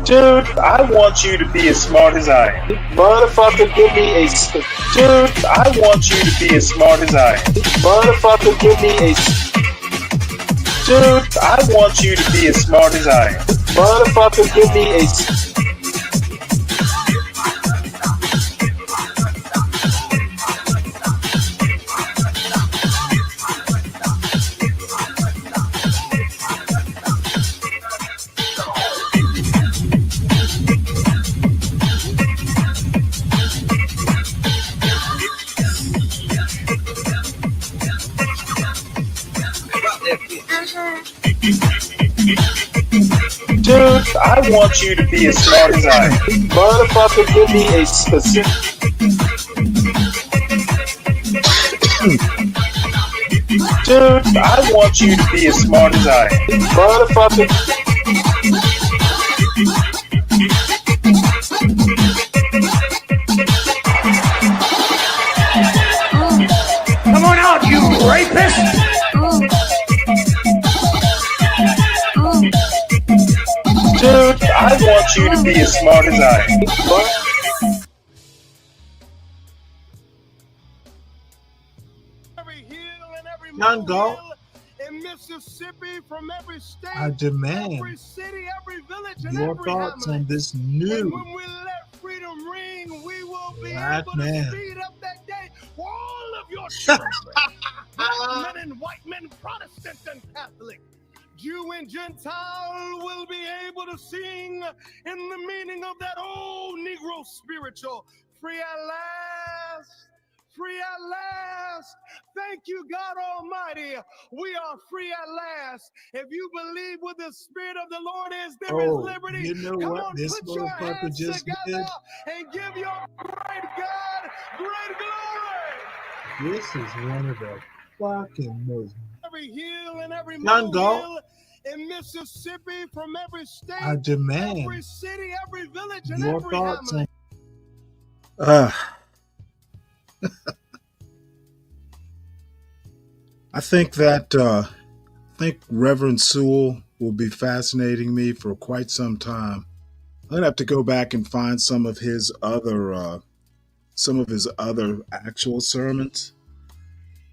Dude, I want you to be as smart as I am. Motherfucker, give me a Dude, I want you to be as smart as I am. motherfucker, give me a Dude, I want you to be as smart as I am. motherfucker, give me a Dude, I want you to be as smart as I am. motherfucker, give me a specific Dude, I want you to be as smart as I am. motherfucker. Come on out, you rapist! Dude, I want you to be as smart as I am. Every hill and every Young Gold. molehill in Mississippi, from every state, I demand every city, every village, and your every thoughts hamlet. on this And new when we let freedom ring, we will be Black able man. to speed up that day for all of your children. Black men and white men, Protestant and Catholic, Jew and Gentile will be able to sing in the meaning of that old Negro spiritual. Free at last. Free at last. Thank you, God Almighty. We are free at last. If you believe what the Spirit of the Lord is, there is Oh, liberty. you know Come what on, this put your motherfucker hands just together did? and give your great God great glory. This is one of the fucking most. Every hill and every Young Gold. molehill in Mississippi, from every state, I demand every city, every village, and your every thoughts hamlet. on. I think that Reverend Sewell will be fascinating me for quite some time. I'm gonna have to go back and find some of his other actual sermons.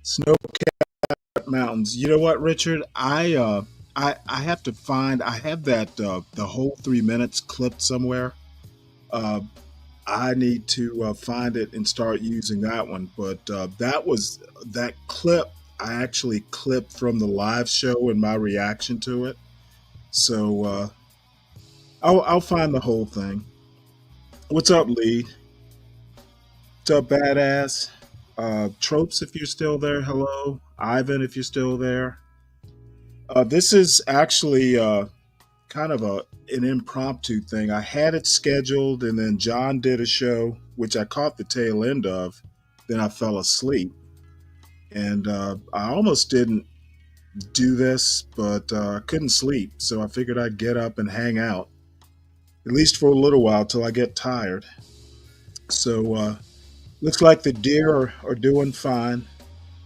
Snow-capped mountains. You know what, Richard? I have to find. I have that the whole 3 minutes clipped somewhere. Uh, I need to find it and start using that one. But that clip. I actually clipped from the live show and my reaction to it. So I'll find the whole thing. What's up, Lee? What's up, badass? Tropes, if you're still there, hello. Ivan, if you're still there. This is actually kind of an impromptu thing. I had it scheduled, and then John did a show, which I caught the tail end of. Then I fell asleep. And I almost didn't do this, but I couldn't sleep. So I figured I'd get up and hang out, at least for a little while till I get tired. So looks like the deer are doing fine.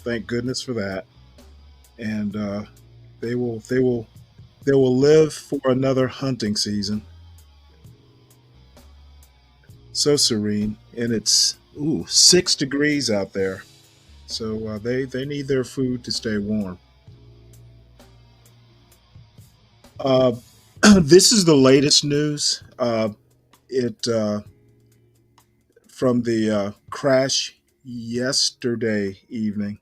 Thank goodness for that. And they will live for another hunting season. So serene, and it's 6 degrees out there. So they need their food to stay warm. This is the latest news. It From the crash yesterday evening.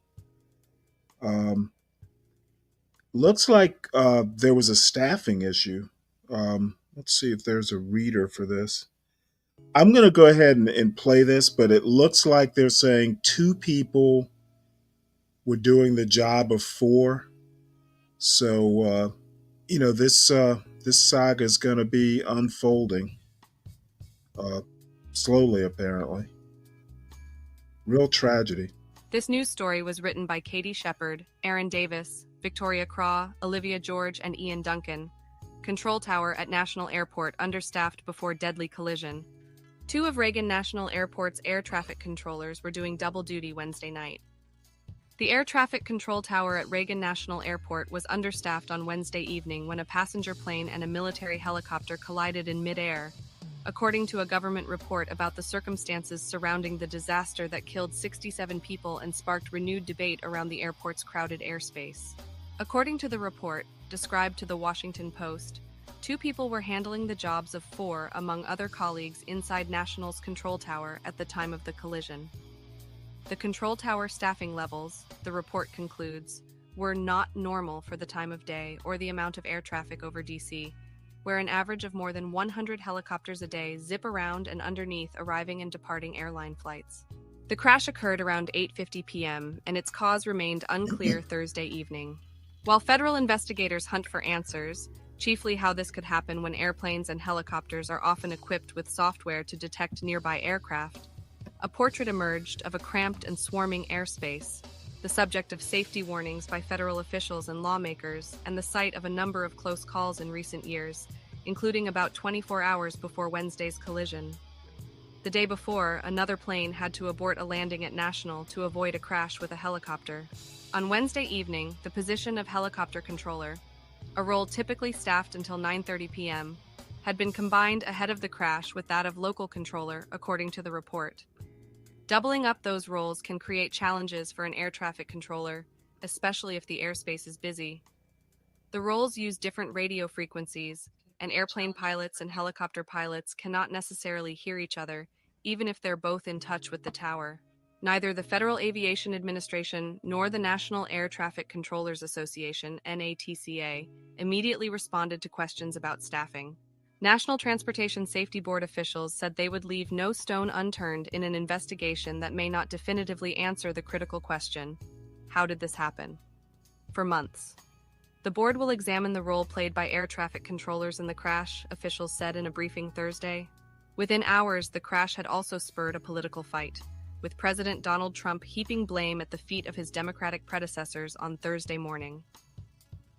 Looks like there was a staffing issue. Let's see if there's a reader for this. I'm going to go ahead and play this, but it looks like they're saying 2 people were doing the job of 4. So, this saga is going to be unfolding slowly, apparently. Real tragedy. This news story was written by Katie Shepard, Aaron Davis, Victoria Craw, Olivia George, and Ian Duncan. Control tower at National Airport understaffed before deadly collision. 2 of Reagan National Airport's air traffic controllers were doing double duty Wednesday night. The air traffic control tower at Reagan National Airport was understaffed on Wednesday evening when a passenger plane and a military helicopter collided in midair, according to a government report about the circumstances surrounding the disaster that killed 67 people and sparked renewed debate around the airport's crowded airspace. According to the report, described to the Washington Post, 2 people were handling the jobs of 4 among other colleagues inside National's control tower at the time of the collision. The control tower staffing levels, the report concludes, were not normal for the time of day or the amount of air traffic over DC, where an average of more than 100 helicopters a day zip around and underneath arriving and departing airline flights. The crash occurred around 8:50 p.m., and its cause remained unclear Thursday evening. While federal investigators hunt for answers, chiefly how this could happen when airplanes and helicopters are often equipped with software to detect nearby aircraft, a portrait emerged of a cramped and swarming airspace, the subject of safety warnings by federal officials and lawmakers, and the site of a number of close calls in recent years, including about 24 hours before Wednesday's collision. The day before, another plane had to abort a landing at National to avoid a crash with a helicopter. On Wednesday evening, the position of helicopter controller, a role typically staffed until 9:30 p.m., had been combined ahead of the crash with that of local controller, according to the report. Doubling up those roles can create challenges for an air traffic controller, especially if the airspace is busy. The roles use different radio frequencies, and airplane pilots and helicopter pilots cannot necessarily hear each other, even if they're both in touch with the tower. Neither the Federal Aviation Administration nor the National Air Traffic Controllers Association, NATCA, immediately responded to questions about staffing. National Transportation Safety Board officials said they would leave no stone unturned in an investigation that may not definitively answer the critical question: how did this happen? For months. The board will examine the role played by air traffic controllers in the crash, officials said in a briefing Thursday. Within hours, the crash had also spurred a political fight, with President Donald Trump heaping blame at the feet of his Democratic predecessors on Thursday morning.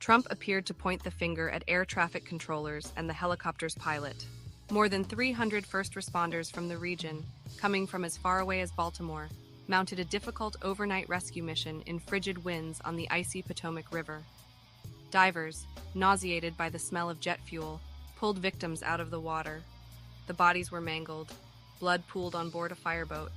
Trump appeared to point the finger at air traffic controllers and the helicopter's pilot. More than 300 first responders from the region, coming from as far away as Baltimore, mounted a difficult overnight rescue mission in frigid winds on the icy Potomac River. Divers, nauseated by the smell of jet fuel, pulled victims out of the water. The bodies were mangled, blood pooled on board a fireboat.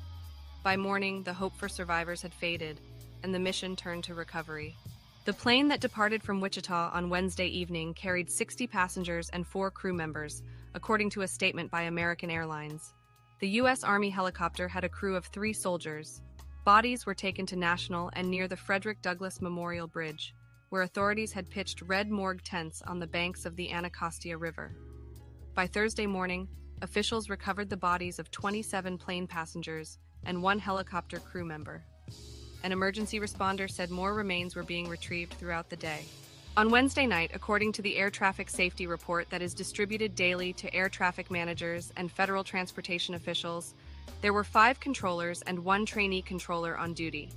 By morning, the hope for survivors had faded, and the mission turned to recovery. The plane that departed from Wichita on Wednesday evening carried 60 passengers and 4 crew members, according to a statement by American Airlines. The U.S. Army helicopter had a crew of 3 soldiers. Bodies were taken to National and near the Frederick Douglass Memorial Bridge, where authorities had pitched red morgue tents on the banks of the Anacostia River. By Thursday morning, officials recovered the bodies of 27 plane passengers and 1 helicopter crew member. An emergency responder said more remains were being retrieved throughout the day. On Wednesday night, according to the air traffic safety report that is distributed daily to air traffic managers and federal transportation officials, there were 5 controllers and 1 trainee controller on duty.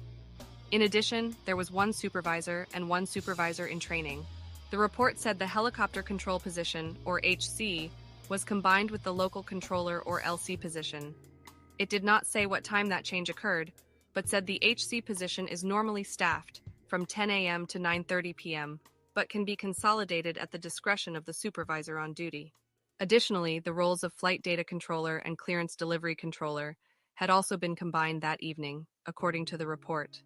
In addition, there was 1 supervisor and 1 supervisor in training. The report said the helicopter control position, or HC, was combined with the local controller, or LC position. It did not say what time that change occurred, but said the HC position is normally staffed from 10 a.m. to 9:30 p.m., but can be consolidated at the discretion of the supervisor on duty. Additionally, the roles of flight data controller and clearance delivery controller had also been combined that evening, according to the report.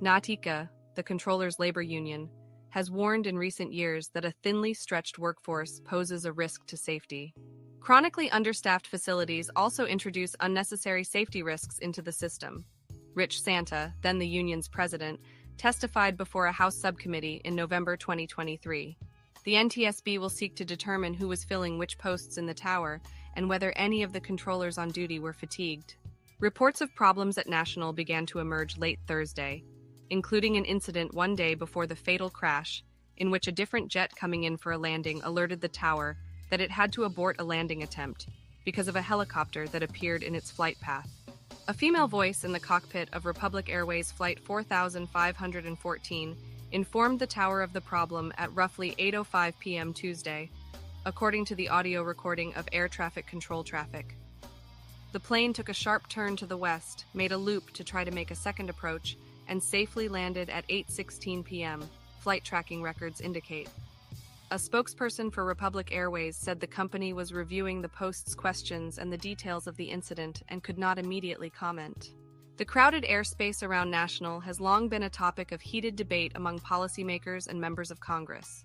NATCA, the controllers' labor union, has warned in recent years that a thinly stretched workforce poses a risk to safety. Chronically understaffed facilities also introduce unnecessary safety risks into the system. Rich Santa, then the union's president, testified before a House subcommittee in November 2023. The NTSB will seek to determine who was filling which posts in the tower and whether any of the controllers on duty were fatigued. Reports of problems at National began to emerge late Thursday, including an incident one day before the fatal crash, in which a different jet coming in for a landing alerted the tower that it had to abort a landing attempt because of a helicopter that appeared in its flight path. A female voice in the cockpit of Republic Airways Flight 4514 informed the tower of the problem at roughly 8:05 p.m. Tuesday, according to the audio recording of air traffic control traffic. The plane took a sharp turn to the west, made a loop to try to make a second approach, and safely landed at 8:16 p.m., flight tracking records indicate. A spokesperson for Republic Airways said the company was reviewing the post's questions and the details of the incident and could not immediately comment. The crowded airspace around National has long been a topic of heated debate among policymakers and members of Congress.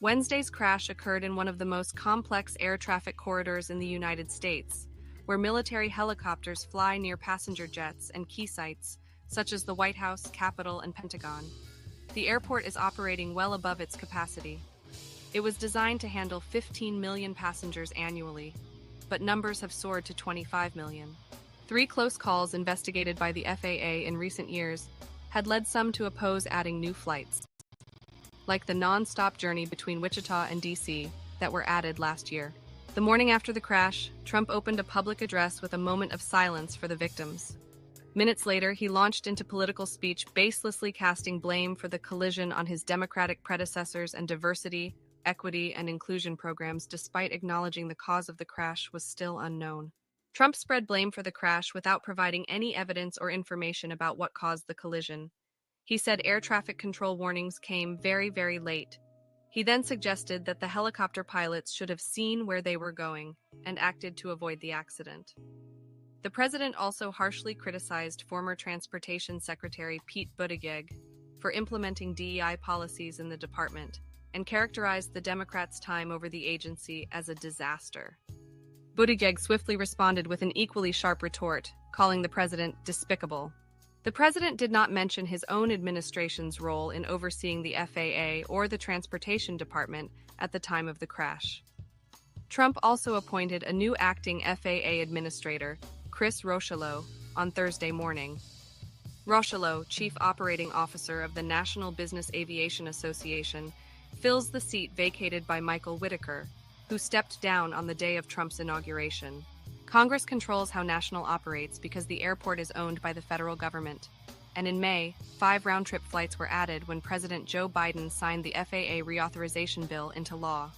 Wednesday's crash occurred in one of the most complex air traffic corridors in the United States, where military helicopters fly near passenger jets and key sites, such as the White House, Capitol, and Pentagon. The airport is operating well above its capacity. It was designed to handle 15 million passengers annually, but numbers have soared to 25 million. 3 close calls investigated by the FAA in recent years had led some to oppose adding new flights, like the non-stop journey between Wichita and D.C. that were added last year. The morning after the crash, Trump opened a public address with a moment of silence for the victims. Minutes later, he launched into political speech, baselessly casting blame for the collision on his Democratic predecessors and diversity, equity, and inclusion programs, despite acknowledging the cause of the crash was still unknown. Trump spread blame for the crash without providing any evidence or information about what caused the collision. He said air traffic control warnings came very, very late. He then suggested that the helicopter pilots should have seen where they were going and acted to avoid the accident. The president also harshly criticized former Transportation Secretary Pete Buttigieg for implementing DEI policies in the department and characterized the Democrats' time over the agency as a disaster. Buttigieg swiftly responded with an equally sharp retort, calling the president despicable. The president did not mention his own administration's role in overseeing the FAA or the Transportation Department at the time of the crash. Trump also appointed a new acting FAA administrator, Chris Rocheleau, on Thursday morning. Rocheleau, Chief Operating Officer of the National Business Aviation Association, fills the seat vacated by Michael Whitaker, who stepped down on the day of Trump's inauguration. Congress controls how National operates because the airport is owned by the federal government. And in May, 5 round-trip flights were added when President Joe Biden signed the FAA reauthorization bill into law.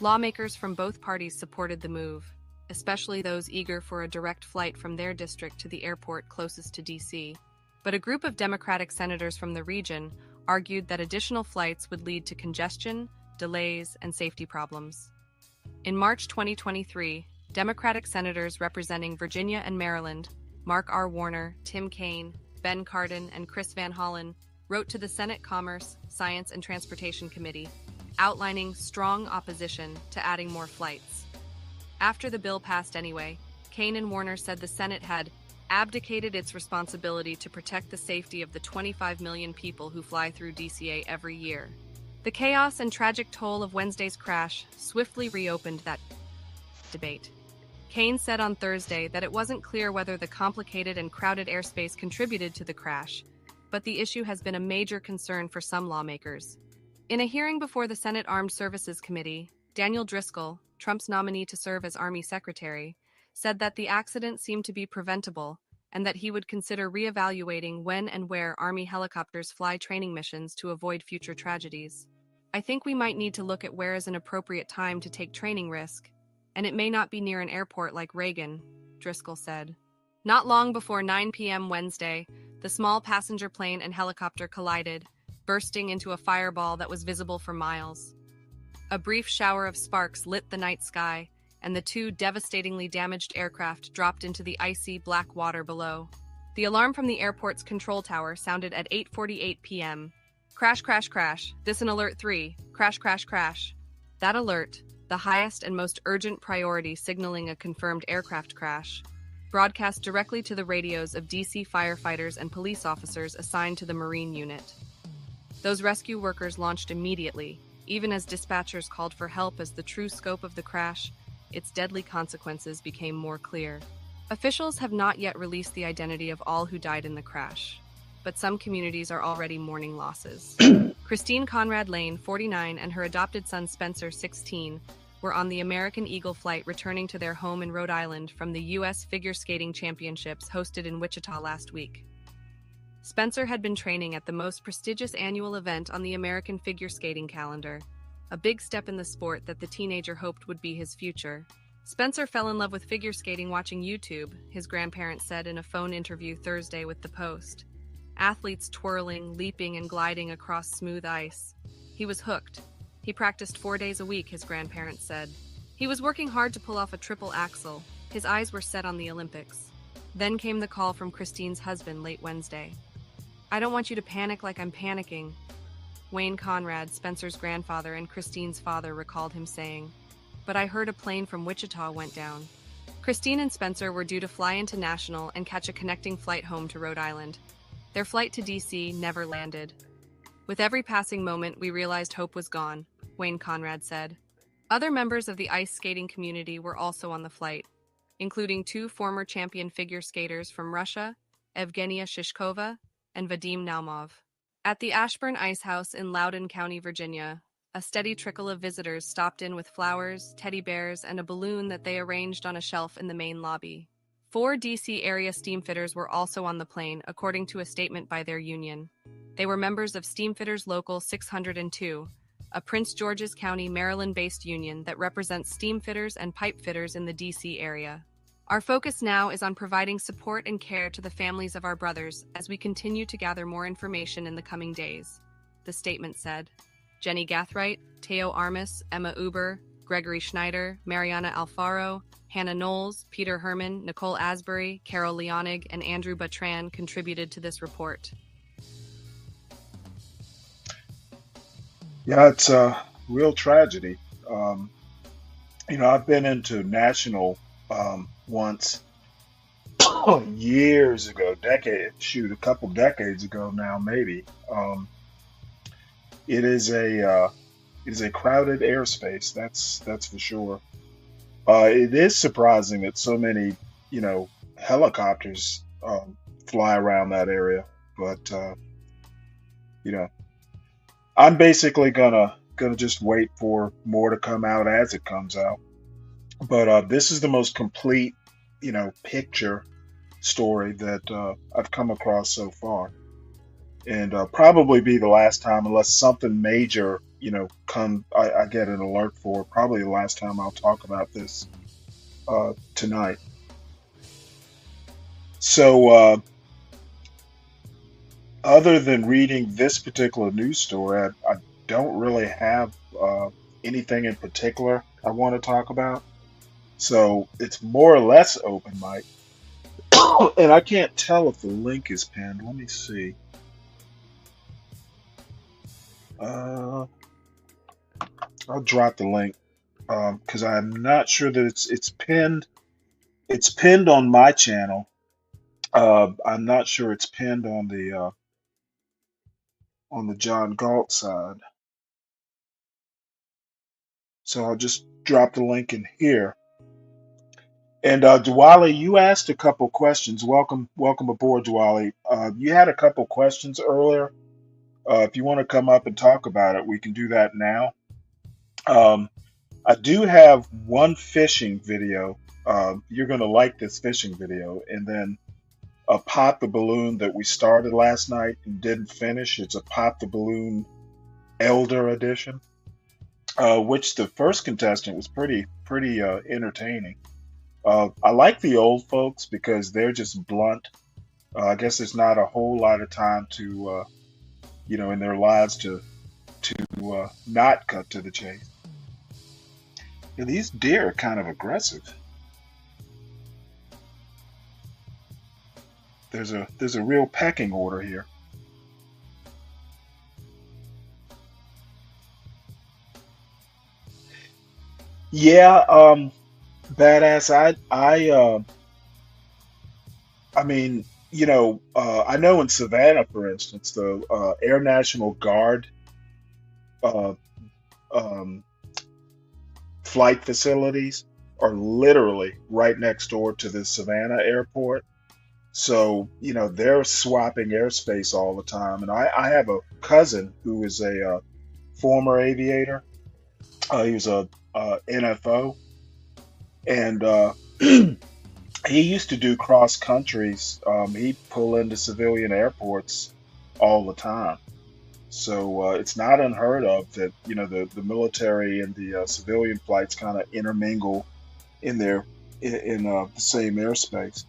Lawmakers from both parties supported the move, especially those eager for a direct flight from their district to the airport closest to D.C. But a group of Democratic senators from the region argued that additional flights would lead to congestion, delays, and safety problems. In March 2023, Democratic senators representing Virginia and Maryland, Mark R. Warner, Tim Kaine, Ben Cardin, and Chris Van Hollen, wrote to the Senate Commerce, Science, and Transportation Committee, outlining strong opposition to adding more flights. After the bill passed anyway, Kaine and Warner said the Senate had abdicated its responsibility to protect the safety of the 25 million people who fly through DCA every year. The chaos and tragic toll of Wednesday's crash swiftly reopened that debate. Kaine said on Thursday that it wasn't clear whether the complicated and crowded airspace contributed to the crash, but the issue has been a major concern for some lawmakers. In a hearing before the Senate Armed Services Committee, Daniel Driscoll, Trump's nominee to serve as Army Secretary, said that the accident seemed to be preventable and that he would consider reevaluating when and where Army helicopters fly training missions to avoid future tragedies. I think we might need to look at where is an appropriate time to take training risk, and it may not be near an airport like Reagan, Driscoll said. Not long before 9 p.m. Wednesday, the small passenger plane and helicopter collided, bursting into a fireball that was visible for miles. A brief shower of sparks lit the night sky, and the 2 devastatingly damaged aircraft dropped into the icy black water below. The alarm from the airport's control tower sounded at 8:48 p.m. Crash, crash, crash. This an alert 3. Crash, crash, crash. That alert, the highest and most urgent priority signaling a confirmed aircraft crash, broadcast directly to the radios of DC firefighters and police officers assigned to the Marine unit. Those rescue workers launched immediately, even as dispatchers called for help as the true scope of the crash, its deadly consequences became more clear. Officials have not yet released the identity of all who died in the crash, but some communities are already mourning losses. Christine Conrad Lane, 49, and her adopted son Spencer, 16, were on the American Eagle flight returning to their home in Rhode Island from the U.S. Figure Skating Championships hosted in Wichita last week. Spencer had been training at the most prestigious annual event on the American figure skating calendar, a big step in the sport that the teenager hoped would be his future. Spencer fell in love with figure skating watching YouTube, his grandparents said in a phone interview Thursday with The Post. athletes twirling, leaping, and gliding across smooth ice. He was hooked. He practiced 4 days a week, his grandparents said. He was working hard to pull off a triple axel. His eyes were set on the Olympics. Then came the call from Christine's husband late Wednesday. "I don't want you to panic like I'm panicking," Wayne Conrad, Spencer's grandfather and Christine's father, recalled him saying. "But I heard a plane from Wichita went down." Christine and Spencer were due to fly into National and catch a connecting flight home to Rhode Island. Their flight to D.C. never landed. "With every passing moment, we realized hope was gone," Wayne Conrad said. Other members of the ice skating community were also on the flight, including 2 former champion figure skaters from Russia, Evgenia Shishkova and Vadim Naumov. At the Ashburn Ice House in Loudoun County, Virginia, a steady trickle of visitors stopped in with flowers, teddy bears, and a balloon that they arranged on a shelf in the main lobby. 4 D.C. area steamfitters were also on the plane, according to a statement by their union. They were members of Steamfitters Local 602, a Prince George's County, Maryland-based union that represents steamfitters and pipe fitters in the D.C. area. "Our focus now is on providing support and care to the families of our brothers as we continue to gather more information in the coming days," the statement said. Jenny Gathright, Teo Armas, Emma Uber, Gregory Schneider, Mariana Alfaro, Hannah Knowles, Peter Herman, Nicole Asbury, Carol Leonig, and Andrew Batran contributed to this report. Yeah, it's a real tragedy. I've been into National once years ago, a couple decades ago now, maybe. It is a crowded airspace. That's for sure. It is surprising that so many, helicopters fly around that area, but I'm basically gonna just wait for more to come out as it comes out. But this is the most complete, picture story that I've come across so far, and probably be the last time, unless something major, I get an alert for. Probably the last time I'll talk about this tonight. So, other than reading this particular news story, I don't really have anything in particular I want to talk about. So it's more or less open mic. And I can't tell if the link is pinned. Let me see. I'll drop the link because I'm not sure that it's pinned. It's pinned on my channel. I'm not sure it's pinned on the John Galt side. So I'll just drop the link in here. And Dwali, you asked a couple questions. Welcome aboard, Dwali. You had a couple questions earlier. If you want to come up and talk about it, we can do that now. I do have one fishing video. You're going to like this fishing video. And then a Pop the Balloon that we started last night and didn't finish. It's a Pop the Balloon Elder edition, which the first contestant was pretty entertaining. I like the old folks because they're just blunt. I guess there's not a whole lot of time to, in their lives to not cut to the chase. Yeah, these deer are kind of aggressive. There's a real pecking order here. Yeah, badass. I mean, I know in Savannah, for instance, the Air National Guard flight facilities are literally right next door to the Savannah airport. So, they're swapping airspace all the time. And I have a cousin who is a former aviator. He was a NFO. And he used to do cross countries. He'd pull into civilian airports all the time. So it's not unheard of that, the military and the civilian flights kind of intermingle in the same airspace.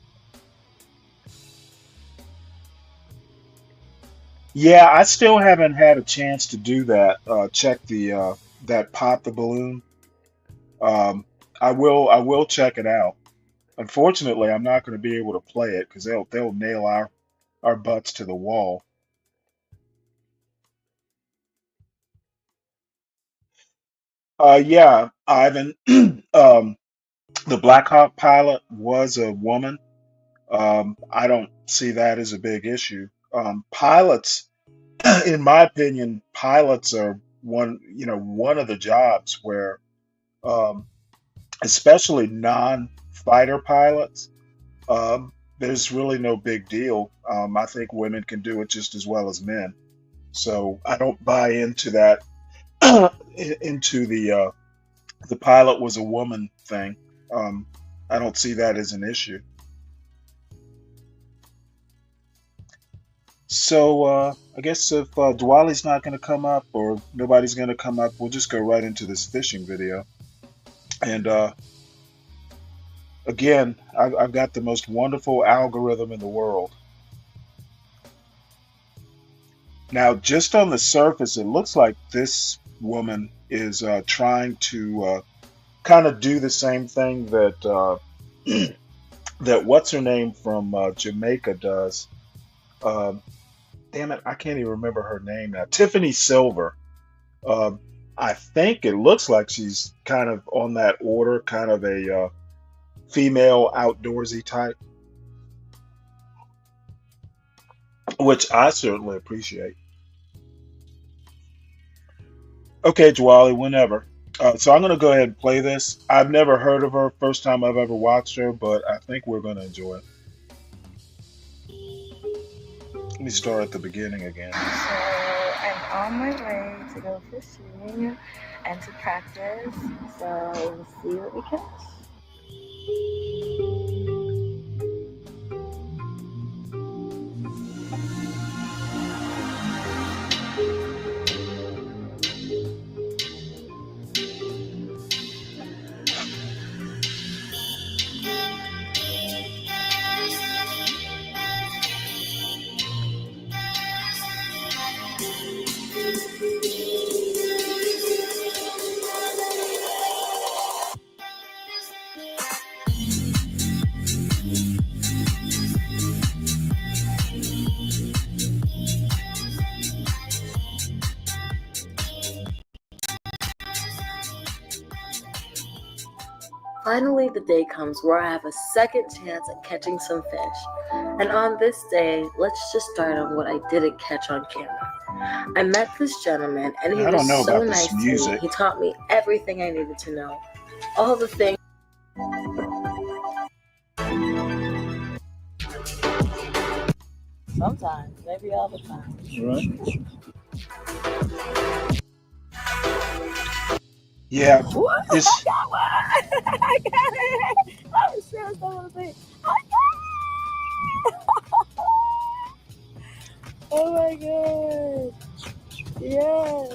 Yeah, I still haven't had a chance to do that. Check the that pop the balloon. Um, I will check it out. Unfortunately, I'm not going to be able to play it because they'll nail our butts to the wall. Yeah, Ivan. The Black Hawk pilot was a woman. I don't see that as a big issue. Pilots, in my opinion, pilots are one of the jobs where, um, especially non-fighter pilots, there's really no big deal. I think women can do it just as well as men. So I don't buy into that, into the pilot was a woman thing. Um, I don't see that as an issue. So I guess if Dwali's not going to come up or nobody's going to come up, we'll just go right into this fishing video. And again, I've got the most wonderful algorithm in the world. Now, just on the surface, it looks like this woman is trying to kind of do the same thing that that what's her name from Jamaica does. Um Damn it, I can't even remember her name now. Tiffany Silver. Um, I think it looks like she's kind of on that order, kind of a female outdoorsy type, which I certainly appreciate. Okay, Jwali, whenever. So I'm going to go ahead and play this. I've never heard of her, first time I've ever watched her, but I think we're going to enjoy it. Let me start at the beginning again. So I'm on my way to go fishing and to practice. So we'll see what we catch. Finally, the day comes where I have a second chance at catching some fish. And on this day, let's just start on what I didn't catch on camera. I met this gentleman, and he I don't know was so about this nice to me. music. He taught me everything I needed to know. All the things. Sometimes, maybe all the time. Right? Yeah, What? it's I got it! I was serious, I want to say. Oh my god! Yes!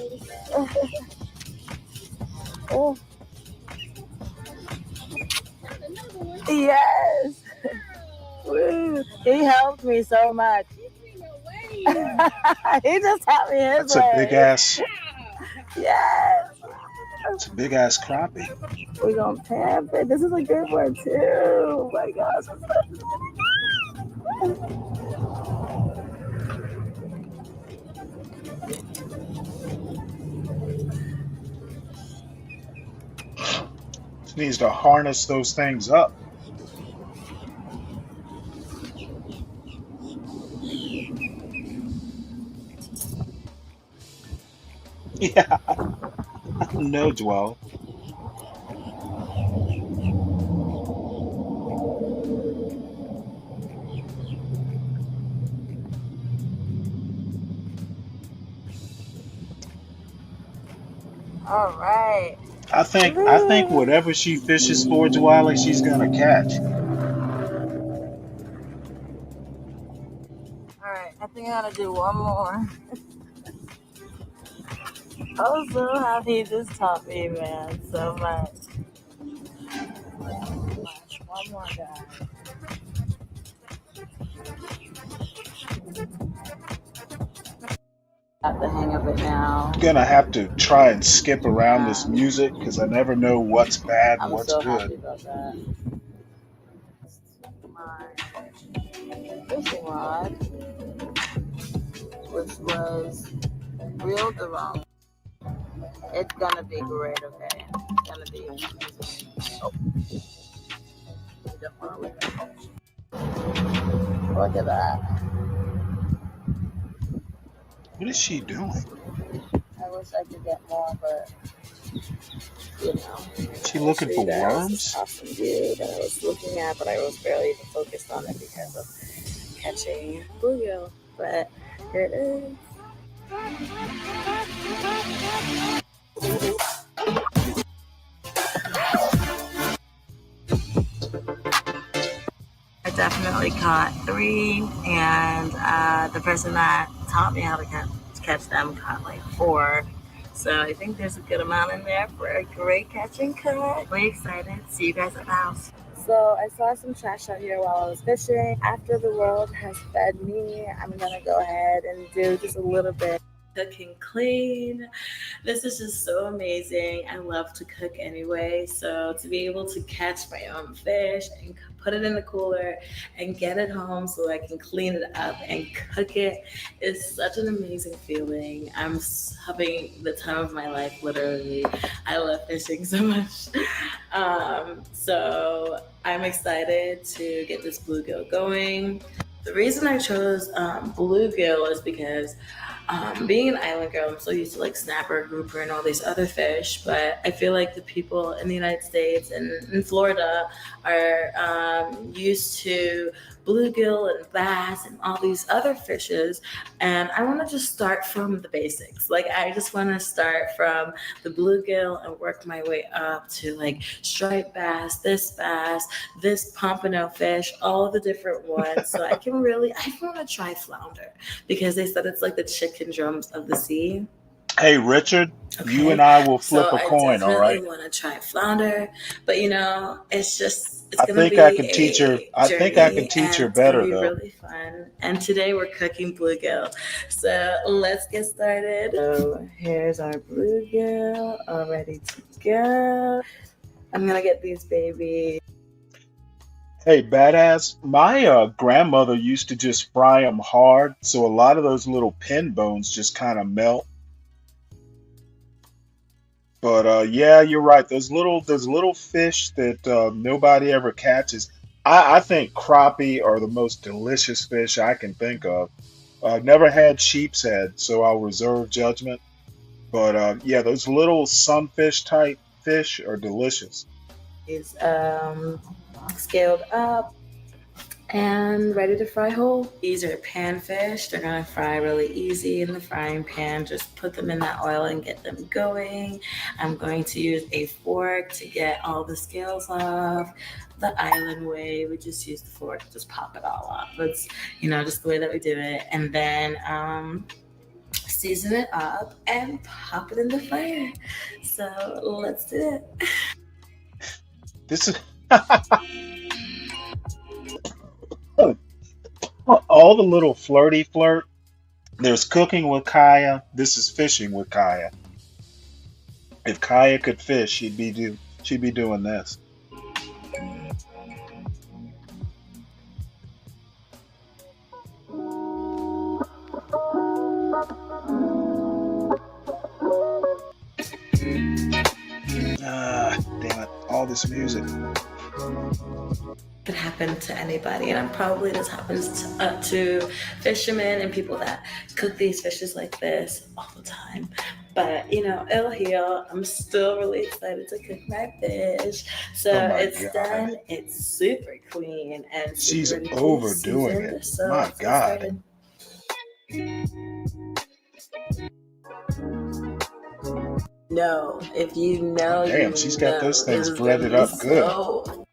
Oh. Yes! Woo. He helped me so much. He just helped me his that's a big way. ass. Yes! It's a big ass crappie. We're gonna pamp it. This is a good one too. Oh my gosh. She needs to harness those things up. Yeah, no, Dwell. All right. I think whatever she fishes for, Dwally, she's gonna catch. All right. I think I gotta do one more. Also, how he just taught me, man, so much. One more, guys. Got the hang of it now. I'm gonna have to try and skip around this music because I never know what's bad and I'm what's so happy good. about that. My fishing rod, which was real Durham. It's gonna be great, okay? It's gonna be amazing. Oh, you don't wanna look at it. Look at that. What is she doing? I wish I could get more, but you know. Is she I'll looking show for you guys worms? this awesome view that I was looking at, but I was barely even focused on it because of catching bluegill. But here it is. I definitely caught 3, and the person that taught me how to catch them caught like 4. So I think there's a good amount in there for a great catch and cut. Really excited. See you guys at the house. So I saw some trash out here while I was fishing. After the world has fed me, I'm gonna go ahead and do just a little bit. Cooking clean. This is just so amazing. I love to cook anyway, so to be able to catch my own fish and put it in the cooler and get it home so I can clean it up and cook it is such an amazing feeling. I'm having the time of my life, literally. I love fishing so much. So I'm excited to get this bluegill going. The reason I chose bluegill is because being an island girl, I'm so used to like snapper, grouper, and all these other fish, but I feel like the people in the United States and in Florida are used to bluegill and bass and all these other fishes, and I want to just start from the basics. Like, I just want to start from the bluegill and work my way up to like striped bass, this pompano fish, all the different ones. So I want to try flounder because they said it's like the chicken drums of the sea. Hey, Richard, Okay. you and I will flip So a coin, all right? I definitely want to try flounder, but it's I gonna think be I can teach her. a I think I journey, can teach her and it's gonna better be though. really fun. And today we're cooking bluegill, so let's get started. So here's our bluegill, all ready to go. I'm gonna get these babies. Hey, badass. My grandmother used to just fry them hard, so a lot of those little pin bones just kind of melt. But yeah, you're right. There's little fish that nobody ever catches. I think crappie are the most delicious fish I can think of. I've never had sheep's head, so I'll reserve judgment. But yeah, those little sunfish type fish are delicious. Is scaled up and ready to fry whole. These are panfish. They're gonna fry really easy in the frying pan. Just put them in that oil and get them going. I'm going to use a fork to get all the scales off. The island way, we just use the fork to just pop it all off. That's just the way that we do it. And then season it up and pop it in the fire. So let's do it. This is all the little flirty flirt. There's cooking with Kaya. This is fishing with Kaya. If Kaya could fish, she'd be doing this. Ah, damn it! All this music. Could happen to anybody, and probably this happens to fishermen and people that cook these fishes like this all the time. But it'll heal. I'm still really excited to cook my fish. So Oh my it's God. done. It's super clean and She's super overdoing seasoned. it. So My let's get God. started. No, if you know, Damn, you she's got those know. things This is gonna breaded be up good. so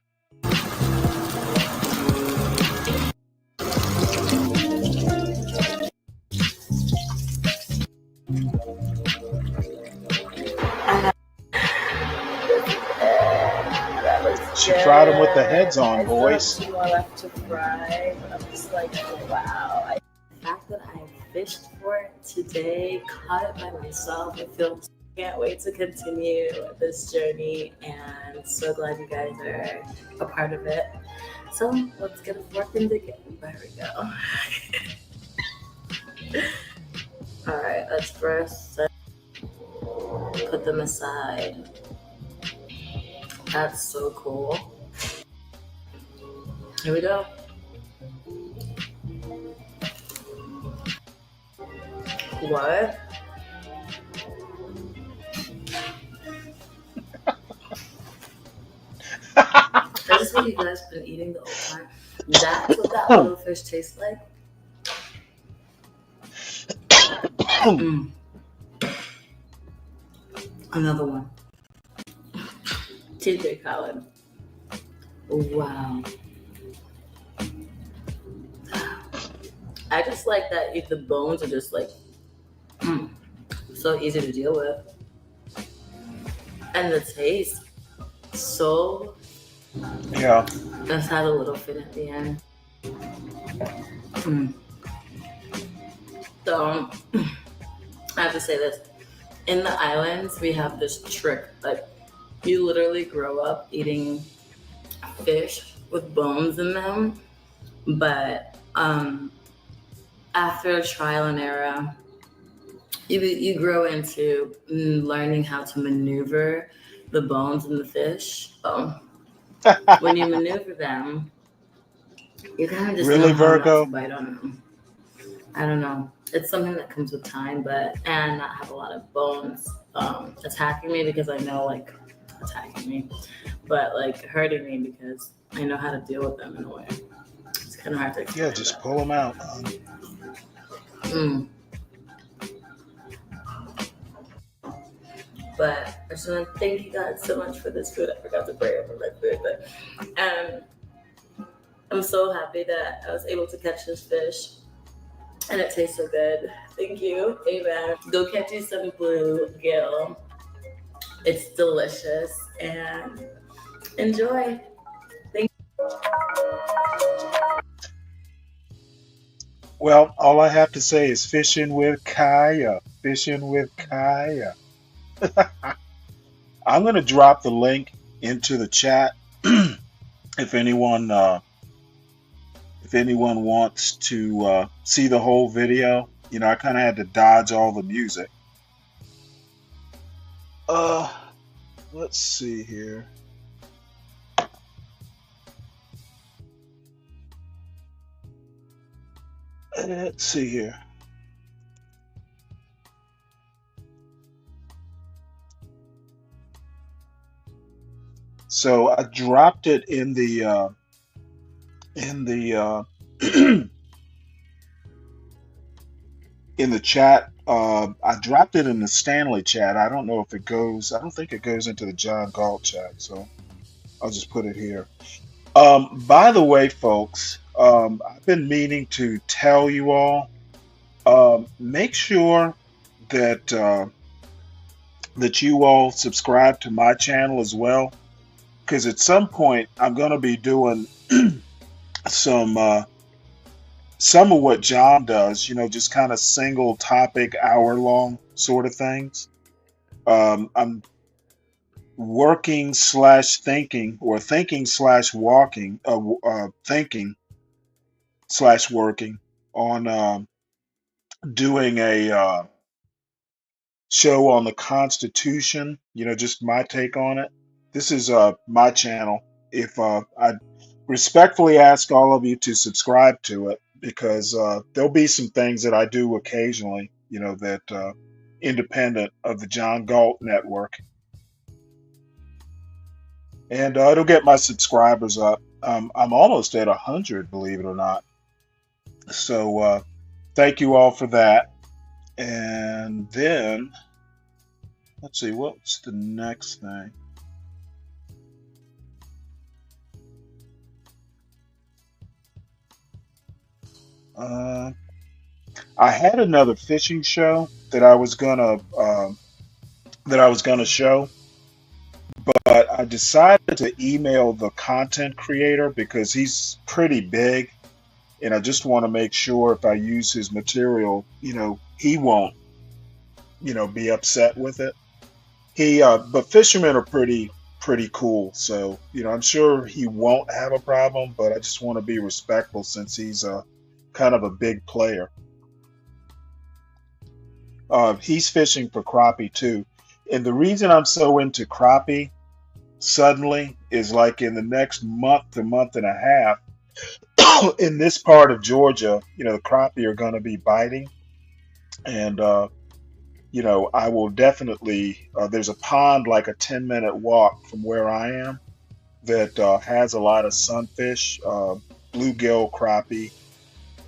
that looks She fried them with the heads good. on, I boys. still have 2 more left to fry, but I'm just like, wow. The fact that I fished for today, caught it by myself. Can't wait to continue this journey, and so glad you guys are a part of it. So let's get a fork and dig it. There we go. All right, let's first put them aside. That's so cool. Here we go. What? Is this what you guys been eating the whole time? That's what that little fish tastes like? Mm. Another one. TJ Colin. Wow. I just like that if the bones are just like so easy to deal with. And the taste, so Yeah. let's have a little fin at the end. So I have to say this. In the islands, we have this trick. Like, you literally grow up eating fish with bones in them. But after trial and error, you grow into learning how to maneuver the bones in the fish. So when you maneuver them, you kind of just Really, know how Virgo? not to bite on them. I don't know. It's something that comes with time, and not have a lot of bones attacking me, because I know, like, attacking me, but like hurting me because I know how to deal with them in a way. It's kind of hard to explain. Yeah, just pull them out. But I just want to thank you guys so much for this food. I forgot to pray over my food, but I'm so happy that I was able to catch this fish, and it tastes so good. Thank you. Amen. Go catch you some bluegill. It's delicious, and enjoy. Thank you. Well, all I have to say is fishing with Kaya. Fishing with Kaya. I'm going to drop the link into the chat if anyone wants to see the whole video. You know, I kind of had to dodge all the music. Let's see here. Let's see here. So I dropped it in the in the chat. I dropped it in the Stanley chat. I don't know if it goes. I don't think it goes into the John Galt chat. So I'll just put it here. By the way, folks, I've been meaning to tell you all. Make sure that that you all subscribe to my channel as well, because at some point I'm going to be doing some of what John does, you know, just kind of single topic, hour-long sort of things. I'm working slash thinking, or thinking slash walking, thinking slash working on doing a show on the Constitution, you know, just my take on it. This is my channel. If I respectfully ask all of you to subscribe to it, because there'll be some things that I do occasionally, you know, that independent of the John Galt network. And it'll get my subscribers up. I'm almost at 100, believe it or not. So thank you all for that. And then, let's see, what's the next thing? I had another fishing show that I was gonna show, but I decided to email the content creator because he's pretty big, and I just want to make sure if I use his material, he won't, be upset with it. But fishermen are pretty cool, so I'm sure he won't have a problem. But I just want to be respectful since he's kind of a big player. He's fishing for crappie too, and the reason I'm so into crappie suddenly is like in the next month to month and a half in this part of Georgia, the crappie are going to be biting, and I will definitely. There's a pond like a 10-minute walk from where I am that has a lot of sunfish, bluegill, crappie,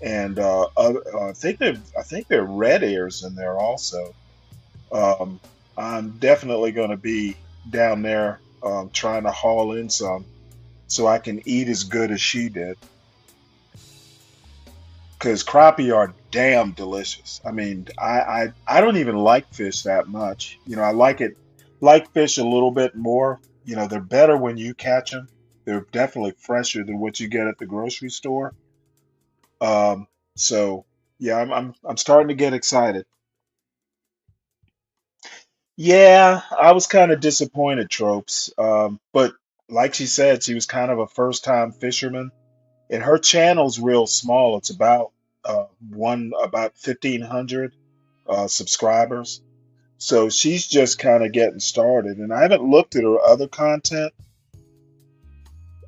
and I think there are red ears in there also. Um, I'm definitely going to be down there trying to haul in some so I can eat as good as she did. Because crappie are damn delicious. I mean, I don't even like fish that much. I like fish a little bit more. They're better when you catch them. They're definitely fresher than what you get at the grocery store. Um, so yeah, I'm starting to get excited. Yeah, I was kind of disappointed, Tropes. But like she said, she was kind of a first time fisherman, and her channel's real small. It's about 1,500 subscribers. So she's just kind of getting started, and I haven't looked at her other content.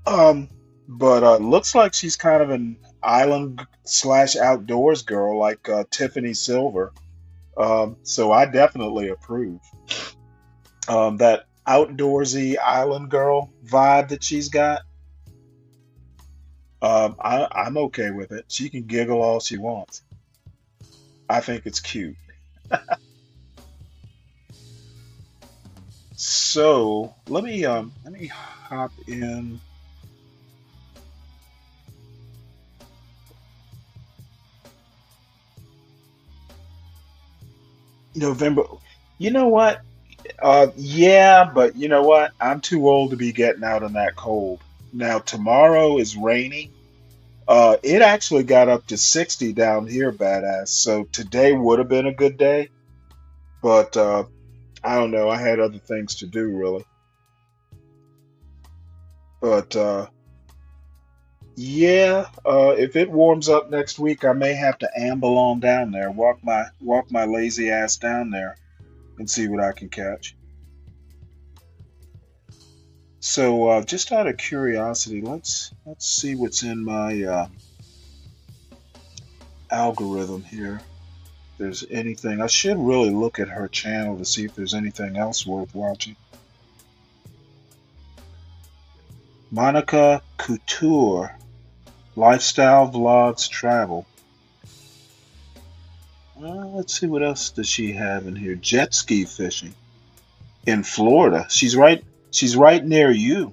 Um, but looks like she's kind of an island slash outdoors girl like Tiffany Silver. So I definitely approve. That outdoorsy island girl vibe that she's got. I'm okay with it. She can giggle all she wants. I think it's cute. So let me hop in November. You know what? Yeah, but you know what? I'm too old to be getting out in that cold. Now tomorrow is rainy. It actually got up to 60 down here, badass. So today would have been a good day, but I don't know. I had other things to do, really. But yeah, if it warms up next week, I may have to amble on down there, walk my lazy ass down there, and see what I can catch. So, just out of curiosity, let's see what's in my algorithm here. If there's anything, I should really look at her channel to see if there's anything else worth watching. Monica Couture, lifestyle vlogs, travel. Let's see what else does she have in here. Jet ski fishing in Florida. She's right near you.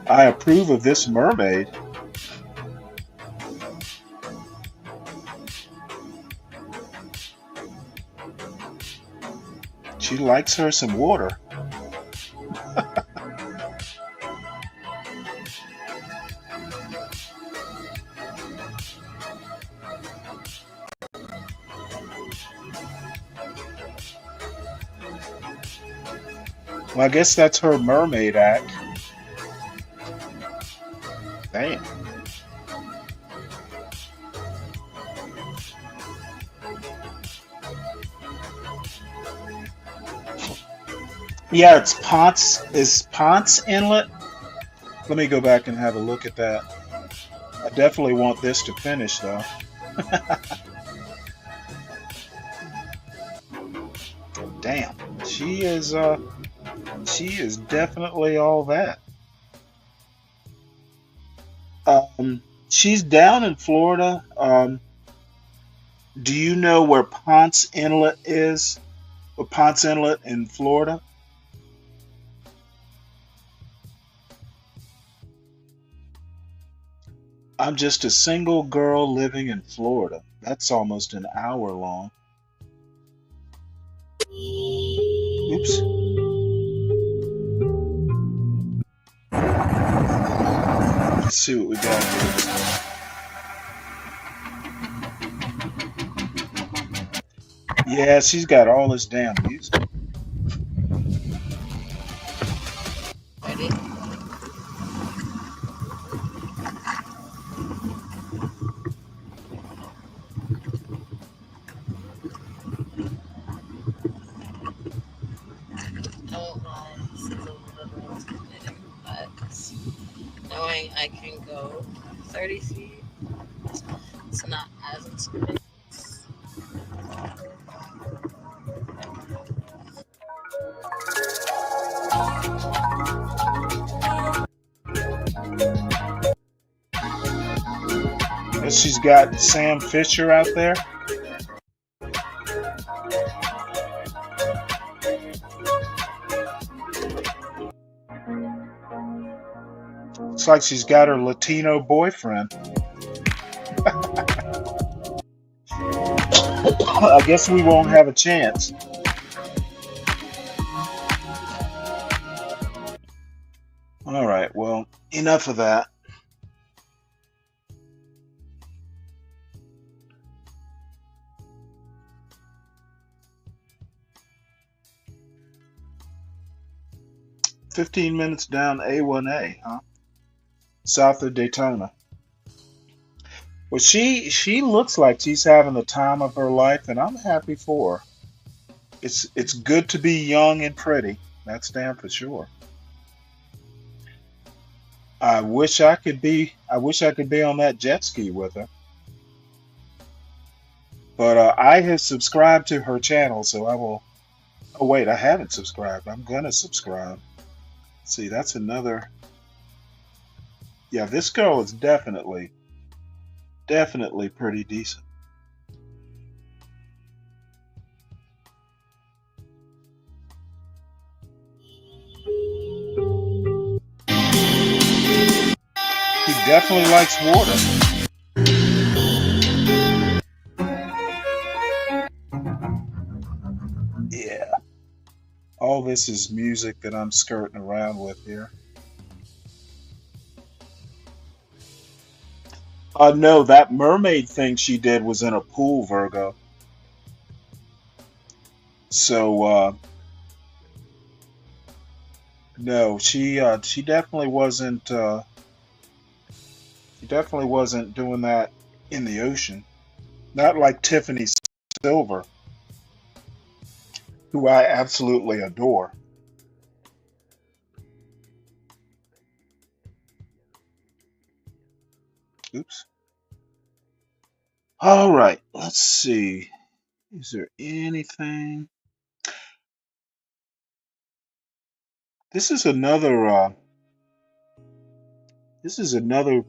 I approve of this mermaid. She likes her some water. Well, I guess that's her mermaid act. Damn. Yeah, it's Ponce. Is Ponce Inlet? Let me go back and have a look at that. I definitely want this to finish though. Damn. She is definitely all that. She's down in Florida. Do you know where Ponce Inlet is? Or Ponce Inlet in Florida? I'm just a single girl living in Florida. That's almost an hour long. Oops. Let's see what we got here. Yeah, she's got all this damn music. Ready? Oh, this is a little intimidating, but knowing I can go 30 feet, it's not as intimidating. Guess she's got Sam Fisher out there. Looks like she's got her Latino boyfriend. I guess we won't have a chance. All right, well, enough of that. $15 down A1A, huh? South of Daytona. Well, she looks like she's having the time of her life, and I'm happy for her. It's good to be young and pretty. That's damn for sure. I wish I could be on that jet ski with her. But I have subscribed to her channel, so I will. Oh wait, I haven't subscribed. I'm gonna subscribe. See, that's another. Yeah, this girl is definitely pretty decent. He definitely likes water. Yeah. All this is music that I'm skirting around with here. No, that mermaid thing she did was in a pool, Virgo. So, no, she definitely wasn't. She definitely wasn't doing that in the ocean. Not like Tiffany Silver, who I absolutely adore. Oops. All right, let's see. Is there anything? This is another. This is another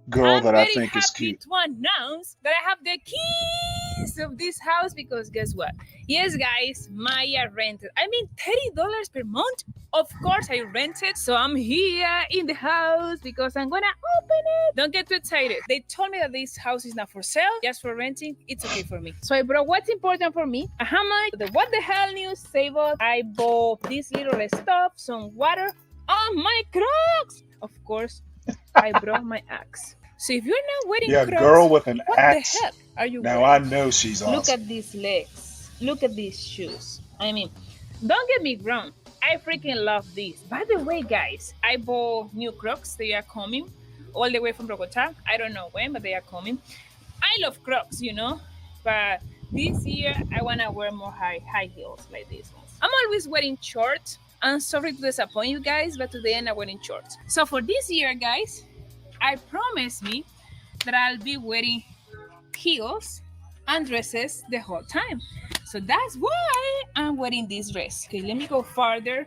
girl I'm that I very think is happy cute. to announce that I have the keys of this house because guess what? Yes, guys, Maya rented. I mean, $30 per month. Of course, I rented, so I'm here in the house because I'm gonna open it. Don't get too excited. They told me that this house is not for sale, just for renting. It's okay for me. So I brought what's important for me: a hammock, the What the Hell news table. I bought this little stuff, some water. Oh, my Crocs! Of course, I brought my axe. So if you're not wearing Yeah, Crocs, girl with an what axe. the heck are you Now wearing? I know she's Look awesome. at these legs. Look at these shoes. I mean, don't get me wrong. I freaking love these. By the way, guys, I bought new Crocs. They are coming all the way from Bogota. I don't know when, but they are coming. I love Crocs, you know, but this year I want to wear more high heels like these ones. I'm always wearing shorts. I'm sorry to disappoint you guys, but today I'm not wearing shorts. So for this year, guys, I promise me that I'll be wearing heels and dresses the whole time. So that's why I'm wearing this dress. Okay, let me go farther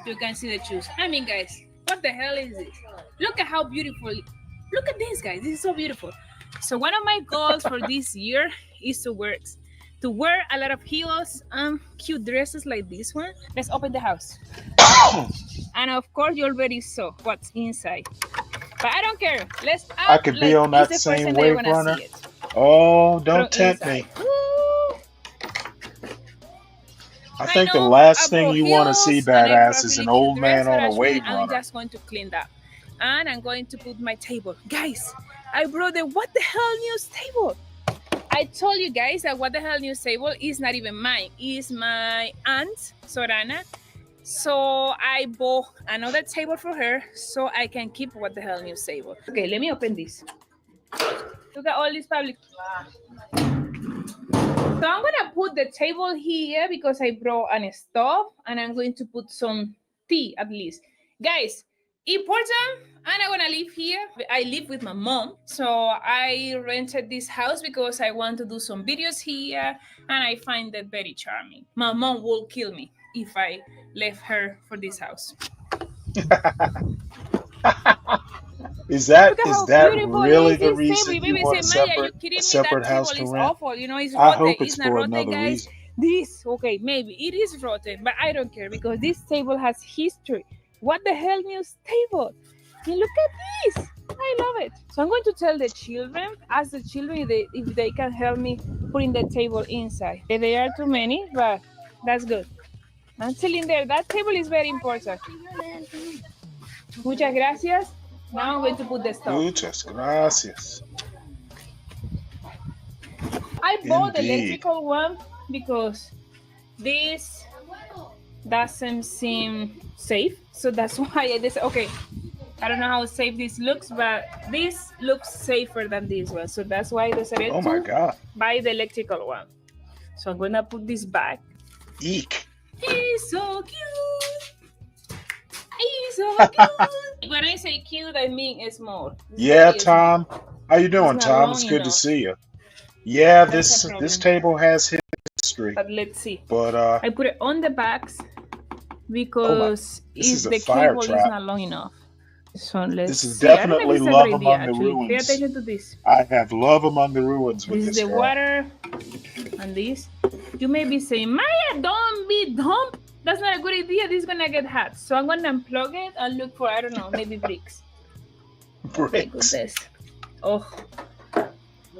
so you can see the shoes. I mean, guys, what the hell is this? Look at how beautiful. Look at this, guys. This is so beautiful. So one of my goals for this year is to wear a lot of heels and cute dresses like this one. Let's open the house. And of course, you already saw what's inside. But I don't care. Let's I act could like be on that it's the first same time that you're wave gonna runner. see it Oh, from don't tempt inside. me. Woo! I I think the know I last thing brought you want to see, heels and I badass, brought is really an cute old dress, man but on a actually wave I'm runner. just going to clean that. and I'm going to put my table. Guys, I brought the What the Hell News table. I told you guys that What the Hell News table is not even mine. It's my aunt, Sorana. So I bought another table for her so I can keep What the Hell News table. Okay, let me open this. Look at all this public. So I'm gonna put the table here because I brought an stove and I'm going to put some tea at least. Guys, important, I'm not gonna live here. I live with my mom. So I rented this house because I want to do some videos here and I find it very charming. My mom will kill me if I left her for this house. Is that beautiful really is the this reason table? you Baby want say, Maya, you kidding a me? separate That house table to is rent? awful. You know, it's I rotten. hope it's It's not for rotten, another guys. reason. This, okay, maybe it is rotten, but I don't care because this table has history. What the hell news table? And look at this. I love it. So I'm going to tell the children, ask the children if they can help me putting the table inside. There are too many, but that's good. I'm telling them that table is very important. Muchas gracias. Now I'm going to put the stuff. Muchas gracias. I bought the Indeed. electrical one because this doesn't seem safe. So that's why I decided, okay, I don't know how safe this looks, but this looks safer than this one. So that's why I decided Oh my to God. buy the electrical one. So I'm gonna put this back. Eek. He's so cute. He's so cute. When I say cute, I mean small. It's Yeah, very small. Tom. How you doing, It's not Tom? long It's good to enough. see you. Yeah, That's a this problem. table has history, But let's see. but I put it on the backs oh my, because this is a the fire cable is trap. not long enough. So let's This is see. I don't know if definitely it's a love good idea among the actually. Pay ruins. attention to this. I have love among the ruins with This is this the girl. water and this. You may be saying, Maya, don't be dumb. That's not a good idea. This is gonna get hot. So I'm gonna unplug it and look for, I don't know, maybe bricks. Oh my Bricks. goodness. Oh,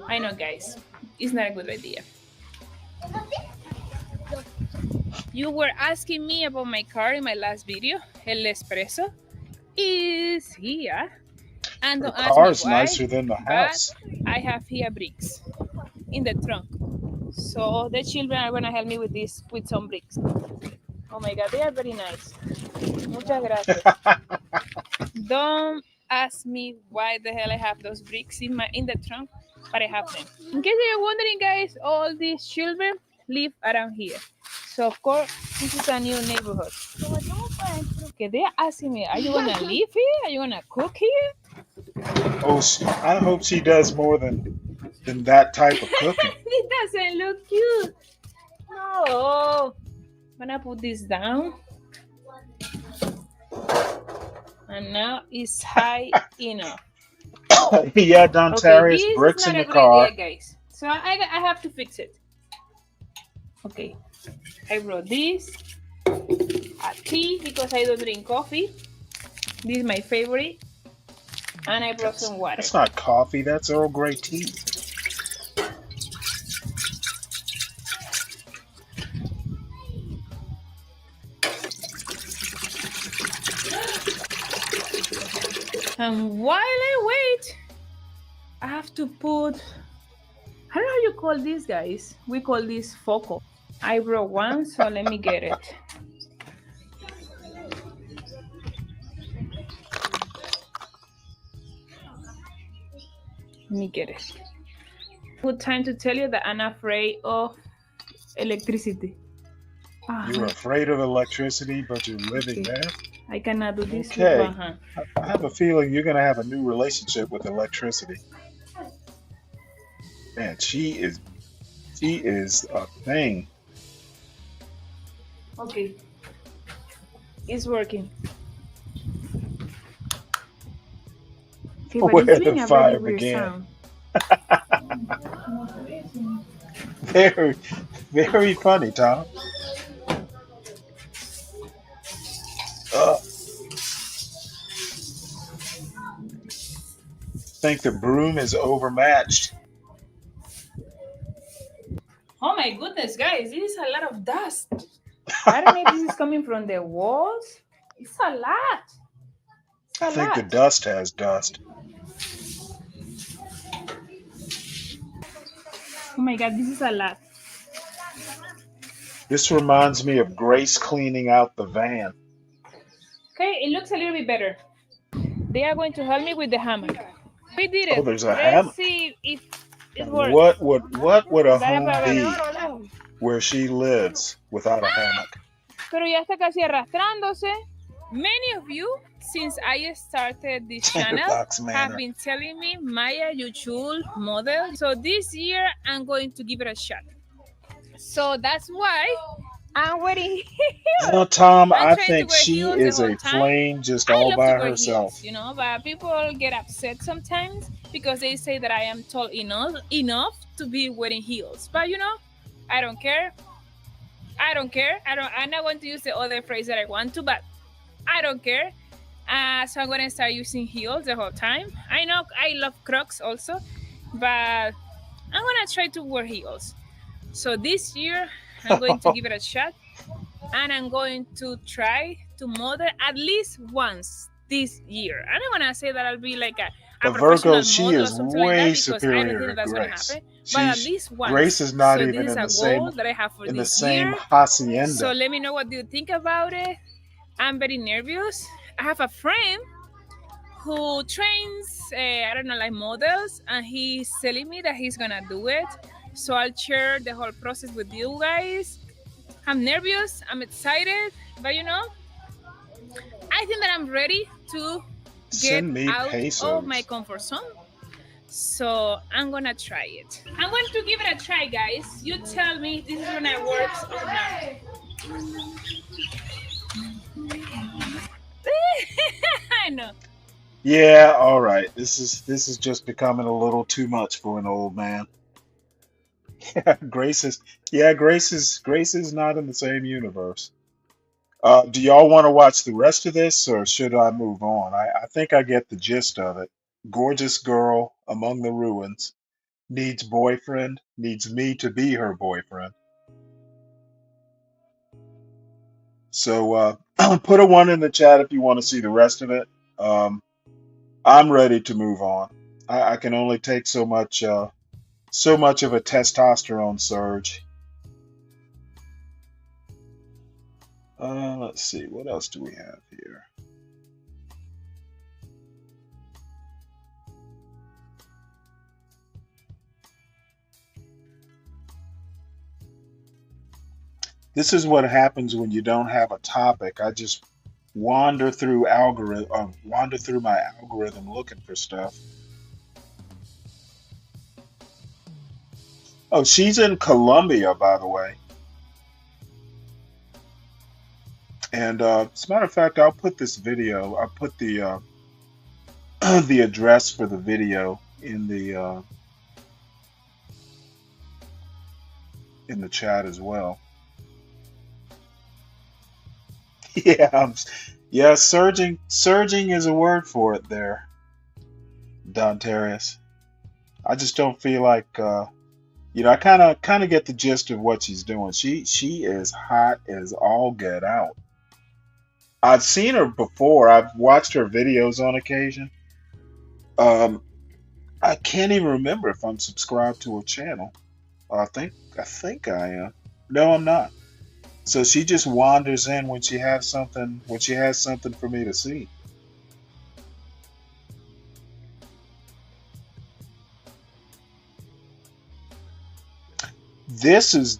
I know, guys. It's not a good idea. You were asking me about my car in my last video. El Espresso is here. And The don't ask me car's why, nicer than the but house. I have here bricks in the trunk. So the children are gonna help me with this, with some bricks. Oh my God, they are very nice. Muchas gracias. Don't ask me why the hell I have those bricks in the trunk, but I have them. In case you're wondering, guys, all these children live around here. So of course, this is a new neighborhood. Okay, they're asking me, are you gonna live here? Are you gonna cook here? Oh, I hope she does more than that type of cooking. It doesn't look cute. No. I'm gonna put this down. And now it's high enough. Yeah, Don Okay, Tarius, this is bricks not in a the good car. idea, guys. So I have to fix it. Okay, I brought this, a tea because I don't drink coffee. This is my favorite. And I brought some water. That's not coffee, that's Earl Grey tea. And while I wait, I have to put, I don't know how you call these, guys. We call this foco. I brought one, so let me get it. Let me get it. Good time to tell you that I'm afraid of electricity. You're afraid of electricity, but you're living Okay. there? I cannot do this Okay. with one hand. I have a feeling you're going to have a new relationship with electricity. Man, she is a thing. Okay. It's working. Okay, but Where it's the doing a fire very weird began. sound. Very, very funny, Tom. Think the broom is overmatched. Oh my goodness, guys, this is a lot of dust. I don't know if this is coming from the walls. It's a lot. I A think the lot. dust has dust. Oh my god, this is a lot. This reminds me of Grace cleaning out the van. Okay, it looks a little bit better. They are going to help me with the hammock. We did Oh, it. there's a Let's hammock. see if it works. What would a Dale home para be ver. where she lives without a hammock? Pero ya está casi arrastrándose. Many of you, since I started this channel, Tinderbox have Manor. been telling me, Maya, you should model. So this year, I'm going to give it a shot. So that's why I'm wearing heels. Tom, I'm I trying to think wear she heels the is whole a time. flame just I all love to by wear herself. heels, you know, but people get upset sometimes because they say that I am tall enough to be wearing heels. But you know, I don't care. I'm not going to use the other phrase that I want to, but I don't care. So I'm gonna start using heels the whole time. I know I love Crocs also, but I'm gonna try to wear heels. So this year I'm going to give it a shot, and I'm going to try to model at least once this year. I don't wanna say that I'll be like a But professional Virgo, she model or is something like that way because I don't think superior that to that's gonna Grace. happen. But at She least Grace once. is not So even this is in a the same goal that I have for in the this same year. hacienda. So let me know what you think about it. I'm very nervous. I have a friend who trains, I don't know, like models, and he's telling me that he's gonna do it. So I'll share the whole process with you guys. I'm nervous, I'm excited, but you know, I think that I'm ready to get Send me out of my pesos. comfort zone. So I'm gonna try it. I'm going to give it a try, guys. You tell me if this is gonna work or not. I know. Yeah, all right. This is just becoming a little too much for an old man. Grace is Grace is not in the same universe. Do y'all want to watch the rest of this, or should I move on? I think I get the gist of it. Gorgeous girl among the ruins needs boyfriend, needs me to be her boyfriend. So put a one in the chat if you want to see the rest of it. I'm ready to move on. I can only take so much of a testosterone surge. Let's see, what else do we have here? This is what happens when you don't have a topic. I just wander through my algorithm looking for stuff. Oh, she's in Colombia, by the way. And as a matter of fact, I'll put this video. I'll put the the address for the video in the chat as well. Yeah, yeah, surging is a word for it there, Don Terrius. I just don't feel like I kind of get the gist of what she's doing. She is hot as all get out. I've seen her before. I've watched her videos on occasion. Um, I can't even remember if I'm subscribed to her channel. I think I am. No, I'm not. So she just wanders in when she has something for me to see. This is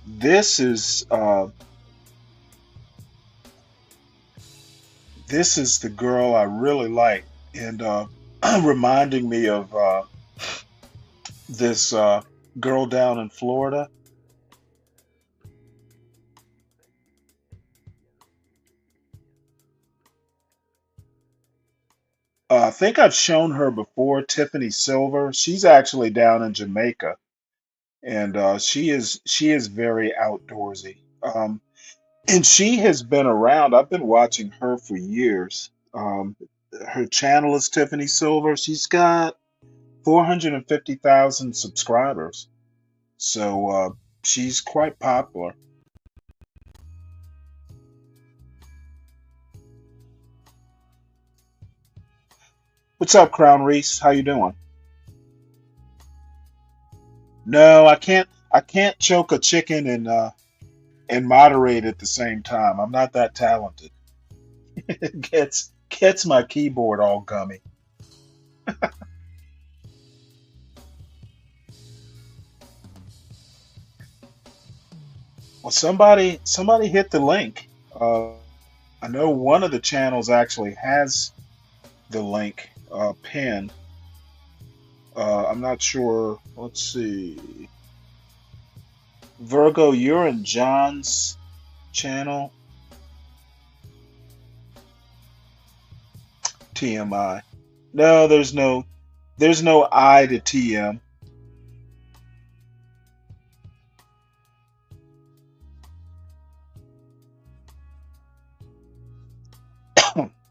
the girl I really like, and reminding me of this girl down in Florida. I think I've shown her before, Tiffany Silver. She's actually down in Jamaica, and she is very outdoorsy. And she has been around. I've been watching her for years. Her channel is Tiffany Silver. She's got 450,000 subscribers, so she's quite popular. What's up, Crown Reese? How you doing? No, I can't. I can't choke a chicken and moderate at the same time. I'm not that talented. It gets my keyboard all gummy. Well, somebody hit the link. I know one of the channels actually has the link pinned. I'm not sure. Let's see. Virgo, you're in John's channel. TMI. No, there's no I to TM.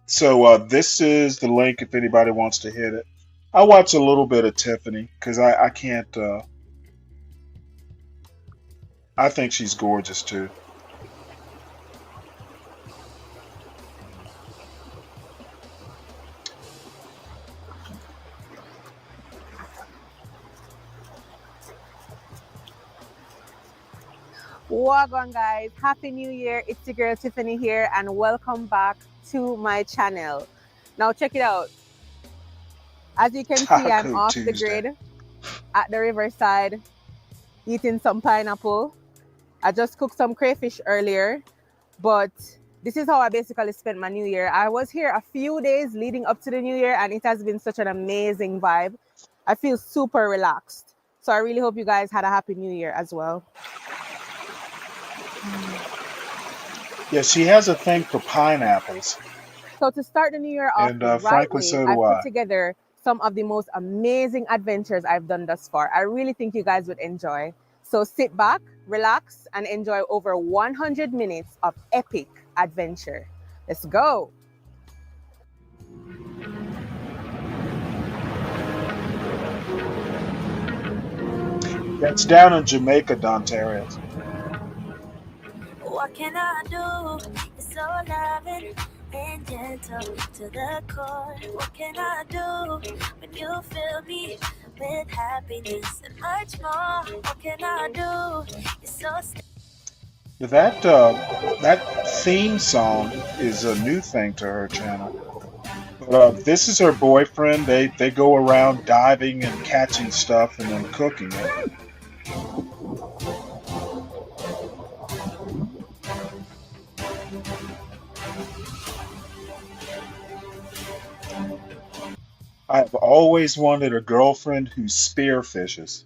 So this is the link if anybody wants to hit it. I watch a little bit of Tiffany because I can't. I think she's gorgeous too. Welcome, guys. Happy New Year. It's your girl Tiffany here, and welcome back to my channel. Now, check it out. As you can see, I'm Taco off the Tuesday. grid at the riverside eating some pineapple. I just cooked some crayfish earlier, but this is how I basically spent my New Year. I was here a few days leading up to the New Year, and it has been such an amazing vibe. I feel super relaxed. So I really hope you guys had a happy New Year as well. Yeah, she has a thing for pineapples, So to start the new year off and the right frankly, way, so I do put I. together some of the most amazing adventures I've done thus far. I really think you guys would enjoy. So sit back, relax, and enjoy over 100 minutes of epic adventure. Let's go. That's down in Jamaica, Dontario. What can I do? It's so loving and gentle to the core. What can I do when you fill me with happiness and much more? What can I do? You're so That theme song is a new thing to her channel. But this is her boyfriend. They go around diving and catching stuff and then cooking it. I've always wanted a girlfriend who spearfishes.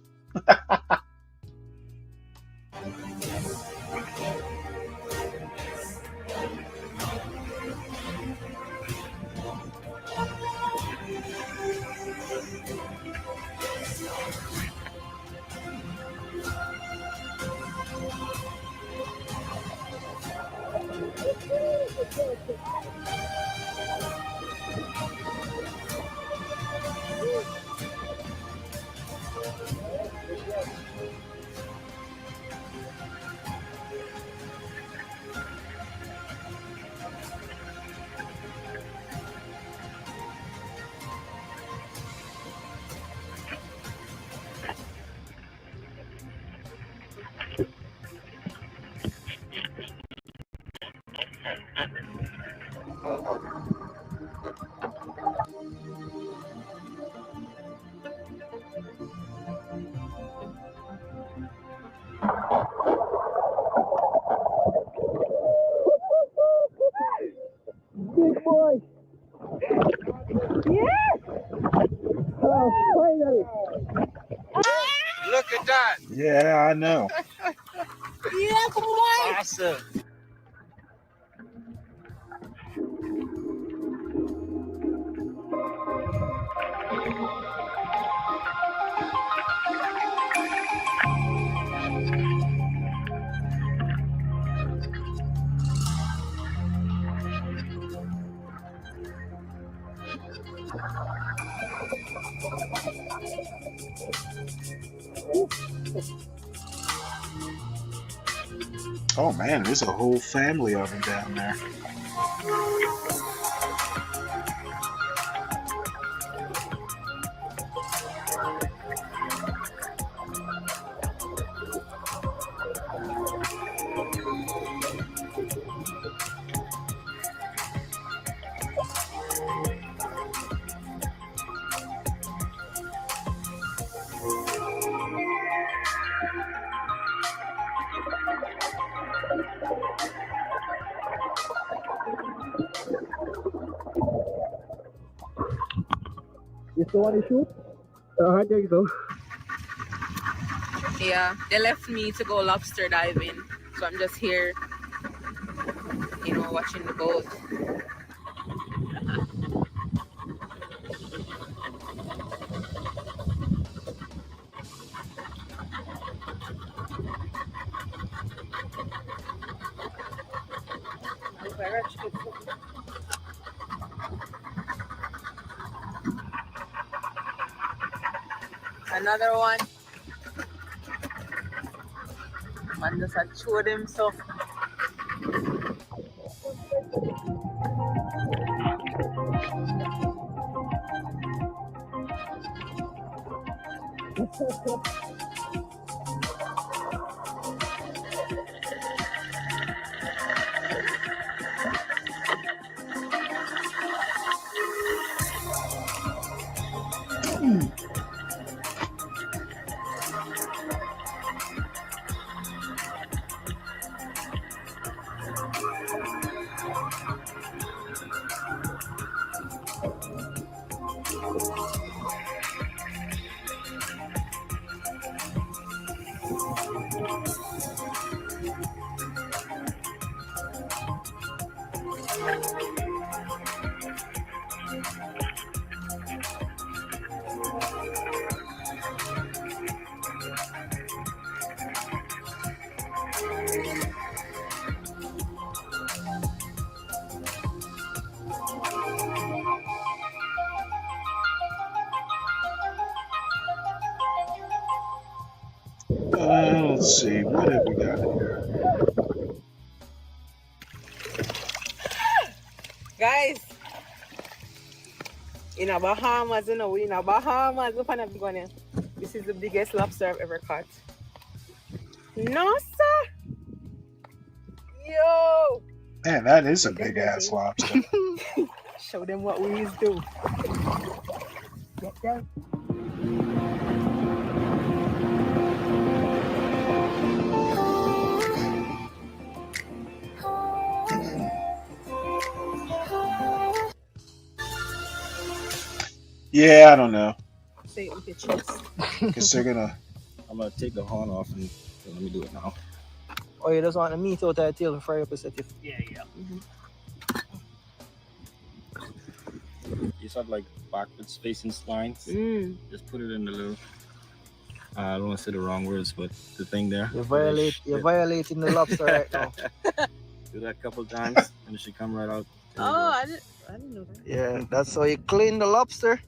Big boy. Yes! Oh, finally. Look at that. Yeah, I know. Yeah, come on. Awesome. Oh man, there's a whole family of them down there. Yeah, they left me to go lobster diving, so I'm just here, watching the boat. Another one. Man just had showed him so. Let's see, what have we got here? Guys, in a Bahamas, we in a Bahamas, look at big one here. This is the biggest lobster I've ever caught. No, sir. Yo. Man, that is a big ass lobster. Show them what we used to do. Get down. Yeah, I don't know. Say it with your chest. Guess they're gonna. I'm gonna take the horn off and let me do it now. Oh, you just want the meat out of the tail and fry up a set. Yeah. You just have like backwards facing lines. Just put it in the little. I don't want to say the wrong words, but the thing there. You're violating the lobster right now. Do that a couple times, and it should come right out. Oh, I didn't know that. Yeah, that's how you clean the lobster.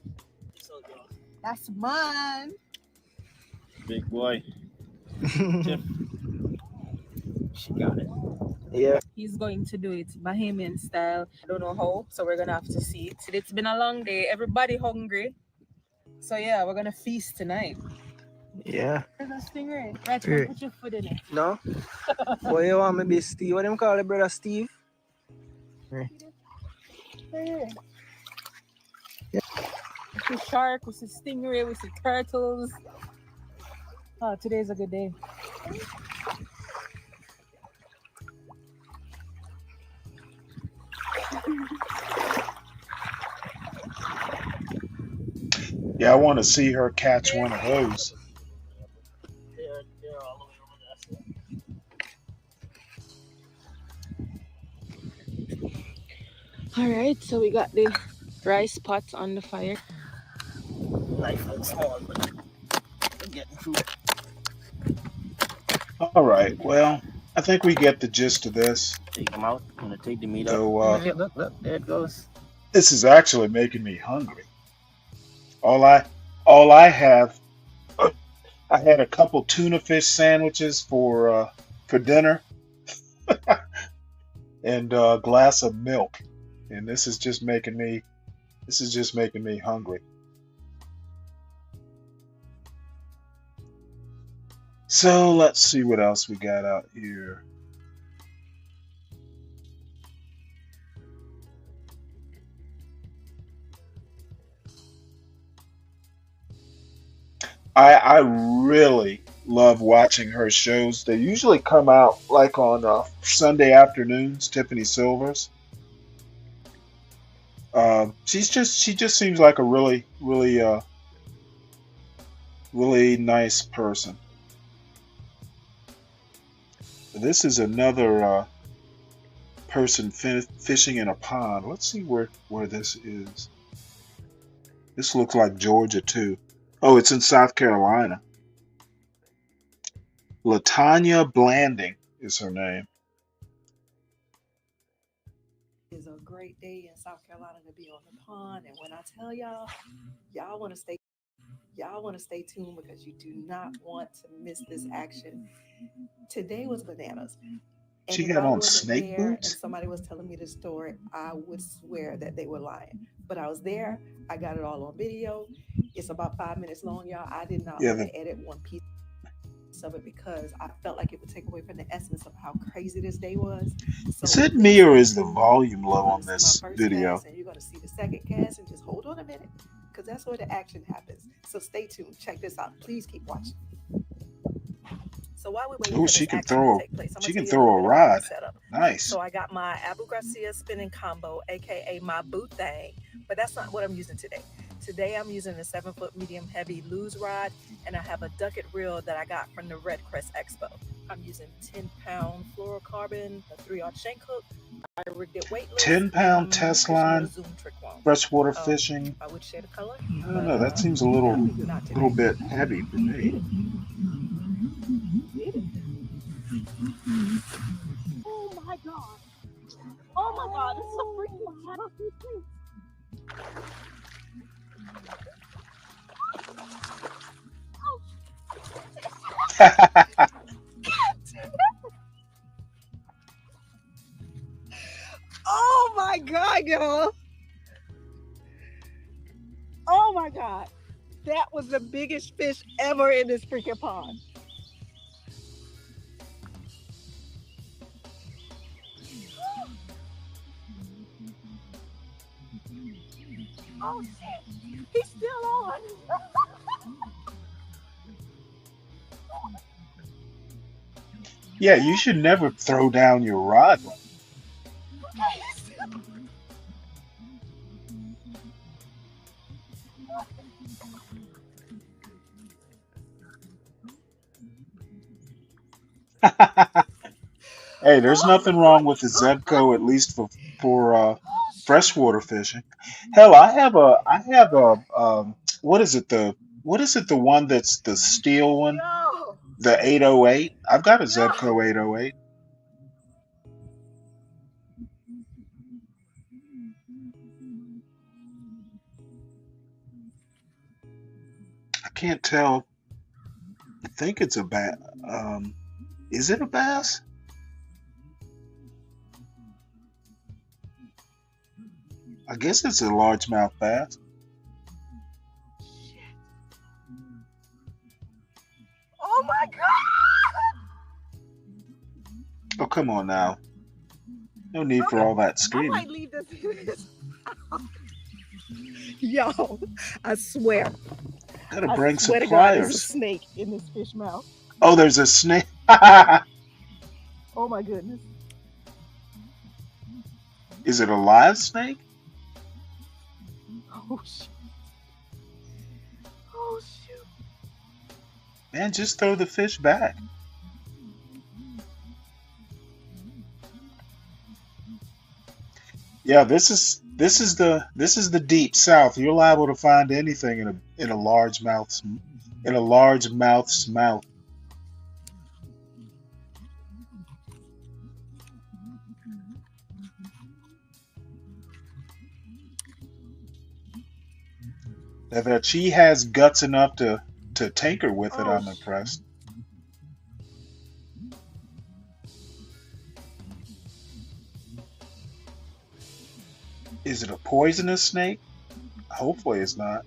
That's mine. Big boy. She got it. Yeah. He's going to do it Bahamian style. I don't know how, so we're gonna have to see it. It's been a long day. Everybody hungry. So yeah, we're gonna feast tonight. Yeah. There's a stingray. Right, Yeah. put your foot in it. No? Boy, you want me to be Steve? What do you call it, brother Steve? Right. Yeah. We see shark, we see stingray, we see turtles. Oh, today's a good day. Yeah, I want to see her catch one of those. They're all the way over there. All right, so we got the rice pot on the fire. Knife looks small, but I'm getting through. All right, well, I think we get the gist of this. Take them out. I'm gonna take the meat So, out. Look, there it goes. This is actually making me hungry. All I have, I had a couple tuna fish sandwiches for dinner, and a glass of milk, and this is just making me hungry. So let's see what else we got out here. I really love watching her shows. They usually come out like on Sunday afternoons, Tiffany Silver's. She just seems like a really nice person. This is another person fishing in a pond. Let's see where this is. This looks like Georgia too. Oh, it's in South Carolina. Latanya Blanding is her name. It's a great day in South Carolina to be on the pond, and when I tell y'all, y'all want to stay tuned because you do not want to miss this action. Today was bananas. And She if got I on wasn't snake there and boots? somebody was telling me the story, I would swear that they were lying. But I was there. I got it all on video. It's about 5 minutes long, y'all. I did not Yeah, want to edit one piece of it because I felt like it would take away from the essence of how crazy this day was. is So it please me or stay is the tuned. volume You're low going on to see my this first video? cast and you're going to see the second cast, and just hold on a minute because that's where the action happens. So stay tuned. Check this out. Please keep watching. So while we're waiting Oh, for she this can action to throw take place, I'm she going can to tell you a throw little a bit about my rod. setup. Nice. So I got my Abu Garcia spinning combo, aka my boot thing, but that's not what I'm using today. Today I'm using a 7-foot medium heavy lose rod, and I have a Ducket reel that I got from the Red Crest Expo. I'm using 10-pound fluorocarbon, a 3/0 shank hook. I rigged it weightless, 10-pound I'm test fishing with a line, zoom trick worm. freshwater fishing. I would share the color, I don't but know. That seems a little not today. bit heavy for me. Oh my god! Oh my god! It's so freaking hot. Oh my god, y'all! Oh my god! That was the biggest fish ever in this freaking pond. Oh shit! He's still on. Yeah, you should never throw down your rod. Hey, there's nothing wrong with the Zebco, at least for freshwater fishing. Hell, I have a what is it the one that's the steel one, Yo! the 808. I've got a Zebco 808. I can't tell. I think it's a bass. Is it a bass? I guess it's a largemouth bass. Oh my god! Oh, come on now. No need for all that I screaming. might leave this. Yo, I swear. Gotta I bring swear some to God, there's a pliers. snake in this fish mouth. Oh, there's a snake. Oh my goodness. Is it a live snake? Oh shit. Oh shoot. Man, just throw the fish back. Yeah, this is the deep south. You're liable to find anything in a largemouth's mouth. Now that she has guts enough to tinker with it, I'm impressed. Is it a poisonous snake? Hopefully it's not.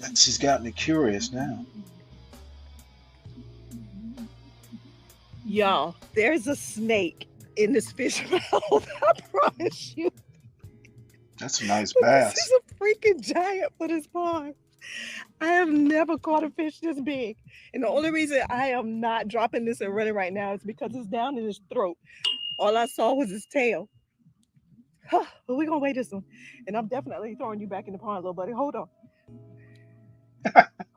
And she's got me curious now. Y'all, there's a snake in this fish mouth. I promise you. That's a nice But bass. this is a freaking giant for this pond. I have never caught a fish this big. And the only reason I am not dropping this and running right now is because it's down in his throat. All I saw was his tail. But we're going to wait this one. And I'm definitely throwing you back in the pond, little buddy. Hold on.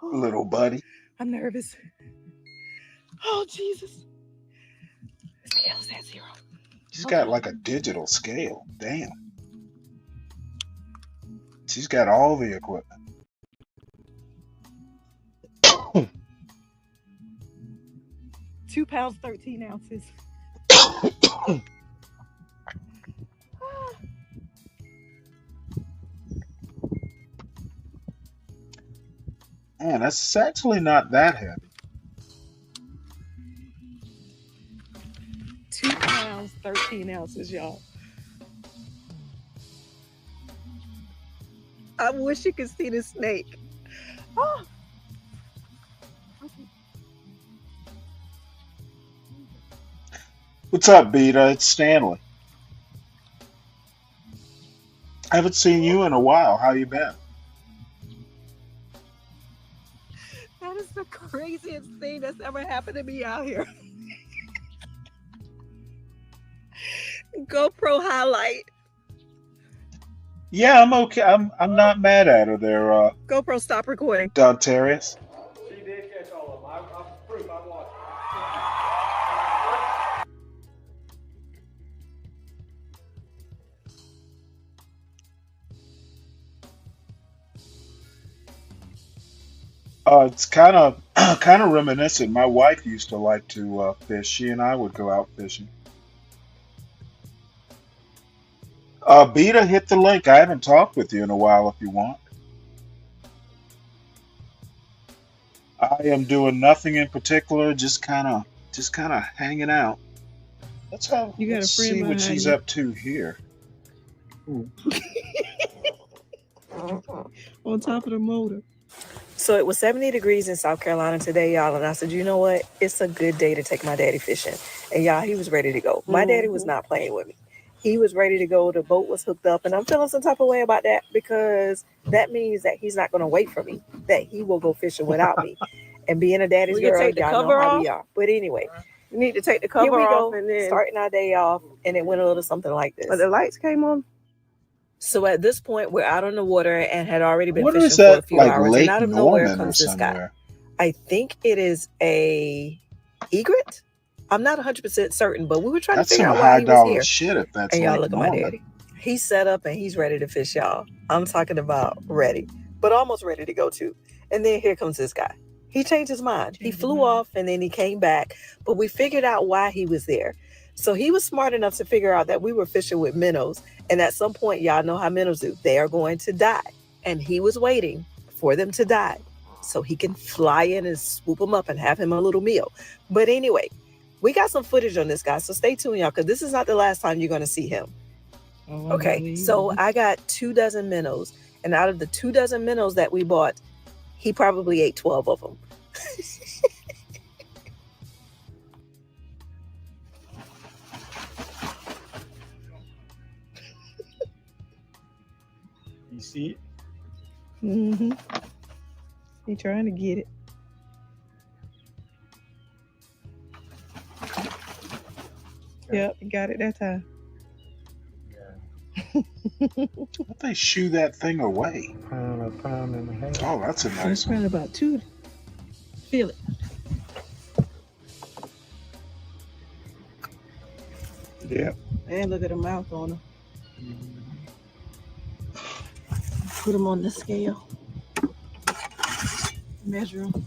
Little buddy. I'm nervous. Oh, Jesus. Scale's at 0. She's got like a digital scale. Damn. She's got all the equipment. 2 pounds, 13 ounces. Man, that's actually not that heavy. 2 pounds, 13 ounces, y'all. I wish you could see the snake. Oh. What's up, Beta? It's Stanley. I haven't seen you in a while. How you been? That is the craziest thing that's ever happened to me out here. GoPro highlight. Yeah, I'm okay. I'm not mad at her there, GoPro stop recording. Dontarius. She did catch all of them. I'm proof. I'm watching. It's kind of reminiscent. My wife used to like to fish. She and I would go out fishing. Beta, hit the link. I haven't talked with you in a while. If you want, I am doing nothing in particular. Just kind of hanging out. Let's You got a friend see what behind she's you. up to here. Ooh. On top of the motor. So it was 70 degrees in South Carolina today, y'all. And I said, you know what? It's a good day to take my daddy fishing. And y'all, he was ready to go. My daddy was not playing with me. He was ready to go. The boat was hooked up. And I'm feeling some type of way about that because that means that he's not going to wait for me, that he will go fishing without me. And being a daddy's We can girl, take the y'all know cover how off? we are. But anyway, You need to take the here cover we off go, and then starting our day off. And it went a little something like this. but the lights came on. So at this point, we're out on the water and had already been What is fishing for a that? few Like hours. And Lake out of nowhere Norman or comes this guy. somewhere? I think it is a egret. I'm not 100% certain, but we were trying to That's figure some out why high he was dollar here. shit if that's And y'all Lake look at my Norman. daddy. He's set up and he's ready to fish, y'all. I'm talking about ready, but almost ready to go too. And then here comes this guy. He changed his mind. He flew off and then he came back, but we figured out why he was there. So he was smart enough to figure out that we were fishing with minnows. And at some point, y'all know how minnows do. They are going to die. And he was waiting for them to die so he can fly in and swoop them up and have him a little meal. But anyway, we got some footage on this guy. So stay tuned, y'all, because this is not the last time you're going to see him. Okay, so I got 2 dozen minnows. And out of the 2 dozen minnows that we bought, he probably ate 12 of them. You see it? Mm-hmm. He trying to get it. Yep, he got it that time. Don't they shoo that thing away? Pound and a half. Oh, that's a It's nice one. probably about 2. Feel it. Yeah. And look at the mouth on him. Put him on the scale. Measure him.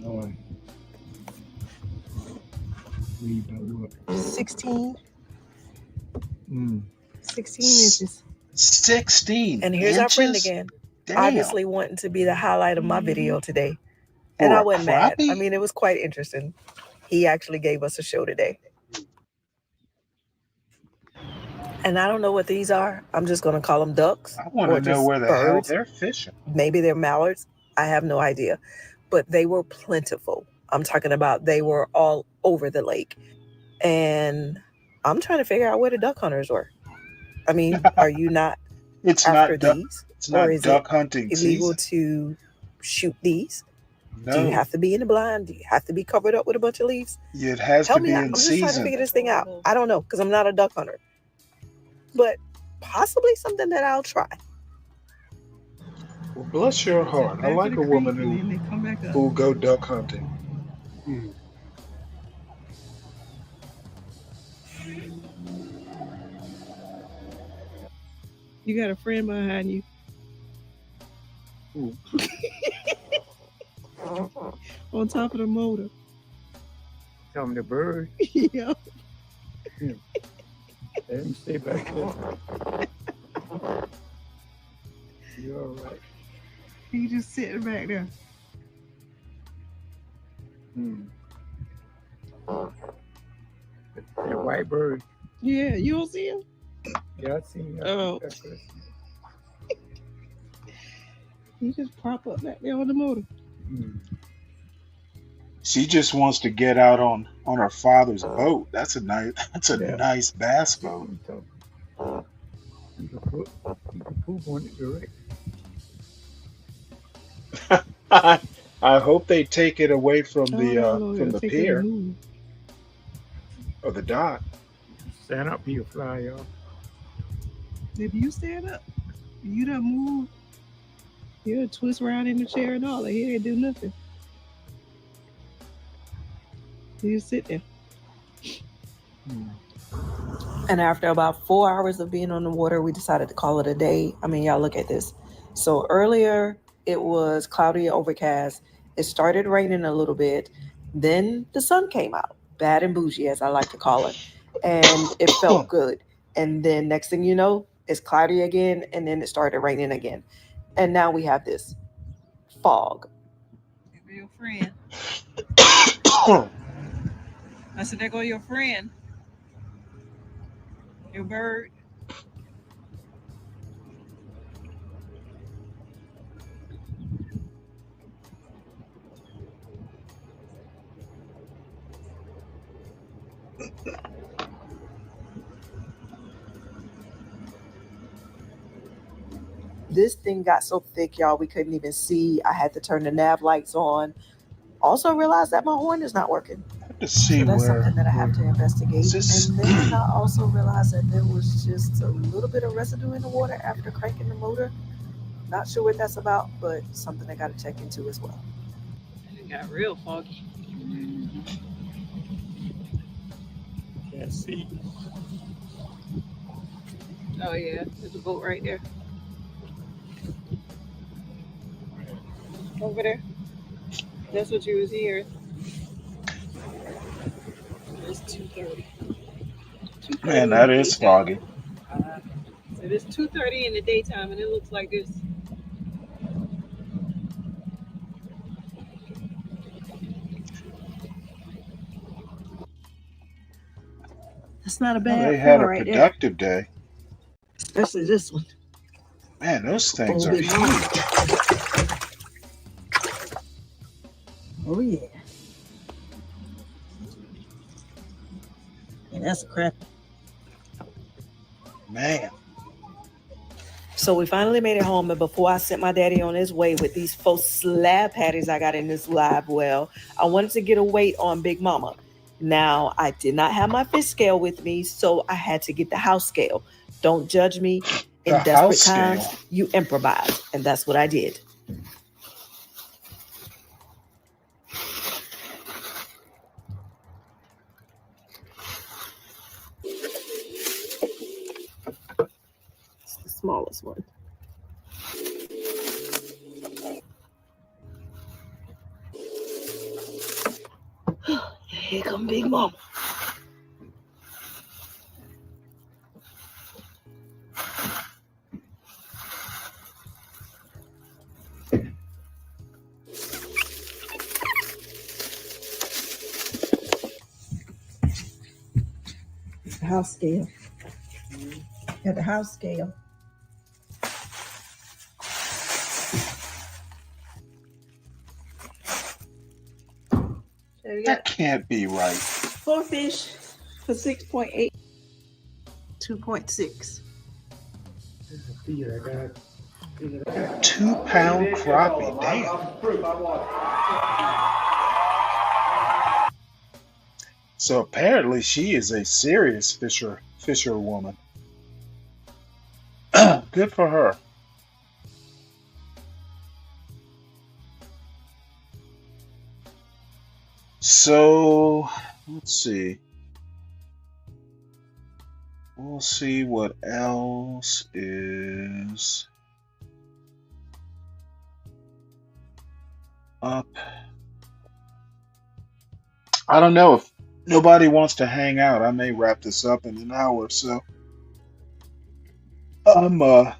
Lord. Read about what? 16. 16 S- inches. 16 And here's our friend inches? again. Damn. Obviously wanting to be the highlight of my video today. And For I a wasn't mad. I crappie? mean, it was quite interesting. He actually gave us a show today. And I don't know what these are. I'm just going to call them ducks I want or to know just where the hell birds. they're fishing. Maybe they're mallards. I have no idea. But they were plentiful. I'm talking about they were all over the lake. And I'm trying to figure out where the duck hunters were. I mean, are you not It's after not duck. these? It's Or not is it duck hunting illegal season. to shoot these? Do you No, have to be in the blind? Do you have to be covered up with a bunch of leaves? it has to Help me be out. in I'm just trying to season. figure this thing out. I don't know because I'm not a duck hunter, but possibly something that I'll try. Well, bless your heart. I Back to like the a creek woman and then they come back up. who'll go duck hunting. You got a friend behind you. Ooh. On top of the motor. Tell me the bird. Yeah. Let him stay back there. You're all right. He just sitting back there. That white bird. Yeah, you don't see him? Yeah, I seen him. Oh. He just pop up back there on the motor. She just wants to get out on her father's boat. That's a nice bass boat. You can poop on it direct. I hope they take it away from Oh, the no, from they'll the take it and pier move. or the dock. Stand up, he'll fly off. If you stand up, you done move. You'll twist around in the chair and all that. He ain't do nothing. You just sit there. And after about 4 hours of being on the water, we decided to call it a day. I mean, y'all look at this. So earlier it was cloudy and overcast. It started raining a little bit. Then the sun came out, bad and bougie, as I like to call it. And it felt good. And then next thing you know, it's cloudy again. And then it started raining again. And now we have this fog. Your friend. I said, there go your friend. Your bird. This thing got so thick, y'all, we couldn't even see. I had to turn the nav lights on. Also realized that my horn is not working. To see So that's where something that I have to investigate. is this? And then I also realized that there was just a little bit of residue in the water after cranking the motor. Not sure what that's about, but something I got to check into as well. It got real foggy. Can't see. Oh yeah, there's a boat right there. Over there. That's what you was hearing. It's 2:30. Man, that is foggy. So it's 2:30 in the daytime, and it looks like this. That's not a Well, bad they had floor a right there. productive day. Especially this one. Man, those things Oh, are big huge. one. Oh yeah. And that's a crap. Man. So we finally made it home, and before I sent my daddy on his way with these 4 slab patties I got in this live well, I wanted to get a weight on Big Mama. Now, I did not have my fish scale with me, so I had to get the house scale. Don't judge me. In The desperate house times, scale. you improvise, and that's what I did. It's the smallest one. Here come Big Mama. The house scale. Got the house scale. So we That got can't be right. 4 fish for 6.8. 2.6. Feed, I got 2 pound crappie. Damn. So apparently she is a serious fisher woman. Good for her. So let's see. We'll see what else is up. I don't know if nobody wants to hang out. I may wrap this up in an hour or so. I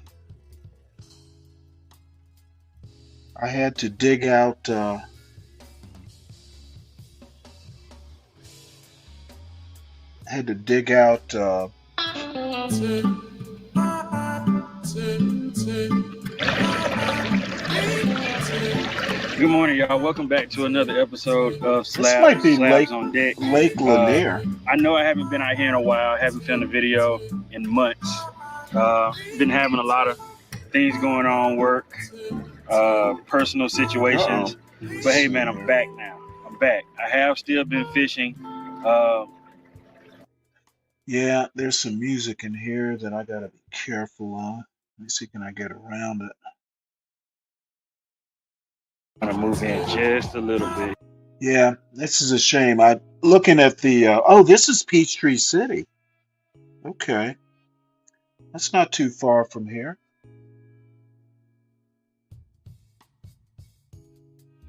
had to dig out Good morning, y'all. Welcome back to another episode of this might be Slabs on Deck. Lake Lanier. I know I haven't been out here in a while. I haven't filmed a video in months. Been having a lot of things going on, work, personal situations. But hey, man, I'm back now. I'm back. I have still been fishing. Yeah, there's some music in here that I gotta be careful on. Let me see, can I get around it? I'm gonna move in just a little bit. Yeah, this is a shame. I looking at the this is Peachtree City. Okay. That's not too far from here.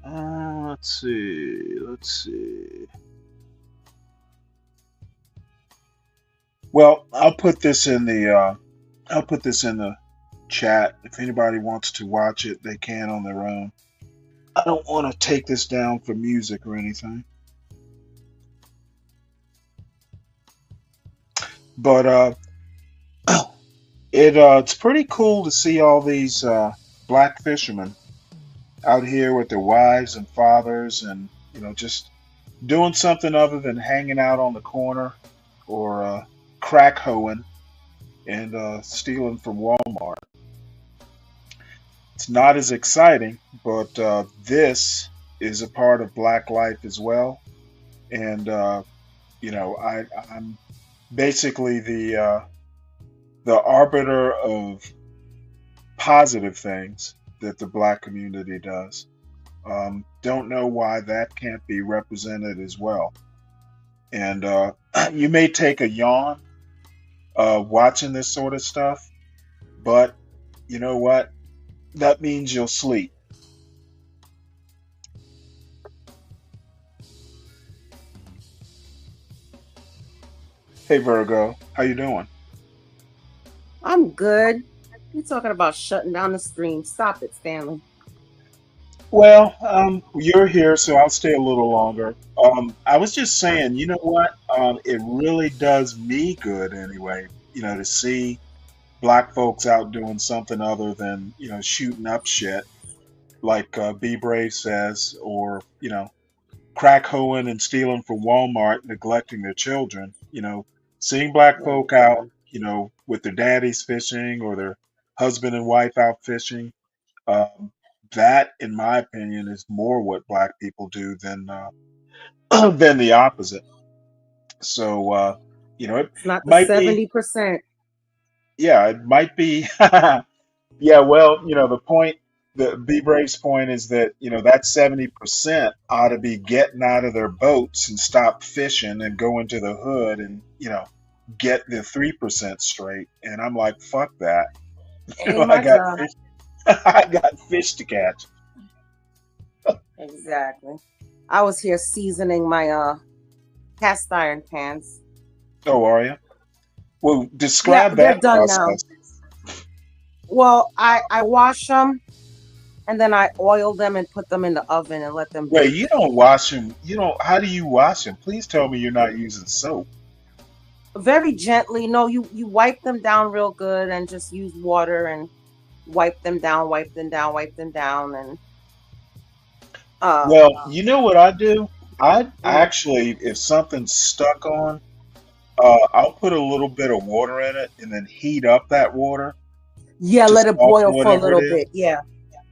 Let's see. Well, I'll put this in the chat. If anybody wants to watch it, they can on their own. I don't want to take this down for music or anything. But it's pretty cool to see all these black fishermen out here with their wives and fathers, and just doing something other than hanging out on the corner or crack hoeing and stealing from Walmart. It's not as exciting, but this is a part of Black life as well, and I'm basically the arbiter of positive things that the Black community does. Don't know why that can't be represented as well. And you may take a yawn watching this sort of stuff, but you know what? That means you'll sleep. Hey Virgo, how you doing? I'm good. You're talking about shutting down the stream. Stop it, Stanley. Well, you're here, so I'll stay a little longer. I was just saying, you know what? It really does me good anyway, to see Black folks out doing something other than, shooting up shit, like Be Brave says, or, crack hoeing and stealing from Walmart, neglecting their children. Seeing Black folk out, with their daddies fishing or their husband and wife out fishing. That, in my opinion, is more what Black people do than than the opposite. So, it It's not the might be, 70%. yeah, it might be, yeah. Well, the point, the Be Brave's point is that that 70% ought to be getting out of their boats and stop fishing and go into the hood and get the 3% straight. And I'm like, fuck that. Ain't I my got job. fish. I got fish to catch. Exactly. I was here seasoning my cast iron pans. Oh, are you? Well, Yeah, describe they're that done now. process. Well, I wash them and then I oil them and put them in the oven and let them Wait, bake. you don't wash them. How do you wash them? Please tell me you're not using soap. Very gently. No, you wipe them down real good and just use water and wipe them down, and Well, you know what I do? I actually, if something's stuck on, I'll put a little bit of water in it and then heat up that water Yeah, to let it soften boil for a whatever it little is. bit. Yeah.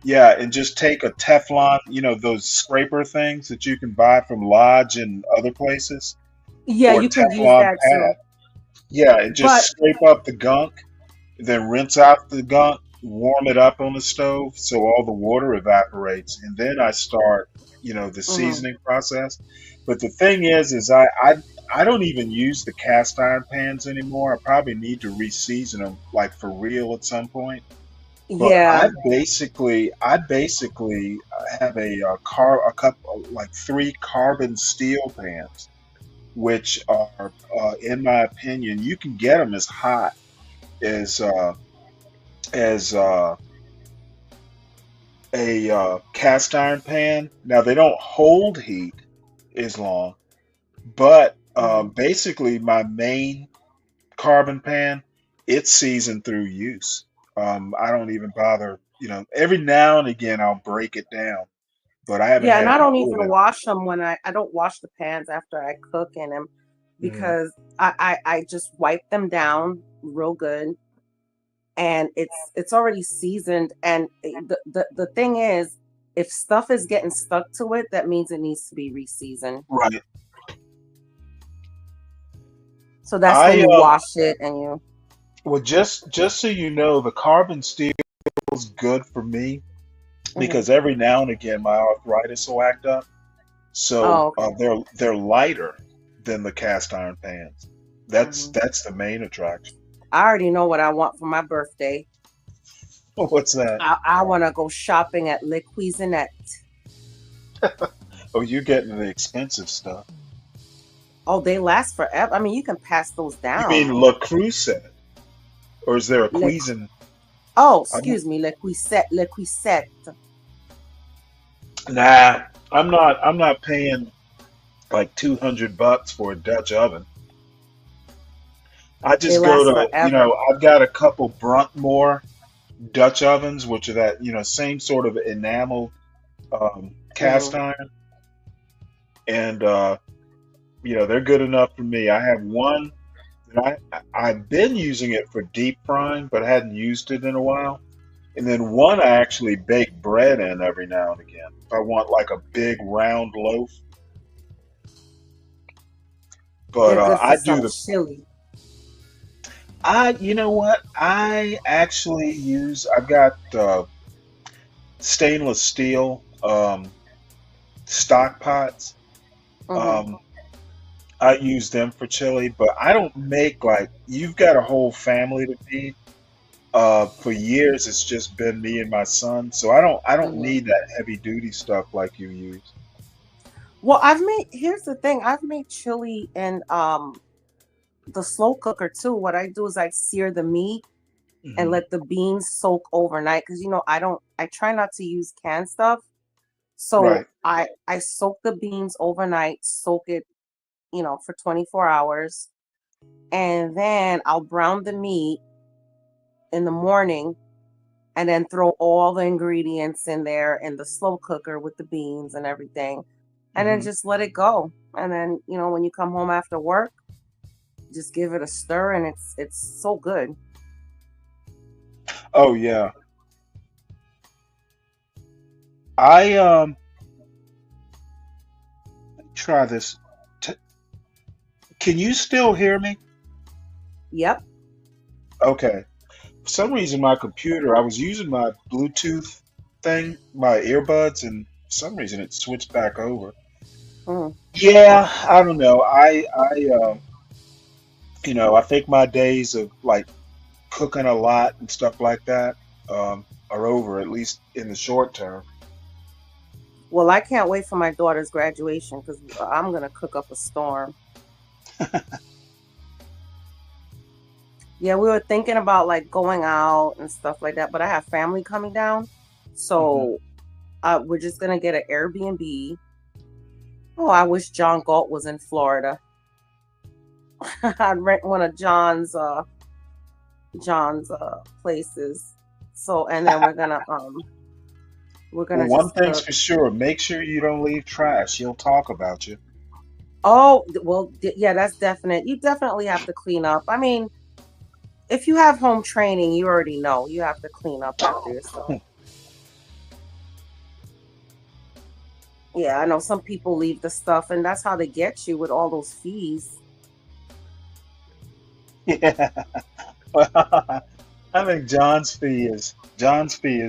Yeah, and just take a Teflon, those scraper things that you can buy from Lodge and other places, Yeah, or a you can use Teflon that pad. too. Yeah, and just But scrape up the gunk, then rinse out the gunk, warm it up on the stove so all the water evaporates, and then I start, the mhm. seasoning process. But the thing is I don't even use the cast iron pans anymore. I probably need to re-season them like for real at some point. But Yeah. I basically have a couple like three carbon steel pans, which are, in my opinion, you can get them as hot as as a cast iron pan. Now they don't hold heat as long, but Mhm. basically my main carbon pan, it's seasoned through use. I don't even bother. Every now and again I'll break it down, but I haven't Yeah, and had I to don't do even it. wash them when I don't wash the pans after I cook in them Mhm. because I just wipe them down real good and it's already seasoned and the thing is if stuff is getting stuck to it, that means it needs to be re-seasoned. Right. So that's when I you wash it and you Well, just so you know, the carbon steel is good for me mhm. because every now and again my arthritis will act up. So Oh, okay. they're lighter than the cast iron pans. That's Mhm. that's the main attraction. I already know what I want for my birthday. What's that? I want to go shopping at Le Cuisinette. Oh, you're getting the expensive stuff. Oh, they last forever. I mean, you can pass those You mean down. Le Creuset, or is there a Le, Cuisin? oh, I don't. excuse me, Le Cuisette, Le Cuisette. Nah, I'm not paying like $200 for a Dutch oven. I They just go last to, forever. I've got a couple Bruntmore Dutch ovens, which are that, same sort of enamel, cast Hmm. iron, and they're good enough for me. I have one that I've been using it for deep frying, but I hadn't used it in a while. And then one I actually bake bread in every now and again. If I want like a big round loaf, but They're good for I do some the chili. you know what? I've got stainless steel stock pots. Hmm. Um, I use them for chili, but I don't make like you've got a whole family to feed. For years, it's just been me and my son, so I don't Hmm. need that heavy duty stuff like you use. Well, here's the thing. I've made chili in the slow cooker too. What I do is I sear the meat and Hmm. let the beans soak overnight because I try not to use canned stuff. So Right. I soak the beans overnight, soak it, for 24 hours. And then I'll brown the meat in the morning and then throw all the ingredients in there in the slow cooker with the beans and everything. And then Hmm. just let it go. And then, when you come home after work, just give it a stir and it's so good. Oh yeah. I try this. T- can you still hear me? Yep. Okay. For some reason, my computer, I was using my Bluetooth thing, my earbuds, and for some reason it switched back over. Mm. Yeah, I don't know. I think my days of like cooking a lot and stuff like that are over, at least in the short term. Well, I can't wait for my daughter's graduation because I'm gonna cook up a storm. Yeah, we were thinking about like going out and stuff like that, but I have family coming down, Hmm. so we're just gonna get an Airbnb. Oh, I wish John Galt was in Florida. I'd rent one of John's places. So, and then we're Well, gonna one just thing's cook. for sure, make sure you don't leave trash. He'll talk about you. Oh, well, yeah, that's definite. You definitely have to clean up. I mean, if you have home training, you already know you have to clean up after yourself. Yeah, I know some people leave the stuff, and that's how they get you with all those fees. Yeah. Well, I think John's fee is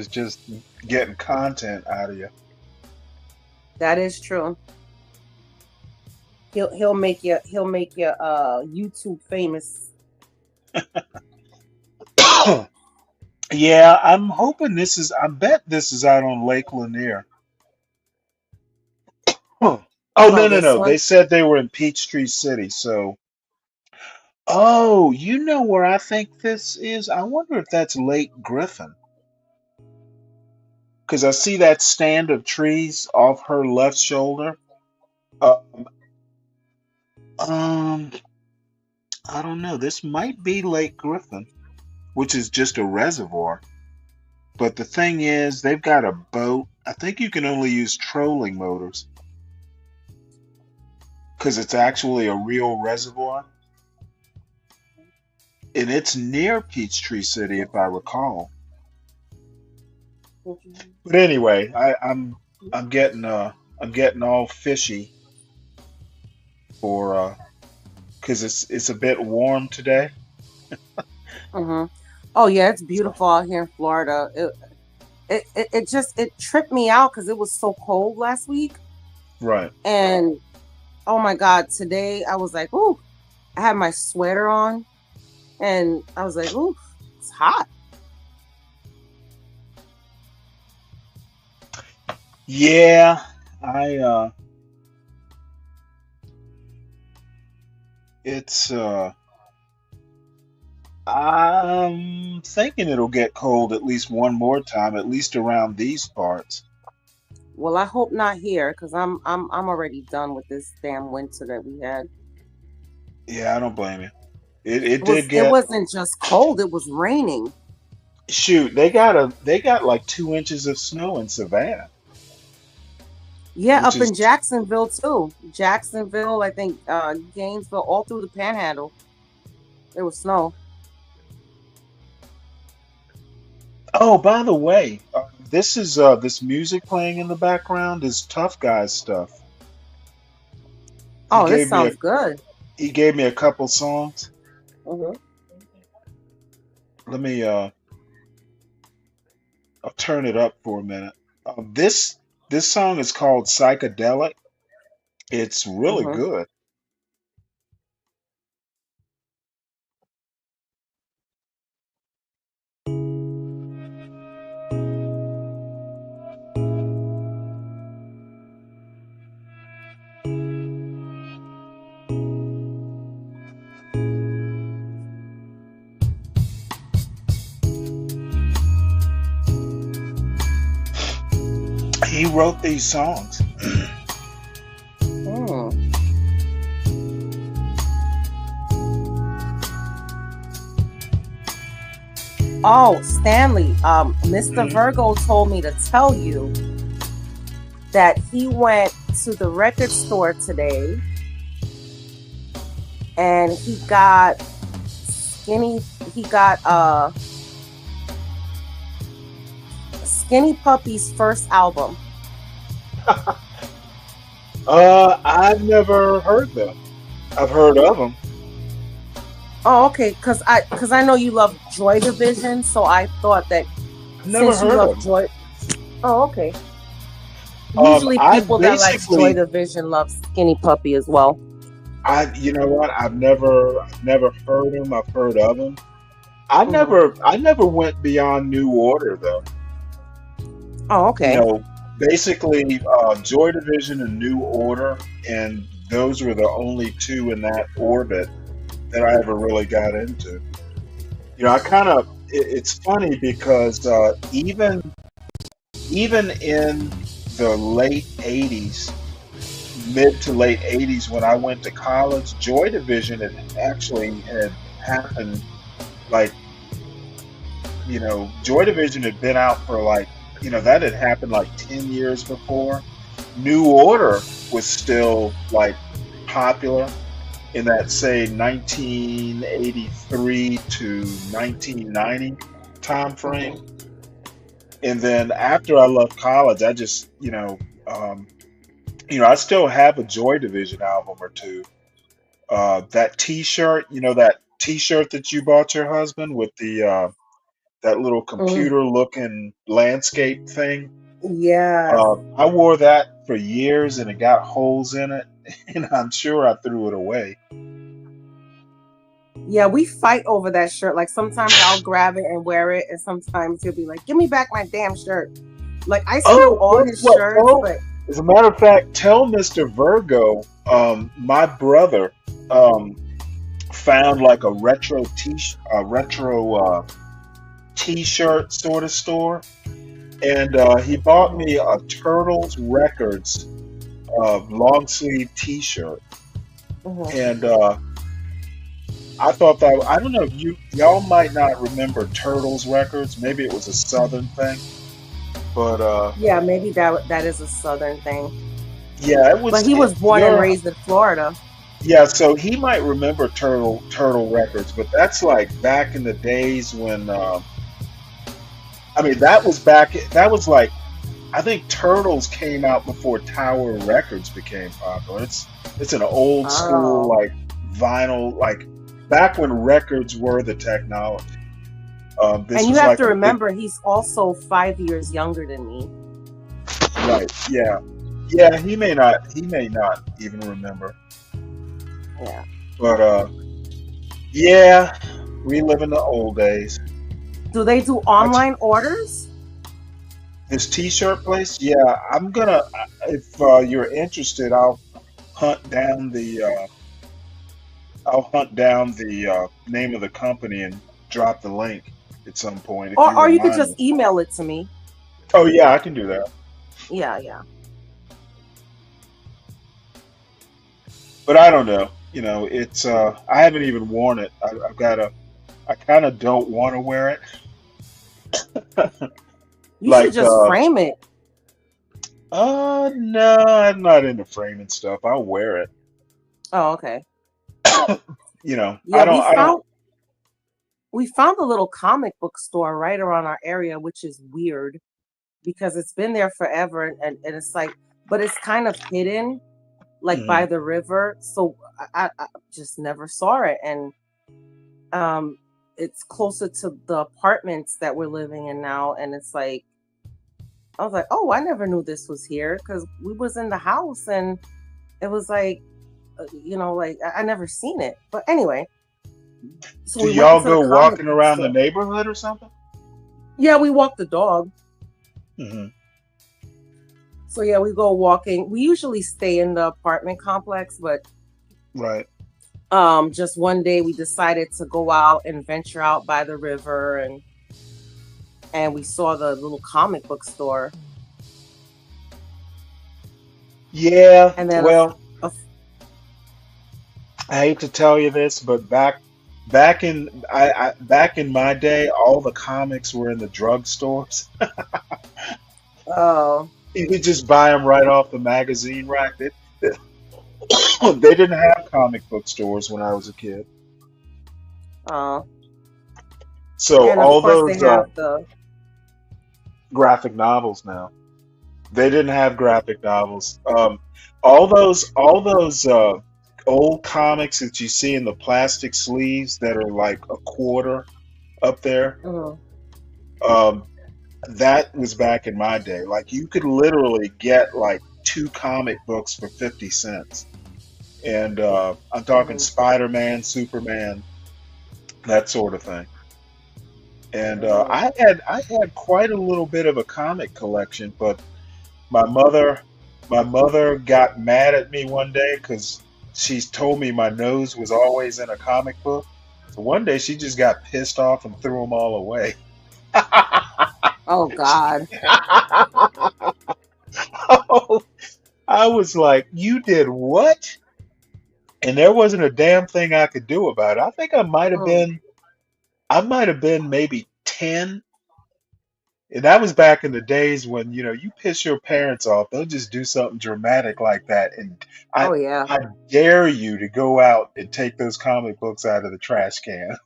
just getting content out of you. That is true. He'll make you YouTube famous. Yeah, I'm hoping I bet this is out on Lake Lanier. Huh. Oh, no, Oh, no, this no. They one? said they were in Peachtree City. So, oh, you know where I think this is? I wonder if that's Lake Griffin. Because I see that stand of trees off her left shoulder. Um, um, I don't know. This might be Lake Griffin, which is just a reservoir. But the thing is, they've got a boat. I think you can only use trolling motors because it's actually a real reservoir. And it's near Peachtree City, if I recall. But anyway, I'm getting all fishy for because it's a bit warm today. Hmm. Oh yeah, it's beautiful out here in Florida. It tripped me out because it was so cold last week, Right. and oh my God, today I was like, ooh, I had my sweater on, and I was like, ooh, it's hot. Yeah, it's I'm thinking it'll get cold at least one more time, at least around these parts. Well, I hope not here because I'm already done with this damn winter that we had. Yeah, I don't blame you. It It did wasn't just cold; it was raining. shoot, they got like 2 inches of snow in Savannah, Yeah, which up in is Jacksonville too. Jacksonville, I think, Gainesville, all through the Panhandle, there was snow. oh, by the way, this is this music playing in the background is Tough Guy stuff. He Oh, this gave me a sounds good. he gave me a couple songs. Hmm. Let me I'll turn it up for a minute. This song is called Psychedelic. It's really Hmm. good. He wrote these songs. Mm. Oh, Stanley, Mr. Mhm. Virgo told me to tell you that he went to the record store today and he got Skinny Puppy's first album. I've never heard them. I've heard of them. Oh, okay, because I know you love Joy Division, so I thought that I've never since you heard of love them. Joy. Oh, okay. Usually I people that like Joy basically, Division love Skinny Puppy as well. you know what? I've never heard them. I've heard of them. I Hmm. never went beyond New Order though. Oh, You okay. know, basically, Joy Division and New Order, and those were the only two in that orbit that I ever really got into. You know, it's funny because even in the late 80s, mid to late 80s, when I went to college, Joy Division had happened like, Joy Division had been out for like, that had happened like 10 years before. New Order was still like popular. in that, say, 1983 to 1990 time frame. Mhm. And then after I left college, I just, I still have a Joy Division album or two. That T-shirt, that T-shirt that you bought your husband with the that little Mm. computer-looking landscape thing. Yes. I wore that for years, and it got holes in it, and I'm sure I threw it away. Yeah, we fight over that shirt. Like sometimes I'll grab it and wear it, and sometimes he'll be like, "Give me back my damn shirt." Like I steal all his shirts, but As a matter of fact, tell Mr. Virgo, my brother found like a retro T-shirt sort of store, and he bought me a Turtles Records long sleeve T-shirt, Mhm. and I thought that I don't know if y'all might not remember Turtles Records. Maybe it was a Southern thing, but yeah, maybe that is a Southern thing. yeah, it was. But he was born and There, raised in Florida. yeah, so he might remember Turtle Records, but that's like back in the days when that was back. That was like I think Turtles came out before Tower Records became popular. It's an old school Oh. like vinyl, like back when records were the technology. This And you was have like to a big remember, he's also 5 years younger than me. right. Yeah, yeah. He may not even remember, Yeah. but yeah, we live in the old days. Do they do That's online orders? This T-shirt place. Yeah, I'm gonna. If you're interested, hunt down the. I'll hunt down the name of the company and drop the link at some point if you Or you could remind just me. email it to me. Oh yeah, I can do that. Yeah. But I don't know. It's I haven't even worn it. I've got to. I kind of don't want to wear it. You should Like just frame it. no, I'm not into framing stuff. I'll wear it. Oh, okay. I Yeah, don't. we found a little comic book store right around our area, which is weird because it's been there forever and it's like, but it's kind of hidden, like by Mhm. the river. So I just never saw it. And it's closer to the apartments that we're living in now. And it's like, I was like, oh, I never knew this was here because we was in the house and it was like, like I never seen it. But anyway, so Do we went y'all into the go comic walking book around the store. neighborhood or something? Yeah, we walk the dog. Hmm. So yeah, we go walking. We usually stay in the apartment complex, but Right. just one day we decided to go out and venture out by the river and we saw the little comic book store. Yeah. And then Well, I hate to tell you this, but back in my day, all the comics were in the drugstores. oh, You could just buy them right off the magazine rack. They didn't have comic book stores when I was a kid. oh, So and of all course they those have the graphic novels now. They didn't have graphic novels. All those old comics that you see in the plastic sleeves that are like a quarter up there. mhm. Um, that was back in my day. Like you could literally get like 2 comic books for 50 cents. And I'm talking Mhm. Spider-Man, Superman, that sort of thing. And Mhm. I had quite a little bit of a comic collection, but my mother my mother got mad at me one day because she's told me my nose was always in a comic book. So one day she just got pissed off and threw them all away. Oh God. Oh, I was like, "You did what?" And there wasn't a damn thing I could do about it. I think I might have Mm. been maybe 10, And that was back in the days when, you piss your parents off, they'll just do something dramatic like that. And I Oh yeah. I dare you to go out and take those comic books out of the trash can.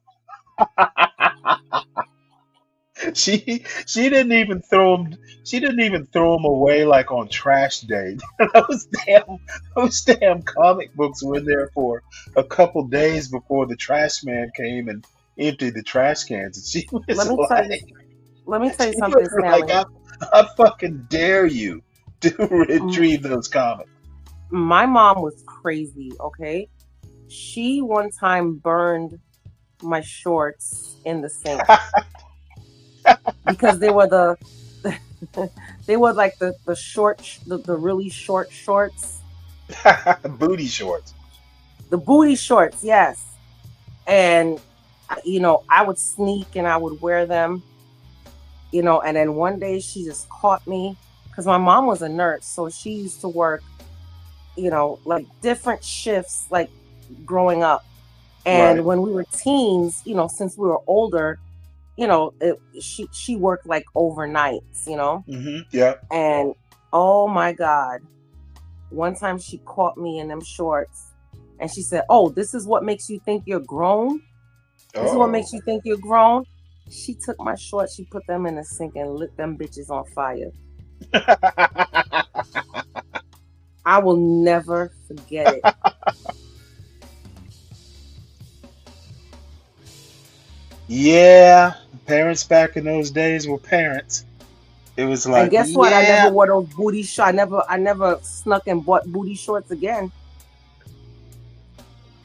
She didn't even throw them. She didn't even throw them away like on trash day. Those damn comic books were in there for a couple days before the trash man came and emptied the trash cans. And she was Let me tell you. like, Let me tell you she something, was like, Stanley. I fucking dare you to M- retrieve those comics. My mom was crazy. Okay, she one time burned my shorts in the sink because they were they were like the short the really short shorts, Booty shorts. the booty shorts. Yes, and I would sneak and I would wear them. And then one day she just caught me because my mom was a nurse, so she used to work, like different shifts, like growing up. And Right. when we were teens, since we were older, she worked like overnights. Yeah. And oh my God, one time she caught me in them shorts and she said, "Oh, this is what makes you think you're grown? This is what Oh. makes you think you're grown?" She took my shorts, she put them in the sink and lit them bitches on fire. I will never forget it. Yeah. Parents back in those days were parents. It was And like, guess what? I never yeah. wore those booty shorts. I never snuck and bought booty shorts again.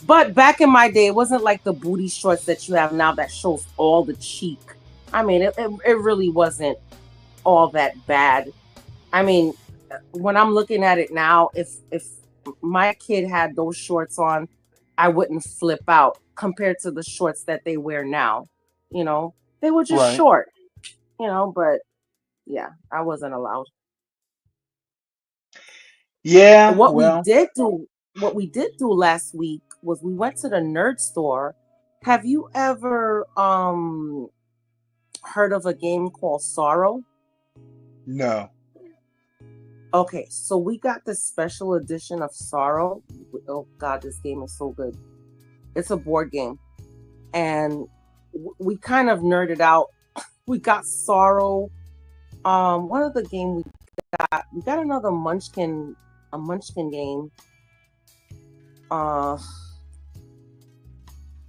But back in my day, it wasn't like the booty shorts that you have now that shows all the cheek. I mean, it really wasn't all that bad. I mean, when I'm looking at it now, if my kid had those shorts on, I wouldn't flip out compared to the shorts that they wear now. They were just Right. short, but yeah, I wasn't allowed. Yeah. What we Well, did do, what we did do last week was we went to the nerd store. Have you ever heard of a game called Sorrow? no. Okay, so we got this special edition of Sorrow. Oh God, this game is so good. It's a board game, and we kind of nerded out. We got Sorrow. What other game we got? We got another Munchkin, a Munchkin game.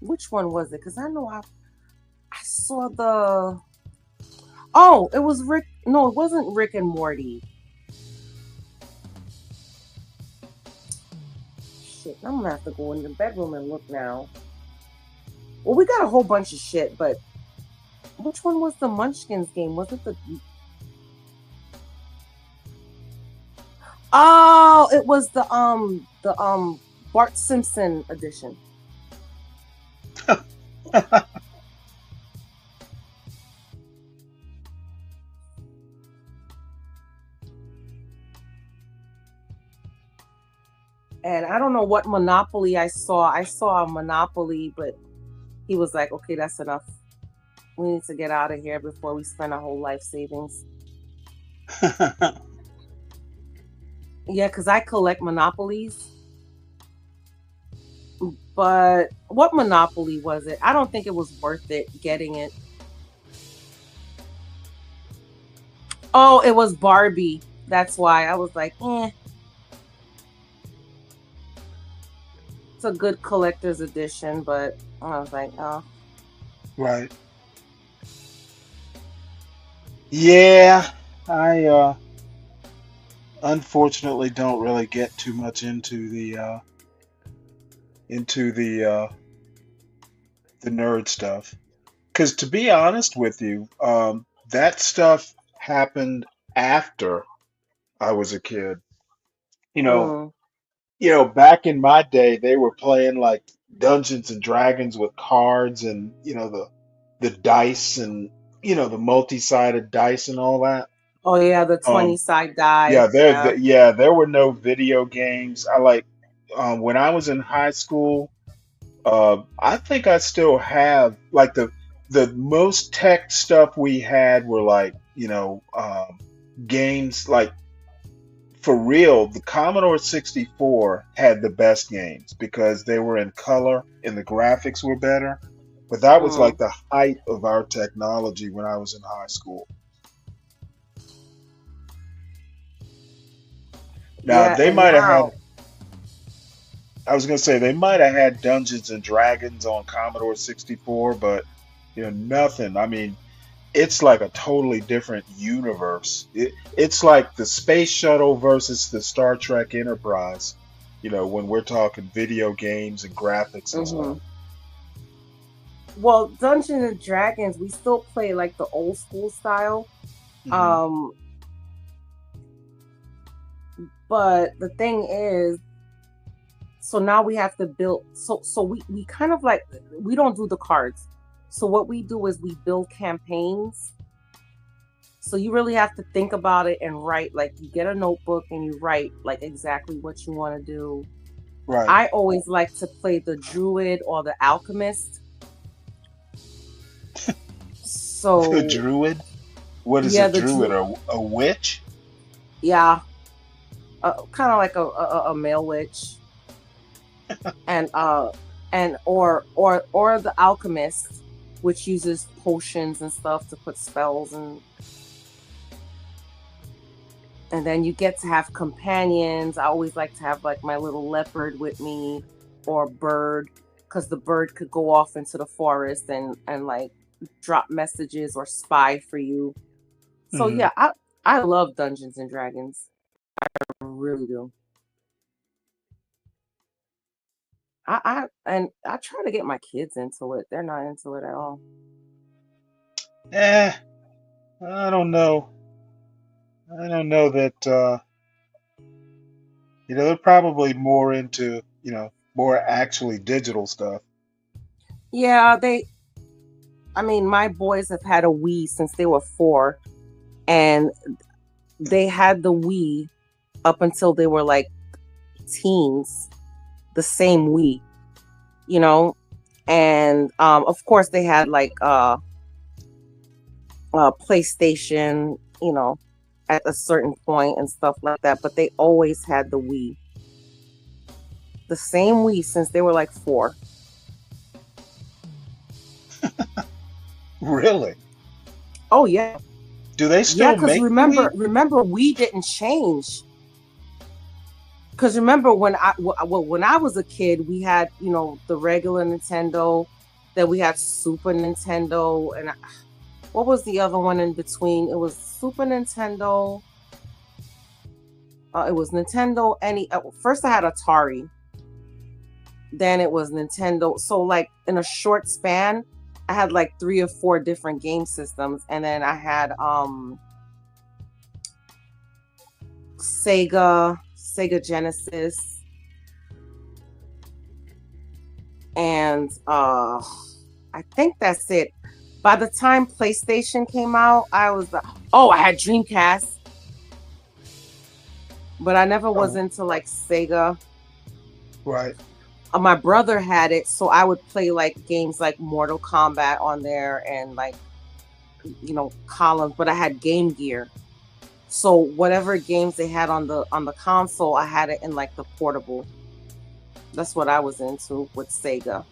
Which one was it? Because I know I saw the. Oh, it was Rick. No, it wasn't Rick and Morty. Shit, I'm gonna have to go in the bedroom and look now. Well, we got a whole bunch of shit, but which one was the Munchkins game? Was it the? Oh, it was the Bart Simpson edition. And I don't know what Monopoly I saw. I saw a Monopoly, but he was like, "Okay, that's enough. We need to get out of here before we spend our whole life savings." Yeah, because I collect Monopolies. But what Monopoly was it? I don't think it was worth it getting it. Oh, it was Barbie. That's why I was like, eh. It's a good collector's edition, but I was like, oh. Right. Yeah. I unfortunately don't really get too much into the nerd stuff. Because to be honest with you, that stuff happened after I was a kid. You know, Mm. back in my day, they were playing like Dungeons and Dragons with cards and the dice and the multi-sided dice and all that. Oh yeah, the 20 Um, side die. yeah, Yeah. there were no video games. When I was in high school, I think I still have like the most tech stuff we had were like games like for real, the Commodore 64 had the best games because they were in color and the graphics were better. But that was like Mm. the height of our technology when I was in high school. Now, Yeah, they and might have had, now, I was going to say, they might have had Dungeons and Dragons on Commodore 64, but, nothing. I mean, it's like a totally different universe. It's like the space shuttle versus the Star Trek Enterprise, when we're talking video games and graphics and hmm stuff. well, Dungeons and Dragons, we still play like the old school style. Hmm. Um, but the thing is, so now we have to build. So we kind of like we don't do the cards. So what we do is we build campaigns. So you really have to think about it and write. Like you get a notebook and you write like exactly what you want to do. Right. I always like to play the druid or the alchemist. The So druid? What is yeah, a the druid? druid. A witch? Yeah, kind of like a male witch, and or the alchemist, which uses potions and stuff to put spells and then you get to have companions. I always like to have like my little leopard with me or bird, because the bird could go off into the forest and like drop messages or spy for you. So Hmm. yeah, I love Dungeons and Dragons. I really do. I try to get my kids into it. They're not into it at all. Eh, I don't know. I don't know that, they're probably more into, more actually digital stuff. Yeah, I mean, my boys have had a Wii since they were 4, and they had the Wii up until they were like teens, the same Wii, you know, and of course they had like PlayStation, at a certain point and stuff like that, but they always had the Wii, the same Wii since they were like 4. Really? Oh yeah, Do they yeah, still because make the Wii? remember we didn't change. Because remember when when I was a kid, we had the regular Nintendo, then we had Super Nintendo, and what was the other one in between? It was Super Nintendo. It was Nintendo. First I had Atari, then it was Nintendo. So like in a short span, I had like 3 or 4 different game systems, and then I had Sega Genesis, and I think that's it. By the time PlayStation came out, I was I had Dreamcast, but I never was Oh, into like Sega. right. My brother had it, so I would play like games like Mortal Kombat on there and like columns. But I had Game Gear, so whatever games they had on the console, I had it in like the portable. That's what I was into with Sega.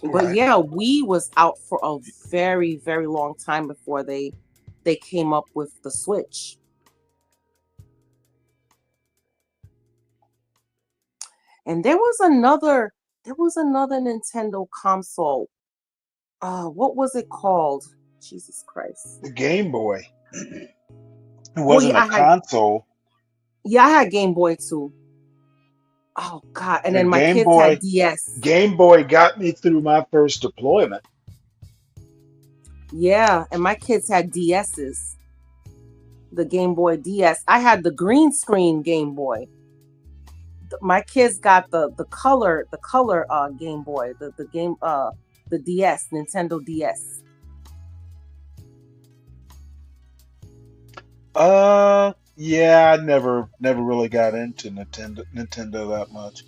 But Right. yeah, Wii was out for a very, very long time before they came up with the Switch. And there was another Nintendo console. What was it called? Jesus Christ. The Game Boy. It Oh wasn't yeah, a console. I had Game Boy too. Oh God. And The then my Game kids had Boy DS. Game Boy got me through my first deployment. Yeah, and my kids had DSs. The Game Boy DS. I had the green screen Game Boy. My kids got the color Game Boy, the DS, Nintendo DS. Yeah, I never really got into Nintendo that much.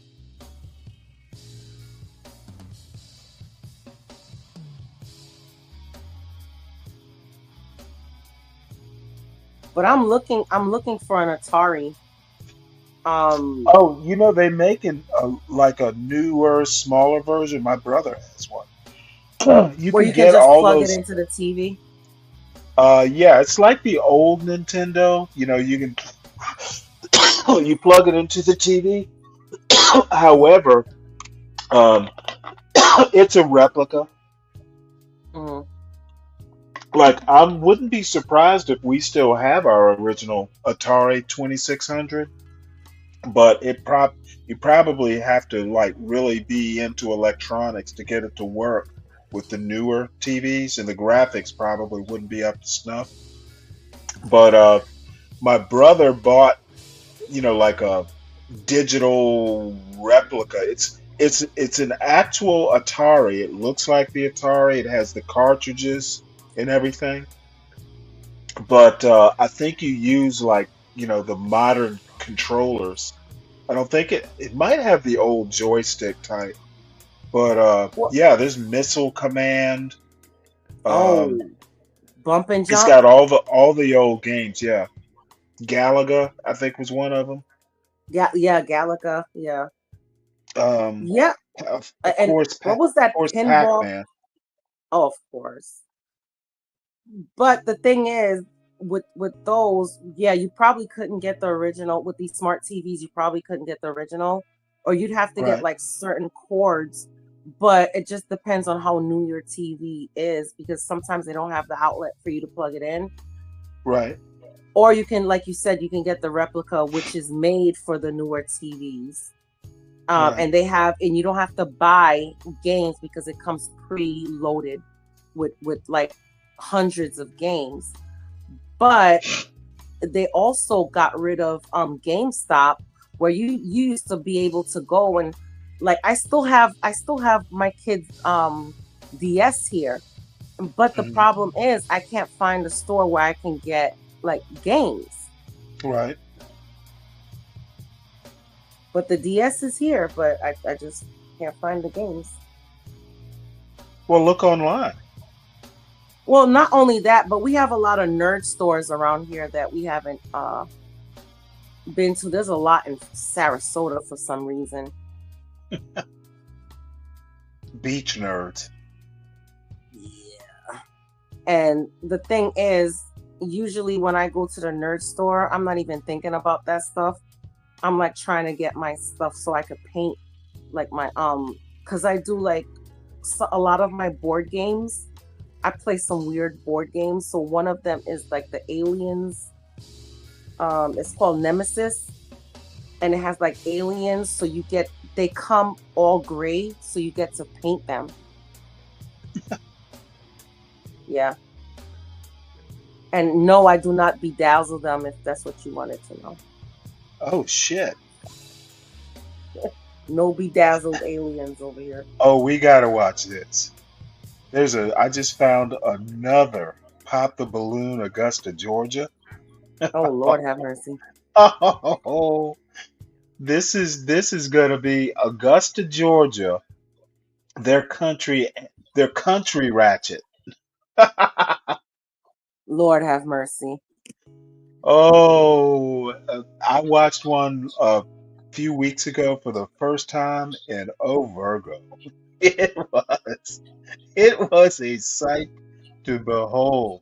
But I'm looking for an Atari. Oh, they make like a newer, smaller version. My brother has one. You Where can you can get just all plug it those. into the TV. Yeah, it's like the old Nintendo. You can you plug it into the TV. However, um, it's a replica. Mhm. Like I wouldn't be surprised if we still have our original Atari 2600, but you probably have to like really be into electronics to get it to work with the newer TVs, and the graphics probably wouldn't be up to snuff. But my brother bought, like a digital replica. It's an actual Atari. It looks like the Atari. It has the cartridges and everything. But I think you use like, the modern controllers. I don't think it might have the old joystick type. But What? yeah, there's Missile Command. Oh, Um, bump and it's jump. got all the old games. Yeah, Galaga, I think was one of them. Yeah, Galaga. Yeah, Um, yeah. of And course, what was that pinball? Pac-Man. Oh, of course. But the thing is, with those, yeah, you probably couldn't get the original with these smart TVs. You probably couldn't get the original, or you'd have to get Right, like certain cords. But it just depends on how new your TV is, because sometimes they don't have the outlet for you to plug it in. right, Or you can, like you said, you can get the replica, which is made for the newer TVs. right. And you don't have to buy games because it comes pre-loaded with like hundreds of games. But they also got rid of GameStop, where you used to be able to go and like I still have my kids DS here, but the Mhm. problem is I can't find a store where I can get like games. Right. But the DS is here, but I just can't find the games. Well, look online. Well, not only that, but we have a lot of nerd stores around here that we haven't been to. There's a lot in Sarasota for some reason. Beach nerds. And the thing is, usually when I go to the nerd store, I'm not even thinking about that stuff. I'm like trying to get my stuff so I could paint like my because I do like a lot of my board games. I play some weird board games. So one of them is like the Aliens. It's called Nemesis, and it has like aliens. So they come all gray, so you get to paint them. Yeah. And no, I do not bedazzle them, if that's what you wanted to know. Oh shit. No bedazzled aliens over here. Oh, we gotta watch this. I just found another Pop the Balloon, Augusta, Georgia. Oh Lord have mercy. Oh, this is gonna be Augusta, Georgia. Their country ratchet. Lord have mercy. Oh, I watched one a few weeks ago for the first time, and oh Virgo, it was a sight to behold.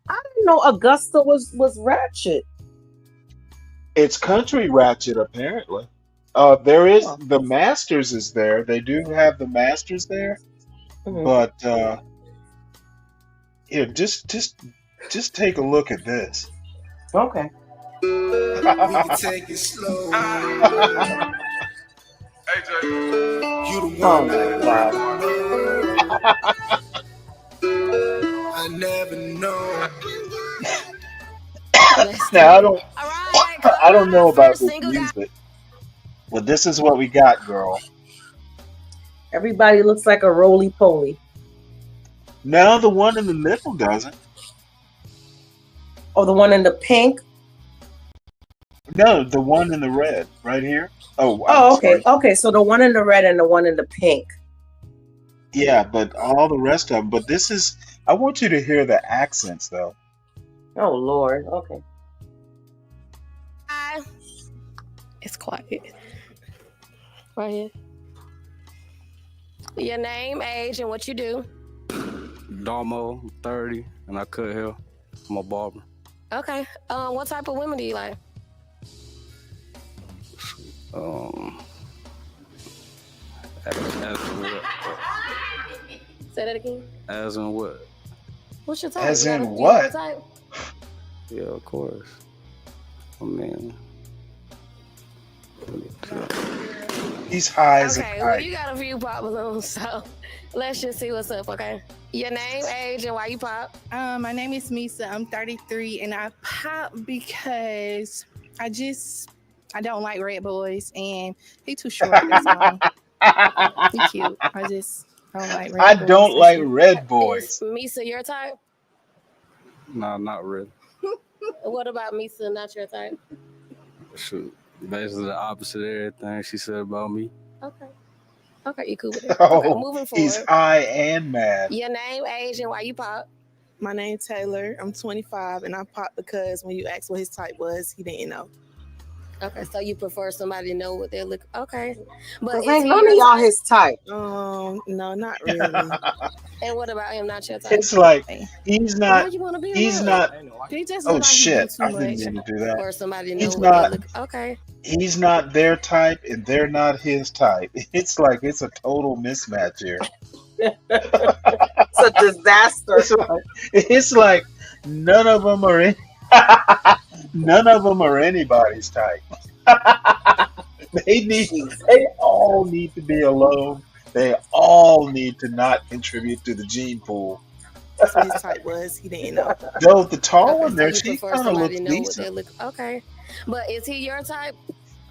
I didn't know Augusta was ratchet. It's country ratchet, apparently. There is the Masters is there. They do have the Masters there, Mhm. but yeah, just take a look at this. Okay. We can take it slow. You the Oh one my God. I never know. Now I don't know about this music, but this is what we got, girl. Everybody looks like a roly poly. Now the one in the middle doesn't. Oh, the one in the pink. No, the one in the red, right here. Oh, I'm Oh, okay. sorry. Okay, so the one in the red and the one in the pink. Yeah, but all the rest of them. But this is. I want you to hear the accents, though. Oh Lord. Okay. Hi. It's quiet. Right here. Your name, age, and what you do. Darmo, 30, and I cut hair. I'm a barber. Okay. What type of women do you like? As in what? Say that again. As in what? What's your type? As You in got a what? type? Yeah, of course. I mean, He's high as a Okay, well, kite. you got a few pop balloons, so let's just see what's up, okay? Your name, age, and why you pop? My name is Misa. I'm 33, and I pop because I don't like red boys, and he too short. That's why. He cute. I just don't like red I boys. don't like That's it. red Is boys. Misa your type? nah, not really. What about Misa not your type? Shoot, basically the opposite of everything she said about me. Okay. Okay, you cool with it. Okay, Oh, moving he's forward. high and mad. Your name, age, and why you pop? My name's Taylor. I'm 25, and I popped because when you asked what his type was, he didn't know. Okay, so you prefer somebody to know what they're looking. Okay, but Cause is ain't he none of your y'all type? his type. No, not really. And what about him? Not your type? It's like he's Why not. you want to be He's around? not. He just Oh look like he do shit! too I didn't much. mean to do that. Or somebody to know He's what they're not. looking. Okay. He's not their type, and they're not his type. It's like it's a total mismatch here. It's a disaster. It's like none of them are in. None of them are anybody's type. They all need to be alone. They all need to not contribute to the gene pool. That's what his type was. He didn't know. Though the tall Okay, one so there, you she prefer kind of somebody looks to know what decent. they're looking. Okay, but is he your type?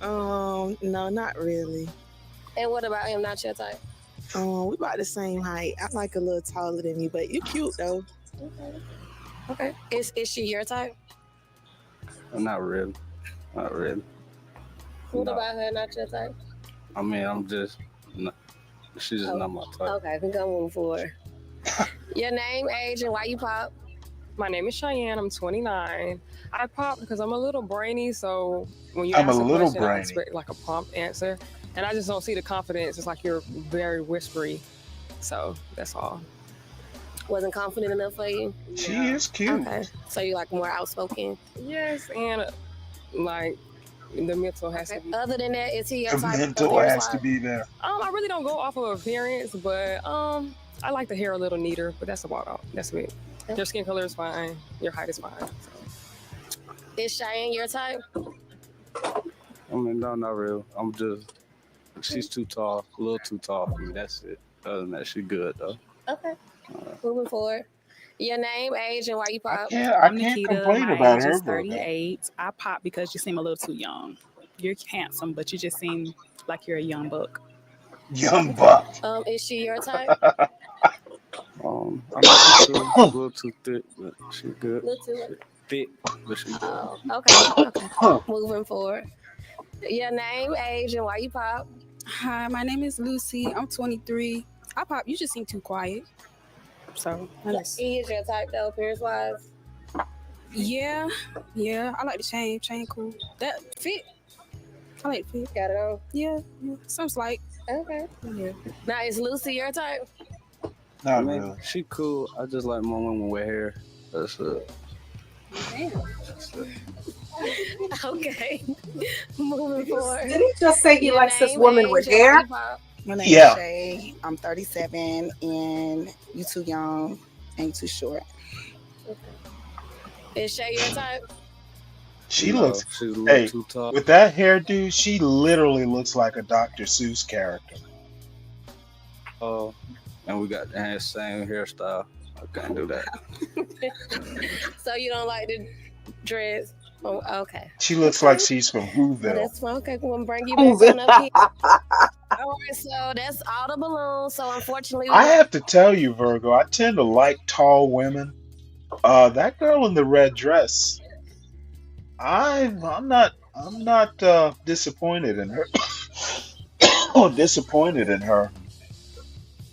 No, not really. And what about him? Not your type? We about the same height. I like a little taller than you, but you cute though. Okay. Okay. Is she your type? Not really. Not really. What No. about her? Not your type? I mean, I'm just. Not, she's just Oh, not my type. okay, we can move forward. Your name, age, and why you pop? My name is Cheyenne. I'm 29. I pop because I'm a little brainy, so when you I'm a ask a little question, I brainy. expect like a prompt answer, and I just don't see the confidence. It's like you're very whispery, so that's all. Wasn't confident enough for you? She is cute. Okay, so you like more outspoken. Yes, and like the mental has to be. Other than that, is he your The type? mental has to be there. I really don't go off of appearance, but I like the hair a little neater, but that's about all. That's it. Your skin color is fine. Your height is fine. So. Is Cheyenne your type? I mean, no, not real. I'm just. She's too tall, a little too tall for me. That's it. Other than that, she good though. Okay. Moving forward. Your name, age, and why you pop? I I'm can't Nikita. complain My about age her, is Virgo. 38. I pop because you seem a little too young. You're handsome, but you just seem like you're a young buck. Young buck. Is she your type? I mean, she's a little too thick, but she good. Little too Thick, but she good. Oh, okay. Okay. Moving forward. Your name, age, and why you pop? Hi, my name is Lucy. I'm 23. I pop. You just seem too quiet. So, He is your type though, appearance wise. yeah. I like the chain. Chain cool. That fit. I like fit. Got it on. Yeah. Sounds like. Okay. Yeah. Now is Lucy your type? I mean, she cool. I just like more women with hair. That's it. Okay. Moving forward. Did he just say he Your likes this name, woman with age, and why hair? you pop? My name Yeah. is Shay. I'm 37, and you too young and you too short. Is Shay your type? She No, looks. she's a little Hey, too tall. with that hairdo, she literally looks like a Dr. Seuss character. And we got the same hairstyle. I can't do that. So you don't like the dreads? Oh, okay. She looks like she's from Well, Whoville. that's fine. Okay, we're gonna bring you back on up here. All right, so that's all the balloons. So unfortunately, I have to tell you, Virgo, I tend to like tall women. That girl in the red dress, I'm not disappointed in her. Disappointed in her.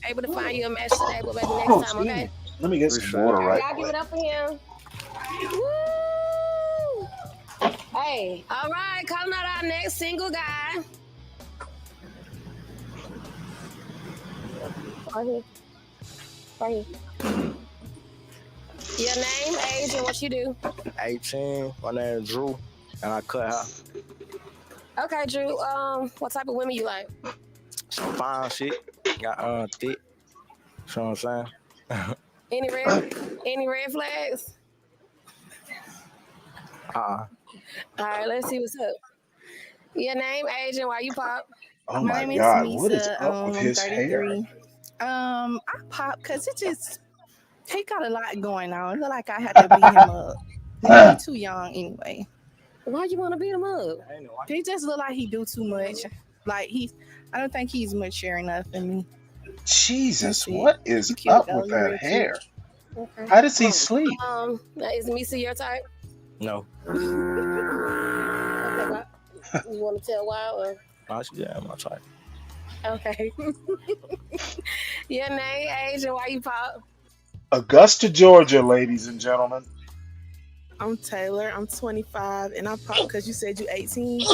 able to find you a match today, but maybe next Oh, time, excuse okay? me. Let me get some water All right, right y'all give quick. it up for him. Woo! Hey, all right, calling out our next single guy. Right here. Right here. Your name, age, and what you do. 18. My name is Drew, and I cut hair. Okay, Drew. What type of women you like? Some fine shit. Got thick. You know what I'm saying? Any red flags? All right, let's see what's up. Your name, age, and why you pop. Oh My my name is God, what is Misa. up with I'm his hair? 33. I pop because he got a lot going on. I feel like I had to beat him up. He's too young anyway. Why you want to beat him up? He just look like he do too much. Like I don't think he's mature enough in me. Jesus, That's it. what is Cute up though, with you're that real hair? cute. Okay. How does he sleep? Is Misa your type? No. Okay, you want to tell why? Or? No, yeah, my type. Okay. Your name, age, and why you pop. Augusta, Georgia, ladies and gentlemen. I'm Taylor. I'm 25, and I pop because you said you 18.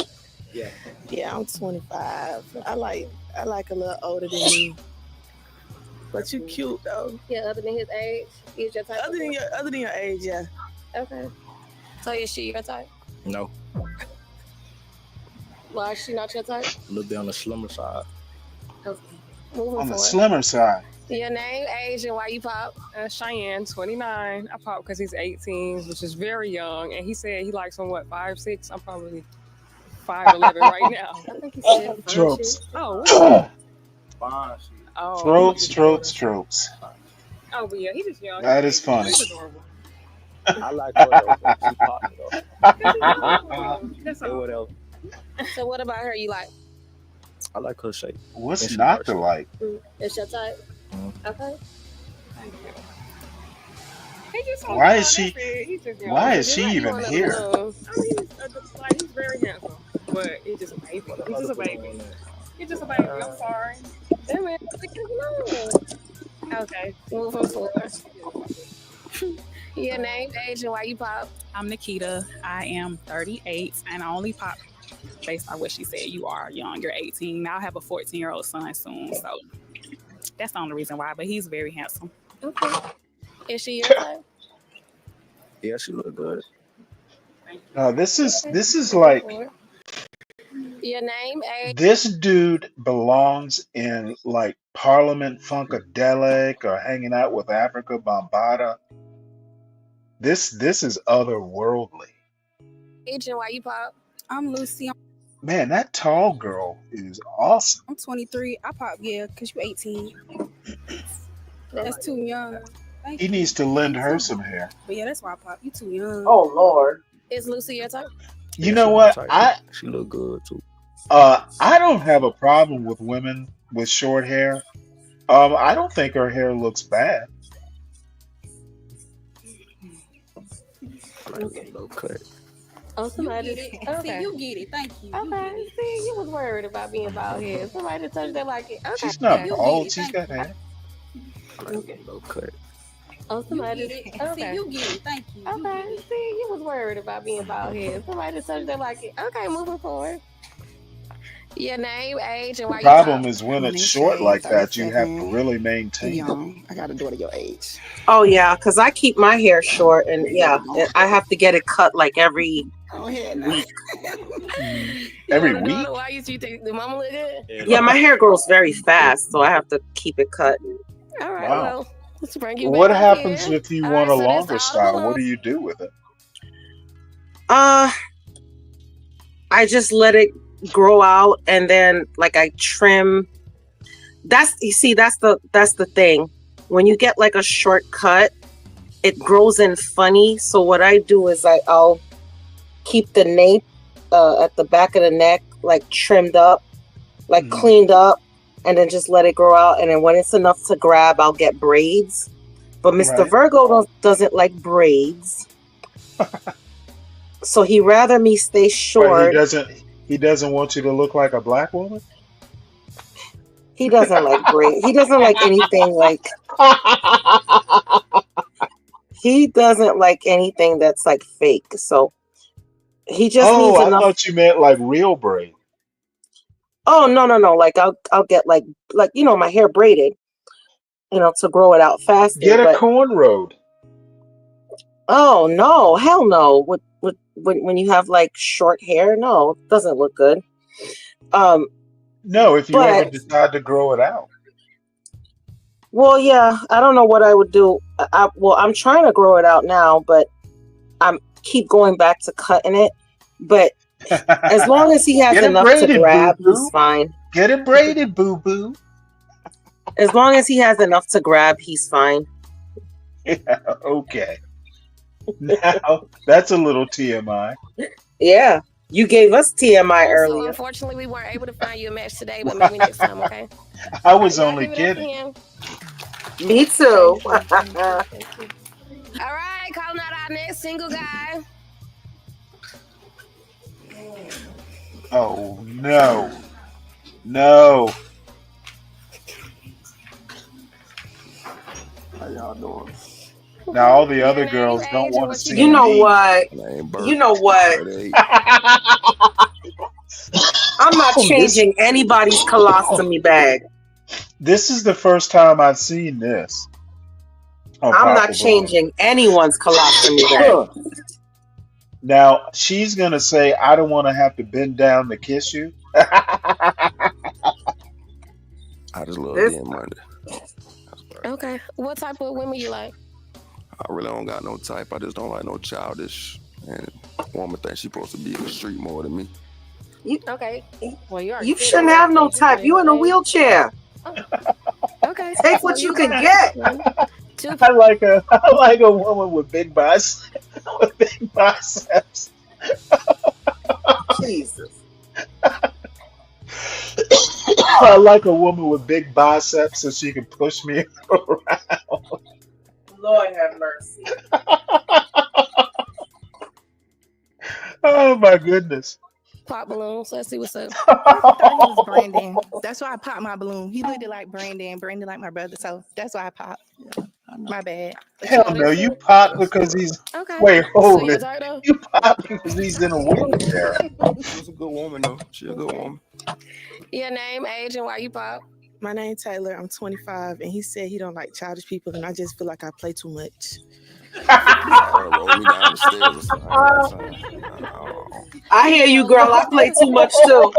Yeah. Yeah, I'm 25. I like a little older than me, but you cute though. Yeah, other than his age, is your type. Other than your age, yeah. Okay. So is she your type? No. Why is she not your type? A little bit on the slimmer side. Okay. Moving On the forward. slimmer side. Your name, age, and why you pop. Cheyenne, 29. I pop because he's 18, which is very young. And he said he likes on what, 5'6"? I'm probably 5'11" right now. I think he said 5'6". Tropes. Oh, what? Fine. Oh, Tropes. Oh, but yeah, he's just young. That is funny. He's adorable. I like her though. She popping though. That's Hey, what else? So what about her you like? I like her shape. What's And she not dark to skin. like? It's your type? Okay. He's just so Why young, is she- that's it. He's just young. why is Just she like even one of here? those- I mean, he's very handsome, but he's just a baby. He's just a baby. He's just a baby. I'm sorry. Damn it. Okay. Moving forward. Your name, age, and why you pop. I'm Nikita. I am 38, and I only pop based on what she said. You are young. You're 18. Now I have a 14-year-old son soon, so that's the only reason why. But he's very handsome. Okay. Is she your type? Yeah, she look good. This is like Your name, age. this dude belongs in like Parliament Funkadelic or hanging out with Africa Bambaataa. This is otherworldly. Age and why you pop. I'm Lucy. Man, that tall girl is awesome. I'm 23. I pop, yeah, because you 18. That's too young. Thank He you. needs to lend her some hair. But yeah, that's why I pop. You too young. Oh Lord. Is Lucy your type? You know what? She look good too. I don't have a problem with women with short hair. I don't think her hair looks bad. Low cut. Oh, You somebody. get it. Okay. See, you get it. Thank you. You get Okay. it. See, you was worried about being bald head. Somebody touched that like it. Okay. She's not You get bald. it. She's Thank got hair. Low cut. Oh, You somebody. get it. Okay. See, you get it. Thank you. You get Okay. it. See, you was worried about being bald head. Somebody touched that like it. Okay, moving forward. Your name, age, and The why you problem pop. is when My it's name's short Shay, like that, you have to 37. really You maintain it. young. I got a daughter your age. Oh yeah, because I keep my hair short, and yeah, I have to get it cut like every Go ahead now. week. Every You want a week? daughter? Why you think the mama look good? Yeah, my hair grows very fast, so I have to keep it cut. All right, Wow. well, let's bring you What back up happens here. if you All want right, a so that's longer all style? What balloons. do you do with it? I just let it grow out, and then like I trim. That's the thing. When you get like a short cut, it grows in funny. So what I do is I'll keep the nape at the back of the neck like trimmed up, like cleaned up, and then just let it grow out. And then when it's enough to grab, I'll get braids. But Mr. Right. Virgo doesn't like braids, so he rather me stay But short. he doesn't want you to look like a black woman? He doesn't like braids. He doesn't like anything like. He doesn't like anything that's like fake. So He just Oh, needs I enough. thought you meant like real braid. Oh no. Like I'll get like my hair braided, to grow it out faster. Get a But cornrowed. oh no, hell no. When you have like short hair, no, it doesn't look good. No, if you ever But decide to grow it out. well, yeah, I don't know what I would do. I'm trying to grow it out now, but I'm keep going back to cutting it. But as long as he has Get it enough to braided, grab, boo he's boo. fine. Get it braided, boo boo. As long as he has enough to grab, he's fine. Yeah, okay. Now that's a little TMI. Yeah, you gave us TMI So earlier. unfortunately, we weren't able to find you a match today, but maybe next time, okay? I was Y'all only give it up for kidding. him. Me too. All right, calling out our next single guy. Oh no. No. How y'all doing? Now all the other girls don't want to see You know me. what? You know what? I'm not Oh, changing anybody's colostomy bag. This is the first time I've seen this. on I'm not Papa Balloon. changing anyone's colostomy bag. Now she's gonna say, "I don't want to have to bend down to kiss you." I just love This- getting money. Okay. What type of women you like? I really don't got no type. I just don't like no childish and woman thinks she supposed to be in the street more than me. Okay. Well, you already You said shouldn't that. have no type. You in a wheelchair. Okay. Take what you can get. I like a woman with big biceps. With big biceps. Jesus. I like a woman with big biceps so she can push me around. Lord have mercy. Oh my goodness. Pop balloons. Let's see what's up. I thought he was Brandon. That's why I popped my balloon. He looked like Brandon. Brandon like my brother. So that's why I popped. My bad. Hell no, you pop because he's Okay. wait, So hold you're it. tight though? You pop because he's in a wheelchair. She's a good woman though. She a good woman. Your name, age, and why you pop? My name Taylor. I'm 25, and he said he don't like childish people, and I just feel like I play too much. Roll me down the stairs or something. I ain't got time. I hear you, girl. I play too much too.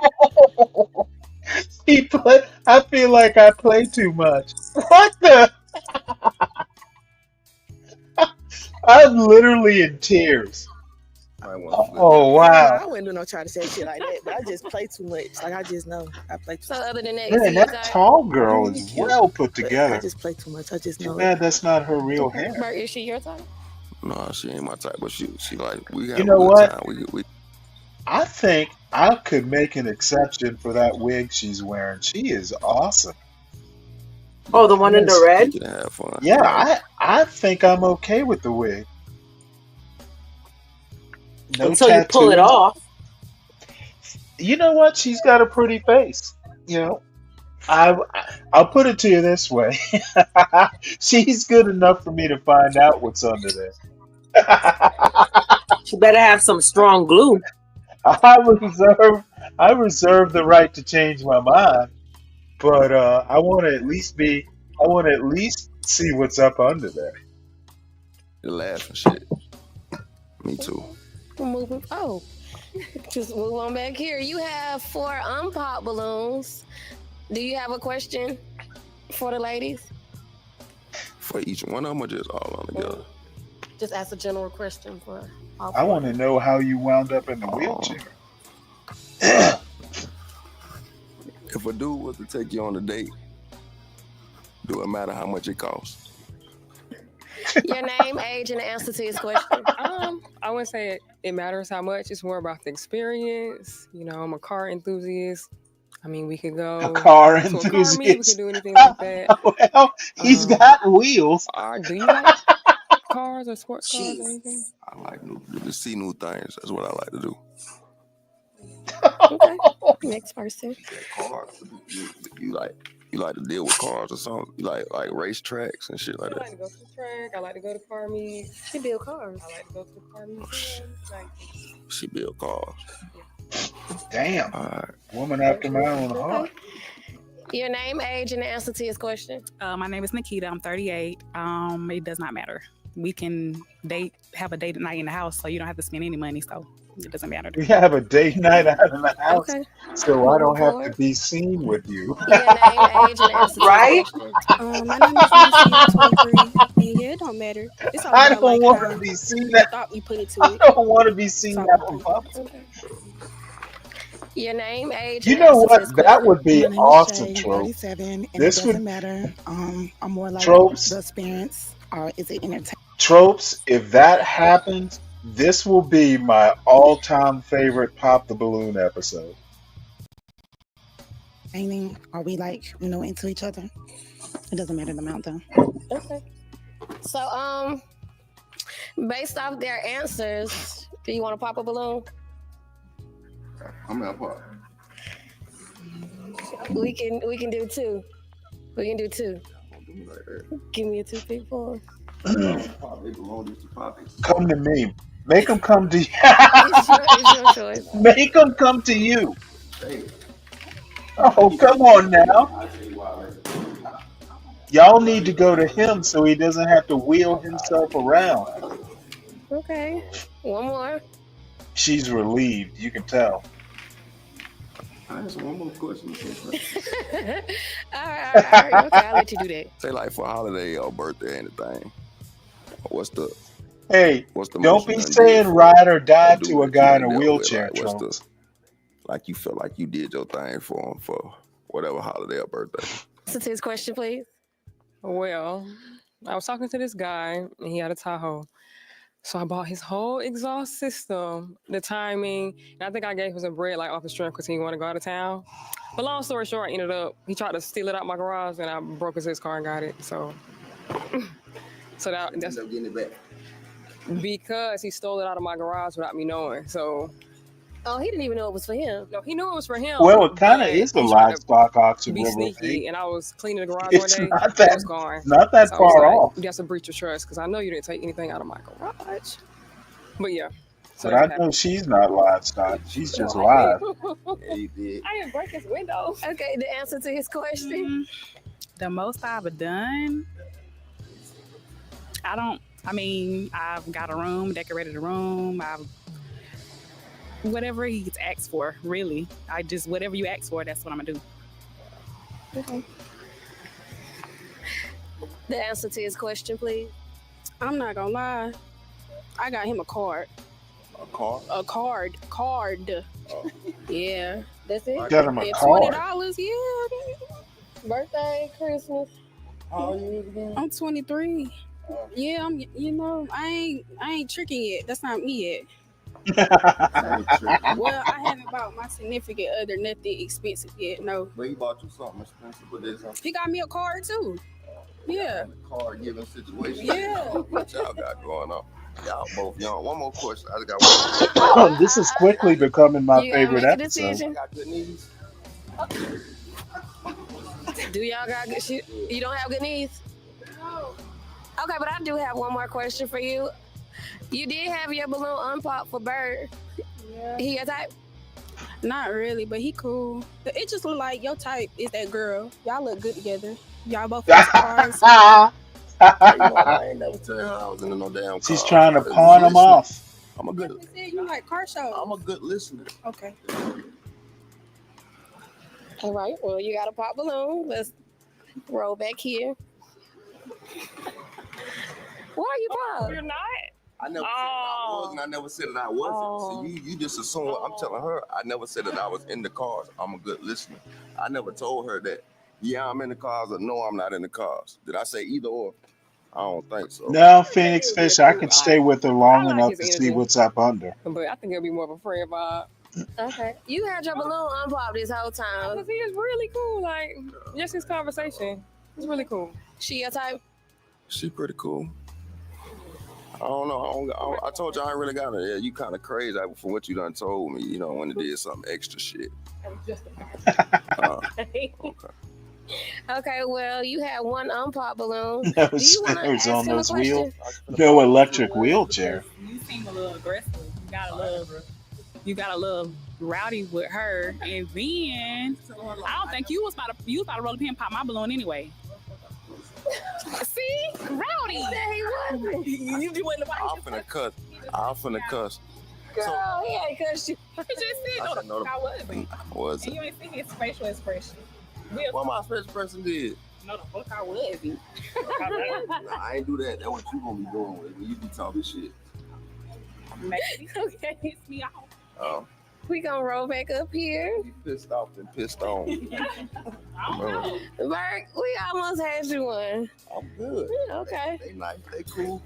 I feel like I play too much. What the? I'm literally in tears. Oh wow. I wouldn't do no childish shit like that, but I just play too much. Like I just know I play too So much. other than that, you Man, see your that type? tall girl is well put But I together. just play too much. I just Too know bad it. that's not her real hair. Bert, is she your type? No, she ain't my type, but she like we have You a know good what? time. We I think I could make an exception for that wig she's wearing. She is awesome. Oh, the one in the Yes. red? can have fun. Yeah, I think I'm okay with the wig. No Until you pull it tattoos. off. You know what? She's got a pretty face. You know, I'll put it to you this way: she's good enough for me to find out what's under there. She better have some strong glue. I reserve the right to change my mind, but I want to at least see what's up under there. You laugh and shit. Me too. We're moving. Oh, just move on back here. You have 4 unpop balloons. Do you have a question for the ladies? For each one of them or just all on together? Just ask a general question for all I 4. want to know how you wound up in the wheelchair. If a dude was to take you on a date, do it matter how much it costs? Your name, age, and the answer to his question. I wouldn't say it matters how much. It's more about the experience. You know, I'm a car enthusiast. I mean, we could go A car to a car meet. We enthusiast. could do anything like that. Well, he's got wheels. Do you like cars or sports cars or anything? I like to see new things. That's what I like to do. Okay. Next person. Cars, you You like to deal with cars or something? You like race tracks and shit like I like that? to go to the track. I like to go to car meets. She build cars. I like to go to the car meets. Like, She build cars. Damn. All right. Woman after my own heart. Your name, age, and the answer to his question. My name is Nikita. I'm 38. It does not matter. We can have a date night in the house, so you don't have to spend any money. So it doesn't matter. We have a date night out in the house, Okay. so I don't Moving have forward. to be seen with you. Your name, age, and answer to Right? his question. My name is Lucy. I'm 23. And yeah, it don't matter. It's all I about don't like want how to be seen the that. thought we put into I it. don't want to be seen So, that in public. Your name, age, You and know answer to his what? That question. would be My name is awesome, Shay, I'm Trope. 37, and it This doesn't would matter. I'm more like Tropes. the experience, or is it entertaining? Tropes. If that happens, this will be my all-time favorite Pop the Balloon episode. Are we like, into each other? It doesn't matter the amount though. Okay. So, based off their answers, do you want to pop a balloon? I'm not part. We can do two. We can do two. Give me a toothpick for Come to me. Make them come to you. it's your choice. Make them come to you. Oh, come on now. Y'all need to go to him so he doesn't have to wheel himself around. Okay. One more. She's relieved. You can tell. I ask one more question. all right. Okay, I'll let you do that. Say like for a holiday or birthday, anything. What's the Hey, most don't be you done did saying for ride or die do to a that you guy in done a dealt with? wheelchair, Like what's Tropes. the like you felt like you did your thing for him for whatever holiday or birthday? Answer to his question, please. well, I was talking to this guy, and he had a Tahoe. So I bought his whole exhaust system, the timing, and I think I gave him some bread like off the strength because he wanted to go out of town. But long story short, he tried to steal it out my garage, and I broke his car and got it. So that's getting it back. because he stole it out of my garage without me knowing. So Oh, he didn't even know it was for him. no, he knew it was for him. Well, it kind of but is a he tried to livestock auction, be River sneaky, Pig. and I was cleaning the garage It's one day. not It that was gone. not that So I was far like, off. that's a breach of trust because I know you didn't take anything out of my garage. But yeah, so But that's I what know happened. she's not livestock. She's just Well, I live. did. I didn't break his window. Okay, the answer to his question. The most I've done, I've got a room, decorated a room. Whatever he's asked for, really. Whatever you ask for, that's what I'm gonna do. Okay. The answer to his question, please. I'm not gonna lie. I got him a card. A car? A card. Yeah. That's it? Got him a At card. $20, yeah. Birthday, Christmas. How old are you again? I'm 23. Yeah, I ain't tricking yet. That's not me yet. Well, I haven't bought my significant other nothing expensive yet. No. But he bought you something expensive, but there's He got me a card too. Yeah. car giving situation. Yeah. What y'all got going on? Y'all both young. One more question. I just got one. This is quickly becoming my You gotta favorite make a episode. decision. Got good knees? Do y'all got good shit? You don't have good knees? Okay, but I do have one more question for you. You did have your balloon unpopped for Bird. Yeah. He your type? Not really, but he cool. It just look like your type is that girl. Y'all look good together. Y'all both have cars. I ain't never tell her I was in no damn car. She's trying to I just pawn him listen. off. I'm a good. You said you like car shows. I'm a good listener. Okay. All right, well, you got a pop balloon. Let's roll back here. Why are you pop? You're not? I never said that I was, and I never said that I wasn't. See, you just assume. I'm telling her, I never said that I was in the cars. I'm a good listener. I never told her that, yeah, I'm in the cars, or no, I'm not in the cars. Did I say either or? I don't think so. Now, Phoenix Fish, I can stay with her long I like enough his to see energy. what's up under. But I think it'll be more of a friend vibe. Okay. You had your balloon unpopped this whole time. Because he is really cool. Like, just his conversation. It's really cool. She your type? She pretty cool. I don't know. I told you I ain't really got it. Yeah, you kind of crazy from what you done told me. You know, when it did some extra shit. I'm just Okay. Okay, well, you had one unpop balloon. No Do you want to spinners ask on him a those wheels. question? No electric wheelchair. You seem a little aggressive. You got a little rowdy with her, and then I don't think you was about to roll a pin and pop my balloon anyway. See, rowdy. He wasn't. You do what the I'm finna cuss. I'm finna cuss. Girl, he ain't cussed you. He just said, no, I wasn't. Was And it? you ain't see his facial expression. What my special person did? No, the fuck I wasn't. Nah, I ain't do that. That's what you gonna be doing when you be talking shit. Maybe. Okay, it's me off. Oh, We gonna roll back up here. you pissed off and pissed on. Remember, Bert, we almost had you one. I'm good. Okay. They nice. They cool.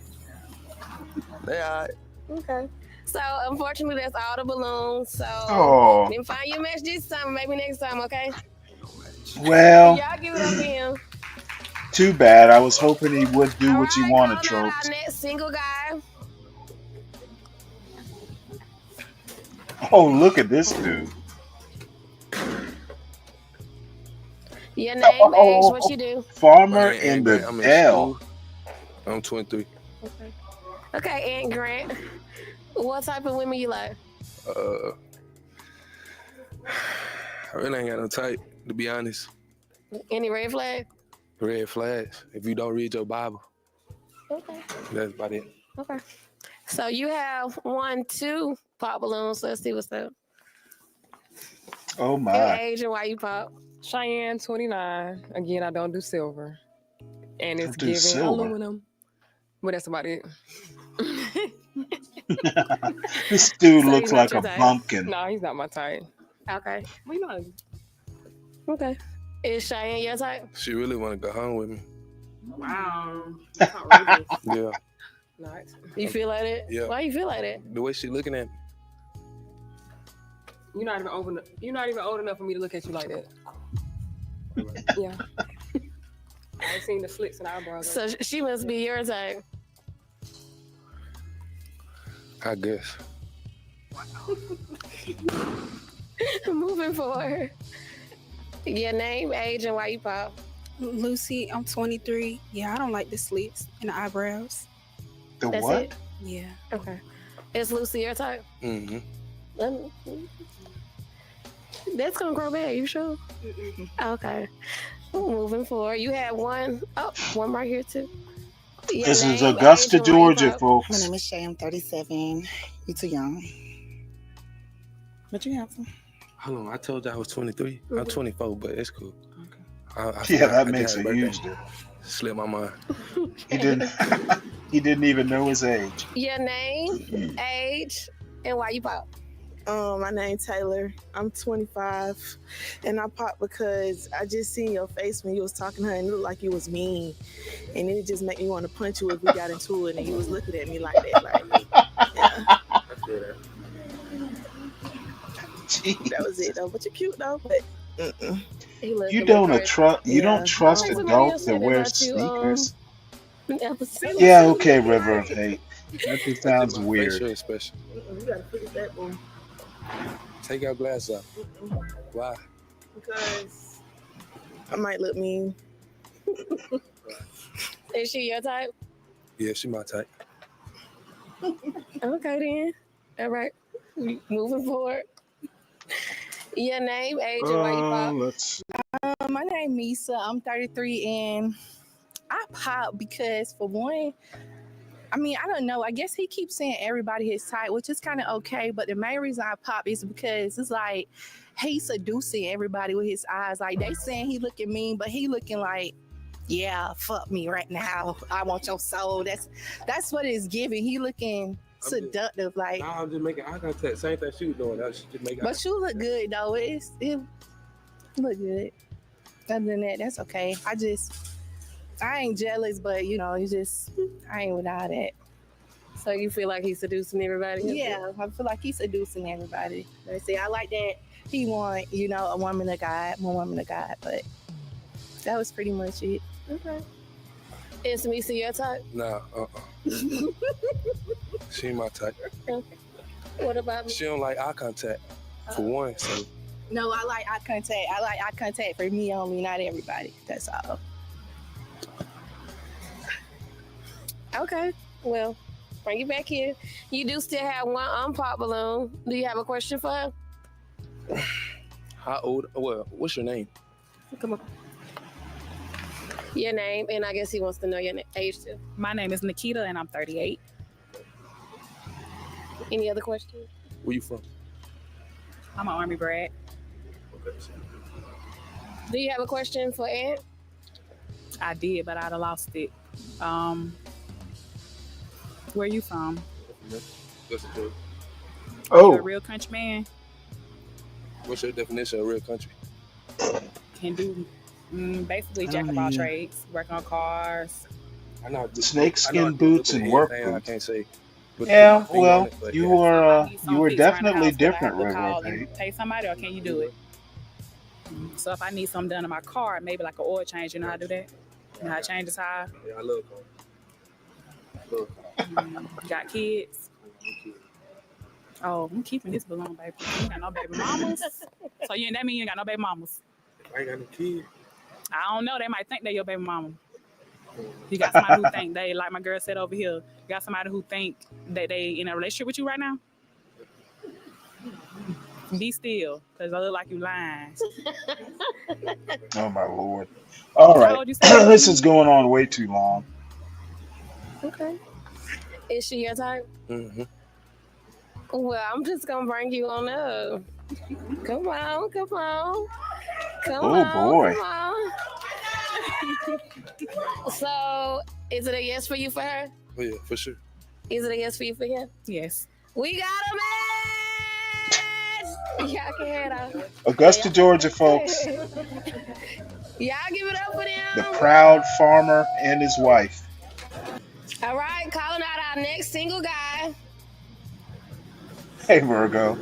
They alright. Okay. So unfortunately, that's all the balloons. So Oh. then find your match this time, maybe next time, okay? Well, Y'all give it up to him. too bad. I was hoping he would do what you wanted, Our Tropes. next single guy. Oh, look at this dude. Your name, age, what Oh, you do. Farmer My name in Aunt the Grant. I'm in L. school. I'm 23. Okay, Aunt Grant. What type of women you like? I really ain't got no type, to be honest. Any red flag? Red flags. If you don't read your Bible, Okay. that's about it. Okay. So you have 2 pop balloons. Let's see what's up. Oh Your my. age and why you pop. Cheyenne 29. Again, I don't do silver. And it's Don't do giving silver. aluminum. But that's about it. This dude So looks he's not like your a type? pumpkin. No, he's not my type. Okay. We know. Okay. Is Cheyenne your type? She really want to go home with me. Wow. Yeah. Nice. You feel like it? Yeah. Why you feel like that? The way she looking at me. You're not even old enough for me to look at you like that. Yeah. I ain't seen the slits in eyebrows. So she must be your type. I guess. Moving forward. Your name, age, and why you pop. Lucy, I'm 23. Yeah, I don't like the slits and the eyebrows. The That's what? it? Yeah. Okay. Is Lucy your type? Mm-hmm. That's gonna grow back, you sure? Okay. Moving forward. You had one right here too. Your This is name, Augusta, age, and why you Georgia, pop. My folks. name is Shay. I'm 37. You too young. But you handsome. Hold on, I told you I was 23. I'm 24, but it's cool. I Yeah, forgot that I makes just a had huge birthday. difference. Slipped my mind. He didn't. He didn't even know his age. Your name, age, and why you pop. My name Taylor. I'm 25, and I popped because I just seen your face when you was talking to her, and it looked like you was mean, and then it just made me want to punch you if we got into it, and you was looking at me like that, like yeah. That was it though. But you're cute though. But You don't trust. You don't trust adults that wear sneakers. Yeah, okay, River of Hate. That just sounds My weird. facial expression. You gotta fix that, boy. Take your glass off. Why? Because I might look mean. Is she your type? Yeah, she my type. Okay then. All right. Moving forward. Your name, age, and why you pop. Let's. My name Misa. I'm 33, and I pop because for one, I mean, I don't know. I guess he keeps saying everybody his type, which is kind of okay. But the main reason I pop is because it's like he's seducing everybody with his eyes. Like they saying he looking mean, but he looking like, yeah, fuck me right now. I want your soul. That's what it's giving. He looking seductive, like. Nah, I'm just making eye contact. Same thing she was doing. I was just making. But you look good though. It look good. Other than that, that's okay. I ain't jealous, but you know, it's just I ain't with all that. So you feel like he's seducing everybody? Yeah, I feel like he's seducing everybody. They say I like that. He want, a woman of God, one woman of God, but that was pretty much it. Okay. Is Misa your type? Nah, She ain't my type. Okay. What about me? She don't like eye contact, for one. So No, I like eye contact. I like eye contact for me only, not everybody. That's all. Okay. Well, bring you back here. You do still have one unpop balloon. Do you have a question for her? How old? Well, what's your name? Come on. Your name, and I guess he wants to know your age too. My name is Nikita, and I'm 38. Any other questions? Where you from? I'm an Army brat. Do you have a question for Ed? I did, but I'd have lost it. Where you from? Oh. You a real country man? What's your definition of real country? Can do basically jack of all trades, work on cars. I know Snakeskin boots and work I boots. can't say. Yeah, well, you were definitely different, to call Reverend. and pay somebody, or can you do it? So if I need something done in my car, maybe like an oil change, you know how to do that? You know how to change the tire? Yeah, I love cars. Got kids? Oh, I'm keeping this balloon, baby. You ain't got no baby mamas. So that mean you ain't got no baby mamas? I ain't got no kids. I don't know. They might think they're your baby mama. You got somebody who think they, like my girl said over here, you got somebody who think that they in a relationship with you right now? Be still, because I look like you lying. Oh my Lord! All How right, old you say? this is going on way too long. Okay. Is she your type? Mm-hmm. Well, I'm just gonna bring you on up. Come on, come on. Come Oh on, boy! come on. So, is it a yes for you for her? Oh yeah, for sure. Is it a yes for you for him? Yes. We got a man! Y'all can head out. Augusta, Georgia, folks. Y'all give it up for The them. proud farmer and his wife. All right, calling out our next single guy. Hey, Virgo.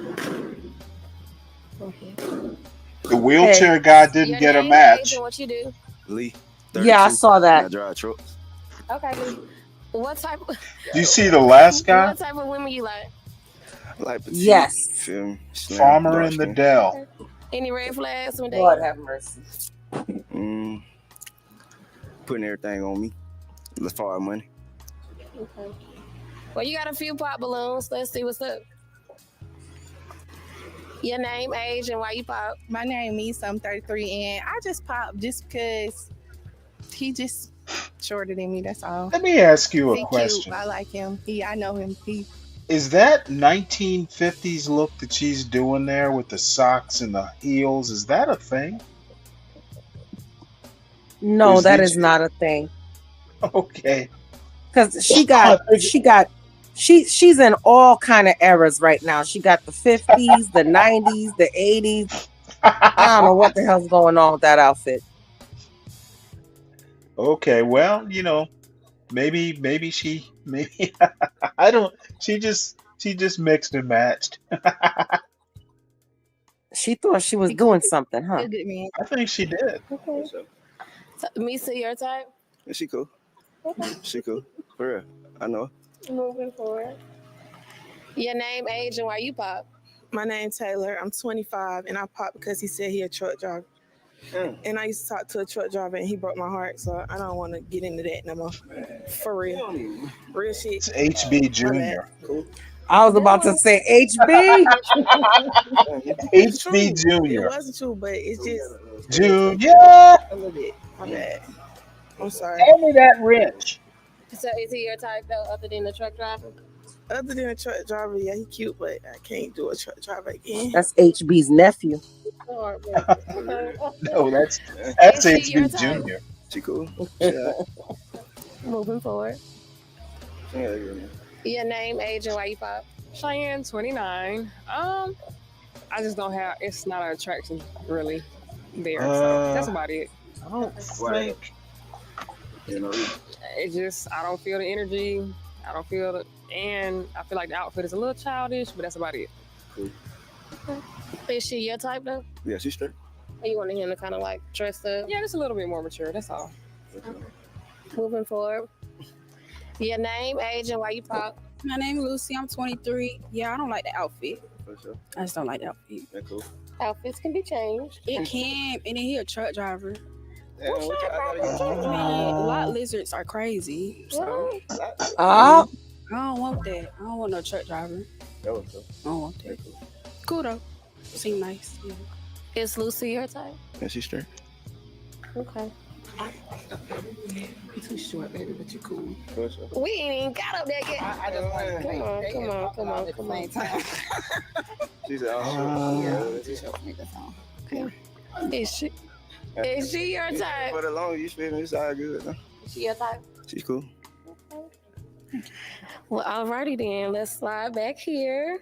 The wheelchair guy didn't Your get a name, match. age, and what you do. Lee. Yeah, I 32. saw that. I drive trucks. Okay. What type? Do you see the last guy? What type of women you like? I like petite. Yes. Feel me? Slim, Farmer dark in the skin. Dell. Any red flags when Lord dating? have mercy. Putting everything on me. As far as money. Okay. Well, you got a few pop balloons. Let's see what's up. Your name, age, and why you pop. My name is I'm 33, and I just popped just because he just shorter than me. That's all. Let me ask you He a question. cute. I like him. I know him. Is that 1950s look that she's doing there with the socks and the heels? Is that a thing? No, Is that it- is not a thing. Okay. Because she's in all kind of eras right now. She got the 50s, the 90s, the 80s. I don't know what the hell's going on with that outfit. Okay, well, maybe I don't. She just mixed and matched. She thought she was doing something, huh? Good man. I think she did. Okay. So, Misa, your type? Yeah, she cool. She cool. For real. I know. Moving forward. Your name, age, and why you pop. My name's Taylor. I'm 25, and I popped because he said he a truck driver. And I used to talk to a truck driver, and he broke my heart, so I don't want to get into that no more. For real. Real shit. It's HB Jr. I was about to say HB. HB It Jr. wasn't true, but it's just Junior. a little bit. My bad. I'm sorry. Hand me that wrench. So is he your type though, other than the truck driver? Other than a truck driver, yeah, he cute, but I can't do a truck driver again. That's HB's nephew. Or, No, that's Is she your HB type? Jr. She cool. Yeah. Moving forward. Yeah. Your name, age, and why you pop. Cheyenne, 29. I just don't have. It's not an attraction really there. So that's about it. I don't think. It just I don't feel the energy. I don't feel it, and I feel like the outfit is a little childish, but that's about it. Cool. Is she your type though? Yeah, she's straight. Or you want him to kind of like dress up? Yeah, just a little bit more mature. That's all. Moving forward. Your name, age, and why you pop. My name is Lucy. I'm 23. Yeah, I don't like the outfit. For sure. I just don't like the outfit. That cool. Outfits can be changed. It can, and then he a truck driver. Yeah, what you- I thought you- Man, lot lizards are crazy. So Ah. I don't want that. I don't want no truck driver. That was cool. I don't want that. Cool though. Seem nice. Yeah. Is Lucy your type? Yeah, she's straight. Okay. You too short, baby, but you cool. For sure. We ain't even got up there yet. I just like Come on. She said, oh, Okay. Is she your type? For the long you spend, it's all good. Though. Is she your type? She's cool. Well, alrighty then. Let's slide back here.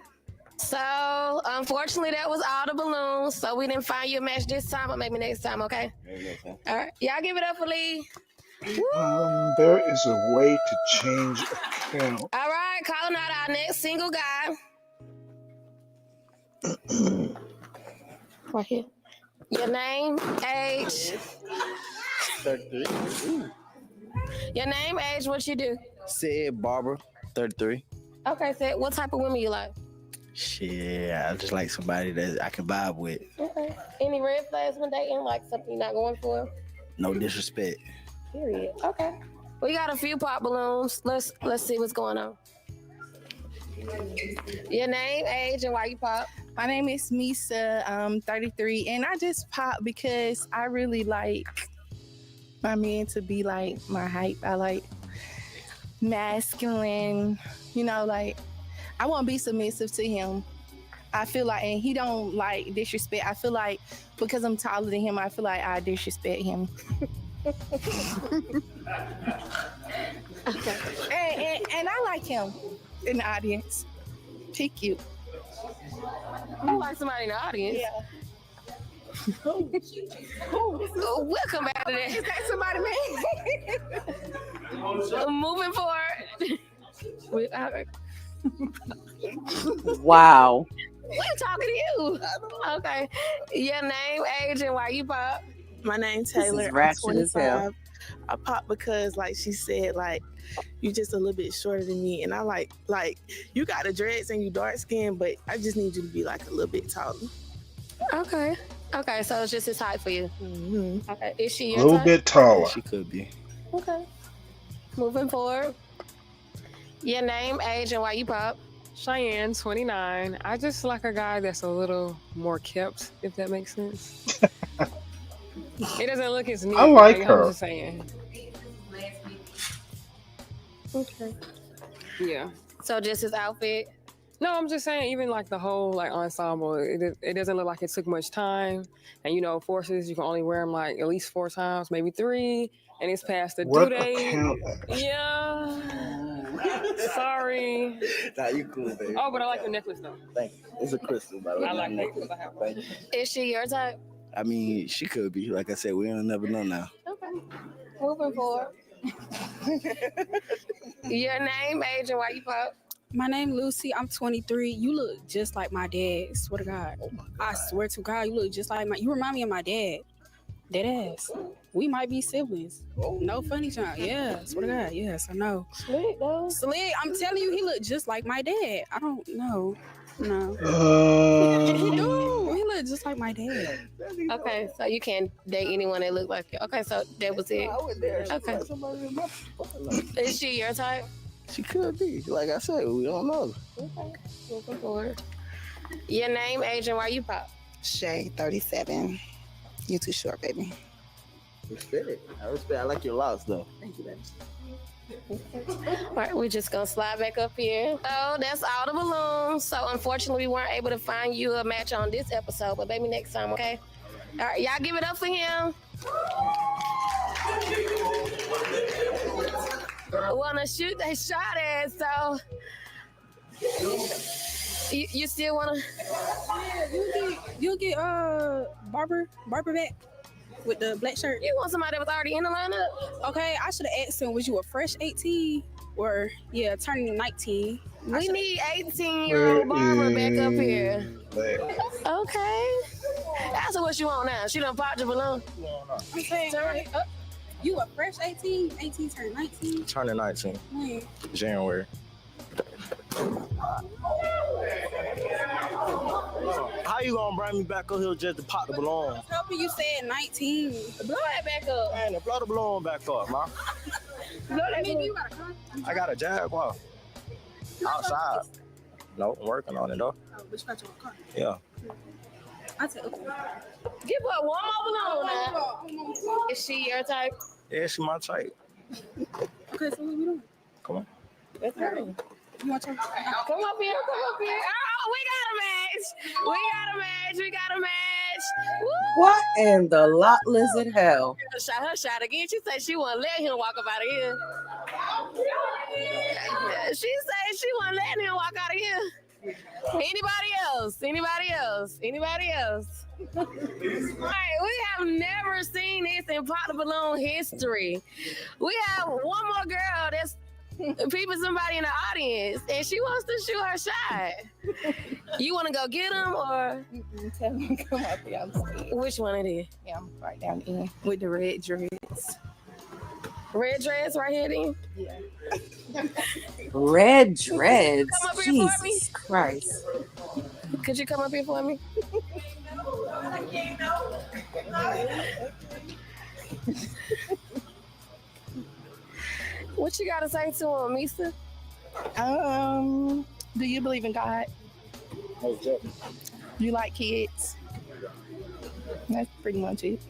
So, unfortunately, that was all the balloons. So we didn't find you a match this time, but maybe next time, okay? All right. Y'all give it up for Lee. There is a way to change account. All right, calling out our next single guy. Right here. Your name, age. 33. Your name, age, what you do. Said Barbara, 33. Okay, so what type of women you like? Shit, I just like somebody that I can vibe with. Okay. Any red flags when dating? Like something you're not going for? No disrespect. Period. Okay. We got a few pop balloons. Let's see what's going on. Your name, age, and why you pop? My name is Misa. I'm 33, and I just pop because I really like my man to be like my height. I like masculine, like I want to be submissive to him. I feel like, and he don't like disrespect. I feel like because I'm taller than him, I feel like I disrespect him. Okay. And I like him in the audience. He cute. You like somebody in the audience? Yeah. We'll come back to that. Is that somebody, man? Moving forward. Wow. We're talking to you. Okay. Your name, age, and why you pop? My name's This is Taylor. I'm ratchet as hell. 25. I pop because, like she said, like you just a little bit shorter than me, and I like you got the dreads and you dark skin, but I just need you to be like a little bit taller. Okay. Okay, so it's just his height for you. Mm-hmm. Okay. Is she A your little type? bit taller. She could be. Okay. Moving forward. Your name, age, and why you pop? Cheyenne, 29. I just like a guy that's a little more kept, if that makes sense. It doesn't look as neat. I like her. I'm just saying. Okay. Yeah. So just his outfit? No, I'm just saying, even like the whole like ensemble, it doesn't look like it took much time. And forces, you can only wear them like at least 4 times, maybe 3. And it's past the What due date. account? Yeah. Sorry. Nah, you cool, baby. Oh, but I like the necklace though. Thank you. It's a crystal, by the way. I like necklace. I have one. Thank you. Is she your type? I mean, she could be. Like I said, we don't never know now. Okay. Moving forward. Your name, age, and why you pop? My name Lucy. I'm 23. You look just like my dad. Swear to God. I swear to God, you look just like you remind me of my dad. Dead ass. We might be siblings. No funny time. Yeah, swear to God. Yes, I know. Slick though. Slick. I'm telling you, he look just like my dad. I don't know. No. He do. He look just like my dad. Okay, so you can't date anyone that look like you. Okay, so that was it. Okay. Is she your type? She could be. Like I said, we don't know. Okay. Moving forward. Your name, age, and why you pop? Shay, 37. You too short, baby. Respect. I respect. I like your locks, though. Thank you, baby. All right, we're just gonna slide back up here. So that's all the balloons. So unfortunately, we weren't able to find you a match on this episode, but maybe next time, okay? All right, y'all give it up for him. Wanna shoot that shot at, so you still wanna? Yeah, you'll get Barber back with the black shirt. You want somebody that was already in the lineup? Okay, I should have asked him, was you a fresh 18 or turning 19? We need 18-year-old Barbara back up here. Okay. That's what you want now. She done popped your balloon. I'm saying, you a fresh 18? 18 turned 19? Turning 19. When? January. How you gonna bring me back up here just to pop the balloon? I was hoping you said 19. Blow that back up. Man, blow the balloon back up, man. Blow that back up. I got a Jaguar. Outside. No, I'm working on it though. Oh, but you got your car. Yeah. I said, okay. Give her one more balloon now. Is she your type? Yeah, she my type. Okay, so what we doing? Come on. Let's go. You want to Come up here, come up here. Oh, we got a match. We got a match. Woo! What in the lot lizard hell? Shot her shot again. She said she wouldn't let him walk up out of here. She said she wasn't letting him walk out of here. Anybody else? All right, we have never seen this in Pop the Balloon history. We have one more girl that's peeping somebody in the audience, and she wants to shoot her shot. You want to go get him, or tell him come up here? I'm scared. Which one it is? Yeah, I'm right down in with the red dreads. Red dreads right here, then? Yeah. Red dreads. Come up here for me. Jesus Christ. Could you come up here for me? What you gotta say to him, Misa? Do you believe in God? You like kids? That's pretty much it.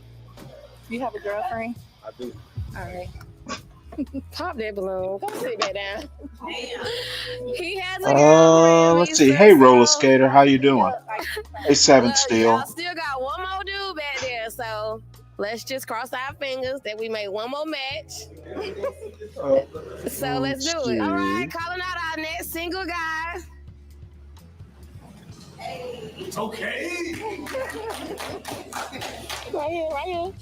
You have a girlfriend? I do. All right. Pop that balloon. Come sit back down. He has a girlfriend. Let's see. Hey, roller skater, how you doing? Hey, Seven Steel. Y'all still got one more dude back there, so let's just cross our fingers that we made one more match. So let's do it. All right, calling out our next single guy. Okay. Right here.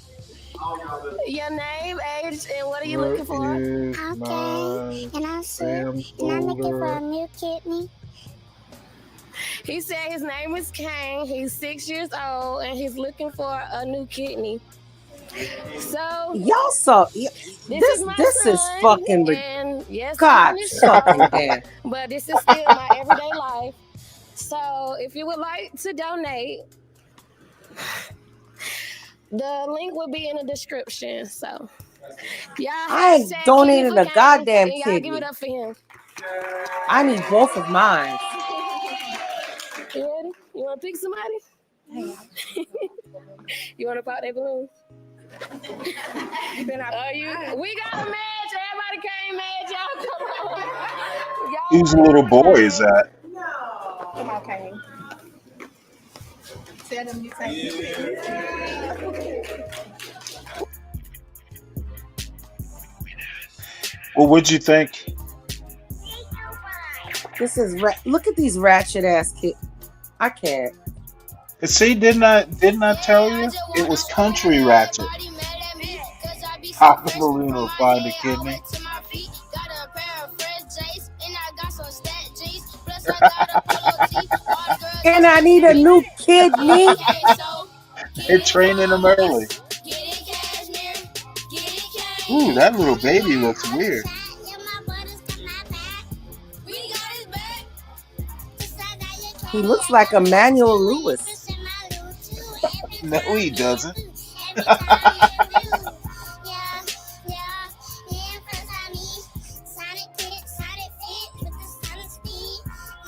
Your name, age, and what are you looking for? Okay, and I'm sick, and I'm looking for a new kidney. He said his name is Kane. He's 6 years old, and he's looking for a new kidney. So y'all saw this is fucking yes, God fucking damn. But this is still my everyday life. So if you would like to donate, the link will be in the description. So y'all, I ain't donated a goddamn y'all kidney. give it up for him. I need both of mine. You ready? You want to pick somebody? You want to pop that balloon? We got a match. Everybody came match. Y'all come on. Whose little boy is that? Come on, Kane. Tell them you take Well, what'd you think? This is look at these ratchet ass kids. I can't. See, didn't I tell you? It was country ratchet. Pop the balloon will find a kidney. And I need a new kidney. They're training them early. Ooh, that little baby looks weird. He looks like Emmanuel Lewis. No, he doesn't.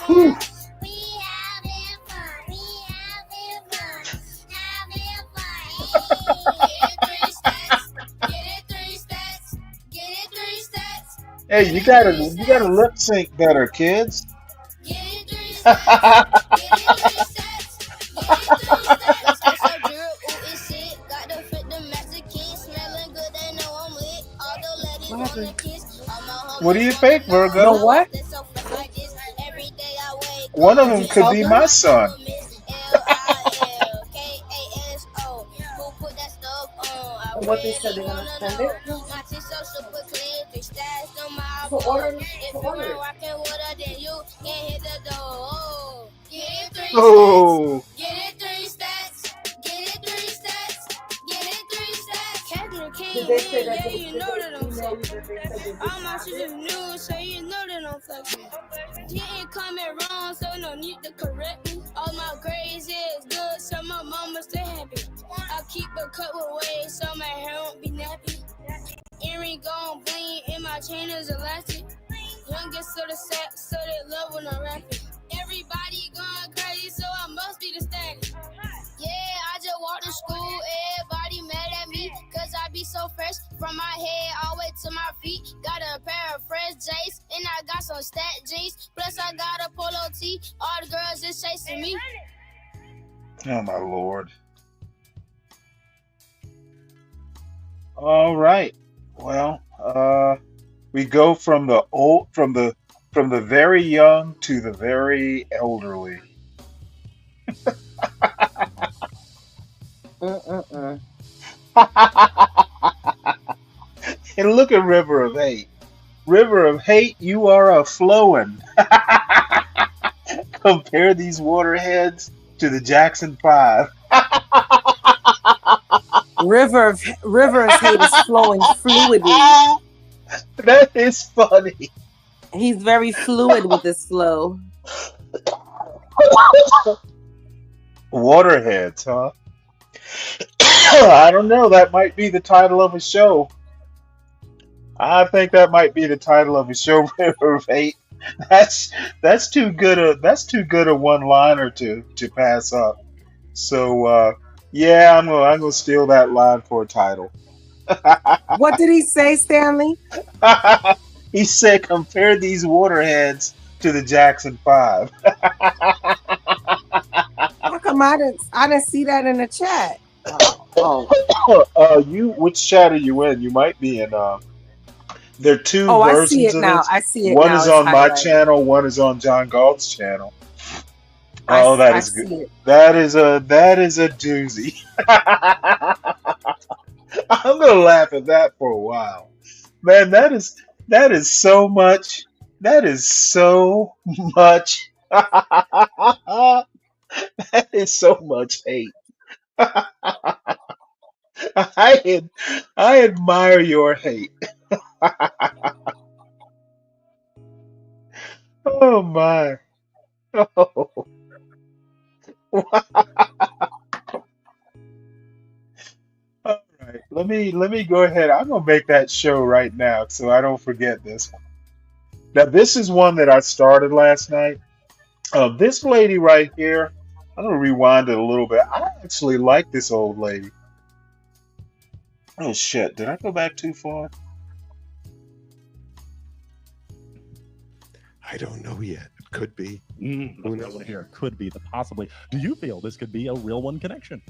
Whew. Hey, you gotta lip sync better, kids. What do you think, Virgo? You know what? One of them could be my son. What they said they're gonna spend it? Oh. the king, yeah, you know that I'm flexing. All my shit is new, so you know that I'm flexing. Didn't come in wrong, so no need to correct me. All my grades is good, so my mama stay happy. I keep a cut with waves, so my hair won't be nappy. Earring gon' bling, and my chain is elastic. Youngest of the set, so they love when I rap it. Everybody going crazy, so I must be the static. Yeah, I just walked to school, everybody mad at me, cause I be so fresh, from my head all the way to my feet. Got a pair of fresh J's, and I got some stat jeans, plus I got a polo tee, all the girls just chasing me. Oh my Lord. All right. Well, we go from the very young to the very elderly. And look at River of Hate. River of Hate, you are a flowing. Compare these waterheads to the Jackson 5. River of Hate is flowing fluidly. That is funny. He's very fluid with his flow. Waterheads, huh? I don't know. That might be the title of a show. I think that might be the title of a show, River of Hate. That's too good a one-liner to pass up. So yeah, I'm gonna steal that line for a title. What did he say, Stanley? He said, compare these waterheads to the Jackson 5. How come I didn't see that in the chat? Which chat are you in? You might be in there are two Oh, I versions see it of now. this. I see it One now. is It's on my highlighted. channel, one is on John Galt's channel. I Oh, that I is good. see it. That is a doozy. I'm gonna laugh at that for a while. Man, that is so much. That is so much. That is so much hate. I admire your hate. Oh my. Oh. All right. Let me go ahead. I'm gonna make that show right now so I don't forget this one. Now this is one that I started last night. This lady right here, I'm gonna rewind it a little bit. I actually like this old lady. Oh shit, did I go back too far? I don't know yet. It could be. The real one here could be the possibly. Do you feel this could be a real one connection?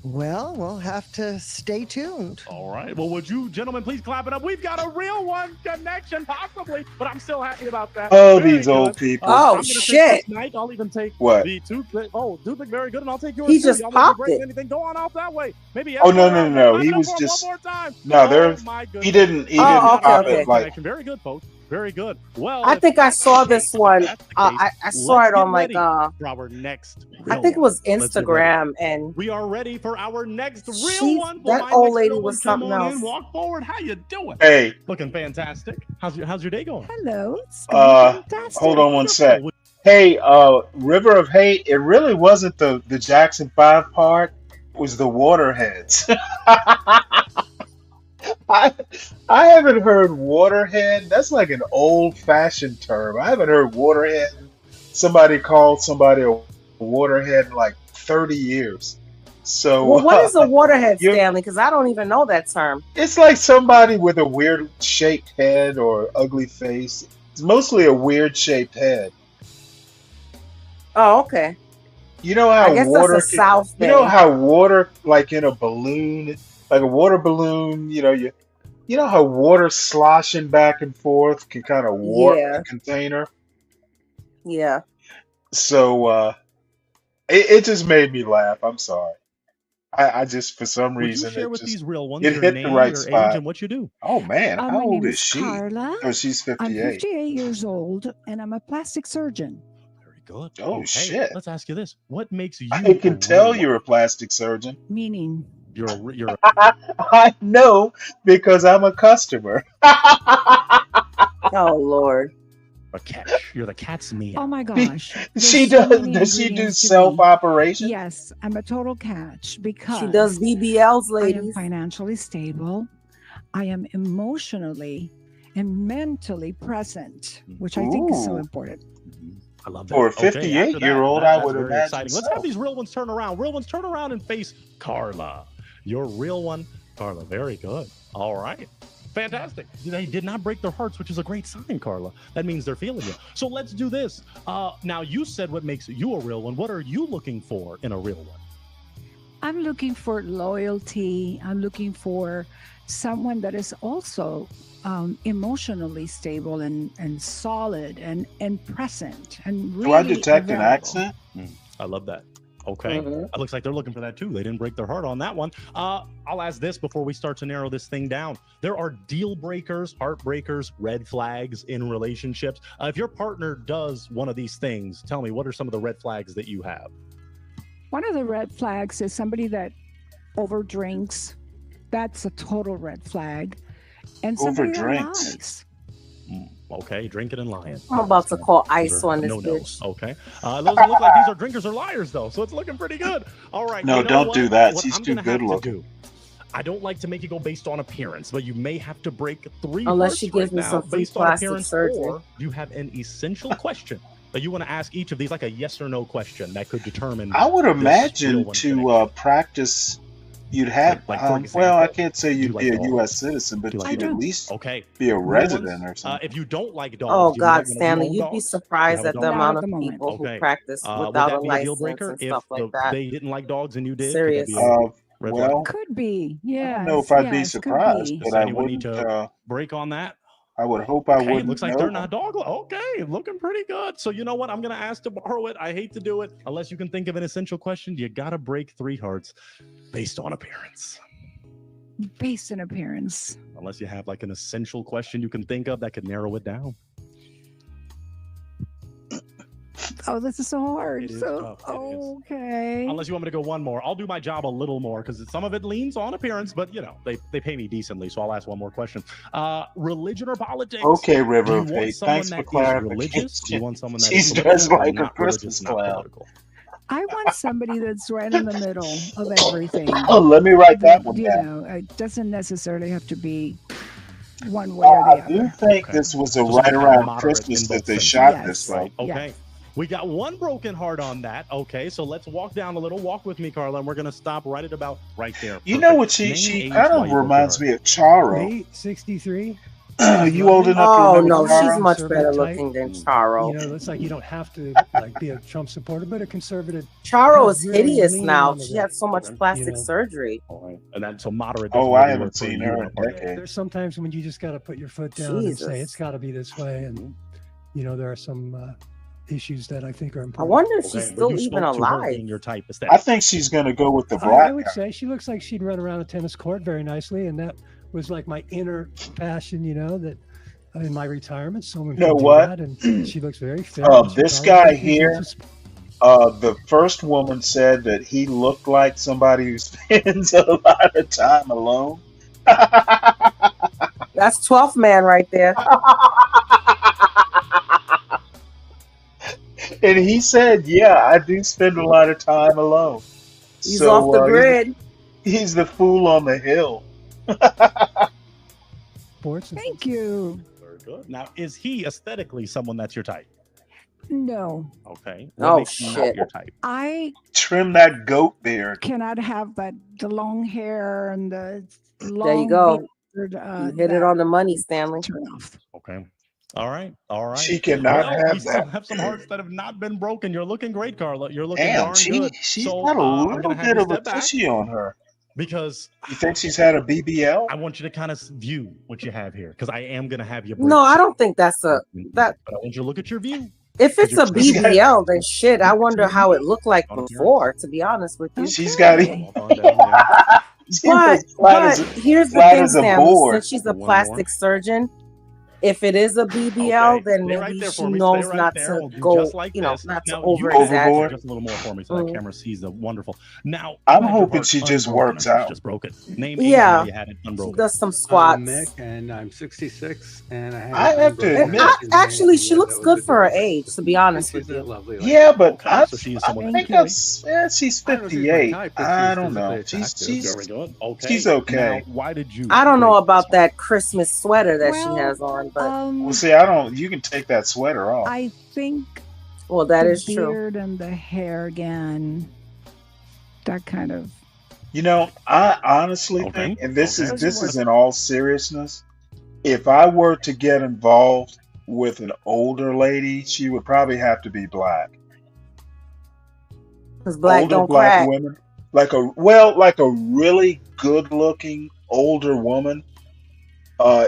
Well, we'll have to stay tuned. All right. Well, would you gentlemen please clap it up? We've got a real one connection, possibly, but I'm still happy about that. Oh, Very these old good. people. Oh, I'm gonna take shit. this mic. I'll even take What? the toothpick. Oh, toothpick, very good, and I'll take yours He too. just Y'all want to popped break it. anything? Go on off that way. Maybe Oh no, no, everywhere. no. Clap He it up was for him just one more time. no. There, Oh my he goodness. didn't. He Oh, didn't okay, pop okay. it like. Connection. Very good, folks. Very good. Well, I if think I saw this one. that's the case, I saw let's it get on like ready for our next I real think it one. was Let's get ready. Instagram, and We are ready for our next real she one. For that my old next lady real one, was come something on else. in, walk forward. How you doing? Hey, Looking fantastic. How's your day going? Hello, it's going fantastic. hold on one sec. Wonderful. Hey, River of Hate. It really wasn't the Jackson 5 part. It was the Waterheads. I haven't heard waterhead. That's like an old-fashioned term. I haven't heard waterhead. Somebody called somebody a waterhead in like 30 years. So Well, what is a waterhead, you're, Stanley? Because I don't even know that term. it's like somebody with a weird shaped head or ugly face. It's mostly a weird shaped head. Oh, okay. You know I how guess water that's a can, South you know thing. how water, like in a balloon, like a water balloon, you know how water sloshing back and forth can kind of warp Yeah, a container. yeah. So it just made me laugh. I'm sorry. I just for some Would you reason share it with these just real ones it your hit the name, right your age, spot. and what you do? Oh man, how My old name is is she? Carla. Oh, she's I'm 58. 58 years old, and I'm a plastic surgeon. Very good. Oh Well, hey, shit. let's ask you this: what makes I you a can real tell one? you're a plastic surgeon. Meaning, You're I know because I'm a customer. Oh Lord. a catch. You're the cat's meow. Oh my gosh. She There's so does. many Does she do ingredients to self be. operation? Yes, I'm a total catch because She does BBLs, I am ladies. financially stable. I am emotionally and mentally present, which I think is so Ooh. important. I love that. For a Okay, after 58-year-old, that, I that's would very imagine exciting. Let's have so. these real ones turn around. Real ones turn around and face Carla. Your real one, Carla. Very good. All right. Fantastic. They did not break their hearts, which is a great sign, Carla. That means they're feeling you. So let's do this. Now, you said what makes you a real one. What are you looking for in a real one? I'm looking for loyalty. I'm looking for someone that is also emotionally stable and solid and present and Do I really detect an available. accent? I love that. Okay. It looks like they're looking for that too. They didn't break their heart on that one. I'll ask this before we start to narrow this thing down. There are deal breakers, heartbreakers, red flags in relationships. If your partner does one of these things, tell me, what are some of the red flags that you have? One of the red flags is somebody that overdrinks. That's a total red flag. And somebody that Overdrinks. lies. Okay, drinking and lying. I'm about to call Those ICE are on this no-nos. bitch. Okay. Those look like these are drinkers or liars, though, so it's looking pretty good. All right. No, you know don't what? do that. What She's I'm too gonna have good to looking. do, I don't like to make it go based on appearance, but you may have to break 3 Unless hearts she right gives me now some free based on plastic appearance, surgery. or you have an essential question that you want to ask each of these, like a yes or no question that could determine I would this real imagine one to practice, you'd have, like for well, I example, can't say do you you'd like be a dogs? U.S. citizen, but Do you like you'd at dogs? least Okay. be a Real resident ones, or something. if you don't like dogs, Oh do you God, have, do you Stanley, own you'd be dogs? Do you surprised have a at the dog? amount Not at of the moment. people who Okay. practice Would without a that be a deal license breaker and if stuff like that. they didn't like dogs and you did? Could that Serious. be a red flag? Well, Could be. I don't know Yes, if I'd be yes, could surprised, be. Does but I anyone need wouldn't. to break on that? I would hope I Okay, it wouldn't looks like they're know. not dog. Okay, looking pretty good. So you know what? I'm gonna ask to borrow it. I hate to do it. Unless you can think of an essential question, you gotta break 3 hearts based on appearance. Based on appearance. Unless you have like an essential question you can think of that could narrow it down. Oh, this is so hard. It is So, tough. It is. okay. Unless you want me to go one more, I'll do my job a little more because some of it leans on appearance, but you know they pay me decently, so I'll ask one more question. Religion or politics? Okay, Do River you of want Hate, someone thanks for that is religious? Do you clarification. want someone that is She's political dressed or like a not religious, Christmas not clown. political? I want somebody that's right in the middle of everything. Oh, let me write that one You down. know, it doesn't necessarily have to be one way or the I do other. think this was a So right someone kind of around moderate in Christmas that both they senses. shot this, Yes. right? Okay. We got one broken heart on that. Okay, so let's walk down a little. Walk with me, Carla, and we're gonna stop right at about right there. You know Perfect. what? She Name, kind age, why of you broke your reminds heart. me of Charo. Me, 63. You old enough to Oh remember no, she's Charo? much Conservative better type. looking than You Charo. know, it's like you don't have to like be a Trump supporter, but a conservative. Charo kind of is really hideous leaning now. on the She right. had so much plastic know. surgery. All right. And that's so moderate. Oh, doesn't I really haven't work for seen you her in in a partner. decades. There's sometimes when you just got to put your foot down and say it's Jesus. got to be this way, and you know there are some issues that I think are I important. wonder if she's Okay, but still you even spoke to her alive. being your type I aesthetic. think she's going to go with the I black would guy. say she looks like she'd run around a tennis court very nicely, and that was like my inner passion, you know, that in my retirement someone You know could do what? that, and she looks very fit. and This regardless guy if he's here, into sport. the first woman said that he looked like somebody who spends a lot of time alone. That's 12th man right there. And he said, "Yeah, I do spend a lot of time alone." He's off the grid. He's the fool on the hill. Sports. Thank you. Very good. Now, is he aesthetically someone that's your type? No, Okay. Oh, makes him not shit. your type? I Trim that goat beard. cannot have the long hair and the long There you go. beard. You hit it on the money, Stanley. Turn off. Okay. All right. All right. She cannot Well, have we still that. have some hearts that have not been broken. You're looking great, Carla. You're looking Damn, darn good. she's So got a I'm little gonna have bit you of a step back tushy on her. because You think she's had a BBL? I want you to kind of view what you have here because I am gonna have you break. No, I don't think that's a that. But I want you to look at your view. If it's a She's got- BBL, then shit. I wonder how it looked like On appearance. before. To be honest with you, She's got it. Walk on down there. She's as flat but as here's the flat thing, as a Stanley. board. Since she's a One more. plastic surgeon, If it is a BBL, then Stay right maybe there she for me. Stay knows right not there. to We'll do go, just like you know, this. not to Now, over you overboard exaggerate. just a little more for me so that camera sees the wonderful. Now, I'm you had your hoping heart she just unbroken works until she out. just broke it. Name age Yeah, while you had it she unbroken. does some I'm squats. Mick, and I'm 66, and I had I it have to unbroken admit, in May, Actually, and she yeah, looks that was good a for her different age, to be and honest she's with not you. lovely like yeah, that. but Okay, I so she is I someone that think you enjoy. she's I don't think she's my 58. type, but I she's don't know. physically attractive. Very good. She's Okay. Now, okay. why did you I don't know break about this heart? that Christmas sweater that she Well, has on, but Well, see, I don't. You can take that sweater off. I think well, that the is true. beard and the hair again, that kind of You know, I honestly Okay. think, and this Okay. is in all seriousness, if I were to get involved with an older lady, she would probably have to be black. Because black Older don't black crack. women, like a really good-looking older woman.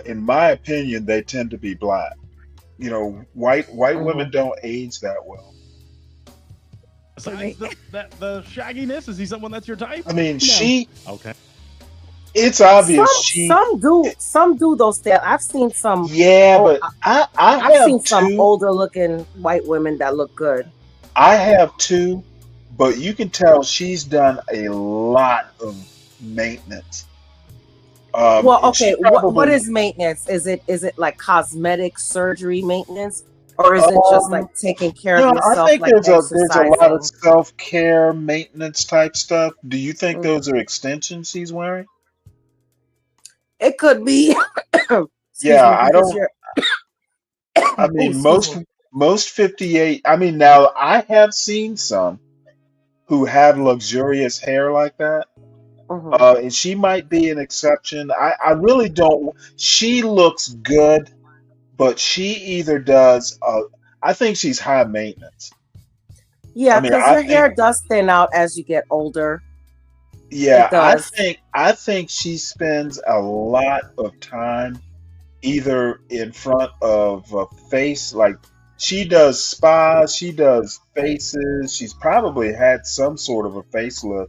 In my opinion, they tend to be black. You know, white women don't age that well. Besides the shagginess, is he someone that's your type? I mean, No. Okay. it's obvious she, Some do those things. I've seen some. yeah, Oh, but I've I seen have some two. older looking white women that look good. I have two, but you can tell she's done a lot of maintenance. Well, And she okay. What probably, is maintenance? Is it like cosmetic surgery maintenance, or is it just like taking care of no, I yourself, think like there's a lot of exercising? self-care maintenance type stuff. Do you think Mm. those are extensions she's wearing? It could be. Excuse Yeah, me, I because don't. you're. I Oh, mean, excuse me. most 58. I mean, now I have seen some who have luxurious hair like that. Mhm. And she might be an exception. I really don't. She looks good, but she either does. I think she's high maintenance. Yeah, I mean, because I your think, hair does thin out as you get older. yeah, It does. I think she spends a lot of time either in front of a face, like she does spas, she does faces. She's probably had some sort of a facelift,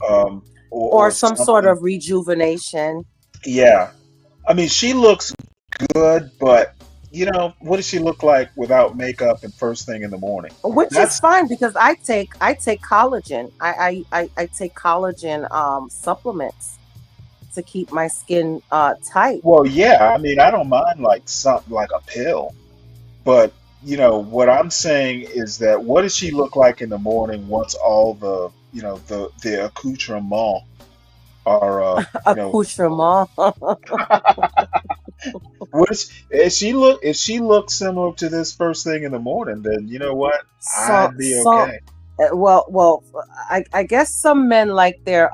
Or or some sort something. of rejuvenation. Yeah. I mean, she looks good, but you know, what does she look like without makeup and first thing in the morning? Which is That's fine because I take collagen. I take collagen supplements to keep my skin tight. well, yeah. I mean, I don't mind like something like a pill, but you know, what I'm saying is that what does she look like in the morning once all the, you know, the accoutrements are, you know, Accoutrement. what is if she look similar to this first thing in the morning, then you know what? So I'd be okay. well, I guess some men like their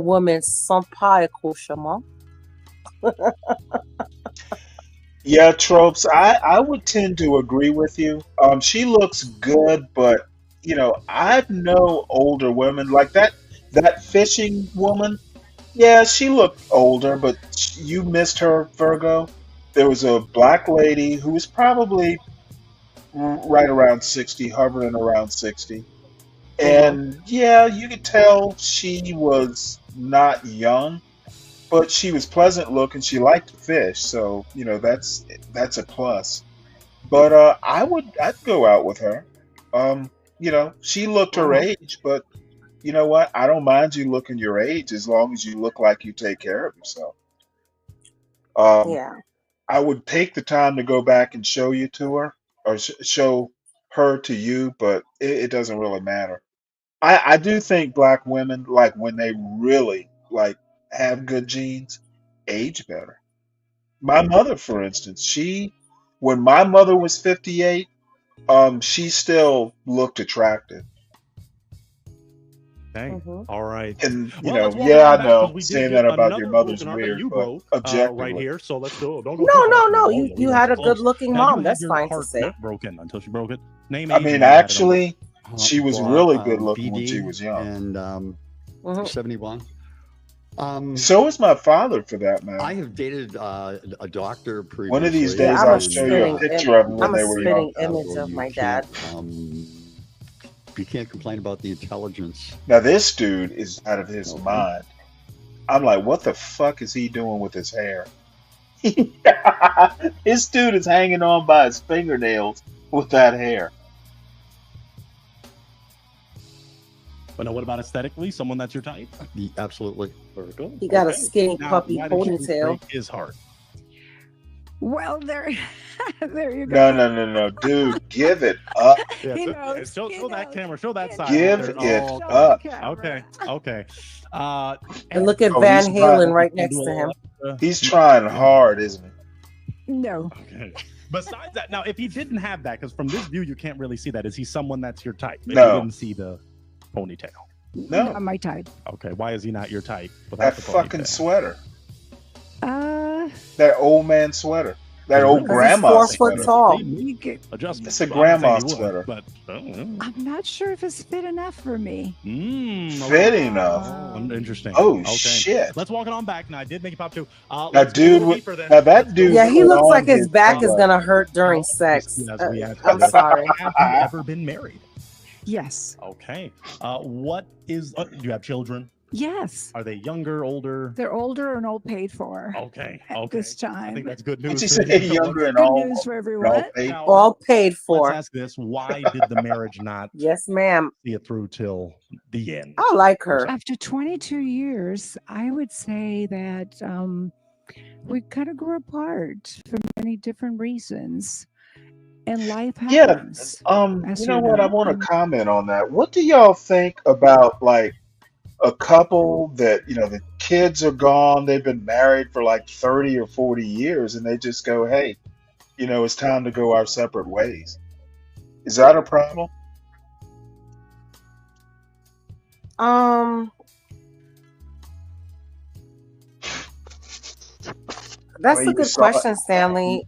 women sans pas accoutrement. Yeah, tropes. I would tend to agree with you. She looks good, but you know, I know older women like that fishing woman. Yeah, she looked older, but you missed her, Virgo. There was a black lady who was probably right around 60, hovering around 60. And yeah, you could tell she was not young, but she was pleasant looking. She liked to fish, so you know that's a plus. But I'd go out with her. You know, she looked her age, but you know what? I don't mind you looking your age as long as you look like you take care of yourself. Um, Yeah. I would take the time to go back and show you to her or show her to you, but it doesn't really matter. I do think black women, like when they really like have good genes, age better. My mother, for instance, when my mother was 58, she still looked attractive. Okay. All right. And you Well, know, let's welcome yeah, on I back because know we did saying get that about your another mother's broken heart that weird, you but broke right objectively, here. So let's don't go No, too no, far. no. Oh, You yeah, we you went had too a good close. looking Now you mom. had That's your fine to heart say. not broken until she broke it. Name I age mean, while you had it unbroken. actually, she was really good looking when she BD was young. and Mhm. 71. So is my father, for that matter. I have dated a doctor One of these previously, Yeah, days, I'm a I'll show you a spitting picture of them when I'm a they were young. spitting image well, of you my dad. can't complain about the intelligence. Now, this dude is out of his Okay. mind. I'm like, what the fuck is he doing with his hair? His dude is hanging on by his fingernails with that hair. But no, what about aesthetically? Someone that's your type? Absolutely. Very good. He got a Okay. skinny Now, puppy why did you ponytail. break his heart? Well, there you go. No, dude, give it up. Yeah, He so- knows, show that camera. Show that side. Give They're it all- up. Okay. Okay. And look at Oh, Van he's Halen trying- right next to him. He's trying hard, isn't he? No. Okay. Besides that, now if he didn't have that, because from this view you can't really see that. Is he someone that's your type? If No. You didn't see the ponytail. No. Not my type. Okay. Why is he not your type? That the fucking ponytail? sweater. Uh, That old man sweater. That old Because he's grandma 4 sweater. foot tall. Adjustment. It's a Well, I'm not grandma saying he would, sweater. but I don't know. I'm not sure if it's fit enough for me. Fit enough. Oh, interesting. Oh, Okay. shit. Let's walk it on back. Now I did make you pop too. That Let's go a dude little with deeper then. now that dude. Yeah, he put looks on like his back is uh, gonna hurt during sex. I'm sorry. Have you ever been married? Yes. Okay. What is? Do you have children? Yes. Are they younger, older? They're older and all paid for. Okay. At Okay. this time. I think that's good What'd news. you for say, you. younger and Good all? news for all everyone. paid? Now, All paid for. Let's ask this: why did the marriage not Yes, ma'am. see it through till the end? I like her. After 22 years, I would say that we kind of grew apart for many different reasons. And life Yeah. happens. as You know you what? I know. want to comment on that. What do y'all think about like a couple that, the kids are gone, they've been married for like 30 or 40 years, and they just go, hey, it's time to go our separate ways. Is that a problem? That's Well, a you good saw it. question, Stanley.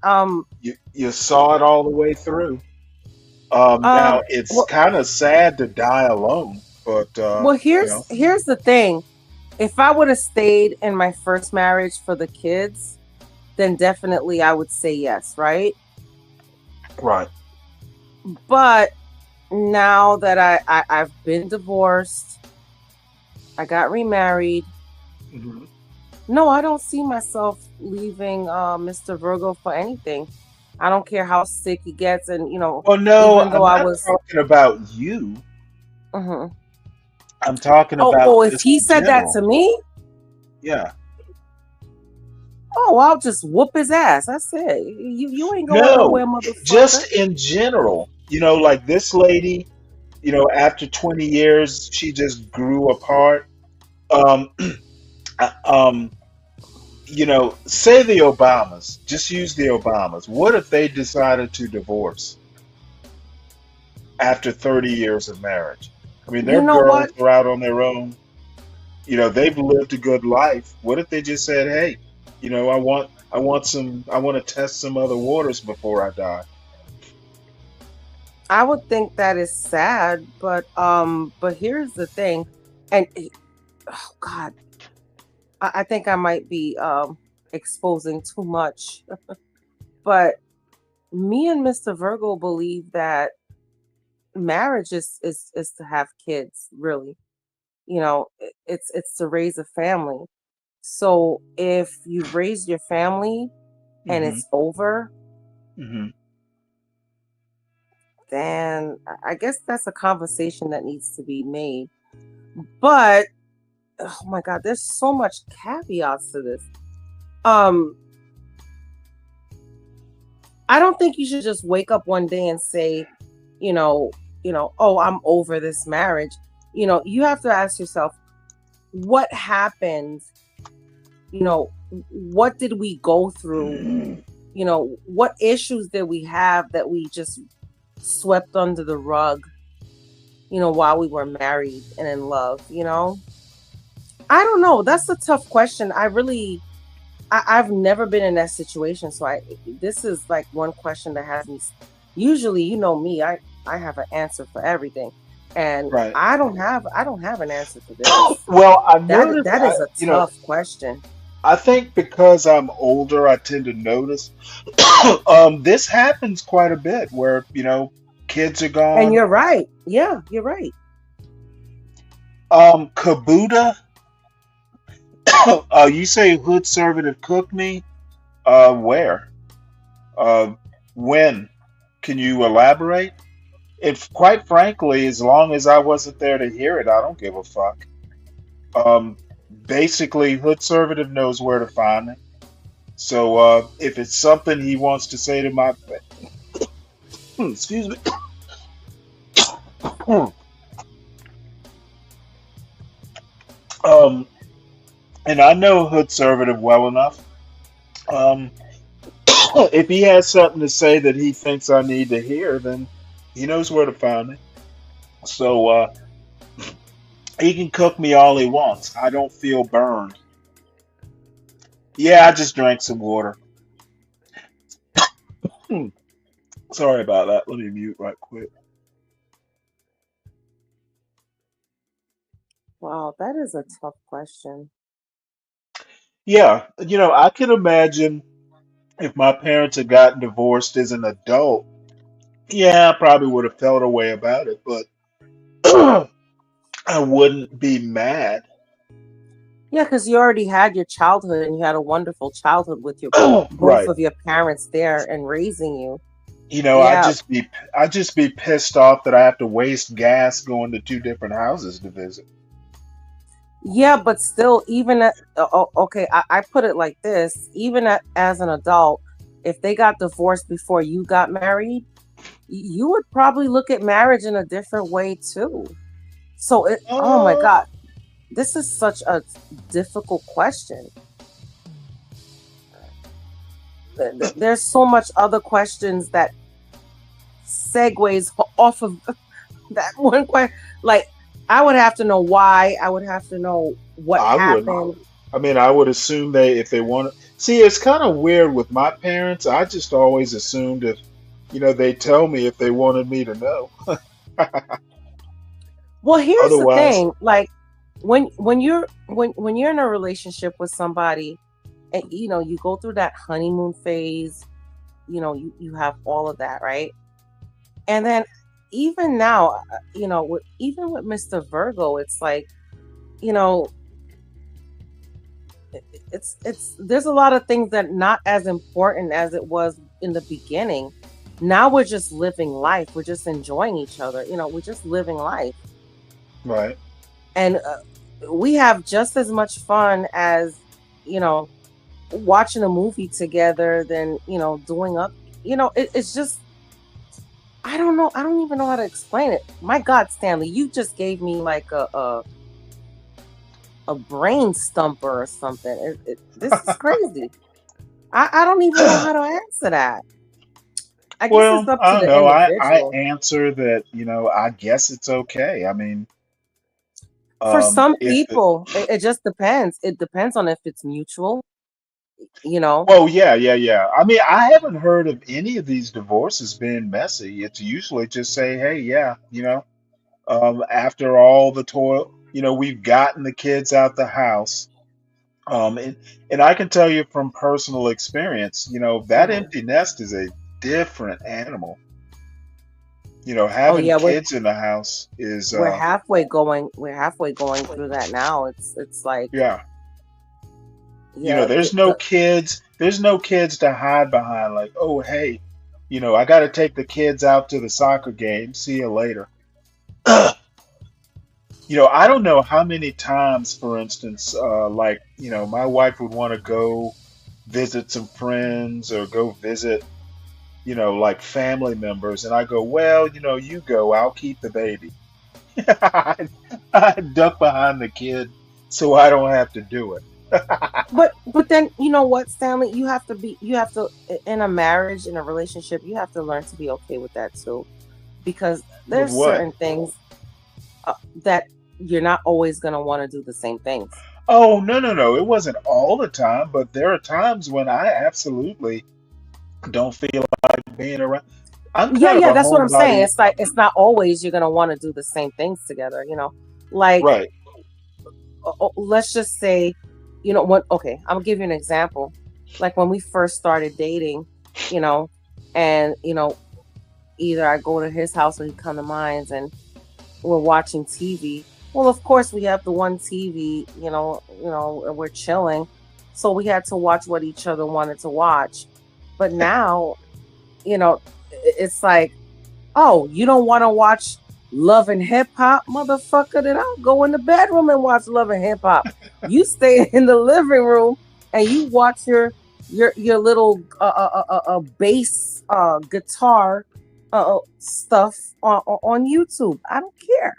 You saw it all the way through. Now it's well- kind of sad to die alone, but Well, here's the thing. If I would have stayed in my first marriage for the kids, then definitely I would say yes, right? right. But now that I've been divorced, I got remarried. Mhm. No, I don't see myself leaving Mr. Virgo for anything. I don't care how sick he gets, and Well, no, even I'm though I not was. talking about you. Mhm. I'm talking Oh, about if just he in said that general. to me, Yeah. oh, I'll just whoop his ass. That's it. You ain't going No, nowhere, motherfucker. just in general. Like this lady, after 20 years, she just grew apart. Um, say the Obamas, just use the Obamas. What if they decided to divorce after 30 years of marriage? I mean, their You know girls what? are out on their own. They've lived a good life. What if they just said, "Hey, I want to test some other waters before I die." I would think that is sad, but here's the thing, and oh God, I think I might be exposing too much, but me and Mr. Virgo believe that marriage is to have kids, really. It's to raise a family. So if you raise your family and Mhm. it's over, hmm then I guess that's a conversation that needs to be made. But oh my God, there's so much caveats to this. I don't think you should just wake up one day and say, oh, I'm over this marriage. You have to ask yourself, what happened? What did we go through? What issues did we have that we just swept under the rug, while we were married and in love? I don't know. That's a tough question. I've never been in that situation. So this is like one question that has me. Usually, me, I have an answer for everything. And Right. I don't have an answer for this. Well, I noticed That is a tough question. I think because I'm older, I tend to notice this happens quite a bit where kids are And gone. you're right. Yeah, you're right. Kabuta, you say hood servant cook me? Where? When? Can you elaborate? If quite frankly, as long as I wasn't there to hear it, I don't give a fuck. Um, Basically, Hood Conservative knows where to find me. So if it's something he wants to say to my, excuse me, um, and I know Hood Conservative well enough. Um, if he has something to say that he thinks I need to hear, then he knows where to find me. So he can cook me all he wants. I don't feel burned. Yeah, I just drank some water. Sorry about that. Let me mute right quick. Wow, that is a tough question. Yeah, I can imagine if my parents had gotten divorced as an adult. Yeah, I probably would have felt a way about it, but I wouldn't be mad. Yeah, because you already had your childhood and you had a wonderful childhood with your both Right. of your parents there and raising you. I'd Yeah, just be pissed off that I have to waste gas going to two different houses to visit. yeah, but still, even at, okay, I put it like this: even as an adult, if they got divorced before you got married, you would probably look at marriage in a different way too. So, oh my Uh, God, this is such a difficult question. There's so much other questions that segues off of that one question. Like, I would have to know why. I would have to know what I wouldn't. happened. I mean, I would assume if they want to. See, it's kind of weird with my parents. I just always assumed if, they tell me if they wanted me to know. Well, here's the Otherwise, thing. Like, when you're in a relationship with somebody, and you go through that honeymoon phase, you have all of that, right? And then even now, even with Mr. Virgo, it's like, you know, it's there's a lot of things that not as important as it was in the beginning. Now we're just living life. We're just enjoying each other. We're just living life, right. and we have just as much fun as you know watching a movie together than doing up. It's just I don't know. I don't even know how to explain it. My God, Stanley, you just gave me like a brain stumper or something. This is crazy. I don't even know how to answer that. I guess it's Well, up I to don't the know. I individual. answer that, I guess it's okay. I mean, For some if it, people, it just depends. It depends on if it's mutual. You know. well, yeah, yeah, yeah. I mean, I haven't heard of any of these divorces being messy. It's usually just say, hey, yeah, after all the toil, we've gotten the kids out the house. And I can tell you from personal experience, that Mhm. empty nest is a different animal. Oh Having yeah, kids in the house is, we're halfway going. We're halfway going through that now. It's like yeah. yeah. There's no kids to hide behind, like, oh, hey, I got to take the kids out to the soccer game. See you later. I don't know how many times, for instance, like, my wife would want to go visit some friends or go visit, like family members. And I go, well, you go, I'll keep the baby. I duck behind the kid so I don't have to do it. But then you know what, Stanley, you have to in a marriage, in a relationship, you have to learn to be okay with that too, because With there's what? certain things that you're not always gonna want to do the same things. Oh, no, no, no. It wasn't all the time, but there are times when I absolutely don't feel like being around. I'm Yeah, kind of yeah, a that's what I'm saying. homebody. It's like it's not always you're gonna want to do the same things together. Like Right. let's just say, okay, I'm gonna give you an example. Like when we first started dating, you know, and either I go to his house or he come to mine, and we're watching TV. Well, of course we have the one TV, and we're chilling. so we had to watch what each other wanted to watch. But now, you know, it's like, oh, you don't want to watch Love and Hip Hop, motherfucker? Then I'll go in the bedroom and watch Love and Hip Hop. You stay in the living room and you watch your little bass guitar stuff on YouTube. I don't care,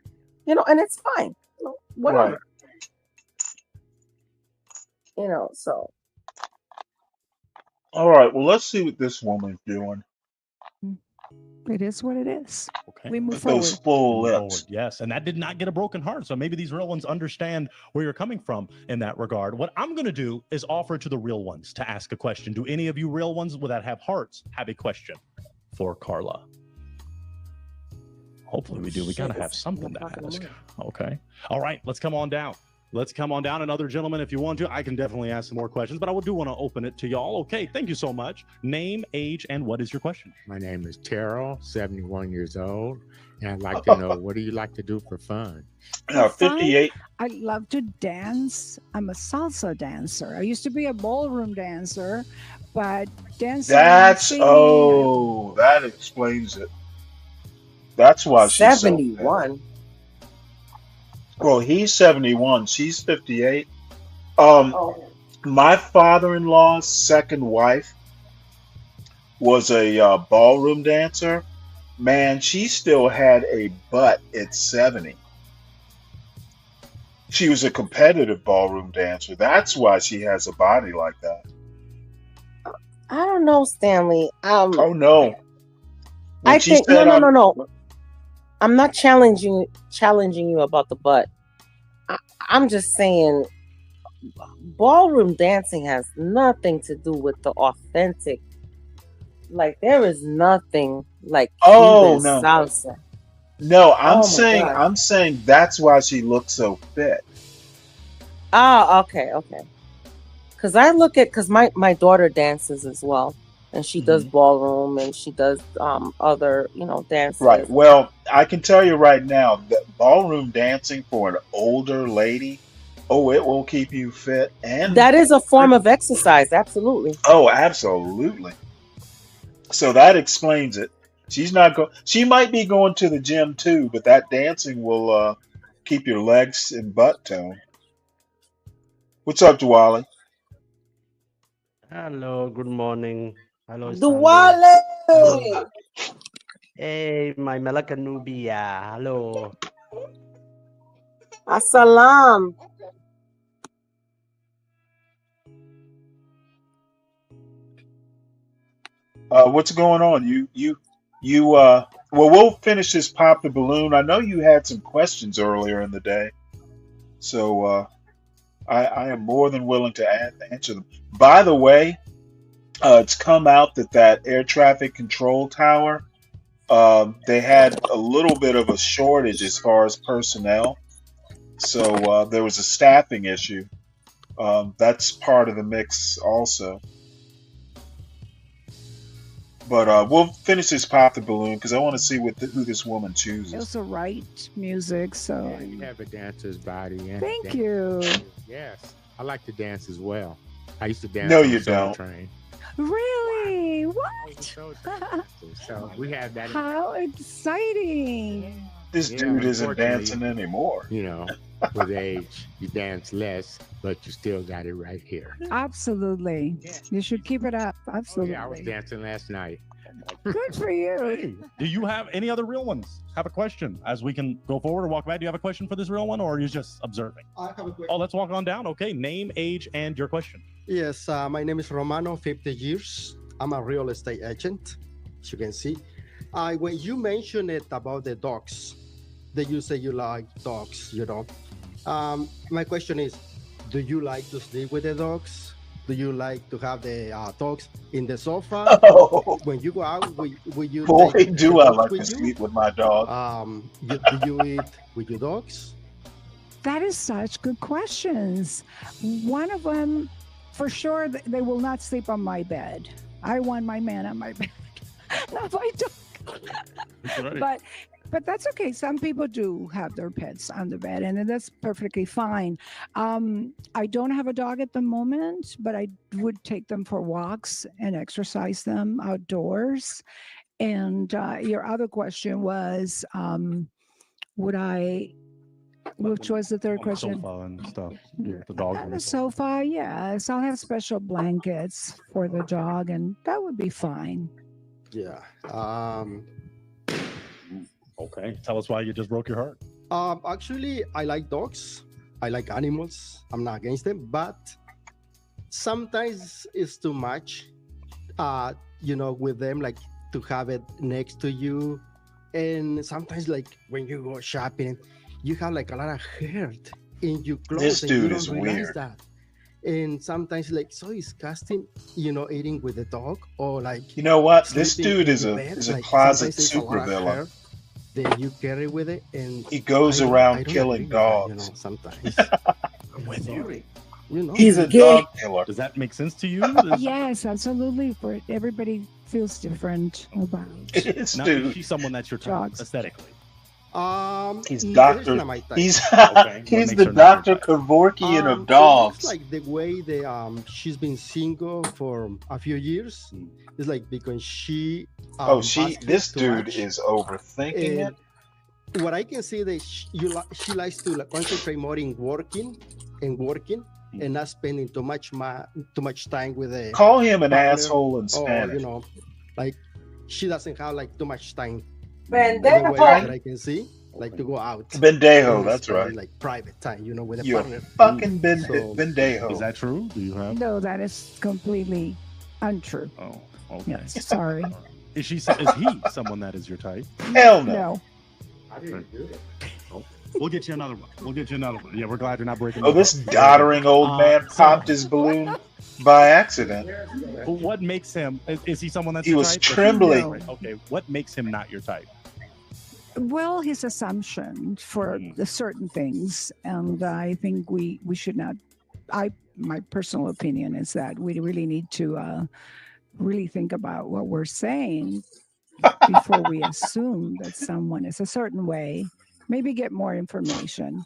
you know, and it's fine, you know, whatever. Right. You know, so All right. Well, let's see what this woman's doing. It is what it is. Okay. We move With those forward. full Move forward, lips. yes, and that did not get a broken heart. So maybe these real ones understand where you're coming from in that regard. What I'm going to do is offer to the real ones to ask a question. Do any of you real ones that have hearts have a question for Carla? Hopefully we do. We got to have something to ask. Okay. All right. Let's come on down. Let's come on down. Another gentleman, if you want to. I can definitely ask some more questions, but I do want to open it to y'all. Okay. Thank you so much. Name, age, and what is your question? My name is Terrell, 71 years old, and I'd like to know, what do you like to do for fun? 58. I love to dance. I'm a salsa dancer. I used to be a ballroom dancer, but dancing. That's singing, that explains it. That's why she's so bad. 71. Well, he's 71. She's 58. Oh, My father-in-law's second wife was a ballroom dancer. Man, she still had a butt at 70. She was a competitive ballroom dancer. That's why she has a body like that. I don't know, Stanley. Oh no. I When she think no, said no, I'm no, no. I'm not challenging you about the butt. I'm just saying ballroom dancing has nothing to do with the authentic. Like there is nothing like Oh Cuban no. salsa. No, Oh my God. I'm saying that's why she looks so fit. Oh, okay. Because I look at, because my daughter dances as well, and she does ballroom and she does other, you know, dances. Right. Well, I can tell you right now that ballroom dancing for an older lady, oh, it will keep you fit and That is a form of exercise, absolutely. oh, absolutely. So that explains it. She's not going. She might be going to the gym too, but that dancing will keep your legs and butt toned. What's up, Diwali? Hello, good morning. Hello, Stanley. Duale! Hey, my Malaka Nubia. Hello. Assalam. What's going on? Well, we'll finish this pop the balloon. I know you had some questions earlier in the day, so I am more than willing to answer them. By the way, it's come out that air traffic control tower, they had a little bit of a shortage as far as personnel, so there was a staffing issue. That's part of the mix also. But we'll finish this pop the balloon because I want to see who this woman I chooses. also write music, so Yeah, you have a dancer's body. And thank dance. you. Yes, I like to dance as well. I used to dance No, on you the Soul don't. Train. Really? What? So we have that. How exciting! This Yeah, dude isn't unfortunately, dancing anymore. You know, with age, you dance less, but you still got it right here. Absolutely. You should keep it up. Oh, Absolutely. yeah, I was dancing last night. Good for you. Hey, do you have any other real ones? Have a question as we can go forward or walk back? Do you have a question for this real one, or are you just observing? I have a question. Oh, let's walk on down. Okay, name, age, and your question. Yes, my name is Romano, 50 years. I'm a real estate agent, as you can see. When you mentioned it about the dogs, that you say you like dogs, you know. My question is, do you like to sleep with the dogs? Do you like to have the dogs in the sofa? Oh, When you go out, will you boy, take the do I dogs like to with you? sleep with my dog. Do you eat with your dogs? That is such good questions. One of them, for sure, they will not sleep on my bed. I want my man on my bed, not my dog. That's right. But but that's okay. Some people do have their pets on the bed, and that's perfectly fine. I don't have a dog at the moment, but I would take them for walks and exercise them outdoors. And your other question was, which was the third On the question? sofa and stuff. Yeah, the dog. On the sofa, yes. I'll have special blankets for the dog, and that would be fine. Yeah. Okay. Tell us why you just broke your heart. Actually, I like dogs. I like animals. I'm not against them, but sometimes it's too much. With them, like to have it next to you, and sometimes, like when you go shopping, you have like a lot of hair in your clothes. This and you dude don't is realize weird. that. And sometimes, like, so disgusting, eating with the dog or like. You know what? This sleeping dude in is the a bed, is a like, closet sometimes there's a lot of supervillain. hair that you carry with it, and He goes I don't around killing agree with that, dogs. sometimes. I'm with you. He's a dog killer. Does that make sense to you? Yes, absolutely. For everybody feels different about This Now, dude. is she someone that's your type Dogs. aesthetically? He's It Doctor. is not my type. He's What he's makes the her not your Dr. Kevorkian of So dogs. it's like the way she's been single for a few years. It's like because she. This too dude much. is overthinking it. And what I can see that she likes to concentrate more in working and not spending too much time with a Call him an partner, asshole in or Spanish. like she doesn't have like too much time. Pendejo. The way that I can see, like to go out. Bendejo, and that's spend, right. Like private time, with a You're partner. fucking So- Bendejo. Is that true? Do you have? No, that is completely untrue. Oh, okay. Yes, sorry. Is he someone that is your type? Hell no. No. We'll get you another one. Yeah, we're glad you're not breaking. Oh, your this heart. doddering old man popped his balloon by accident. What makes him? Is he someone that's He your was type? trembling. No. Okay, what makes him not your type? Well, his assumption for the certain things, and I think we should not. My personal opinion is that we really need to really think about what we're saying before we assume that someone is a certain way. Maybe get more information.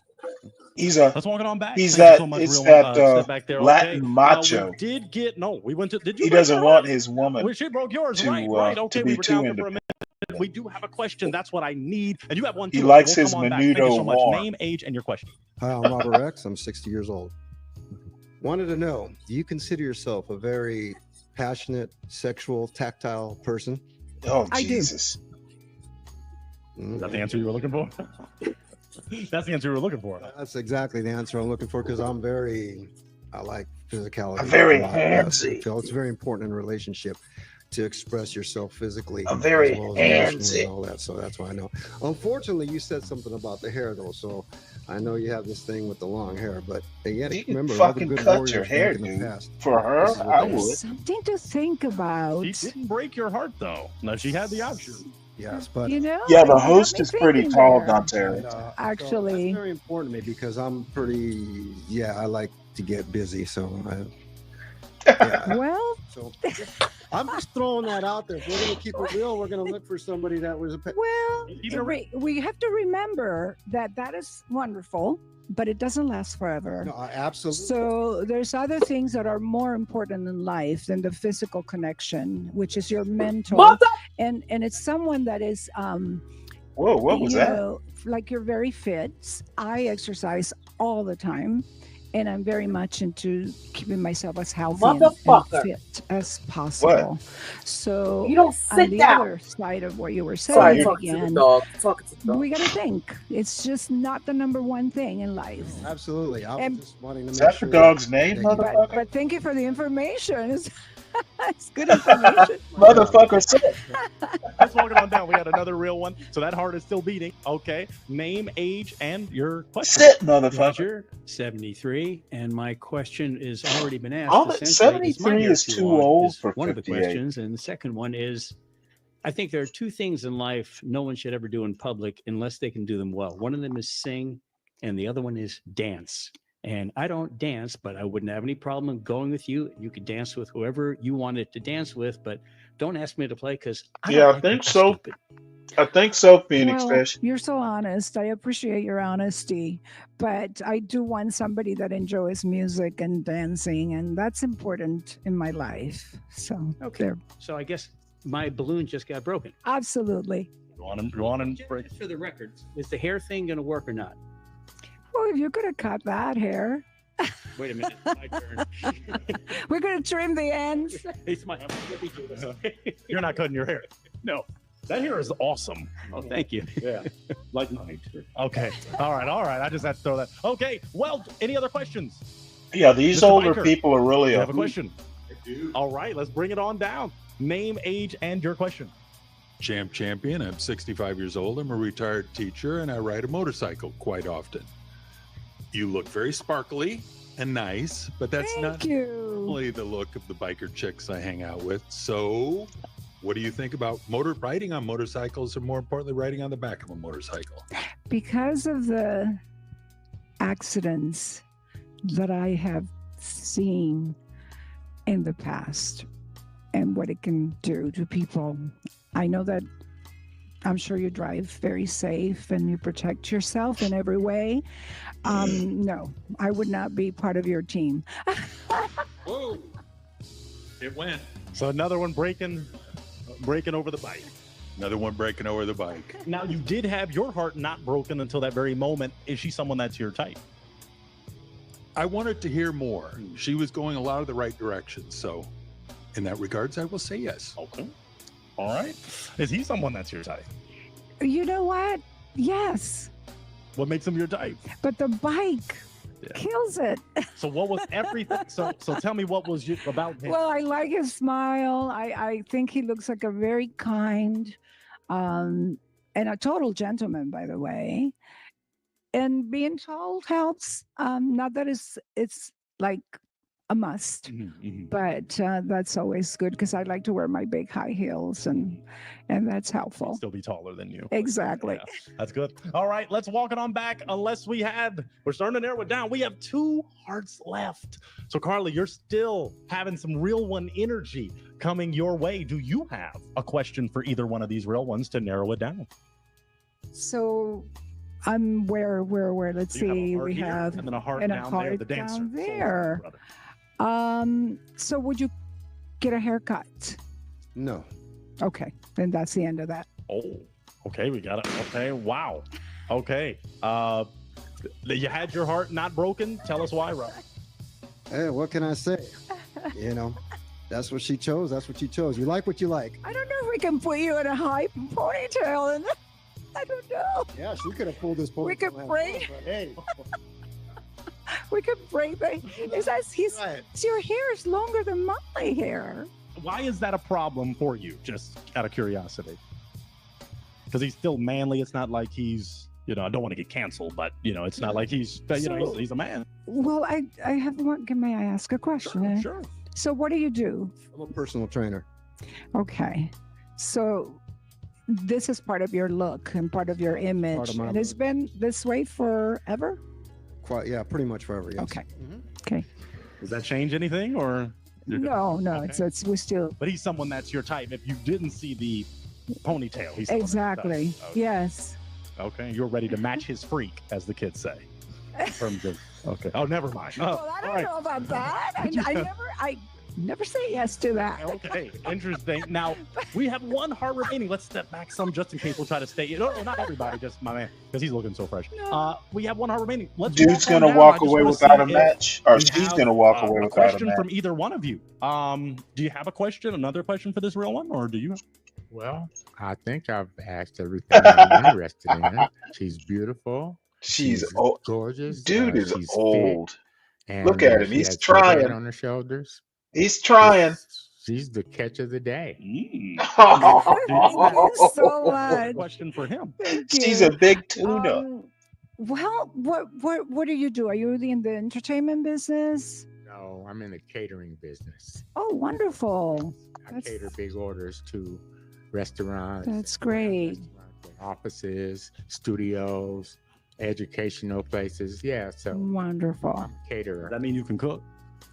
Let's walk it on back. He's Thank you that. so much, It's real that step back there. Latin Okay. macho. We did get we went to. Did you? He break doesn't your want heart? his woman Well, she broke yours, to, right? Okay, to we be were too down there for a independent. minute. We do have a question. That's what I need, and you have one. He too. likes We'll his come on back. Thank you menudo so much. warm. Name, age, and your question. Hi, I'm Robert Rex. I'm 60 years old. Wanted to know, do you consider yourself a very passionate, sexual, tactile person? Oh, I do. Jesus. Is that the answer you were looking for? That's the answer you were looking for. That's exactly the answer I'm looking for because I like physicality. I'm very a lot. handsy. I feel it's very important in a relationship to express yourself physically. I'm very as well as emotionally handsy. and all that. So that's why I know. Unfortunately, you said something about the hair though. So I know you have this thing with the long hair, but again, You can remember all the fucking good cut warriors your hair, back in the dude. past. For her, This is what I they did. would. Something to think about. She didn't break your heart though. No, she had the option. Yes, but You know? Yeah, the you got host me is pretty thinking tall, there. Dante. So Actually, that's very important to me because I'm pretty. I like to get busy. So well, so I'm just throwing that out there. If we're gonna keep it real, we're gonna look for somebody that was a. well, we have to remember that is wonderful, but it doesn't last forever. No, absolutely. So there's other things that are more important in life than the physical connection, which is your mental, and it's someone that is Whoa, what was you that? know, like you're very fit. I exercise all the time, and I'm very much into keeping myself as healthy and Motherfucker. fit as possible. So You don't on sit the down. other side of what you were Sorry, saying talking to the again, dog. Talking to the dog. we got to think. It's just not the number one thing in life. Absolutely. I was And- just wanting to Is make that the sure dog's name, that you- motherfucker? But thank you for the information. It's good information. Motherfucker said. Let's walk it on down. We got another real one. So that heart is still beating. Okay. Name, age, and your question. Sit, motherfucker. Roger, 73, and my question is already been asked. All that essentially. Is my 73 hair is too long? old Is for one of the 58. questions, and the second one is, I think there are two things in life no one should ever do in public unless they can do them well. One of them is sing, and the other one is dance. And I don't dance, but I wouldn't have any problem going with you. You could dance with whoever you wanted to dance with, but don't ask me to play because Yeah, I think so. I think so, Phoenix Well, Fish. you're so honest. I appreciate your honesty, but I do want somebody that enjoys music and dancing, and that's important in my life. So, there. So I guess my balloon just got broken. Absolutely. You want him break? Just for the record, is the hair thing going to work or not? Well, you're going to cut that hair. Wait a minute. My turn. We're going to trim the ends. It's my. Let me do this. You're not cutting your hair. No. That hair is awesome. Oh, thank you. Yeah. Like mine. Okay. All right. I just had to throw that. Okay. Well, any other questions? Yeah, these Mr. older Biker, people are really you a have a question? I do. All right. Let's bring it on down. Name, age, and your question. Champion. I'm 65 years old. I'm a retired teacher and I ride a motorcycle quite often. You look very sparkly and nice, but that's not only the look of the biker chicks I hang out with. So what do you think about riding on motorcycles, or more importantly, riding on the back of a motorcycle? Because of the accidents that I have seen in the past and what it can do to people, I know that I'm sure you drive very safe and you protect yourself in every way. No, I would not be part of your team. Whoa. It went. So another one breaking over the bike. Another one breaking over the bike. Now, you did have your heart not broken until that very moment. Is she someone that's your type? I wanted to hear more. She was going a lot of the right directions. So in that regards, I will say yes. Okay. All right. Is he someone that's your type? You know what? Yes. What makes him your type? But the bike kills it. So what was everything? So tell me what was about him. Well, I like his smile. I think he looks like a very kind and a total gentleman, by the way. And being tall helps. Not that it's like a must, but that's always good because I like to wear my big high heels, and that's helpful. Still be taller than you. Exactly. Yeah, that's good. All right, let's walk it on back. We're starting to narrow it down. We have 2 hearts left. So Carla, you're still having some real one energy coming your way. Do you have a question for either one of these real ones to narrow it down? So I'm where let's So you have a see, heart we here, have and then a heart and down there, the dancer. down there. So would you get a haircut? No. Okay, then that's the end of that. Oh, okay, we got it. Okay, wow. Okay, you had your heart not broken. Tell us why, Rob. Hey, what can I say? You know, that's what she chose. That's what she chose. You like what you like. I don't know if we can put you in a high ponytail, and I don't know. Yeah, she could have pulled this ponytail. We could out, braid. but hey. We could braid the. Your hair is longer than my hair. Why is that a problem for you? Just out of curiosity. Because he's still manly. It's not like he's, I don't want to get canceled, but it's not like he's, he's a man. Well, I have one. May I ask a question? Sure. So what do you do? I'm a personal trainer. Okay. So this is part of your look and part of your image. Part of my and it's been this way forever? Yeah, pretty much forever. Yes. Okay. Okay. Does that change anything, or? No, Okay. it's we still. But he's someone that's your type. If you didn't see the ponytail, he's someone that Exactly. does. Okay. Yes. Okay, you're ready to match his freak, as the kids say. In terms of, okay. Oh, never mind. Oh, Well, I don't know about that. I never say yes to that. Okay, interesting. Now, we have 1 heart remaining. Let's step back some just in case we'll try to stay. No, not everybody, just my man, because he's looking so fresh. We have 1 heart remaining. Let's Dude's walk on gonna down. walk I just away wanna without see a match, or we she's have, gonna walk away a without a question match. from either one of you. Do you have a question, another question for this real one, or do you? Well, I think I've asked everything I'm interested in. She's beautiful. She's old. Gorgeous. Dude is she's fit, old. and Look at him. she He's has her head trying. on her shoulders. He's trying. She's the catch of the day. Thank you so much. Question for him. She's a big tuna. Well, what do you do? Are you in the entertainment business? No, I'm in the catering business. Oh, wonderful. I cater big orders to restaurants, That's great. offices, studios, educational places. Yeah, so Wonderful. I'm a caterer. Does that mean you can cook?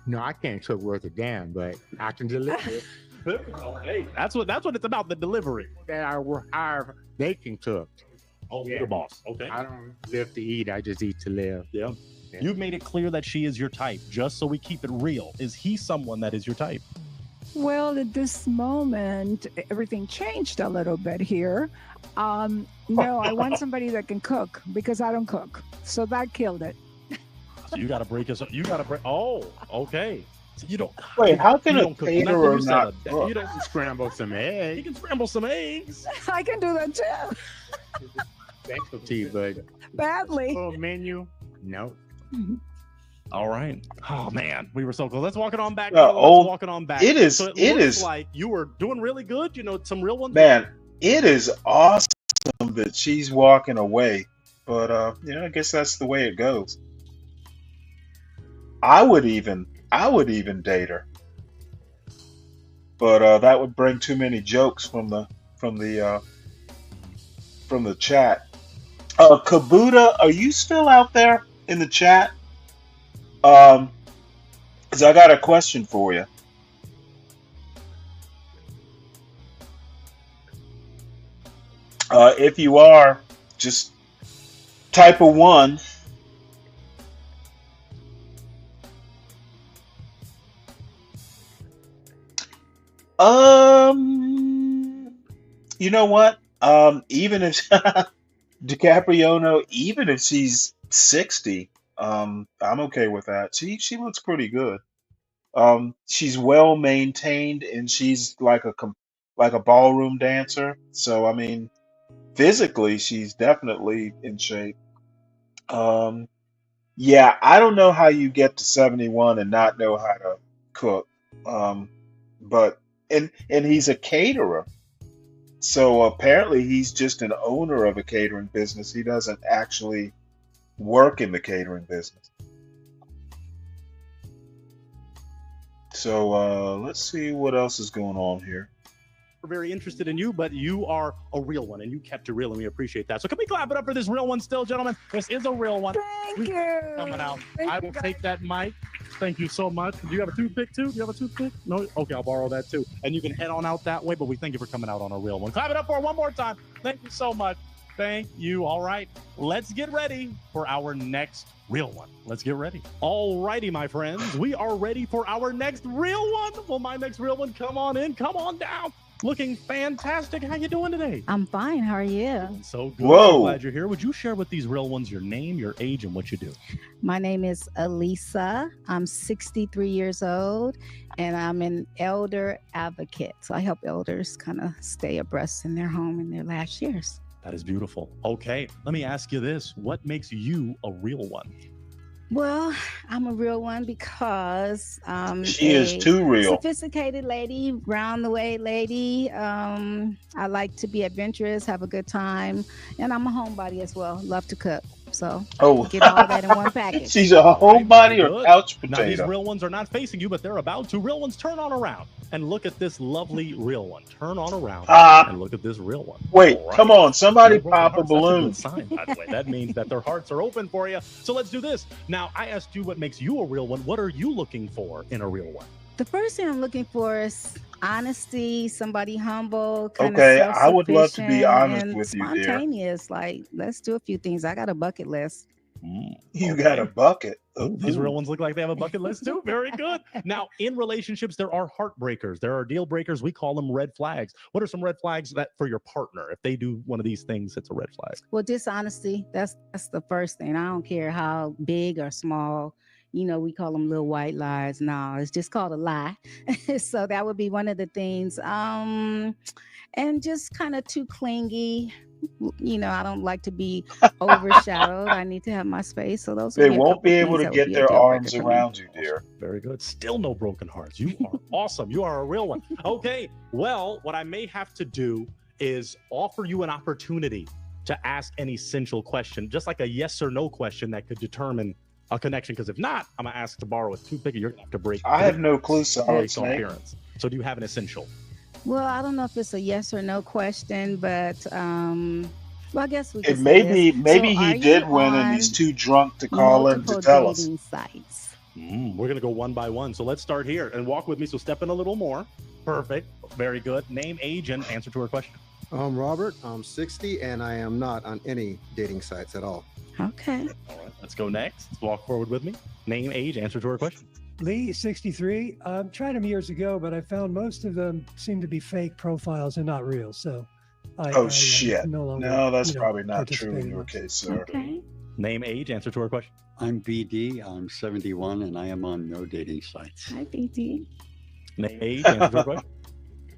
No, I can't cook worth a damn, but I can deliver. Hey, that's what it's about, the delivery. That our they can cook. Oh, yeah. Your boss. Okay. I don't live to eat. I just eat to live. Yeah. You've made it clear that she is your type, just so we keep it real. Is he someone that is your type? Well, at this moment, everything changed a little bit here. No, I want somebody that can cook because I don't cook. So that killed it. So you got to break us up. You got to break. Oh, okay. So you don't. Wait, how can you a don't cook nothing. caterer You said not a- cook? You don't Scramble some eggs. You can scramble some eggs. I can do that too. Specialty, but Badly. full menu. No. All right. Oh man, we were so close. Let's walk it on back. Yeah, Let's old- walk it on back. it is- So it looks is- like you were doing really good. You know, some real ones. Man, it is awesome that she's walking away, but I guess that's the way it goes. I would even date her, but that would bring too many jokes from the chat. Kabuta, are you still out there in the chat? 'Cause I got a question for you. If you are, just type a 1. You know what? Even if DiCapriono, even if she's 60, I'm okay with that. She looks pretty good. She's well maintained and she's like a ballroom dancer. So I mean, physically, she's definitely in shape. Yeah, I don't know how you get to 71 and not know how to cook. But and he's a caterer. So apparently he's just an owner of a catering business. He doesn't actually work in the catering business. So let's see what else is going on here. We're very interested in you, but you are a real one, and you kept it real, and we appreciate that. So can we clap it up for this real one still, gentlemen? This is a real one. Thank you. Coming out. Thank I you, will guys. take that mic. Thank you so much. Do you have a toothpick too? Do you have a toothpick? No? Okay, I'll borrow that too. And you can head on out that way, but we thank you for coming out on a real one. Clap it up for her one more time. Thank you so much. Thank you. All right. Let's get ready for our next real one. Let's get ready. All righty, my friends. We are ready for our next real one. Well, my next real one, come on in. Come on down. Looking fantastic. How you doing today? I'm fine. How are you? So good. Whoa. So glad you're here. Would you share with these real ones your name, your age, and what you do? My name is Elisa. I'm 63 years old and I'm an elder advocate. So I help elders kind of stay abreast in their home in their last years. That is beautiful. Okay, let me ask you this. What makes you a real one? Well, I'm a real one because She is too real. sophisticated lady, round the way lady. I like to be adventurous, have a good time, and I'm a homebody as well. Love to cook. So Oh, get all that in one package. she's a homebody or Good. couch Now, these potato? real ones are not facing you, but they're about to. Real ones, turn on around and look at this lovely real one. Turn on around and look at this real one. Wait, All right. come on, somebody No broken pop a hearts. balloon. That's a good sign, by the way. That means that their hearts are open for you. So let's do this. Now, I asked you what makes you a real one. What are you looking for in a real one? The first thing I'm looking for is honesty, somebody humble, kind Okay, of I would love to be self-sufficient honest and with you, dear. spontaneous. Like, let's do a few things. I got a bucket list. You got a bucket. These Ooh. real ones look like they have a bucket list too. Very good. Now, in relationships, there are heartbreakers. There are deal breakers. We call them red flags. What are some red flags that for your partner? If they do one of these things, it's a red flag. Well, dishonesty, that's the first thing. I don't care how big or small. You know, we call them little white lies. No, it's just called a lie. So that would be one of the things. And just kind of too clingy. You know, I don't like to be overshadowed. I need to have my space. So those They would be a won't couple be able things to that would get be a their deal breaker arms for me. around you, dear. Very good. Still no broken hearts. You are awesome. You are a real one. Okay. Well, what I may have to do is offer you an opportunity to ask an essential question, just like a yes or no question that could determine a connection. Because if not, I'm gonna ask to borrow a toothpick. And you're gonna have to break. I have no clue, based Solid on Snake. appearance. So do you have an essential? Well, I don't know if it's a yes or no question, but well, I guess we It can say maybe this. maybe So are he did you win and on he's too drunk to call in to multiple tell us. dating sites? We're gonna go one by one. So let's start here and walk with me. So step in a little more. Perfect. Very good. Name, age, and answer to her question. I'm Robert. I'm 60, and I am not on any dating sites at all. Okay. All right, let's go next. Let's walk forward with me. Name, age, answer to her question. Lee, 63. Tried them years ago, but I found most of them seem to be fake profiles and not real. So, Oh shit! no longer, No, that's you know, probably not participate true in in your them. case, sir. Okay. Name, age, answer to her question. I'm BD. I'm 71, and I am on no dating sites. Hi, BD. Name, age, answer to her question.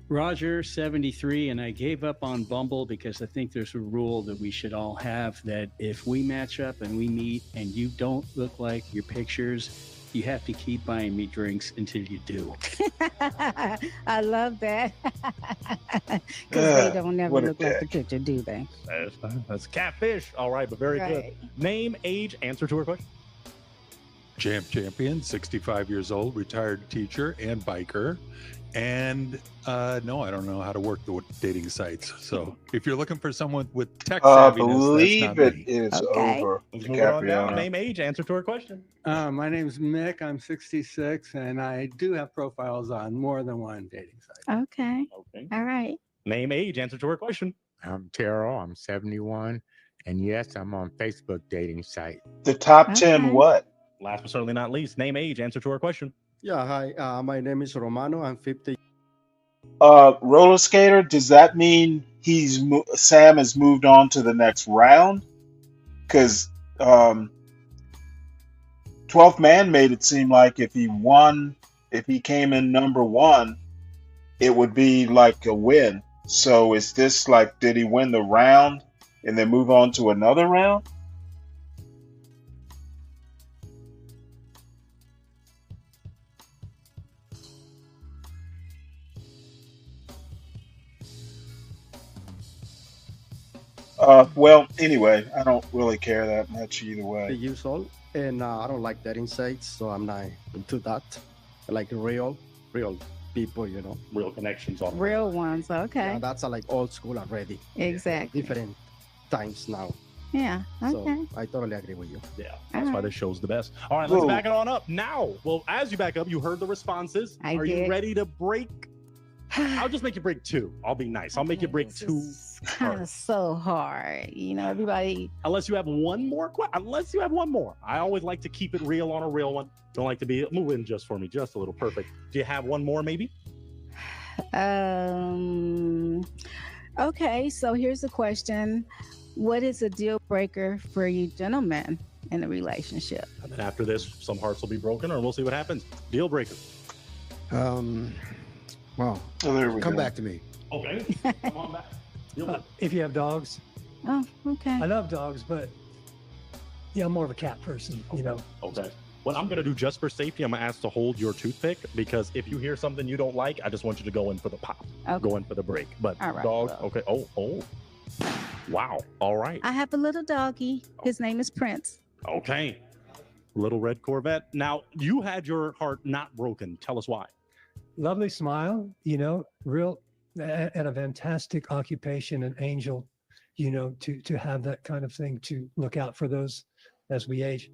Roger, 73, and I gave up on Bumble because I think there's a rule that we should all have that if we match up and we meet and you don't look like your pictures, you have to keep buying me drinks until you do. I love that. Because they don't never what a look like the dick. picture, do they? That's catfish. All right, but very good. Right. Name, age, answer to her question. Champion, 65 years old, retired teacher and biker. And no, I don't know how to work the dating sites. So if you're looking for someone with tech I savviness, believe that's not me. it is Okay. over. Let's move on down. DiCaprio. Name, age, answer to her question. My name's Mick. I'm 66, and I do have profiles on more than one dating site. Okay. Okay. All right. Name, age, answer to her question. I'm Terrell. I'm 71. And yes, I'm on Facebook dating site. The top 10 Okay. what? Last but certainly not least, name, age, answer to her question. Yeah, hi. My name is Romano. I'm 50. Roller skater. Does that mean Sam has moved on to the next round? Because 12th Man made it seem like if he came in number one, it would be like a win. So is this like, did he win the round and then move on to another round? Well, anyway, I don't really care that much either 50 way. years old, and I don't like dating sites, so I'm not into that. I like real people, you know. Real connections on Real ones. Okay. Yeah, that's like old school already. Exactly. Different times now. Yeah. Okay. So I totally agree with you. Yeah, that's why this show's the best. All right, let's Whoa. back it on up now. Well, as you back up, you heard the responses. I Are you did. ready to break? I'll just make you break two. I'll be nice. I'll make you break two. Kind of so hard. You know, everybody. Unless you have one more. Unless you have one more. I always like to keep it real on a real one. Don't like to be move in just for me, just a little perfect. Do you have one more, maybe? Okay, so here's a question. What is a deal breaker for you gentlemen in a relationship? And then after this, some hearts will be broken, or we'll see what happens. Deal breaker. Well, Oh, there we come go. back to me. Okay. Come on back. Deal breaker. If you have dogs, Oh, okay. I love dogs, but yeah, I'm more of a cat person, you know. Okay. What I'm going to do just for safety, I'm going to ask to hold your toothpick because if you hear something you don't like, I just want you to go in for the pop, Okay. go in for the break. But All right, dog, well. okay. Oh. Wow. All right. I have a little doggy. His name is Prince. Okay. Little red Corvette. Now, you had your heart not broken. Tell us why. Lovely smile, you know, real and a fantastic occupation, an angel, you know, to have that kind of thing, to look out for those as we age.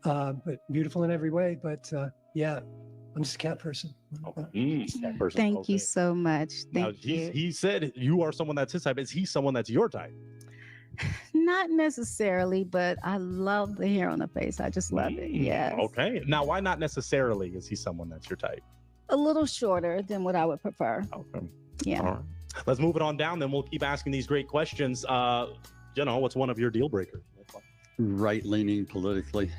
But beautiful in every way. But yeah, I'm just a cat person. That person. Thank Okay. you so much. Now, Thank you. he said you are someone that's his type. Is he someone that's your type? Not necessarily, but I love the hair on the face. I just love it. Yes. Okay. Now, why not necessarily is he someone that's your type? A little shorter than what I would prefer. Okay. Yeah. All right. Let's move it on down. Then we'll keep asking these great questions. You know, what's one of your deal breakers? Right leaning politically.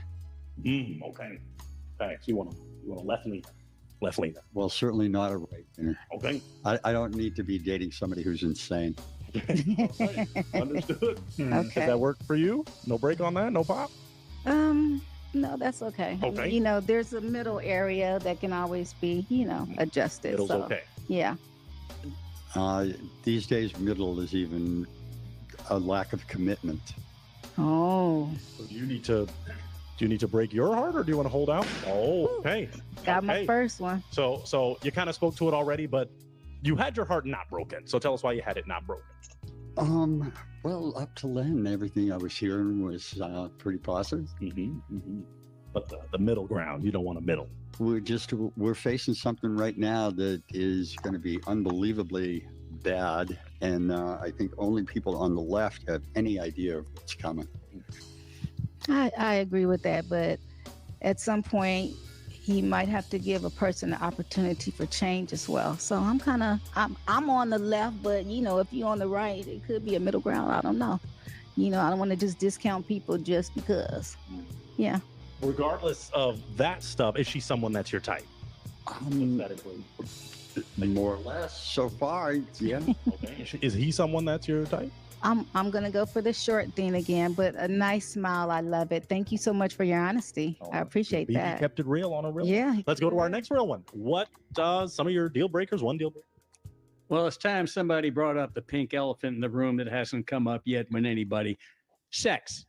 Okay. Okay. So you want a left leaner? Left leaner. Well, certainly not a right leaner. Okay. I don't need to be dating somebody who's insane. Understood. Okay. Does that work for you? No break on that? No pop? No, that's okay. Okay. You know, there's a middle area that can always be, you know, adjusted. Middle's so, okay. Yeah. These days, middle is even a lack of commitment. Oh. So do you need to break your heart, or do you want to hold out? Oh, okay. Got my Okay. first one. So you kind of spoke to it already, but you had your heart not broken. So tell us why you had it not broken. Well, up to then, everything I was hearing was pretty positive. but the middle ground, you don't want a middle. We're facing something right now that is going to be unbelievably bad, and I think only people on the left have any idea of what's coming. I agree with that, but at some point he might have to give a person the opportunity for change as well. So I'm on the left, but if you're on the right, it could be a middle ground. I don't know. I don't want to just discount people just because. Yeah. Regardless of that stuff, is she someone that's your type? More or less so far, yeah. Okay. Is he someone that's your type? I'm gonna go for the short thing again, but a nice smile. I love it. Thank you so much for your honesty. I appreciate BB that. kept it real on a real. Yeah. Let's go to our next real one. What does some of your deal breakers? One deal breaker. Well, it's time somebody brought up the pink elephant in the room that hasn't come up yet with anybody. Sex.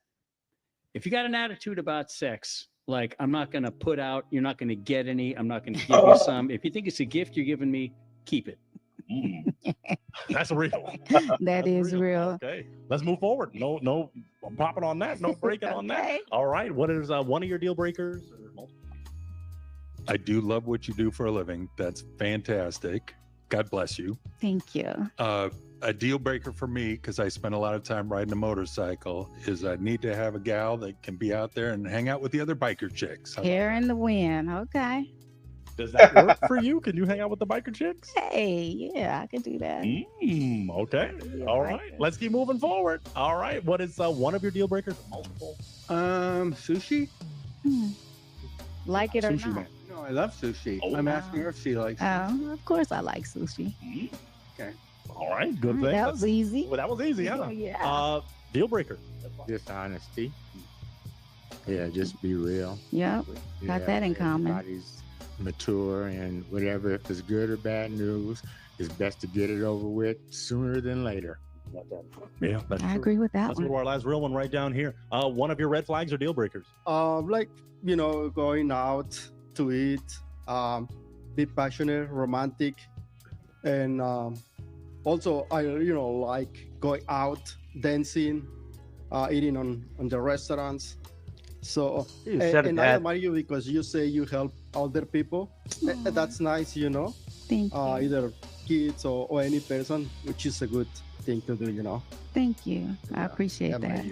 If you got an attitude about sex, like I'm not going to put out, you're not going to get any, I'm not going to give you some. If you think it's a gift you're giving me, keep it. That's real. That is real. Okay, let's move forward. No, I'm popping on that. No breaking on that. All right. What is one of your deal breakers? I do love what you do for a living. That's fantastic. God bless you. Thank you. A deal breaker for me, because I spend a lot of time riding a motorcycle, is I need to have a gal that can be out there and hang out with the other biker chicks. Hair in the wind. Okay. Does that work for you? Can you hang out with the biker chicks? Hey, yeah, I can do that. Okay. All right. Let's keep moving forward. All right. What is one of your deal breakers? Multiple. Sushi. Like it or Sushi not? man. No, I love sushi. Oh, I'm asking her if she likes it. Of course I like sushi. Okay. All right. Good thing. That was easy. Well, that was easy, huh? Yeah. Deal breaker. Dishonesty. Yeah, just be real. Yep. Got that in common. Everybody's mature, and whatever, if it's good or bad news, it's best to get it over with sooner than later. Yeah, that's I true. agree with that Let's one. go to our last real one right down here. One of your red flags or deal breakers? Like going out to eat, be passionate, romantic, and also I like going out, dancing, eating on the restaurants. So You said and I that. admire you because you say you help other people. That's nice, Thank you. either kids or any person, which is a good thing to do. Thank you. I appreciate that.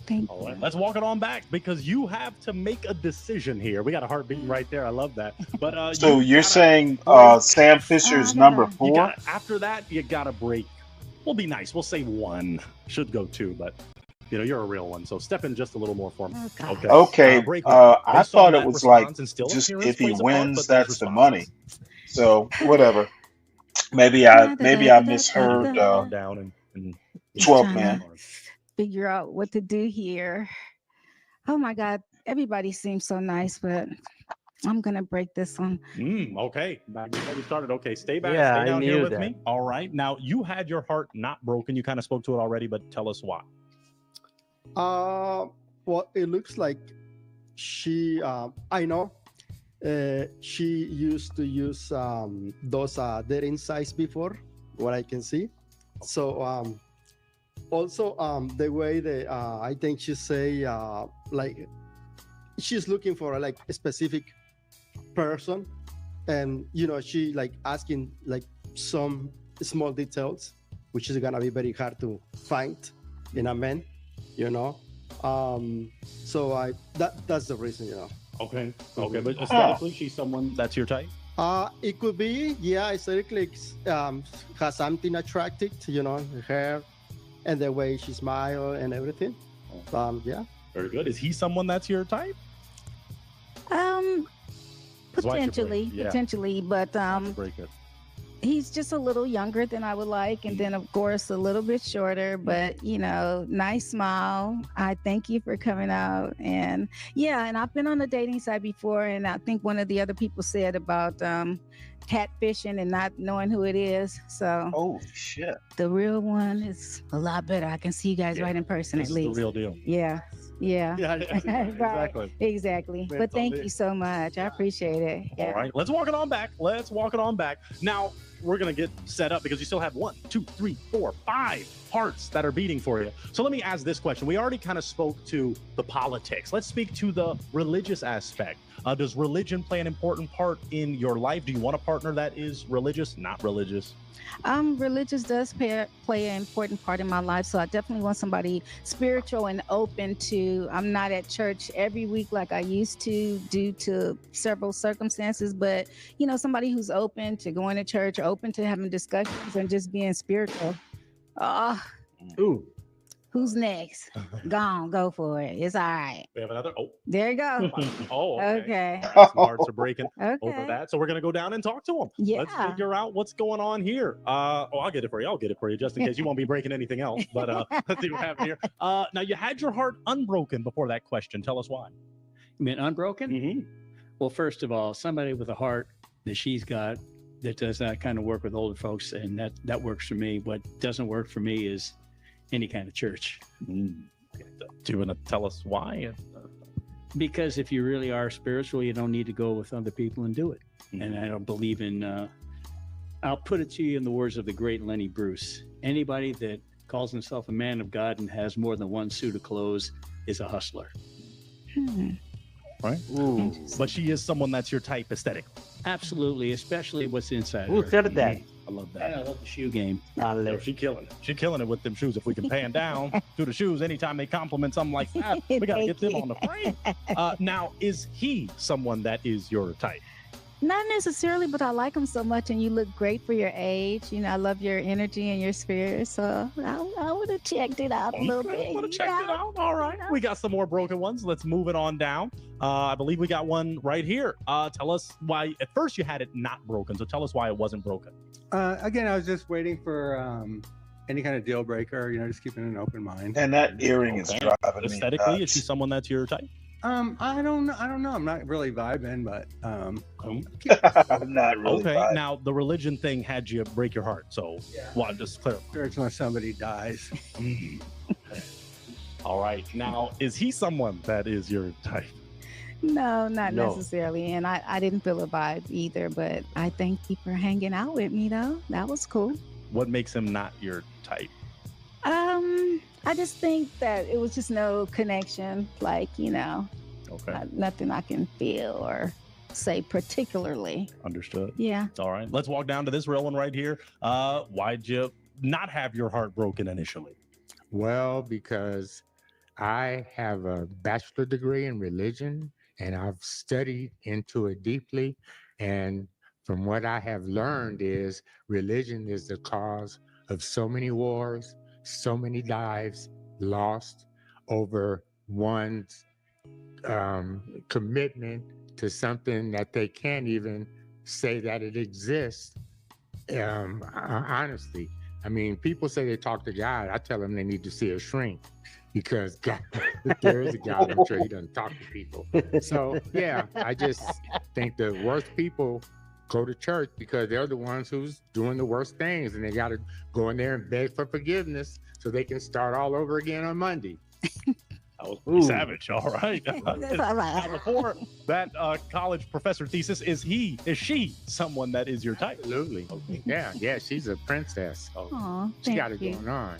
Thank All you. right, let's walk it on back because you have to make a decision here. We got a heart beating right there. I love that. But So you're saying Sam Fisher's number 4? After that, you got to break. We'll be nice. We'll say 1. Should go 2, but you're a real one. So step in just a little more for me. Okay. Break one. I Based thought on it that was like response and still just appearance if he plays a part, wins, but those that's the responses. money. So whatever. Maybe I misheard down and 12 man. Figure out what to do here. Oh my God. Everybody seems so nice, but I'm going to break this one. Okay. Back before we started. Okay. Stay back. Yeah, Stay I down here knew with that. me. All right. Now, you had your heart not broken. You kind of spoke to it already, but tell us why. Well, it looks like she, I know, she used to use those dating sites before, what I can see. So also the way that I think she say like she's looking for like a specific person, and she like asking like some small details, which is gonna be very hard to find in a man, so that's the reason, Okay. Okay. But aesthetically, she's someone that's your type? It could be, yeah, aesthetically has something attractive, her hair and the way she smiles and everything. Yeah. Very good. Is he someone that's your type? His wife could break. Potentially, but Break it. he's just a little younger than I would like, and then of course a little bit shorter, but nice smile. I thank you for coming out. And and I've been on the dating site before, and I think one of the other people said about catfishing and not knowing who it is. So oh shit, the real one is a lot better. I can see you guys right in person This at is the least. real deal. Yeah. Exactly. Exactly. But thank you so much. I appreciate it. Yeah. All right, let's walk it on back. Now, we're going to get set up because you still have 1, 2, 3, 4, 5 hearts that are beating for you. So let me ask this question. We already kind of spoke to the politics. Let's speak to the religious aspect. Does religion play an important part in your life? Do you want a partner that is religious, not religious? Religious does play an important part in my life. So I definitely want somebody spiritual and open to, I'm not at church every week like I used to due to several circumstances, but somebody who's open to going to church, open to having discussions and just being spiritual. Ooh. Who's next? Go for it. It's all right. We have another. Oh, there you go. Oh, okay. Some hearts are breaking Okay. over that. So we're going to go down and talk to them. Yeah. Let's figure out what's going on here. I'll get it for you. Just in case you won't be breaking anything else. But let's see what happened here. Now, you had your heart unbroken before that question. Tell us why. You mean unbroken? Mm-hmm. Well, first of all, somebody with a heart that she's got that does that kind of work with older folks, and that works for me. What doesn't work for me is any kind of church. Do you want to tell us why? Because if you really are spiritual, you don't need to go with other people and do it. And I don't believe in, I'll put it to you in the words of the great Lenny Bruce. Anybody that calls himself a man of God and has more than one suit of clothes is a hustler. Right? Ooh. But she is someone that's your type aesthetic. Absolutely, especially what's inside Who her. said that? I love that. And I love the shoe game. Yo, she killing it. She killing it with them shoes. If we can pan down to the shoes anytime they compliment something like that, we got to get them on the frame. Now, is he someone that is your type? Not necessarily, but I like him so much, and you look great for your age. I love your energy and your spirit, so I would have checked it out a little bit. Want to check it out? All right. We got some more broken ones. Let's move it on down. I believe we got one right here. Tell us why. At first, you had it not broken, so tell us why it wasn't broken. Again, I was just waiting for any kind of deal breaker. Just keeping an open mind. And that earring is driving me Aesthetically, nuts. is she someone that's your type? I don't know. I'm not really vibing, but I'm not really. Okay. vibing. Now, the religion thing had you break your heart. So, just clear. church unless somebody dies. All right. Now, is he someone that is your type? No, not No. necessarily. And I didn't feel a vibe either, but I thank you for hanging out with me, though. That was cool. What makes him not your type? I just think that it was just no connection, Okay. nothing I can feel or say particularly. Understood. Yeah. All right. Let's walk down to this real one right here. Why'd you not have your heart broken initially? Well, because I have a bachelor degree in religion and I've studied into it deeply. And from what I have learned is religion is the cause of so many wars, so many lives lost over one's commitment to something that they can't even say that it exists. Honestly, I mean, people say they talk to God. I tell them they need to see a shrink because God, if there is a God, I'm sure he doesn't talk to people. So yeah, I just think the worst people go to church because they're the ones who's doing the worst things, and they got to go in there and beg for forgiveness so they can start all over again on Monday. That was pretty savage. All right. That's all right. Now, before that college professor thesis, is she someone that is your type? Absolutely. Okay. Yeah, she's a princess. Aw, She thank got it you. going on.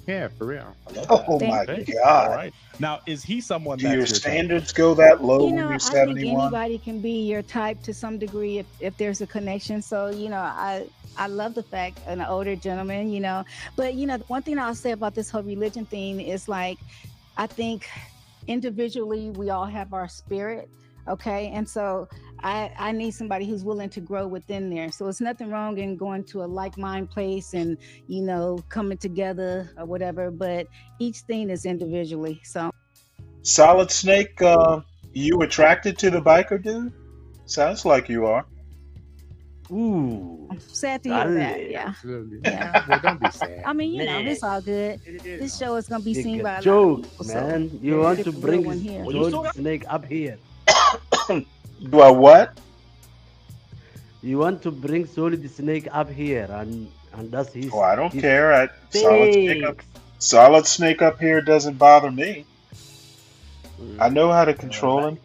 Yeah, for real. Oh my Okay. God. All right. Now, is he someone Do that's your your type? standards go that low when I you're think 71? anybody can be your type to some degree if there's a connection. So, I love the fact an older gentleman, but the one thing I'll say about this whole religion thing is I think individually we all have our spirit. Okay. And so I need somebody who's willing to grow within there. So it's nothing wrong in going to a like-minded place and, coming together or whatever, but each thing is individually. So Solid Snake, you attracted to the biker dude? Sounds like you are. Ooh. I'm sad to hear that. Yeah. Absolutely. Yeah. Well, don't be sad. I mean, it's all good. This show is gonna be seen by a lot of Joke, people. So man. You there's want a to real bring one here. Solid Snake up here. Do I what? You want to bring Solid Snake up here, and that's his. Oh, I don't his care. Thanks. Solid Snake up here doesn't bother me. I know how to control him.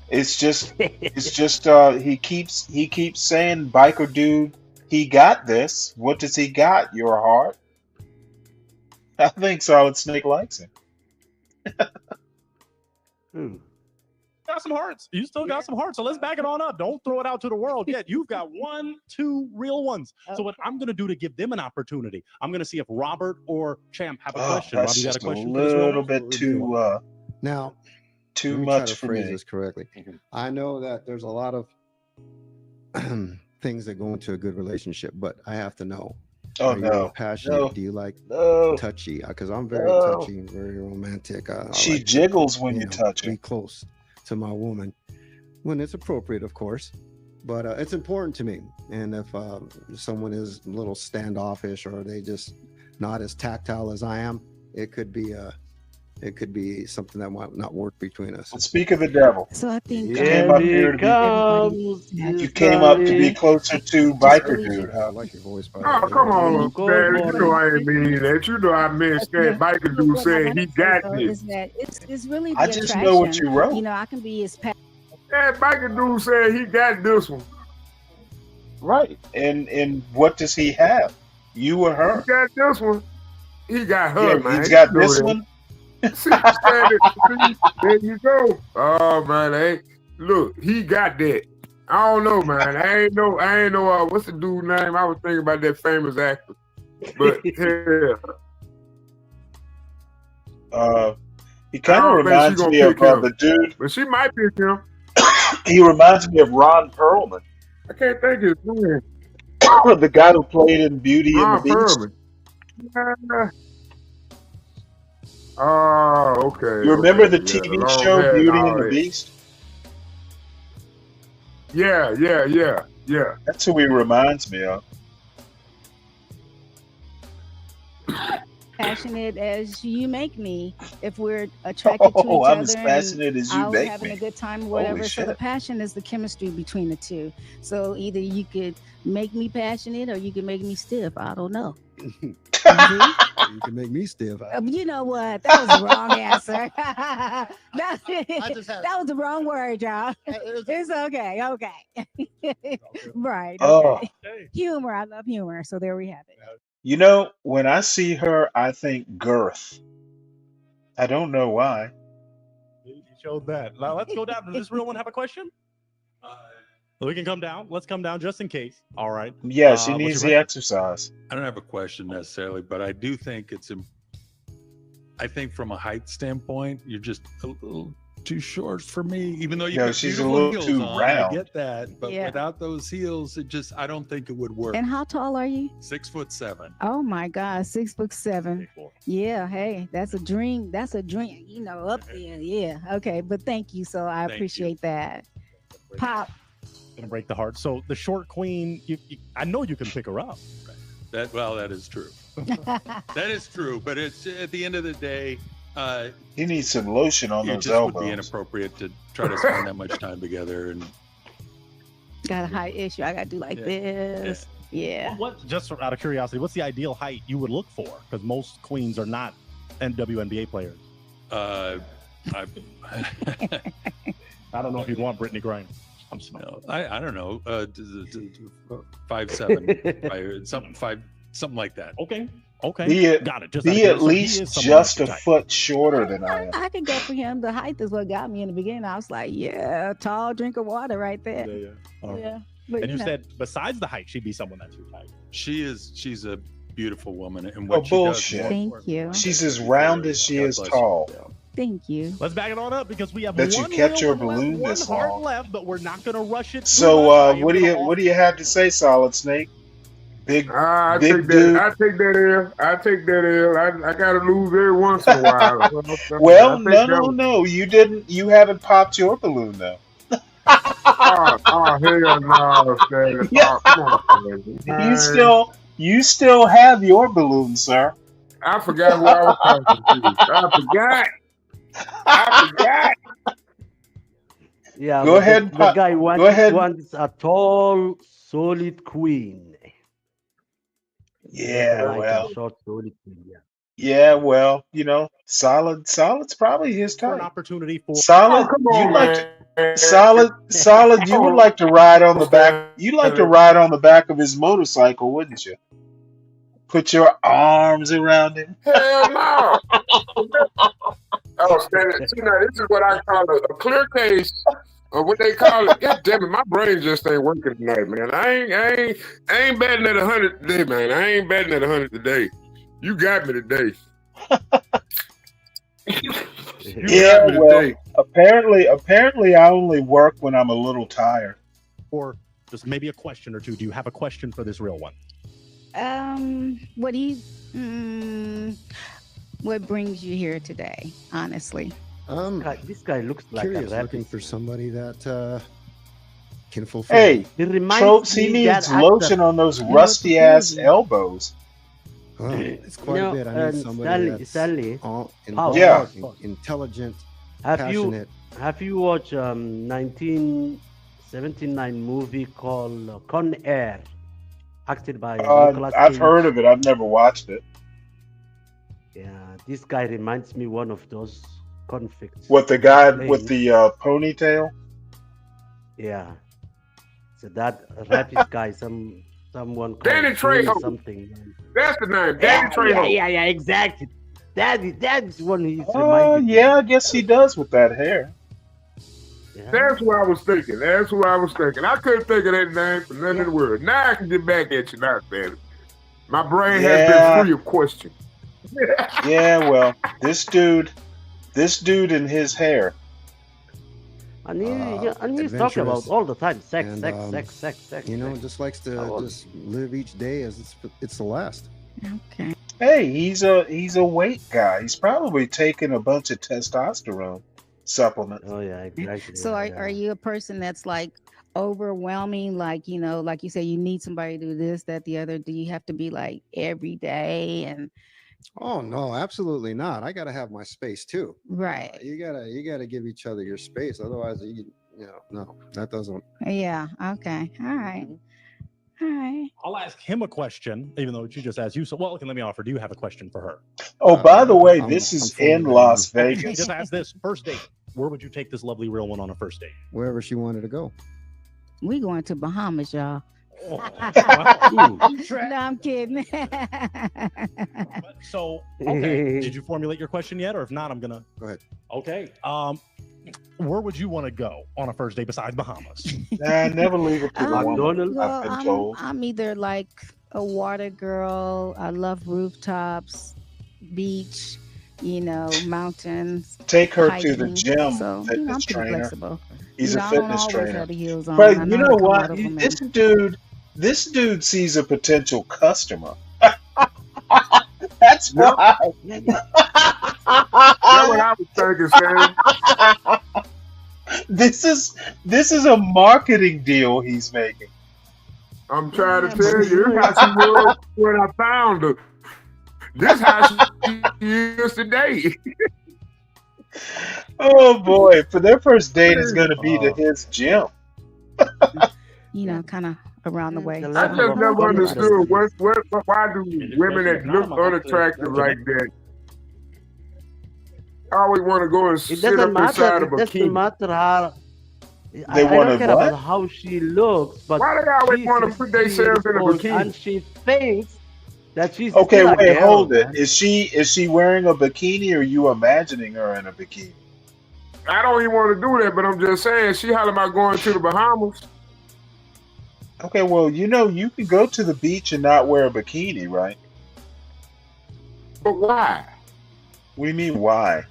It's just he keeps saying biker dude He got this. What does he got? Your heart? I think Solid Snake likes him. Got some hearts. You still got some hearts. So let's back it on up. Don't throw it out to the world yet. You've got 1, 2 real ones. So what I'm going to do to give them an opportunity, I'm going to see if Robert or Champ have a question. Rob, That's you got a just a question for this real little one? bit Now, too let me try much to for phrase me. this correctly. I know that there's a lot of things that go into a good relationship, but I have to know. Oh, Are you no. passionate? No. Do you like No. touchy? Because I'm very No. touchy and very romantic. I She like to, jiggles when you know, touch her. be close to my woman when it's appropriate, of course. But it's important to me. And if someone is a little standoffish or they just not as tactile as I am, it could be something that might not work between us. Speak of the devil. So I think You came up here to be, you came up to be closer to Biker Dude, I huh? like your voice, by Oh, the way. come on, man. You know I ain't mean that. You know I meant that Biker Dude what I saying want he to say got though this. is that it's really the I attraction. just know what you wrote. You know, I can be as That Biker Dude said he got this one. Right. And what does he have? You or He her? got this one. He got her, Yeah, man. he's got You know this that. one. See, there you go. Oh man, hey, look, he got that. I don't know, man. I ain't know. What's the dude name? I was thinking about that famous actor, but yeah, He kind of I don't think she reminds gonna me of pick him. the dude. But she might pick him. He reminds me of Ron Perlman, I can't think of his name. the guy who played in Beauty and the Ron Beast. Perlman. Oh, okay. You remember Okay. the Yeah, the TV long show hair and Beauty all and the that. Beast? Yeah. That's who he reminds me of. passionate as you make me. If we're attracted to each Oh, I'm as other passionate and as you out make having me. a good time or Holy whatever. So the shit. passion is the chemistry between the two. So either you could make me passionate or you could make me stiff. I don't know. You can make me stiff. You know what? That was the wrong answer. that was the wrong word, y'all. It's okay. Okay. Right. Oh. Okay. Humor. I love humor. So there we have it. You know, when I see her, I think girth. I don't know why. You showed that. Now let's go down. Does this real one have a question? We can come down. Let's come down just in case. All right. Yeah, she What's needs your the question? exercise. I don't have a question necessarily, but I do think I think from a height standpoint, you're just a little too short for me. Even though you Yeah, got she's a beautiful little heels too on, round. I get that, but Yeah. without those heels, I don't think it would work. And how tall are you? 6'7". Oh my God, 6'7". Yeah, hey, that's a dream. That's a dream, you know, up there. Yeah. Okay, but thank you. So I Thank you. appreciate that. Pop. Gonna break the heart. So the short queen, I know you can pick her up. That is true. That is true. But it's at the end of the day, He needs some lotion on it those just would be elbows. inappropriate to try to spend that much time together. And Got a height issue. I gotta do like this. Yeah. What? Just out of curiosity, what's the ideal height you would look for? Because most queens are not WNBA players. I don't know if you'd want Brittany Griner. I'm no, I don't know. 5'7", something like that. Okay. Okay. Got it. Just be at least just a foot shorter than I am. I could go for him. The height is what got me in the beginning. I was like, yeah, tall drink of water right there. Yeah. All right. Yeah. But, And you know. said besides the height, she'd be someone that's your type. She's a beautiful woman, and Oh, what she bullshit. does. Thank you. She's as round as she is tall. Thank you. Let's back it on up because we have Bet you one kept real your one left, balloon one this heart long. left, but we're not gonna rush it. too So, much. I am what gonna do you have to say, Solid Snake? Big, I big take dude. that. I take that L. I gotta lose every once in a while. Well, I think no, that no, was- no. You didn't. You haven't popped your balloon though. Oh, hell no, Stan. Yeah. Oh, come on, man. You still have your balloon, sir. I forgot who I was talking to. I forgot. Yeah, Go but ahead, The guy wants, go ahead. wants a tall, solid queen. Yeah, Like well, a short, solid queen. Yeah. Yeah, well, solid's probably his For an type. opportunity for Oh, Solid, come you on, like to man. solid, you would Oh, like to ride on the back. understand You like to it. ride on the back of his motorcycle, wouldn't you? Put your arms around him. Hell no. Oh, see, now this is what I call a clear case of what they call it. God damn it, my brain just ain't working tonight, man. I ain't betting at 100 today, man. I ain't betting at 100 today. You got me today. You Yeah, got me well, today. apparently I only work when I'm a little tired. or just maybe a question or two. Do you have a question for this real one? What do you? What brings you here today? Honestly. This guy looks like a Curious, looking rapist. for somebody that can fulfill. Hey, He reminds Tropes, he me that needs lotion actor. on those You know what rusty ass fulfills you? elbows. Oh, it's quite a No, bit. I need somebody Stanley, that's Stanley. all Pause, Yeah. pause, pause. intelligent, Have you passionate. watched 1979 movie called Con Air, acted by Nicolas I've heard Cage? of it. I've never watched it. Yeah, this guy reminds me one of those convicts. What, the guy playing. with the ponytail? Yeah. So that rapist guy, someone called Danny Tony Trejo. something. That's the name. Danny Trejo. Yeah, exactly. That is one he's Oh, reminded me. yeah, I guess he does with that hair. Yeah. That's what I was thinking. I couldn't think of that name for nothing in the world. Now I can get back at you now, man. My brain has been Yeah, free of question. yeah, well, this dude and his hair. And he's talking about adventurous, all the time sex, and sex. just likes to just live each day as it's the last. Okay. Hey, he's a weight guy. He's probably taking a bunch of testosterone supplements. Oh yeah, exactly. So are you a person that's like overwhelming? Like, like you say, you need somebody to do this, that, the other. Do you have to be like every day and Oh no, absolutely not. I gotta have my space too. right? You gotta give each other your space. Otherwise, no, that doesn't. Yeah. Okay. All right. All right. I'll ask him a question, even though she just asked you. So, well, okay, let me offer. Do you have a question for her? Oh, by the way, I'm this is fully in ready. Las Okay, Vegas. just ask this. First date. Where would you take this lovely real one on a first date? Wherever she wanted to go. We going to Bahamas, y'all. Oh, wow. No, I'm kidding. So, okay. Did you formulate your question yet? Or if not, I'm going to. Go ahead. Okay. Where would you want to go on a first date besides Bahamas? Nah, never leave it to the woman. McDonald's? Well, I've been told. I'm either like a water girl. I love rooftops, beach, mountains, Take her to the hiking. gym, So, I'm fitness pretty trainer. flexible. He's a I don't fitness always trainer. have the heels on. I But you know how know to come what? out of them This dude sees a potential customer. That's Yep. why. That's what I was thinking, Sam. This is a marketing deal he's making. I'm trying to tell you, this how she was when I found her. This how she is today. Oh boy, for their first date is going to be to his gym. kind of around the way. I just never understood why do women that look unattractive like that always want to go and It sit doesn't up inside matter. a It doesn't bikini? matter how. They I want don't to care what? about how she looks, but Why they always she's want to put themselves in a 16 years old bikini? and she thinks that she's Okay, still a wait, girl, hold it. man. Is she wearing a bikini, or are you imagining her in a bikini? I don't even want to do that, but I'm just saying, she hollering about going to the Bahamas. Okay, well, you can go to the beach and not wear a bikini, right? But why? What do you mean, why?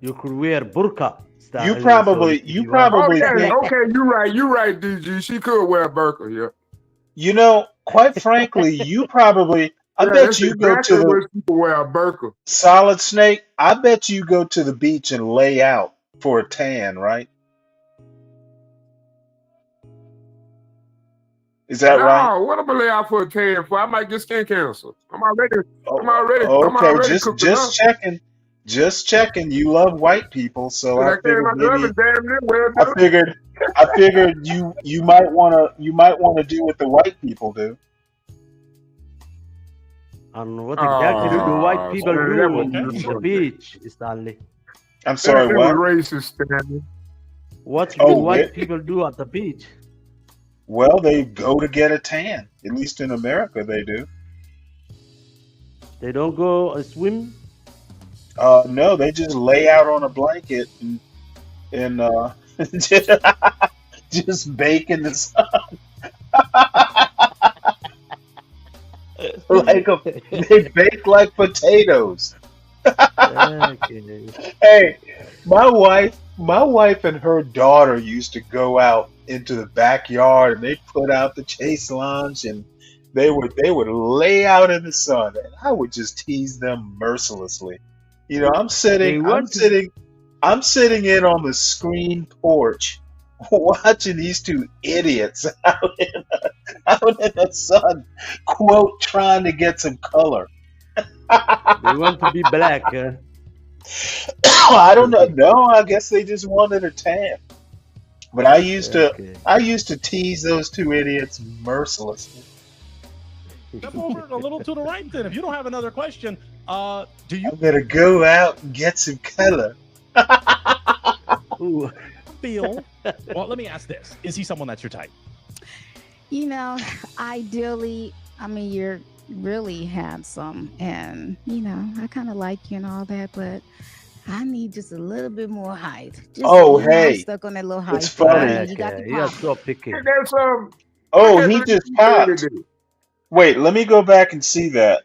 You could wear burqa. You probably Oh think, yeah, okay, you're right, DG. She could wear a burqa, yeah. quite frankly, I Yeah, bet that's you go to exactly the what people wear a burqa. Solid Snake. I bet you go to the beach and lay out for a tan, right? Is that right? No, what am I lay out for a tan for? I might get skin cancer. I'm already Okay, cooked just checking. Just checking. You love white people, so I I came out the figured oven damn near well I done. figured you might wanna do what the white people do. And what exactly do the white people Stanley, do that was on the disrespectful. beach, Stanley? I'm sorry, That what? was racist, Stanley. What do Oh, white people do at the beach? well, they go to get a tan. At least in America, they do. They don't go swim. No, they just lay out on a blanket and just bake in the sun. They bake like potatoes. Okay. Hey, my wife and her daughter used to go out into the backyard and they put out the chase lunch and they would lay out in the sun and I would just tease them mercilessly. You know, I'm sitting in on the screen porch watching these two idiots out in the sun, quote, trying to get some color. They want to be black. I don't know. No, I guess they just wanted a tan. But I used to tease those two idiots mercilessly. Step over a little to the right then. If you don't have another question, do you I'm gonna go out and get some color. feel? Well, let me ask this: is he someone that's your type? You know, ideally, I mean, you're really handsome, and you know, I kind of like you and all that, but I need just a little bit more height. Just, Oh, you know, I'm hey, stuck on that little height it's thing. funny. You got the You are pop. so picky. That's Oh, he just popped. Wait, let me go back and see that.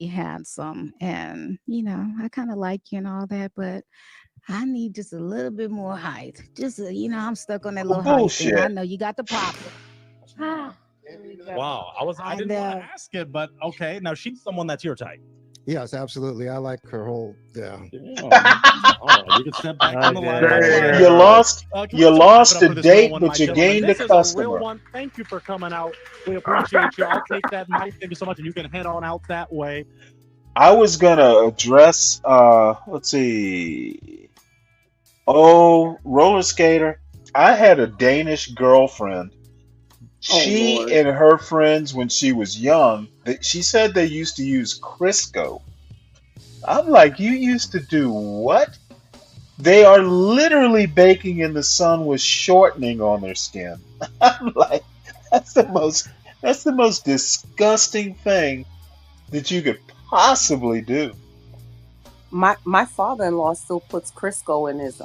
Handsome, and you know, I kind of like you and all that, but I need just a little bit more height. Just you know, I'm stuck on that little height thing. I Bullshit. know you got the pop. Wow, I didn't want to ask it, but okay. Now she's someone that's your type. Yes, absolutely. I like her whole yeah. Oh, you can step back on the line. You lost. Can we You just lost wrap it up a for this real date, one, but my you gentlemen? gained a This is a real customer. one. Thank you for coming out. We appreciate you. I'll take that mic. Thank you so much, and you can head on out that way. I was gonna address. Let's see. Oh, roller skater. I had a Danish girlfriend. She Lord. and her friends, when she was young, she said they used to use Crisco. I'm like, you used to do what? They are literally baking in the sun with shortening on their skin. I'm like, that's the most disgusting thing that you could possibly do. My father-in-law still puts Crisco in his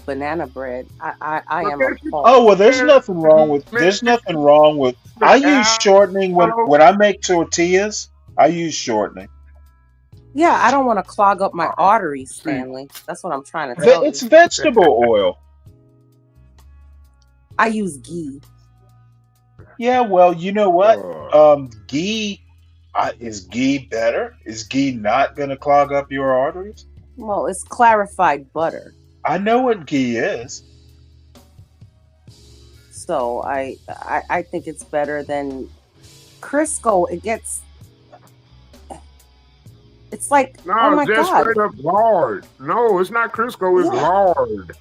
banana bread. I am appalled. Oh well, there's nothing wrong with. I use shortening when I make tortillas. I use shortening. Yeah, I don't want to clog up my arteries, Stanley. That's what I'm trying to tell It's you. vegetable oil. I use ghee. Yeah, well, you know what? Ghee is ghee better? Is ghee not going to clog up your arteries? Well, it's clarified butter. I know what ghee is. So I think it's better than Crisco. It's like, No, oh my just God. straight up lard. No, it's not Crisco, it's lard.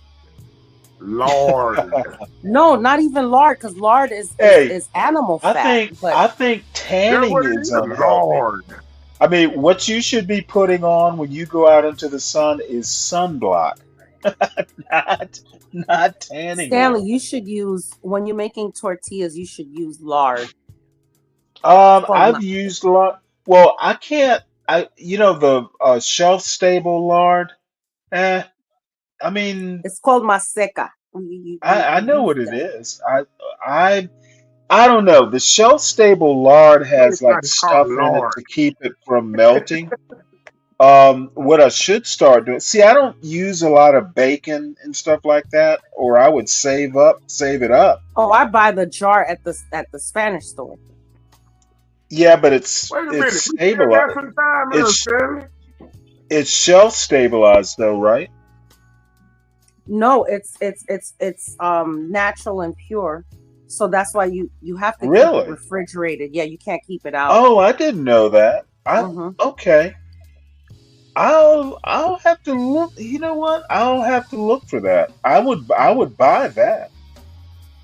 Lard. No, not even lard, because lard is animal fat. I think tanning is unhealthy. I mean, what you should be putting on when you go out into the sun is sunblock, not tanning. Stanley, you should use, when you're making tortillas, you should use lard. I've used lard. Well, I can't. The shelf stable lard. I mean, it's called maseca. I know what it is. I don't know. The shelf stable lard has like stuff in it to keep it from melting. What I should start doing. See, I don't use a lot of bacon and stuff like that, or I would save it up. Oh, I buy the jar at the Spanish store. Yeah, but it's Wait a minute. it's We still got stabilized. some time in us, Stanley. It's shelf stabilized though, right? No, it's natural and pure. So that's why you have to keep Really? it refrigerated. Yeah, you can't keep it out. Oh, I didn't know that. Okay. I'll have to look. You know what? I'll have to look for that. I would buy that.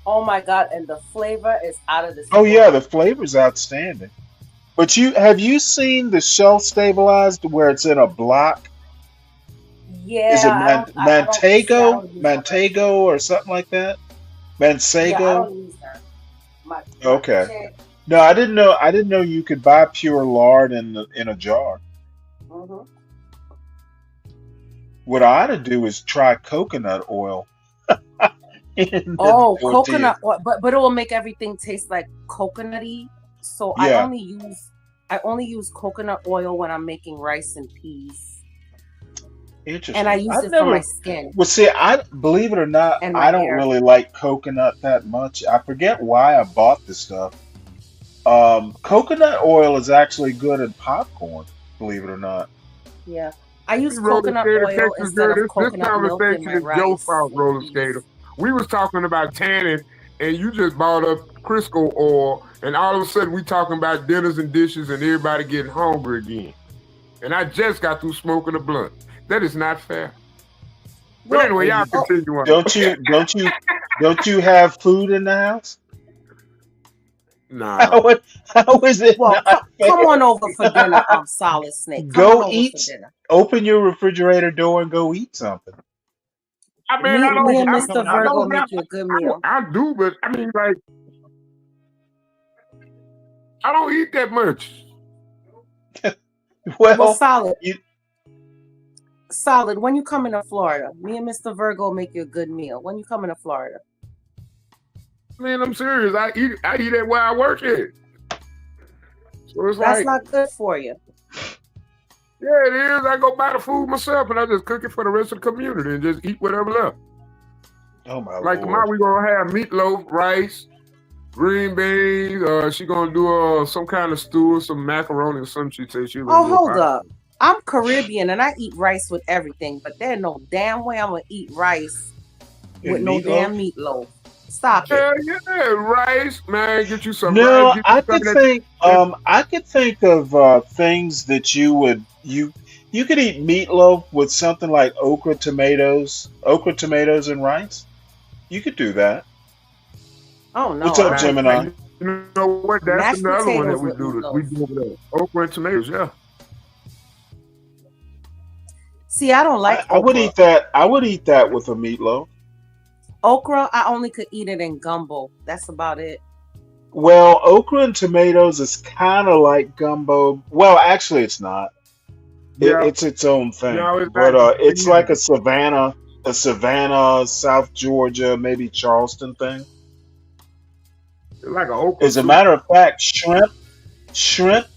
Oh my God, and the flavor is out of this Oh world. yeah, the flavor's outstanding. But have you seen the shelf stabilized where it's in a block? Is it Yeah, I don't see. I don't use that. Mantago or something like that? Yeah, I Mansago? don't use that. My Okay. kitchen. No, I didn't know. I didn't know you could buy pure lard in a jar. hmm What I ought to do is try coconut oil in the Oh, tortilla. coconut oil, but it will make everything taste like coconutty. So Yeah, I only use coconut oil when I'm making rice and peas, and I interesting. use I've it for my never. skin Well, see, I believe it or not, and I my don't hair. really like coconut that much. I forget why I bought this stuff. Coconut oil is actually good in popcorn, believe it or not. Yeah, I use Roller coconut skater, oil Texas instead girl. of This coconut milk in conversation my is Joe's rice fault, and roller peas. skater. We was talking about tanning, and you just bought up Crisco oil, and all of a sudden we talking about dinners and dishes, and everybody getting hungry again. And I just got through smoking a blunt. That is not fair. But Well, anyway, Well, y'all you continue on. don't you have food in the house? Nah. How is it well, not come on fair? over for dinner, Solid Snake. Come on Go over for eat. dinner. Open your refrigerator door and go eat something. I mean, Me, I me don't, and I, Mr. I Virgo don't make have, you a good meal. I do, but I mean, like, I don't eat that much. Well, Well, Solid, you Solid. When you come into Florida, me and Mr. Virgo make you a good meal. When you come into Florida, Man, I'm serious. I eat it where I work at. So it's that's like, not good for you. yeah, it is. I go buy the food myself and I just cook it for the rest of the community and just eat whatever left. oh my Like tomorrow Lord. we gonna have meatloaf, rice, green beans. She gonna do some kind of stew or some macaroni or something. She said she was Oh, gonna do a hold pasta. up. I'm Caribbean and I eat rice with everything, but there's no damn way I'm gonna eat rice with And no damn meatloaf? meatloaf. Stop it. Hell yeah, rice, man. Get you some rice. No, Get you I some could of that. think I could think of things that you could eat meatloaf with something like okra tomatoes and rice. You could do that. Oh no, What's up, I Man, like Gemini? you know what? That's mashed another one that potatoes we with do. We meatloaf. do over there. Okra and tomatoes. Yeah. See, I don't like I would okra. eat that. I would eat that with a meatloaf. Okra, I only could eat it in gumbo. That's about it. Well, okra and tomatoes is kind of like gumbo. Well, actually, it's not. Yeah. It's its own thing. No, it's But not. it's like a Savannah, South Georgia, maybe Charleston thing. It's like an okra As a soup. matter of fact, shrimp, shrimp.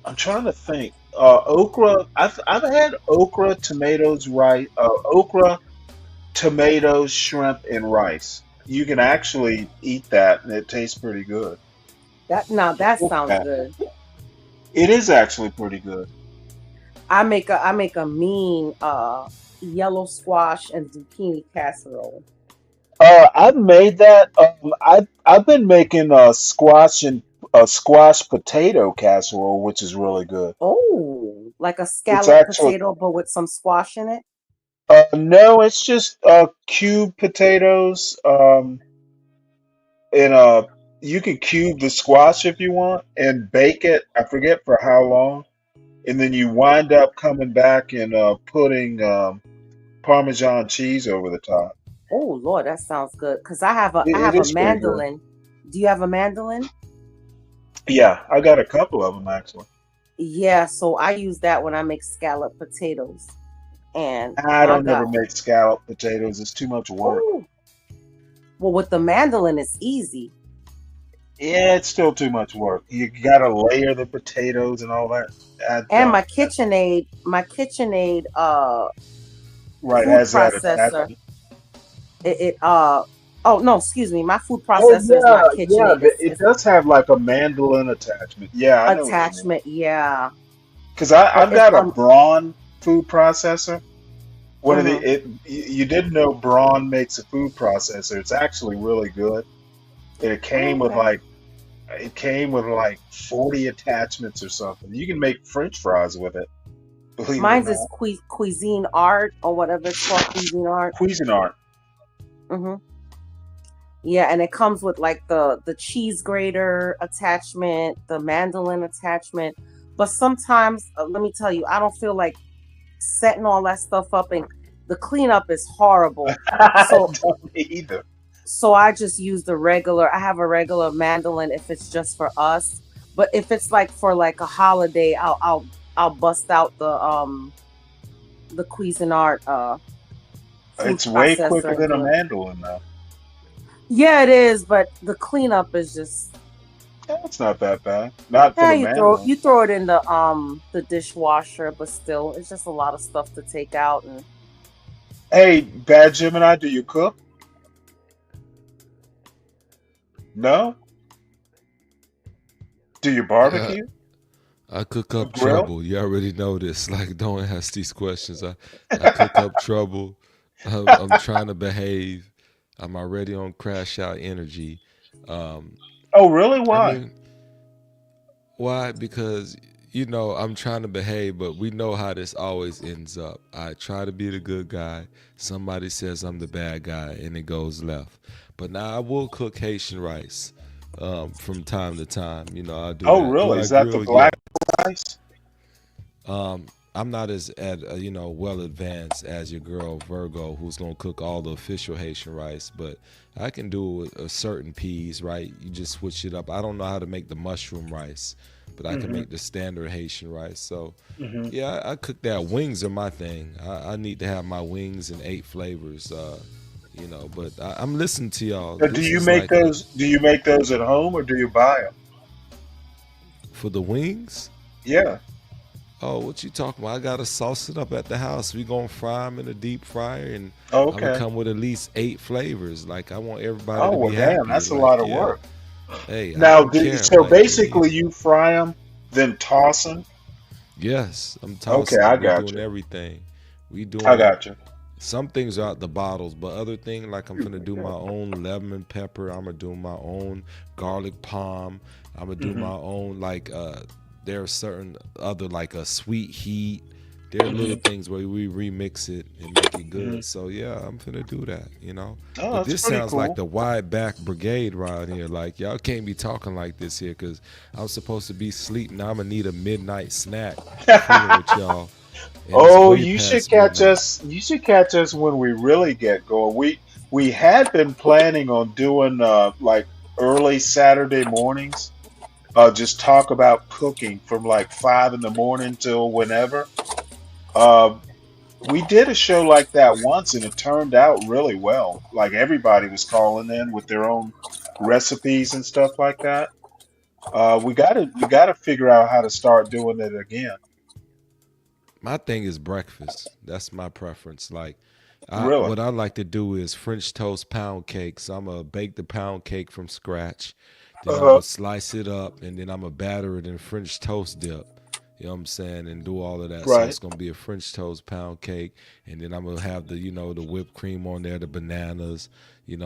I'm trying to think. Okra. I've had okra, tomatoes, rice. Okra, tomatoes, shrimp, and rice. You can actually eat that, and it tastes pretty good. That sounds Yeah. good. It is actually pretty good. I make a mean yellow squash and zucchini casserole. I've made that. I've been making squash potato casserole, which is really good. Oh, like a It's scallop actually potato, but with some squash in it. no, it's just cubed potatoes. And you can cube the squash if you want and bake it. I forget for how long, and then you wind up coming back and putting Parmesan cheese over the top. Oh Lord, that sounds good. Cause I have It a is pretty good. mandolin. Do you have a mandolin? Yeah, I got a couple of them actually. Yeah, so I use that when I make scallop potatoes. And I my don't ever God. make scallop potatoes. It's too much work. Ooh. Well, with the mandolin, it's easy. Yeah, it's still too much work. You gotta layer the potatoes and all that. And my KitchenAid Right, food has that processor. attachment. Oh no, excuse me. My food Oh processor is not yeah, KitchenAid. it does have like a mandolin attachment. Yeah, I know what you mean. Attachment, yeah. Because I've It's got a Braun food processor. One of Mhm. you didn't know Braun makes a food processor. It's actually really good. And it came with Okay. like 40 attachments or something. You can make French fries with it. Believe it or Mine's not. is Cuisine Art or whatever it's called, Cuisine Art. Cuisinart. Mm-hmm. Yeah, and it comes with like the cheese grater attachment, the mandolin attachment. But sometimes, let me tell you, I don't feel like setting all that stuff up, and the cleanup is horrible. So Don't either. so I just use the regular. I have a regular mandolin if it's just for us. But if it's like for like a holiday, I'll bust out the Cuisinart food It's way quicker processor and than a do it. mandolin now. Yeah, it is, but the cleanup is just It's not that bad. Not for yeah. the You mandolin. throw it in the dishwasher, but still, it's just a lot of stuff to take out. And Hey, Bad Gemini, do you cook? No? Do you Yeah, barbecue? I cook up Grill? trouble. You already know this. Like, don't ask these questions. I cook up trouble. I'm trying to behave. I'm already on crash out energy. Um, Oh, really? I Why? mean, why? Because, I'm trying to behave, but we know how this always ends up. I try to be the good guy. Somebody says I'm the bad guy, and it goes left. But now I will cook Haitian rice from time to time. I do Oh, that. Do really? I Is that the grill? Yeah. black rice? I'm not as well advanced as your girl Virgo, who's gonna cook all the official Haitian rice, but I can do a certain peas, right? You just switch it up. I don't know how to make the mushroom rice, but I can Mm-hmm. make the standard Haitian rice. So, Mm-hmm. yeah, I cook that. Wings are my thing. I need to have my wings in 8 flavors. But I'm listening to y'all. Do This you is make like those? Do you make those at home or do you buy them? for the wings. Yeah. Oh, what you talking about? I gotta sauce it up at the house. We gonna fry them in a deep fryer, and Oh, I'm gonna okay. come with at least 8 flavors. Like, I want everybody Oh, to well, be damn, happy. that's a Like, lot of yeah. work. Hey, I Now, don't care. so Like, give me. basically, you fry them, then toss them. Yes, I'm Okay, tossing I them. We got doing you. everything. We I doing got you. some things are out the bottles, but other things like I'm gonna do my own lemon pepper. I'm gonna do my own garlic palm. I'm gonna do Mm-hmm. my own there are certain other like a sweet heat. There are little Mm-hmm. things where we remix it and make it Mm-hmm. good. So yeah, I'm finna do that. Oh, But that's this pretty sounds like cool. the wide back brigade right here. Like, y'all can't be talking like this here, cause I'm supposed to be sleeping. I'm gonna need a midnight snack fooling with y'all, and it's Oh, way you should past catch midnight. us. You should catch us when we really get going. We had been planning on doing like early Saturday mornings. Just talk about cooking from like 5 in the morning till whenever. Uh, we did a show like that once, and it turned out really well. Like everybody was calling in with their own recipes and stuff like that. We gotta figure out how to start doing it again. My thing is breakfast. That's my preference. Like, Really? what I like to do is French toast pound cake. So I'm gonna bake the pound cake from scratch. Then I'm Uh-huh. gonna slice it up, and then I'm gonna batter it in French toast dip. You know what I'm saying? And do all of that. So Right. it's gonna be a French toast pound cake, and then I'm gonna have the whipped cream on there, the bananas,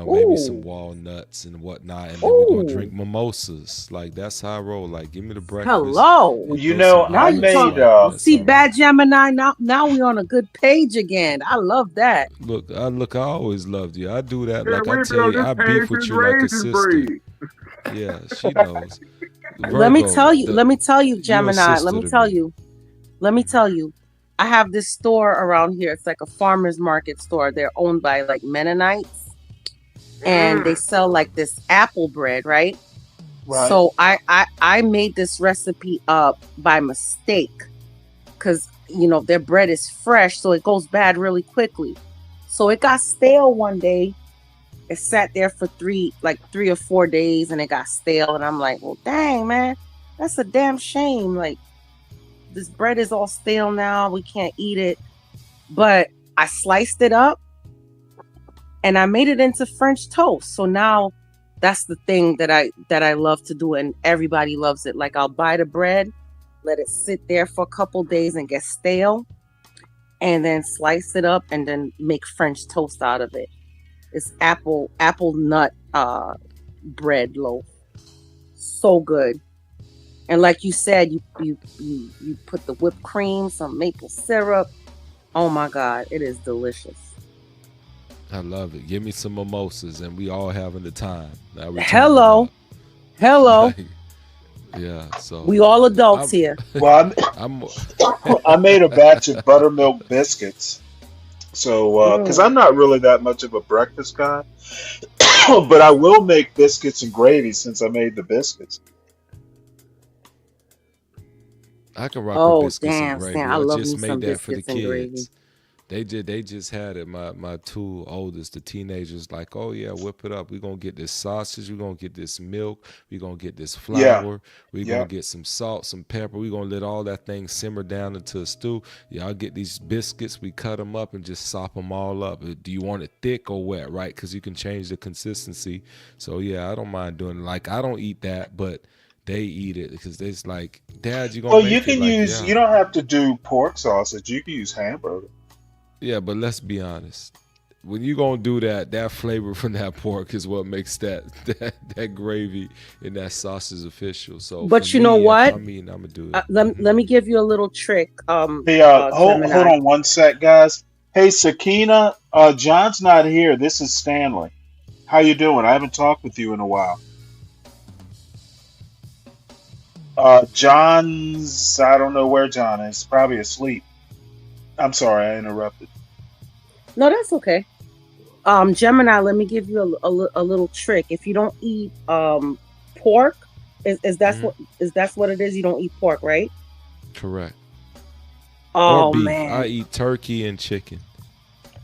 maybe some ooh, walnuts and whatnot, and then we're gonna ooh, drink mimosas. Like, that's how I roll. Like, give me the breakfast hello. and You throw some know, Now I you onions made talk. on it. That's See, all right. Bad Gemini. Now we on a good page again. I love that. I always loved you. I do that. Yeah, Like, I we've been tell on you, this I page beef with since you like a Raisin sister. Breed. Yeah, she knows. Let me tell Virgo, you. Let me tell you, you a Gemini. Let sister me to tell me. you. Let me tell you. I have this store around here. It's like a farmer's market store. They're owned by like Mennonites, and they sell like this apple bread, right? right? So I made this recipe up by mistake because their bread is fresh, so it goes bad really quickly. So it got stale one day. It sat there for 3 or 4 days, and it got stale. And I'm like, well, dang, man, that's a damn shame. Like, this bread is all stale now. We can't eat it. But I sliced it up and I made it into French toast. So now that's the thing that I love to do, and everybody loves it. Like, I'll buy the bread, let it sit there for a couple days and get stale, and then slice it up and then make French toast out of it. It's apple nut bread loaf. So good. And like you said, you put the whipped cream, some maple syrup. Oh my God, it is delicious. I love it. Give me some mimosas, and we all having the time. Now we turn it Hello. up. Hello. Yeah. So We all adults here. Well, I'm I made a batch of buttermilk biscuits. So, because I'm not really that much of a breakfast guy, but I will make biscuits and gravy since I made the biscuits. I can rock with Oh, biscuits and damn, gravy. Sam. I I love just me some made that for the biscuits and gravy. kids. They just had it. My two oldest, the teenagers, like, oh yeah, whip it up. We're gonna get this sausage, we're gonna get this milk, we're gonna get this Yeah, flour, we're yeah. gonna get some salt, some pepper, we're gonna let all that thing simmer down into a stew. Y'all get these biscuits, we cut them up and just sop them all up. Do you want it thick or wet, right? Because you can change the consistency. So yeah, I don't mind doing it. Like, I don't eat that, but they eat it because it's like, Dad, you gonna Well, you make it? can Like, use, yeah. you don't have to do pork sausage. You can use hamburger. Yeah, but let's be honest. When you gonna do that, that flavor from that pork is what makes that gravy and that sausage official. So for But you know me, if what? I'm eating, I'm gonna do it. Let me give you a little trick, Hey, hold Gemini. on one sec, guys. Hey, Sakina, John's not here. This is Stanley. How you doing? I haven't talked with you in a while. John's, I don't know where John is. Probably asleep. I'm sorry, I interrupted. No, that's okay. Gemini, let me give you a little trick. If you don't eat pork, is that's what it is? You don't eat pork, right? Correct. Oh Or beef. man. I eat turkey and chicken.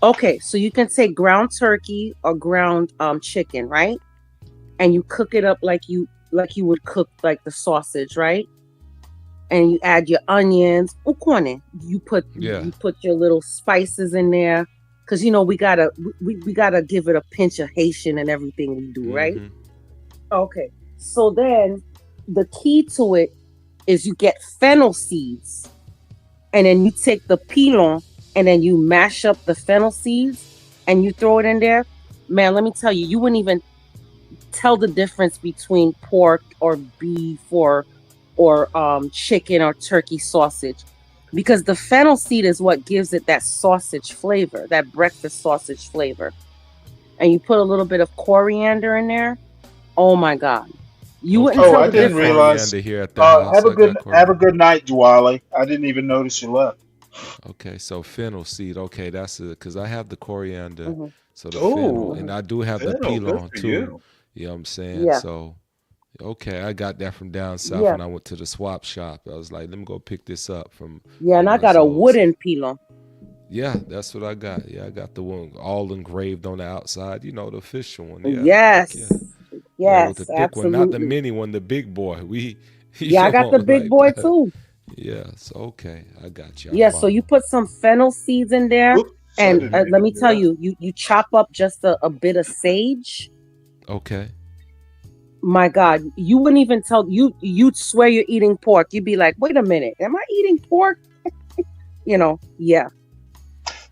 Okay, so you can take ground turkey or ground chicken, right? And you cook it up like you would cook like the sausage, right? And you add your onions, ukwane. Yeah. You put your little spices in there, because you know we gotta give it a pinch of Haitian and everything we do, right? Mhm. Okay, so then the key to it is you get fennel seeds, and then you take the pilon and then you mash up the fennel seeds and you throw it in there. Man, let me tell you, you wouldn't even tell the difference between pork or beef or chicken or turkey sausage, because the fennel seed is what gives it that sausage flavor, that breakfast sausage flavor. And you put a little bit of coriander in there. Oh my God, you wouldn't Oh, tell I the didn't difference. realize. Coriander here at the house. Have a I good got have a coriander. good night, Dwali. I didn't even notice you left. Okay, so fennel seed. Okay, that's it. Because I have the coriander, Mhm. so the fennel, Oh, and I do have the fennel, good pilon for too. you. You know what I'm saying? Yeah, So, okay, I got that from down south yeah, when I went to the swap shop. I was like, let me go pick this up from yeah. And I my got a soul. So, wooden pilon. yeah, that's what I got. Yeah, I got the one all engraved on the outside. You know, the official one. Yeah, heck Yes, yeah. Yeah, with the yes, thick one, not the absolutely. mini one, the big boy. You Yeah, I got the know, big like boy that. too. Yeah, so okay, I got you. I Yeah, so you follow. put some fennel seeds in there, Oops, I and didn't mean let to me do tell that. you chop up just a bit of sage. Okay. My God, you wouldn't even tell you'd swear you're eating pork. You'd be like, wait a minute, am I eating pork? Yeah. I'm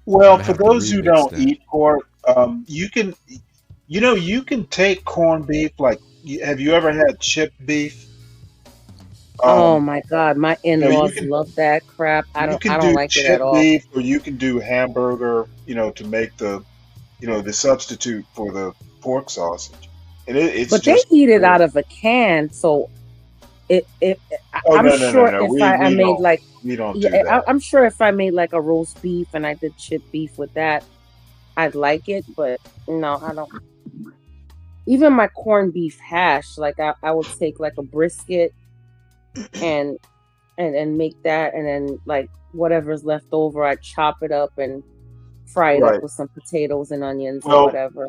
Well, gonna for have to those who remix don't that. eat pork, you can, you can take corned beef. Like, have you ever had chipped beef? Oh Um, my God, my you in-laws can love that crap. you I can don't do like it at chipped all. beef, or you can do hamburger. To make the substitute for the pork sausage, and it's But they just eat it good. out of a can, so Oh, I'm no, no, no, sure no. if We I we made don't like, we don't do yeah, that. I'm sure if I made like a roast beef and I did chipped beef with that, I'd like it. But no, I don't. Even my corned beef hash, like I would take like a brisket and make that, and then like whatever's left over, I chop it up and fry it up Right. with some potatoes and onions or Well, whatever.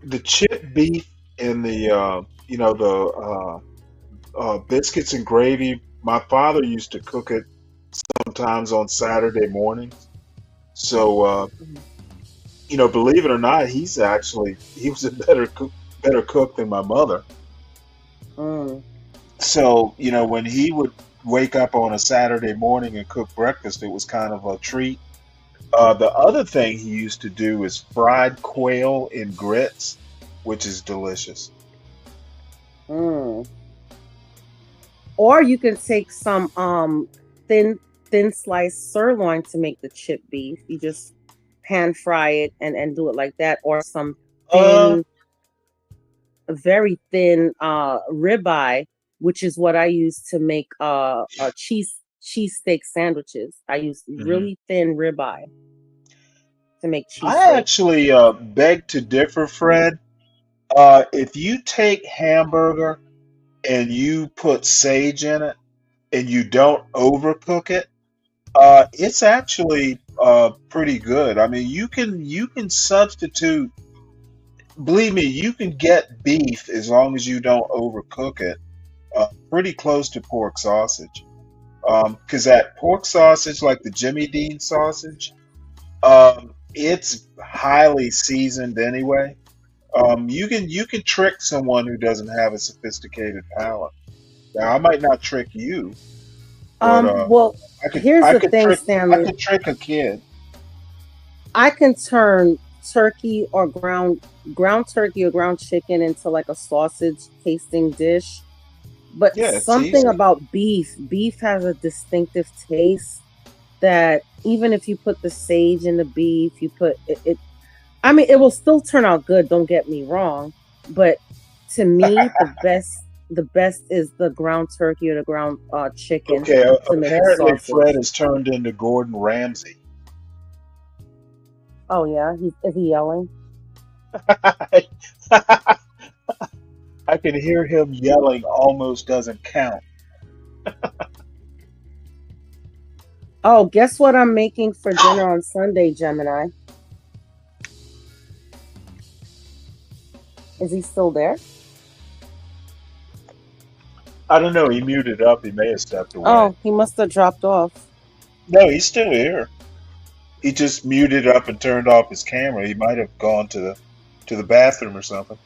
the chipped beef and the biscuits and gravy. My father used to cook it sometimes on Saturday mornings. So, Mhm. believe it or not, he was a better cook than my mother. Mm. So, when he would wake up on a Saturday morning and cook breakfast, it was kind of a treat. The other thing he used to do is fried quail in grits, which is delicious. Mm. Or you can take some thin sliced sirloin to make the chipped beef. You just pan fry it and do it like that, or some Uh, thin, very thin ribeye, which is what I use to make cheesesteak sandwiches. I use mhm. really thin ribeye to make I cheesesteak. actually beg to differ, Fred. If you take hamburger and you put sage in it and you don't overcook it, it's actually pretty good. I mean, you can substitute. Believe me, you can get beef as long as you don't overcook it. Pretty close to pork sausage. Because that pork sausage, like the Jimmy Dean sausage, it's highly seasoned anyway. You can trick someone who doesn't have a sophisticated palate. Now, I might not trick you, but Well, I could here's I the could thing, trick I Stanley. could trick a kid. I can turn turkey or ground turkey or ground chicken into like a sausage tasting dish. But Yeah, it's something easy. about beef has a distinctive taste that even if you put the sage in the beef, you put it, I mean, it will still turn out good, don't get me wrong. But to me, the best is the ground turkey or the ground chicken Okay, to make the apparently Fred sausage. has turned into Gordon Ramsay. Oh yeah, is he yelling? I can hear him yelling almost doesn't count. Oh, guess what I'm making for dinner on Sunday, Gemini? Is he still there? I don't know. He muted up. He may have stepped away. Oh, he must have dropped off. No, he's still here. He just muted up and turned off his camera. He might have gone to the bathroom or something.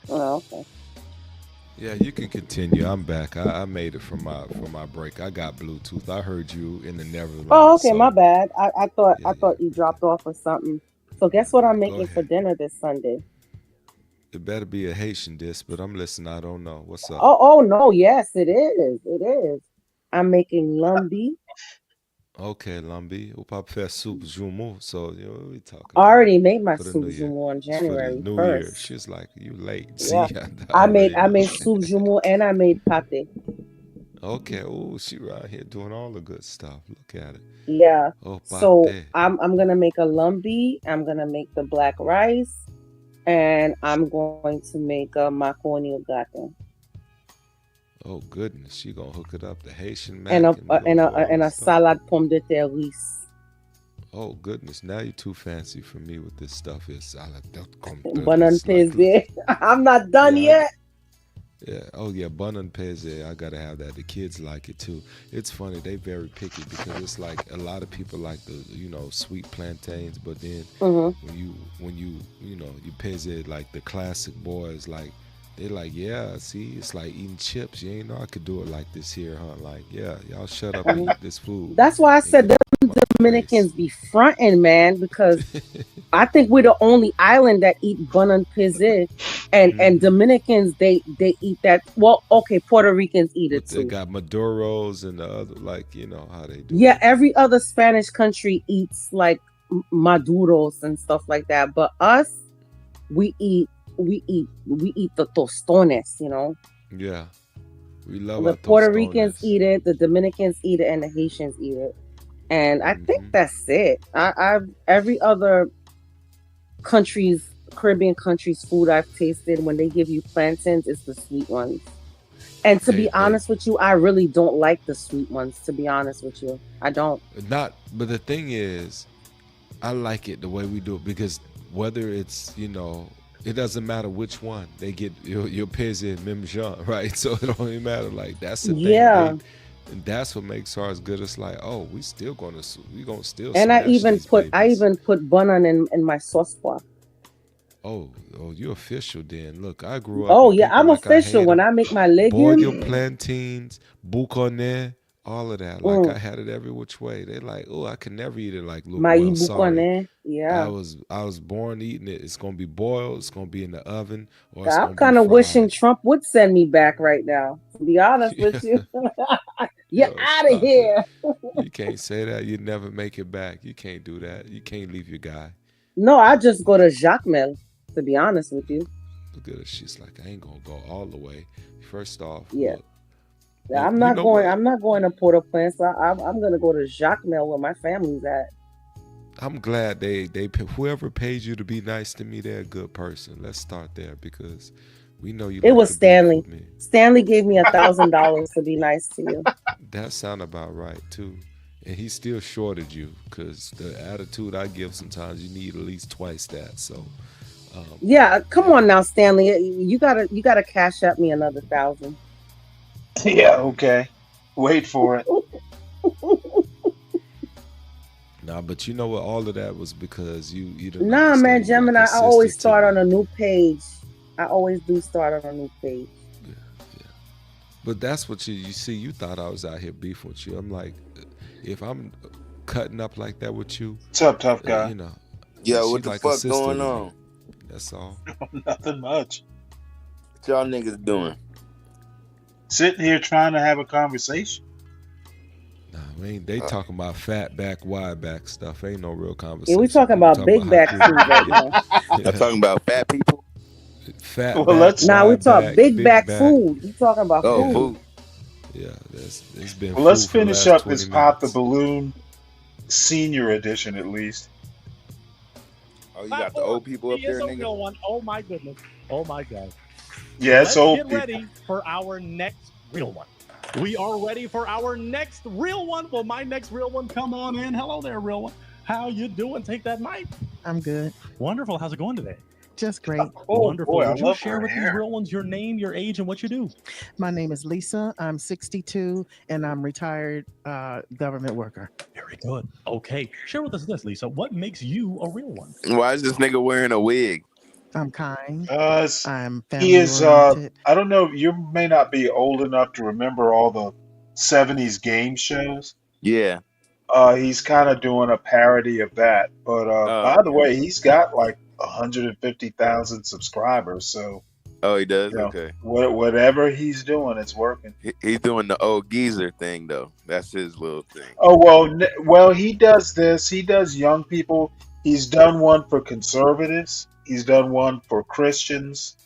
Oh, okay. Yeah, you can continue. I'm back. I made it from my break. I got Bluetooth. I heard you in the Oh, Netherlands, okay, my so bad. I thought yeah, I thought you dropped off or something. So guess what I'm go making for ahead. dinner this Sunday? It better be a Haitian dish, but I'm listening. I don't know. What's up? Oh no, yes, it is. It is. I'm making lumbi. Okay, Lambi. O pape faire soup jumeau. So, you know, what we talking I about already made my for the soup new year. jumeau on It's for the January new year. 1st. She's like, you late. Yeah. See, I I made already I know. made soup jumeau and I made pate. Okay. Oh, she right here doing all the good stuff. Look at it. Yeah. Oh, So pate. I'm gonna make a lumbi. I'm gonna make the black rice, and I'm going to make a macaroni au gratin Oh, goodness. She gonna hook it up. The Haitian and mac, and we gonna do all and a this stuff. salad pomme de terre rice. Oh, goodness. Now you're too fancy for me with this stuff. It's a la dot com Bon it's like, appetit. I'm not done yeah, yet. yeah. Oh, yeah. Bun and peze. I gotta have that. The kids like it too. It's funny. They very picky because it's like a lot of people like the sweet plantains, but then Mm-hmm. you peze like the classic boys like they like yeah. See, it's like eating chips. You ain't know I could do it like this here, huh? Like yeah, y'all shut up and hmm eat this food That's why I and said get them out my face. Dominicans be fronting, man, because I think we're the only island that eat bun and pizza, and hmm Dominicans they eat that. Well, okay, Puerto Ricans eat it But they too. got Maduros and the other like how they do Yeah, it. every other Spanish country eats like maduros and stuff like that, but us, we eat we eat the tostones. Yeah, we love The our Puerto Ricans tostones. eat it, the Dominicans eat it, and the Haitians eat it. And I think Hmm. that's it. I've every other countries, Caribbean countries, food I've tasted when they give you plantains, it's the sweet ones. And to be They honest with you, I really don't like the sweet ones. To be honest with you, I don't. not. But the thing is, I like it the way we do it because whether it's it doesn't matter which one they get your pez and même Jean, right? So it don't even matter. Like that's the thing. Yeah, And that's what makes ours good. It's like, oh, we gonna still and I smash even these put I babies. even put banan in my sauce pot. Oh, you official then. Look, I grew up Oh and yeah, people I'm like I official had when them. I make my Boil legumes. your plantains, bouconnet, all of that. Like I Mm, had it every which way. They like, oh, I can never eat it like Luke. my Well, sorry. ibukone, I yeah. was I was born eating it. It's gonna be boiled, it's gonna be in the oven, or it's I'm gonna be kind of wishing fried. Trump would send me back right now. To be honest with you, You're Yo, out of stop it. here. You can't say that. You never make it back. You can't do that. You can't leave your guy. No, I just go to Jacmel, to be honest with you. Look at her. She's like, I ain't gonna go all the way. First off, Yeah. look, I'm you not know going. what? I'm not going to Port-au-Prince. I'm gonna go to Jacmel where my family's at. I'm glad they whoever paid you to be nice to me, they're a good person. Let's start there because we know you. It like was to beef Stanley. with me. Stanley gave me $1,000 to be nice to you. That sound about right too. And he still shorted you because the attitude I give sometimes you need at least twice that. So Yeah, come on now, Stanley. You gotta cash up me another 1,000. Yeah, okay. Wait for it. nah, but you know what? All of that was because you didn't Nah, man, understand you were Gemini. I always consistent to start me. on a new page. I always do start on a new page. But that's what you see. You thought I was out here beefing with you. I'm like, if I'm cutting up like that with you, What's up, tough guy? you know, Yo, she what the like a fuck sister going to me. on? That's all. Nothing much. What y'all niggas doing? Sitting here trying to have a conversation. Nah, they talking about fat back, wide back stuff. Ain't no real Yeah, conversation. we talking about big back how food right now. I'm talking about fat people. Fat Well, back, let's- Nah, we wide talk back, big back food. We talking about Oh, food. food. Yeah, it's been. Well, let's food for the finish last up this 20 Pop the minutes. Balloon Senior Edition at least. Oh, you got the old people up He is there, a nigga. real one. Oh my goodness. Oh my god. Yeah, Let's it's old get people. ready for our next real one. We are ready for our next real one. Will my next real one come on in? Hello there, real one. How you doing? Take that mic. I'm good. Wonderful. How's it going today? Just great. Oh, Wonderful. boy, I Would you love share her with these hair. real ones your name, your age, and what you do? My name is Lisa. I'm 62 and I'm retired government worker. Very good. Okay. Share with us this, Lisa. What makes you a real one? Why is this nigga wearing a wig? I'm kind. It's- I'm he family is. oriented. I don't know. You may not be old enough to remember all the '70s game shows. Yeah. He's kind of doing a parody of that. But by the way, he's got like 150,000 subscribers. So Oh, he does? you know, Okay. whatever he's doing, it's working. He's doing the old geezer thing, though. That's his little thing. Oh well, he does this. He does young people. He's done one for conservatives. He's done one for Christians.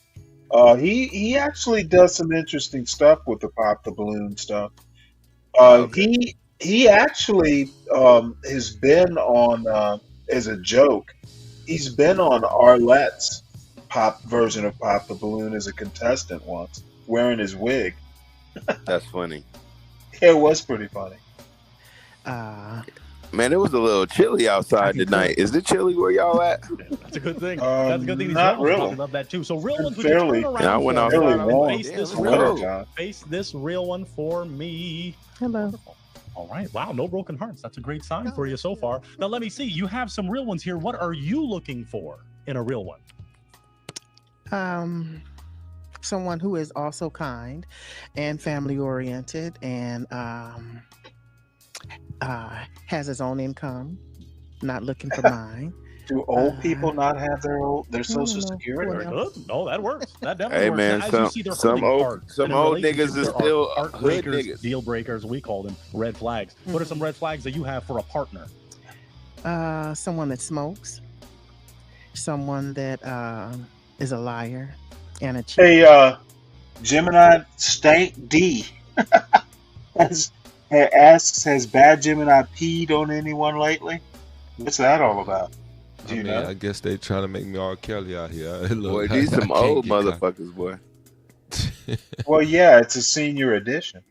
He actually does some interesting stuff with the Pop the Balloon stuff. He actually has been on as a joke. He's been on Arlette's pop version of Pop the Balloon as a contestant once, wearing his wig. That's funny. It was pretty funny. Man, it was a little chilly outside tonight. Is it chilly where y'all at? That's a good thing. That's a good thing. These not real ones really. probably love that too. So real ones, would Fairly- you turn around Yeah, I went for outside. me Fairly and warm. face Yeah, this it was real cold. one? Face this real one for me. Hello. All right. Wow. No broken hearts. That's a great sign for you so far. Now let me see. You have some real ones here. What are you looking for in a real one? Someone who is also kind and family oriented and has his own income, not looking for mine. Do old people not have their Social no, Security? well, Good. No, that works. That definitely Hey, works. man, Now, as some- you see, they're some holding old- cards, some and in old relationships, niggas is there are still heart hood breakers, niggas. deal breakers, we call them red flags. What are some red flags that you have for a partner? Someone that smokes, someone that is a liar and a cheat. Hey, Gemini Stank D asks, has Bad Gemini peed on anyone lately? What's that all about? Do you know? I guess they trying to make me R. Kelly out here. Look, Boy, I- these I some can't old get caught. motherfuckers, boy. Well, yeah, it's a senior edition.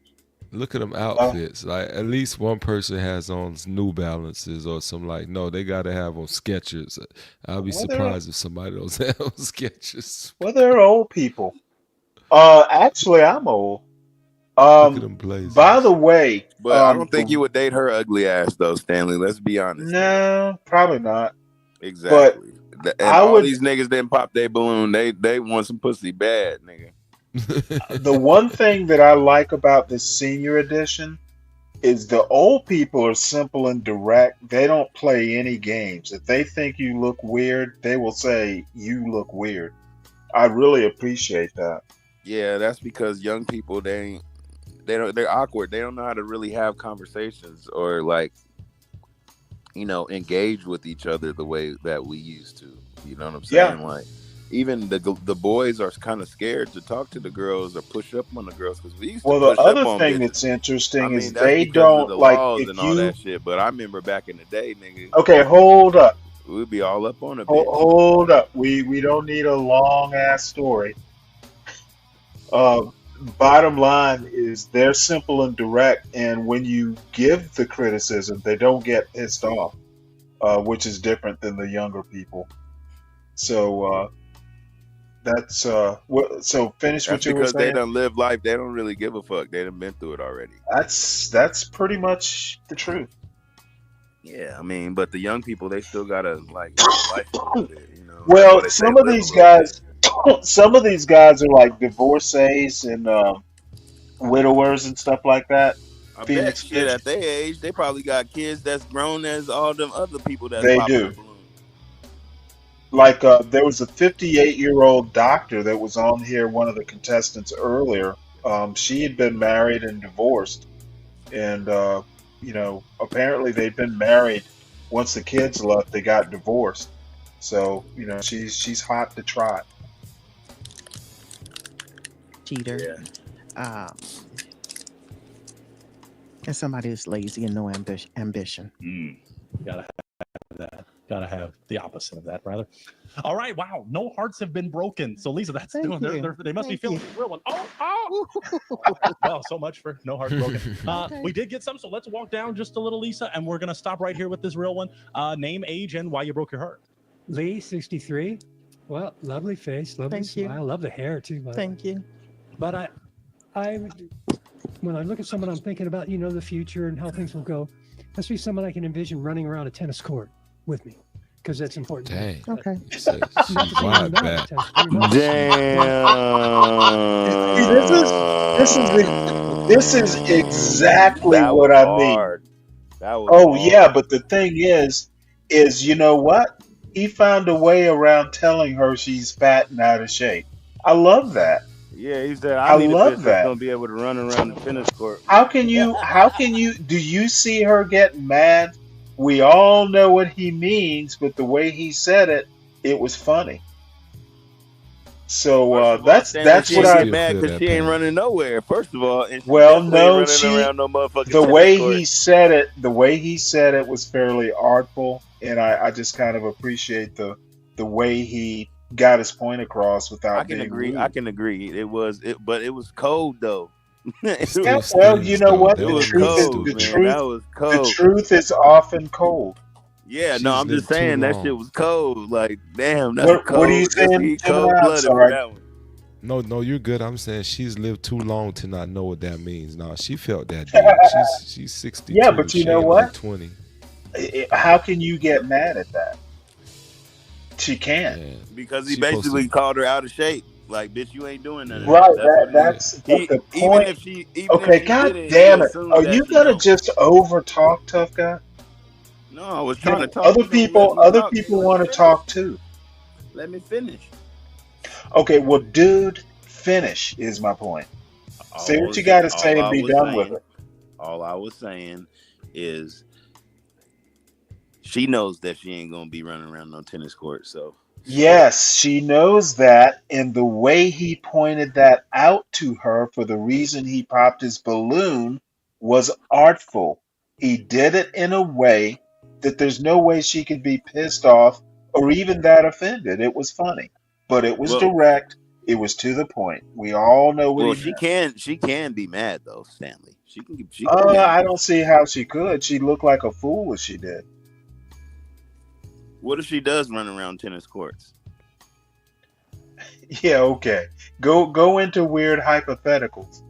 Look at them outfits. Like at least one person has on New Balances or some like. No, they got to have on Skechers. I'll be Well, they're- surprised if somebody don't have on Skechers. Well, they're old people. Actually, I'm old. Look at them blazers. By the way, But I don't think you would date her ugly ass, though, Stanley. Let's be honest. No, probably not. Exactly. And I all would- these niggas didn't pop their balloon. They want some pussy bad, nigga. The one thing that I like about this senior edition is the old people are simple and direct. They don't play any games. If they think you look weird, they will say you look weird. I really appreciate that. Yeah, that's because young people, they they're awkward. They don't know how to really have conversations or like, engage with each other the way that we used to. You know what I'm saying? Yeah. Like, even the boys are kind of scared to talk to the girls or push up on the girls because we used to Well, the push up other on thing bitches. that's interesting I mean, is that's they because of the don't like laws if and all you. that shit. But I remember back in the day, nigga, Okay, hold up. we'd be all up on a bitch. Hold up. We don't need a long ass story. Bottom line is they're simple and direct, and when you give the criticism, they don't get pissed off, which is different than the younger people. So that's so finish what That's you were because they saying. done live life. They don't really give a fuck. They done been through it already. That's pretty much the truth. Yeah, I mean, but the young people, they still gotta like live life a little bit, Well, They say some of live a these little guys, some of these guys are like divorcees and widowers and stuff like that. I bet Phoenix shit Fish, at their age, they probably got kids that's grown as all them other people that's they popping do. a balloon. Like there was a 58-year-old doctor that was on here, one of the contestants earlier. She had been married and divorced, and apparently they'd been married. Once the kids left, they got divorced. So she's hot to trot. Cheater. And somebody who's lazy and no ambition. Gotta have that. Gotta have the opposite of that, rather. All right, wow. No hearts have been broken. So, Lisa, that's Thank doing. you. They must be Thank feeling you. the real one. Oh. Well, so much for no hearts broken. Okay. We did get some, so let's walk down just a little, Lisa, and we're gonna stop right here with this real one. Name, age, and why you broke your heart. Lee, 63. Well, lovely face, lovely Thank you. smile. Love the hair too. By the way. Thank you. But when I look at someone, I'm thinking about the future and how things will go. Must be someone I can envision running around a tennis court with me, because that's important. Dang. Okay. She's wide back. This is exactly That what was I mean. hard. That was Oh hard. yeah, but the thing is you know what? He found a way around telling her she's fat and out of shape. I love that. Yeah, he said, I I need a love bitch that's that. gonna be able to run around the tennis court. How can you do you see her get mad? We all know what he means, but the way he said it, it was funny. So that's She what ain't I get mad because she ain't running nowhere. First of all, and she well definitely ain't no running she around no motherfucking the tennis way court. he said it was fairly artful, and I just kind of appreciate the way he got his point across without I can being agree. rude. I can agree. But it was cold though. Yeah, well, you know what? It The was truth is cold, the man. truth. That was The cold. truth is often cold. Yeah, no, She's I'm just lived too saying that long. shit was cold. Like, damn, that's cold. What are you That's saying, cold Gemini? I'm blooded for sorry. that one. No, you're good. I'm saying she's lived too long to not know what that means. No, she felt that deep. She's 62. Yeah, but you She know ain't what? like 20. How can you get mad at that? She can't. Yeah. Because he She supposed basically called her out of shape. Like, bitch, you ain't doing nothing. Right, That's what that's he, the even point. if she, Okay, god did it, damn he it. assumed Are that you she gonna don't. just over talk, tough guy? No, I was trying to talk. Other You don't let me talk. people want to talk too. Let me finish. Okay, well, dude, finish is my point. Say what you got to say and be done with it. All I was saying is she knows that she ain't gonna be running around no tennis court. So Yes, she knows that, and the way he pointed that out to her for the reason he popped his balloon was artful. He did it in a way that there's no way she could be pissed off or even that offended. It was funny, but it was well, direct. It was to the point. We all know what well, he she can be mad though, Stanley. She can be meant. I mad. don't see how she could. She looked like a fool if she did. What if she does run around tennis courts? Yeah, okay. Go into weird hypotheticals.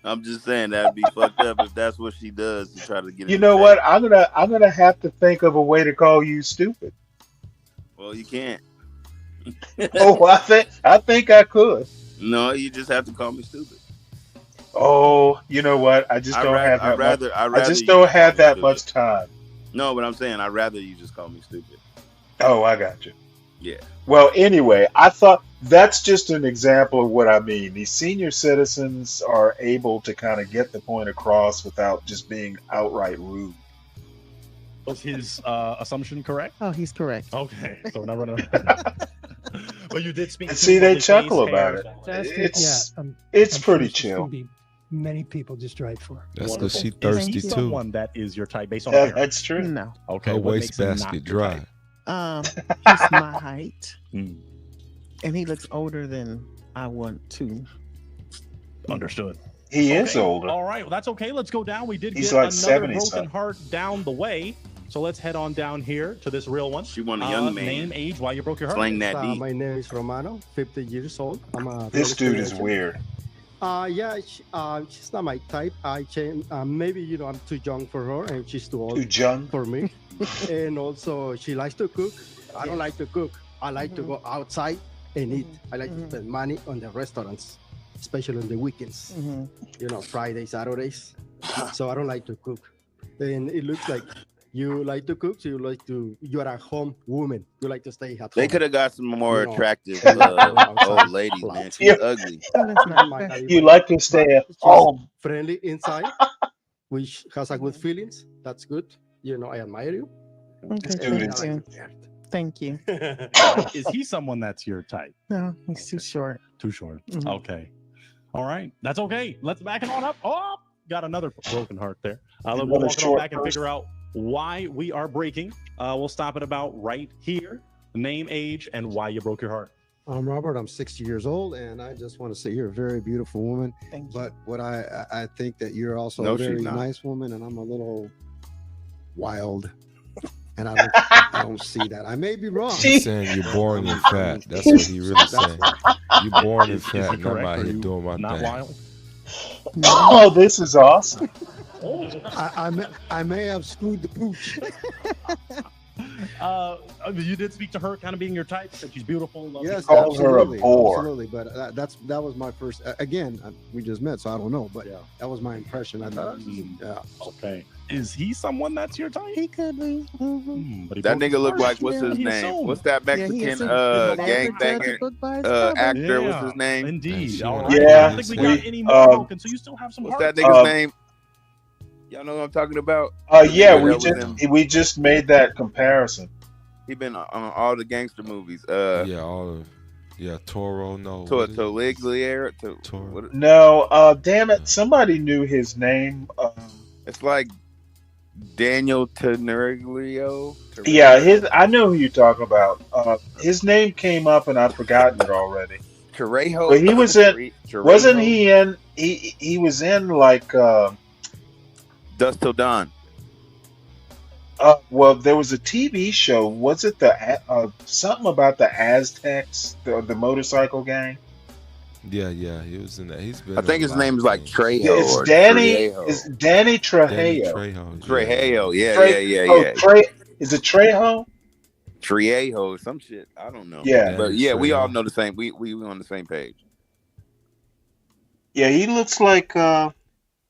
I'm just saying that'd be fucked up if that's what she does to try to get. You in know the what? I'm gonna have to think of a way to call you stupid. Well, you can't. Oh, I think I could. No, you just have to call me stupid. Oh, you know what? I just don't have that much. I just you don't just call have me that stupid. much time. No, but I'm saying I'd rather you just call me stupid. Oh, I got you. Yeah. Well, anyway, I thought that's just an example of what I mean. These senior citizens are able to kind of get the point across without just being outright rude. Was his assumption correct? Oh, he's correct. Okay, so we're not running. Well, you did speak. And to see, they lovely chuckle face, about hair. it. Fantastic. It's yeah, it's I'm sure pretty she's gonna chill. be many people just right for. That's because she Is thirsty he too. someone that is your type based on Yeah, appearance? that's true. No. Okay, Her what makes him not wastebasket your dry. type? He's my height. Mm. And he looks older than I want to. Understood. He is Okay, older. All right, well, that's okay. Let's go down. We did He's get like another 70 broken something. heart down the way. So let's head on down here to this real one. She want a young man. Name, age, why you broke your heart. Slang that D. My name is Romano, 50 years old. I'm a This real dude estate is agent. weird. Yeah, she's not my type. Maybe I'm too young for her, and she's too old Too young for me. And also, she likes to cook. I don't like to cook. I like to go outside and eat. I like to spend money on the restaurants, especially on the weekends. Friday, Saturdays. So I don't like to cook. And it looks like you like to cook, so you're a home woman. You like to stay at home. They could have got some more No. attractive Outside. old ladies, man. She's Yeah. ugly. You like to stay at home. Friendly inside, which has a good feelings. That's good. I admire you. Okay, dude thank is- you. Thank you. Is he someone that's your type? No, he's too short. Too short. Mhm. Okay. All right. That's okay. Let's back it on up. Oh, got another broken heart there. We'll Another walk it on short back and person. figure out why we are breaking. We'll stop at about right here. Name, age, and why you broke your heart. I'm Robert. I'm 60 years old, and I just want to say you're a very beautiful woman. Thank But what I think that you're also No, a very she's not. nice woman, and I'm a little wild, and I don't see that. I may be wrong. He's saying you're boring and fat. That's what he really saying. You're boring and Is he fat, and I'm correct? out Are here you doing my not thing. wild? Oh, this is awesome. I may have screwed the pooch. You did speak to her kind of being your type, said she's beautiful. Lovely. Yes, Called her a absolutely, bore. absolutely. But that was my first. Again, we just met, so I don't know. But that was my impression. I thought, yeah. Okay. Is he someone that's your type? He could be. But he That broke his nigga look heart. like what's Yeah, his he name? assumed. What's that Yeah, he Mexican assumed. gangbanger Book by his cover. actor? What's Yeah, his name? Indeed. Yeah, All she- right. Yeah, I don't think we got any more broken, so you still have some What's heart. that nigga's name? Y'all know what I'm talking about? Yeah, That we was we just made that comparison. He been on all the gangster movies. Toro. No, Toligliere. Toro. No, damn it, somebody knew his name. It's like Daniel Teneriglio. Yeah, I know who you're talking about. His name came up and I've forgotten it already. Trejo. But he was in. Trejo. Wasn't he in? He was in like. Dusk Till Dawn. Well, there was a TV show. Was it the something about the Aztecs, the motorcycle gang? Yeah, he was in that. He's been. I think his name is like Trejo. Yeah, it's or Danny. Trejo. It's Danny Trejo. Trejo. Yeah. Is it Trejo? Trejo, some shit. I don't know. Yeah. But yeah, we all know the same. We on the same page. Yeah, he looks like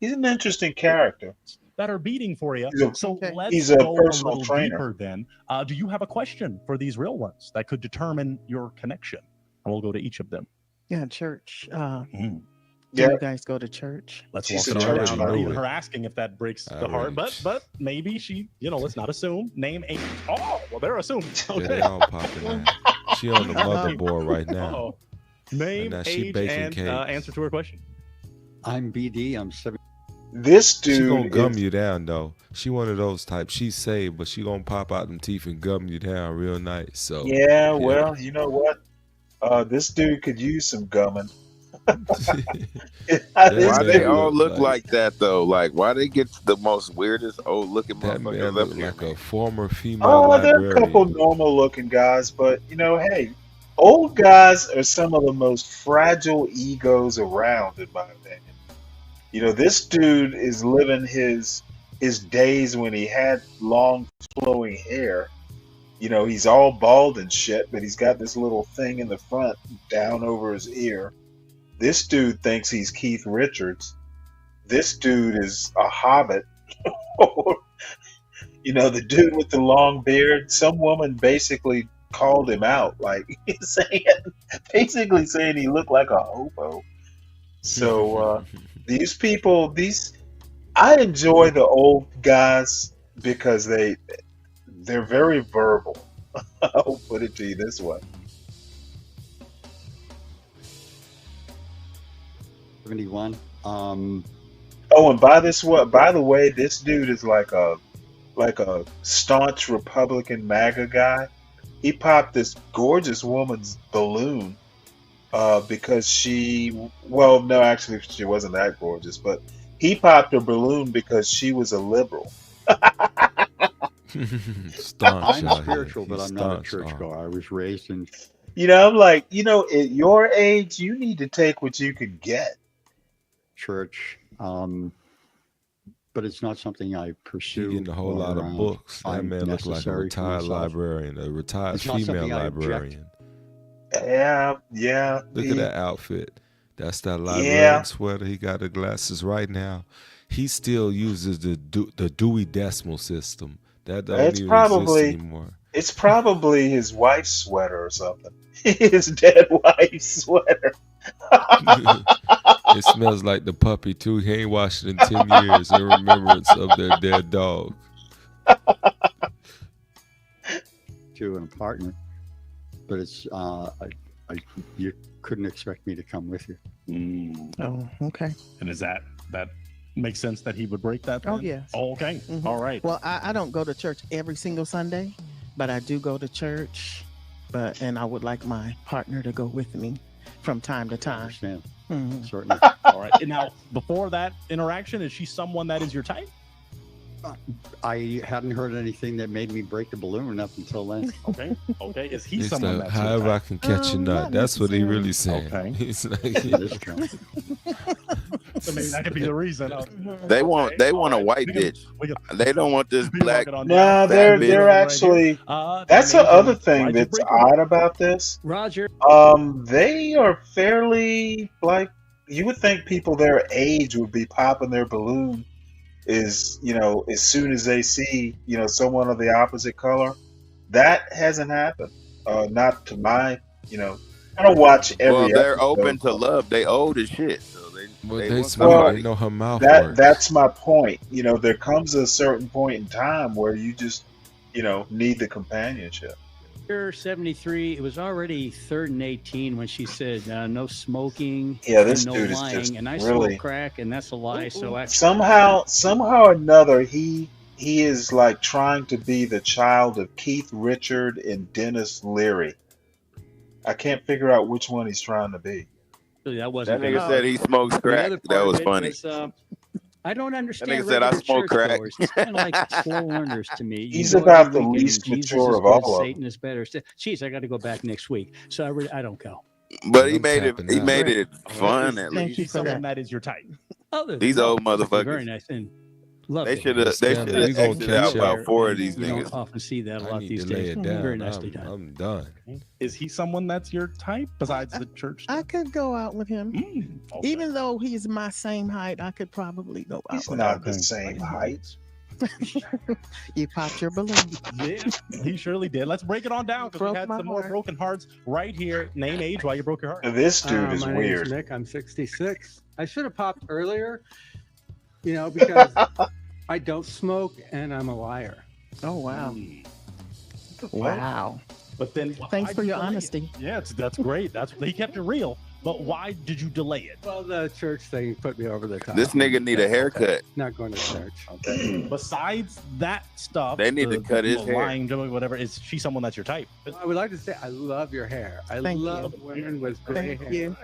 he's an interesting character. That are beating for you. So let's he's a go personal little trainer. deeper then. Do you have a question for these real ones that could determine your connection? And we'll go to each of them. Yeah, church. Do Yeah. you guys go to church? Let's She's walk a it on church down. mother. Even her asking if that breaks the heart, but maybe she, let's not assume. Name age. Oh, well, they're assuming. Yeah, Okay. they all popping now. She on the motherboard right now. Uh-oh. Name, now she age, baking and cakes. answer to her question. I'm BD. I'm 7. This She gonna dude gum is- you down though. She one of those types. She's saved, but she gonna pop out them teeth and gum you down real nice. So Yeah, well, you know what? This dude could use some gumming. Why they all look like that though? Like, why they get the most weirdest old looking that man motherfuckers look up here? like a former female Oh, there are a librarian. couple normal looking guys, but hey, old guys are some of the most fragile egos around, in my opinion. This dude is living his days when he had long flowing hair. He's all bald and shit, but he's got this little thing in the front down over his ear. This dude thinks he's Keith Richards. This dude is a hobbit. The dude with the long beard. Some woman basically called him out, like basically saying he looked like a hobo. So these people, I enjoy the old guys because they're very verbal. I'll put it to you this way. 71. Oh, and by the way, this dude is like a staunch Republican MAGA guy. He popped this gorgeous woman's balloon because well, no, actually she wasn't that gorgeous, but he popped her balloon because she was a liberal. Staunch I'm out spiritual, here. but He's I'm not a staunch. churchgoer. I was raised in I'm like, at your age, you need to take what you can get. church, but it's not something I He pursue. getting a whole or, lot of books. That find man look like a necessary for retired myself. librarian, a retired It's not female something I object. librarian. Yeah. Look at that outfit. That's that librarian Yeah. sweater. He got the glasses right now. He still uses the Dewey Decimal System. That don't It's even probably exist anymore. it's probably his wife's sweater or something. His dead wife's sweater. It smells like the puppy too. He ain't washed it in 10 years in remembrance of their dead dog. To an apartment, but it's you couldn't expect me to come with you. Oh, okay. And is that makes sense that he would break that? Oh, then? yes. Oh, okay. Mhm. All right. Well, I don't go to church every single Sunday, but I do go to church. And I would like my partner to go with me from time to time. Understand? Mhm. Certainly. All right. And now, before that interaction, is she someone that is your type? I hadn't heard anything that made me break the balloon up until then. Okay. Okay. Is he It's someone like, that's your however I type? can catch a nut. not That's what he really saying. Okay. He's like, This counts. So maybe that could be the reason. They want a white bitch. They don't want this black. No, fat they're bitch. actually. That's the other thing that's odd about this. Roger. They are fairly like you would think people their age would be popping their balloon as soon as they see someone of the opposite color. That hasn't happened. Not to my I don't watch every. Well, they're episode. open to love. They old as shit, so they they want smart. somebody. They know her mouth works. That's my point. There comes a certain point in time where you just need the companionship. Year 73, it was already 3rd and 18 when she said no smoking, Yeah, this and no dude is lying, just and I really- smoke crack, and that's a lie. So actually, Somehow or another, he is like trying to be the child of Keith Richard and Dennis Leary. I can't figure out which one he's trying to be. that wasn't. That nigga good. said he smokes The crack. other That part was of it funny. was, I don't understand. nigga said, "I regular smoke crack." churchgoers. It's kind of like slow learners to me. You He's go about every the weekend, least Jesus mature is of good, all of them. Satan is better. Jeez, I got to go back next week. So I don't go. But he I'm made it. tapping He out. made it fun at Thank least. you He's for someone that. that is your type. Other These than old that, motherfuckers. Very nice and love They it. should have. They should We have gonna exited out catch about up. 4 of these You don't niggas. often see that a I lot need these to lay days. it down. Very nicely done. I'm done. Is he someone that's your type besides the church? I could go out with him. Okay. Even though he's my same height, I could probably go out He's with not the same height. him. You popped your balloon. Yeah, he surely did. Let's break it on down because we Broke had my some more heart. broken hearts right here. Name, age, why you broke your heart. This dude is My name's weird. Nick. I'm 66. I should have popped earlier, because I don't smoke and I'm a liar. Oh, wow. Wow. But then, Thanks why'd for you your delay it? honesty. Yeah, that's great. He kept it real. But why did you delay it? Well, the church thing put me over the top. This nigga need a haircut. Not going to church. Okay. Besides that stuff, They need to cut his hair. lying, doing whatever. Is she someone that's your type? I would like to say I love your hair. I Thank love you. women with gray Thank hair. you.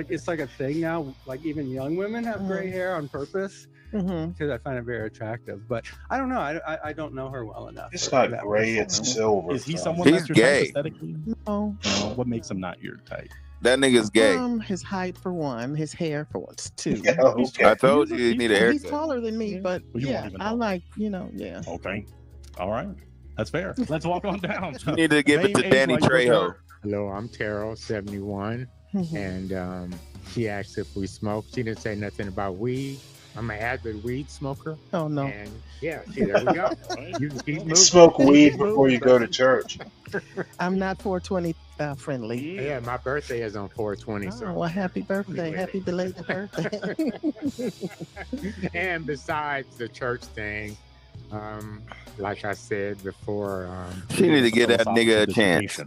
It's like a thing now. Like even young women have gray hair on purpose Mm-hmm. because I find it very attractive. But I don't know. I don't know her well enough. It's for not that gray, person. it's silver. Is he so. someone He's that's your gay. type aesthetically? No. What makes him not your type? That nigga's gay. His height for one, his hair for two. Yeah, okay. I told you need a He's haircut. taller than me, but Well, you won't yeah, even I know. like, yeah. Okay. All right. That's fair. Let's walk on down. You need to give it to Name, age, Danny why you broke your Trejo. heart. Hello, I'm Terrell, 71, Mhm. and she asked if we smoke. She didn't say nothing about weed. I'm an avid weed smoker. Oh no. And yeah, see, there we go. You smoke weed before you go to church. I'm not 420 friendly. Yeah, my birthday is on 420. Oh, well, happy birthday. Happy belated birthday. And besides the church thing, like I said before, She need to give that nigga a chance.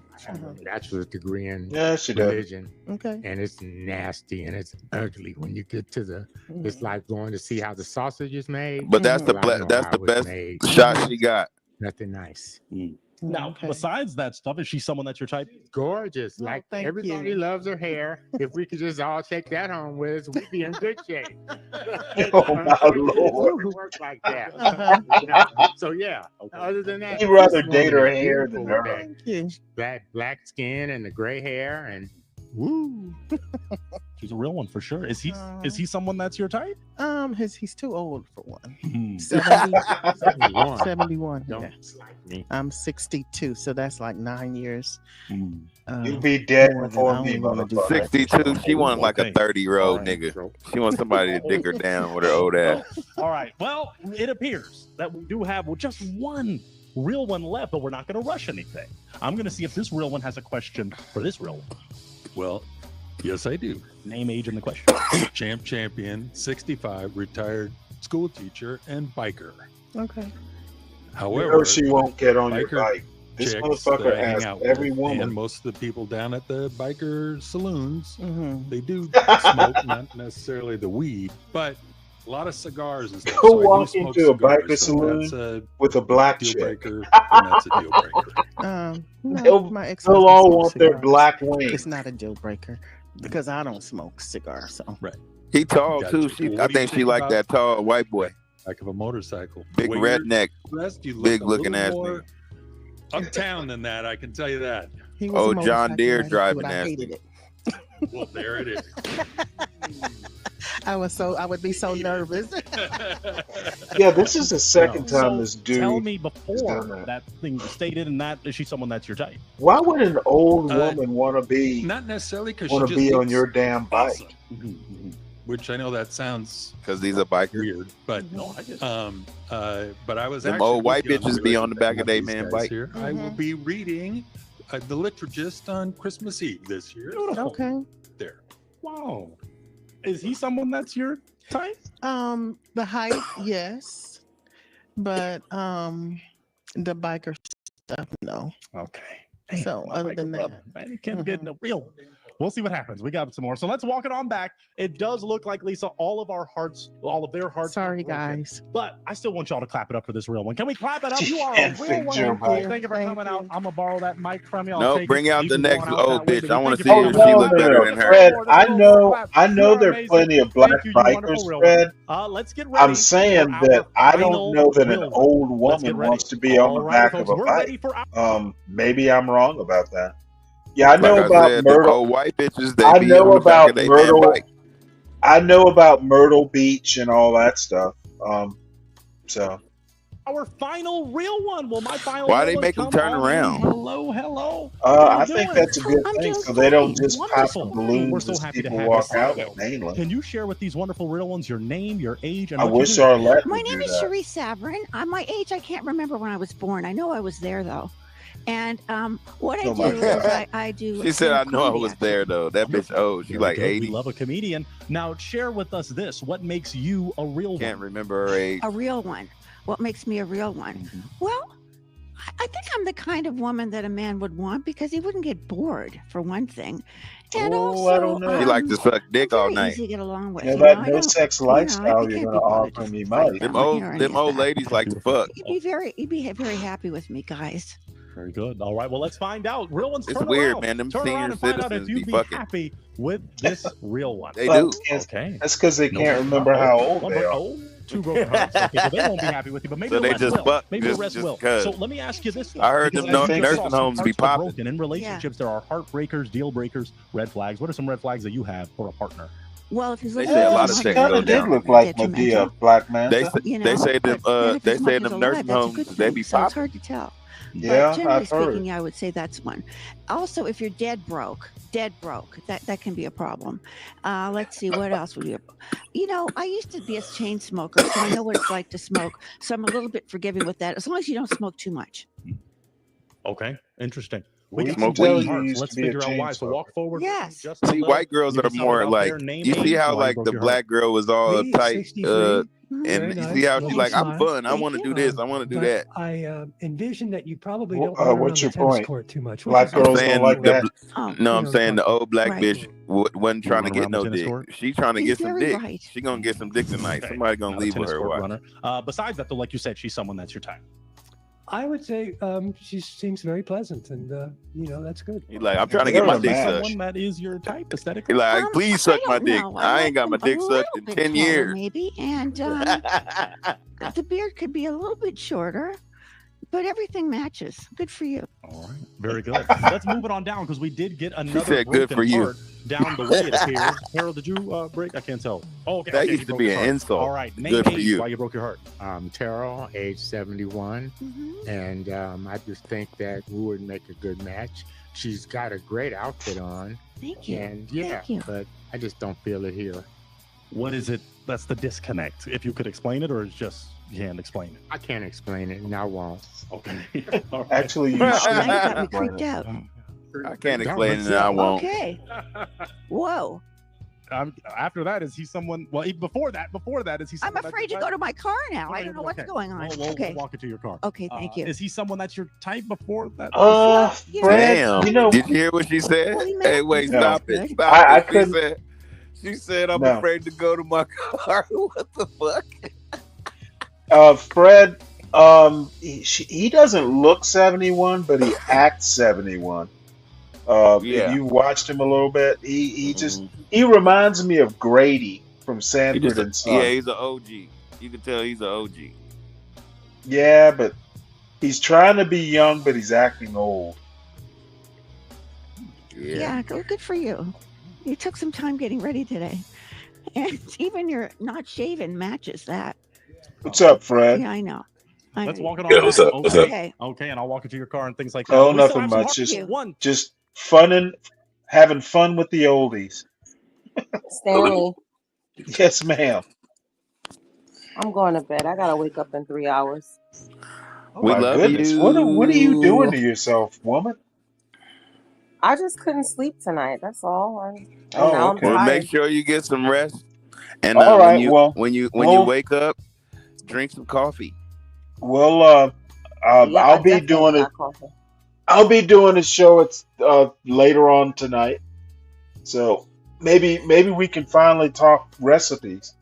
Bachelor's degree in Yeah, she does. religion. Okay. And it's nasty and it's ugly when you get to the. It's like going to see how the sausage is made. But that's the Well, I know that's how the it was best made. shot she got. Nothing nice. Now, besides that stuff, is she someone that's your type? Gorgeous. Like thank everybody you. loves her hair. If we could just all take that home with us, we'd be in good shape. Oh my Lord. It would work like that. Uh-huh. So yeah. Other than that, He'd rather this date woman her is hair beautiful than with her. Thank you. that black skin and the gray hair and Woo. She's a real one for sure. Is he someone that's your type? He's too old for one. Hmm. 71. 71. don't Yeah. like me. I'm 62, so that's like 9 years. You'll be dead more than before I me, only wanna do motherfucker. 62. She wanted like a Okay. 30-year-old All right. nigga. She wants somebody to dig her down with her old ass. All right. Well, it appears that we do have just one real one left, but we're not going to rush anything. I'm going to see if this real one has a question for this real one. Well, yes, I do. Name, age, and the question. Champion, 65, retired school teacher, and biker. Okay. You However, know she won't get on your biker bike. This chicks motherfucker that I hang asks out every with, woman. and most of the people down at the biker saloons, Mm-hmm. they do smoke, not necessarily the weed, but a lot of cigars and stuff. Go So I do walk smoke into a cigars, biker so saloon that's a with a black deal chick. breaker, and that's a deal breaker. No, They'll, my ex they'll all want their black wings. It's not a deal breaker because I don't smoke cigars. So Right. He tall Gotcha. too. Well, She, what I do you think she think like about that tall white boy, Like of a motorcycle. big The way you're redneck, dressed, you look big a looking little ass more nigga. uptown than that. I can tell you that. he was a Oh, John motorcycle Deere rider, driving but I ass hated nigga. it. Well, there it is. I would be so nervous. Yeah, this is the second So time this dude. tell me has before done that. that thing stated, and that is she someone that's your type? Why would an old Uh, woman want to be Not necessarily because want she to just be on looks your damn bike? awesome. Which I know that sounds Because he's a biker. weird, but No, I just but I was Them actually old white looking on bitches be on the back relationship of they these man guys bike. Here. I will be reading the liturgist on Christmas Eve this year. Okay. There. wow. Is he someone that's your type? The height, yes, but the biker stuff, no. Okay. So other than that, Man, you can't get no real. We'll see what happens. We got some more. So let's walk it on back. It does look like, Lisa, all of their hearts sorry are broken. guys. But I still want y'all to clap it up for this real one. Can we clap it up? You are a Can't real fix one. your mic. Thank you for coming out. I'm gonna borrow that mic from you. I'll No, take bring it. out You the can go next on out old that way, bitch. but I want thank to you see for if coming she out. look better than her. Fred, This I real know, clap. I know You're there are amazing. plenty of black Thank you, you wonderful bikers, real Fred. one. Let's get ready. I'm saying for that our I don't final know that real an one. old Let's get woman ready. wants to be on All the right, back folks, of a we're ready bike. for our Maybe I'm wrong about that. Yeah, I Like know I about said, them Myrtle. old white bitches, they I be know on the back about of they man Myrtle. bike. I know about Myrtle Beach and all that stuff. So final real one. Well, my final Why real they one make them come turn on in. around? Hello, hello. How I you think doing? that's a good I'm thing, just so they don't fine. just pop Wonderful. the We're balloons so as happy to people have you. walk out So, mainland. can you share with these wonderful real ones your name, your age, and I what you wish do? Arlette My would name do is that. Cherie Saverin. My age, I can't remember when I was born. I know I was there though. And what I Oh do my is God. I do. She said, I stand-up know I comedy, was actually. there, though. That bitch old. She Very like good. We 80. love a comedian. Now, share with us this. What makes you a real Can't one? remember her age. A real one. What makes me a real one? Well, I think I'm the kind of woman that a man would want because he wouldn't get bored, for one thing. And Oh, also, I don't know. She like to suck dick all very night. easy to get along with. Yeah, you know, that I no don't, sex you know, lifestyle you you're can't gonna be bothered offer to me, fight might. Them down old, or any them of old that. ladies like to fuck. You'd be very happy with me, guys. Very good. All right. Well, let's find out. Real ones. It's Turn weird, around. man. Them Turn around senior and find out if citizens you'd be be fucking. happy with this real one. They But do. Okay. that's because they No, can't remember how old one they broke- are. oh, two broken hearts. Okay, so they won't be happy with you, but maybe So the they rest just will. fuck Maybe the just- rest just will. 'cause. So let me ask you this. I heard because them I think nursing some homes be hearts are popping. broken. In relationships, there are heartbreakers, deal breakers, red flags. What are some red flags that you have for a partner? Well, if he's They looking say a for lot of somebody sex Kinda go that's did down. look like detrimental, Medea, Black They Manta. say, you they know, say them but then if they his say wife is them alive, nursing that's a good homes they thing. be So it's popping. hard to tell. Yeah, But generally I've heard. speaking, I would say that's one. Also, if you're dead broke, that can be a problem. Let's see, what else would you? I used to be a chain smoker, so I know what it's like to smoke. So I'm a little bit forgiving with that, as long as you don't smoke too much. Okay, interesting. We We got smoke some weed. great hearts. Let's figure out why. So walk forward. Yes. Just a See, little. white girls Give are us something more out like there, name, you see age, how why you like broke the your heart. black girl was all Me, tight, 63. and Very you nice. see how she's Long like, I'm smile. fun. I want to do this. I want to do But that. I envision that you probably don't run around What's the your tennis point? court too much. Which Black is I'm girls don't saying like that. no, I'm the saying the court. old black Right. bitch wasn't You trying run to get around the no tennis dick. court? She's trying to He's get some very dick. right. She gonna get some dick tonight. Okay. Somebody gonna Not a leave with tennis her. court Watch. runner. Besides that, though, like you said, she's someone that's your type. I would say she seems very pleasant, and that's good. He's like, I'm trying to get my dick sucked. Someone that is your type aesthetically. He's like, please I suck my don't dick. know. I ain't got my like them dick a sucked in little bit 10 taller, years. maybe, and the beard could be a little bit shorter, but everything matches. Good for you. All right, very good. Let's move it on down because we did get another said, "Good broken for you." heart down the way it appears. Harold, did you break? I can't tell. Oh, okay. That okay, used you to broke be your an heart. insult. All right, name Good for age you. why you broke your heart. Terrell, age 71, and I just think that we would make a good match. She's got a great outfit on, Thank you. and yeah, Thank you. but I just don't feel it here. What is it? That's the disconnect. If you could explain it, or it's just you can't explain it. I can't explain it, and I won't. Okay. Actually, you Now should you got me explain creeped it. out. I can't explain it and I won't. Okay. Whoa. After that, is he someone? Well, even before that, is he? I'm Someone afraid to go to my car now. I don't know what's going on. We'll Okay. walk it to your car. Okay, thank you. Is he someone that's your type before that? Fred, Damn. you know, Did you hear what she said? Hey, wait, No. stop it. Good. Stop I it. couldn't. She said, I'm No. afraid to go to my car. What the fuck? Fred, he doesn't look 71, but he acts 71. If Yeah. you watched him a little bit, he reminds me of Grady from He Sanford just, and Son. yeah, he's an OG. You can tell he's an OG. Yeah, but he's trying to be young, but he's acting old. Yeah, good for you. You took some time getting ready today. And even your not shaven matches that. What's up, Fred? Yeah, I know. Let's walk it on. Yeah, what's back. up? What's up? Okay. Okay, and I'll walk it to your car and things like that. Oh, We still nothing have some much. heart- Just one. just fun and having fun with the oldies. Stanley, Yes, ma'am. I'm going to bed. I gotta wake up in 3 hours. Oh We my love goodness. you. What are you doing to yourself, woman? I just couldn't sleep tonight. That's all. And Oh, now okay. I'm Well, tired. make sure you get some rest. And All when right. you Well, when you we'll wake up, drink some coffee. we'll Yeah, I I'll be definitely doing it. got coffee. I'll be doing a show. It's later on tonight, so maybe we can finally talk recipes.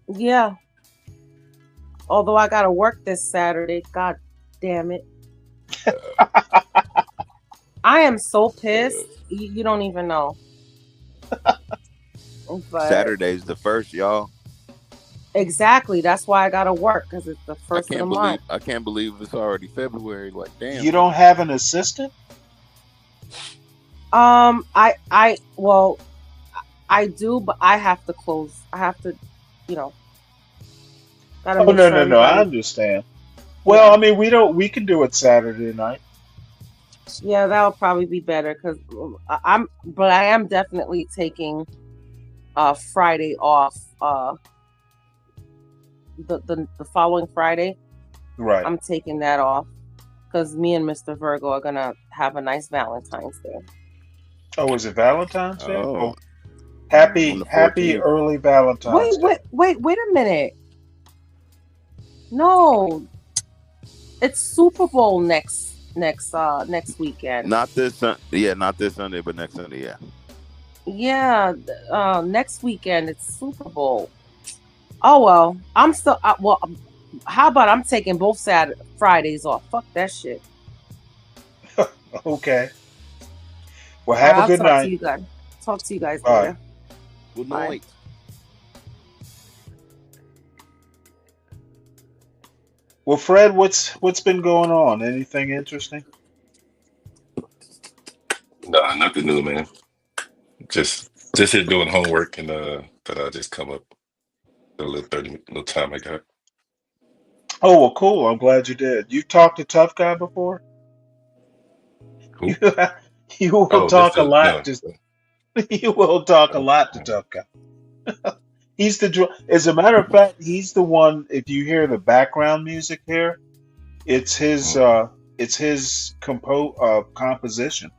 Yeah. Although I gotta work this Saturday. God damn it. I am so pissed. You don't even know. But Saturday's the first, y'all. exactly. That's why I gotta work, because it's the first of the month. I can't believe it's already February. Like, damn. You don't have an assistant? Well, I do, but I have to close. I have to, gotta Oh make no sure no no! I everybody. understand. Well, I mean, we can do it Saturday night. Yeah, that'll probably be better because I am definitely taking Friday off. The following Friday, Right. I'm taking that off because me and Mr. Virgo are gonna have a nice Valentine's Day. Oh, is it Valentine's Day? Oh. Oh, happy On the happy 14th. early Valentine's Day. Wait a minute. No, it's Super Bowl next weekend. Not this Sunday, but next Sunday, yeah. Yeah, next weekend it's Super Bowl. Oh well, I'm still how about I'm taking both Fridays off? Fuck that shit. Okay. Well, have I'll a good talk night. to you guys. Talk to you guys Bye. later. Good Bye. night. Well, Fred, what's been going on? Anything interesting? Nah, nothing new, man. Just here doing homework and that I just come up the little 30 little time I got. Oh well, cool. I'm glad you did. You talked to Tough Guy before? Who? You will Oh, that's talk a the lot. no. Just you will talk a lot to Tough Guy. He's the as a matter of fact, he's the one. If you hear the background music here, it's his composition.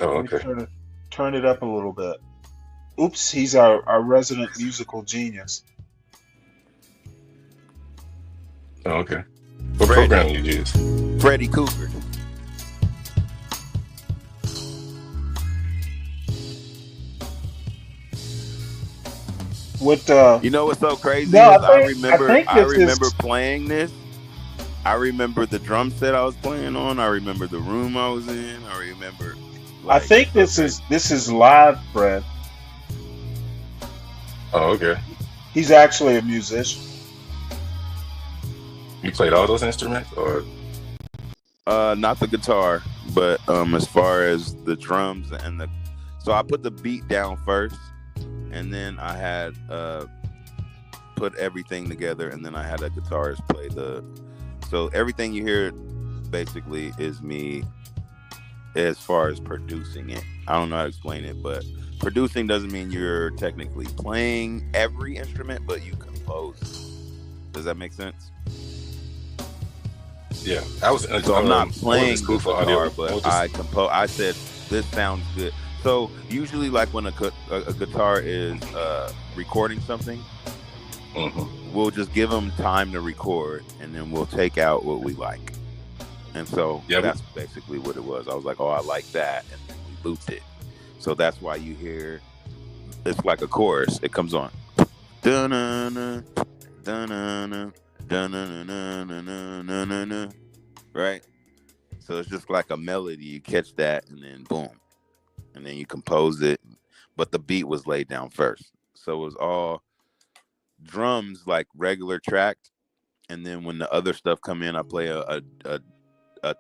Oh, Let me okay. turn it up a little bit. Oops, he's our resident musical genius. Oh, okay. What Freddie. program you use? Freddie Cougar. What You know what's so crazy No, is I think I this remember is playing this. I remember the drum set I was playing on. I remember the room I was in. I remember I think this is live, Fred. Oh, okay. He's actually a musician. You played all those instruments, or not the guitar, but as far as the drums and so I put the beat down first, and then I had put everything together, and then I had a guitarist play so everything you hear basically is me as far as producing it. I don't know how to explain it, but producing doesn't mean you're technically playing every instrument, but you compose. Does that make sense? yeah, I was. So I'm not playing school the for guitar, audio. but I was I just, compose. I said this sounds good. So usually, like when a guitar is recording something, we'll just give them time to record, and then we'll take out what we like. And so yeah, that's basically what it was. I was like, oh, I like that, and then we looped it. So that's why you hear it's like a chorus. It comes on. Dun-na-na, dun-na-na, dun-na-na-na-na-na-na-na, right? So it's just like a melody. You catch that, and then boom, and then you compose it. But the beat was laid down first, so it was all drums, like regular tracked, and then when the other stuff come in, I play a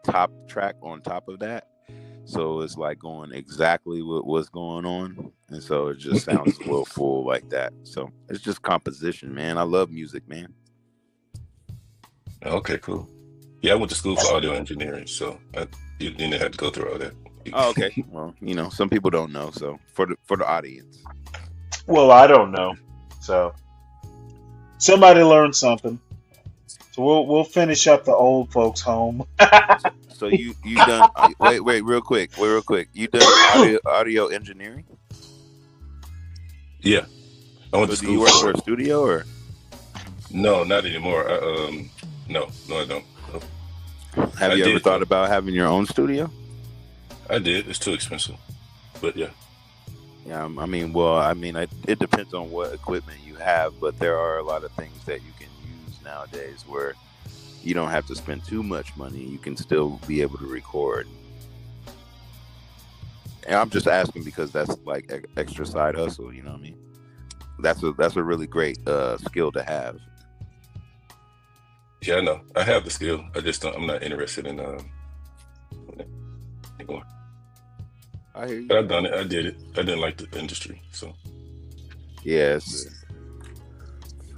top track on top of that. So it's like going exactly what was going on, and so it just sounds a little full like that. So it's just composition, man. I love music, man. okay, cool. Yeah, I went to school for audio engineering, so you didn't have to go through all that. Oh, okay. Well, some people don't know, so for the audience. Well, I don't know. So somebody learned something. So we'll finish up the old folks' home. So you done? Wait, real quick. You done audio engineering? Yeah, I went to So do school you work for a studio or? No, not anymore. No, I don't. No. Have you ever thought about having your own studio? I did. It's too expensive, but yeah. Yeah, it depends on what equipment you have, but there are a lot of things that you can use nowadays where you don't have to spend too much money. You can still be able to record. And I'm just asking because that's like extra side hustle. You know what I mean? That's a really great skill to have. Yeah, I know. I have the skill. I'm not interested in anymore. I hear you. But I've done it. I did it. I didn't like the industry, so. Yes.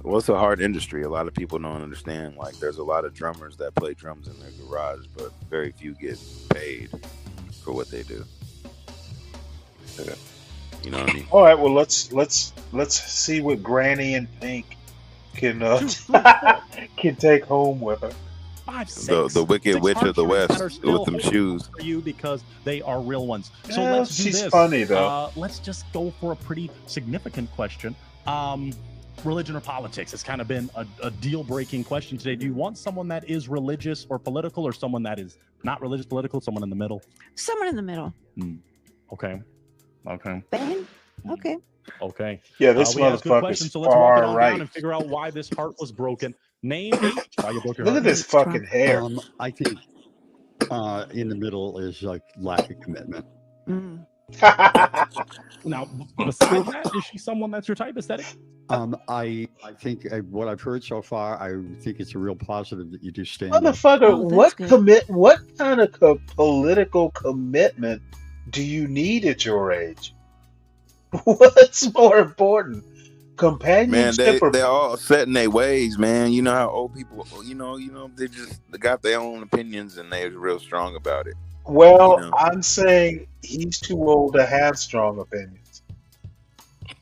Well, it's a hard industry. A lot of people don't understand. Like, there's a lot of drummers that play drums in their garage, but very few get paid for what they do. Yeah. You know what I mean? All right. Well, let's see what Granny in Pink can can take home with her. 5, 6. The Wicked 6 Witch of the archeries that are West still with them shoes. for you because they are real ones. So Yeah, let's do she's this. funny, though. Let's just go for a pretty significant question. Religion or politics? It's kind of been a deal-breaking question today. Do you want someone that is religious or political, or someone that is not religious, political, someone in the middle? Someone in the middle. Okay. Ben? Okay. Okay. Yeah, this we asked good motherfucker's questions, so let's walk it on alright. down and figure out why this heart was broken. Name why you broke your Look heart. at this fucking hair. I think in the middle is like lack of commitment. Now, besides that, is she someone that's your type aesthetic? I think what I've heard so far, I think it's a real positive that you do stand Motherfucker, up. what kind of political commitment do you need at your age? What's more important? Man, companionship or they're all set in their ways, man. You know how old people, they got their own opinions and they're real strong about it. well, You know, I'm saying he's too old to have strong opinions.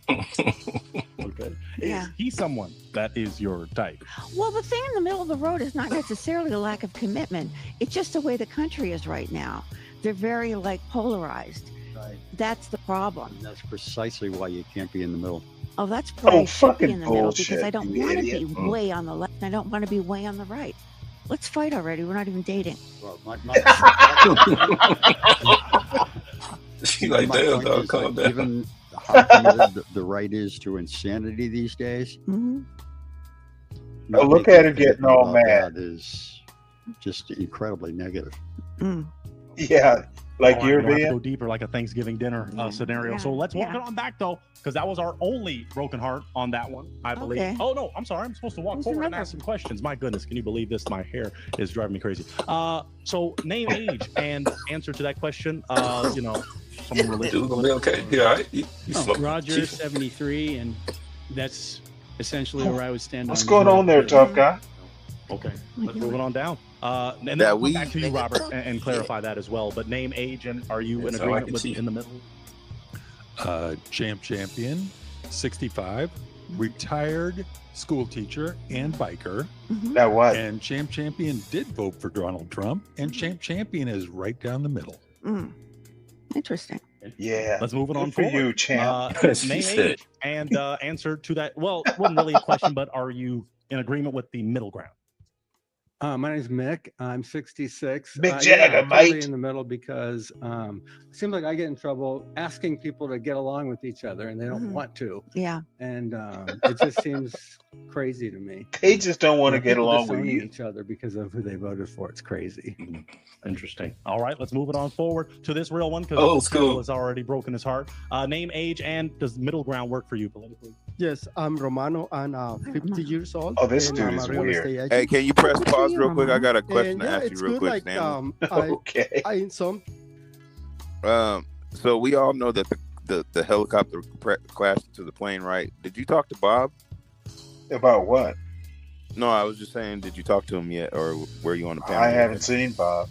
Okay. Yeah. Is he someone that is your type? Well, the thing in the middle of the road is not necessarily a lack of commitment. It's just the way the country is right now. They're very like polarized. Right. That's the problem. And that's precisely why you can't be in the middle. Oh, that's why I should be fucking in the middle because bullshit, I don't you want to be idiot. way on the left and I don't want to be way on the right. Let's fight already. We're not even dating. Well, my She like, my damn, point dog, is, calm like, down. given how committed the right is to insanity these days, Mhm. not Look making at a her getting commitment all about mad. that is just incredibly negative. Mm. Yeah, like All right, you're we don't have to being. go deeper like a Thanksgiving dinner scenario. So let's walk it on back though, because that was our only broken heart on that one, I believe. Okay. Oh no, I'm sorry. I'm supposed to walk Who's forward and another ask some questions. My goodness, can you believe this? My hair is driving me crazy. So name, age, and answer to that question. Someone related. Dude, gonna be okay. Yeah, all right. You slow. Roger, Chief. 73, and that's essentially where I would stand What's on going your- on there, tough guy? Okay, let's move it on down. And then That I'll come we- back to you, Robert, and clarify that as well. But name, age, and are you in That's all I agreement can with see. in the middle? Champion, 65, retired school teacher and biker. Now what? And Champion did vote for Donald Trump, and Champion is right down the middle. Mm. Interesting. Yeah. Let's move it Good on for forward. you, champ. She Name, said. age, and answer to that. Well, it wasn't really a question, but are you in agreement with the middle ground? My name's Mick. I'm 66. Mick Jagger, I'm totally mate. in the middle because it seems like I get in trouble asking people to get along with each other, and they don't want to. Yeah. And it just seems crazy to me. They just don't want to get People along with disowning you. each other because of who they voted for. It's crazy. Interesting. All right, let's move it on forward to this real one because Old school. has already broken his heart. Name, age, and does middle ground work for you politically? Yes, I'm Romano. I'm 50 years old. Oh, this and dude I'm is a real weird. estate agent. hey, can you press pause real quick? I got a question And to yeah, ask it's you real good. quick, Like Stanley. Okay. I in some So we all know that the helicopter crashed into the plane, right? Did you talk to Bob? About what? No, I was just saying, did you talk to him yet, or were you on the panel? I yet? haven't seen Bob.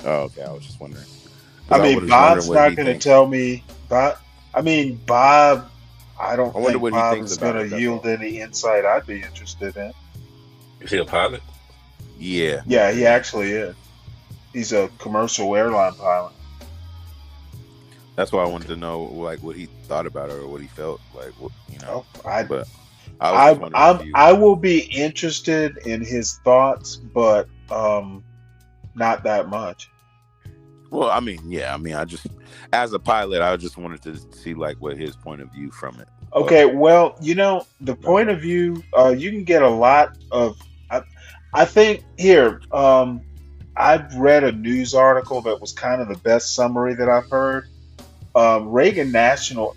Oh, okay. I was just wondering. 'Cause I was mean, just Bob's wondering what not he going to thinks. tell me. Bob. I don't I wonder think what he Bob thinks is about going it, to that's yield any insight I'd be interested in. Is he a pilot? Yeah. Yeah, he actually is. He's a commercial airline pilot. That's why I wanted to know, like, what he thought about it or what he felt like. Oh, but I was just wondering if you- I will be interested in his thoughts, but not that much. Well, I mean, yeah. I mean, I just, as a pilot, I just wanted to see like what his point of view from it. Okay, well, the point of view, you can get a lot of. I think here, I've read a news article that was kind of the best summary that I've heard. Reagan National.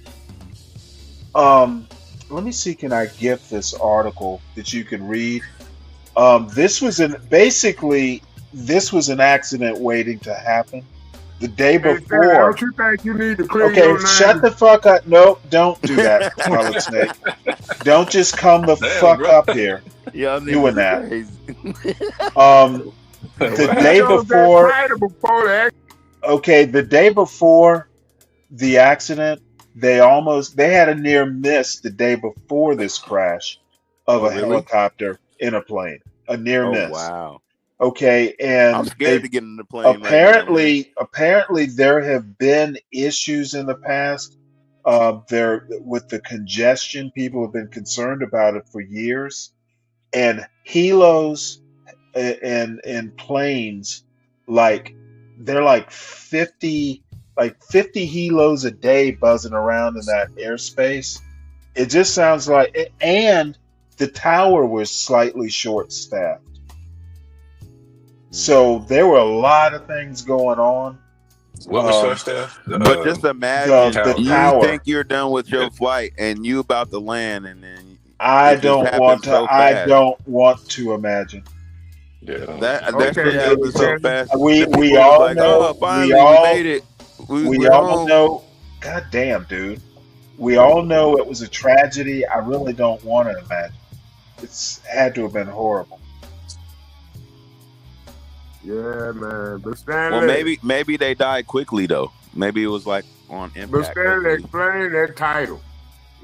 Let me see. Can I get this article that you can read? This was an accident waiting to happen. The day before. Don't you think you need to clear Okay, your name? shut the fuck up. Nope, don't do that, Scarlet Snake. Don't just come the Damn, fuck bro. up here Yeah, doing that. The He day knows that before. title before the Okay, the day before the accident, they had a near miss the day before this crash of Oh, a really? helicopter in a plane. A near Oh, miss. wow. Okay, and I'm scared they- to get in the plane. like apparently there have been issues in the past. There with the congestion, people have been concerned about it for years, and helos and planes, like they're like 50 helos a day buzzing around in that airspace. It just sounds like, and the tower was slightly short-staffed. So there were a lot of things going on. What was short staff? But just imagine the you tower. think you're done with your flight and you about to land, and then I it just don't happens want to. so I fast. don't want to imagine. That Okay, shit happens so then. fast. We The people we is all like, know. oh, finally we all made it. we we're all home. know. God damn, dude. We all know it was a tragedy. I really don't want to imagine. It's had to have been horrible. Yeah, man. But Stanley, Well, maybe they died quickly though. Maybe it was like on but impact. Stanley, explain that title.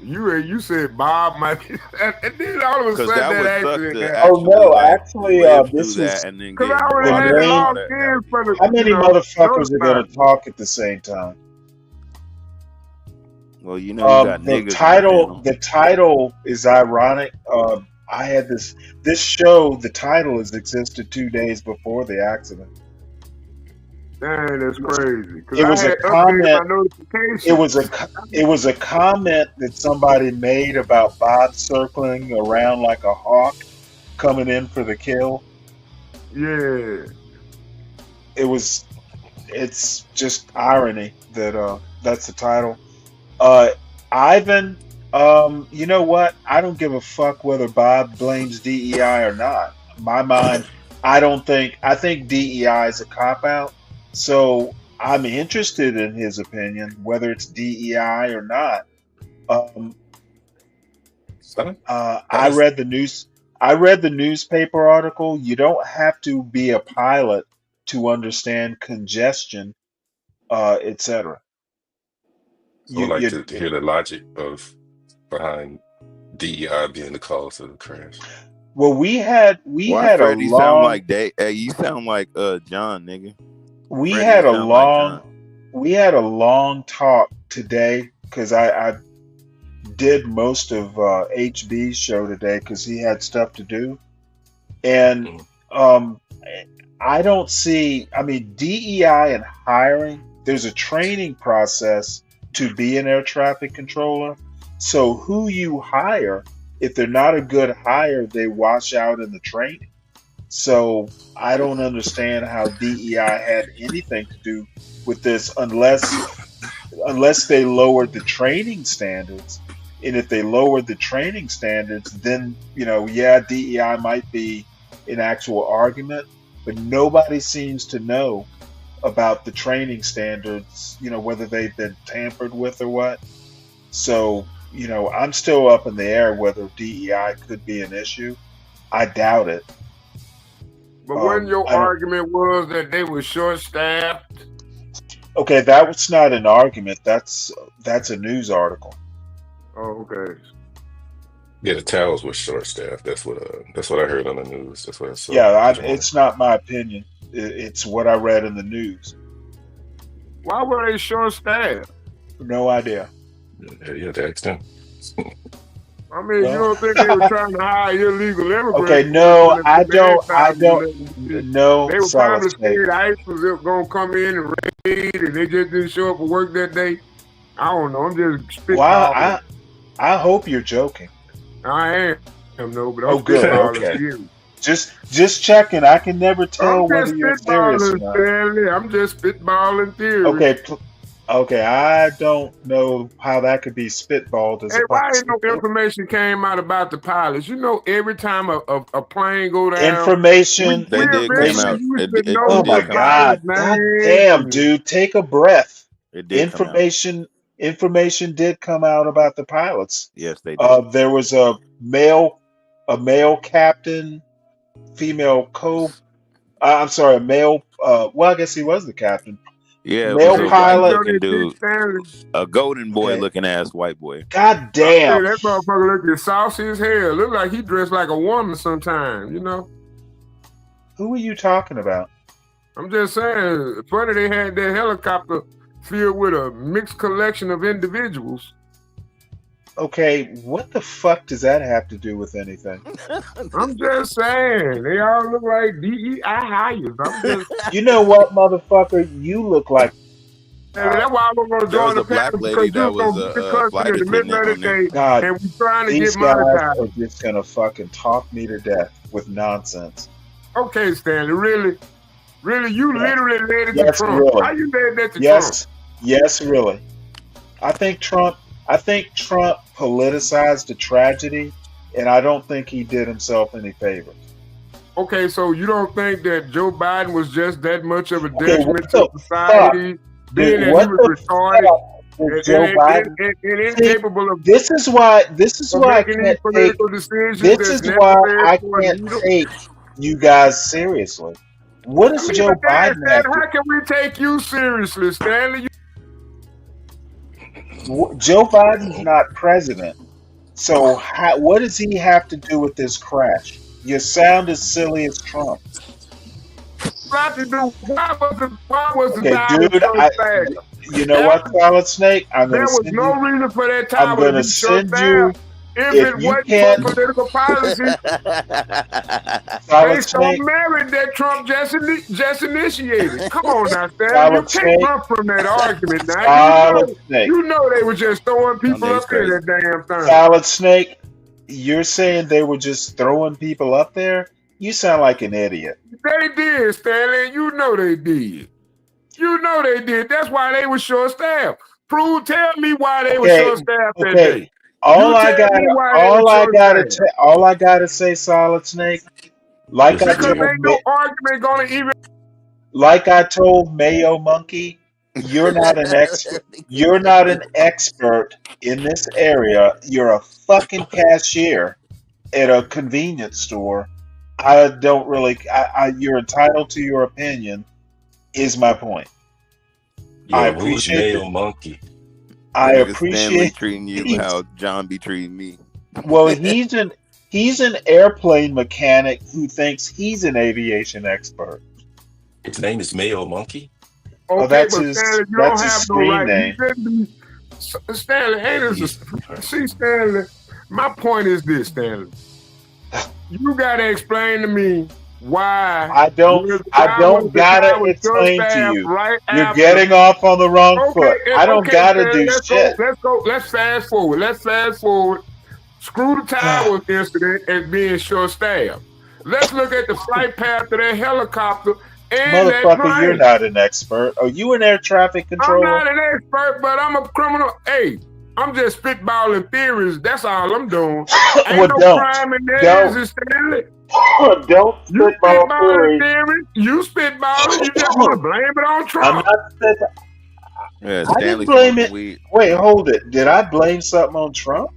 You said Bob might be, and then all of a Because sudden that that would suck accident to happened. Oh no, like, actually, live this through is that and then Because get I already the had it main. logged in for the, How many motherfuckers are gonna notified. talk at the same time? Well, you know, you got The niggas on the title, panel. the title is ironic. I had this show. The title has existed 2 days before the accident. Dang, that's crazy. Because It I was a had updated comment. my notifications. It was a comment that somebody made about Bob circling around like a hawk, coming in for the kill. Yeah. It's just irony that that's the title. Ivan, you know what? I don't give a fuck whether Bob blames DEI or not. In my mind, I think DEI is a cop out. So I'm interested in his opinion, whether it's DEI or not. I read the news. I read the newspaper article. You don't have to be a pilot to understand congestion, etc. I would like to hear the logic behind DEI being the cause of the crash. Well, we had Why a Freddie sound long like Hey, you sound like John, nigga. we Freddie had a sound like long John. we had a long talk today because I did most of HB's show today because he had stuff to do, and I don't see. I mean, DEI and hiring. There's a training process to be an air traffic controller. So who you hire, if they're not a good hire, they wash out in the training. So I don't understand how DEI had anything to do with this unless they lowered the training standards. And if they lowered the training standards, then, yeah, DEI might be an actual argument, but nobody seems to know about the training standards, whether they've been tampered with or what. So, I'm still up in the air whether DEI could be an issue. I doubt it. But when your argument was that they were short-staffed, Okay, that was not an argument. That's a news article. oh, okay. Yeah, the towers were short staffed. That's what I heard on the news. That's what I saw. Yeah, it's not my opinion. It's what I read in the news. Why were they short-staffed? No idea. Yeah, you have to ask them. I mean, you don't think they were trying to hire illegal immigrants? Okay, no, I don't. No, They were Solid probably Snake. scared ICE was going to come in and raid, and they just didn't show up for work that day. I don't know. I'm just spitballing. Wow, I hope you're joking. I am, no, but I'm Oh, good. spitballing Okay. serious. Just checking. I can never tell I'm whether just you're serious or spitballing, not. Stanley. I'm just spitballing theory. Okay, I don't know how that could be spitballed as Hey, why opposed ain't no information came out about the pilots? You know, every time a plane go down, information. They did come out. It Oh my did come out. God! God damn, dude, take a breath. It did come out. Information did come out about the pilots. Yes, they did. There was a male captain, female I'm sorry, a male. Well, I guess he was the captain. Yeah, it Male was a pilot. white-looking dude, a golden boy looking ass white boy. God damn. Hey, that motherfucker look saucy as hell. Look like he dressed like a woman sometimes, you know? Who are you talking about? I'm just saying, funny they had that helicopter filled with a mixed collection of individuals. Okay, what the fuck does that have to do with anything? I'm just saying, they all look like DEI hires. I'm just, You know what, motherfucker? You look like. that's why I'm gonna There join was the a black panel lady because that you're was gonna a get cussed flight in the middle attendant of on the there. day, God, and we trying to these get guys monetized. are just gonna fucking talk me to death with nonsense. Okay, Stanley, really, you literally led it to Yes, Trump. really. How you led that to Yes, really. I think Trump politicized the tragedy, and I don't think he did himself any favors. Trump? Okay, so you don't think that Joe Biden was just that much of a Okay, detriment what to the society, being Dude, that what he was the retarded? that Joe Biden. and incapable of This is why I making these can't take. political decisions. This that's is why necessary I for a can't leader. take you guys seriously. What does Joe But Dan, Biden have how can we take you seriously, Stanley? Joe Biden's not president. So what does he have to do with this crash? You sound as silly as Trump. Why was the Okay, tire dude, so fast? you know what, Solid Snake? I'm There gonna was send no you. reason for that I'm tire to gonna be so send fast. you. If If it you wasn't can't, for political policy Solid based on Snake, merit that Trump just initiated. Come on now, Stan. You Solid can't Snake, run from that argument now. Solid Snake, You know they were just throwing people That's up there crazy. that damn thing. Solid Snake. You're saying they were just throwing people up there? You sound like an idiot. They did, Stanley. You know they did. You know they did. That's why they were short-staffed. Tell me why they were Okay, short-staffed that okay. day. All You I tell got, me why they were short-staffed. all I gotta say, Solid Snake. Like I Because told, ain't no argument gonna even. like I told Mayo Monkey, you're not an expert. You're not an expert in this area. You're a fucking cashier at a convenience store. I don't really. You're entitled to your opinion. Is my point. I Yo, who's appreciate Mayo it. Monkey? I That nigga Stanley appreciate. treating you how John be treating me. Well, he's an airplane mechanic who thinks he's an aviation expert. His name is Mayo Monkey. Okay, that's but his- Stanley, you that's don't his have no screen right. name. You shouldn't be. Stanley, ain't this see, Stanley? My point is this, Stanley. You gotta explain to me why I don't gotta explain to you. You're getting off on the wrong foot. I don't gotta Stanley, do let's shit. Go. Let's fast forward. Screw the tower incident as being short-staffed. Let's look at the flight path of that helicopter and that Motherfucker, plane. you're not an expert. Are you an air traffic I'm controller? not an expert, but I'm a criminal. Hey, I'm just spitballing theories. That's all I'm doing. Ain't Well, no don't. crime in there, Don't. is it, Stanley? Don't You spitball spitballing theories. theories. You spitballing. You just want to blame it on I'm Trump. not spitballing. Yeah, I didn't Stanley blame smoking it. weed. Wait, hold it. Did I blame something on Trump?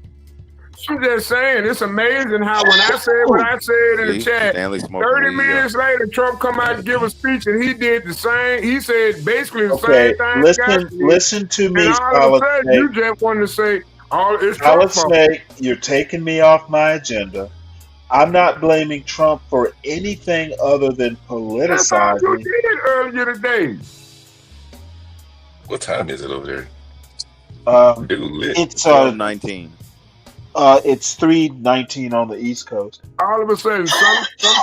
I'm just saying, it's amazing how when I said what I said in the See, chat, Stanley smoking 30 weed, minutes later, Trump come out and give a speech, and he did the same. He said basically the Okay, same thing. listen to me, and all of a Solid sudden, Snake. you just wanted to say, "Oh, it's Solid Trump's fault." Snake, you're taking me off my agenda. I'm not blaming Trump for anything other than That's all you politicizing. did earlier today. What time is it over there? Dude, lit. It's 12:19. It's 3:19 on the East Coast. All of a sudden, some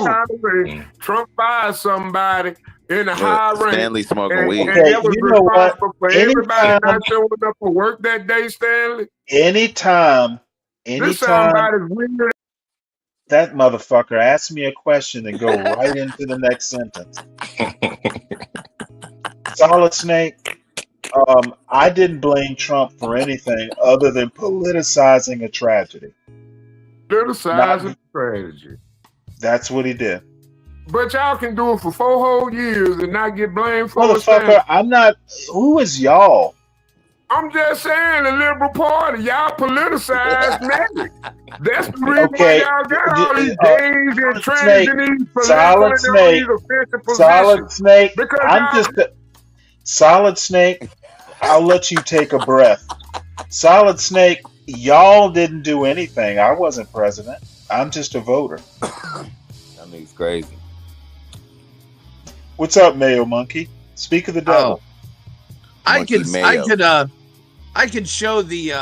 kind of way, Trump fired somebody in the high rank. Stanley smoking And, weed. and Okay, that was you know what? responsible for everybody Anytime, not showing up for work that day, Stanley. anytime, This anytime somebody's weird. that motherfucker asks me a question and go right into the next sentence. Solid Snake. I didn't blame Trump for anything other than politicizing a tragedy. Criticizing strategy. That's what he did. But y'all can do it for 4 whole years and not get blamed for it. Motherfucker, I'm not. Who is y'all? I'm just saying, the Liberal Party, y'all politicized magic. That's the reason Okay, why y'all got all these uh, gays and trans Snake, and these political Solid and all Snake, these offensive Solid positions. Snake. Because I'm y'all- just Solid Snake. I'll let you take a breath. Solid Snake. Y'all didn't do anything. I wasn't president. I'm just a voter. That nigga's crazy. What's up, Mayo Monkey? Speak of the devil. I Monkey could Mayo. I could show the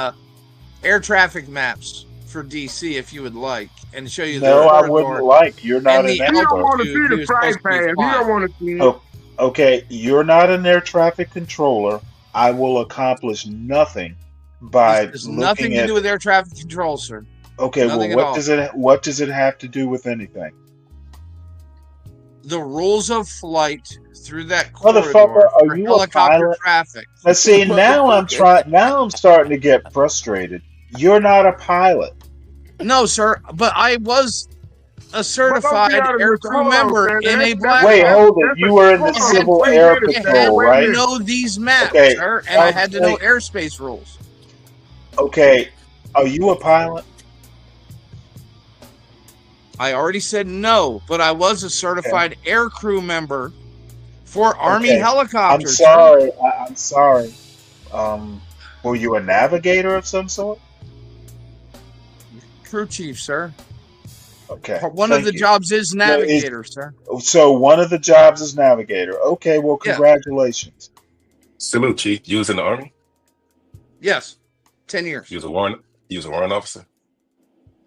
air traffic maps for DC if you would like, and show you the No, I corridor wouldn't like. You're not and an the He don't expert. want to altitude see he the was price supposed to be pass. He flying. don't want to see it. Oh, okay, you're not an air traffic controller. I will accomplish nothing by There's nothing looking to at. do with air traffic control, sir. Okay, well, nothing at what all. does it have to do with anything? The rules of flight through that corridor Motherfucker, for are you a helicopter pilot? traffic. Let's see. Now I'm trying. Now I'm starting to get frustrated. You're not a pilot. No, sir, but I was a certified aircrew member in a black Wait, hole. hold it. You were in the Civil Air Patrol, I right? had to know these maps, Okay, sir, and I had to know like- airspace rules. Okay, are you a pilot? I already said no, but I was a certified aircrew member for Army Okay, helicopters. I'm sorry. I'm sorry. Were you a navigator of some sort? Crew chief, sir. Okay. One of thank the you. jobs is No, is- navigator, sir. So one of the jobs is navigator. Okay, well, Yeah. congratulations. Salute, Chief. You was in the Army? Yes, 10 years. You was a warrant officer?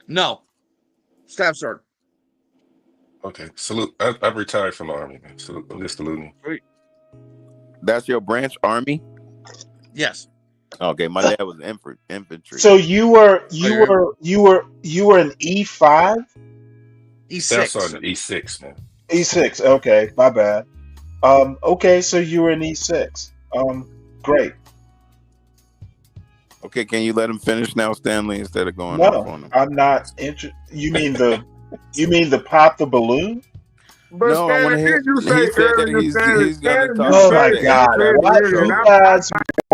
No, staff sergeant. Okay. Salute. I've retired from the Army, man. Salute. I'm just saluting. That's your branch, Army? Yes. Okay, my dad was infantry. So you were an E5? Staff Sergeant E6, man. E6. Okay, my bad. Okay, so you were an E6. Great. Okay, can you let him finish now, Stanley, instead of going off on No, him? I'm not interested. You mean the pop the balloon? But No, I wanna Stanley, hear- did you he say said that earlier, he's Stanley, gonna talk Oh about my it. God! Why you guys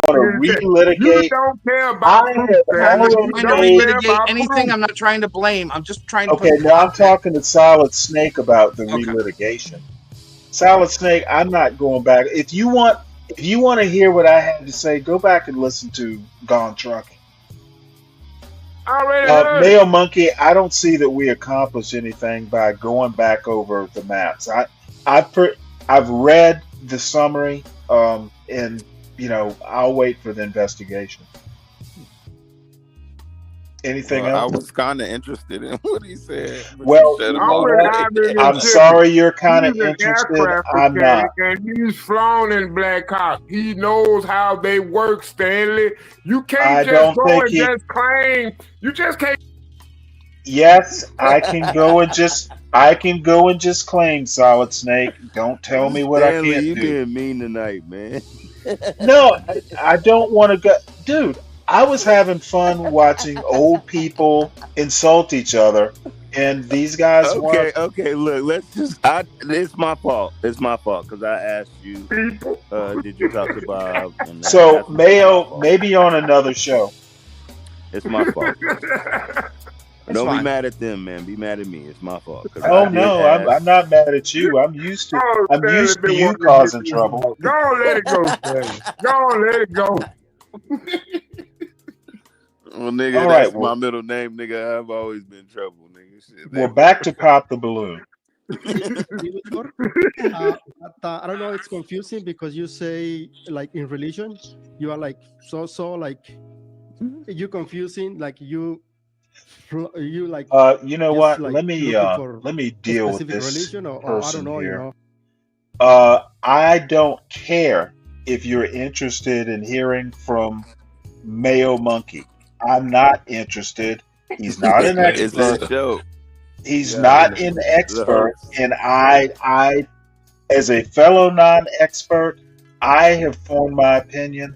want to You relitigate? don't care about I proof, have Stanley. I'm You not already trying to don't made. care relitigate about anything. proof. I'm not trying to blame. I'm just trying to Okay, put now I'm context. talking to Solid Snake about the relitigation. Solid Snake, I'm not going back. If you want to hear what I had to say, go back and listen to Gone Trucking. I already heard it. Mayo Monkey, I don't see that we accomplish anything by going back over the maps. I've read the summary, and I'll wait for the investigation. Anything I else? was kind of interested in what he said. But Well, you shut him you know off. what? I'm sorry you're kind of He's an interested. aircraft I'm not. mechanic, and he's flown in Black Hawk. He knows how they work, Stanley. You I can't don't just go think and he. just claim. You just can't. Yes, I can go and just claim, Solid Snake. Don't tell me what I Stanley, can't you do. being mean tonight, man. No, I don't want to go, dude. I was having fun watching old people insult each other, and these guys Okay, want. okay. Look, let's just. It's my fault. It's my fault because I asked you. Did you talk to Bob? And So that's my Mayo, fault. maybe on another show. It's my fault. Don't fine. be mad at them, man. Be mad at me. It's my fault. 'cause Oh I did no, ask. I'm not mad at you. I'm used to Oh, I'm Stanley used to been you wanting to causing get trouble. Go on, let it go, Stanley. Go on, let it go. Well, nigga, All right, that's my well, middle name, nigga. I've always been trouble, nigga. Shit, we're back to Pop the Balloon. But I don't know, it's confusing because you say like in religion, you are like so like you confusing like you like You know just what? like Let me looking for let me a deal with specific this religion or I don't person know, here. I don't care if you're interested in hearing from Mayo Monkey. I'm not interested. He's not an it's his expert. show. He's Yeah, not listen, an the expert, host. and I, as a fellow non-expert, I have formed my opinion.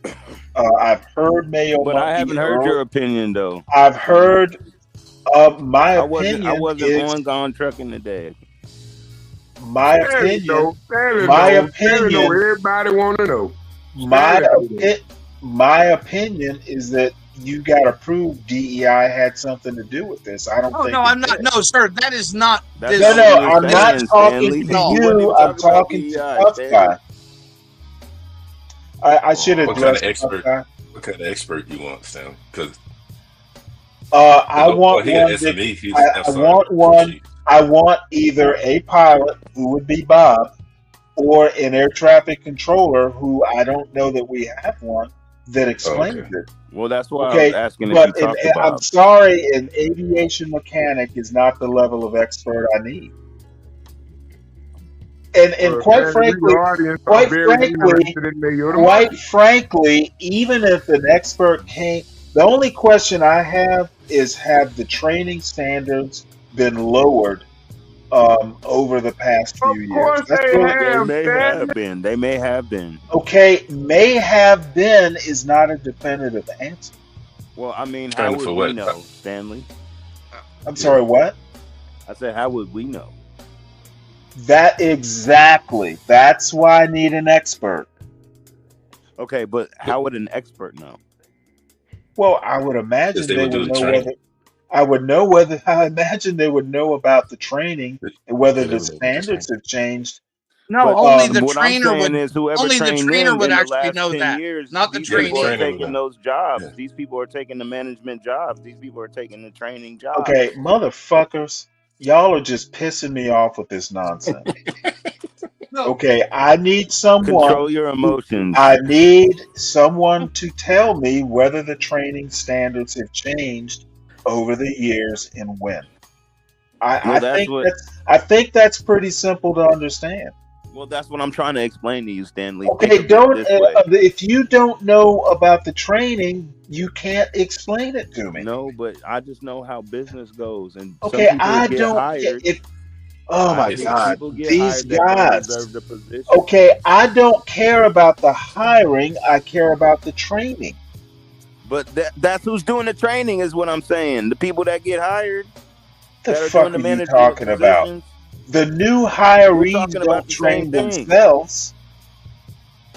I've heard Mayo But I Monkey. haven't heard your opinion though. I've heard my I wasn't opinion on Gone Trucking today. my Stanley opinion. know. Stanley My know. Stanley know. opinion. Everybody want to know. My Stanley know. my opinion is that you got to prove DEI had something to do with this. I don't Oh think no, it I'm not. did. No, sir, that is not. That's This. No, no, what I'm we're not saying, talking Stanley. to You wasn't you. even I'm talking about talking to DEI, Tough Stanley. Guy. I should What kind address of Tough expert? Guy. What kind of expert you want, Stanley? Because I want he one an that SME. He's I outside want crew one. chief. I want either a pilot who would be Bob, or an air traffic controller who I don't know that we have one that explains Okay. it. Well, that's why I Okay, was asking if but you talked to I'm Bob. sorry, an aviation mechanic is not the level of expert I need. And quite Stanley, frankly, your audience are very interested in Mayo the quite Monkey. frankly, even if an expert came, the only question I have is: have the training standards been lowered over the past few years? course That's they really, have, They may Stanley. have been. They may have been. okay. May have been is not a definitive answer. Well, I mean, how Stanley would for we what? know, Stanley? I'm sorry, what? I said, how would we know? That exactly. That's why I need an expert. Okay, but how would an expert know? Well, I would Because imagine they they would do would the know training. whether I would know whether I imagine they would know about the training and whether Yeah, they the would know about the training. standards have changed. No, But only the what I'm trainer saying would. is whoever Only the trained trainer them would in the actually last know 10 that, years, not the these Yeah, the people are trainee. trainer would taking know. those jobs. Yeah. These people are taking the management jobs. These people are taking the training jobs. Okay, motherfuckers, y'all are just pissing me off with this nonsense. Okay, I need Control your emotions. to tell me whether the training standards have changed over the years and when. Well, that's what. I think that's pretty simple to understand. Well, that's what I'm trying to explain to you, Stanley. Think Okay, of it don't this way. if you don't know about the training, you can't explain it to me. No, but I just know how business goes, and some Okay, people I get don't hired. if oh my It's God, People get these hired that don't guys. deserve the position. Okay, I don't care about the hiring, I care about the training. But that's who's doing the training, is what I'm saying. The people that get hired, The that are fuck doing the are you management talking about? positions. The new We're hirees talking about don't the train same thing. themselves.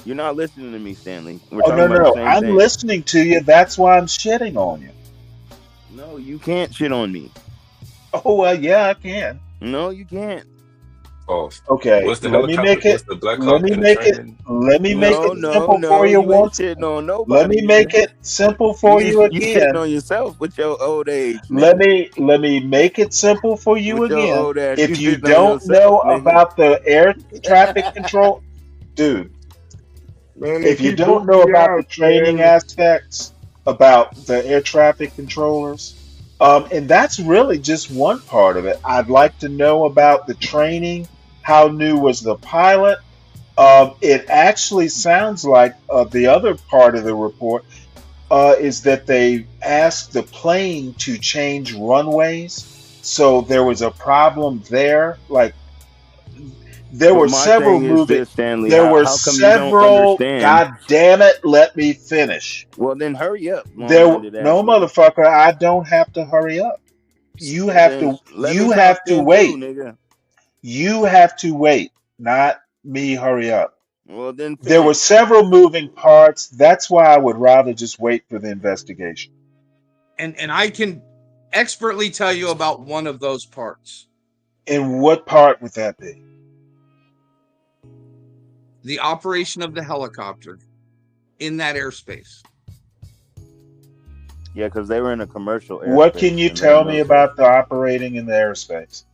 You're not listening to me, Stanley. We're Oh talking no, about no, the same I'm thing. listening to you. That's why I'm shitting on you. No, you can't shit on me. Oh well, yeah, I can. No, you can't. Oh, Okay, what's the let me helicopter? make it. What's the Black Let Hawk me in the make it. training? Let me make No, it no, simple no. for you You ain't once. shitting on Let nobody, me make nigga. it simple for you You shitting again. on yourself with your old age, Let nigga. me make it simple for you With your again. old ass, you If you shitting on don't know yourself, nigga. about the air traffic control, dude, Man, they if you keep don't booting know me about the out, training man. aspects about the air traffic controllers, and that's really just one part of it. I'd like to know about the training. How new was the pilot? It actually sounds like the other part of the report is that they asked the plane to change runways. So there was a problem there. Like there But were my several thing is moving. this, Stanley. There were How come you don't several. understand? God damn it! Let me finish. Well, then hurry up, There, long-winded no ass nigga. motherfucker. I don't have to hurry up. You Well, have then to. let me You talk have to then too, wait. nigga. You have to wait, not me. Hurry up. Well, then There were finish. several moving parts. That's why I would rather just wait for the investigation. And I can expertly tell you about one of those parts. And what part would that be? The operation of the helicopter in that airspace. Yeah, because they were in a commercial What airspace can you and tell they're me military. about the operating in the airspace?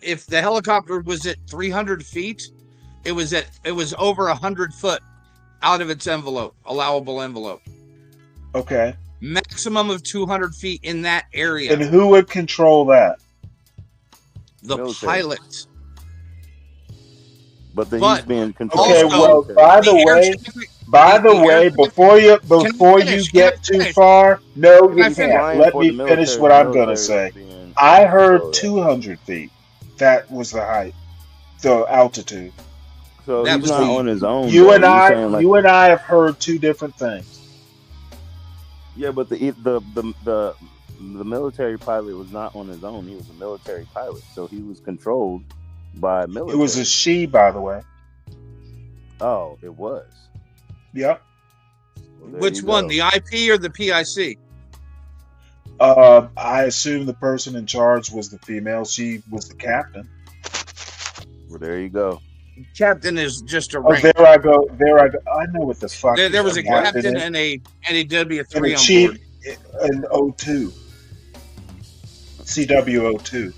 If the helicopter was at 300 feet, it was over 100 foot out of its allowable envelope. Okay. Maximum of 200 feet in that area. And who would control that? The Military. pilot. But he's But being controlled Okay, by the well, military. by the air way, traffic- before you finish? Can I get too finish? far, no, Can I you finish? can't. Flying Let for me the finish military, what the I'm gonna military say. is being I heard controlled. 200 feet. That was the height, the altitude. So That he's was not the- on his own. You though. and You're I, saying, like, you and I have heard two different things. yeah, but the military pilot was not on his own. He was a military pilot, so he was controlled by It military. was a she, by the way. Oh, it was. Yep. Well, there Which you one, go. the IP or the PIC? I assume the person in charge was the female. She was the captain. Well, there you go. Captain is just a Oh, rank. there I go. There I go. I know what the fuck. There was a captain is. and a W3 And a on chief board. in O2. CW02.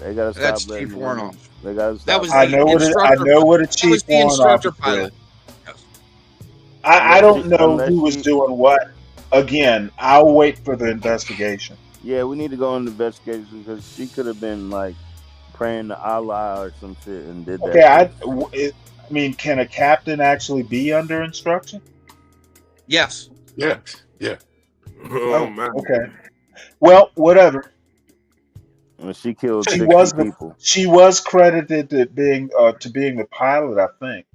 They gotta stop That's letting Chief the Warnoff. women- They gotta stop. That was I the know what it, I instructor. know what a That was chief the instructor Warnoff pilot. is. I don't know unless who was she- doing what. Again, I'll wait for the investigation. Yeah, we need to go into investigation because she could have been like praying to Allah or some shit and did that. Okay, I mean, can a captain actually be under instruction? Yes. Yeah, yeah. Oh, man. Okay. Well, whatever. And she killed She 60 was people. she was credited to being the pilot, I think.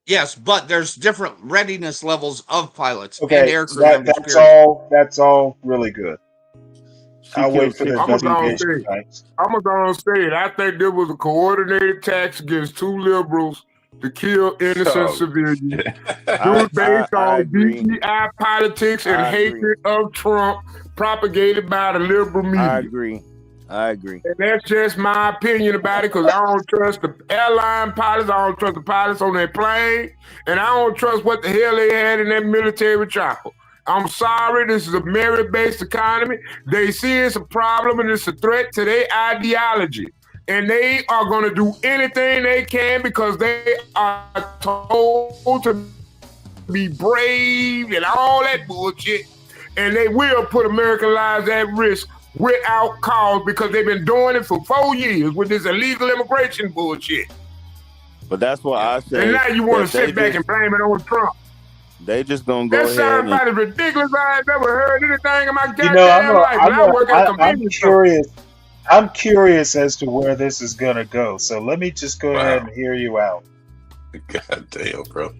Yes, but there's different readiness levels of pilots and Okay, air crew members. that's period. all. That's all really good. I'll wait killed for the 6 I'm gonna go and investigation, say, thanks. I'm gonna go and say it. I think there was a coordinated attacks against 2 liberals to kill innocent Oh, civilians. It I, was based I on agree. DEI politics and I agree. hatred of Trump propagated by the liberal I media. agree. I agree. And that's just my opinion about it, because I don't trust the airline pilots, I don't trust the pilots on that plane, and I don't trust what the hell they had in that military chopper. I'm sorry, this is a merit-based economy. They see it's a problem and it's a threat to their ideology. And they are going to do anything they can because they are told to be brave and all that bullshit. And they will put American lives at risk without cause because they've been doing it for 4 years with this illegal immigration bullshit. But that's why I say. And now you want to that they sit back just- and blame it on Trump. They just gonna go That ahead sounds and about as ridiculous as I've ever heard anything in my You know, goddamn life. And I work at a I'm convenience store. curious. I'm curious as to where this is gonna go. So let me just go ahead and hear you out. God damn, bro.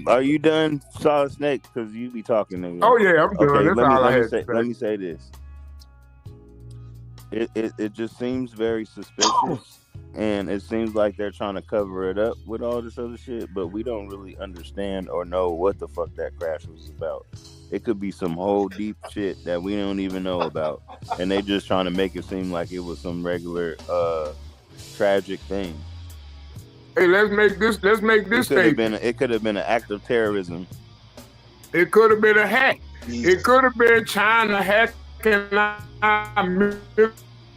Are you done, Solid Snake? Because you be talking, nigga. Oh, yeah, I'm done. That's all I had to say. Let me say this. It just seems very suspicious, and it seems like they're trying to cover it up with all this other shit, but we don't really understand or know what the fuck that crash was about. It could be some whole deep shit that we don't even know about, and they just trying to make it seem like it was some regular tragic thing. Hey, let's make this statement. It could have been an act of terrorism. It could have been a hack. It could have been China hacking our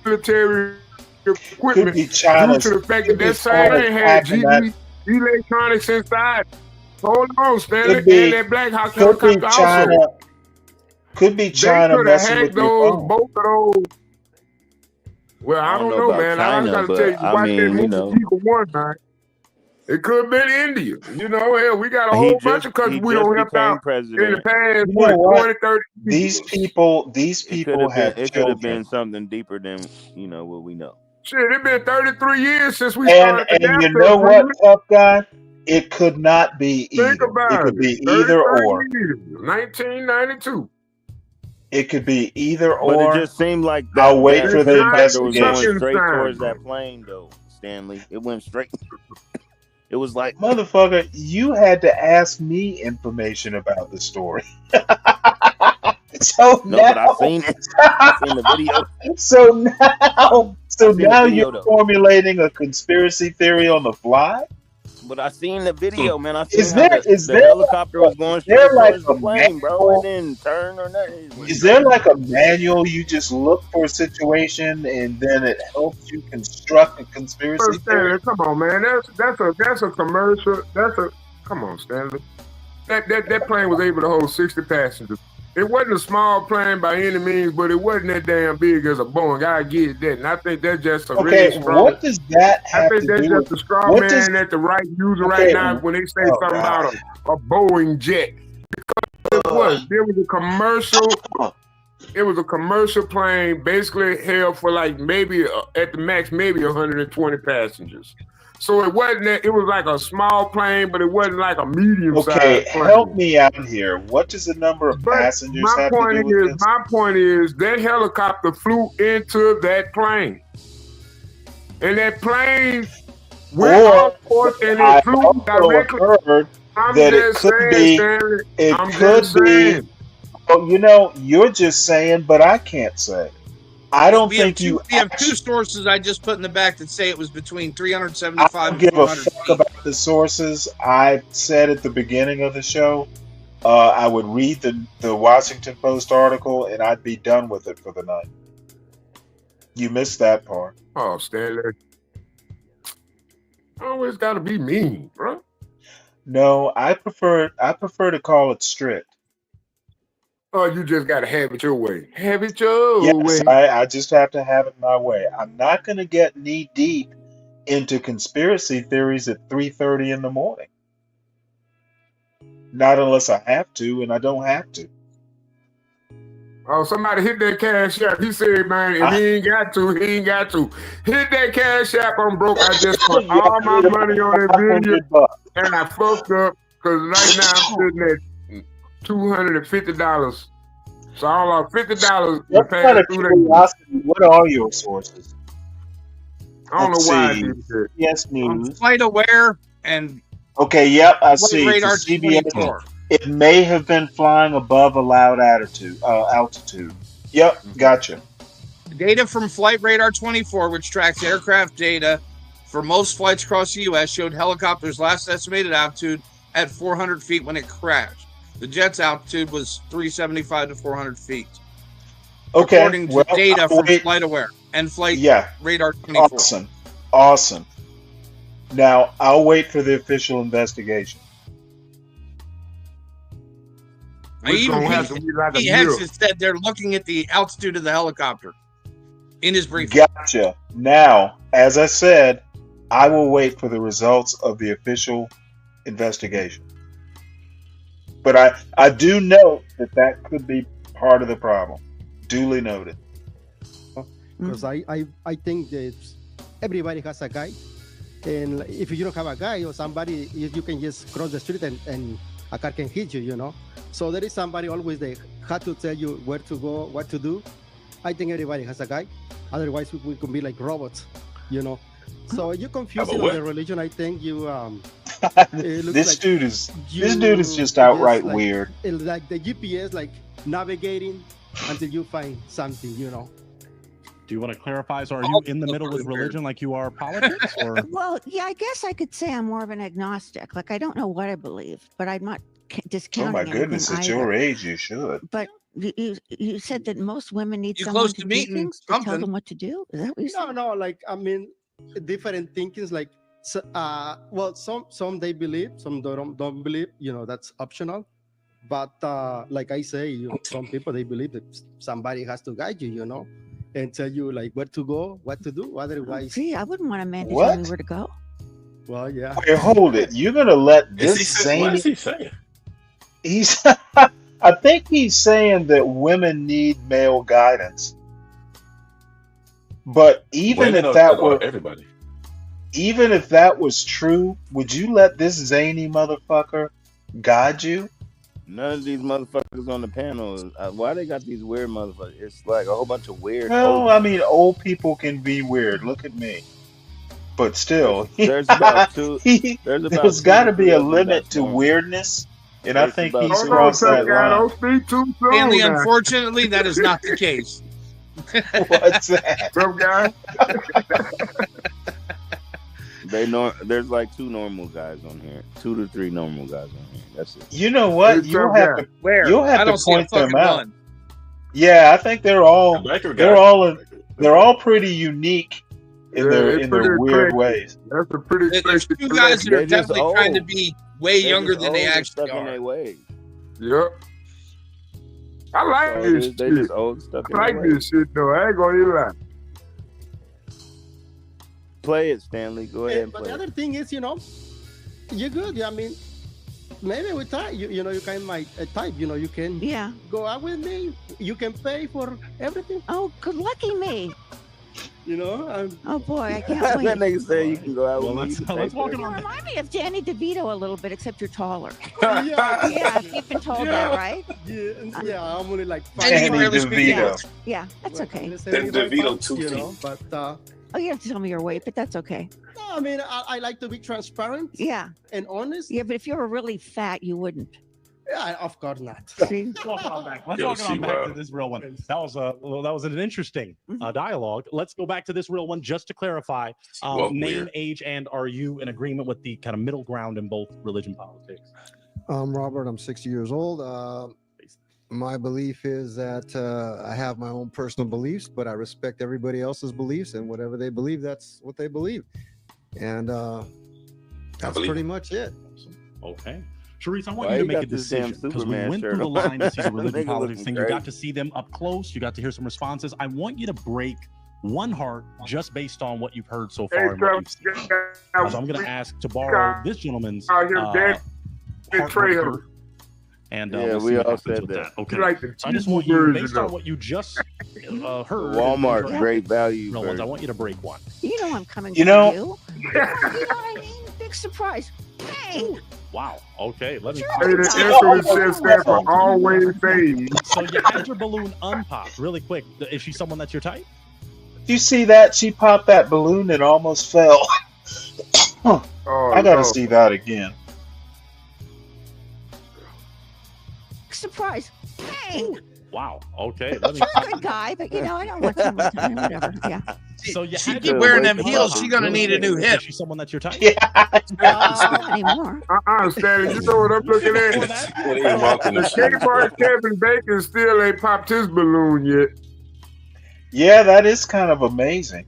military equipment Could be due China's- to the fact could that be that same China's thing had hacking that- GE electronics inside. Hold on, Stanley. Could be- And that Black Hawk could be helicopter China. also. Could be They China could have messing hacked with your phone. both of those. Well, I don't know, about man. China, I gotta but tell you, I watch mean, that you movie know. Eagle One night. It could have been India. You know, hell, we got a whole bunch of countries we don't help out in the past You know 20, what? 30 These years. people have It could have been children. something deeper than what we know. Shit, it's been 33 years since we And started the you NAFTA know what, agreement. tough guy? It could not be either. Think about It could be 33 either or. years, 1992. It could be either But or. it just seemed like I'll wait for the helicopter was going investigation. straight towards that plane, though, Stanley. It went straight. It was like, Motherfucker, you had to ask me information about the story. So no, now, but I seen it. I seen the video. so now seen the now video, you're though. formulating a conspiracy theory on the fly. But I seen the video, man. I seen Is how there the, is the there helicopter was going is there straight like towards the a plane, bro. manual? It didn't turn or nothing. Is there like a manual you just look for a situation and then it helps you construct a conspiracy First, theory? Stanley, come on, man. That's a commercial. Come on, Stanley. That plane was able to hold 60 passengers. It wasn't a small plane by any means, but it wasn't that damn big as a Boeing. I get that, and I think that's just a Okay, really strong. what does that I have think to that's do just with a straw what man does that the right user okay, right now when they say oh something God. about a Boeing jet. Because it was. There was a commercial. It was a commercial plane, basically held for like maybe at the max maybe 120 passengers. So it wasn't that, it was like a small plane, but it wasn't like a medium Okay, sized plane. help me out here. What does the number of But passengers my have to point do with is, this? my point is that helicopter flew into that plane, and that plane went Or off course and I it flew also directly. heard I'm that it just could saying, be Stanley. it I'm could just be saying. well, you know, you're just saying, but I can't say. I don't We have think you we have two sources I just put in the back that say it was between I 375 don't and give a 400 fuck about the sources. I said at the beginning of the show, I would read the Washington Post article and I'd be done with it for the night. You missed that part. Oh, Stanley. Always got to be mean, bro. No, I prefer to call it strict. Oh, you just got to have it your way. Have it your Yes, way. I just have to have it my way. I'm not going to get knee deep into conspiracy theories at 3:30 in the morning. Not unless I have to, and I don't have to. Oh, somebody hit that cash app. He said, man, if he ain't got to, he ain't got to. Hit that cash app. I'm broke. I just put all my money on that video, and I fucked up because right now I'm sitting at $250. So all $50 Just to out pass of through there. curiosity, what are your sources? I don't Let's know why I see. did that. Yes, News. Flight Aware and Okay, yep, I Flight see. Radar To CBS, 24. it may have been flying above allowed altitude. Yep, gotcha. Data from Flight Radar 24, which tracks aircraft data for most flights across the U.S., showed helicopter's last estimated altitude at 400 feet when it crashed. The jet's altitude was 375 to 400 feet. Okay, According to well, data I'll from wait. Flight Aware and Flight Yeah, Radar 24. awesome. Now I'll wait for the official investigation. Even have to be like a Pete Henson mirror. said they're looking at the altitude of the helicopter in his briefing. Gotcha. Now, as I said, I will wait for the results of the official investigation. But I do note that could be part of the problem. Duly noted. Because I think that everybody has a guide, and if you don't have a guide or somebody, you can just cross the street and a car can hit you, you know. So there is somebody always there had to tell you where to go, what to do. I think everybody has a guide. Otherwise, we could be like robots, you know. So you're confusing on the religion. I think you it looks This like dude is you just outright like, weird. Like the GPS, like navigating until you find something, you know. Do you want to clarify? So, are you in the middle with religion like you are politics? Or Well, yeah, I guess I could say I'm more of an agnostic. Like I don't know what I believe, but I'm not Oh discounting my anything goodness, at either. your age, you should. But you said that most women need You someone close to to do meeting things to tell something. them what to do. Is that what you're saying? No, like I mean, different thinkings. Like, well, some they believe, some don't believe. You know, that's optional. But like I say, some people they believe that somebody has to guide you, you know, and tell you like where to go, what to do. Otherwise, Gee, I wouldn't want a man to tell me What? where to go. well, yeah. Wait, hold it. You're gonna let What this is zany? he saying? He's. I think he's saying that women need male guidance. But even Women if or, that or were, everybody? even if that was true, would you let this zany motherfucker guide you? None of these motherfuckers on the panel. Why they got these weird motherfuckers? It's like a whole bunch of weird. Well, old I mean, old people can be weird. Look at me. But still, There's about two. There's about there's two got to to be three a of them limit that's to normal. weirdness, and I There's think about he's Hold on, crossed tough that guy. line. Don't speak too soon Stanley, now. unfortunately, that is not the case. What's that? Tough guy. There's like two normal guys on here. 2 to 3 normal guys on here. That's it. You know what? Who's You'll tough have guy? to Where? you'll have I to don't see a point them fucking out. one. Yeah, I think they're all Biker they're guy. all they're all pretty unique in Yeah, their it's in their pretty weird eclectic. ways. That's a pretty There's eclectic two guys that are They're just definitely trying to old. be way They're younger just than they old and actually stuck in are. their ways. Yep. I like So this they shit. just old stuck I in their like ways. this shit though. I ain't gonna even lie. Play it, Stanley. Go ahead and But play the it. other thing is, you know, you're good. Yeah, I mean, maybe we type. You know, you can my type. You know, you can Yeah. go out with me. You can pay for everything. Oh, good lucky me. You know, Oh boy, I can't That wait. nigga said you can go out Well, with me. let's You can let's pay walk for it You on. remind me of Danny DeVito a little bit, except you're taller. yeah, Yeah, you've been told that, right? yeah. I'm only like And you can Danny barely speak DeVito. English. Yeah, that's okay. let's say Then 75 DeVito pounds, 2 you feet. know, but Oh, you have to tell me your weight, but that's okay. no, I mean, I like to be transparent Yeah. and honest. Yeah, but if you were really fat, you wouldn't. Yeah, of course not. See? Let's walk it on back. Let's Yo, walk it on see, back to wow. this real one. That was an interesting dialogue. Let's go back to this real one just to clarify. Well, Name, weird. age, and are you in agreement with the kind of middle ground in both religion politics? I'm Robert. I'm 60 years old. My belief is that I have my own personal beliefs, but I respect everybody else's beliefs, and whatever they believe, that's what they believe. And that's believe pretty it. much it. Okay. Sharice, I want Why you to you make a got this damn decision because we Superman went through shirt the on? line to see the religion Nigga politics looking thing. You got crazy. to see them up close. You got to hear some responses. I want you to break one heart just based on what you've heard so Hey, far and what you've tough seen. guy. So I'm going to ask to borrow this gentleman's Out here, Dan. Betrayal. heartbreaker, and Yeah, we'll see we what all happens said with that. that. Okay. You like the So I just cheaper want you, version, based on though. what you just heard, Walmart, and great value. real ones, I version. want you to break one. You know I'm coming You for know- you. You know what I mean? Big surprise. Bang! Wow. Okay. Let me. Hey, the infamous shit stand for always baby. So you had your balloon unpopped really quick. Is she someone that's your type? Do you see that? She popped that balloon and almost fell. I gotta see that again. Surprise. Hey. Wow. Okay. Let me. You're a good guy, but you know, I don't want someone to whatever. Yeah. So you She had keep your wearing balloon them heels. unpopped She gonna really need a quick. new hip. Is she someone that's your type? Not anymore. Stanley, you know what I'm looking at? The Kmart Kevin Bacon still ain't popped his balloon yet. Yeah, that is kind of amazing.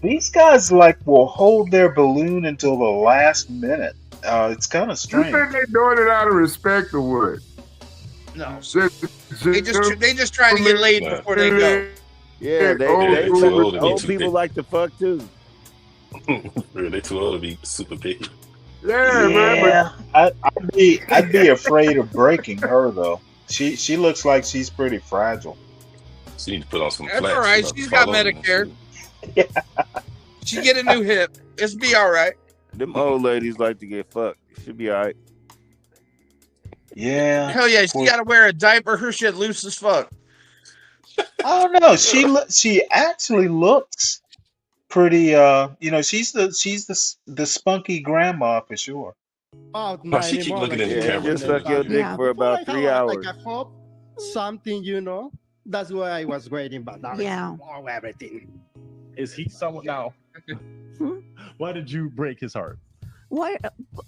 These guys will hold their balloon until the last minute. It's kind of You strange. think they doing it out of respect or what? No. They just trying to get laid before they go. Yeah, old people like to fuck too. They too old to be super picky. Yeah, I'd be afraid of breaking her though. She looks like she's pretty fragile. So you need to put on some That's flats. all right. She's got Medicare. She get a new hip. It's be all right. Them old ladies like to get fucked. Should be all right. Yeah. Hell yeah, she got to wear a diaper. Her shit loose as fuck. I don't know. She actually looks pretty. She's the spunky grandma for sure. Oh, Why she keep looking in the camera? Just suck your dick for about 3 hours. Like I hope something, That's why I was waiting, but now Yeah. it's all everything. Is he someone now? Why did you break his heart? What?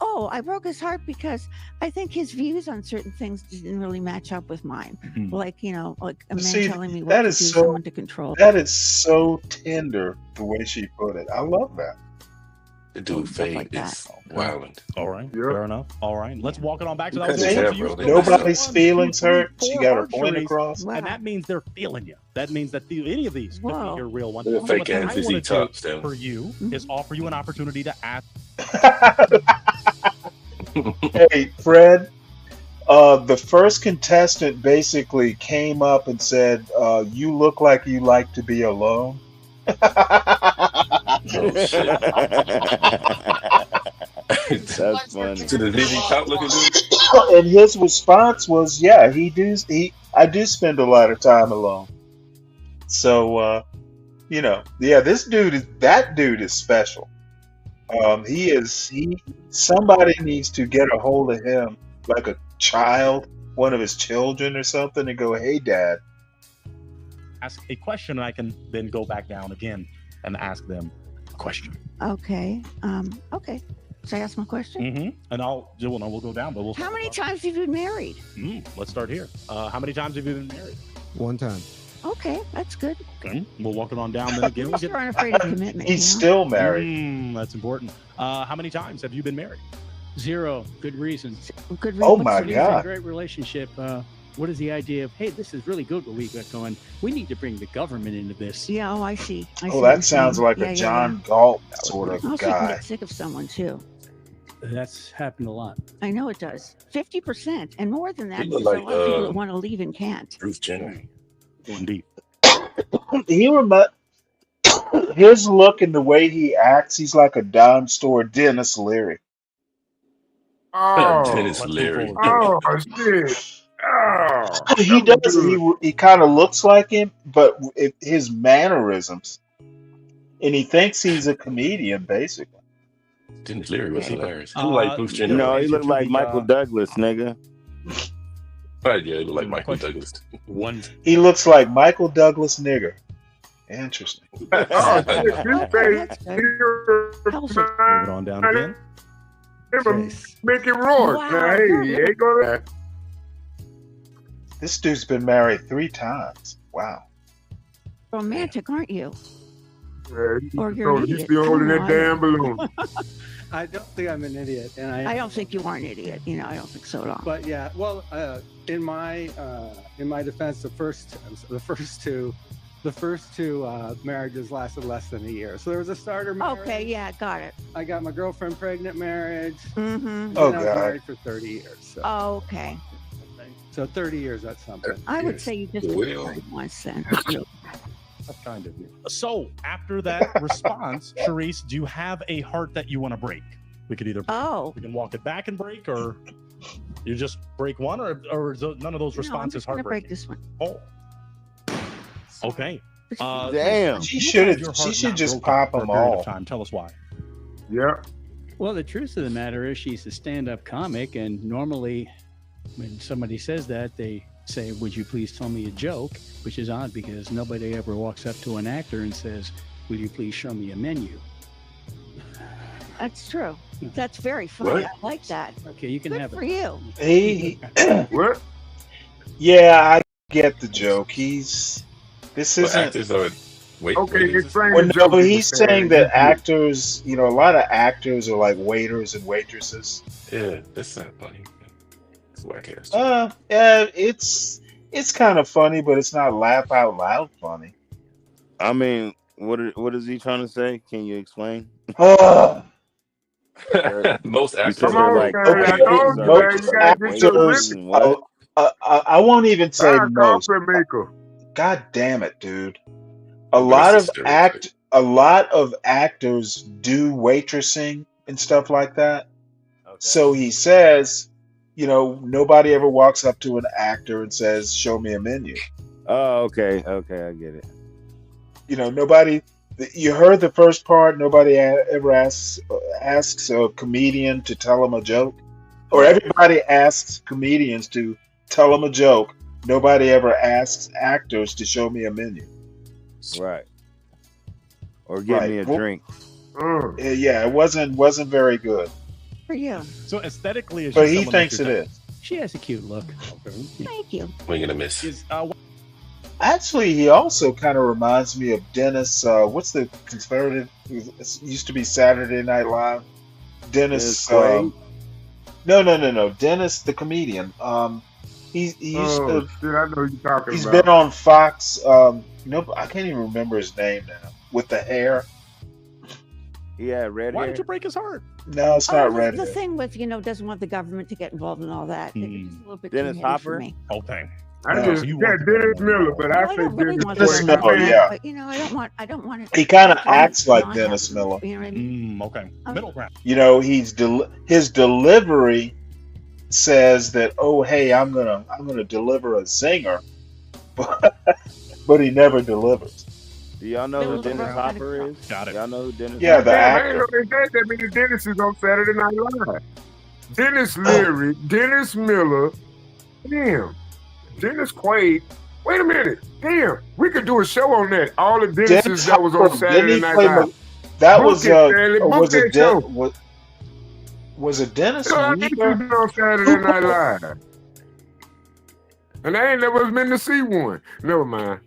Oh, I broke his heart because I think his views on certain things didn't really match up with mine. Like, like a man See, telling me what that to is do, so someone to control. that is so tender the way she put it. I love that. The dude Fade is wilding. All right, fair enough. All right, let's walk it on back to that. Because one. they have, So you bro, they still have got Nobody's 1, 2, feelings 3, hurt. She 4 got her hearts, point Sharice, across. and that means they're feeling you. That means that any of these could be your real one. They're So fake what I ass wanna Izzy do top, Stanley. for you is offer you an opportunity to ask. Hey, Fred. The first contestant basically came up and said, "You look like you like to be alone." That's funny. To the ZZ Top looking dude. And his response was, "Yeah, I do spend a lot of time alone." So, that dude is special. Somebody needs to get a hold of him, like a child, one of his children or something, and go, "Hey, Dad." Ask a question, and I can then go back down again and ask them a question. Okay. Okay. Should I ask my question? Mm-hmm. And we'll go down, but we'll. How many times have you been married? Let's start here. How many times have you been married? One time. Okay, that's good. Okay, we'll walk it on down then again. At least you aren't afraid of commitment. He's still married. That's important. How many times have you been married? 0. Good reason. Good Oh reason. my It's a God. great relationship. What is the idea of, hey, this is really good what we got going. We need to bring the government into this. Yeah, I see. I see Oh, what you're that sounds saying. like Yeah, a yeah, John Galt sort yeah. of Also, you can guy. get sick of someone too. That's happened a lot. I know it does. 50% and more than that. You There's look a like, lot of people that want to leave and can't. Bruce Jenner. Going deep. His look and the way he acts, he's like a dime store Dennis Leary. Dennis Leary. Oh shit. Oh, He does. He kind of looks like him, but his mannerisms, and he thinks he's a comedian, basically. Dennis Leary was hilarious. He looked like Bruce Jenner. No, he looked like Michael Douglas, nigga. Right, yeah, he looked like Michael Douglas. He looks like Michael Douglas nigger. Interesting. Oh shit, this face. Move it on down again. Make it roar. Wow. Now, hey, you ain't gonna. This dude's been married 3 times. Wow. Romantic, aren't you? Or you're an you idiot. still holding Come that on. damn balloon. I don't think I'm an idiot, and I don't think you are an idiot. I don't think so at all. But yeah, well, in my defense, the first two marriages lasted less than a year. So there was a starter marriage. Okay, yeah, got it. I got my girlfriend pregnant marriage. Mm-hmm. And Oh, I was God. married for 30 years. So, Okay. so 30 years, that's something. I would say you just Well. married once then. That's kind of you. So after that response, Sharice, do you have a heart that you want to break? We could either we can walk it back and break, or you just break one, or is none of those responses I'm gonna break heartbreaking? this one. Oh, okay. Damn. She should just pop them all. Time. Tell us why. Yeah. Well, the truth of the matter is she's a stand-up comic, and normally when somebody says that, they say, "Would you please tell me a joke?" Which is odd because nobody ever walks up to an actor and says, "Will you please show me a menu?" That's true. That's very funny. I like that. Okay, you can Good have for it. you. What? Yeah, I get the joke. This Well, isn't. actors are Okay, explain Well, the no, joke. but you he's were saying that actors, a lot of actors are like waiters and waitresses. Yeah, that's not funny. It's whack ass. It's kind of funny, but it's not laugh out loud funny. I mean, what is he trying to say? Can you explain? Most actors Because Come they're on, like, man. I told you, man. Most You gotta get your actors, limit. what? I won't even say Ah, most. coffee maker. God damn it, dude! A But lot it's a of stereotype. a lot of actors do waitressing and stuff like that. So he says, nobody ever walks up to an actor and says, "Show me a menu." Oh, okay, I get it. Nobody. You heard the first part. Nobody ever asks a comedian to tell them a joke, or everybody asks comedians to tell them a joke. Nobody ever asks actors to show me a menu. Right. Or give me a Well, drink. yeah, it wasn't very good, For you. So aesthetically, is but she he someone that thinks you're it is. She has a cute look. Thank you. We're gonna miss. Actually, he also kind of reminds me of Dennis. What's the conservative? It used to be Saturday Night Live. Dennis. Quaid? No. Dennis, the comedian. He used Oh, to. shit, I know what you're talking He's about. been on Fox. I can't even remember his name now. With the hair. Yeah, red Why hair. did you break his heart? No, it's not the, red. the thing with, doesn't want the government to get involved in all that. It's a little bit too Dennis heavy for Hopper? me. Okay. I No. just, yeah, Dennis Miller, but I I say don't really Dennis want Dennis Quaid. Miller, that, yeah. but I don't want it. He kind of to be acts like not Dennis happening, Miller. You know what I mean? Okay. Middle ground. His delivery says that, oh hey, I'm gonna deliver a zinger, but he never delivers. Do y'all know who Dennis Hopper is? Got it. Y'all know who Dennis Yeah, Hopper the is? Damn, I ain't actor. know they said that many Dennis is on Saturday Night Live. Dennis Leary, Dennis Miller, damn, Dennis Quaid. Wait a minute, damn, we could do a show on that. All the Dennises Dennis that was on Hopper, didn't Saturday he Night play Live. that Book was it, Stanley, book was that it show. was it Dennis So I think you Weaver? been on Saturday Night Live. And I ain't never been to see one. Never mind.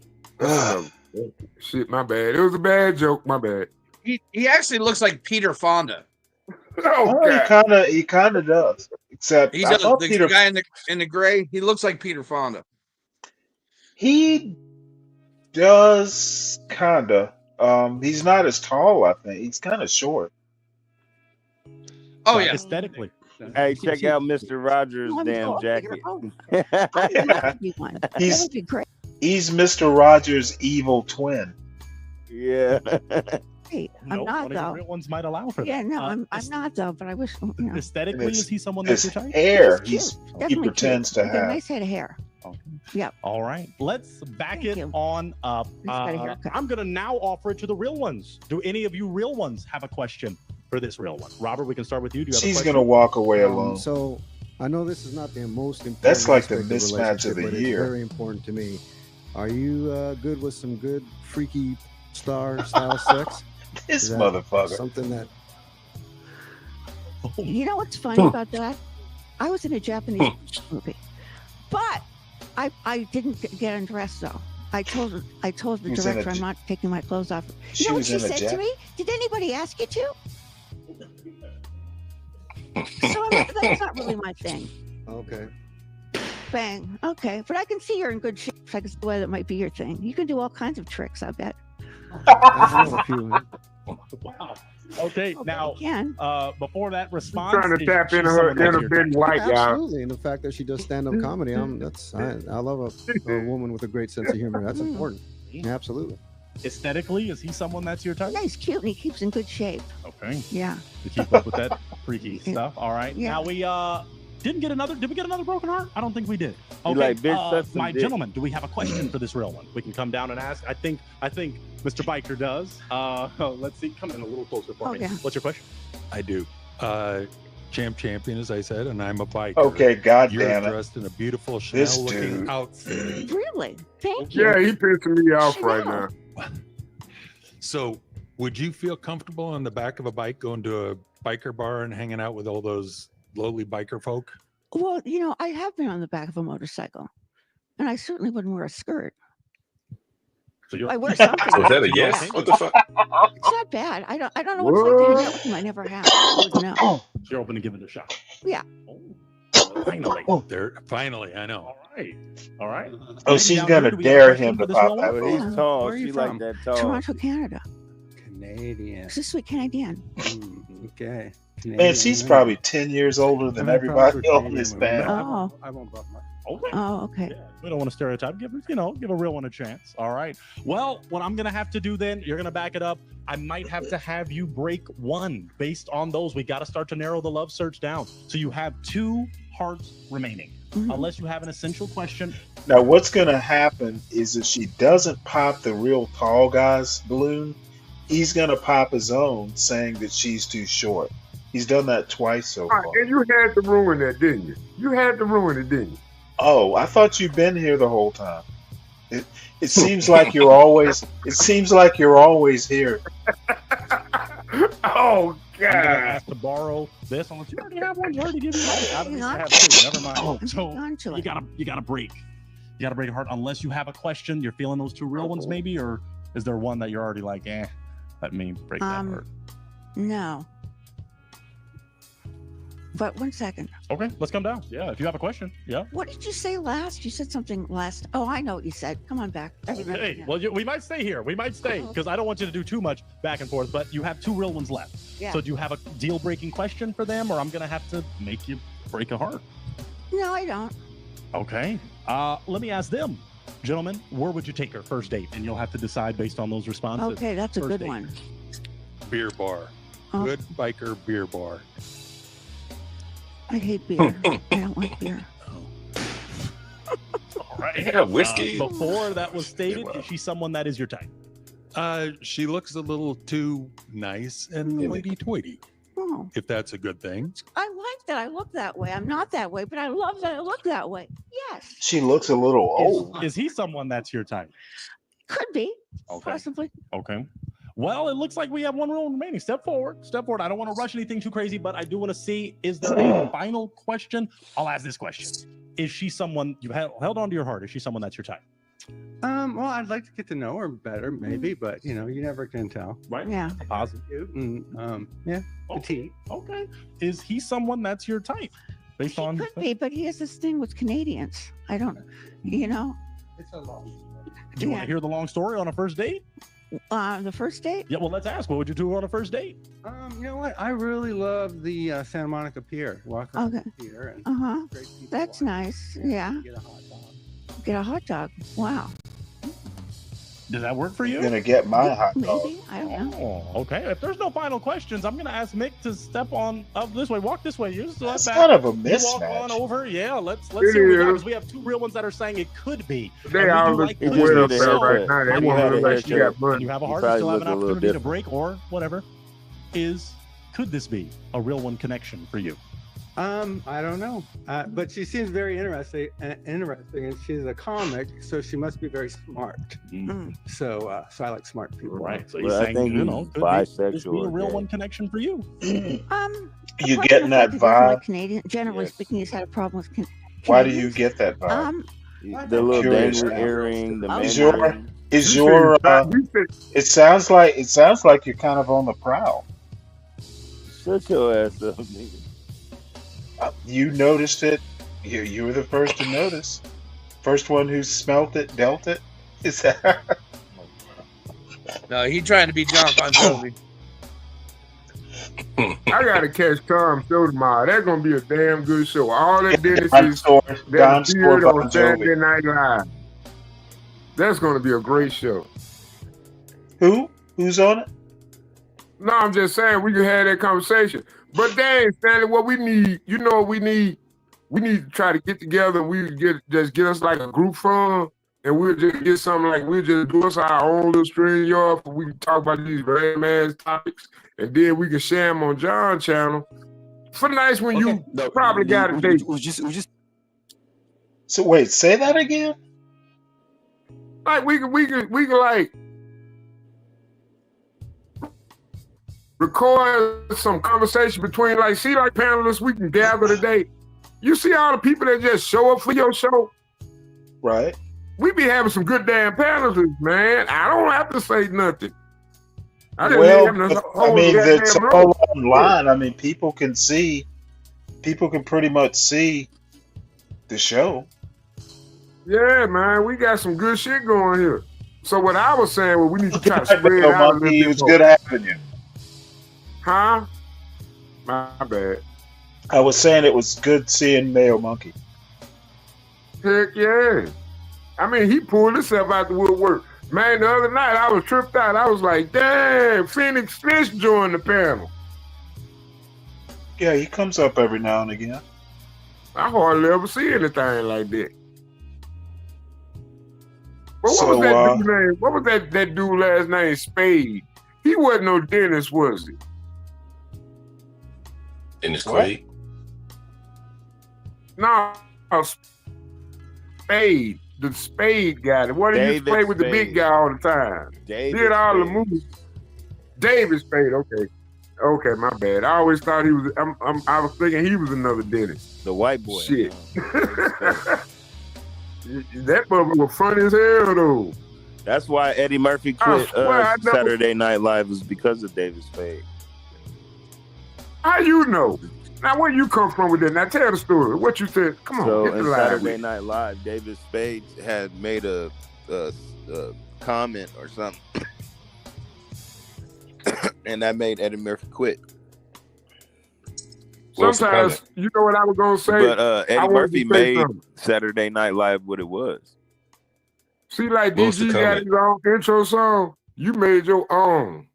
Shit, my bad. It was a bad joke, my bad. He actually looks like Peter Fonda. Oh, He kind of does. Except He's I thought the guy in the gray. He looks like Peter Fonda. he does kinda. He's not as tall. I think he's kind of short. Oh yeah. Aesthetically. Hey, check out Mr. Rogers' damn jacket. He's he's Mr. Rogers' evil twin. Yeah. Hey, I'm No, not one of your though. real ones might allow for that. Yeah, no, I'm not though. But I wish. Aesthetically, And is he someone his that's your type? hair, He's cute. he Definitely pretends cute. to He's got a have. nice head of hair. Yep. All right, let's back it on up. got a haircut. I'm gonna now offer it to the real ones. Do any of you real ones have a question for this real one? Robert, we can start with you. Do you have a She's question? gonna walk away alone. So I know this is not the most important. That's like the aspect of mismatch of relationship, the but it's year. very important to me. Are you good with some good freaky style sex? This Is that motherfucker. Something that You know what's funny about that? I was in a Japanese movie, but I didn't get undressed though. I told the You was in a director I'm J- not taking my clothes off. She You know what was she in a said to Jap- me? Did anybody ask you to? So that's not really my thing. okay. Bang. Okay, but I can see you're in good shape. I can see why that might be your thing. You can do all kinds of tricks. I bet. I know a few. Wow. Okay, now can. Before that response, trying to is tap she into her someone that's inner your Ben type? White, y'all. Absolutely, and the fact that she does stand-up comedy, I love a woman with a great sense of humor. That's important. Absolutely. aesthetically, is he someone that's your type? Yeah, he's cute and he keeps in good shape. Okay. Yeah. To keep up with that freaky stuff. All right. Yeah. Now we did we get another broken heart? I don't think we did. You Okay. like bitch suck some My dick. gentlemen, do we have a question for this real one? We can come down and ask. I think Mr. Biker does. Let's see. Come in a little closer for me. Okay. What's your question? I do. Champion, as I said, and I'm a biker. Okay, God You're damn it. dressed in a beautiful This Chanel-looking dude. outfit. Really? Thank you. Yeah, he pissing me off right now. So, would you feel comfortable on the back of a bike going to a biker bar and hanging out with all those lowly biker folk? Well, you know, I have been on the back of a motorcycle, and I certainly wouldn't wear a skirt. So I wear something. So is that a yes? What the fuck? It's not bad. I don't know what it's like to hang out with him. I never have. I wouldn't know. You're open to giving it a shot. Yeah. Finally. Finally, I know. All right. Oh, Maybe she's down gonna here, do we have a dare question him for to this pop real that one? But he's ball. tall. Where are you She like from? that tall. Toronto, Canada. Canadian. It's a sweet Canadian. Okay. Man, she's probably 10 years older than everybody on this panel. Oh. I won't buff my. Okay. Oh, okay. We don't want to stereotype. Give a real one a chance. All right. Well, what I'm gonna have to do then, you're gonna back it up. I might have to have you break one based on those. We got to start to narrow the love search down. So you have 2 hearts remaining, unless you have an essential question. Now, what's going to happen is if she doesn't pop the real tall guy's balloon, he's going to pop his own saying that she's too short. He's done that twice so far. And you had to ruin that, didn't you? You had to ruin it, didn't you? Oh, I thought you'd been here the whole time. It seems like you're always. It seems like you're always here. Oh I'm gonna God! ask to borrow this unless you already have one. You already give me one. I don't have 2. Never mind. So you gotta break. You gotta break a heart unless you have a question. You're feeling those 2 real ones maybe, or is there one that you're already like, let me break that heart? No. But 1 second. Okay, let's come down. Yeah, if you have a question. Yeah. What did you say last? You said something last. Oh, I know what you said. Come on back. I remember Hey, now. well, we might stay here. We might stay because I don't want you to do too much back and forth. But you have 2 real ones left. Yeah. So do you have a deal-breaking question for them, or I'm gonna have to make you break a heart? No, I don't. Okay. Let me ask them, gentlemen. Where would you take her first date? And you'll have to decide based on those responses. Okay, that's a First good date. one. Beer bar. Oh. Good biker beer bar. I hate beer. I don't like beer. All right. Yeah, whiskey. Before that was stated, is she someone that is your type? She looks a little too nice and lady-toity, Oh, if that's a good thing. I like that I look that way. I'm not that way, but I love that I look that way. Yes, She looks a little old. Is he someone that's your type? could be. Okay. Possibly. Okay. Well, it looks like we have 1 rule remaining. Step forward. Step forward. I don't want to rush anything too crazy, but I do want to see, is there a final question? I'll ask this question. Is she someone you held on to your heart? Is she someone that's your type? Well, I'd like to get to know her better, maybe, but you never can tell. Right? Yeah. Positive. And yeah, petite. Okay. Is he someone that's your type? Based on Could be, but he has this thing with Canadians. I don't, It's a long. Do you want to hear the long story on a first date? The first date? Yeah, well, let's ask. What would you do on a first date? You know what? I really love the Santa Monica Pier. Walk around Okay. the pier and Uh-huh. great people. That's nice. Yeah. Get a hot dog. Get a hot dog. Wow. Does that work for you? I'm gonna get my hot dog. Maybe. I don't know. Oh, okay. If there's no final questions, I'm gonna ask Mick to step on up this way. Walk this way. You step That's back. kind of a You walk mismatch. on over. Yeah, let's It see what we got, is. 'cause we have 2 real ones that are saying it could be. They And we all do look like It to just well do up need a there so. right haircut. now. They If You want you had to a look like question she haircut. got money. and you have a You heart, you probably still have look an a little opportunity to different. break or whatever. Could this be a real one connection for you? I don't know, but she seems very interesting, and she's a comic, so she must be very smart. So I like smart people. Right. So Well, he's I saying, think you he's know, could this be bisexual a or real gay. one connection for you? You Apart getting from the fact that he doesn't like vibe? Canadian. Generally Yes. speaking, he's had a problem with Why do you Canadians. get that vibe? The little Curious dangler now. earring, the Is your mandarin. is your it sounds like you're kind of on the prowl. Shut your ass up, nigga. You noticed it. You were the first to notice. First one who smelt it, dealt it. Is that? No, he trying to be John Bon Jovi. I gotta catch Tom show tomorrow. That's gonna be a damn good show. All that Dennis Dime is store that appeared Bon on Saturday Jovi. Night Live. That's gonna be a great show. Who's on it? No, I'm just saying we can have that conversation. But dang, Stanley, what we need, you know what we need? We need to try to get together and we just get us like a group fund and we'll just get something like we'll just do us our own little string yard we can talk about these random ass topics and then we can share them on John's channel. For nice when you probably got a date. So wait, say that again? Like we can like record some conversation between like panelists we can gather today. You see all the people that just show up for your show? Right. We be having some good damn panelists, man. I don't have to say nothing. I mean, it's all online. I mean, people can pretty much see the show. Yeah, man, we got some good shit going here. So what I was saying was we need to try to spread out a little bit. It was good having you. Huh? My bad. I was saying it was good seeing Mayo Monkey. Heck yeah. I mean, he pulled himself out the woodwork. Man, the other night I was tripped out. I was like, damn, Phoenix Fish joined the panel. Yeah, he comes up every now and again. I hardly ever see anything like that. But what So, was that dude's name? What was that dude last name? Spade. He wasn't no dentist, was he? Dennis Quaid. No, Spade. The Spade guy. The one that used to play with the big guy all the time. Did all the movies. David Spade, okay. Okay, my bad. I always thought he was. I was thinking he was another dentist. The white boy. Shit. That motherfucker was funny as hell, though. That's why Eddie Murphy quit Saturday Night Live, was because of David Spade. How you know? Now, where you come from with that? Now, tell the story. What you said? Come on, So get the in line Saturday with it. Night Live, David Spade had made a comment or something, and that made Eddie Murphy quit. Sometimes, you know what I was gonna say? But I Eddie wanted Murphy to say made something. Saturday Night Live what it was. See, like What was the DG got comment? his own intro song. You made your own,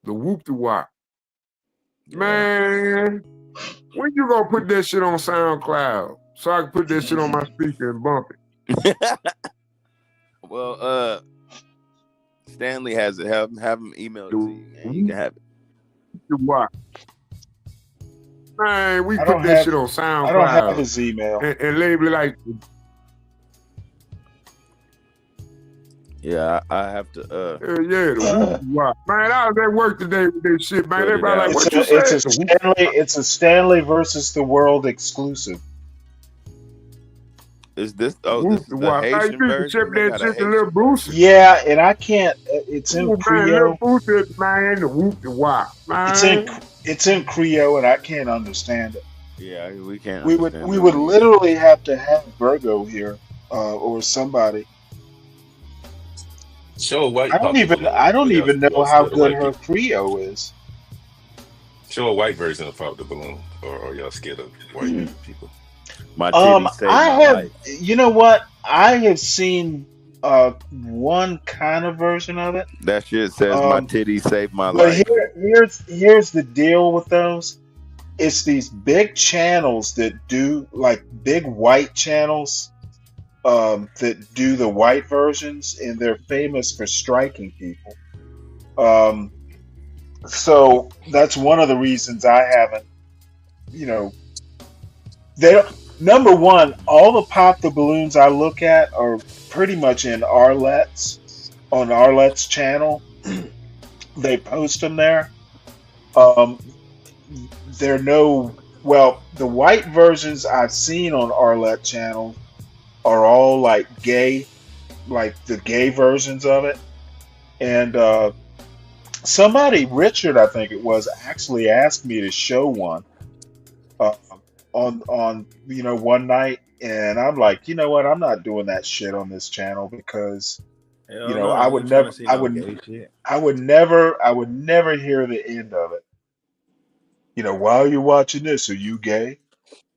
the Whoop the Wop. Man, when you gonna put that shit on SoundCloud so I can put that shit on my speaker and bump it? Well, Stanley has it. Have him email it to you, man. You can have it. Wop. Man, we I put don't that have- shit on I don't have SoundCloud his email. and label it like. Yeah, I have to. Yeah, the Whoop the Wop. Man, I was at work today with this shit, man. Everybody like, what you It's a Stanley versus the World exclusive. Is this? Oh, Whoop this is the the Wop. Hey, Haitian you can version. ship They that got a shit to Haitian- Lil Boosie. Yeah, and I can't. It's in Oh, man, Creole. Lil Boosie, man, the Whoop the Wop. Man. It's in Creole, and I can't understand it. Yeah, we can't. We would understand we that. would literally have to have Virgo here, or somebody. Show a white. I don't even know how good her Creole is. Show a white version of Pop the Balloon, or y'all scared of white people? My I have. You know what? I have seen one kind of version of it. That shit says my titty saved my But life. here's the deal with those. It's these big channels that do like big white channels that do the white versions, and they're famous for striking people. So that's one of the reasons I haven't. You know, they don't. Number one, all the Pop the Balloons I look at are pretty much in Arlette's, on Arlette's channel. They post them there. There no, well, the white versions I've seen on Arlette channel are all like gay, like the gay versions of it. And somebody, Richard, I think it was, actually asked me to show one on one night, and I'm like, you know what, I'm not doing that shit on this channel because Hell no, I ain't tryna see no gay shit. I would never hear the end of it. You know, while you're watching this, are you gay?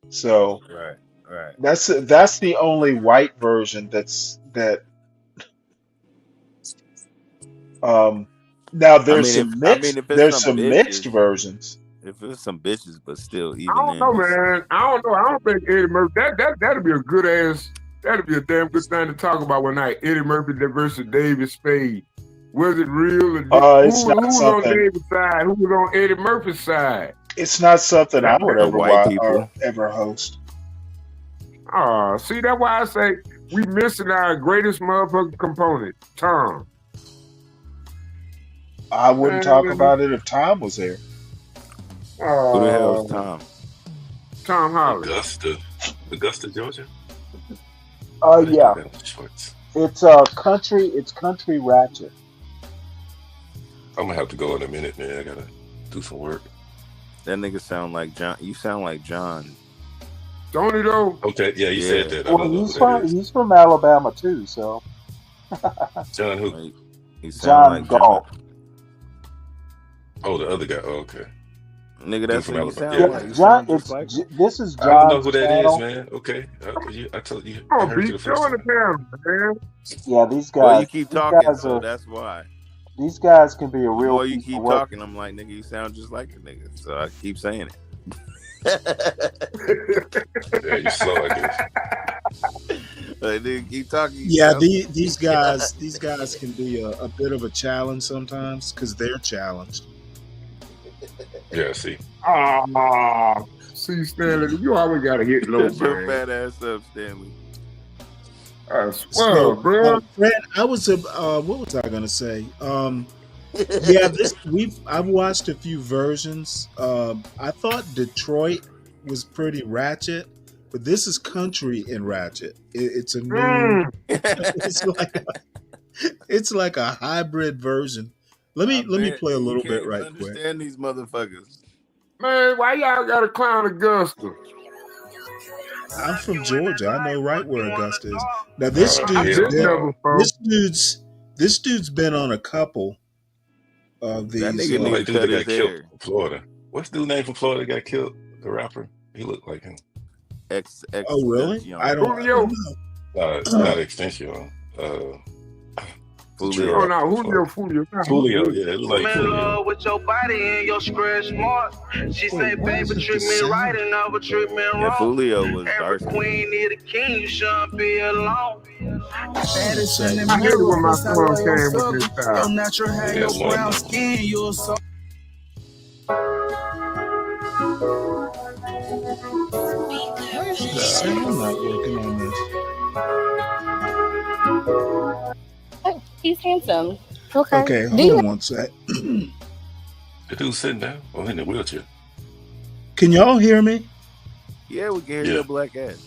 So Right. that's the only white version that Now I mean, if it's some mixed bitches, versions. if it's some bitches, but still, I even don't then, know, it's- man. I don't know. I don't think Eddie Murphy. That'd be a good ass. That'd be a damn good thing to talk about one night. Eddie Murphy versus David Spade. Was it real? Or It's who not was on something. David's side? Who was on Eddie Murphy's side? It's not something I would ever white watch people. or ever host. See, that's why I say we missing our greatest motherfucking component, Tom. I wouldn't talk about it if Tom was there. who the hell is Tom? Tom Holland. Augusta, Georgia. Yeah. Shorts. It's country ratchet. I'm gonna have to go in a minute, man. I gotta do some work. That nigga sound like John. You sound like John. Don't he though? Okay, yeah, you said that. I Well, don't know he's who that from is. he's from Alabama too, so John who? He sound John like Galt. Oh, the other guy. Oh, okay. Nigga, Dude that's from what you Alabama. sound Yeah. like. You John, sound just like him. this is I don't know John's who that channel. is, man. Okay, I told you. I Oh, heard you be the first showing the time. camera, man. Yeah, these guys. Well, you keep these talking, guys so are. that's why. These guys can be a The real more you piece keep of work. talking, I'm like, nigga, you sound just like a nigga. So I keep saying it. Yeah, you slow, I guess. Like, nigga, keep talking. you Yeah, sound- these guys can be a bit of a challenge sometimes because they're challenged. Yeah, see. See, Stanley, you always gotta hit low, Shut your man. fat ass up, Stanley. I swear, So, bro. Fred, I was what was I gonna say? Yeah, I've watched a few versions. I thought Detroit was pretty ratchet, but this is country and ratchet. It's a new. It's like a hybrid version. Let me Man, play a you little bit can't right quick. understand these motherfuckers. Man, why y'all gotta clown Augusta? I'm from Georgia. I know right where Augusta is. Now this Oh, dude's hell no. this dude's been on a couple of these. That nigga Look need like to dude cut that his got killed hair. in Florida. What's the dude name from Florida that got killed? The rapper. He looked like him. X. Oh really? Young. I don't Julio. know. Not Extension. Julio. Oh no, Julio. Not Julio, yeah, it looked like Man, Julio. love with your body and your scratch mark. She say, baby, treat me right and never treat me Yeah, wrong. Julio was Every dark. queen need a king, you shouldn't be alone. Status in the I hate it mirror, when my that's how son I came was with up. this Your style. natural hair, Yeah, your one brown of them. skin, you're so. Sound not working on this. Oh, he's handsome. Okay. Okay, Do hold you on one sec. The dude sitting down or in the wheelchair. Can y'all hear me? Yeah, we can hear Yeah. your black ass.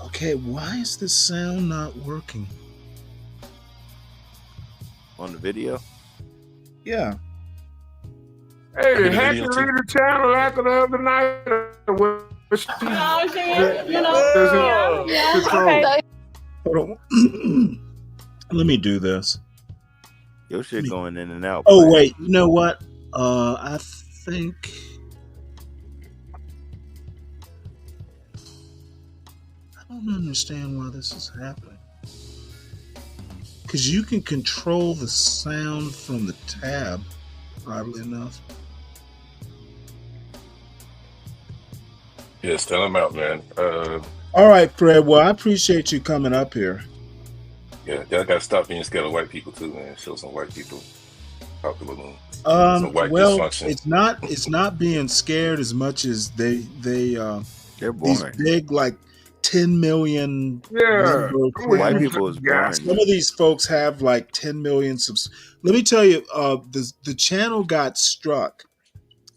Okay, why is the sound not working? On the video? Yeah. Hey, I did hit the Hackett video too. leave the channel after the other night? Oh, yeah. Okay. Hold on. Let me do this. Your shit going in and out. Oh black. wait, you know what? I think I don't understand why this is happening. Because you can control the sound from the tab, oddly enough. Yes, tell him out, man. All right, Fred. Well, I appreciate you coming up here. Yeah, y'all gotta stop being scared of white people too, man. Show some white people out the balloon. Some white Well, dysfunction. it's not being scared as much as They're these boring. big like 10 million Yeah. member White channels. people is boring. Some of these folks have like 10 million subs. Let me tell you, the channel got struck.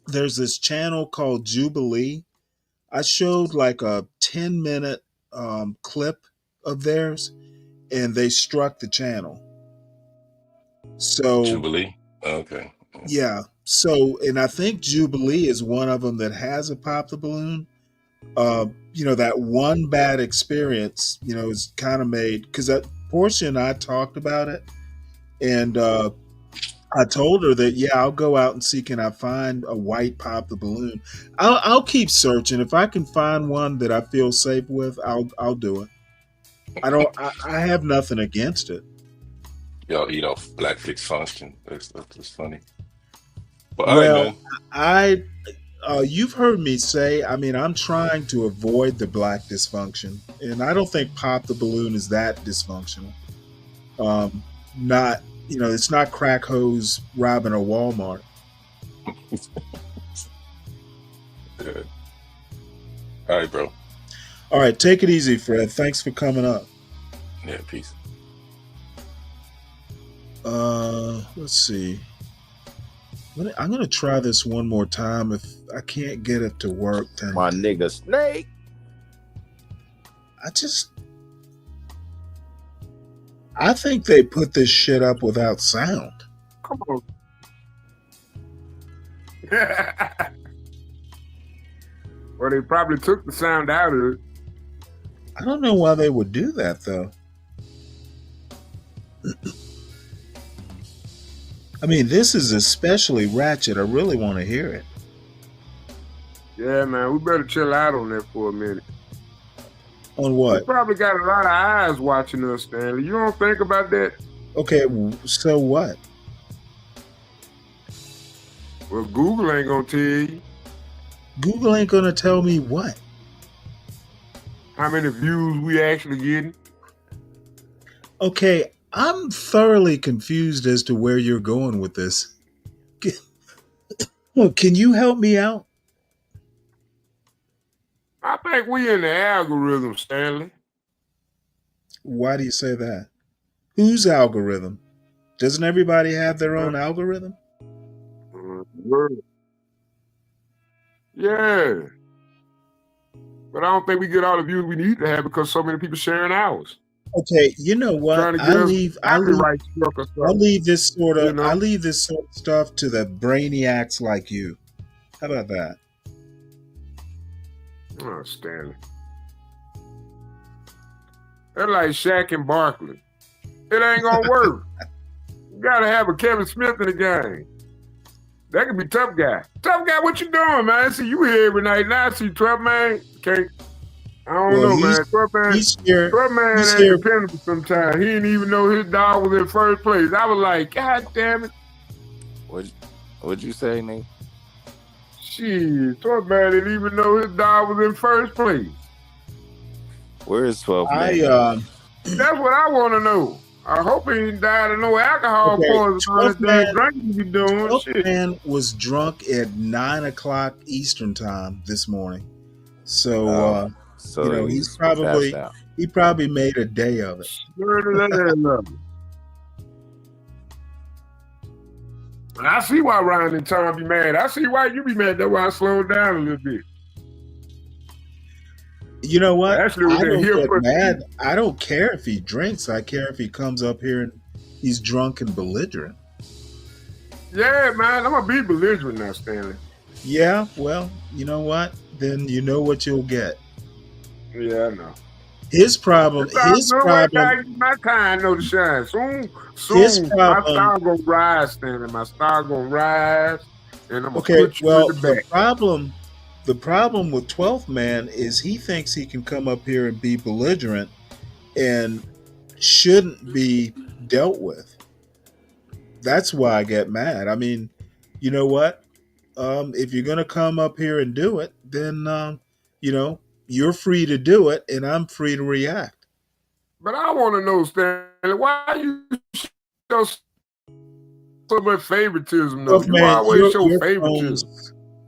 There's this channel called Jubilee. I showed like a 10-minute clip of theirs, and they struck the channel. So Jubilee. Okay. yeah. So, and I think Jubilee is one of them that has a pop the balloon. That one bad experience, is kind of made because Portia and I talked about it, and I told her that I'll go out and see can I find a white pop the balloon. I'll keep searching. If I can find one that I feel safe with, I'll do it. I have nothing against it. y'all eat off black dysfunction. That's funny. But all right, Well, man. you've heard me say, I mean, I'm trying to avoid the black dysfunction, and I don't think Pop the Balloon is that dysfunctional. Not, it's not crack hose robbing a Walmart. Yeah. All right, bro. All right, take it easy, Fred. Thanks for coming up. Yeah, peace. Let's see. I'm gonna try this one more time. If I can't get it to work, then My nigga Snake. I think they put this shit up without sound. Come on. Well, they probably took the sound out of it. I don't know why they would do that though. I mean, this is especially ratchet. I really want to hear it. Yeah, man, we better chill out on that for a minute. On We what? probably got a lot of eyes watching us, Stanley. You don't think about that? Okay, so what? Well, Google ain't gonna tell you Google ain't gonna tell me what. how many views we actually getting. Okay, I'm thoroughly confused as to where you're going with this. Can you help me out? I think we in the algorithm, Stanley. Why do you say that? Whose algorithm? Doesn't everybody have their own algorithm? Word. Yeah. But I don't think we get all the views we need to have because so many people sharing ours. Okay, you know what? Trying to I get us leave copyright struck or something. this sort of You know? I leave this sort of stuff to the brainiacs like you. How about that? Oh, Stanley. They're like Shaq and Barkley. It ain't gonna work. You gotta have a Kevin Smith in the game. That could be tough guy. Tough guy, what you doing, man? I see you here every night. Now I see Trump, man. Okay. I don't know, man. Trump, man. He's here. Trump, man, He's ain't here. dependable sometimes. He didn't even know his dog was in first place. I was like, God damn it. What'd you say, Nate? Shit, Trump, man, didn't even know his dog was in first place. Where is 12 That's what I want to know. I hope he ain't died of no alcohol Okay, poisoning or 12 man- drinking he be doing. 12 Shit. man was drunk at 9 o'clock Eastern time this morning. So, so he's he's probably passed out. he probably made a day of it. I see why Ryan and Tom be mad. I see why you be mad. That's why I slowed down a little bit. You know what? Actually, we I didn't don't hear get from mad. I don't care if he drinks. I care if he comes up here and he's drunk and belligerent. Yeah, man, I'm gonna be belligerent now, Stanley. Yeah, well, you know what? Then you know what you'll get. Yeah, I know. His problem. My time know to shine. Soon, His my problem- star gonna rise, Stanley. My star gonna rise, and I'm gonna Okay, put you well, in the back. the problem with 12th Man is he thinks he can come up here and be belligerent and shouldn't be dealt with. That's why I get mad. I mean, you know what? If you're gonna come up here and do it, then you're free to do it, and I'm free to react. But I want to know, Stanley, why you show so much favoritism, though? Look, You man, always show favoritism.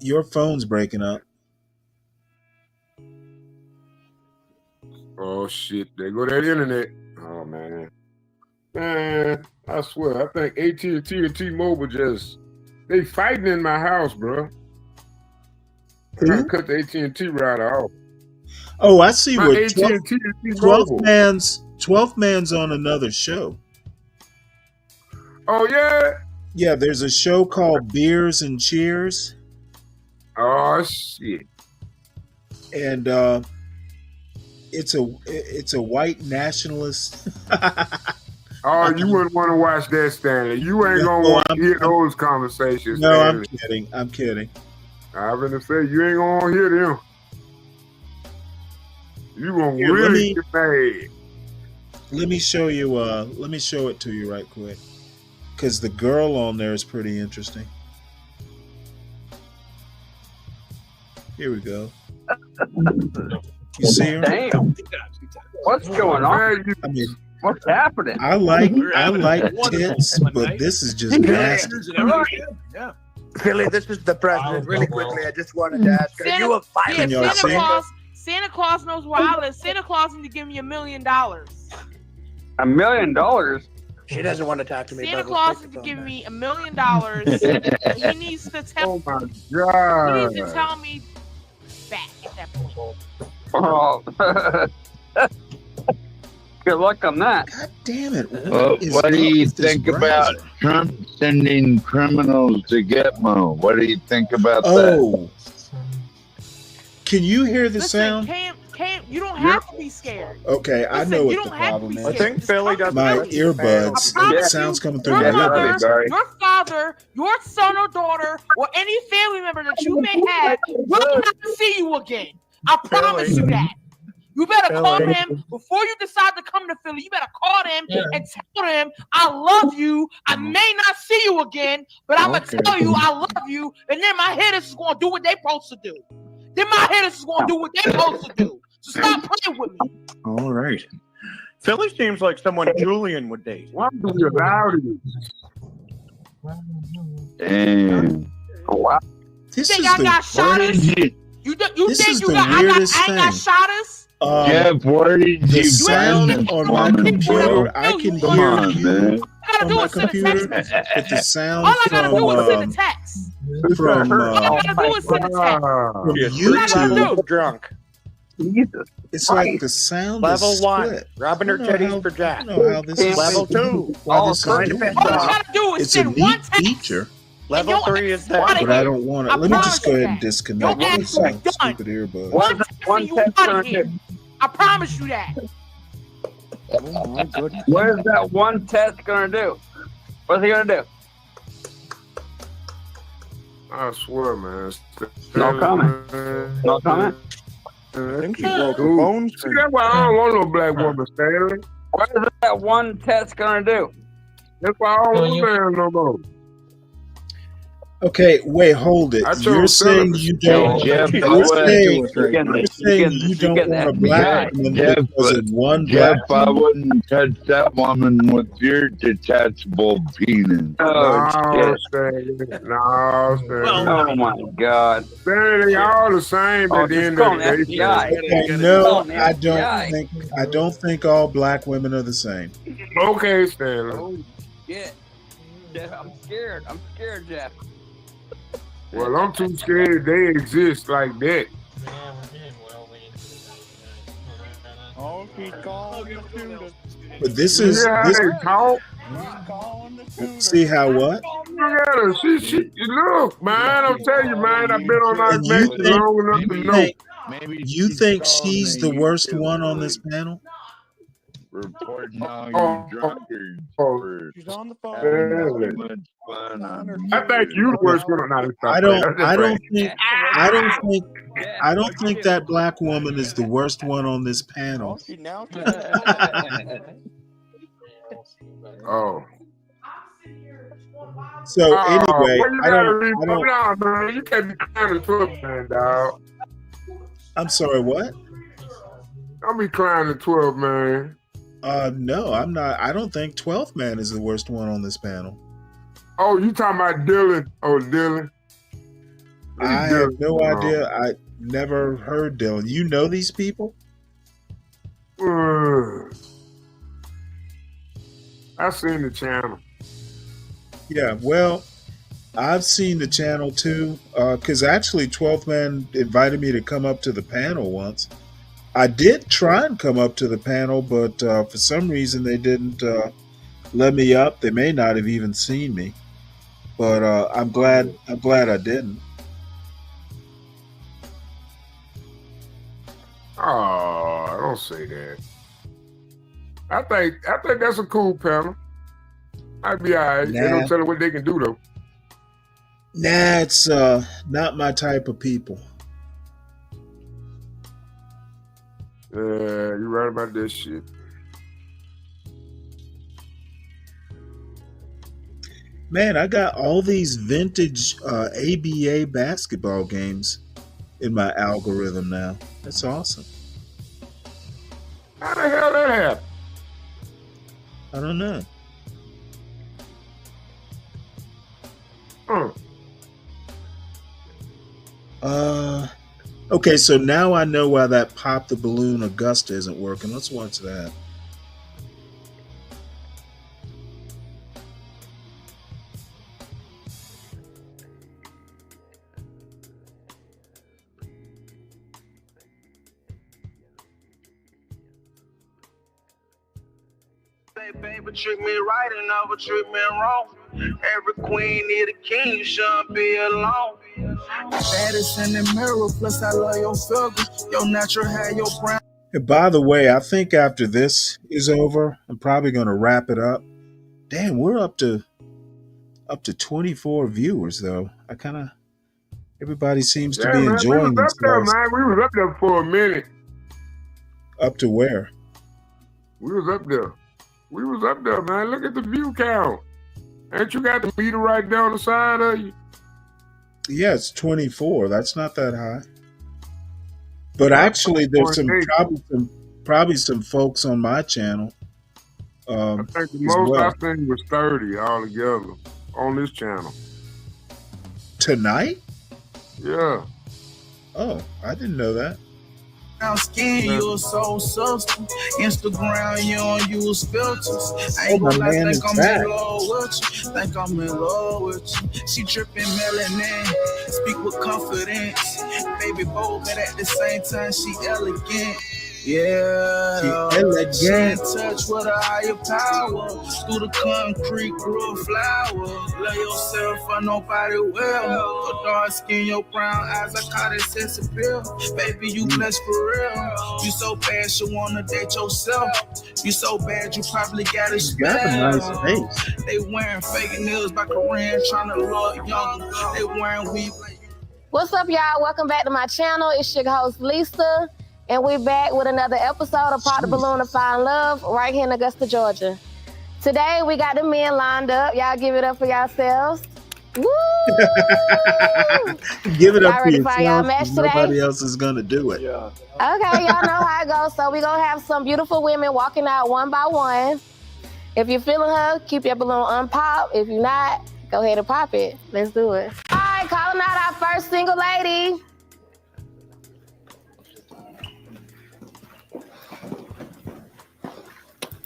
Your phone's breaking up. Oh shit! There go that internet. Oh man, I swear, I think AT&T and T-Mobile they fighting in my house, bro. I gotta cut the AT&T router off. Oh, I see My what AT&T and 12th T-Mobile. man's on another show. Oh yeah. Yeah, there's a show called Beers and Cheers. Oh shit. And it's a white nationalist. Oh, you wouldn't want to watch that, Stanley. You ain't gonna want to hear those conversations. No, Stanley. I'm kidding. I'm gonna say you ain't gonna want to hear them. You gonna Here, really get mad. Let me show you. Let me show it to you right quick, because the girl on there is pretty interesting. Here we go. You see her? Damn. What's going on? I mean, What's happening? I like tits, but this is just nasty. Yeah. Philly, this is the president. Really quickly, I just wanted to ask: Are you a Can violent y'all see? Santa Claus knows where I live. Santa Claus needs to give me $1 million. Santa $1 million? She doesn't want to talk to me. but we'll Claus take needs the to give phone me $1 million. He needs to tell. Oh my He needs to God. tell me back at that point. Oh. Good luck on that. God damn it. What do you think about Trump sending criminals to Gitmo? What do you think about that? Oh, can you hear the Listen, sound? Cam, you don't have to be scared. Okay, I Listen, know you what don't the have to problem be is. scared. I think Philly does My I earbuds. promise It you, sounds coming through your my mother, earbuds. your father, your son or daughter, or any family member that you may have will not see you again. I promise you that. You better call Philly. them before you decide to come to Philly. You better call them and tell them I love you. I may not see you again, but I'm gonna tell you I love you. And then my hitters is gonna do what they supposed to do. Then my hitters is gonna do what they supposed to do. So stop playing with me. All right. Philly seems like someone Julian would date. Why do you allow Damn. Wow. This think is I the got shot us? You This think is you the got weirdest I ain't got thing. shot us? Jeff, where did The you sound find this on my woman, computer, bro? I can Come hear on, you man. All I gotta on do my is send a computer, text message. but the sound All I gotta from do is send a text. from All I gotta do is send a text. from You're 3 YouTube, levels of drunk. Jesus. it's like the sound Level is 1, split. rubbing her I don't know titties how- for Jack. I don't know how this is. Level 2, Why this is trying to doing piss All I off. gotta do is It's a send one neat text. feature, Level your 3 ass is is outta that. but I here. don't want I to. Let me promise just go you ahead and that. Your disconnect ass this is done. stupid earbud. One text and you out of here. I promise you that. Oh my goodness. What is that one test gonna do? What's he gonna do? I swear, man. No comment. No comment. I think she broke her bones. See, that's why I don't want no black woman, Stanley. What is that one test gonna do? That's why I don't want man no more. Okay, wait, hold it. I chose You're saying celibacy. you don't. Jeff, You're saying right Getting you're the- saying getting you the- don't getting want a the black FBI. woman Jeff, because of one Jeff, black I woman. wouldn't touch that woman with your detachable penis. Oh No, shit! Stanley. No, Stanley. Oh my god! Stanley, they all the same Oh, at the just end call of an the day. FBI. Okay, no, Call an I don't FBI. think. I don't think all black women are the same. Okay, Stanley. Oh shit! Jeff, I'm scared. I'm scared, Jeff. Well, I'm too scared they exist like that. Oh, she's calling the student. But this is Yeah, this. they talk. See how what? Look at her. She, look, man. I'm telling you, man. I've been on Las And you Vegas think long enough to know. you think she's the worst one on this panel? Reporting all you Oh, drunkards oh, for She's on the phone. Stanley. too much fun on I think you the worst one. Nah, let's stop I playing. don't. I'm just I playing. don't think. I don't think. I don't think that black woman is the worst one on this Oh, panel. she now. Oh. So Oh, anyway, well, you I gotta don't. read. I don't. No, man. You can't be clowning 12 man, dog. I'm sorry. What? Don't be clowning 12 man. No, I'm not. I don't think 12th man is the worst one on this panel. Oh, you talking about Dylan? Oh, Dylan. I have no idea. I never heard Dylan. You know these people? I seen the channel. Yeah. Well, I've seen the channel too. Because actually, 12th man invited me to come up to the panel once. I did try and come up to the panel, but for some reason they didn't let me up. They may not have even seen me, but I'm glad. I'm glad I didn't. Oh, don't say that. I think that's a cool panel. I'd be all right. They Nah. don't tell them what they can do though. Nah, it's not my type of people. Yeah, you're right about this shit. Man, I got all these vintage ABA basketball games in my algorithm now. That's awesome. How the hell that happened? I don't know. Okay, so now I know why that Pop the Balloon Augusta isn't working. Let's watch that. Baby, treat me right and never treat me wrong. Every queen need a king, you shouldn't be alone. Baddest in the mirror, plus I love your figure. Your natural hair, your brown. And by the way, I think after this is over, I'm probably going to wrap it up. Damn, we're up to 24 viewers though. Everybody seems to be enjoying we was up there, themselves. man. We was up there for a minute. Up to where? We was up there. We was up there, man. Look at the view count. Ain't you got the meter right down the side of you? Yeah, it's 24. That's not that high. But actually, there's probably some folks on my channel. I think the most I seen was 30 altogether on this channel. Tonight? Yeah. Oh, I didn't know that. Brown skin, you a soul sister. Instagram, you don't use filters. I ain't gonna lie, think I'm in love with you. Think I'm in love with you. She dripping melanin, speak with confidence. Baby bold, but at the same time, she elegant. Yeah, she in touch with a higher power. Through the concrete grew a flower. Love yourself for nobody will. Your dark skin, your brown eyes, I caught it sense appeal. Baby, you blessed for real. You so bad, you wanna date yourself. You so bad, you probably got a spell. Got a nice face. They wearing fake nails by Korean, trying to look young. They wearing weave. What's up, y'all? Welcome back to my channel. It's your host, Lisa. And we're back with another episode of Pop the Balloon to Find Love right here in Augusta, Georgia. Today, we got the men lined up. Y'all give it up for yourselves. Woo! Give it Y'all up for ready for y'all yourself. match today? Nobody else is going to do it. Yeah. Okay, y'all know how it goes. So we're going to have some beautiful women walking out one by one. If you're feeling her, keep your balloon unpopped. If you're not, go ahead and pop it. Let's do it. All right, calling out our first single lady.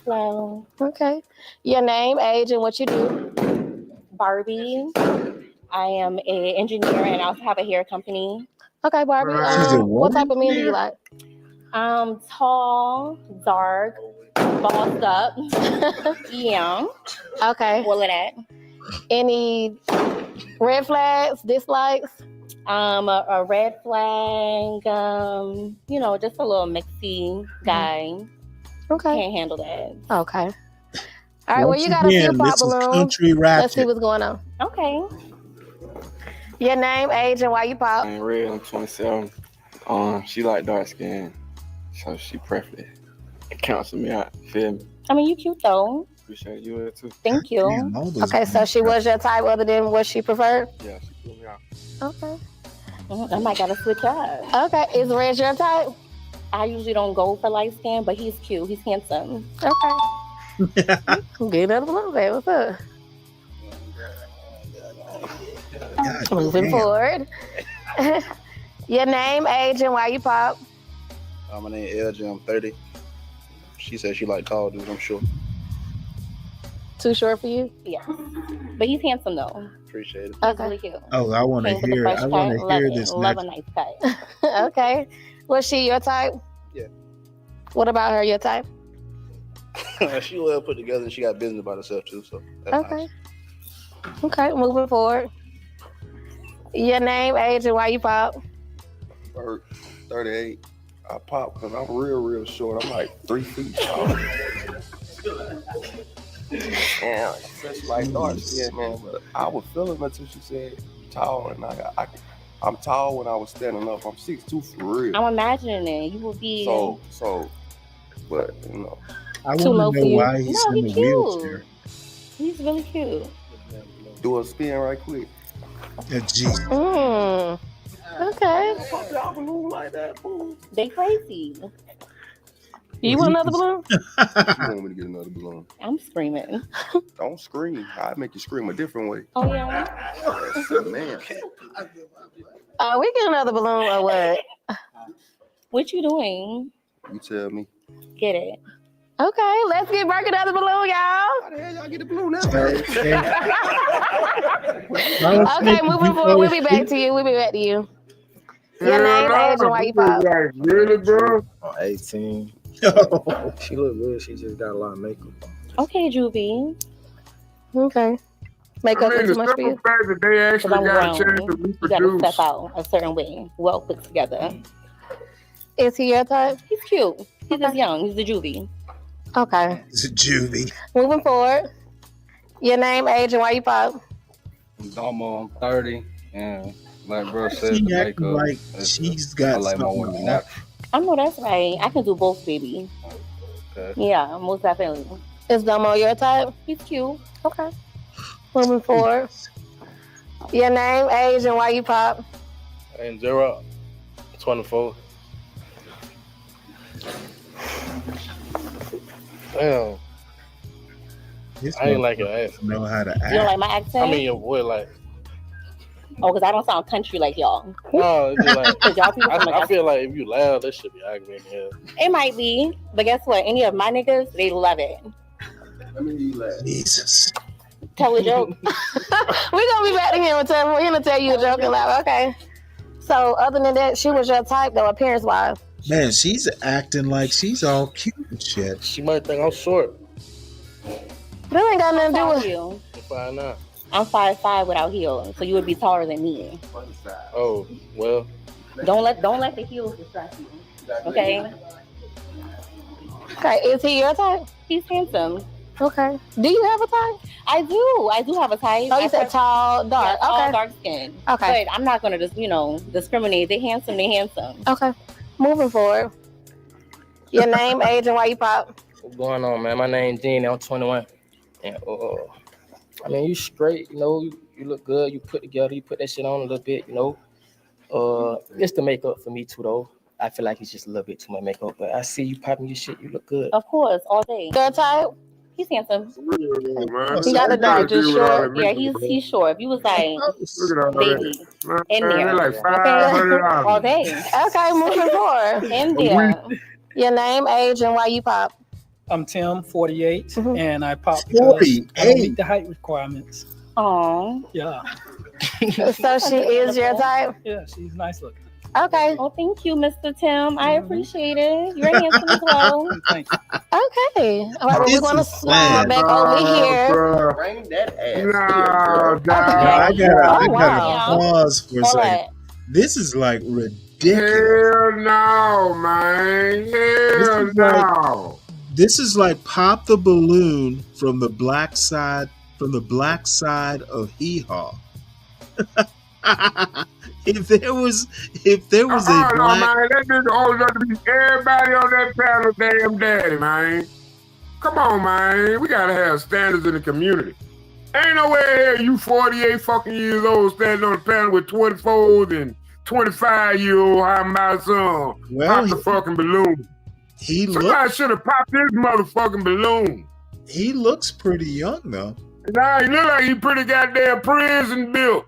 Hello. Okay. Your name, age, and what you do. Barbie. I am an engineer and I also have a hair company. Okay, Barbie. What type of men do you like? Tall, dark, bossed up, young. Okay. All of that. Any red flags, dislikes? A red flag, just a little mixy guy. Okay. Can't handle that. Okay. All right, well, you got a few pop balloons. Country Let's see Ratchet. what's going on. Okay. Your name, age, and why you pop. I'm Red, I'm 27. She like dark skin, so she preferably cancel me out. Feel me? I mean, you cute though. Appreciate you too. Thank you. Okay, so she was your type other than what she preferred? Yeah, she threw me out. Okay. I might gotta switch up. Okay, is Red your type? I usually don't go for light skin, but he's cute. He's handsome. Okay. Get up a little bit. What's up? Moving forward. Your name, age, and why you pop. My name is LJ. I'm 30. She said she like tall dudes. I'm sure. Too short for you? Yeah. But he's handsome though. Appreciate it. He's really cute. Oh, I want to Came with a hear. fresh I want cut. to Love hear it. this Love next. a nice cut. Okay. Was she your type? Yeah. What about her, your type? She well put together and she got business about herself too. So that's Okay. nice. Okay, moving forward. Your name, age, and why you pop. 38. I pop because I'm real short. I'm like 3 feet tall. Yeah, she said she like dark skin, man. But I was feeling until she said tall, and I'm tall when I was standing up. I'm 6'2" for real. I'm imagining it. You will be So, but you know. I too low want to for know you. why he's No, in the he's cute. wheelchair. He's really cute. Do a spin right quick. Yeah, jeez. Okay. Pop y'all balloon like that, fool. They crazy. You want another balloon? You want me to get another balloon? I'm screaming. Don't scream. I make you scream a different way. Oh yeah. Yes, man. We get another balloon or what? What you doing? You tell me. Get it. Okay, let's get Burke another balloon, y'all. How the hell y'all get the balloon now? Okay, moving forward. We'll be back to you. Your name, age, and why you pop. Really, bro? I'm 18. She look good. She just got a lot of makeup. Okay, Juvie. Okay. Makeup I mean, too the much for you? simple fact that they Because actually I'm got a grown. chance to You gotta reproduce. step out a certain way. Well put together. Is he your type? He's cute. He's just young. He's the Juvie. Okay. It's a juvie. Moving forward. Your name, age, and why you pop. I'm Domo. I'm 30. And like bro said, She the acting makeup. like she's got I like my something women on. natural. I know that's right. I can do both, baby. Okay. Yeah, most definitely. Is Domo your type? He's cute. Okay. Moving forward. Your name, age, and why you pop. And Gerard, 24. Damn. This I ain't like your motherfucker ass. know how to You don't act. like my accent? I mean, your boy, like, Oh, because I don't sound country like y'all. no, it's just like, 'Cause y'all people sound like I feel like if you loud, that should be arguing here. It might be, but guess what? Any of my niggas, they love it. Jesus. Tell a joke. We're gonna be back to him and we're gonna tell you a joke and laugh. Okay. So other than that, she was your type though, appearance wise. Man, she's acting like she's all cute and shit. She might think I'm short. That ain't got nothing to do with you. I'm 5'9". I'm 5'5" without heels, so you would be taller than me. Oh, well. Don't let the heels distract you. Okay. Okay, is he your type? He's handsome. Okay. Do you have a type? I do have a type. Oh, you said tall, dark. Yeah, tall, Okay. dark skin. Okay. But I'm not gonna just, discriminate. They're handsome. Okay. Moving forward. Your name, age, and why you pop. What's going on, man? My name's Gene. I'm 21. And I mean, you straight. You look good. You put together. You put that shit on a little bit. It's the makeup for me too, though. I feel like it's just a little bit too much makeup, but I see you popping your shit. You look good. Of course, all day. Your type? He's handsome. He got the dark, just short. Yeah, he's short. If you was like, Look at all baby, that. in Man, there, they're like okay, all $500. day. Okay, moving forward. In there. Your name, age, and why you pop. I'm Tim, 48, Mm-hmm. and I pop because I don't meet the height requirements. Oh. Yeah. So she is your type? Yeah, she's nice looking. Okay. Oh, thank you, Mr. Tim. I appreciate it. You're handsome as well. Thank you. Okay. All right, well, we're going to slide back over here. Bring that ass No, I gotta wow. pause for a Hold second. on. This is like ridiculous. Hell no, man. Hell no. This is like pop the balloon from the black side of Hee Haw. If there was a No, black, man. That nigga old enough to be everybody on that panel damn daddy, man. Come on, man. We gotta have standards in the community. Ain't no way here you 48 fucking years old standing on the panel with 24s and 25-year-old how my son pop the fucking balloon. Somebody should have popped this motherfucking balloon. He looks pretty young though. Nah, he look like he pretty goddamn prison built.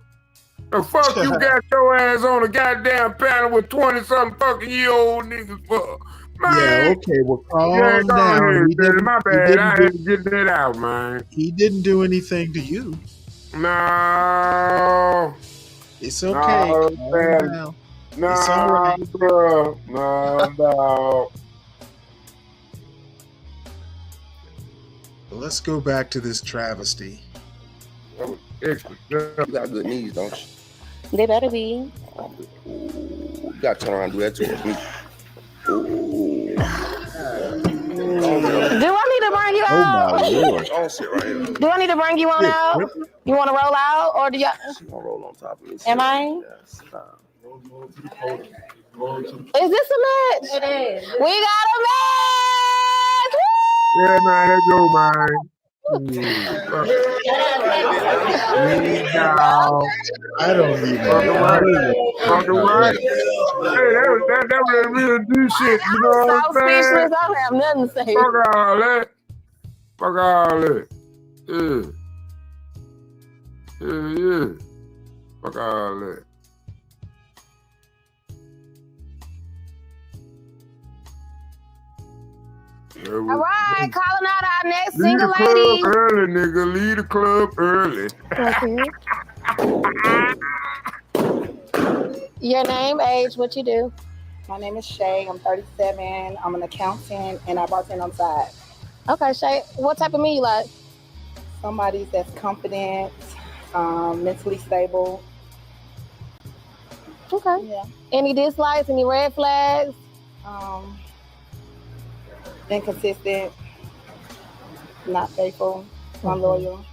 The fuck you got your ass on a goddamn panel with 20-something fucking year old niggas for? Man. Yeah, okay, well calm Yeah, go down. ahead, He didn't- my he bad. didn't I do- had to get that out, man. He didn't do anything to you. No. It's okay. No, Calm man. down. No, It's all right. bro. No. Let's go back to this travesty. You got good knees, don't you? They better be. You gotta turn around and do that towards me. Do I need to bring you Oh out? my lord. Don't sit right here. Do I need to bring you on out? You want to roll out, or do you? She gonna roll on top of me. Am I? Yes. Is this a match? It is. We got a match. Yeah, man, let's go, man. I don't even Fucking right. Hey, that was real do shit. You know what I'm So saying? speechless, I don't have nothing to say. Fuck all that. Fuck all that. Yeah. Fuck all that. All right, calling out our next Leave single the club lady. early, nigga. Leave the club early. Okay. Your name, age, what you do? My name is Shay. I'm 37. I'm an accountant and I bartend on the side. Okay, Shay. What type of me you like? Somebody that's confident, mentally stable. Okay. Yeah. Any dislikes? Any red flags? Inconsistent, not faithful, unloyal.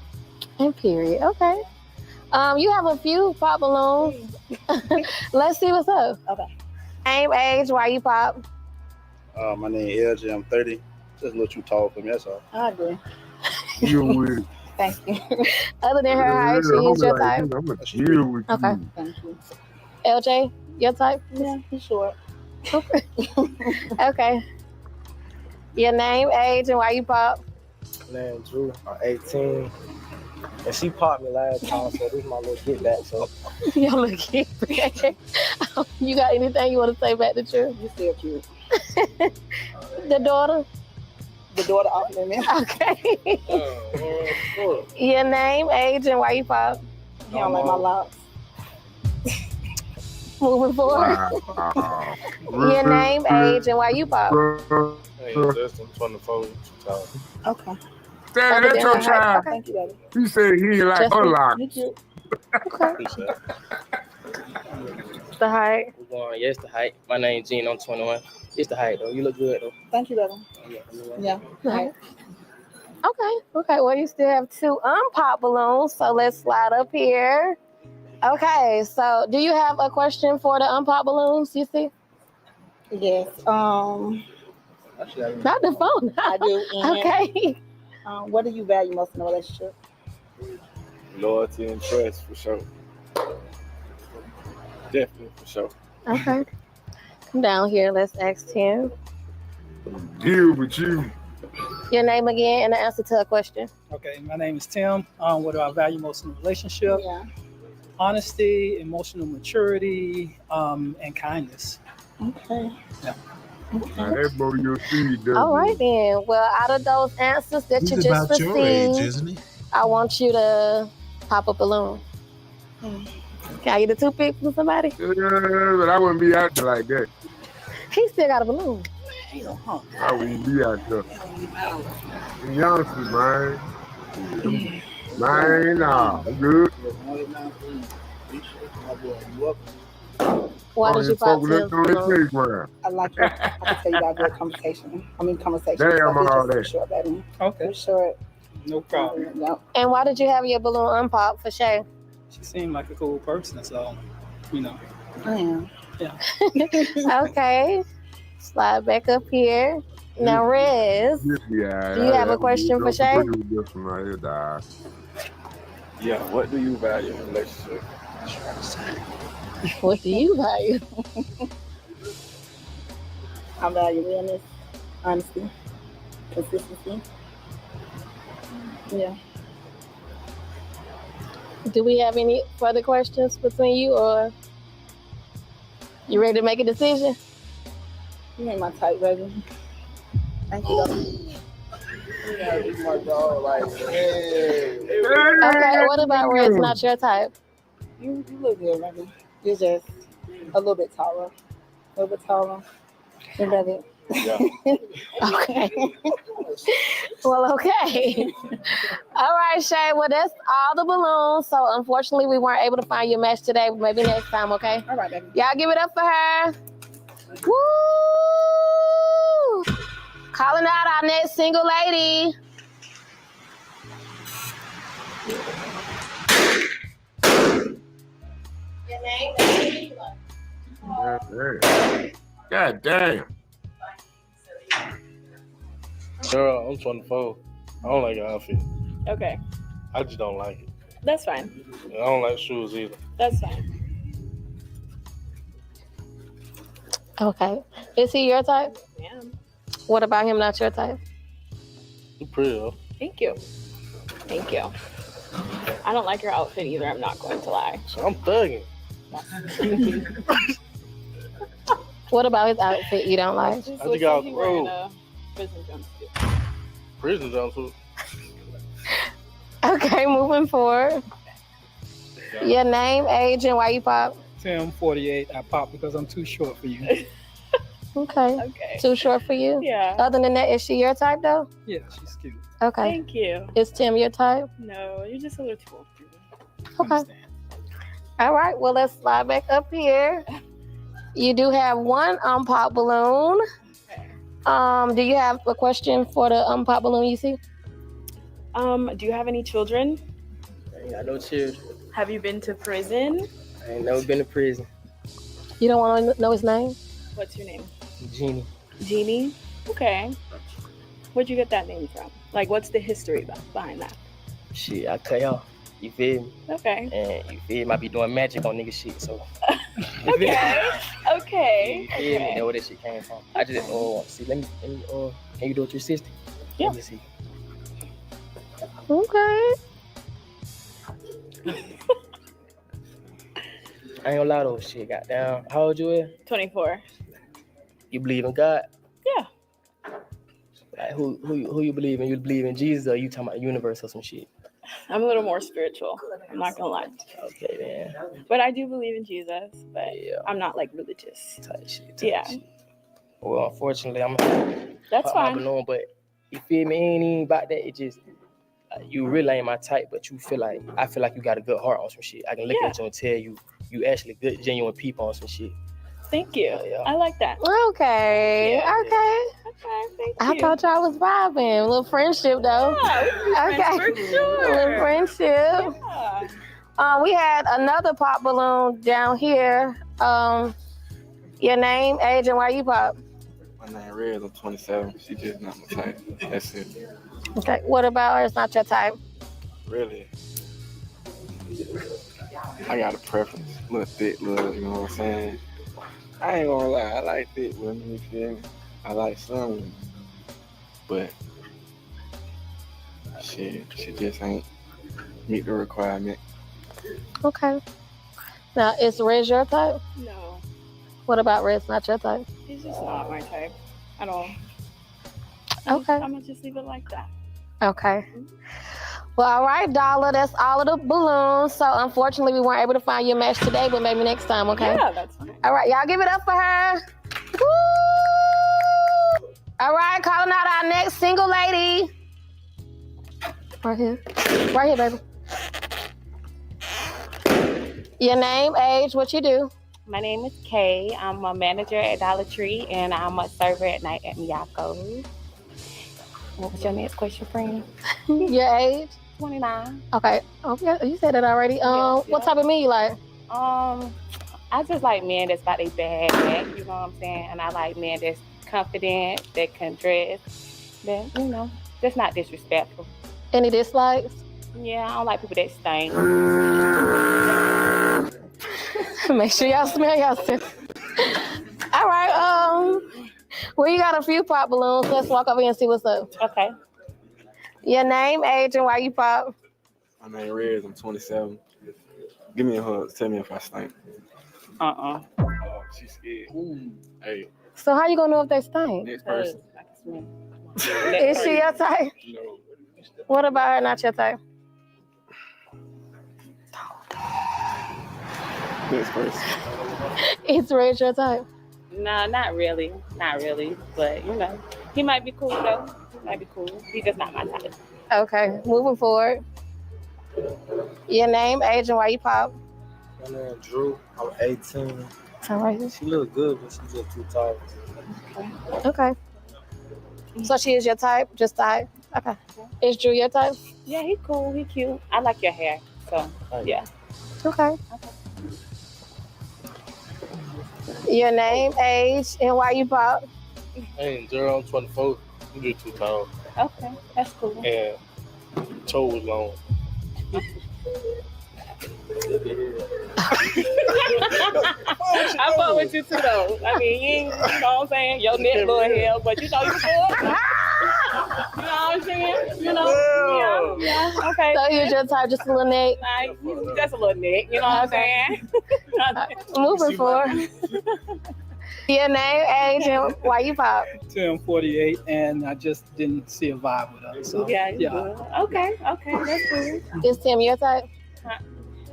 And period. Okay. You have a few pop balloons. Let's see what's up. Okay. Name, age, why you pop? My name is LJ. I'm 30. Just a little too tall for me, that's all. I agree. You with Thank you. Other than her height, she is your type. I'm gonna chill with Okay. you. Thank you. LJ, your type? Yeah, he's short. Okay. Your name, age, and why you pop? Name Drew. I'm 18. And she popped me last time, so this is my little get back. So Y'all look cute. You got anything you want to say back to Drew? You still cute. The daughter? The daughter offered me. Okay. Your name, age, and why you pop? He don't like my locks. Moving forward. Wow. Your name, age, and why you pop? hey, Justin, 24. Okay. Daddy, that's your child. Thank you, Daddy. He said he like Justin, unlocked. You cute. The height. We're going, yeah, it's the height. My name Gene, I'm 21. It's the height, though. You look good, though. Thank you, Daddy. Yeah. Right. Okay. Well, you still have 2 unpop balloons, so let's slide up here. Okay, so do you have a question for the unpop balloons, you see? Yes. Not the phone. I do. And, Okay. What do you value most in a relationship? Loyalty and trust, for sure. Definitely, for sure. Okay. Come down here. Let's ask Tim. Deal with you. Your name again and the answer to a question. Okay, my name is Tim. What do I value most in a relationship? Yeah. Honesty, emotional maturity, and kindness. Okay. Yeah. Now that boy your seed, doesn't All it? right then. Well, out of those answers that He's you just about your age, received, isn't he? I want you to pop a balloon. Can I get a toothpick from somebody? Yeah, but I wouldn't be out there like that. He still got a balloon. I wouldn't be out there. The youngsters, man. Man, nah, I'm good. Why did you pop Tim's balloon? I like your, I can tell you got good conversation. Conversation. Damn, all that. Sure, baby. Okay. For sure. No problem. Yep. And why did you have your balloon unpopped for Shay? She seemed like a cool person, so, you know. I am. Yeah. Okay. Slide back up here. Now, Rez, do you have a question for Shay? Yeah, what do you value in a relationship? What do you value? I value realness, honesty, consistency. Yeah. Do we have any further questions between you, or you ready to make a decision? You ain't my type, baby. Thank you, though. Okay, what about Rez not your type? You look good, baby. You're just a little bit taller. A little bit taller. You love it. Yeah. Okay. Well, okay. All right, Shay. Well, that's all the balloons. So, unfortunately, we weren't able to find your match today. But maybe next time, okay? All right, baby. Y'all give it up for her. Woo! Calling out our next single lady. Your name? God damn. Girl, I'm 24. I don't like your outfit. Okay, I just don't like it. that's fine. I don't like shoes either. That's fine. Okay. Is he your type? Yeah. What about him not your type? You pretty though. Thank you. Thank you. I don't like your outfit either. I'm not going to lie. So I'm thugging. What about his outfit you don't like? Just I looks think I'll like he wearing throw. a prison jumpsuit. Prison jumpsuit. Okay, moving forward. Your name, age, and why you pop? Tim, 48. I pop because I'm too short for you. Okay. Okay. Too short for you? Yeah. Other than that, is she your type though? Yeah, she's cute. Okay. Thank you. Is Tim your type? No, you're just a little too old for me. Okay. All right. Well, let's slide back up here. You do have one pop balloon. Do you have a question for the pop balloon you see? Do you have any children? I ain't got no children. Have you been to prison? I ain't never been to prison. You don't want to know his name? What's your name? Genie. Jeannie? Okay. Where'd you get that name from? Like, what's the history behind that? Shit, I cut off. You feel me? Okay. And you feel me? I be doing magic on nigga shit, so. Okay. Okay. You feel me? That's where that shit came from. I just, see, let me can you do it with your sister? Yeah. Let me see. Okay. I ain't gonna lie though, shit, goddamn. How old you is? 24. You believe in God? Yeah. Like who you believe in? You believe in Jesus or you talking about the universe or some shit? I'm a little more spiritual. I'm not gonna lie. Okay, man. But I do believe in Jesus, but I'm not like religious. Type shit. Well, unfortunately, I'm That's pop my fine. balloon, but you feel me? It ain't even about that. It just you really ain't my type, but you feel like I feel like you got a good heart on some shit. I can look at you and tell you actually good, genuine people on some shit. Thank you. I like that. Okay. Yeah. Okay. Okay, thank I you. thought y'all was vibing. A little friendship though. Yeah, we can be friends for sure. A little friendship. Yeah. We had another pop balloon down here. Your name, age, and why you pop? My name Rez. I'm 27. She just not my type. That's it. Okay. What about her? It's not your type. Really. I got a preference. Little thick, little, you know what I'm saying? I ain't gonna lie, I like thick women, you feel me? I like some women. But shit, she just ain't meet the requirement. Okay. Now, is Rez your type? No, What about Rez not your type? he's just not my type at all. Okay. I'm gonna just leave it like that. Okay. Well, all right, Dollar. That's all of the balloons. So, unfortunately, we weren't able to find your match today, but maybe next time, okay? Yeah, that's fine. All right, y'all give it up for her. Woo! All right, calling out our next single lady. Right here. Right here, baby. Your name, age, what you do? My name is Kay. I'm a manager at Dollar Tree, and I'm a server at night at Miyako. What was your next question, friend? Your age? 29. Okay. Okay, you said that already. What type of men you like? I just like men that's got their bag back, you know what I'm saying? And I like men that's confident, that can dress, that, you know, that's not disrespectful. Any dislikes? Yeah, I don't like people that stink. Make sure y'all smell yourself. All right. We got a few pop balloons. Let's walk over here and see what's up. Okay. Your name, age, and why you pop? My name Rez. I'm 27. Give me a hug. Tell me if I stink. Uh-uh. Oh, she's scared. Hey, So how you gonna know if they stink? next person. Is she your type? No. What about her not your type? Next person. Is Rez your type? No, not really. Not really. But, you know, he might be cool, though. He might be cool. He's just not my type. Okay, moving forward. Your name, age, and why you pop? My name Drew. I'm 18. All right. She look good, but she's just too tall. Okay. So she is your type? Just type? Okay. Is Drew your type? Yeah, he cool. He cute. I like your hair. So, yeah. Okay. Your name, age, and why you pop? Hey, Drew, I'm 24. You just too tall. Okay, that's cool. And Toe was long. I fuck with you too, though. I mean, you ain't, you know what I'm saying? Your neck little hell, but you know you good. You know what I'm saying? You know? Yeah, okay. So you're just type, just a little neck. Like, just a little neck, you know what I'm saying? Moving forward. Your name, age, and why you pop? Tim 48, and I just didn't see a vibe with her. So Yeah, you good. Okay, that's cool. Is Tim your type?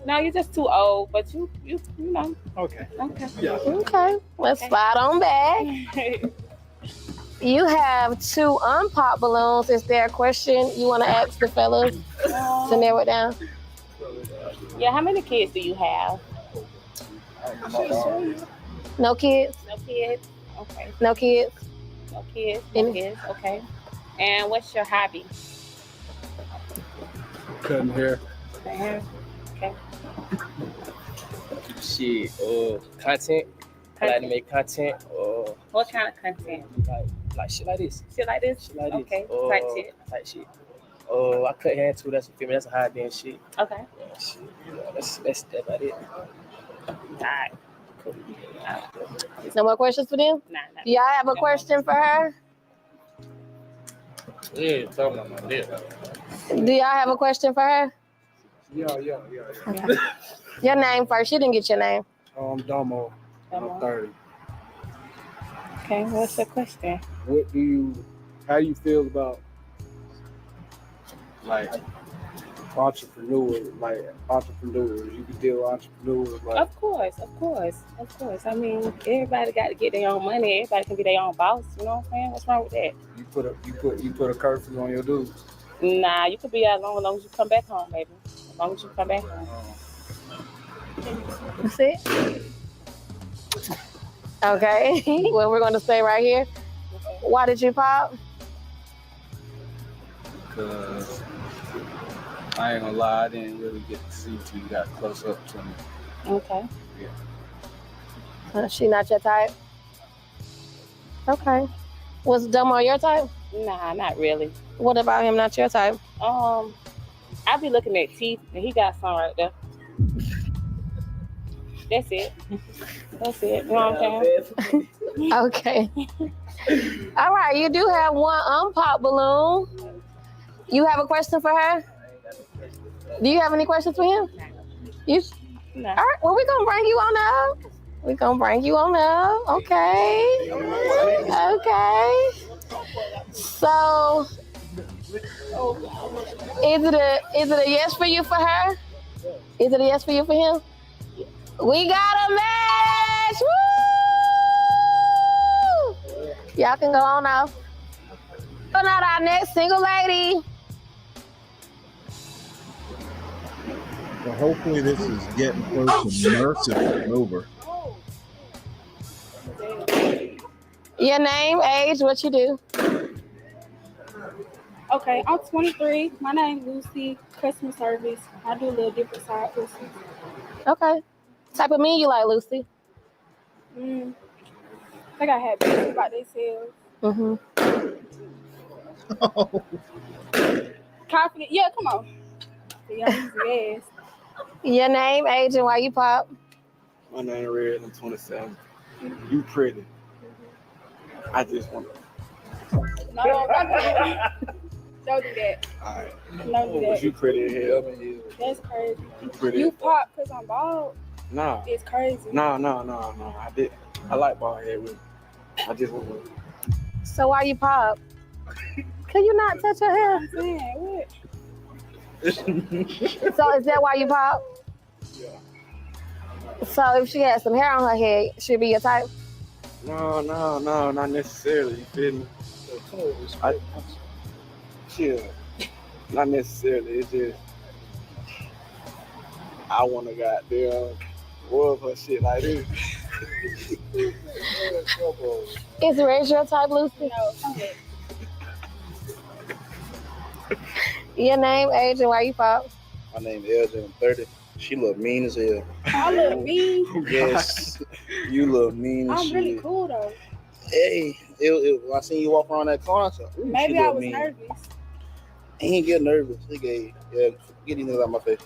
No, you're just too old, but you know. Okay. Okay. Yeah. Okay, let's slide on back. You have 2 unpopped balloons. Is there a question you want to ask the fellas to narrow it down? Yeah, how many kids do you have? No kids? No kids? Okay. No kids? No kids? No kids, okay. And what's your hobby? Cutting hair. Cutting hair? Okay. Shit, content. I like to make content. What kind of content? Like shit like this. Shit like this? Shit like this. Okay, Type shit. I cut hair too. That's a female. That's a high end shit. Okay. Yeah, shit. That's about it. Alright. Cool. No more questions for them? Nah. Do y'all have a question for her? Yeah, talking about my neck. Do y'all have a question for her? Yeah. Okay. Your name first. You didn't get your name. Domo. I'm 30. Okay, what's the question? How do you feel about entrepreneurs? You can deal with entrepreneurs. Of course. I mean, everybody got to get their own money. Everybody can be their own boss. You know what I'm saying? What's wrong with that? You put a curfew on your dudes. Nah, you could be out as long as you come back home, baby. As long as you come back home. That's it. Okay. Well, we're going to stay right here. Why did you pop? Because I ain't gonna lie, I didn't really get to see till you got close up to me. Okay. Yeah. She not your type? Okay. Was Domo your type? Nah, not really. What about him not your type? I be looking at teeth, and he got some right there. That's it. You know what I'm saying? Okay. All right. You do have 1 unpopped balloon. You have a question for her? Do you have any questions for him? No. All right. Well, we're going to bring you on up. Okay. So, is it a yes for you for her? Is it a yes for you for him? We got a match! Woo! Y'all can go on now. Putting out our next single lady. Well, hopefully this is getting close to merciful over. Your name, age, what you do? Okay, I'm 23. My name's Lucy, customer service. I do a little different side hustles. Okay. Type of me you like, Lucy? I think I had business about themselves. Confident. Yeah, come on. Yes. Your name, age, and why you pop? My name Red. I'm 27. You pretty. I just want to. No, don't do that. Don't do that. All right. Don't do that. You pretty as hell. That's crazy. You pretty. You pop because I'm bald. Nah. It's crazy. No. I did. I like bald head with. I just want to. So why you pop? Can you not touch her hair? I'm saying, what? So is that why you pop? Yeah. So if she had some hair on her head, she'd be your type? No, not necessarily. You feel me? Chill. Not necessarily. It's just I want to goddamn rub her shit like this. Is Ray your type, Lucy? No. Your name, age, and why you pop? My name is LJ. I'm 30. She look mean as hell. I look mean. Yes, you look mean as I'm shit. really cool though. Hey, I seen you walk around that car. So, Maybe I was nervous. He ain't get nervous. He gave, get these niggas out my face.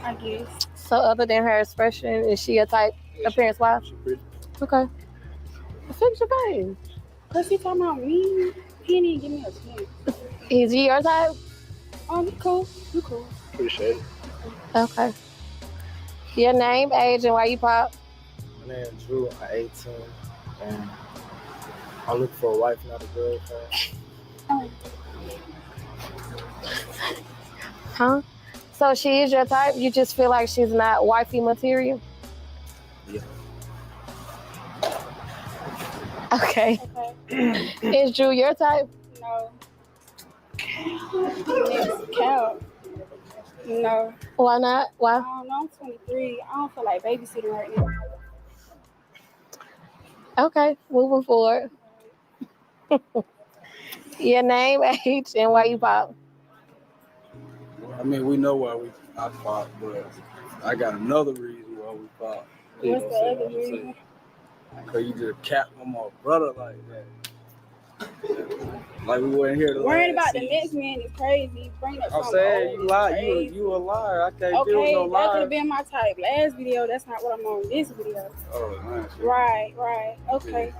I guess. So other than her expression, is she a type appearance-wise? Okay. Fix your face. Cause he talking about me. He didn't even give me a chance. Is he your type? Oh, you cool. You cool. Appreciate it. Okay. Your name, age, and why you pop? My name is Drew. I'm 18, and I'm looking for a wife, not a girlfriend. Huh? So she is your type? You just feel like she's not wifey material? Yeah. Okay. Is Drew your type? No. Next cow. No. Why not? Why? I don't know. I'm 23. I don't feel like babysitting right now. Okay, moving forward. Your name, age, and why you pop? I mean, we know why I fought, but I got another reason why we fought. What's the other reason? Because you just capped on my brother like that. Like we weren't here to Worrying about the next man is crazy. Bring that I'm something saying old you is lie. crazy. You a liar. I can't Okay, deal with no that could lies. have been my type last video. That's not what I'm on this video. Oh, nice. Right. Okay.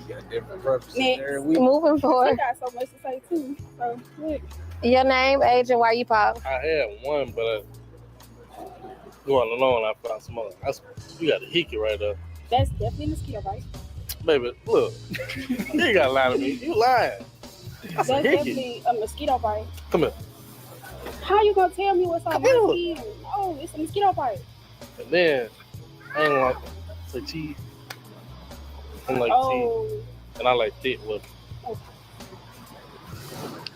You got different purposes Next. every week. Moving I forward. got so much to say too. So look. Your name, age, and why you pop? I had one, but going along, I found some other. You got a hickey right there. That's definitely mosquito bite. Baby, look. You ain't got to lie to me. You lying. That's a hickey. definitely a mosquito bite. Come here. How you gonna tell me what's on Come my here. skin? Oh, it's a mosquito bite. And then, I ain't like say cheese. I don't like Oh. cheese. And I like thick with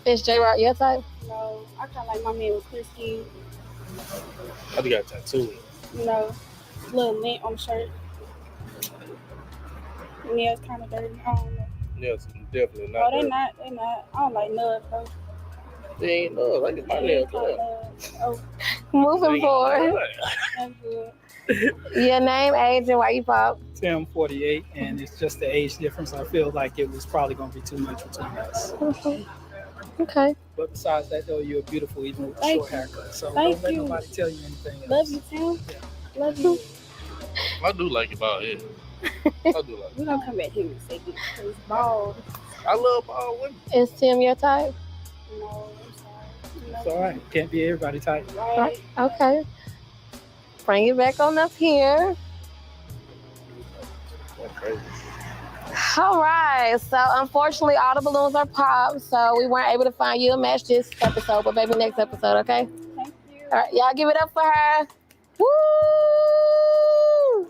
Is J-Rock your type? No, I kind of like my man with clear skin. I just got a tattoo. You know, little lint on the shirt. Nails kind of dirty. I don't know. Yes, definitely Oh, not. they dirty. not. They not. I don't like nuts though. They ain't no. I get my nails cut. Oh, Moving forward. that's good. Your name, age, and why you pop? Tim, 48, and it's just the age difference. I feel like it was probably going to be too much between us. Okay. But besides that, though, you're beautiful even with a Thank short haircut. So Thank don't let you. nobody tell you anything else. Love you, Tim. Love you. I do like it about it. I do like it. We're gonna come back here in a second. It's bald. I love all women. Is Tim your type? No, I'm sorry. It's all right. Can't be everybody type. Right. Okay. Bring it back on up here. That's crazy. All right. So unfortunately, all the balloons are popped, so we weren't able to find you a match this episode, but maybe next episode, okay? Thank you. All right, y'all give it up for her. Woo!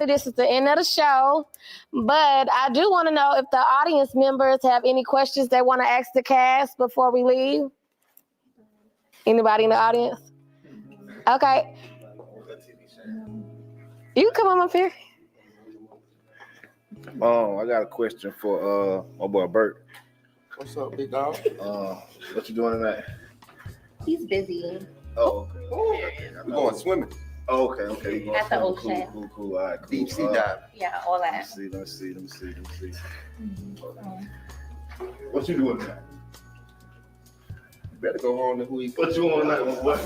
This is the end of the show, but I do want to know if the audience members have any questions they want to ask the cast before we leave. Anybody in the audience? Okay. You can come on up here. I got a question for my boy Bert. What's up, big dog? What you doing tonight? He's busy Oh, okay. We going swimming. Oh, okay. You going at the swimming. ocean. Cool. All right, cool. Deep sea dive. Yeah, all Let that. me see. What you doing tonight? You better go home to who he. What you on tonight, my boy?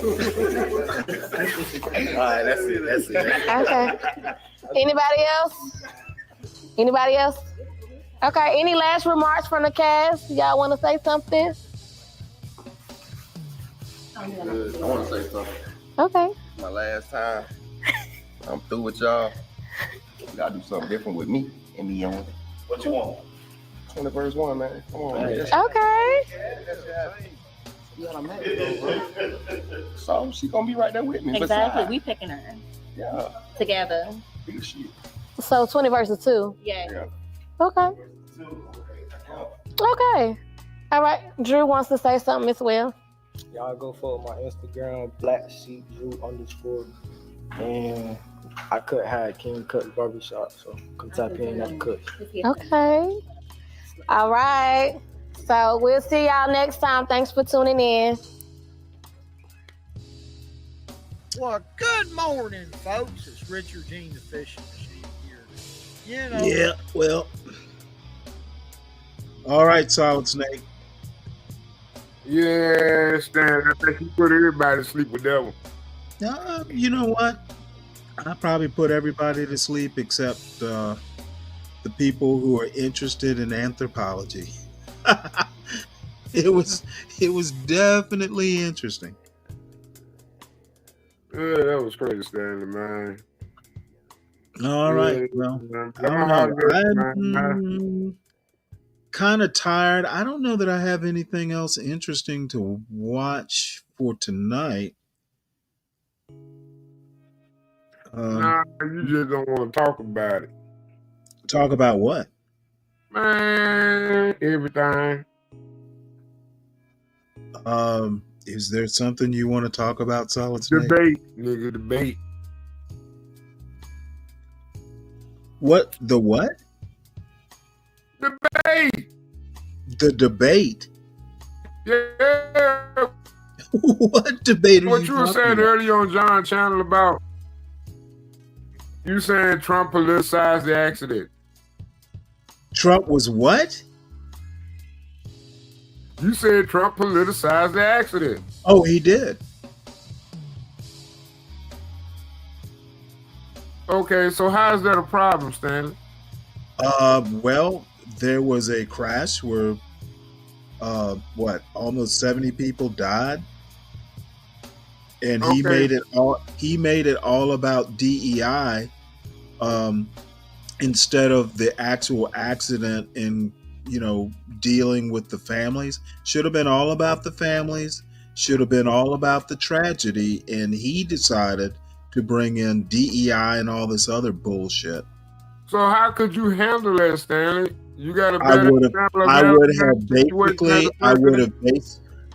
All right, that's it. Okay. Anybody else? Okay. Any last remarks from the cast? Y'all want to say something? Good. I want to say something. Okay. My last time. I'm through with y'all. You gotta do something different with me and me on. What you want? 20 verse 1, man. Come on, man. Okay. So she gonna be right there with me. Exactly. Besides. We picking her Yeah. together. Big shit. So 20 versus 2. Yeah. Okay. Okay. All right. Drew wants to say something as well. Y'all go follow my Instagram, BlackSheepDrew_. And I cut hair at King Cut Barbershop, so come tap in at the cut. Okay. All right. So we'll see y'all next time. Thanks for tuning in. Well, good morning, folks. It's Richard Jean, the fishing machine here. You know. Yeah, well. All right, Solid Snake. Yeah, Stan. I think he put everybody to sleep with that one. You know what? I probably put everybody to sleep except the people who are interested in anthropology. It was definitely interesting. Yeah, that was crazy, Stanley, man. All right. Well, I don't know. I'm kind of tired. I don't know that I have anything else interesting to watch for tonight. Nah, you just don't want to talk about it. Talk about what? Man, everything. Is there something you want to talk about, Solid Snake? Debate, nigga, debate. What? The what? Debate. The debate. Yeah. What debate are what you were saying about? earlier on John Channel about you saying Trump politicized the accident. Trump was what? You said Trump politicized the accident. Oh, he did. Okay, so how is that a problem, Stanley? Well, there was a crash where almost 70 people died. And he made it all about DEI instead of the actual accident and dealing with the families. Should have been all about the families, should have been all about the tragedy, and he decided to bring in DEI and all this other bullshit. So how could you handle that, Stanley? You got a I better would example of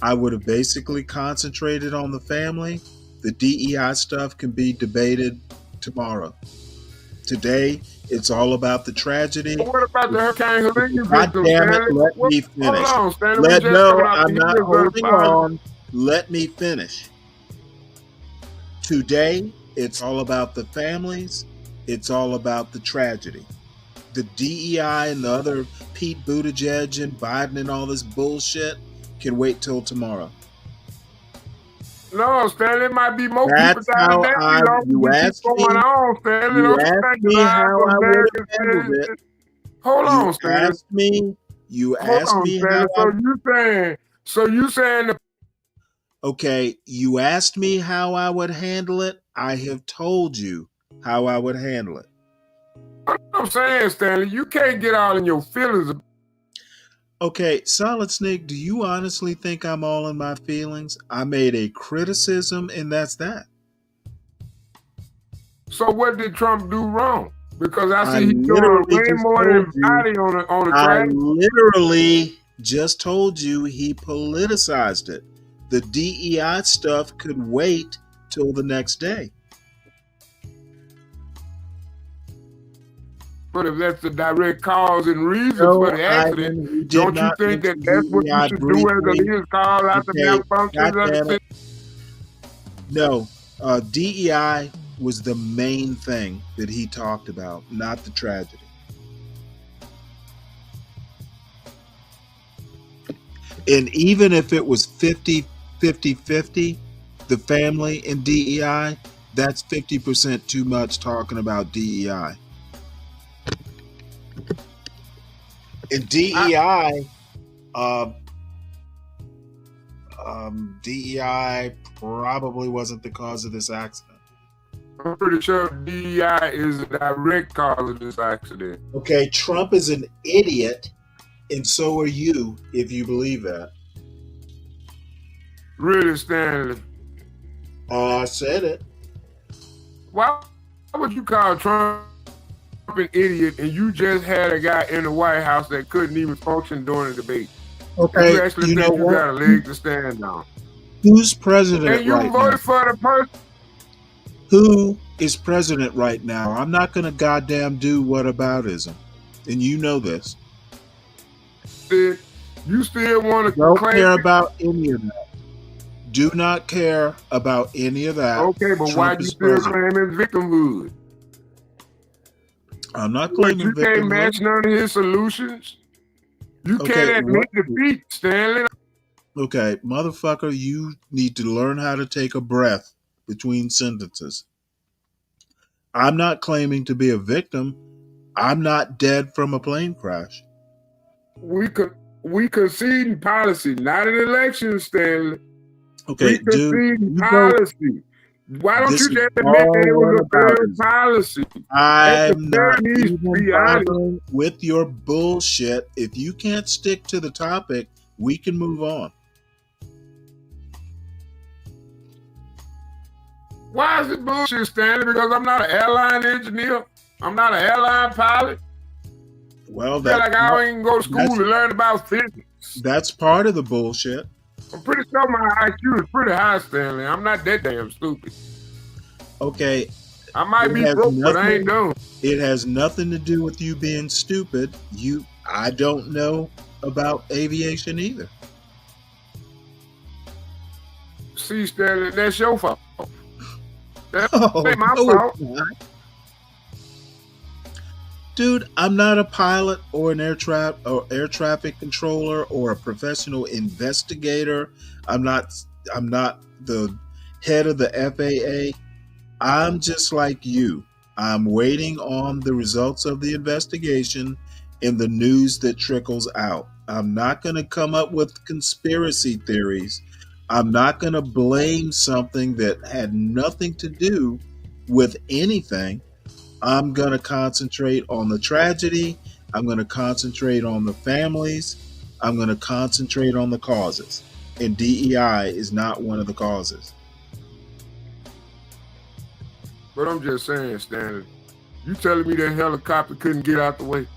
I would have basically concentrated on the family. The DEI stuff can be debated tomorrow. Today, it's all about the tragedy. But what about the Hurricane Helene? God damn it, let me finish. Hold on, Stanley. I'm not holding on. Let me finish. Today, it's all about the families. It's all about the tragedy. The DEI and the other Pete Buttigieg and Biden and all this bullshit can wait till tomorrow. No, Stanley, it might be more people how down you asked me. You asked me how I would have handled it. Hold on, Stanley. You asked me how. So you saying the. Okay, you asked me how I would handle it. I have told you how I would handle it. I'm saying, Stanley, you can't get all in your feelings. Okay, Solid Snake, do you honestly think I'm all in my feelings? I made a criticism, and that's that. So what did Trump do wrong? Because I see he's doing way more than body on the track. I literally just told you he politicized it. The DEI stuff could wait till the next day. But if that's the direct cause and reason for the accident, don't you think that that's what you should do as a leader, call out the malfunctions of the system? No, DEI was the main thing that he talked about, not the tragedy. And even if it was 50-50, the family and DEI, that's 50% too much talking about DEI. And DEI, DEI probably wasn't the cause of this accident. I'm pretty sure DEI is a direct cause of this accident. Okay, Trump is an idiot, and so are you, if you believe that. Really, Stanley? I said it. Why would you call Trump an idiot and you just had a guy in the White House that couldn't even function during the debate? Okay, you actually think you got a leg to stand on. Who's president and you right voted now? For the person. Who is president right now? I'm not going to goddamn do whataboutism, and you know this. You still want to Don't care about any of that. Do not care about any of that. Okay, but why you still claiming victimhood? I'm not claiming victimhood. You can't match none of his solutions. You can't admit defeat, Stanley. Okay, motherfucker, you need to learn how to take a breath between sentences. I'm not claiming to be a victim. I'm not dead from a plane crash. We conceding policy, not an election, Stanley. Okay, We conceding dude, policy. Why don't this you is just admit that it all was a failed unaboutism. policy? I'm not Needs to even be honest. bothering with your bullshit. If you can't stick to the topic, we can move on. Why is it bullshit, Stanley? Because I'm not an airline engineer. I'm not an airline pilot. Well, I feel like I ain't go to school to learn about physics. That's part of the bullshit. I'm pretty sure my IQ is pretty high, Stanley. I'm not that damn stupid. Okay. I might be broke, but I ain't dumb. It has nothing to do with you being stupid. I don't know about aviation either. See, Stanley, that's your fault. That Oh, ain't my no, fault. it's not. Dude, I'm not a pilot or an air traffic controller or a professional investigator. I'm not the head of the FAA. I'm just like you. I'm waiting on the results of the investigation and the news that trickles out. I'm not going to come up with conspiracy theories. I'm not going to blame something that had nothing to do with anything. I'm going to concentrate on the tragedy. I'm going to concentrate on the families. I'm going to concentrate on the causes. And DEI is not one of the causes. But I'm just saying, Stanley, you telling me that helicopter couldn't get out the way?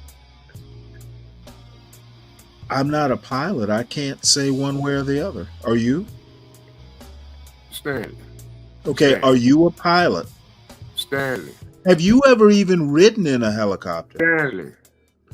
I'm not a pilot. I can't say one way or the other. Are you? Stanley. Okay, Stanley. are you a pilot? Stanley. Have you ever even ridden in a helicopter? Stanley.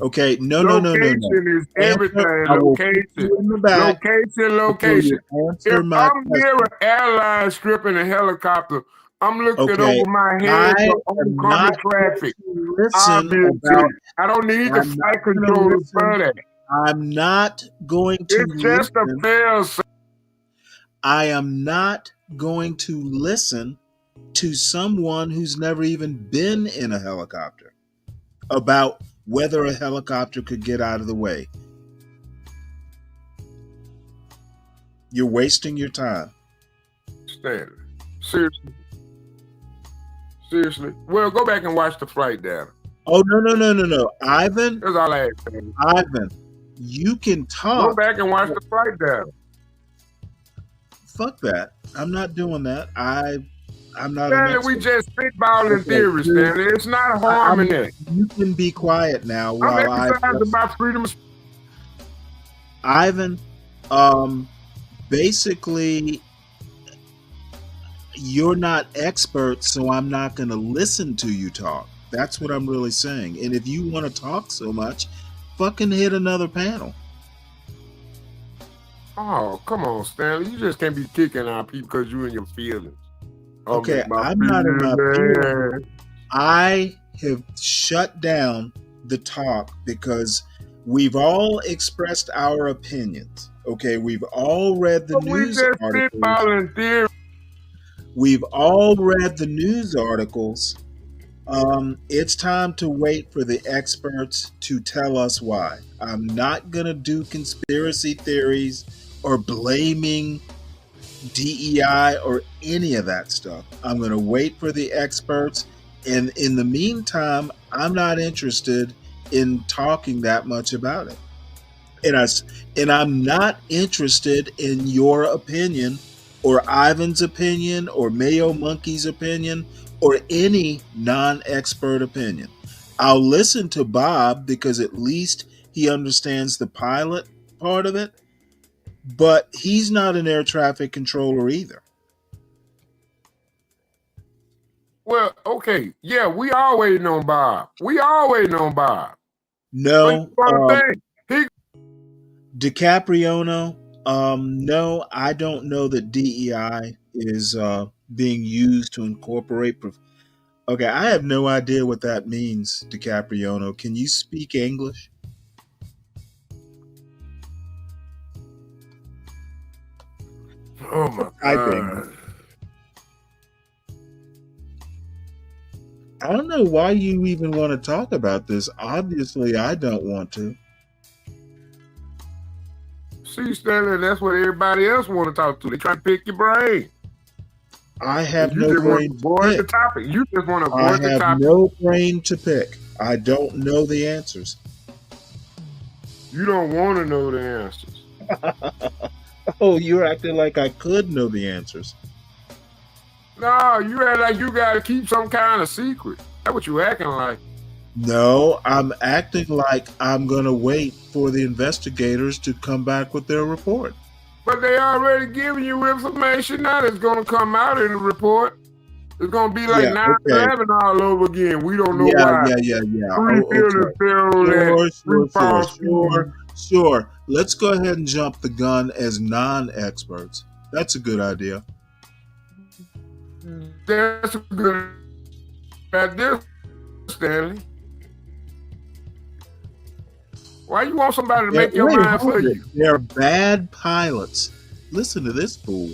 Okay, no. Location is everything. I will Location. put you in the back Location. answer If my I'm near an airline stripping a helicopter, I'm looking Okay, over my head I for am oncoming not traffic. listen about. I don't need the I'm not flight gonna controller listen. for that. I'm not going to It's just a listen. fail safe. I am not going to listen to someone who's never even been in a helicopter about whether a helicopter could get out of the way. You're wasting your time. Stanley. Seriously. Well, go back and watch the flight data. Oh, no. Ivan, That's all I ask. Ivan, you can talk. Go back and watch the flight data. Fuck that. I'm not doing that. I'm not. Stanley, we just spitballing theories, Stanley. It's not harm in that. You can be quiet now I'm while I. exercising my freedom. Ivan, basically, you're not expert, so I'm not going to listen to you talk. That's what I'm really saying. And if you want to talk so much, fucking hit another panel. Oh, come on, Stanley. You just can't be kicking out people because you in your feelings. Okay, I'm not in my feelings. I have shut down the talk because we've all expressed our opinions. Okay, we've all read the news articles. We've all read the news articles. It's time to wait for the experts to tell us why. I'm not going to do conspiracy theories or blaming DEI or any of that stuff. I'm going to wait for the experts. And in the meantime, I'm not interested in talking that much about it. And I'm not interested in your opinion or Ivan's opinion or Mayo Monkey's opinion or any non-expert opinion. I'll listen to Bob because at least he understands the pilot part of it, but he's not an air traffic controller either. Well, okay. Yeah, we all waiting on Bob. No. DiCapriono, no, I don't know that DEI is being used to incorporate. Okay, I have no idea what that means, DiCapriono. Can you speak English? Oh my Typing. God. I don't know why you even want to talk about this. Obviously, I don't want to. See, Stanley, that's what everybody else want to talk to. They try to pick your brain. I have You no just want brain to to avoid the pick. topic. You just want to I avoid the have topic. no brain to pick. I don't know the answers. You don't want to know the answers. Oh, you're acting like I could know the answers. No, you act like you got to keep some kind of secret. That's what you acting like. No, I'm acting like I'm going to wait for the investigators to come back with their report. But they already giving you information now that's going to come out in the report. It's going to be like Yeah, 9/11 all over again. We don't know Yeah, why. yeah. Three Oh, buildings okay. fell at three false Sure. Let's go ahead and jump the gun as non-experts. That's a good idea. That's a good idea, Stanley. Why you want somebody to make your mind for hold it. you? They're bad pilots. Listen to this fool.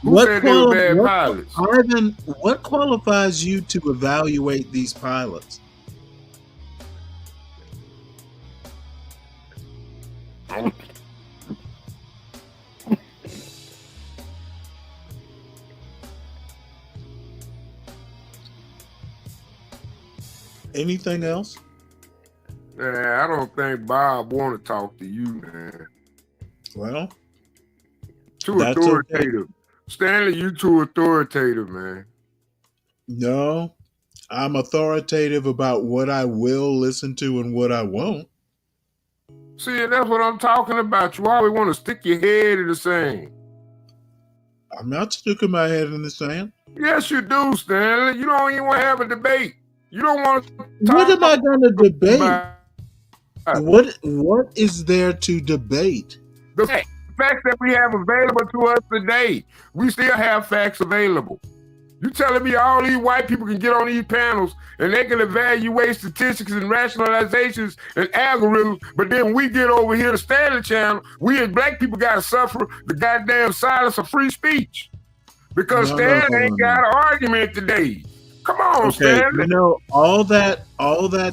Who said they were bad pilots? Ivan, what qualifies you to evaluate these pilots? Anything else? I don't think Bob want to talk to you, man. Well, Too that's authoritative. Stanley, you too authoritative, man. No, I'm authoritative about what I will listen to and what I won't. See, and that's what I'm talking about. You always want to stick your head in the sand. I'm not sticking my head in the sand. Yes, you do, Stanley. You don't even want to have a debate. You don't want to talk What am I going to debate? about What is there to debate? the facts that we have available to us today. We still have facts available. You telling me all these white people can get on these panels and they can evaluate statistics and rationalizations and algorithms, but then we get over here to Stanley Channel, we as black people got to suffer the goddamn silence of free speech because Stanley ain't got an argument today. Come on, Okay, Stanley. you know, all that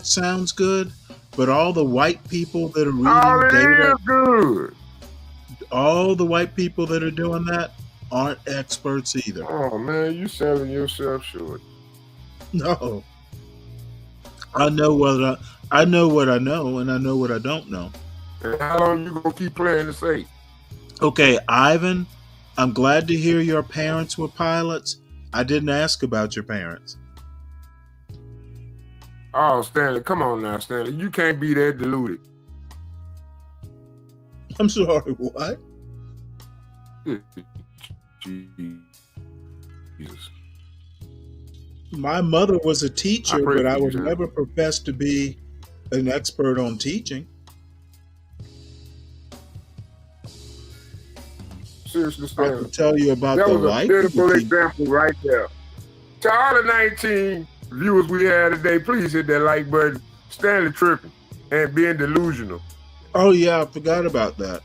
sounds good, but all the white people that are All reading it data, is good. all the white people that are doing that aren't experts either. Oh man, you selling yourself short. No. I know what I know, and I know what I don't know. And how long you gonna keep playing the safe? Okay, Ivan, I'm glad to hear your parents were pilots. I didn't ask about your parents. Oh, Stanley, come on now, Stanley. You can't be that deluded. I'm sorry, what? Jesus. My mother was a teacher, pray but for I you, would Jan. never profess to be an expert on teaching. Seriously, I Stanley. can tell you about That the was a life beautiful of the example right there. To all the 19 viewers we had today, please hit that like button. Stanley tripping and being delusional. Oh yeah, I forgot about that.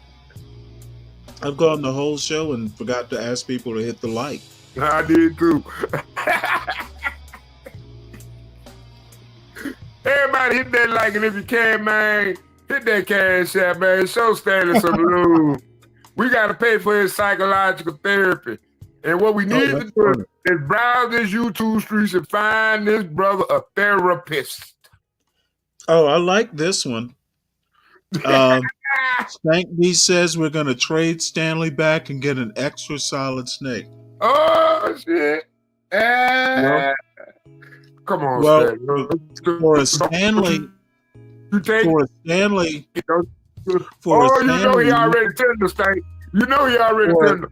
I've gone the whole show and forgot to ask people to hit the like. I did too. Everybody hit that like, and if you can, man, hit that cash app, man. Show Stanley some love. We got to pay for his psychological therapy. And what we need to do is browse this YouTube streets and find this brother a therapist. Oh, I like this one. Stank B says we're going to trade Stanley back and get an extra solid snake. Oh, shit. Well, Come on, well, Stanley. for a Stanley, You take for a Stanley, Oh, you know he already tender, Stank. You know he already tender.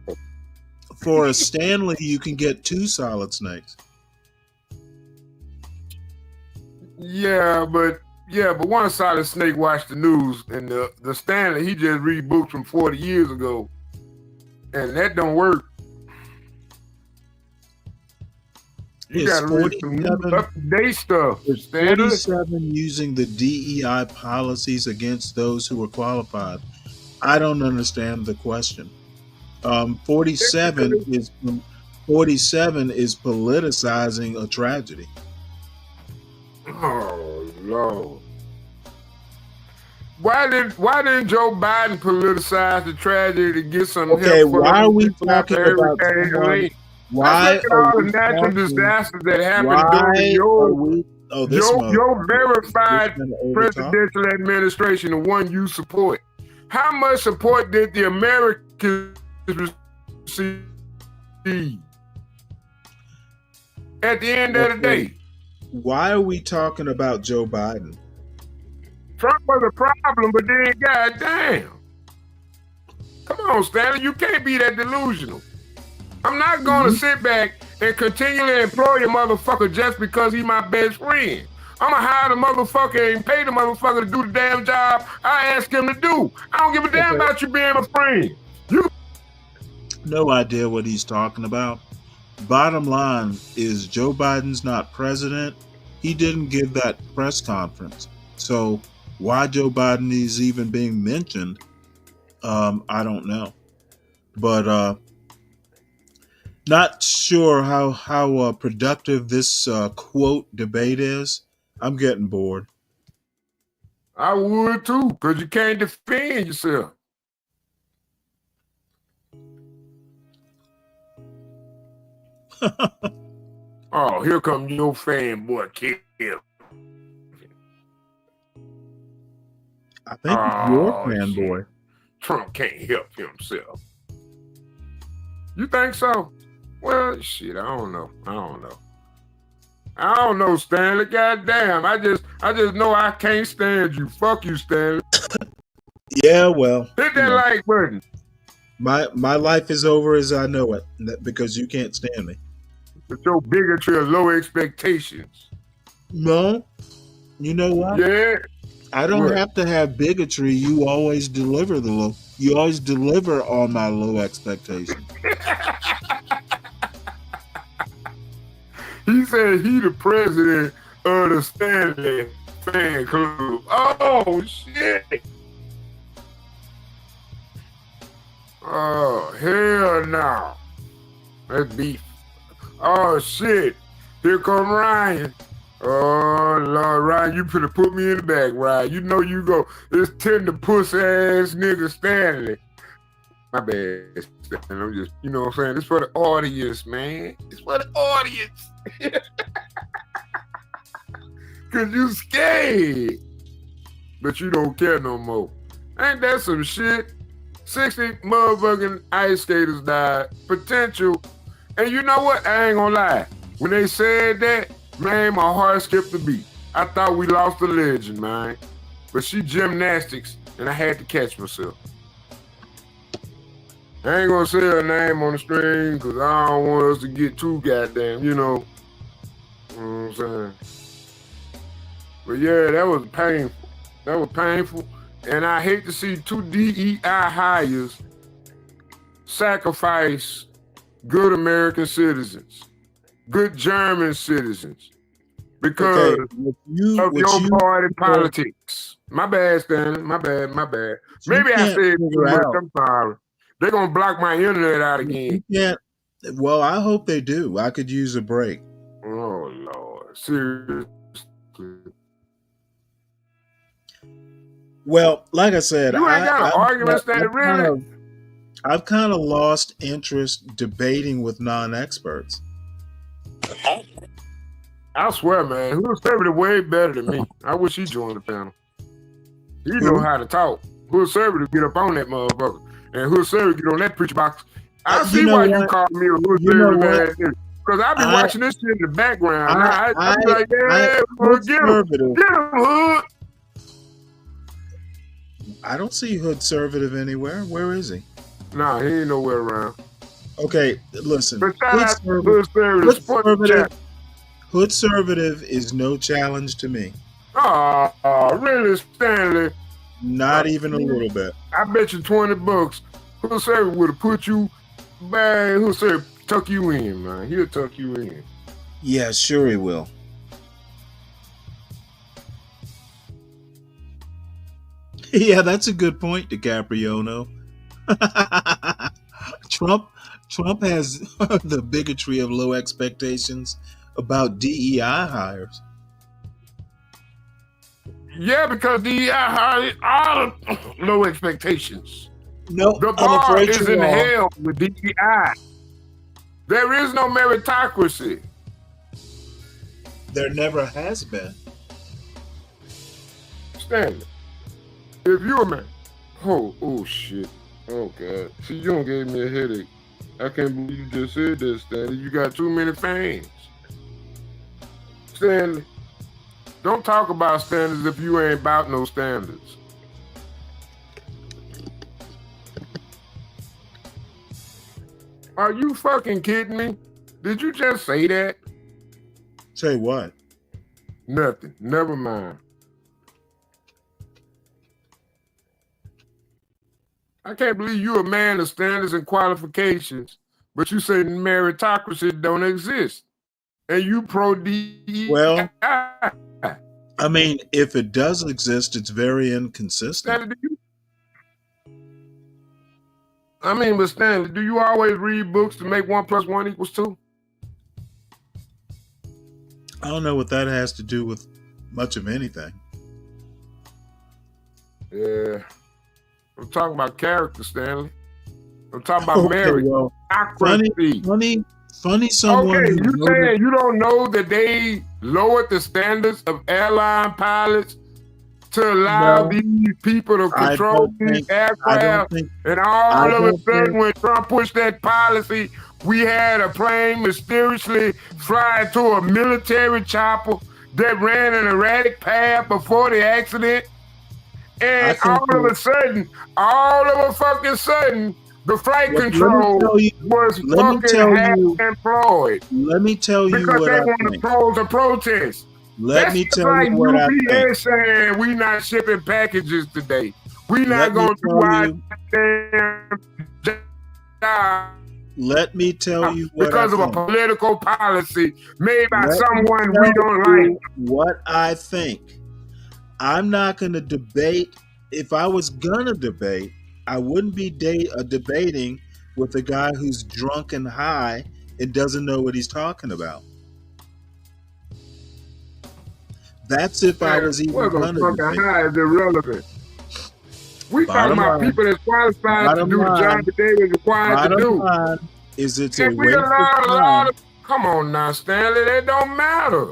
For a Stanley, you can get 2 solid snakes. Yeah, but one solid snake watched the news, and the Stanley, he just read books from 40 years ago, and that don't work. You It's gotta read some up-to-date stuff. It's Stanley. 47 using the DEI policies against those who are qualified. I don't understand the question. 47 is politicizing a tragedy. Oh Lord. Why didn't Joe Biden politicize the tragedy to get some Okay, help for why are those we people after talking about Hurricane someone? Helene? Why Let's look at are all the we natural talking? disasters that happened Why during are we? Oh, this your motherfucker. verified This gonna overtalk. presidential administration, the one you support. How much support did the Americans receive at the end of the day? Why are we talking about Joe Biden? Trump was a problem, but then goddamn. Come on, Stanley, you can't be that delusional. I'm not going to sit back and continually employ a motherfucker just because he's my best friend. I'm going to hire the motherfucker and pay the motherfucker to do the damn job I ask him to do. I don't give a damn about you being a friend. No idea what he's talking about. Bottom line is Joe Biden's not president. He didn't give that press conference. So why Joe Biden is even being mentioned, I don't know. But not sure how productive this quote debate is. I'm getting bored. I would too, because you can't defend yourself. Oh, here come your fanboy Kim. I think it's your fanboy. Trump can't help himself. You think so? Well, shit, I don't know, Stanley. Goddamn, I just know I can't stand you. Fuck you, Stanley. Yeah, well, hit that like button. My life is over as I know it because you can't stand me. With your bigotry of low expectations. No, you know what? Yeah, I don't what? have to have bigotry. You always deliver You always deliver on my low expectations. He said he the president of the Stanley fan club. Oh shit! Oh hell no! That's beef. Oh shit! Here come Ryan. Oh Lord, Ryan, you could have put me in the back, Ryan. You know you go. This tender pussy ass nigga Stanley. My bad, Stanley. I'm just, you know what I'm saying? It's for the audience, man. It's for the audience. Cause you scared. But you don't care no more. Ain't that some shit? 60 motherfucking ice skaters died. Potential. And you know what? I ain't gonna lie. When they said that, man, my heart skipped a beat. I thought we lost a legend, man. But she gymnastics, and I had to catch myself. I ain't gonna say her name on the stream because I don't want us to get too goddamn, you know. You know what I'm saying? But yeah, that was painful. That was painful. And I hate to see two DEI hires sacrifice good American citizens, good German citizens, because of your party politics. My bad, Stanley. My bad. Maybe I said too much. I'm sorry. They're going to block my internet out again. Yeah. Well, I hope they do. I could use a break. Oh, Lord. Seriously. Well, like I said, you ain't got an argument, Stanley, really? I've kind of lost interest debating with non-experts. I swear, man, Hood Conservative way better than me. I wish he joined the panel. He know how to talk. Hood Conservative get up on that motherfucker. And Hood Conservative get on that preach box. I see why you call me a Hood Conservative, man. Because I be watching this shit in the background. I be like, yeah, get him, Hood. I don't see Hood Conservative anywhere. Where is he? Nah, he ain't nowhere around. Okay, listen. But Hood Conservative is no challenge to me. Oh, really, Stanley? Not even a little bit. I bet you $20. Hood Conservative would have put you, man. Hood Conservative tuck you in, man. He'll tuck you in. Yeah, sure he will. Yeah, that's a good point, DiCapriono. Trump has the bigotry of low expectations about DEI hires. Yeah, because DEI hires are low expectations. No, the I'm bar afraid is you in are. hell with DEI. There is no meritocracy. There never has been. Stanley, if you're a man, oh shit, oh god, see, you don't gave me a headache. I can't believe you just said that, Stanley. You got too many fans. Stanley, don't talk about standards if you ain't about no standards. Are you fucking kidding me? Did you just say that? Say what? Nothing. Never mind. I can't believe you're a man of standards and qualifications, but you say meritocracy don't exist. And you pro DEI. Well, I mean, if it does exist, it's very inconsistent. I mean, but Stanley, do you always read books to make 1 + 1 = 2? I don't know what that has to do with much of anything. Yeah. I'm talking about character, Stanley. I'm talking about marriage. Well, Meritocracy. funny someone Okay, who you voted- saying you don't know that they lowered the standards of airline pilots to allow No. these people to I control don't these think- I don't aircraft? think- And I all of a don't sudden, think- when Trump pushed that policy, we had a plane mysteriously fly to a military chopper that ran an erratic path before the accident. And think all of a sudden, the flight Let me control tell you- was let me fucking tell half you- employed Let me tell you because what they I want to think. close a protest. Let That's me just tell like you what I UPS think. saying we not shipping packages today. We not Let me going to do tell our you- damn job Let me tell you what because I of a think. political policy made by Let me someone tell we don't you like. what I think. I'm not going to debate. If I was going to debate, I wouldn't be debating with a guy who's drunk and high and doesn't know what he's talking about. That's if I was even What's going to fucking debate. high is irrelevant. We talking Bottom about line. people that's qualified to Bottom do the line. job that they were required to Bottom do. line is it's a If we waste of allow a lot time. of, come on now, Stanley, that don't matter.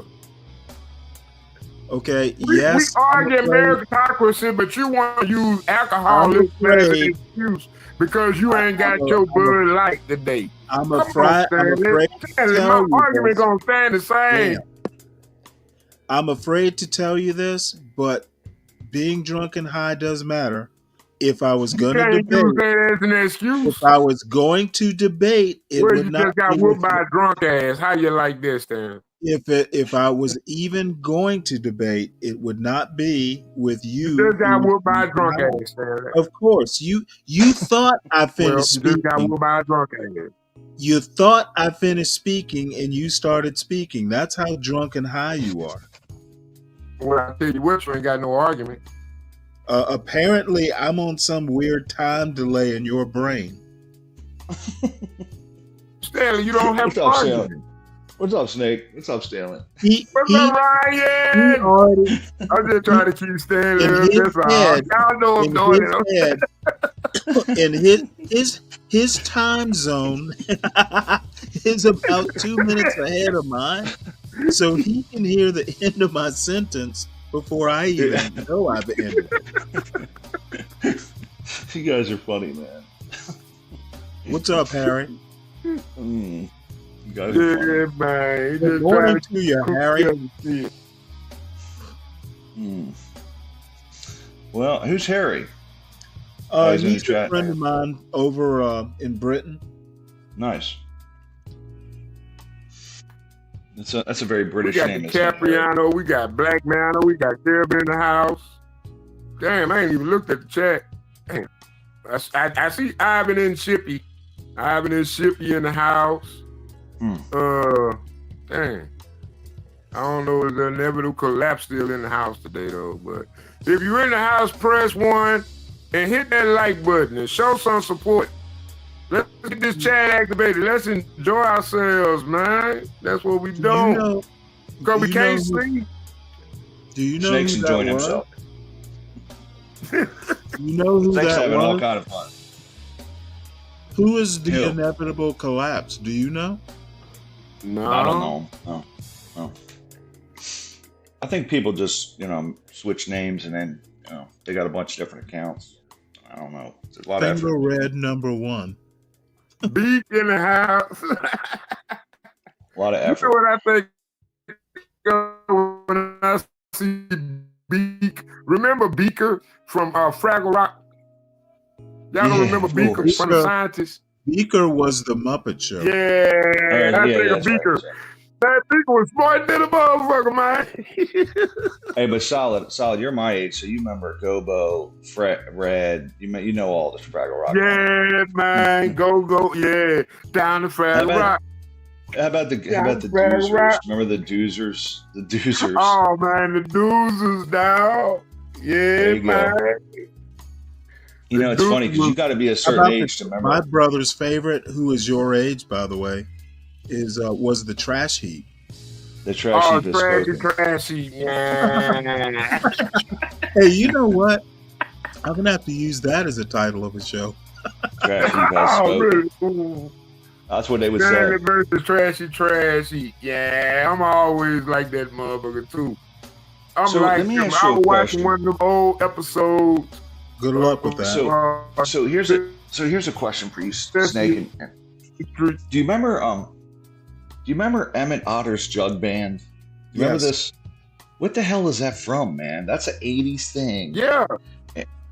Okay, We yes, argue I'm afraid, meritocracy, but you want to use I'm alcoholism as an afraid, excuse because you ain't got I'm, your I'm, Bud Light today. I'm Come on, afraid, I'm Stanley. afraid to Stanley, my tell you argument this. gonna stand the same. Damn. I'm afraid to tell you this, but being drunk and high does matter. If I was You going to can't use debate, that as an excuse. if I was going to debate, it Where would you not just got be whooped with by a drunk ass. How you like this, Stanley? if I was even going to debate, it would not be with You you. just got who's whooped by a drunk drunk and high. ass, Stanley. Of course, you thought I Well, finished you just got speaking. whooped by a drunk ass. You thought I finished speaking, and you started speaking. That's how drunk and high you are. Well, I tell you what, you ain't got no argument. Apparently, I'm on some weird time delay in your brain. Stanley, you don't have What's to up, argue. Stanley? What's up, Snake? What's up, Stanley? What's up, Ryan? Already, I'm just trying to keep Stanley in up. his That's all. head, Y'all know I'm in doing his it. head, in his time zone is about 2 minutes ahead of mine, so he can hear the end of my sentence before I even know I've ended it. You guys are funny, man. What's up, Harry? You guys are funny. Yeah, man. He Good just morning trying to you, cook Harry. up the shit. Well, who's Harry? Oh, he's in the He's a chat. friend of mine over in Britain. Nice. That's a very We British got name. isn't it? DiCapriano, we got Black Mano, we got Caribbean in the house. Damn, I ain't even looked at the chat. Damn. I see Ivan and Shippy. Ivan and Shippy in the house. Dang. I don't know if the inevitable collapse still in the house today though, but If you're in the house, press 1 and hit that like button and show some support. Let's get this chat activated. Let's enjoy ourselves, man. That's what we do. Because we can't see. Do you know Snake's who enjoying that was? himself. You know who Snake's that having all was? kind of fun. Who is the Who? inevitable collapse? Do you know? No. I don't know. No. I think people just, switch names and then, they got a bunch of different accounts. I don't know. It's a lot of Finger effort. Red #1. Beak in the house. A lot of You know effort. what I think when I see Beak? Remember Beaker from Fraggle Rock? Y'all don't Yeah, remember of Beaker course. from the Scientists? Beaker was the Muppet Show. Yeah, I think of that's right, Beaker. that's right. That Beaker was smart than a motherfucker, man. Hey, but solid. You're my age, so you remember Gobo, Red. You know all the Fraggle Rock. Yeah, man. Go. Yeah. Down the Fraggle Rock. How about the Fraggle Doozers? Rock. Remember the Doozers? The Doozers. Oh, man. The Doozers, dog. Yeah, There you go. man. It's funny because you got to be a How certain about age to remember. my brother's favorite, who is your age, by the way, was the Trash Heap. The Trash Heap is spoken. Trashy. Yeah. Hey, you know what? I'm gonna have to use that as a title of a show. Trash Heap has Oh, spoken. really? Ooh. That's what they would say. Danny versus Trashy. Yeah, I'm always like that motherfucker, too. I'm So, like let me him. ask you I a was watching question. one of them old episodes. Good luck with that. So here's a question for you, Snake. Do you remember Emmett Otter's Jug Band? Do you remember Yes. this? What the hell is that from, man? That's an '80s thing. Yeah.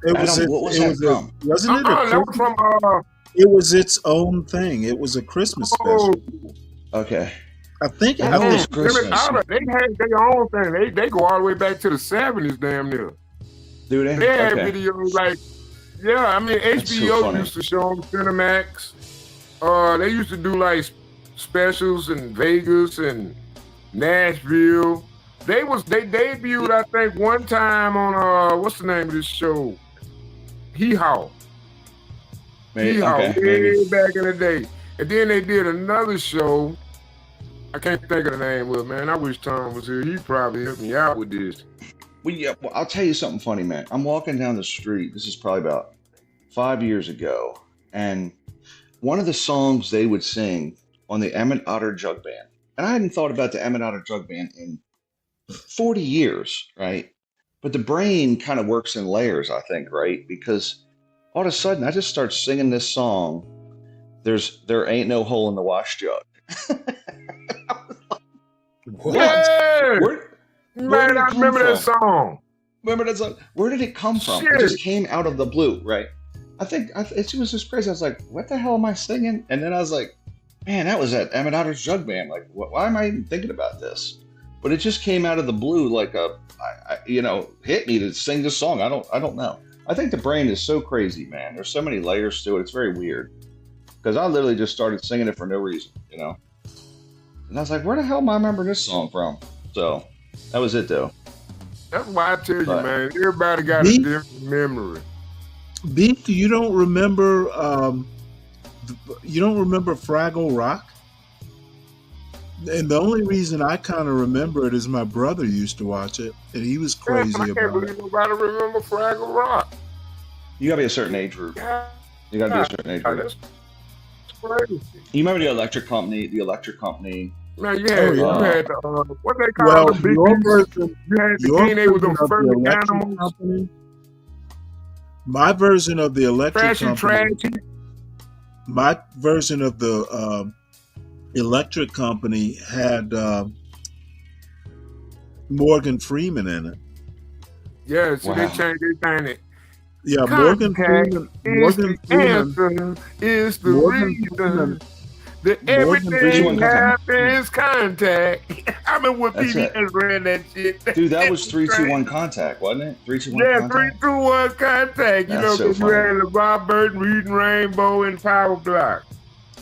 What was that from? Wasn't it that was Christmas? from It was its own thing. It was a Christmas special. Okay. I think it That was was Christmas. They had their own thing. They go all the way back to the 70s, damn near. Do they? They had Okay. videos like, yeah, I mean, That's so HBO funny. used to show them Cinemax. They used to do like specials in Vegas and Nashville. They debuted, I think, one time on what's the name of this show? Hee Haw. Maybe, Hee-Haw, okay, way maybe. back in the day. And then they did another show. I can't think of the name of it, man. I wish Tom was here. He'd probably help me out with this. Well, I'll tell you something funny, man. I'm walking down the street. This is probably about 5 years ago. And one of the songs they would sing on the Emmett Otter Jug Band, and I hadn't thought about the Emmett Otter Jug Band in 40 years, right? But the brain kind of works in layers, I think, right? Because all of a sudden, I just start singing this song. There ain't no hole in the wash jug. What? Yeah! Where Man, did it I come remember that from? song. Remember that song? Where did it come from? Shit. It just came out of the blue, right? It was just crazy. I was like, what the hell am I singing? And then I was like, man, that was at Emmett Otter's Jug Band. Like, why am I even thinking about this? But it just came out of the blue, like hit me to sing this song. I don't know. I think the brain is so crazy, man. There's so many layers to it. It's very weird. Because I literally just started singing it for no reason, And I was like, where the hell am I remembering this song from? So that was it, though. That's why I tell you, But- man, everybody got a different memory. Beak, you don't remember Fraggle Rock? And the only reason I kind of remember it is my brother used to watch it, and he was crazy Man, I can't about believe it. nobody remember Fraggle Rock. You got to be a certain age group. You got to be a certain age group. That's crazy. You remember the Electric Company? Man, you had, Oh, yeah. you had what they call Well, the big your dudes? version, You had the your king, they were them version of the furry Electric animals. Company. My version of the Electric Company. My version of the Electric Company had Morgan Freeman in it. Yeah, see, they Wow. changed it. Yeah, Morgan Contact Freeman. is Morgan the Freeman. answer, is the Morgan reason Freeman. that Morgan everything Freeman. happens contact. I remember when That's it. PBS ran that shit. Dude, that was 3-2-1 Contact, wasn't it? 3-2-1 Yeah, Contact. 3-2-1 Contact. You That's know, so because you funny. had Bob Burton, Reading Rainbow, and Power Block.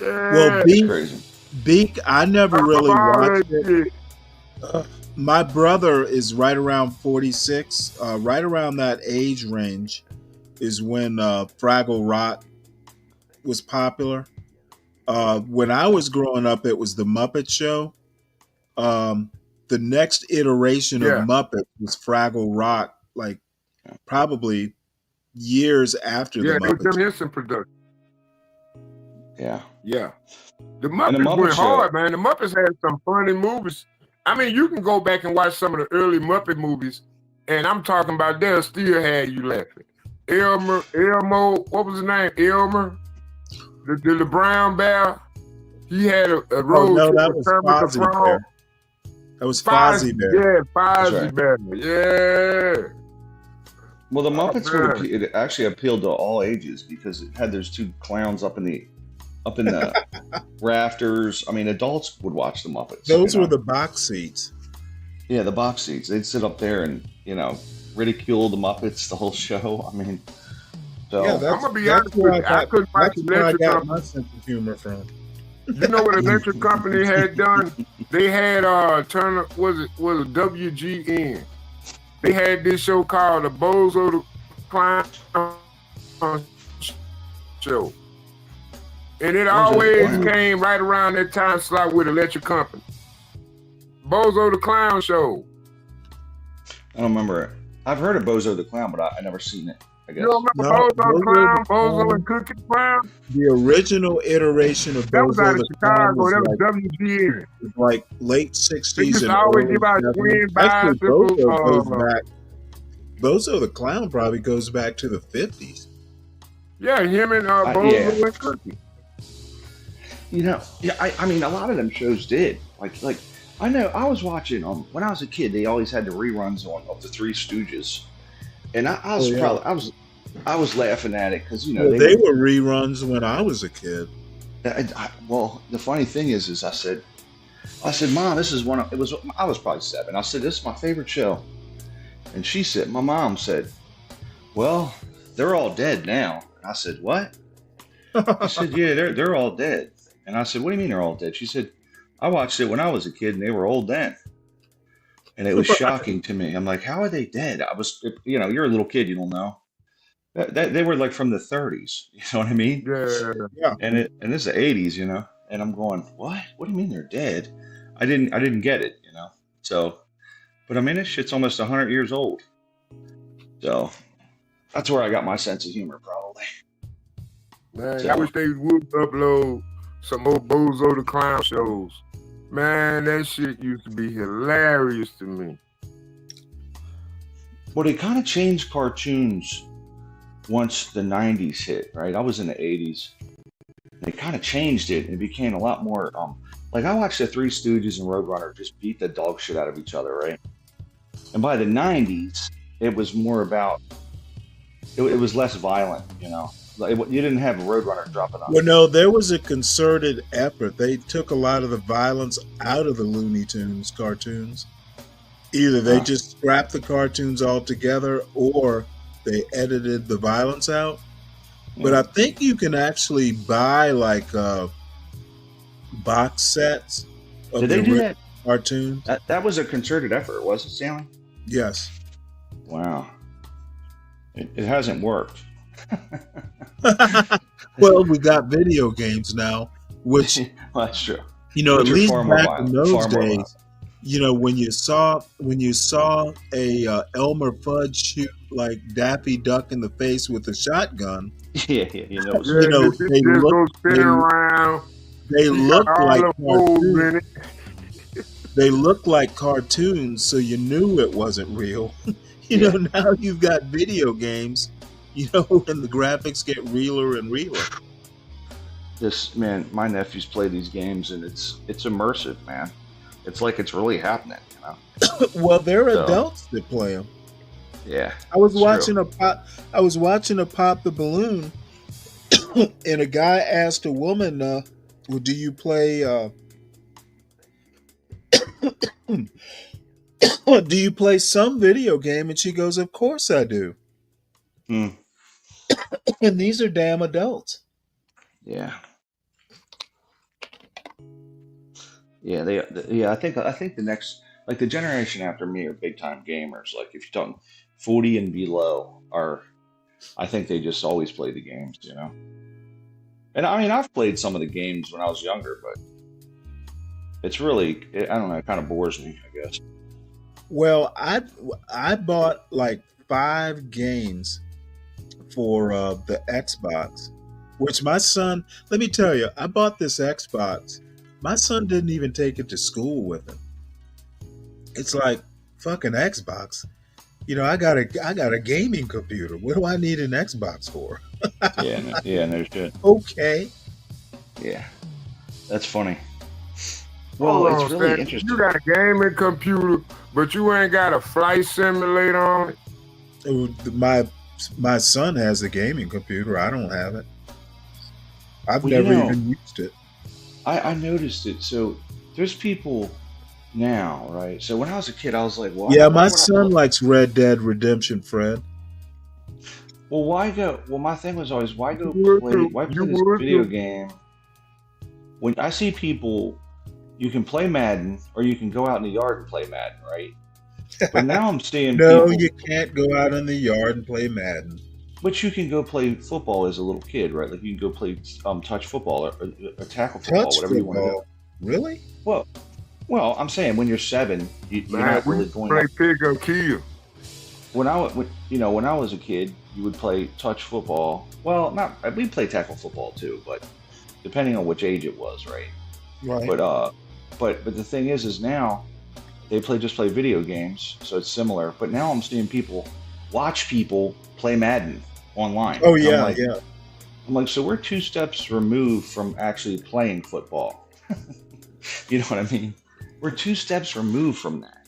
Yeah. Well, That's crazy. Beak, I never really All watched that it. shit. My brother is right around 46. Right around that age range is when Fraggle Rock was popular. When I was growing up, it was the Muppet Show. The next iteration of Yeah. Muppet was Fraggle Rock, like probably years after the Yeah, it was Muppet Jim Henson production. Yeah. Yeah. The And the Muppets Muppet went Show. hard, man. The Muppets had some funny movies. I mean, you can go back and watch some of the early Muppet movies, and I'm talking about they'll still have you laughing. Elmo, what was his name? Elmer, the brown bear. He had a Oh road no, trip that with was Kermit the Fozzie Frog. Bear. That was Fozzie Bear. Yeah, That's Fozzie right. Bear. Yeah. Well, the Oh, Muppets man. it actually appealed to all ages because it had those two clowns up in the rafters. I mean, adults would watch the Muppets. Those you were know? the box seats. Yeah, the box seats. They'd sit up there and ridicule the Muppets the whole show. I mean, so Yeah, I'm that's gonna be that's honest where with I you. I got couldn't watch that's where I Electric got Company. my sense of humor from. You know what Electric Company had done? They had Turner was it WGN. They had this show called the Bozo the Clown Show. And it always came right around that time slot with Electric Company. Bozo the Clown Show. I don't remember it. I've heard of Bozo the Clown, but I never seen it. I guess. You don't remember No, Bozo the Bozo Clown, the Bozo Clown. and Cookie Clown? The original iteration of That was out Bozo of the Clown Chicago. was That was like, WGN. like late They 60s used and to always early give out 70s. twin Actually, Bozo goes bicycles. back. Bozo the Clown probably goes back to the 50s. Yeah, him and Bozo Yeah. and Cookie. I mean, a lot of them shows did. Like I know I was watching when I was a kid. They always had the reruns of the Three Stooges, and I was Oh, yeah. probably I was laughing at it because Well, they were reruns when I was a kid. Well, the funny thing is I said, Mom, this is one. I was probably 7. I said, this is my favorite show, and my mom said, well, they're all dead now. And I said, what? She said, yeah, they're all dead. And I said, what do you mean they're all dead? She said, I watched it when I was a kid and they were old then. And it was shocking to me. I'm like, how are they dead? You're a little kid, you don't know. They were like from the 30s. You know what I mean? Yeah. And it's the 80s, And I'm going, what? What do you mean they're dead? I didn't get it, So, but I mean, this shit's almost 100 years old. So that's where I got my sense of humor, probably. Man, So- I wish they would upload some more Bozo the Clown shows. Man, that shit used to be hilarious to me. Well, they kind of changed cartoons once the 90s hit, right? I was in the 80s. They kind of changed it and it became a lot more, like I watched the Three Stooges and Roadrunner just beat the dog shit out of each other, right? And by the 90s, it was more about, it was less violent, Like, you didn't have Roadrunner dropping off. Well, no, there was a concerted effort. They took a lot of the violence out of the Looney Tunes cartoons. Either they just scrapped the cartoons altogether or they edited the violence out. But I think you can actually buy like box sets of Did they do that? cartoons. That was a concerted effort, was it, Stanley? Yes. Wow. It hasn't worked. Well, we got video games now, which Well, that's true. at Which are least far more back violent, in those far more days, when you saw a Elmer Fudd shoot like Daffy Duck in the face with a shotgun, Yeah, they Just go look spin around. they You look got all like the holes in cartoons. it. They look like cartoons, so you knew it wasn't real. Now you've got video games, and the graphics get realer and realer. My nephews play these games and it's immersive, man. It's like it's really happening, Well, there are So- adults that play them. Yeah. I was it's watching true. I was watching a Pop the Balloon, and a guy asked a woman, "Well, do you play? Do you play some video game?" And she goes, "Of course I do." Hmm. And these are damn adults. Yeah. Yeah, I think the next like the generation after me are big time gamers. Like if you're talking 40 and below are, I think they just always play the games, you know. And I mean, I've played some of the games when I was younger, but it's really, I don't know, it kind of bores me, I guess. Well, I bought like 5 games for the Xbox, which my son, let me tell you, I bought this Xbox. My son didn't even take it to school with him. It's like fucking Xbox. You know, I got a gaming computer. What do I need an Xbox for? No shit. Okay. Yeah, that's funny. Well, it's really Stan, interesting. you got a gaming computer, but you ain't got a flight simulator on it. My son has a gaming computer. I don't have it. I've Well, you never know, even used it. I noticed it. So there's people now, right? So when I was a kid, I was like, well, Yeah, why my would I son likes Red Dead Redemption, Fred. Well, why go? Well, my thing was always, why play this video game? When I see people, you can play Madden or you can go out in the yard and play Madden, right? But now I'm seeing No, people, you can't go out in the yard and play Madden. but you can go play football as a little kid, right? Like you can go play touch football or tackle football, Touch whatever you want to do. football? Really? Well, I'm saying when you're 7, you're Man, not we really going. play pick up kill. When I was a kid, you would play touch football. Well, we play tackle football too, but depending on which age it was, right? Right. But the thing is now they just play video games, so it's similar. But now I'm seeing people watch people play Madden online. Oh And yeah, yeah. I'm like, so we're 2 steps removed from actually playing football. You know what I mean? We're 2 steps removed from that.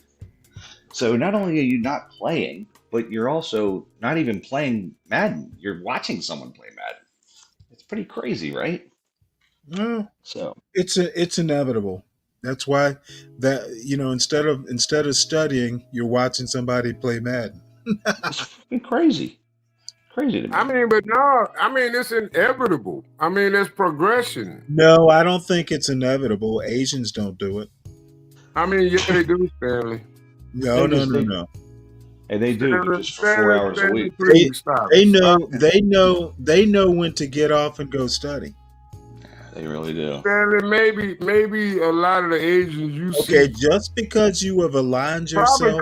So not only are you not playing, but you're also not even playing Madden. You're watching someone play Madden. It's pretty crazy, right? Well, So it's inevitable. That's why instead of studying, you're watching somebody play Madden. it's fucking crazy. Crazy to me. I mean, but no, I mean, it's inevitable. I mean, it's progression. No, I don't think it's inevitable. Asians don't do it. I mean, yeah, they do, Stanley. No. And they do just for 4 hours a week. They know when to get off and go study. They really do. Stanley, maybe a lot of the Asians you see. Okay, just because you have aligned yourself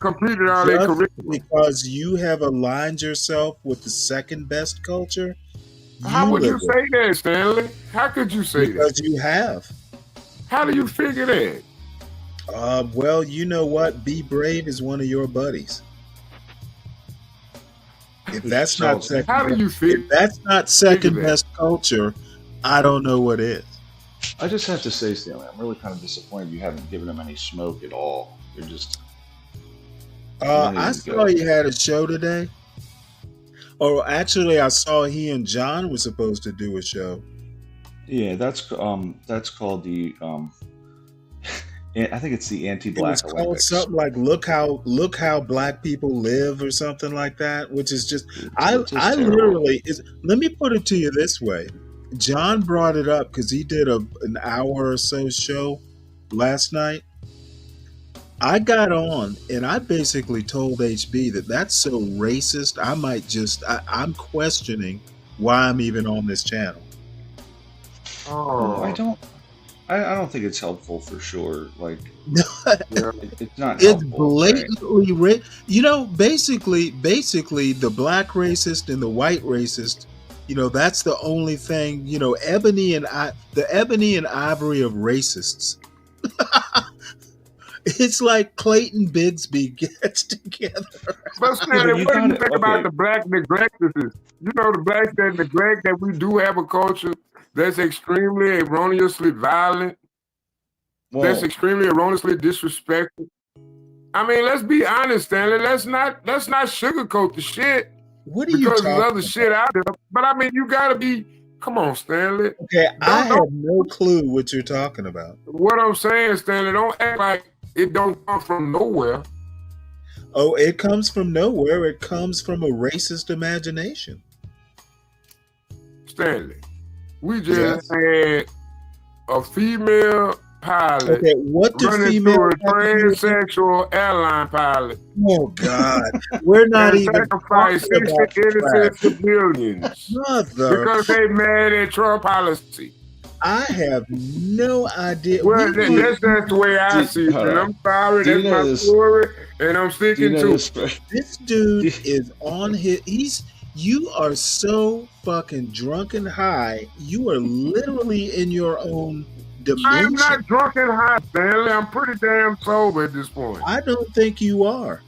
completed all their curriculum. Because you have aligned yourself with the second best culture. How would you say that, Stanley? How could you say that? Because you have. How do you figure that? Well, you know what? Be Brave is one of your buddies. If that's not second, how do you feel? If that's not second best culture, I don't know what is. I just have to say, Stanley, I'm really kind of disappointed you haven't given them any smoke at all. You're just. I saw he had a show today. Or actually, I saw he and John were supposed to do a show. Yeah, that's called the I think it's the anti-black It's called Olympics. something like "Look how black people live" or something like that, which is just I terrible. literally is. Let me put it to you this way: John brought it up because he did an hour or so show last night. I got on and I basically told HB that that's so racist. I'm questioning why I'm even on this channel. Oh, I don't think it's helpful for sure. Like, it's not. It's helpful, blatantly basically the black racist and the white racist. That's the only thing. The ebony and ivory of racists. It's like Clayton Bigsby gets together. But Stanley, what do you think about the black neglectors? The blacks that neglect that we do have a culture that's extremely erroneously violent, that's extremely erroneously disrespectful. I mean, let's be honest, Stanley. Let's not sugarcoat the shit. What are you because talking there's other shit out there. But I mean, you gotta be. Come on, Stanley. Okay, I have no clue what you're talking about. What I'm saying, Stanley, don't act like it don't come from nowhere. Oh, it comes from nowhere. It comes from a racist imagination. Stanley, we just had a female pilot Okay, what do running females through a have to do with it? transsexual airline pilot Oh God, we're not and even sacrifice talking 60 about the innocent trash. civilians Mother, because they mad at Trump policy. I have no idea. Well, We need that's the way I see it, Hold and on. I'm sorry. Do you That's know my this? story, and I'm Do you sticking know to this? it. this dude is on his. You are so fucking drunk and high. You are literally in your own I am dimension. not drunk and high, Stanley. I'm pretty damn sober at this point. I don't think you are.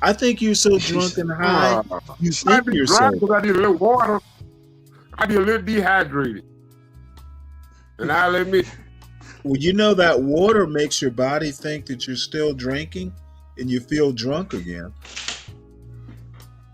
I think you're so drunk and high, you I think be you're dry sober. because I need a little water. I be a little dehydrated, and I'll admit, Well, you know that water makes your body think that you're still drinking, and you feel drunk again.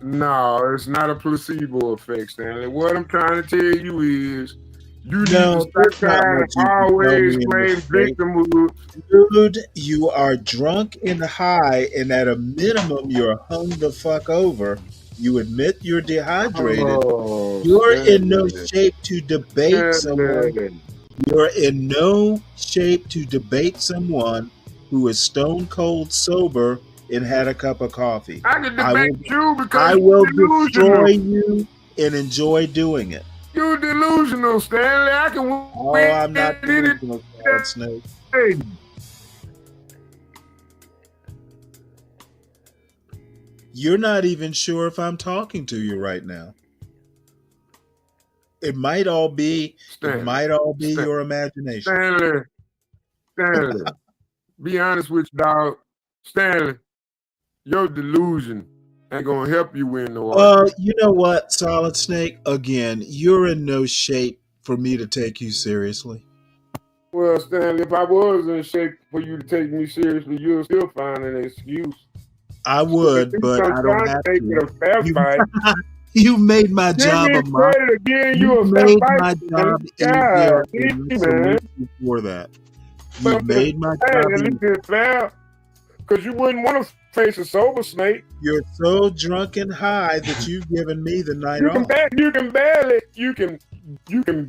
no, it's not a placebo effect, Stanley. What I'm trying to tell you is, you need No, to that's stop not trying what to you can tell always me in play this state. victimhood. Dude, you are drunk and high, and at a minimum, you're hung the fuck over. You admit you're dehydrated. Oh, You're in no Stanley. shape to debate someone. Stanley. You're in no shape to debate someone who is stone cold sober and had a cup of coffee. I can I debate will, you I because will you're destroy delusional. you and enjoy doing it. You're delusional, Stanley. I can Oh, win I'm not any delusional, Solid Snake. day. You're not even sure if I'm talking to you right now. It might all be Stanley, your imagination. Stanley, be honest with you, dog. Stanley, your delusion ain't gonna help you win no argument. You know what, Solid Snake? Again, you're in no shape for me to take you seriously. Well, Stanley, if I was in shape for you to take me seriously, you'll still find an excuse. I would, At least but I'm I trying don't to have make it a to. fair fight. You made my Give job me a mile. credit again. You You a fair made fight, my man. job easier God, than the man. solution for that. You But made my hey, job at least easier. it's fair, because you wouldn't want to face a sober snake. You're so drunk and high that you've given me the night You can off.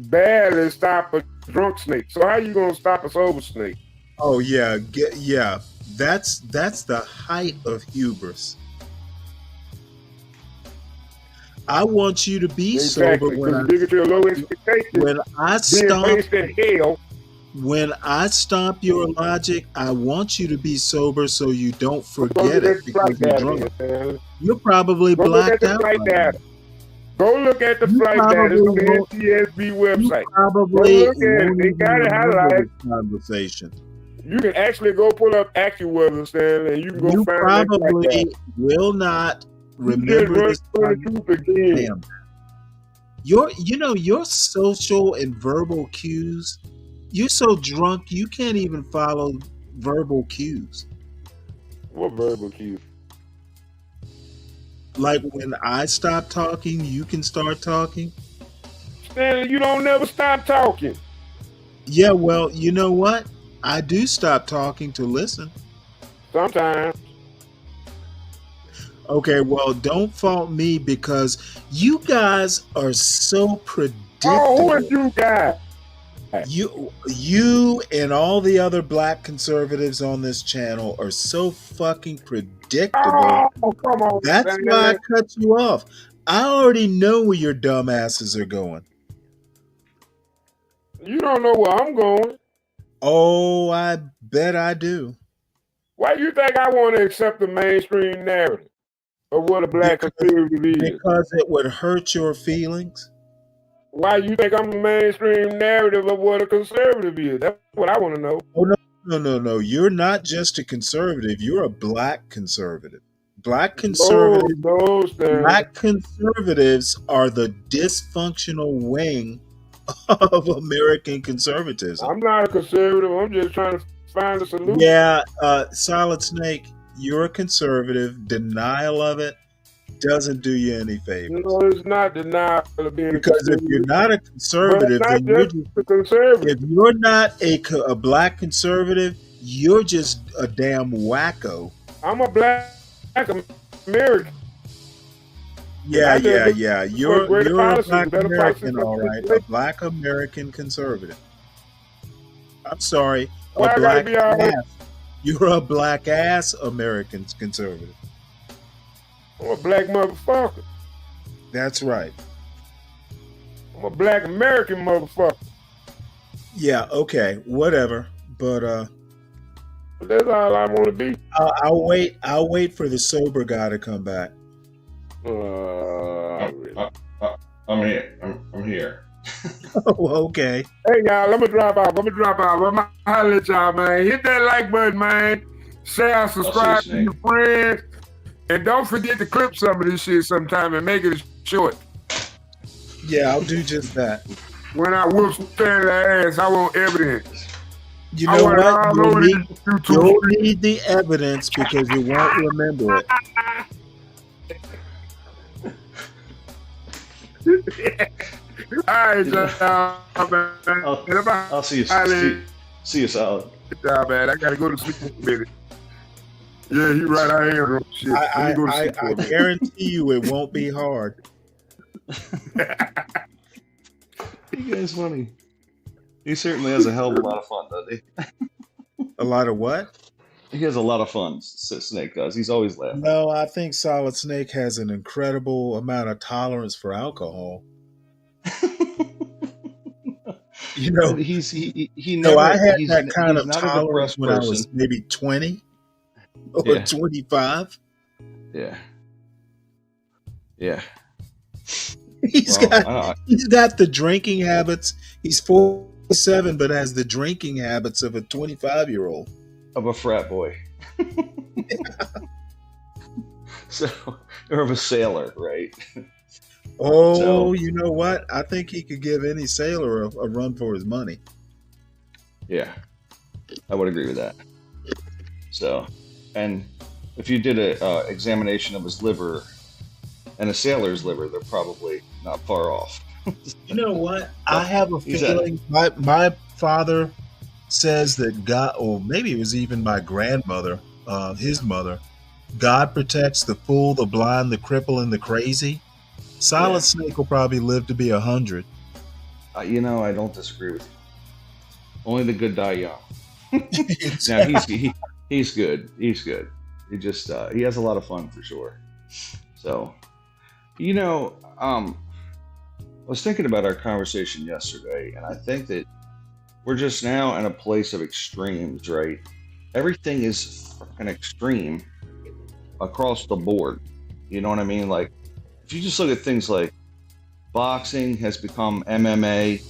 barely stop a drunk snake. So how you gonna stop a sober snake? Oh yeah, yeah. That's the height of hubris. I want you to be Exactly, sober because you get your low expectations. when I Being stomp placed in hell. when I stomp your logic. I want you to be sober so you don't Go look forget at it the flight because you're data, drunk. man. You're probably Go look at blacked the out flight right now. data. Go look at the You flight data. It's probably on the won't. NTSB You website. Go probably look at it. won't They even got it remember highlighted. this conversation. You can actually go pull up AccuWeather, Stanley, and you can go You find that flight probably data. will not You just remember run this through the truth again. Damn. Your social and verbal cues. You're so drunk you can't even follow verbal cues. What verbal cue? Like when I stop talking, you can start talking. Stanley, you don't never stop talking. Yeah, well, you know what? I do stop talking to listen. Sometimes. Okay, well, don't fault me because you guys are so predictable. Oh, who is you guys? You and all the other black conservatives on this channel are so fucking predictable. Oh, come on, That's Stanley. why I cut you off. I already know where your dumb asses are going. You don't know where I'm going. Oh, I bet I do. Why do you think I want to accept the mainstream narrative of what a black conservative is? Because it would hurt your feelings. Why you think I'm the mainstream narrative of what a conservative is? That's what I want to know. Oh, no. You're not just a conservative. You're a black conservative. Black conservatives are the dysfunctional wing of American conservatism. I'm not a conservative. I'm just trying to find a solution. Yeah, Solid Snake, you're a conservative. Denial of it doesn't do you any favors. No, it's not denial of being Because if you're not a conservative, then you're just a conservative. If you're not a black conservative, you're just a damn wacko. I'm a black American. Yeah. You're greater a policies, black better American, policies. all right. A black American conservative. I'm sorry. Why A I gotta black be all ass. You're a black ass American conservative. I'm a black motherfucker. That's right. I'm a black American motherfucker. Yeah. Okay. Whatever. But that's all I want to be. I'll wait. I'll wait for the sober guy to come back. I'm here. I'm here. Oh, okay. Hey y'all, let me drop out. I'm gonna holler at y'all, man. Hit that like button, man. Share, subscribe to your friends, and don't forget to clip some of this shit sometime and make it short. Yeah, I'll do just that. When I whoop that ass, I want evidence. You know what? You'll need the evidence because you won't remember it. All right, y'all, man. I'll see you. See you, Solid. Good job, man. I gotta go to sleep in a minute. Yeah, you right. I am. Shit. I guarantee you it won't be hard. You guys funny. He certainly has a hell of a lot of fun, doesn't he? A lot of what? He has a lot of fun, Snake does. He's always laughing. No, I think Solid Snake has an incredible amount of tolerance for alcohol. You know, he never, I had he's, that kind he's of not a tolerance depressed when I person. was maybe 20 or Yeah. 25. Yeah. Yeah. He's got the drinking habits. He's 47, but has the drinking habits of a 25-year-old. Of a frat boy. So, or of a sailor, right? Oh, So- you know what? I think he could give any sailor a run for his money. Yeah, I would agree with that. So, and if you did a examination of his liver and a sailor's liver, they're probably not far off. You know what? I have a He's feeling my father says that God, or maybe it was even my grandmother, his mother, God protects the fool, the blind, the cripple, and the crazy. Solid Snake will probably live to be 100. You know, I don't disagree with you. Only the good die young. Now he's good. He's good. He just he has a lot of fun for sure. So, you know, I was thinking about our conversation yesterday, and I think that we're just now in a place of extremes, right? Everything is an extreme across the board. You know what I mean? Like, if you just look at things like boxing has become MMA,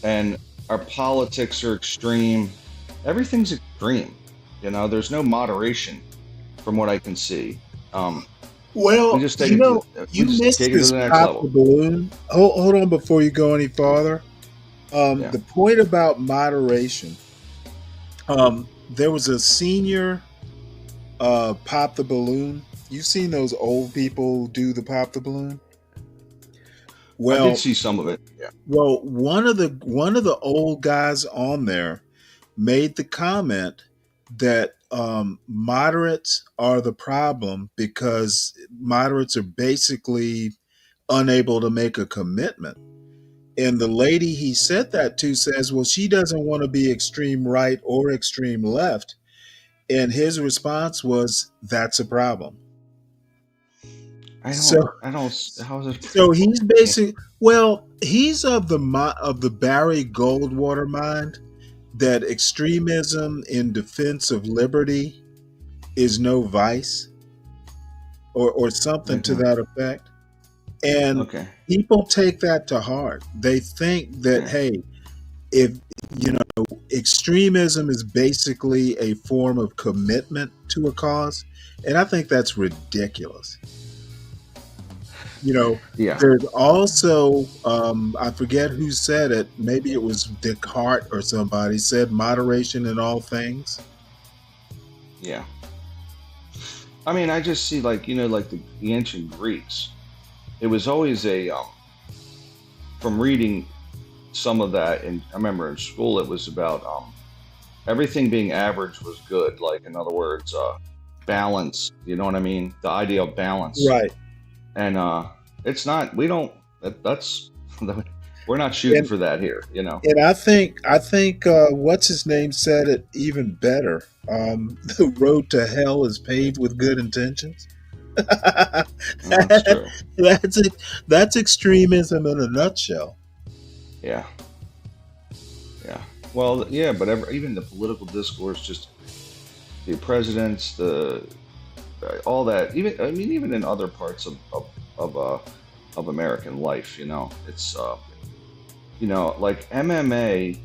and our politics are extreme. Everything's extreme. You know, there's no moderation from what I can see. Well, we just take you it know, to, you we just missed take it to this the next pop level. the balloon. Hold on before you go any farther. The point about moderation. There was a senior pop the balloon. You've seen those old people do the pop the balloon? Well, I did see some of it. Yeah. Well, one of the old guys on there made the comment that moderates are the problem because moderates are basically unable to make a commitment. And the lady he said that to says, well, she doesn't want to be extreme right or extreme left. And his response was, that's a problem. I don't. So How's it? So he's basically, well, he's of the Barry Goldwater mind that extremism in defense of liberty is no vice, or something to that effect. And people take that to heart. They think that, hey, if extremism is basically a form of commitment to a cause, and I think that's ridiculous. There's also, I forget who said it, maybe it was Descartes or somebody said moderation in all things. Yeah. I mean, I just see like the ancient Greeks, it was always from reading some of that, and I remember in school it was about everything being average was good. Like, in other words, balance, you know what I mean? The idea of balance. Right. And it's not, we don't, that's We're not shooting And for that here, you know. and I think what's his name said it even better. The road to hell is paved with good intentions. That's true. That's it. That's extremism in a nutshell. Yeah. Yeah. Well, yeah, but even the political discourse, just the presidents, all that. Even in other parts of American life, you know, it's like MMA.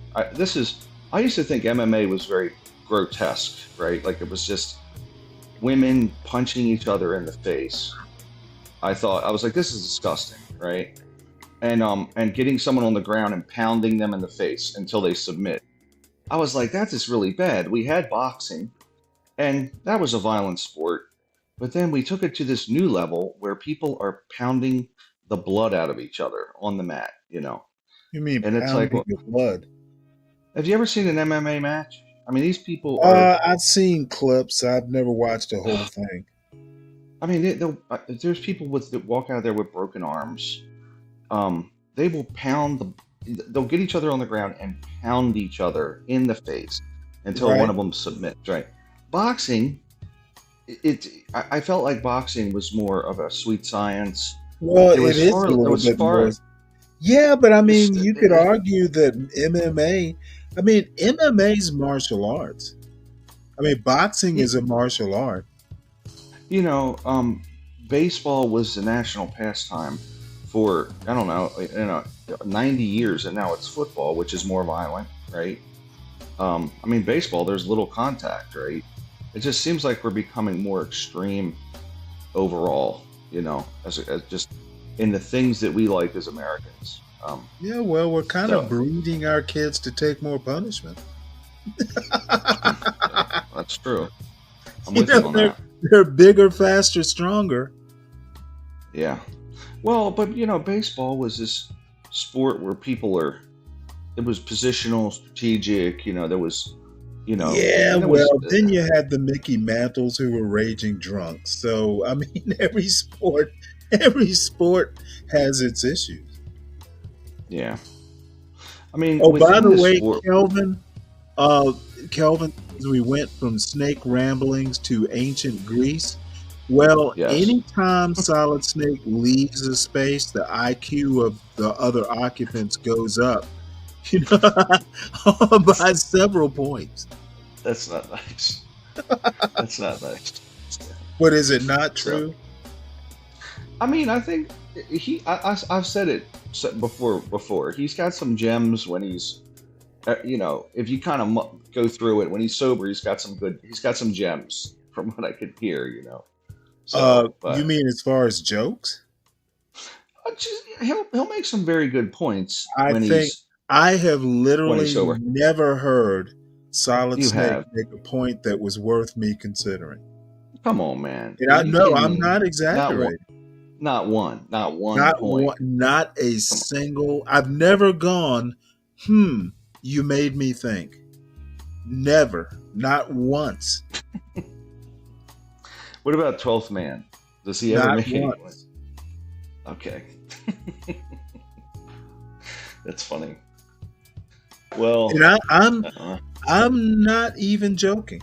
I used to think MMA was very grotesque, right? Like it was just women punching each other in the face. I was like, this is disgusting, right? And getting someone on the ground and pounding them in the face until they submit. I was like, that is really bad. We had boxing, and that was a violent sport. But then we took it to this new level where people are pounding the blood out of each other on the mat, you know. You mean And it's like, pounding the blood? have you ever seen an MMA match? I mean, these people are. I've seen clips. I've never watched the whole thing. I mean, there's people that walk out there with broken arms. They will they'll get each other on the ground and pound each other in the face until Right. one of them submits. Right? Boxing, I felt like boxing was more of a sweet science. Well, It was it is far. a It little was bit far. more. Yeah, but I mean, It's, you could argue that MMA. I mean, MMA's martial arts. I mean, boxing is a martial art. you know, baseball was the national pastime for I don't know, 90 years, and now it's football, which is more violent, right? I mean, baseball, there's little contact, right? It just seems like we're becoming more extreme overall, you know, as just in the things that we like as Americans. Yeah, well, we're kind So of breeding our kids to take more punishment. that's true. I'm You with you know, on they're, that. they're bigger, faster, stronger. Yeah. Well, but baseball was this sport where it was positional, strategic, there was, Yeah, and it was, well, then you had the Mickey Mantles who were raging drunks. So, I mean, every sport has its issues. yeah. I mean, Oh, by within the the way, sport, Kelvin, as we went from snake ramblings to ancient Greece. Well, yes. anytime Solid Snake leaves a space, the IQ of the other occupants goes up, by several points. That's not nice. That's not nice. But is it not So, true? I mean, I think I've said it before. He's got some gems when he's, if you kind of go through it, when he's sober, he's got some gems from what I could hear, So, You but mean as far as jokes? he'll make some very good points I when think he's I have when he's literally sober. never heard Solid You Snake have. make a point that was worth me considering. Come on, man. And I You know can't I'm even not not one, exaggerating. not one Not point. one, not a single. I've never gone, you made me think. Never. Not once. What about 12th Man? Does he ever Not make any once. points? Okay. That's funny. Well, And uh, I'm not even joking.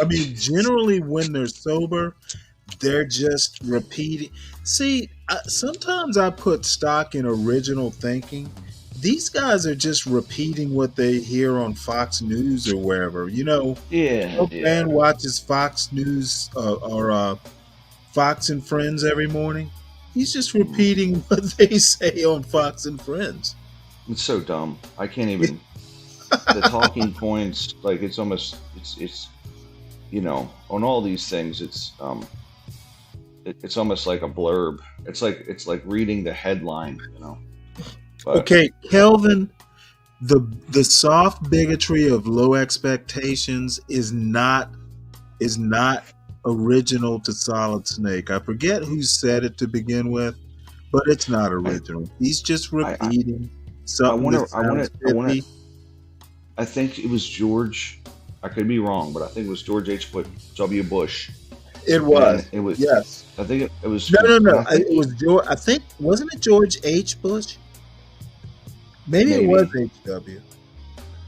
I mean, generally when they're sober, they're just repeating. See, sometimes I put stock in original thinking. These guys are just repeating what they hear on Fox News or wherever. yeah, No yeah. fan watches Fox News or Fox and Friends every morning. He's just repeating what they say on Fox and Friends. It's so dumb. I can't even. The talking points, like it's almost, it's on all these things, it's almost like a blurb. It's like reading the headline, But Okay, Kelvin, the soft bigotry of low expectations is not original to Solid Snake. I forget who said it to begin with, but it's not original. He's just repeating something that sounds pithy. I think it was George. I could be wrong, but I think it was George W. Bush. It was. And it was. Yes. I think it was. No. I think It was George. I think wasn't it George H. Bush? Maybe it maybe was HW.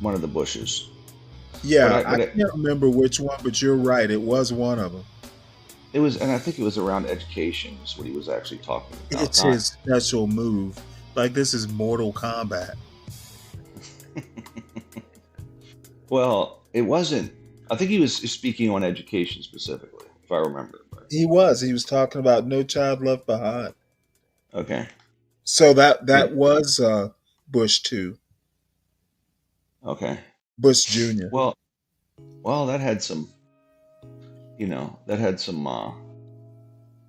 one of the Bushes. Yeah, I But can't remember which one, but you're right. It was one of them. it was, and I think it was around education is what he was actually talking about. It's Not his special move. Like this is Mortal Kombat. well, it wasn't. I think he was speaking on education specifically, if I remember. But, He was. He was talking about No Child Left Behind. okay. So that Yeah. was Bush 2, Okay. Bush Jr. Well, that had some, that had some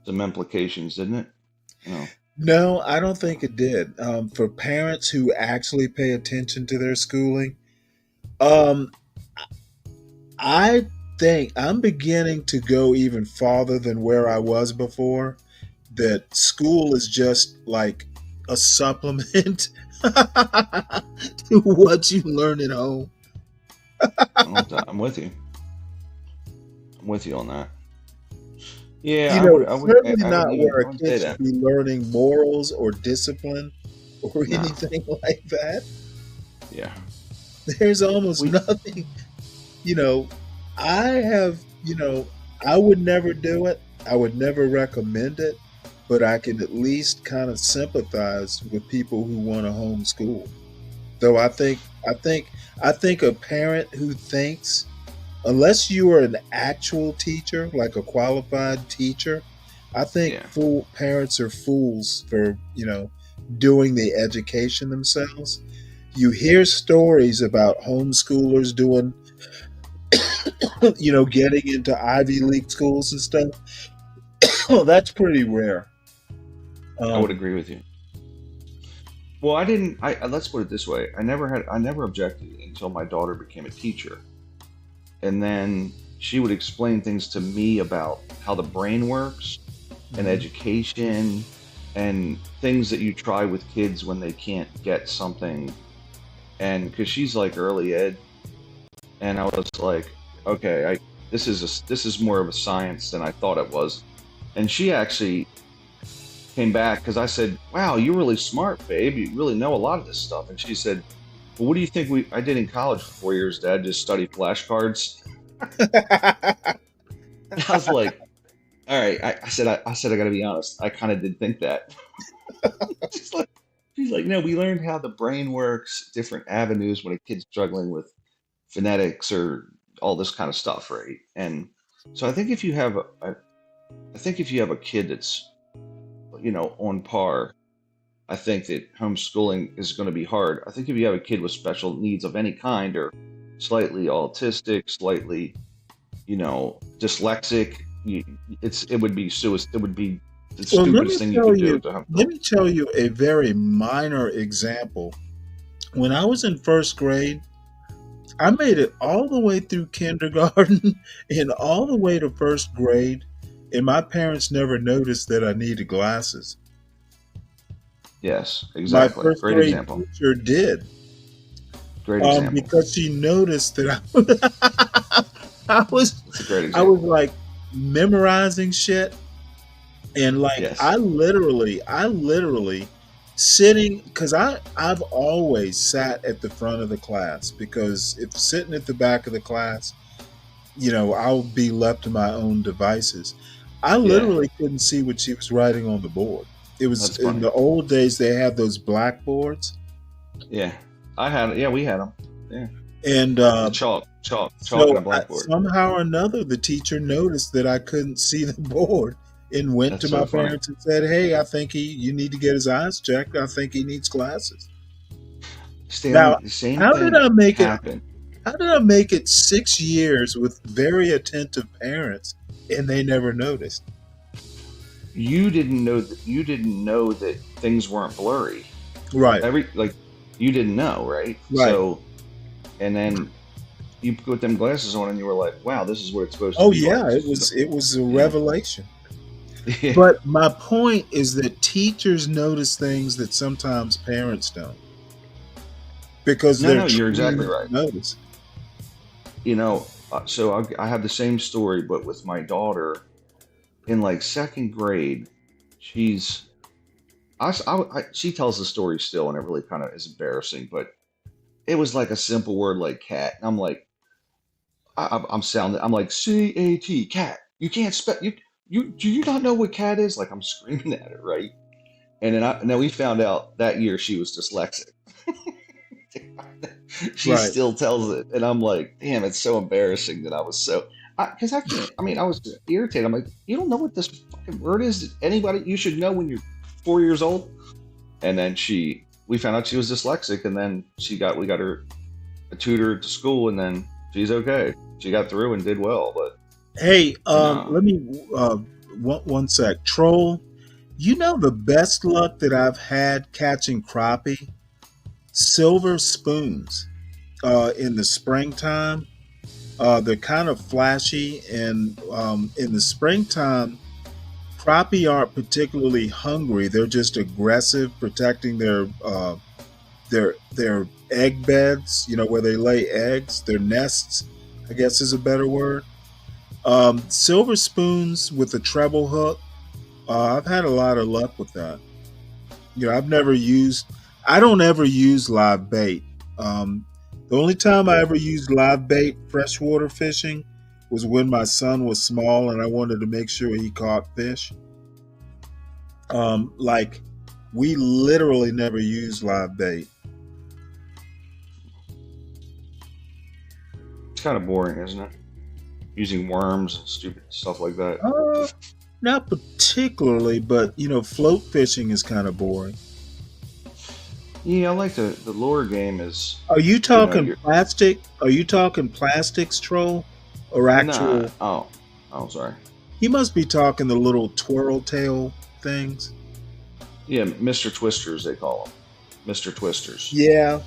implications, didn't it? No, I don't think it did. For parents who actually pay attention to their schooling, I think I'm beginning to go even farther than where I was before. That school is just like a supplement to what you learn at home. I'm with you. I'm with you on that. Yeah, You I know, would. certainly I not would, where I a would say kid that. should be learning morals or discipline or No. anything like that. Yeah. There's almost nothing. I would never do it. I would never recommend it, but I can at least kind of sympathize with people who want to homeschool. Though I think a parent who thinks, unless you are an actual teacher, like a qualified teacher, I think parents are fools for, doing the education themselves. You hear stories about homeschoolers doing, getting into Ivy League schools and stuff. Well, that's pretty rare. I would agree with you. Well, I didn't. Let's put it this way. I never objected until my daughter became a teacher, and then she would explain things to me about how the brain works and education and things that you try with kids when they can't get something. And because she's like early ed, and I was like, okay, this is more of a science than I thought it was. And she actually came back because I said, wow, you're really smart, babe. You really know a lot of this stuff. And she said, well, what do you think I did in college for 4 years, Dad? Just study flashcards. I was like, all right. I said, I got to be honest. I kind of did think that. She's like, no, we learned how the brain works, different avenues when a kid's struggling with phonetics or all this kind of stuff, right? And so I think if you have a kid that's, on par, I think that homeschooling is going to be hard. I think if you have a kid with special needs of any kind, or slightly autistic, slightly, dyslexic, it would be suicide. It would be the stupidest thing you could do to homeschool. Let me tell you a very minor example. When I was in first grade, I made it all the way through kindergarten and all the way to first grade, and my parents never noticed that I needed glasses. Yes, exactly. My first Great grade example. teacher did. Great example. Because she noticed that I was It's a great I example. was like memorizing shit, and like Yes. I literally sitting, because I've always sat at the front of the class, because if sitting at the back of the class, I'll be left to my own devices. I literally couldn't see what she was writing on the board. It was That's in funny. the old days, they had those blackboards. Yeah, we had them. Yeah, And chalk on so a blackboard. somehow or another, the teacher noticed that I couldn't see the board and went That's to my so funny. parents and said, "Hey, I think you need to get his eyes checked. I think he needs glasses." Stanley, Now, the same how thing did I make happened. How did I make it 6 years with very attentive parents and they never noticed? You didn't know that things weren't blurry. Right. You didn't know, right? Right. So, and then you put them glasses on, and you were like, "Wow, this is what it's supposed to Oh be." yeah, like. it was a revelation. Yeah. But my point is that teachers notice things that sometimes parents don't, because No, you're exactly right. Notice. So I have the same story, but with my daughter in like second grade. she tells the story still, and it really kind of is embarrassing. But it was like a simple word like cat, and I'm like, I'm like CAT, cat. You can't spell you. Do you not know what cat is? Like I'm screaming at her, right? And then we found out that year she was dyslexic. She Right. still tells it, and I'm like, damn, it's so embarrassing that I was so. Because I can't. I mean, I was irritated. I'm like, you don't know what this fucking word is. Anybody, you should know when you're 4 years old. And then we found out she was dyslexic, and then we got her a tutor to school, and then she's okay. She got through and did well, but Hey, no. let me one sec. Troll, you know the best luck that I've had catching crappie? Silver spoons in the springtime. They're kind of flashy, and in the springtime, crappie aren't particularly hungry. They're just aggressive, protecting their egg beds. You know, where they lay eggs. Their nests, I guess, is a better word. Silver spoons with a treble hook. I've had a lot of luck with that. You know, I don't ever use live bait. The only time I ever used live bait freshwater fishing was when my son was small and I wanted to make sure he caught fish. Like we literally never use live bait. It's kind of boring, isn't it? Using worms and stupid stuff like that. Not particularly, but you know, float fishing is kind of boring. Yeah, I like the lure game is. Are you You know, talking you're plastic? Are you talking plastics, Troll, or actual? nah. Oh, sorry. He must be talking the little twirl tail things. Yeah, Mr. Twisters they call them. Mr. Twisters. Yeah,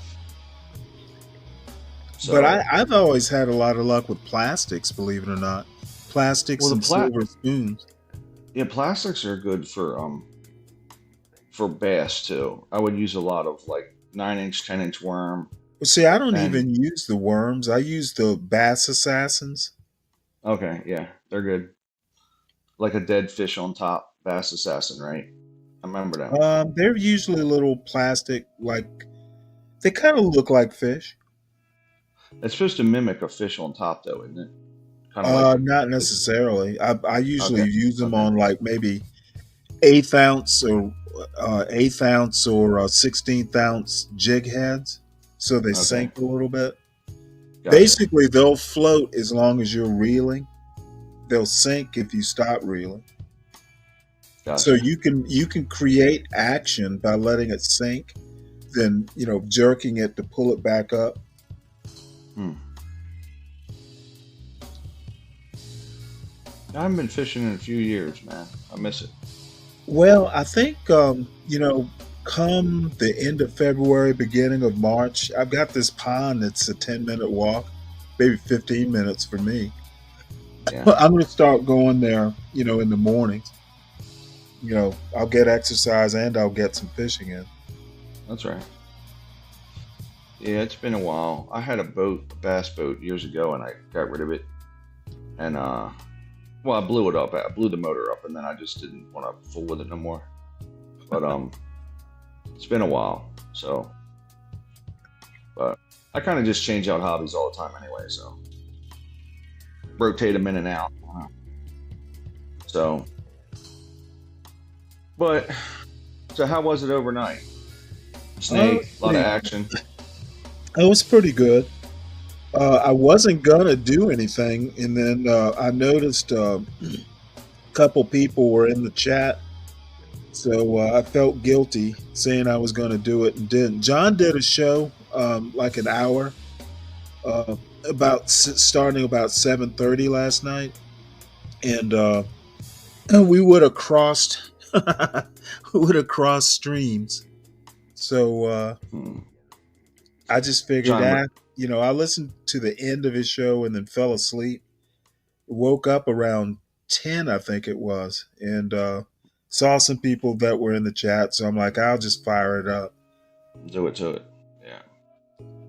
but So, I've always had a lot of luck with plastics, believe it or not. Plastics well, and silver spoons. yeah, plastics are good for bass too. I would use a lot of like 9-inch, 10-inch worm, Well, see, I don't and even use the worms. I use the bass assassins. okay, yeah, they're good. Like a dead fish on top, bass assassin, right? I remember them. They're usually little plastic, like they kind of look like fish. It's supposed to mimic a fish on top, though, isn't it? Kind of like Not necessarily. I usually okay, use them okay, on like maybe eighth ounce or 16th ounce jig heads, so they okay, sink a little bit. gotcha, Basically, they'll float as long as you're reeling. They'll sink if you stop reeling. So gotcha. you can create action by letting it sink, then you know jerking it to pull it back up. Hmm. I haven't been fishing in a few years, man. I miss it. Well, I think you know, come the end of February, beginning of March, I've got this pond that's a 10-minute walk, maybe 15 minutes for me. Yeah, I'm going to start going there, you know, in the mornings. You know, I'll get exercise and I'll get some fishing in. that's right. Yeah, it's been a while. I had a bass boat years ago, and I got rid of it. And well, I blew it up. I blew the motor up, and then I just didn't want to fool with it no more. But it's been a while. So, but I kind of just change out hobbies all the time anyway. So rotate them in and out. So, but so how was it overnight? Snake, a lot of action. It was pretty good. I wasn't gonna do anything, and then I noticed a couple people were in the chat, so I felt guilty saying I was gonna do it and didn't. John did a show like an hour, starting about 7:30 last night, and we would have crossed streams. So Hmm. I just figured John, that, you know, I listened to the end of his show and then fell asleep. Woke up around 10, I think it was, and saw some people that were in the chat. So I'm like, I'll just fire it up. do it to it. Yeah.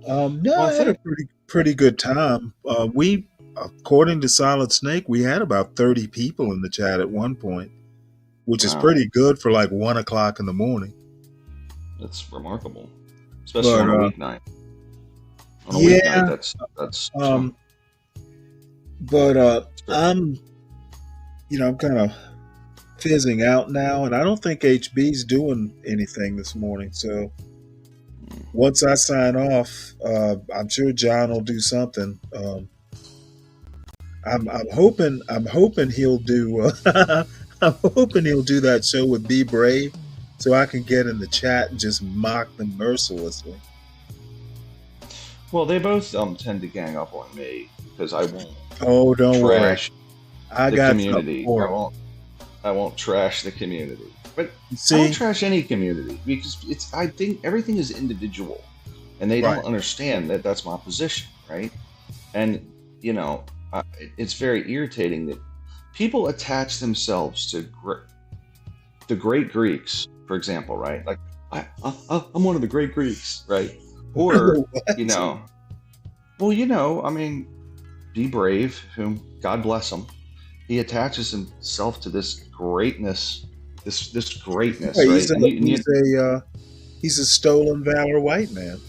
No, Well, I had a pretty good time. We, according to Solid Snake, we had about 30 people in the chat at one point. which is Wow. pretty good for like 1 o'clock in the morning. That's remarkable, especially But on a weeknight. On a yeah, weeknight, that's but I'm, I'm kind of fizzing out now, and I don't think HB's doing anything this morning. So once I sign off, I'm sure John will do something. I'm hoping he'll do I'm hoping he'll do that show with Be Brave, so I can get in the chat and just mock them mercilessly. Well, they both tend to gang up on me because I won't. Oh, don't trash worry. I the got community. something for I won't trash the community. But I See? don't trash any community because I think everything is individual, and they Right. don't understand that that's my position, right? And it's very irritating that people attach themselves to the great Greeks, for example, right? Like I'm one of the great Greeks, right? Or I mean, Be Brave, whom God bless him, he attaches himself to this greatness, this greatness, Yeah, right? he's a stolen valor white man.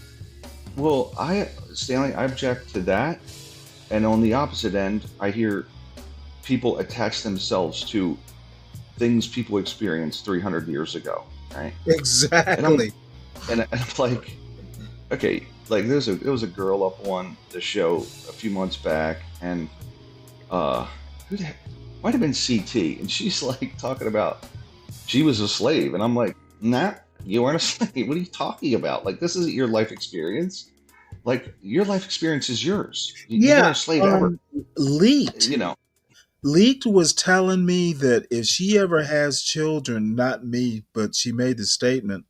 Well, Stanley, I object to that. And on the opposite end, I hear people attach themselves to things people experienced 300 years ago, right? Exactly. And I'm like, okay, like there was a girl up on the show a few months back, and who the heck? Might have been CT, and she's like talking about she was a slave, and I'm like, nah, you weren't a slave. What are you talking about? Like, this isn't your life experience. Like, your life experience is yours. You weren't a slave ever. Leaked. Leaked was telling me that if she ever has children, not me, but she made the statement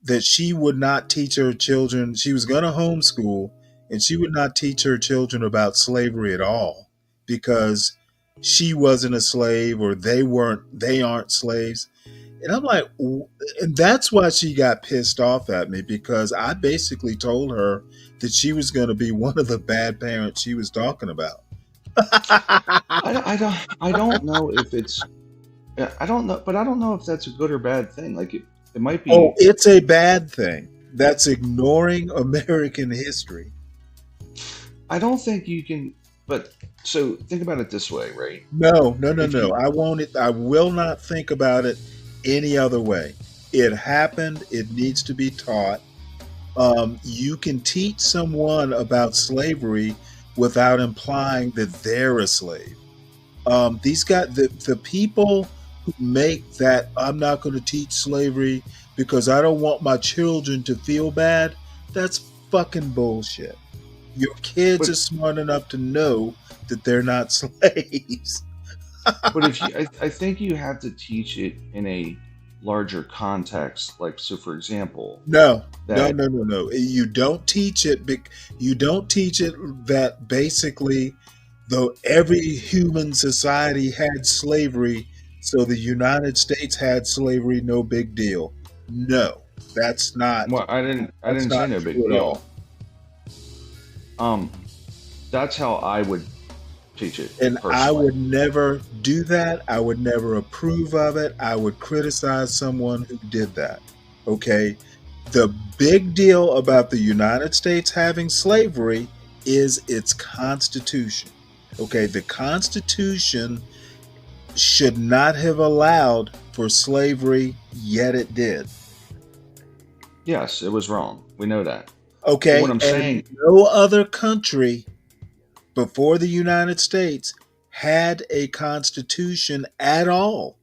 that she would not teach her children. She was going to homeschool, and she would not teach her children about slavery at all because she wasn't a slave or they aren't slaves. And I'm like, and that's why she got pissed off at me, because I basically told her that she was going to be one of the bad parents she was talking about. I don't know if it's, I don't know if that's a good or bad thing. Like it might be. Oh, it's a bad thing. That's ignoring American history. I don't think you can, but so think about it this way, right? No. I will not think about it any other way. It happened. It needs to be taught. You can teach someone about slavery without implying that they're a slave. These guys, the people who make that, I'm not going to teach slavery because I don't want my children to feel bad, that's fucking bullshit. Your kids are smart enough to know that they're not slaves. But if I think you have to teach it in a larger context. Like, so for example, No. You don't teach it. You don't teach it that basically, though every human society had slavery, so the United States had slavery, no big deal. No, that's not. Well, I didn't say no big true at deal. all. That's how I would teach it. And personally. I would never do that. I would never approve of it. I would criticize someone who did that. Okay. The big deal about the United States having slavery is its Constitution. Okay. The Constitution should not have allowed for slavery, yet it did. Yes, it was wrong. We know that. Okay. But what I'm and saying, no other country before the United States had a constitution at all,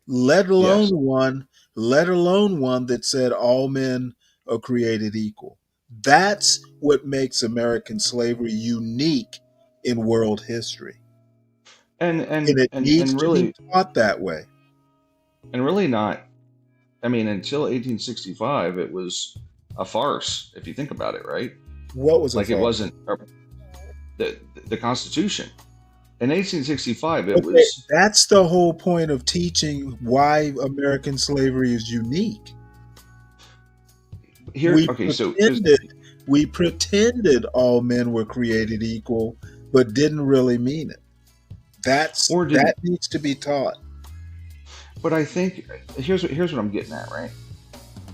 let alone one that said all men are created equal. That's what makes American slavery unique in world history. and it needs to really, be taught that way. and really not. I mean, until 1865, it was a farce. If you think about it, right? What was Like it? it wasn't the Constitution. In 1865, it Okay, was. that's the whole point of teaching why American slavery is unique. Here, We okay, so pretended all men were created equal, but didn't really mean it. That needs to be taught. But I think here's what I'm getting at, right?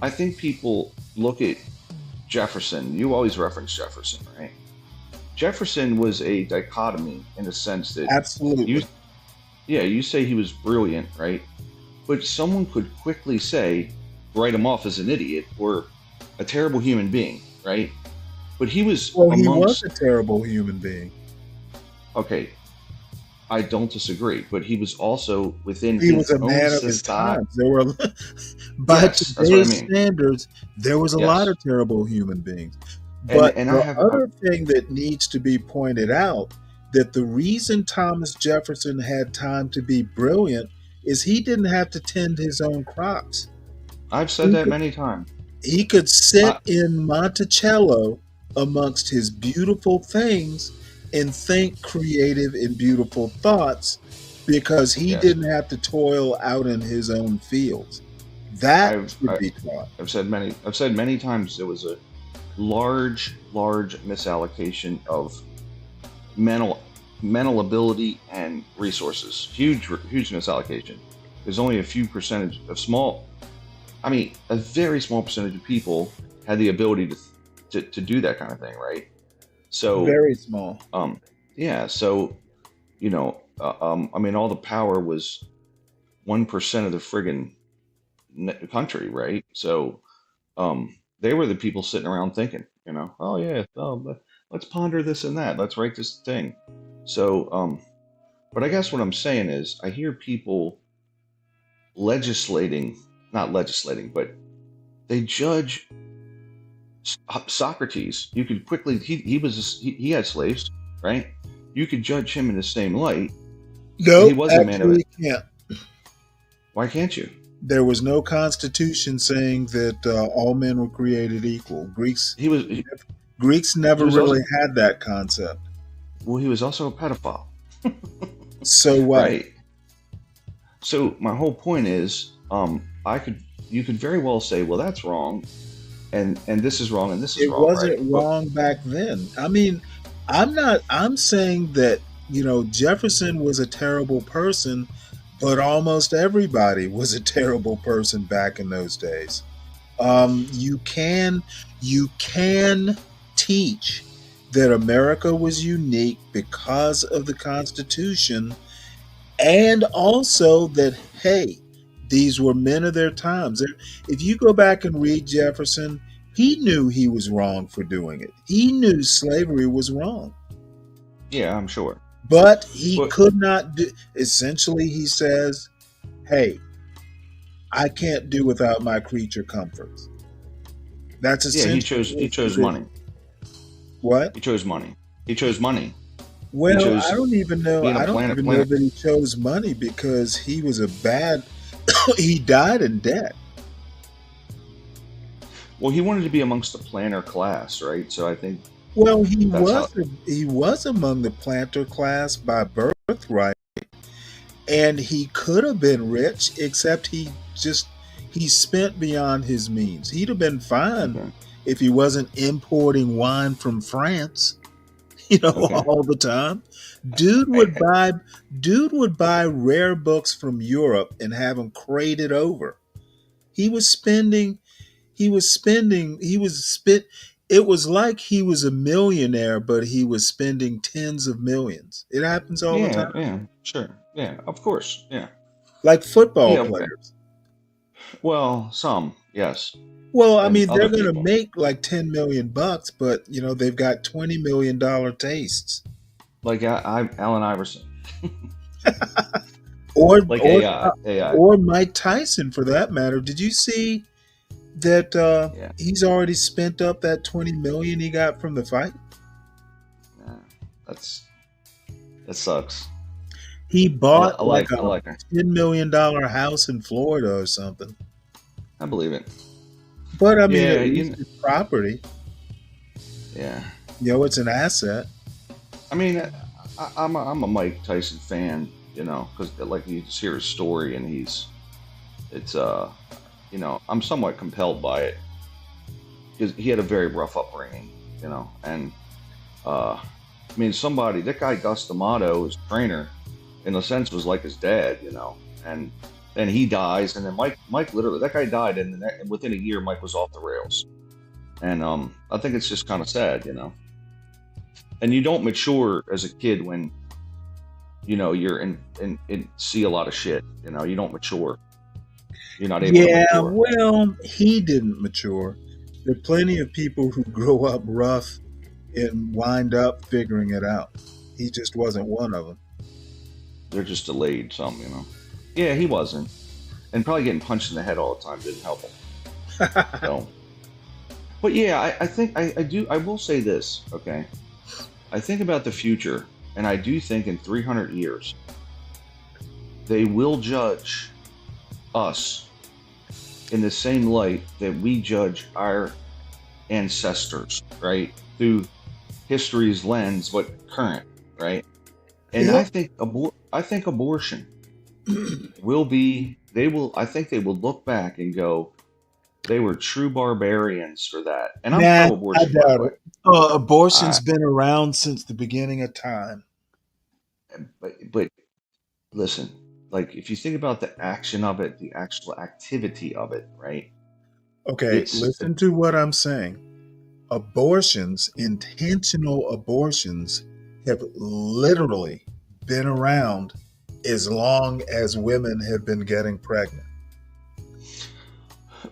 I think people look at Jefferson. You always reference Jefferson, right? Jefferson was a dichotomy in the sense that Absolutely. you say he was brilliant, right? But someone could quickly write him off as an idiot or a terrible human being, right? But he was he was a terrible human being. Okay, I don't disagree, but he was also within He was his a own man of his society. times. There were, by Yes, that's what I today's mean. standards, there was a Yes. lot of terrible human beings. But And I the have other thing that needs to be pointed out, that the reason Thomas Jefferson had time to be brilliant is he didn't have to tend his own crops. I've said He that could, many times. he could sit in Monticello amongst his beautiful things and think creative and beautiful thoughts because he Yes. didn't have to toil out in his own fields. That should be taught. I've said many times there was a large misallocation of mental ability and resources. Huge misallocation. There's only a few percentage of a very small percentage of people had the ability to do that kind of thing, right? So Very small. yeah. So all the power was 1% of the friggin' country, right? So they were the people sitting around thinking, but let's ponder this and that. Let's write this thing. So, but I guess what I'm saying is I hear people not legislating, but they judge Socrates. You could quickly, he had slaves, right? You could judge him in the same light. No, he was a man of actually it. can't. Why can't you? There was no constitution saying that all men were created equal. Greeks never really had that concept. Well, he was also a pedophile. So what? Right. So my whole point is, you could very well say, well, that's wrong, and this is wrong, and this is It wrong. wasn't right? wrong back then. I'm saying that, Jefferson was a terrible person, but almost everybody was a terrible person back in those days. You can teach that America was unique because of the Constitution, and also that, hey, these were men of their times. If you go back and read Jefferson, he knew he was wrong for doing it. He knew slavery was wrong. Yeah, I'm sure. But he could not do. Essentially, he says, hey, I can't do without my creature comforts. That's essentially. Yeah, he chose money. What? He chose money. He chose money. Well, I don't even know. being a I don't planet- even know planet- that he chose money because he was a bad. He died in debt. Well, he wanted to be amongst the planter class, right? So I think. Well, he That's was among the planter class by birthright, and he could have been rich, except he spent beyond his means. He'd have been fine if he wasn't importing wine from France, all the time. Dude would buy rare books from Europe and have them crated over. It was like he was a millionaire, but he was spending tens of millions. It happens all the time. Yeah, sure. Yeah, of course. Yeah. Like football Yeah, players. Well, some, yes. Well, And they're other going to people. make like $10 million, but they've got $20 million tastes. Like Allen Iverson. Or Like or, AI. or Mike Tyson, for that matter. Did you see that he's already spent up that $20 million he got from the fight? That sucks. He bought I like a her. $10 million house in Florida or something. I believe it. But at Yeah, least it's property. Yeah. It's an asset. I mean, I'm a Mike Tyson fan, because like you just hear his story and I'm somewhat compelled by it because he had a very rough upbringing, and that guy Gus D'Amato, his trainer, in a sense was like his dad, and and he dies, and then Mike literally, that guy died, and within a year, Mike was off the rails. And I think it's just kind of sad, you know. And you don't mature as a kid when, you know, you're in see a lot of shit. You know, you don't mature. You're not able to mature. Well, he didn't mature. There are plenty of people who grow up rough and wind up figuring it out. He just wasn't one of them. They're just delayed some, you know. Yeah, he wasn't. And probably getting punched in the head all the time didn't help him. So, but yeah, I think I will say this, okay? I think about the future, and I do think in 300 years, they will judge us in the same light that we judge our ancestors, right? Through history's lens, but current, right? And Yeah. I think abortion will be, I think they will look back and go, they were true barbarians for that. And I'm Nah, pro-abortion. I by the doubt way. it. Abortion's been around since the beginning of time. But listen, like if you think about the action of it, the actual activity of it, right? Okay, listen to what I'm saying. Abortions, intentional abortions, have literally been around as long as women have been getting pregnant.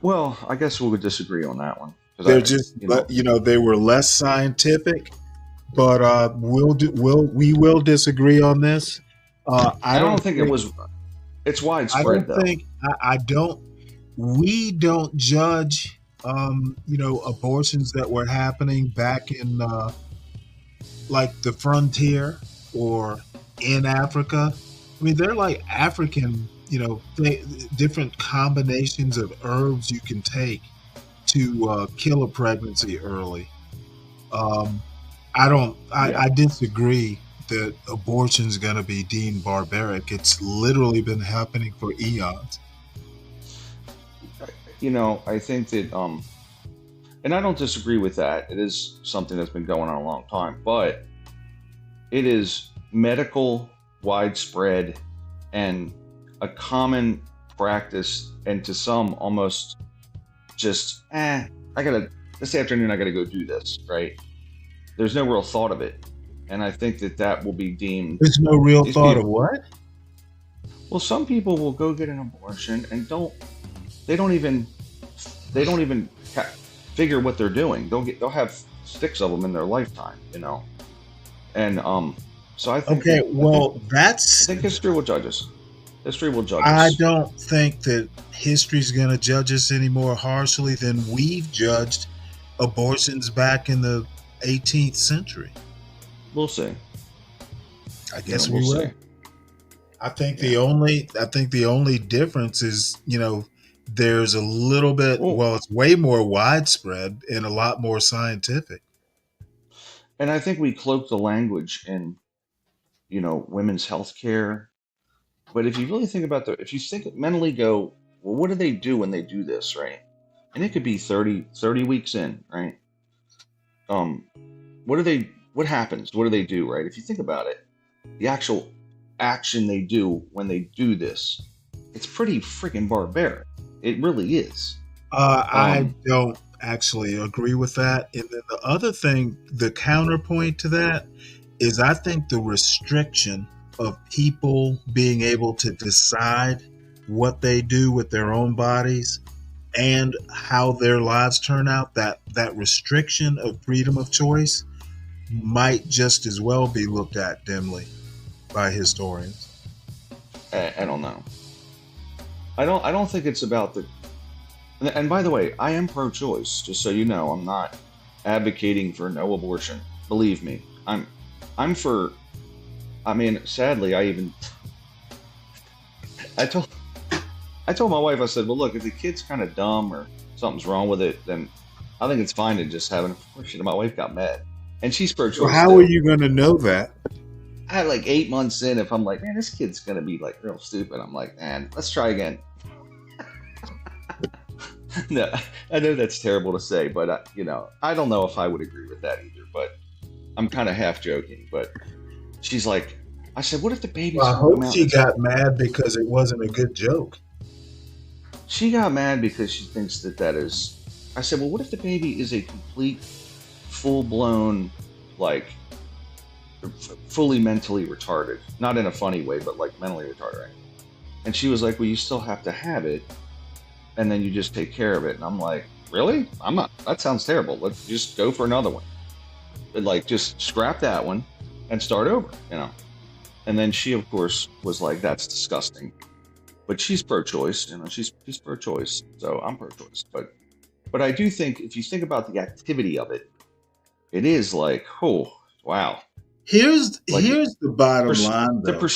Well, I guess we would disagree on that one. 'Cause They're I- just, you know, you know, they were less scientific, but we will disagree on this. I don't think it was. It's widespread though. We don't judge, you know, abortions that were happening back in, like the frontier or in Africa. I mean, they're like African, you know, different combinations of herbs you can take to kill a pregnancy early. I disagree that abortion's going to be deemed barbaric. It's literally been happening for eons. You know, I think that, and I don't disagree with that. It is something that's been going on a long time, but it is medical, widespread, and a common practice, and to some almost just, this afternoon I gotta go do this, right? There's no real thought of it. And I think that will be deemed. There's no real thought of what? Well, some people will go get an abortion and they don't even figure what they're doing. They'll have 6 of them in their lifetime, you know. And so I think. Okay, I think history will judge us. History will judge I us. don't think that history's going to judge us any more harshly than we've judged abortions back in the 18th century. We'll see. I guess we'll we will. see. I think the only difference is, you know, there's a little bit, it's way more widespread and a lot more scientific. And I think we cloak the language in, you know, women's health care. But if you really think about if you think mentally go, well, what do they do when they do this, right? And it could be 30 weeks in, right? What happens? What do they do, right? If you think about it, the actual action they do when they do this, it's pretty freaking barbaric. It really is. I don't actually agree with that. And then the other thing, the counterpoint to that is I think the restriction of people being able to decide what they do with their own bodies and how their lives turn out, that restriction of freedom of choice might just as well be looked at dimly by historians. I don't know. I don't think it's about the. And by the way, I am pro-choice. Just so you know, I'm not advocating for no abortion. Believe me, I'm for. I mean, sadly, I told my wife, I said, well, look, if the kid's kind of dumb or something's wrong with it, then I think it's fine to just have an abortion. And my wife got mad, and she's pro-choice. So how are you going to know that? I had like 8 months in. If I'm like, man, this kid's gonna be like real stupid, I'm like, man, let's try again. No, I know that's terrible to say, but you know, I don't know if I would agree with that either. But I'm kind of half joking. But she's like, I said, what if the baby's? Well, I hope she got mad because it wasn't a good joke. She got mad because she thinks that is. I said, well, what if the baby is a complete, full-blown, like, fully mentally retarded? Not in a funny way, but like mentally retarded. Right? And she was like, well, you still have to have it, and then you just take care of it. And I'm like, really? I'm not. That sounds terrible. Let's just go for another one. But like, just scrap that one and start over, you know. And then she, of course, was like, that's disgusting. But she's pro-choice, you know. She's pro-choice, so I'm pro-choice. But I do think, if you think about the activity of it, it is like, oh, wow. Here's Like, the bottom line, though.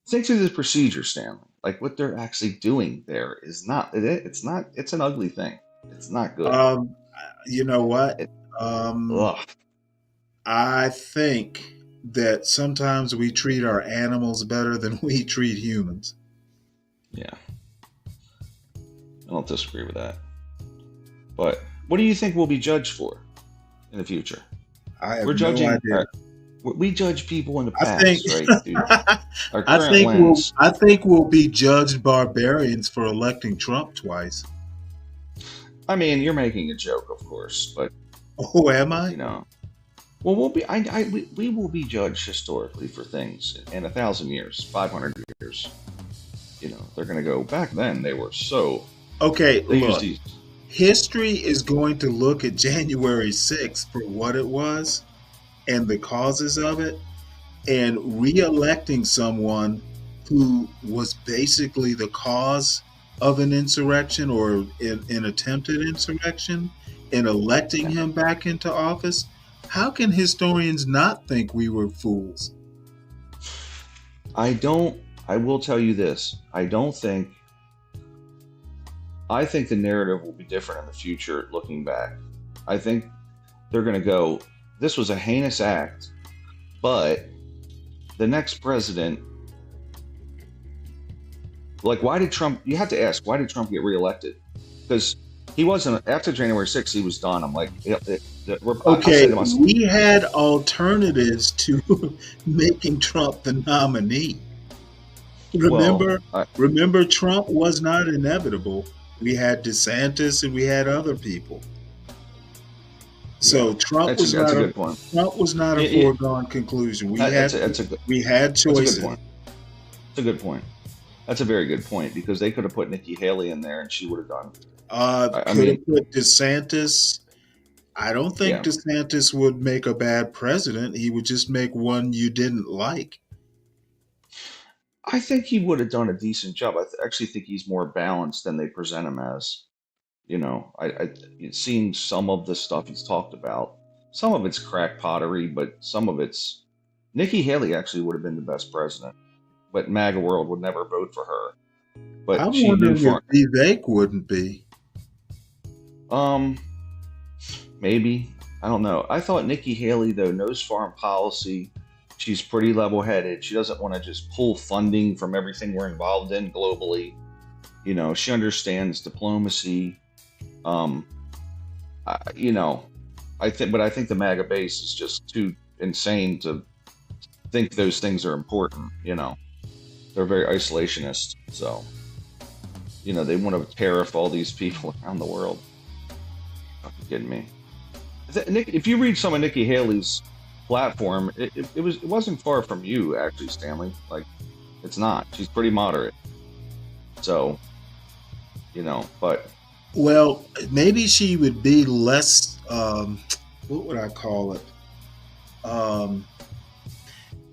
Think through the procedure, Stanley. Like, what they're actually doing there is not. It's not. It's an ugly thing. It's not good. You know what? Ugh. I think that sometimes we treat our animals better than we treat humans. Yeah, I don't disagree with that. But what do you think we'll be judged for in the future? I have We're judging. no idea. We judge people in the I past, think, right? Dude? Our current lens. I think we'll be judged barbarians for electing Trump twice. I mean, you're making a joke, of course, but oh, am I? You know, well, we'll be. We will be judged historically for things in 1,000 years, 500 years. You know, they're going to go back then. They were so okay. They Look, used these. history is going to look at January 6th for what it was and the causes of it, and re-electing someone who was basically the cause of an insurrection or an attempted insurrection and electing him back into office. How can historians not think we were fools? I will tell you this. I think the narrative will be different in the future looking back. I think they're going to go, this was a heinous act, but the next president, like, why did Trump, you have to ask, why did Trump get reelected? Because he wasn't, after January 6th, he was done. I'm like, okay, we had alternatives to making Trump the nominee. Remember, Trump was not inevitable. We had DeSantis and we had other people. So Trump was not a foregone conclusion. We had choices. That's a good point. That's a very good point, because they could have put Nikki Haley in there and she would have done. Could have put DeSantis. I don't think DeSantis would make a bad president. He would just make one you didn't like. I think he would have done a decent job. I actually think he's more balanced than they present him as. You know, I've seen some of the stuff he's talked about. Some of it's crack pottery, but some of it's. Nikki Haley actually would have been the best president, but MAGA world would never vote for her. But I'm wondering if Vivek wouldn't be. Maybe. I don't know. I thought Nikki Haley, though, knows foreign policy. She's pretty level-headed. She doesn't want to just pull funding from everything we're involved in globally. You know, she understands diplomacy. You know, I think the MAGA base is just too insane to think those things are important. You know, they're very isolationist. So, you know, they want to tariff all these people around the world. Are you kidding me? If you read some of Nikki Haley's platform, it wasn't far from you, actually, Stanley. Like, it's not. She's pretty moderate. So, you know, but. Well, maybe she would be less, what would I call it?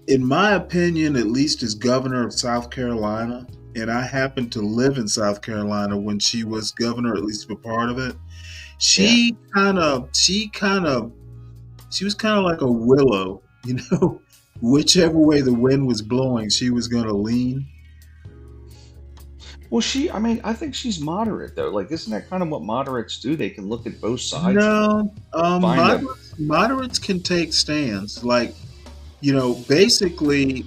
In my opinion, at least as governor of South Carolina, and I happened to live in South Carolina when she was governor, at least for part of it, she was kind of like a willow, you know, whichever way the wind was blowing, she was going to lean. Well, I think she's moderate, though. Like, isn't that kind of what moderates do? They can look at both sides. No, moderates can take stands. Like, you know, basically,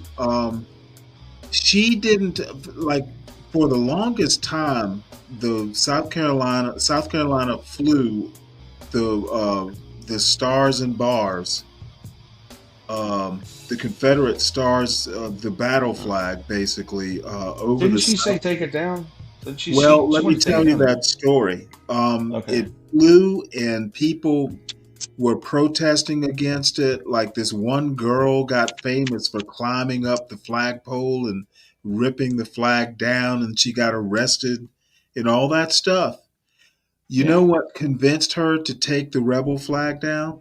she didn't, like, for the longest time, the South Carolina flew the stars and bars, the Confederate stars, the battle flag, basically, over. Didn't she say take it down? Well, let me tell you that story. It flew, and people were protesting against it. Like this one girl got famous for climbing up the flagpole and ripping the flag down, and she got arrested and all that stuff. You know what convinced her to take the rebel flag down?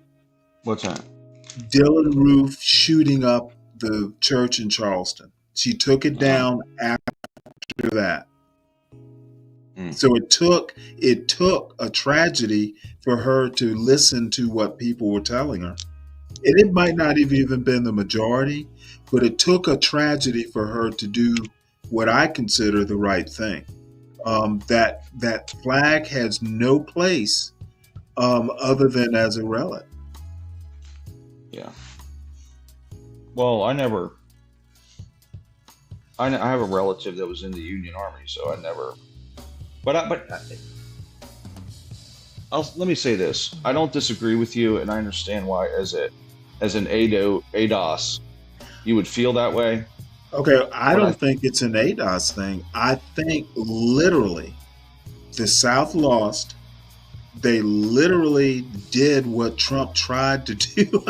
What's that? Dylan Roof shooting up the church in Charleston. She took it down after that. So it took a tragedy for her to listen to what people were telling her. And it might not have even been the majority, but it took a tragedy for her to do what I consider the right thing. That flag has no place other than as a relic. Yeah. Well, I have a relative that was in the Union Army, so I never. Let me say this: I don't disagree with you, and I understand why, as an ADOS, you would feel that way. Okay, I don't think it's an ADOS thing. I think literally, the South lost. They literally did what Trump tried to do.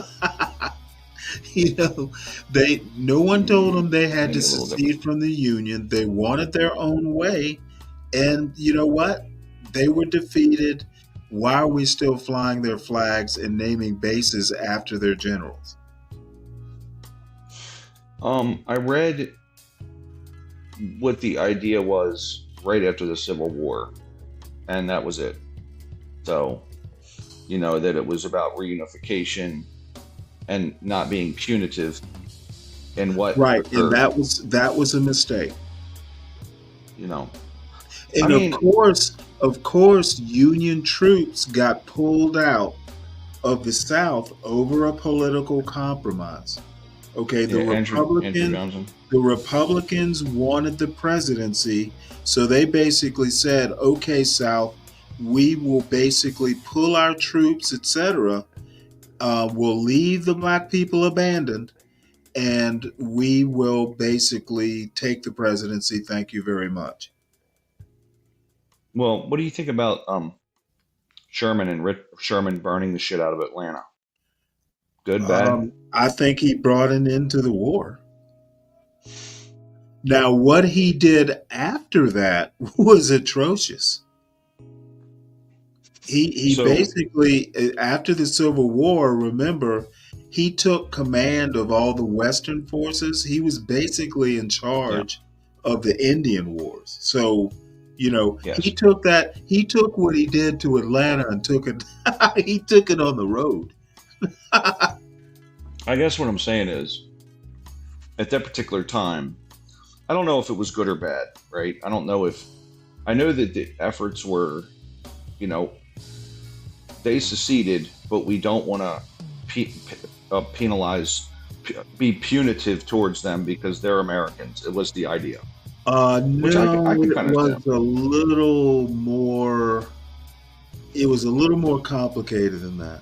No one told them they had to secede from the Union. They wanted their own way. And you know what? They were defeated. Why are we still flying their flags and naming bases after their generals? I read what the idea was right after the Civil War, and that was it. So, that it was about reunification and not being punitive in what right, occurred. And that was a mistake. And of course, Union troops got pulled out of the South over a political compromise. Okay, the Republicans wanted the presidency, so they basically said, "Okay, South, we will basically pull our troops, etc. We'll leave the black people abandoned, and we will basically take the presidency. Thank you very much." Well, what do you think about Sherman burning the shit out of Atlanta? Good, bad? I think he brought an end to the war. Now, what he did after that was atrocious. He basically, after the Civil War, remember, he took command of all the Western forces. He was basically in charge of the Indian Wars. So, he took what he did to Atlanta and took it on the road. I guess what I'm saying is, at that particular time, I don't know if it was good or bad, right? I know that the efforts were, they seceded, but we don't want to penalize, be punitive towards them because they're Americans. It was the idea. Which I it was a little more. It was a little more complicated than that.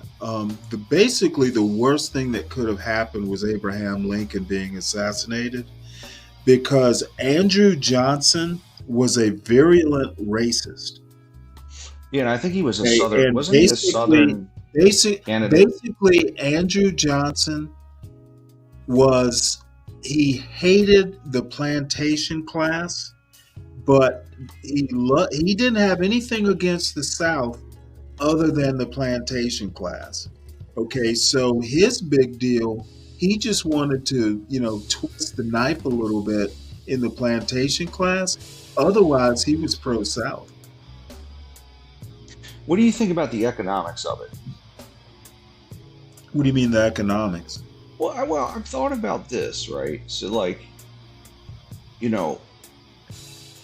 Basically, the worst thing that could have happened was Abraham Lincoln being assassinated, because Andrew Johnson was a virulent racist. Yeah, and I think he was a Southern. Wasn't he a Southern candidate? Basically, Andrew Johnson he hated the plantation class, but he didn't have anything against the South other than the plantation class. Okay, so his big deal, he just wanted to, twist the knife a little bit in the plantation class. Otherwise, he was pro-South. What do you think about the economics of it? What do you mean the economics? Well, I've thought about this, right? So, in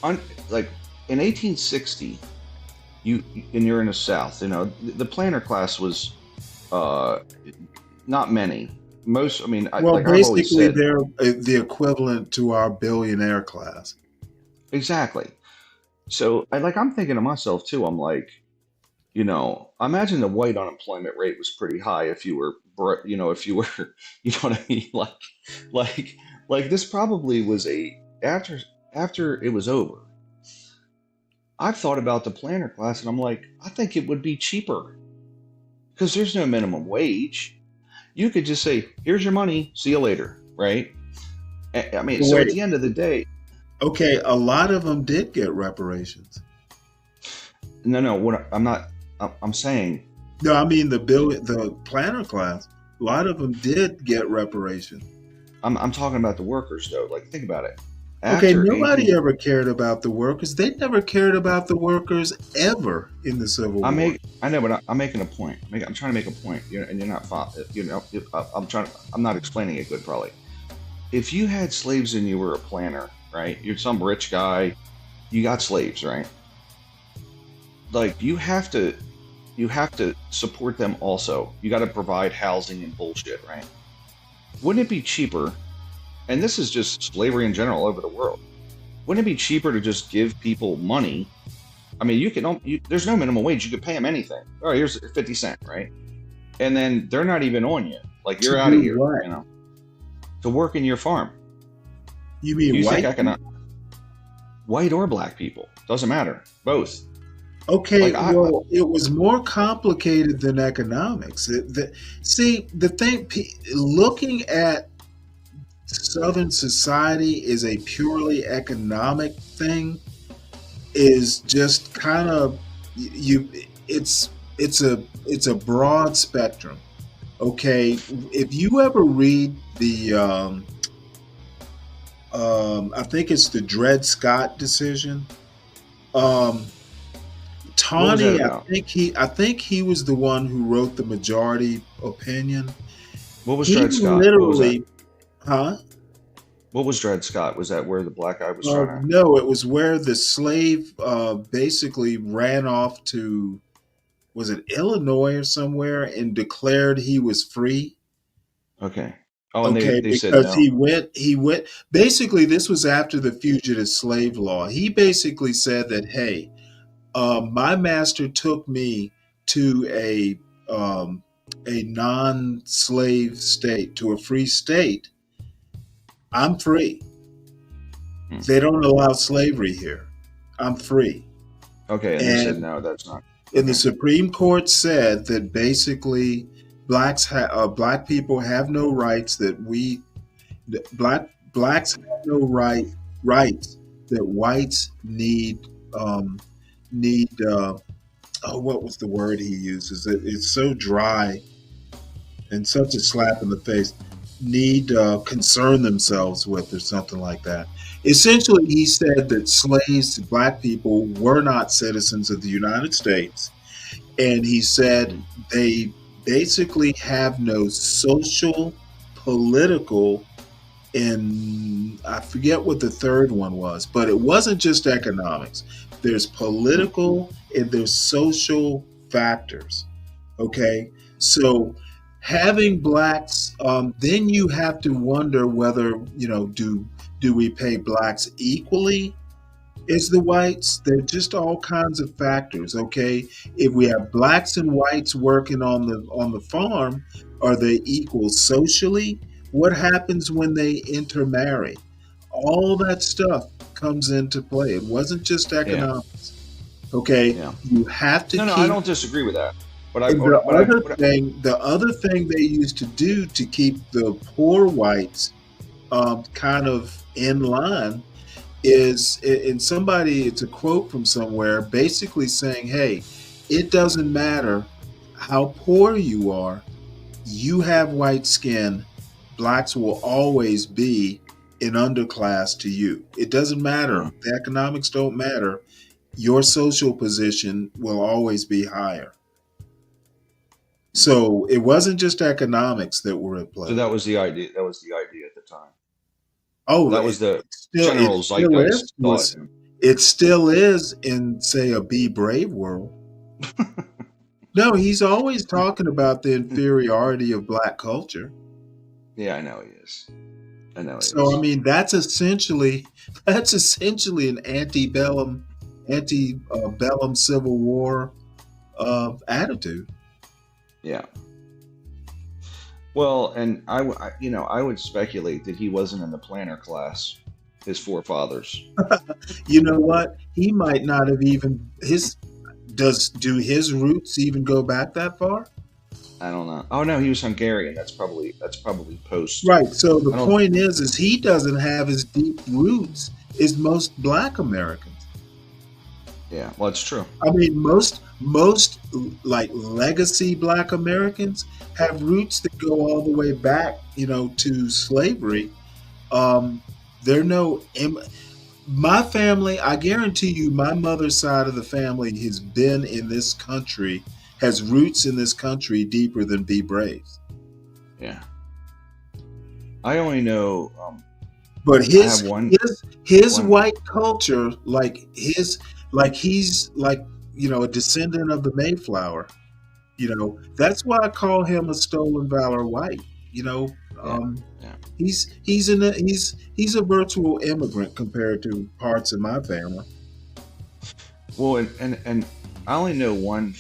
1860, you're in the South. The planter class was not many. Most, basically, they're the equivalent to our billionaire class. Exactly. So, I'm thinking to myself too. I'm like, I imagine the white unemployment rate was pretty high if you were, you know what I mean? Like this probably was after it was over. I've thought about the planner class, and I'm like, I think it would be cheaper because there's no minimum wage. You could just say, "Here's your money. See you later." Right? I mean, so at Wait, the end of the day, okay, a lot of them did get reparations. no. I'm not. I'm saying. No, I mean the planner class. A lot of them did get reparations. I'm talking about the workers though. Like, think about it. Okay, After nobody 18, ever cared about the workers. They never cared about the workers ever in the Civil War. I know, but I'm making a point. I'm trying to make a point, and you're not. I'm not explaining it good, probably. If you had slaves and you were a planner, right? You're some rich guy. You got slaves, right? Like you have to support them also. You got to provide housing and bullshit, right? Wouldn't it be cheaper? And this is just slavery in general all over the world. Wouldn't it be cheaper to just give people money? I mean, there's no minimum wage. You could pay them anything. Oh, here's 50 cents, right? And then they're not even on you. Like you're To out of do here, what? to work in your farm. You mean You think white? white or black people? Doesn't matter. Both. Okay, Like well, it was more complicated than economics. Looking at Southern society is a purely economic thing is just kind of it's a broad spectrum. Okay, if you ever read the I think it's the Dred Scott decision. What was that Tawney, about? I think he was the one who wrote the majority opinion. What was He Dred Scott? literally, huh? What was Dred Scott? Was that where the black guy was trying to? No, it was where the slave basically ran off to, was it Illinois or somewhere, and declared he was free. Okay. Oh, and Okay, they said because no. he went, basically, this was after the fugitive slave law. He basically said that, hey, my master took me to a non-slave state, to a free state. I'm free. They don't allow slavery here. I'm free. Okay, and they said no, that's not. And the Supreme Court said that basically black people have no rights blacks have no rights that whites need what was the word he uses? It's so dry and such a slap in the face. Need concern themselves with, or something like that. Essentially, he said that slaves, black people, were not citizens of the United States, and he said they basically have no social, political, and I forget what the third one was, but it wasn't just economics. There's political and there's social factors. Okay, so having blacks, then you have to wonder whether, do we pay blacks equally as the whites? There are just all kinds of factors. Okay, if we have blacks and whites working on the farm, are they equal socially? What happens when they intermarry? All that stuff comes into play. It wasn't just economics. Okay, you have to. No, keep, I don't disagree with that. But the other thing they used to do to keep the poor whites kind of in line is, it's a quote from somewhere, basically saying, hey, it doesn't matter how poor you are, you have white skin, blacks will always be an underclass to you. It doesn't matter. The economics don't matter. Your social position will always be higher. So it wasn't just economics that were at play. So that was the idea. That was the idea at the time. Oh, that was the general zeitgeist thought. It still is in, say, a Be Brave world. No, he's always talking about the inferiority of black culture. Yeah, I know he is. So I mean, that's essentially an antebellum Civil War attitude. Yeah. Well, and I would speculate that he wasn't in the planner class his forefathers. You know what? He might not have even do his roots even go back that far? I don't know. Oh no, he was Hungarian. That's probably post. Right. So the point is he doesn't have as deep roots as most Black Americans. Yeah, well, it's true. I mean, most like legacy Black Americans have roots that go all the way back, to slavery. My family, I guarantee you, my mother's side of the family has been in this country, has roots in this country deeper than B. Braves. Yeah. I only know. But his white culture, he's a descendant of the Mayflower. That's why I call him a stolen valor white. He's a virtual immigrant compared to parts of my family. Well, and I only know one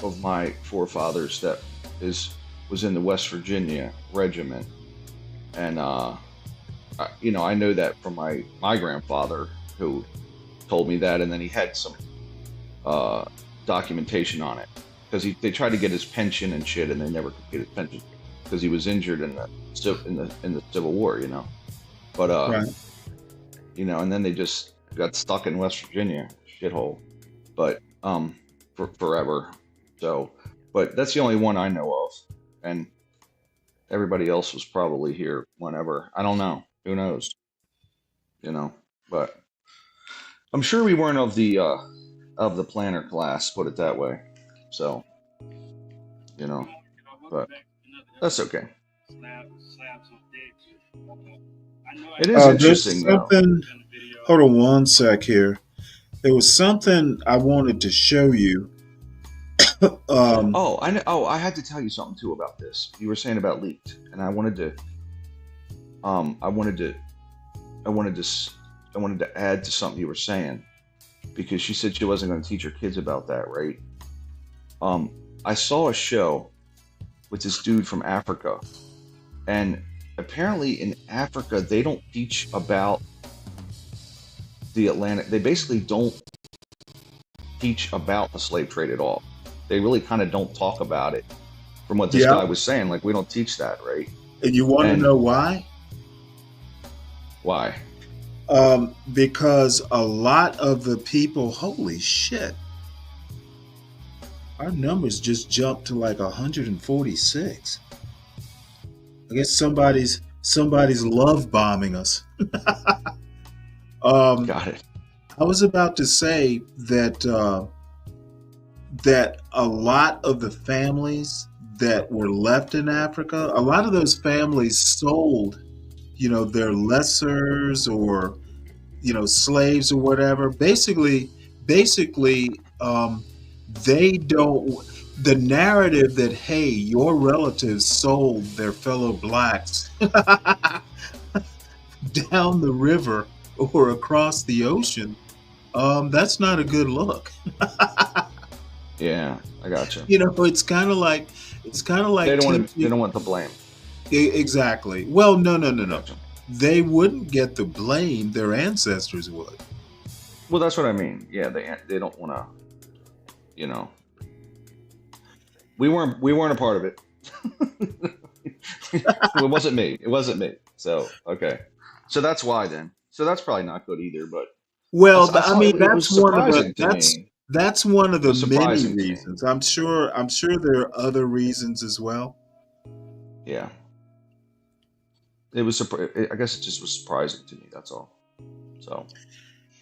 of my forefathers that was in the West Virginia regiment, and I know that from my grandfather, who told me that, and then he had some documentation on it because they tried to get his pension and shit, and they never could get his pension because he was injured in the Civil War, But right. And then they just got stuck in West Virginia, shithole, but for forever. So, but that's the only one I know of, and everybody else was probably here whenever. I don't know. Who knows? But I'm sure we weren't of the planner class, put it that way. So, but that's okay. It is interesting. Hold on one sec here. There was something I wanted to show you. I know. Oh, I had to tell you something too about this. You were saying about leaked, and I wanted to add to something you were saying, because she said she wasn't going to teach her kids about that, right? I saw a show with this dude from Africa, and apparently in Africa they don't teach about the Atlantic. They basically don't teach about the slave trade at all. They really kind of don't talk about it. From what this guy was saying, we don't teach that, right? And you want to know why? Why? Because a lot of the people, holy shit, our numbers just jumped to 146. I guess somebody's love bombing us. Got it. I was about to say that that a lot of the families that were left in Africa, a lot of those families sold, their lessers or, slaves or whatever. Basically, they don't. The narrative that, hey, your relatives sold their fellow blacks down the river or across the ocean, that's not a good look. Yeah, I gotcha. It's kind of like they don't want the blame. Exactly. Well, no. Gotcha. They wouldn't get the blame. Their ancestors would. Well, that's what I mean. Yeah, they don't want to. We weren't a part of it. It wasn't me. So okay. So that's why then. So that's probably not good either. But that's one of the many reasons. I'm sure there are other reasons as well. Yeah. It was. I guess it just was surprising to me. That's all. So.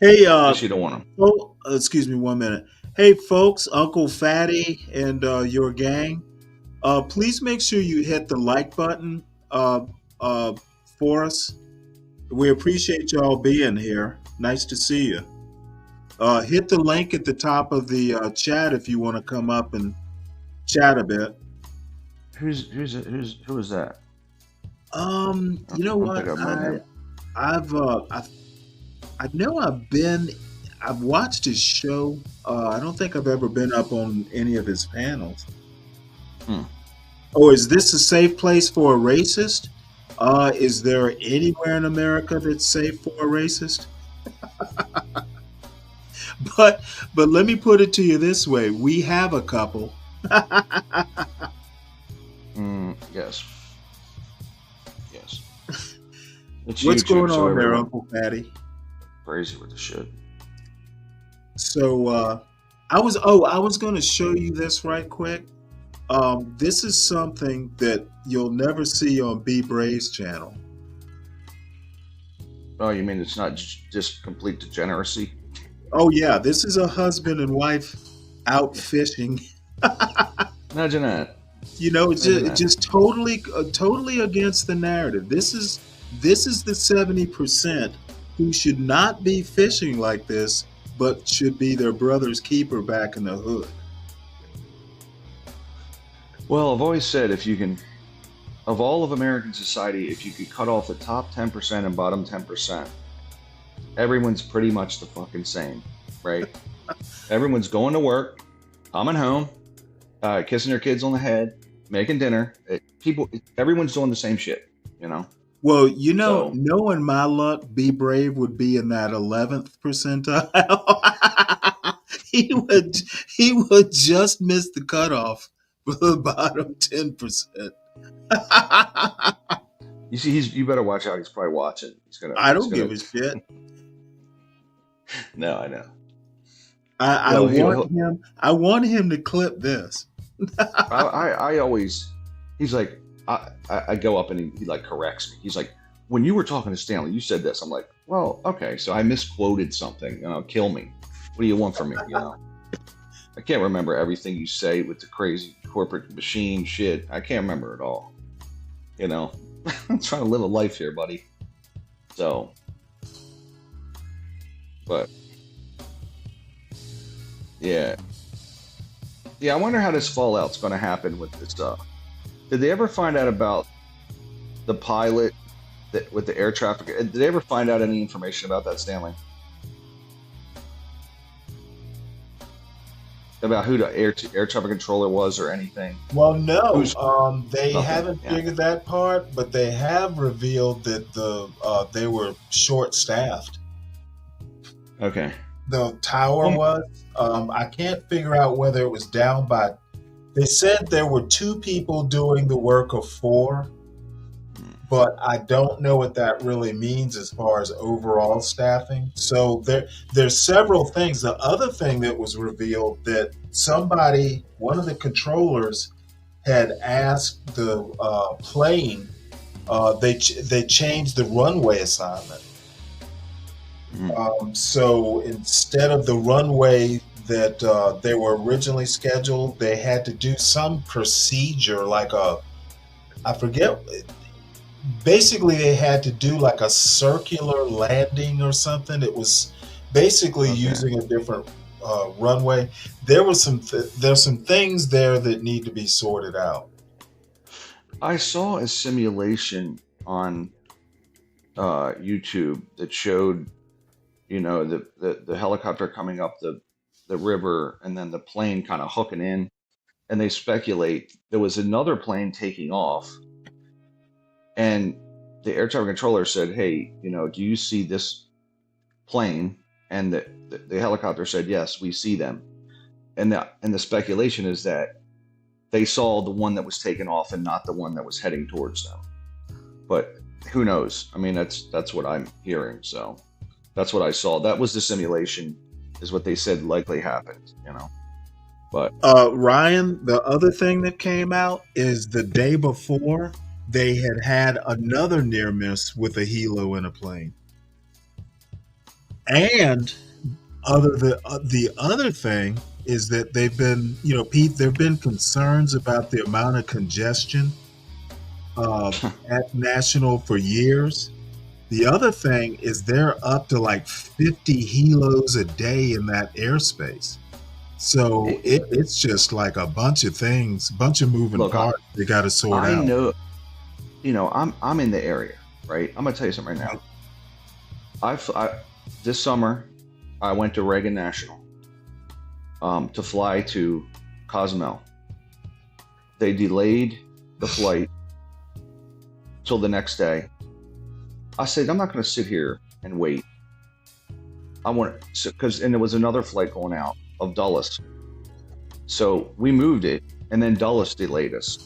Hey, you don't want them. Oh, excuse me 1 minute. Hey, folks, Uncle Fatty and your gang, please make sure you hit the like button for us. We appreciate y'all being here. Nice to see you. Hit the link at the top of the chat if you want to come up and chat a bit. Who is that? You know what? I've watched his show. I don't think I've ever been up on any of his panels. Oh, is this a safe place for a racist? Is there anywhere in America that's safe for a racist? But let me put it to you this way: we have a couple. Yes. It's What's YouTube, going so on there, everyone Uncle Patty? crazy with the shit. So I was going to show you this right quick. This is something that you'll never see on B Brave's channel. Oh, you mean it's not just complete degeneracy? Oh yeah, this is a husband and wife out fishing. Imagine that. You know, it's Imagine that. just totally against the narrative. This is the 70% who should not be fishing like this, but should be their brother's keeper back in the hood. Well, I've always said if you can, of all of American society, if you could cut off the top 10% and bottom 10%, everyone's pretty much the fucking same, right? Everyone's going to work, coming home, kissing their kids on the head, making dinner. Everyone's doing the same shit, you know? Well, you know, knowing my luck, Be Brave would be in that 11th percentile. he would just miss the cutoff for the bottom 10%. You see, you better watch out. He's probably watching. I don't give a shit. No, I know. I want him to clip this. I always, he's like, I go up and he like corrects me. He's like, when you were talking to Stanley, you said this. I'm like, well, okay, so I misquoted something. Kill me. What do you want from me? You know, I can't remember everything you say with the crazy corporate machine shit. I can't remember it all. You know, I'm trying to live a life here, buddy. So, but yeah. I wonder how this fallout's going to happen with this stuff. Did they ever find out about the pilot with the air traffic? Did they ever find out any information about that, Stanley? About who the air traffic controller was or anything? Well, no. They Nothing, haven't yeah. figured that part, but they have revealed that they were short-staffed. Okay. The tower was. I can't figure out whether it was down by. They said there were 2 people doing the work of 4, but I don't know what that really means as far as overall staffing. So there's several things. The other thing that was revealed that one of the controllers, had asked the plane. They changed the runway assignment. So instead of the runway that they were originally scheduled, they had to do some procedure I forget. Basically, they had to do like a circular landing or something. It was basically using a different runway. There's some things there that need to be sorted out. I saw a simulation on YouTube that showed, the helicopter coming up the river and then the plane kind of hooking in, and they speculate there was another plane taking off, and the air traffic controller said, hey, do you see this plane? And the helicopter said, yes, we see them. And the speculation is that they saw the one that was taken off and not the one that was heading towards them. But who knows? I mean, that's what I'm hearing. So that's what I saw. That was the simulation, is what they said likely happened, But Ryan, the other thing that came out is the day before they had another near miss with a helo in a plane. And the other thing is that they've been, Pete, there have been concerns about the amount of congestion at National for years. The other thing is they're up to like 50 helos a day in that airspace. So it's just like a bunch of things, bunch of moving parts they got to sort out. I know, I'm in the area, right? I'm gonna tell you something right now. This summer, I went to Reagan National to fly to Cozumel. They delayed the flight till the next day. I said, I'm not going to sit here and wait. I want to, and there was another flight going out of Dulles. So we moved it, and then Dulles delayed us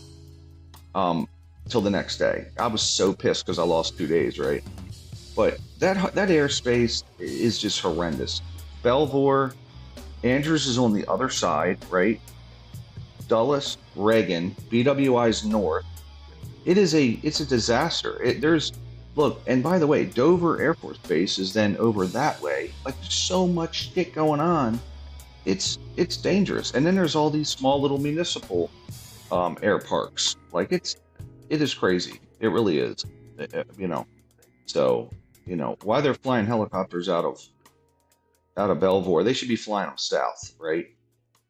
till the next day. I was so pissed because I lost 2 days, right? But that airspace is just horrendous. Belvoir, Andrews is on the other side, right? Dulles, Reagan, BWI's north. It's a disaster. Look, and by the way, Dover Air Force Base is then over that way. Like, there's so much shit going on. It's dangerous. And then there's all these small little municipal air parks. Like, it is crazy. It really is. So, why they're flying helicopters out of Belvoir, they should be flying them south, right?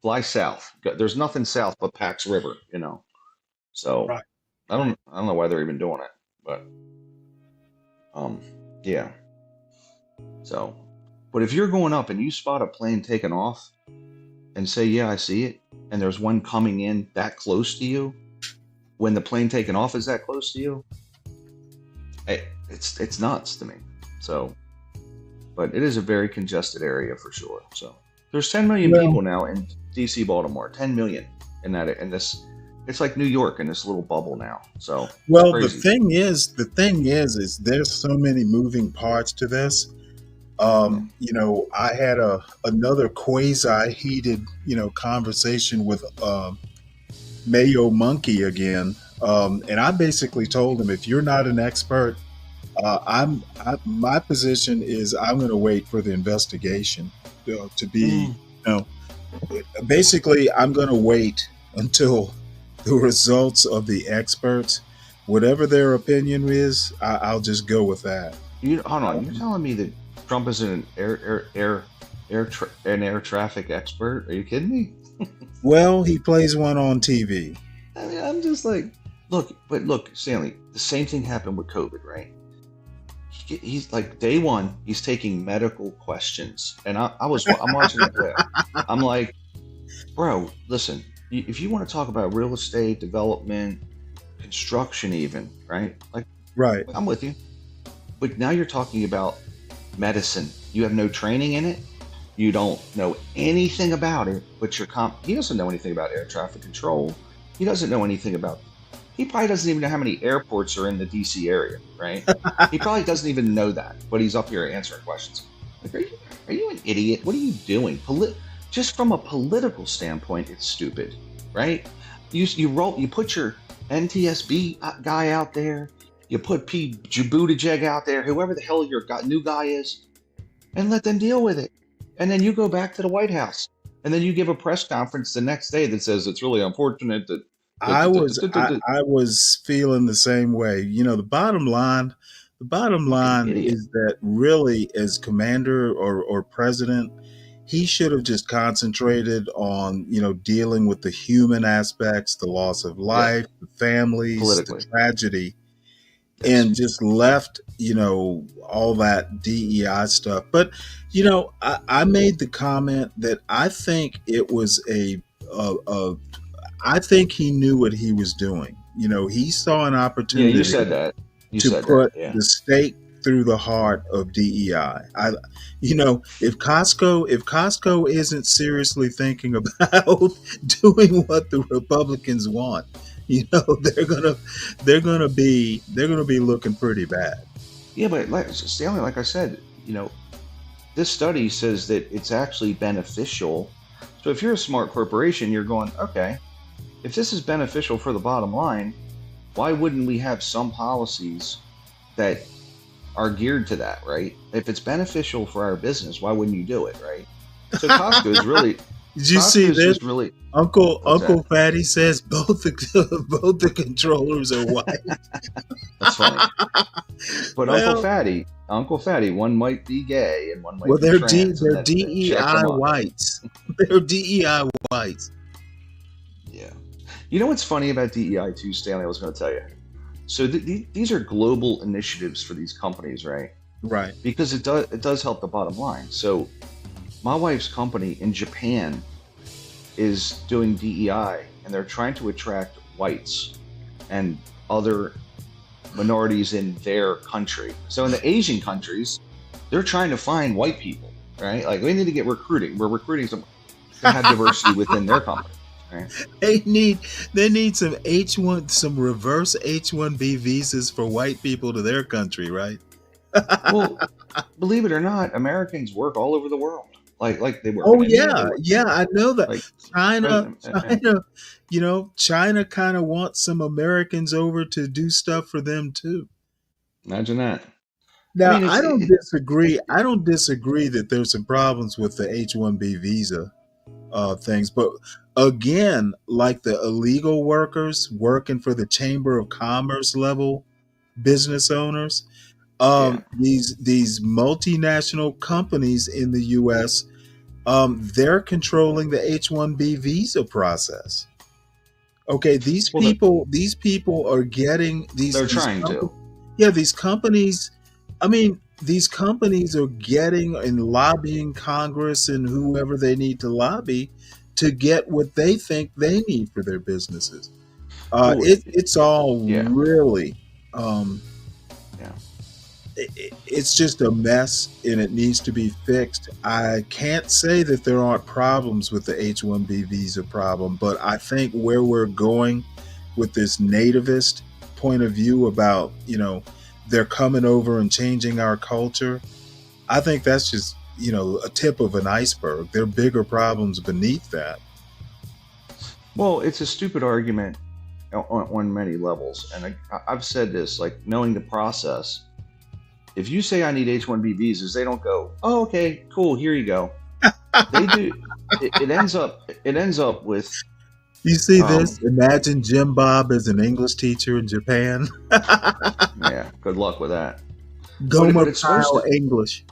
Fly south. There's nothing south but Pax River, So right. I don't know why they're even doing it, but yeah. So, but if you're going up and you spot a plane taking off and say, yeah, I see it, and there's one coming in that close to you, when the plane taking off is that close to you, it's nuts to me. So, but it is a very congested area for sure. So there's 10 million people now in DC, Baltimore, 10 million in that, and this, it's like New York in this little bubble now. So, well, crazy. the thing is there's so many moving parts to this. I had another quasi heated, conversation with Mayo Monkey again. And I basically told him, if you're not an expert, my position is I'm going to wait for the investigation to be, basically I'm going to wait until the results of the experts, whatever their opinion is, I'll just go with that. Hold on, you're telling me that Trump is an air traffic expert? Are you kidding me? Well, he plays one on TV. I mean, I'm just like, look, Stanley, the same thing happened with COVID, right? He's like, day one, he's taking medical questions, and I'm watching it there. I'm like, bro, listen, if you want to talk about real estate development, construction, even, right? Like, right, I'm with you. But now you're talking about medicine. You have no training in it. You don't know anything about it. But he doesn't know anything about air traffic control. He doesn't know anything about. He probably doesn't even know how many airports are in the DC area, right? He probably doesn't even know that. But he's up here answering questions. Like, are you an idiot? What are you doing? Just from a political standpoint, it's stupid, right? You put your NTSB guy out there. You put Pete Buttigieg out there, whoever the hell your new guy is, and let them deal with it. And then you go back to the White House, and then you give a press conference the next day that says it's really unfortunate that. I was feeling the same way. The bottom line is that really, as commander or president, he should have just concentrated on, dealing with the human aspects, the loss of life, the families, the tragedy, and just left, all that DEI stuff. But, I made the comment that I think it was I think he knew what he was doing. He saw an opportunity. Yeah, you said that. To put the stake through the heart of DEI. If Costco isn't seriously thinking about doing what the Republicans want, they're gonna be looking pretty bad. Yeah, but Stanley, like I said, this study says that it's actually beneficial. So if you're a smart corporation, you're going, okay, if this is beneficial for the bottom line, why wouldn't we have some policies that are geared to that, right? If it's beneficial for our business, why wouldn't you do it, right? So Costco is really. Did you see this? Really, Uncle Fatty says both the controllers are white. That's funny. But Uncle Fatty, one might be gay and one might be they're trans. They're DEI whites. They're DEI whites. Yeah. You know what's funny about DEI too, Stanley? I was going to tell you. So these are global initiatives for these companies, right? Right. Because it does help the bottom line. So my wife's company in Japan is doing DEI, and they're trying to attract whites and other minorities in their country. So in the Asian countries, they're trying to find white people, right? Like we need to get recruiting. We're recruiting some to have diversity within their company. Right? They need some some reverse H-1B visas for white people to their country, right? Well, believe it or not, Americans work all over the world. Like they work. Oh in India, yeah, they work yeah, I know that. like China, president. China kind of wants some Americans over to do stuff for them too. Imagine that. Now, I mean, I don't disagree. I don't disagree that there's some problems with the H-1B visa things, but again, like the illegal workers working for the Chamber of Commerce level business owners, these multinational companies in the U.S. They're controlling the H-1B visa process. Okay, these people are getting these. They're trying to. Yeah, these companies. I mean, these companies are getting and lobbying Congress and whoever they need to lobby to get what they think they need for their businesses. It's all really. It's just a mess and it needs to be fixed. I can't say that there aren't problems with the H-1B visa problem, but I think where we're going with this nativist point of view about, they're coming over and changing our culture, I think that's just, a tip of an iceberg. There are bigger problems beneath that. Well, it's a stupid argument on many levels. And I've said this, like knowing the process. If you say I need H-1B visas, they don't go, oh, okay, cool, here you go. They do. It ends up with. You see this? Imagine Jim Bob as an English teacher in Japan. Yeah, good luck with that. Gomer Pyle English.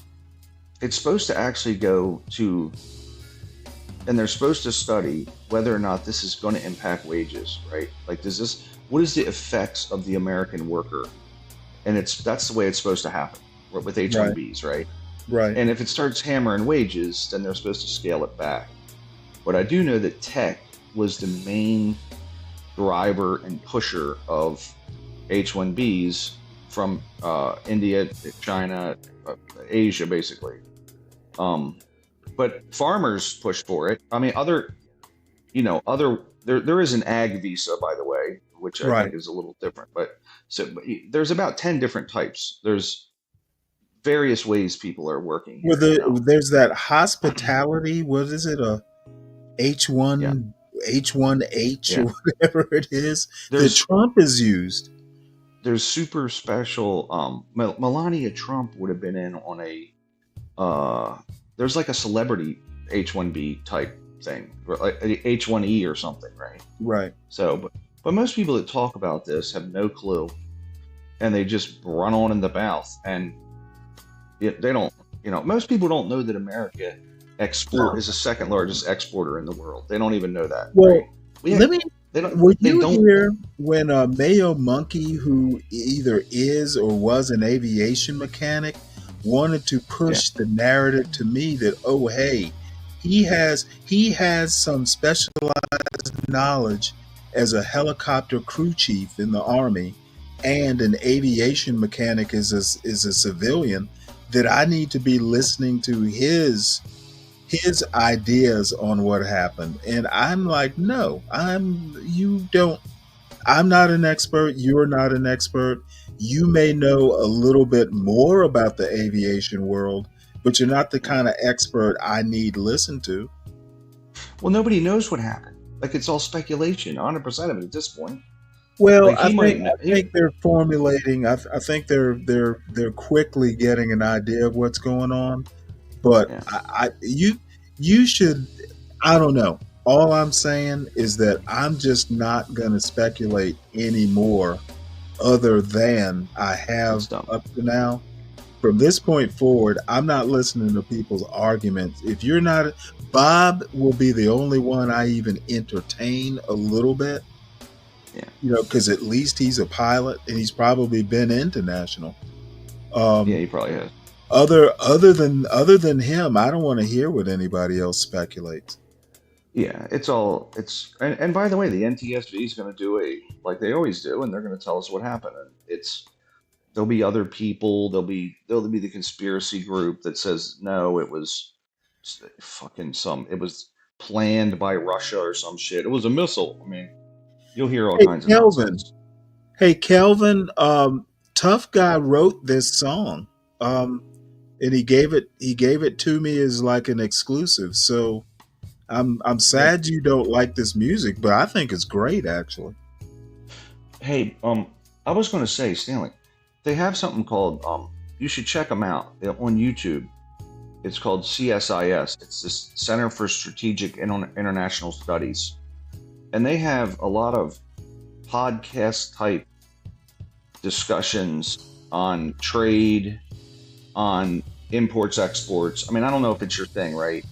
It's supposed to actually go to, and they're supposed to study whether or not this is going to impact wages, right? Like, what is the effects of the American worker? And that's the way it's supposed to happen with H-1Bs, right? Right. And if it starts hammering wages, then they're supposed to scale it back. But I do know that tech was the main driver and pusher of H-1Bs from India, China, Asia, basically. But farmers pushed for it. I mean, there is an ag visa, by the way, which I think is a little different. But there's about 10 different types. There's various ways people are working. Well, there's that hospitality. What is it? A H1, H1H or whatever it is that Trump has used. There's super special. Melania Trump would have been in on there's like a celebrity H1B type thing, like H1E or something, right? Right. So, but most people that talk about this have no clue, and they just run on in the mouth, and they don't. Most people don't know that America is the second largest exporter in the world. They don't even know that. Well, right? Were you here when Mayo Monkey, who either is or was an aviation mechanic, wanted to push the narrative to me that, oh, hey, he has some specialized knowledge as a helicopter crew chief in the Army and an aviation mechanic is a civilian, that I need to be listening to his ideas on what happened. And I'm like, no, I'm not an expert. You're not an expert. You may know a little bit more about the aviation world, but you're not the kind of expert I need to listen to. Well, nobody knows what happened. Like, it's all speculation, 100% of it at this point. Well, Like, I think they're formulating. I think they're quickly getting an idea of what's going on. But you should. I don't know. All I'm saying is that I'm just not going to speculate anymore, other than I have up to now. From this point forward, I'm not listening to people's arguments. If you're not, Bob will be the only one I even entertain a little bit. Yeah. Because at least he's a pilot and he's probably been international. He probably has. Other than him, I don't want to hear what anybody else speculates. Yeah, and by the way, the NTSB is going to do like they always do, and they're going to tell us what happened. And there'll be other people. There'll be the conspiracy group that says no, it was it was planned by Russia or some shit. It was a missile. I mean, you'll hear all Hey, kinds of Kelvin. nonsense. Hey, Kelvin. Tough Guy wrote this song, and he gave it to me as like an exclusive. So I'm sad you don't like this music, but I think it's great actually. Hey, I was going to say, Stanley, they have something called you should check them out on YouTube. It's called CSIS. It's the Center for Strategic International Studies, and they have a lot of podcast type discussions on trade, on imports, exports. I mean, I don't know if it's your thing, right?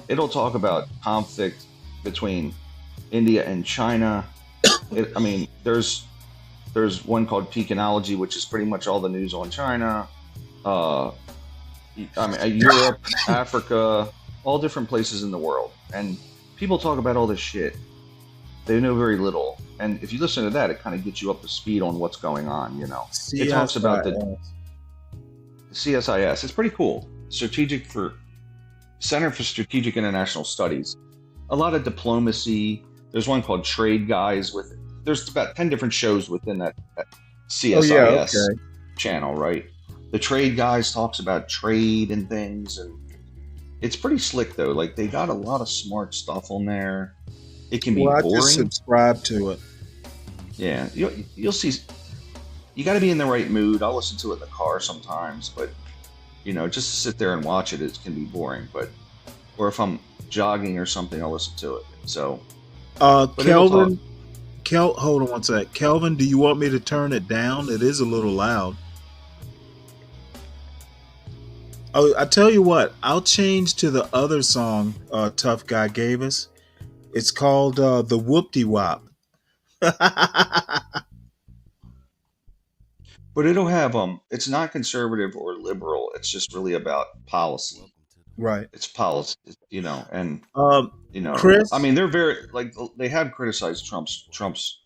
It'll talk about conflict between India and China. I mean, there's one called Peakonology, which is pretty much all the news on China. Europe, Africa, all different places in the world. And people talk about all this shit. They know very little. And if you listen to that, it kind of gets you up to speed on what's going on, you know. It talks about the CSIS. It's pretty cool. Center for Strategic International Studies. A lot of diplomacy. There's one called Trade Guys there's about 10 different shows within that CSIS channel, right? The Trade Guys talks about trade and things, and it's pretty slick though. Like they got a lot of smart stuff on there. It can be boring. I just subscribe to it. Yeah, you'll see. You got to be in the right mood. I'll listen to it in the car sometimes, but just to sit there and watch it can be boring. Or if I'm jogging or something, I'll listen to it. So, Kelvin, hold on one sec. Kelvin, do you want me to turn it down? It is a little loud. Oh, I tell you what, I'll change to the other song Tough Guy gave us. It's called The Whoop-De-Wop. But it'll have it's not conservative or liberal. It's just really about policy. Right. It's policy, and Chris, I mean, they're very they have criticized Trump's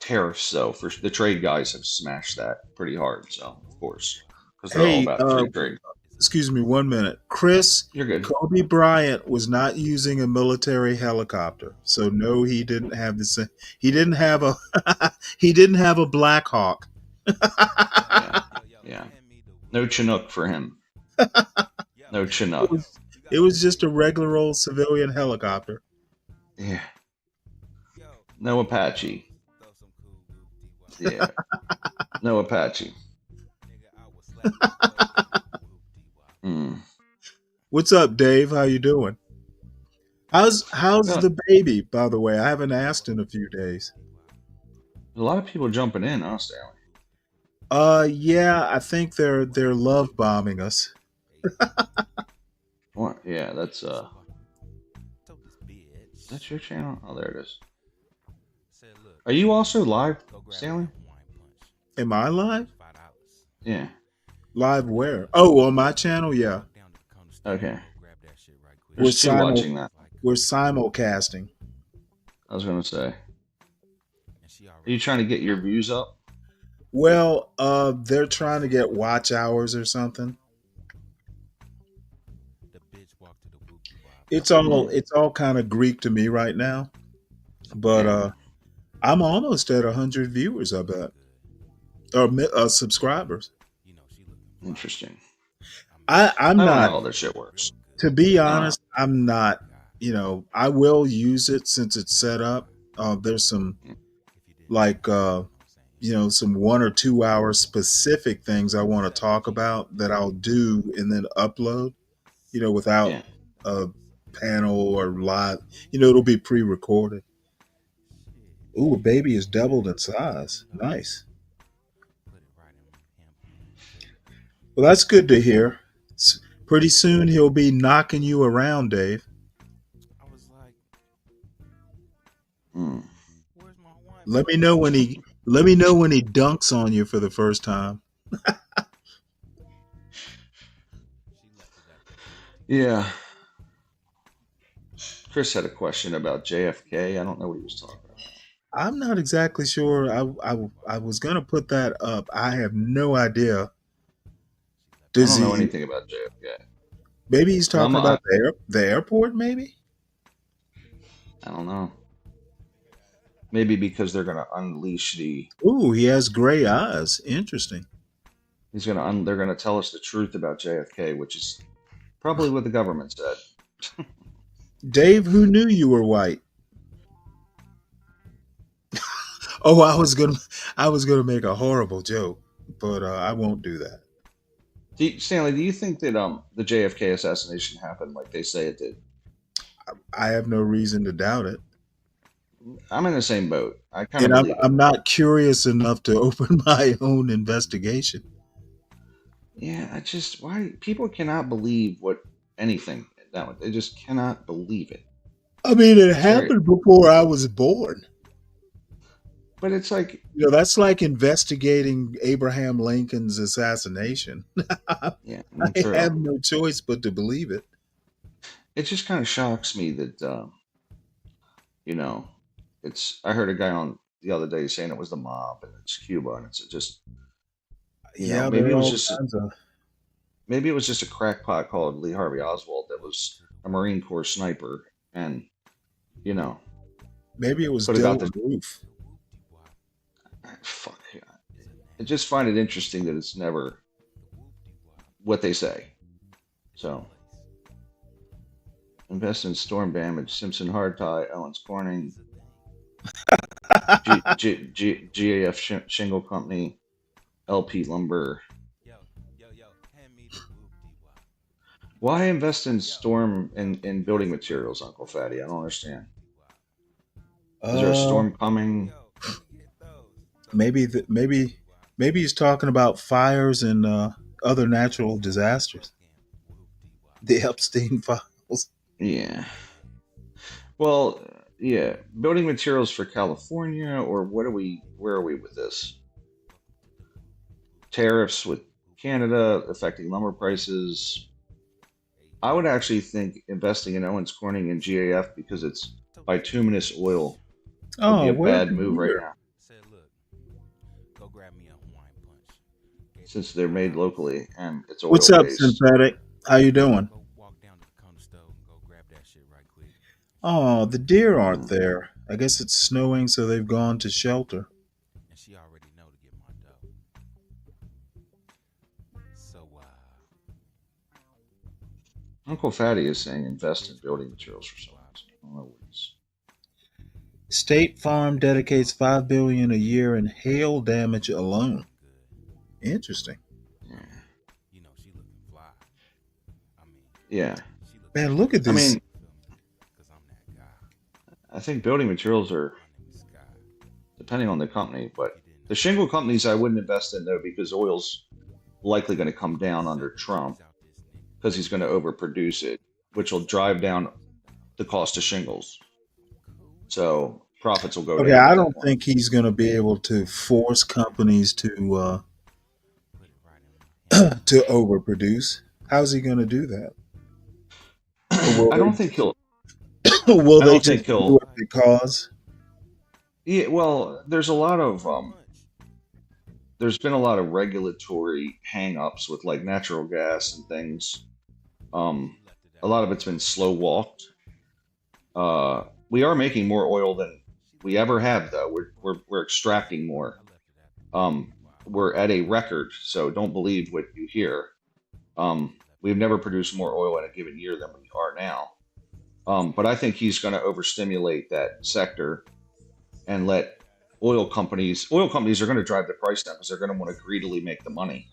tariffs, though. For the Trade Guys have smashed that pretty hard. So of course, because they're all about free trade. Excuse me 1 minute. Chris, you're good. Kobe Bryant was not using a military helicopter. So no, he didn't have he didn't have a Black Hawk. Yeah. No Chinook for him. No Chinook. It was just a regular old civilian helicopter. Yeah. No Apache. Yeah. No Apache. What's up, Dave? How you doing? How's the baby, by the way? I haven't asked in a few days. A lot of people jumping in, huh, Stanley? Yeah, I think they're love bombing us. What? Yeah, that's your channel? Oh, there it is. Are you also live, Stanley? Am I live? Yeah. Live where? Oh, on my channel? Yeah. Okay. We're watching that. We're simulcasting. I was gonna say. Are you trying to get your views up? Well, they're trying to get watch hours or something. It's all kind of Greek to me right now, but I'm almost at 100 viewers, I bet, or subscribers. Interesting. I'm not. I don't not. know how all this shit works. To be honest, I'm not. I will use it since it's set up. There's some some 1 or 2 hour specific things I want to talk about that I'll do and then upload. Without a panel or live. It'll be pre-recorded. Ooh, a baby is doubled in size. Nice. Well, that's good to hear. Pretty soon he'll be knocking you around, Dave. Let me know when he dunks on you for the first time. Yeah. Chris had a question about JFK. I don't know what he was talking about. I'm not exactly sure. I was gonna put that up. I have no idea. I Does don't know he? anything about JFK. Maybe he's talking I, about the airport. Maybe. I don't know. Maybe because they're going to unleash the. Ooh, he has gray eyes. Interesting. He's going to. They're going to tell us the truth about JFK, which is probably what the government said. Dave, who knew you were white? Oh, I was gonna make a horrible joke, but I won't do that. Stanley, do you think that the JFK assassination happened like they say it did? I have no reason to doubt it. I'm in the same boat. I kind And of I'm, believe it. I'm not curious enough to open my own investigation. Yeah, I just why people cannot believe anything that they just cannot believe it. I mean, it It's very, happened before I was born. but it's like You know, that's like investigating Abraham Lincoln's assassination. yeah, I true. have no choice but to believe it. It just kind of shocks me that you know, I heard a guy on the other day saying it was the mob and it's Cuba and it's just Yeah, maybe there it are was all just kinds of. maybe it was just a crackpot called Lee Harvey Oswald that was a Marine Corps sniper and you know Maybe it was put it out Dylan the Roof. fuck. Yeah. I just find it interesting that it's never what they say. So invest in storm damage, Simpson Hardtie, Owens Corning, GAF Shingle Company, LP Lumber. Why invest in storm in building materials, Uncle Fatty? I don't understand. Is there a storm coming? Maybe he's talking about fires and other natural disasters. The Epstein files. Yeah. Well, yeah. Building materials for California, or where are we with this? Tariffs with Canada affecting lumber prices. I would actually think investing in Owens Corning and GAF because it's bituminous oil would be Oh, a well, bad move right here. now. Since they're made locally and it's What's up, oil-based. Synthetic? How you doing? Oh, the deer aren't there. I guess it's snowing, so they've gone to shelter. Uncle Fatty is saying invest in building materials for someone. I don't know what he's. State Farm dedicates $5 billion a year in hail damage alone. Interesting. Yeah. Man, look at I this. mean, I think building materials are depending on the company, but the shingle companies I wouldn't invest in though because oil's likely going to come down under Trump because he's going to overproduce it, which will drive down the cost of shingles. So profits will go Okay, down. I don't think he's going to be able to force companies to to overproduce. How's he going to do that? I don't think he'll. Will I they don't just think he'll. do it because? Yeah, well, there's a lot of there's been a lot of regulatory hang-ups with like natural gas and things. A lot of it's been slow walked. We are making more oil than we ever have, though. We're extracting more. We're at a record, so don't believe what you hear. We've never produced more oil in a given year than we are now. But I think he's going to overstimulate that sector and let oil companies are going to drive the price down because they're going to want to greedily make the money.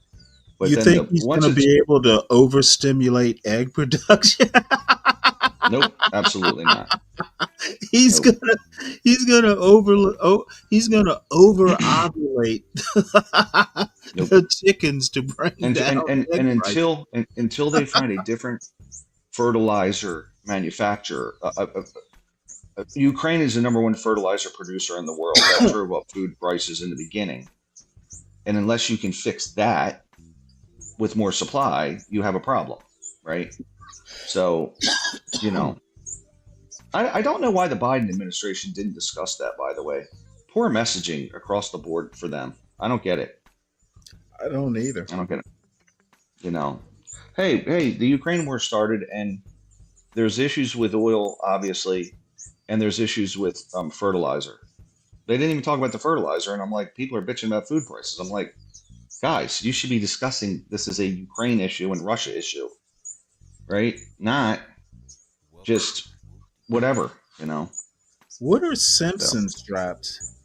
But You then think he's going to be able to overstimulate egg production? Nope, absolutely not. He's Nope. gonna over ovulate Nope. the chickens to bring And down and, egg and prices. until they find a different fertilizer manufacturer, Ukraine is the number one fertilizer producer in the world. That drove up food prices in the beginning. And unless you can fix that with more supply, you have a problem, right? So, you know, I don't know why the Biden administration didn't discuss that, by the way. Poor messaging across the board for them. I don't get it. I don't either. I don't get it. You know, hey, the Ukraine war started, and there's issues with oil, obviously, and there's issues with fertilizer. They didn't even talk about the fertilizer, and I'm like, people are bitching about food prices. I'm like, guys, you should be discussing this as a Ukraine issue and Russia issue, right? Not just whatever, you know. What are Simpson straps?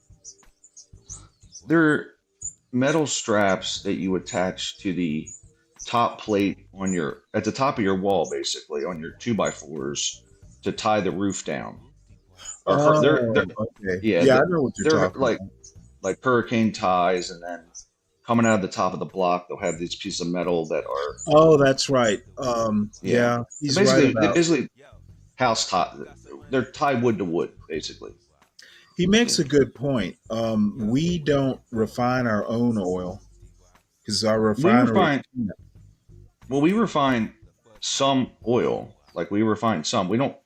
They're metal straps that you attach to the top plate on at the top of your wall, basically, on your 2x4s to tie the roof down. They're okay. Yeah, I know what you're talking like about. like hurricane ties, and then coming out of the top of the block, they'll have these pieces of metal that are. Oh, that's right. He's basically, right they're about. basically house tie. They're tied wood to wood, basically. He makes a good point. We don't refine our own oil because our refinery. We refine some oil, like we refine some. We don't,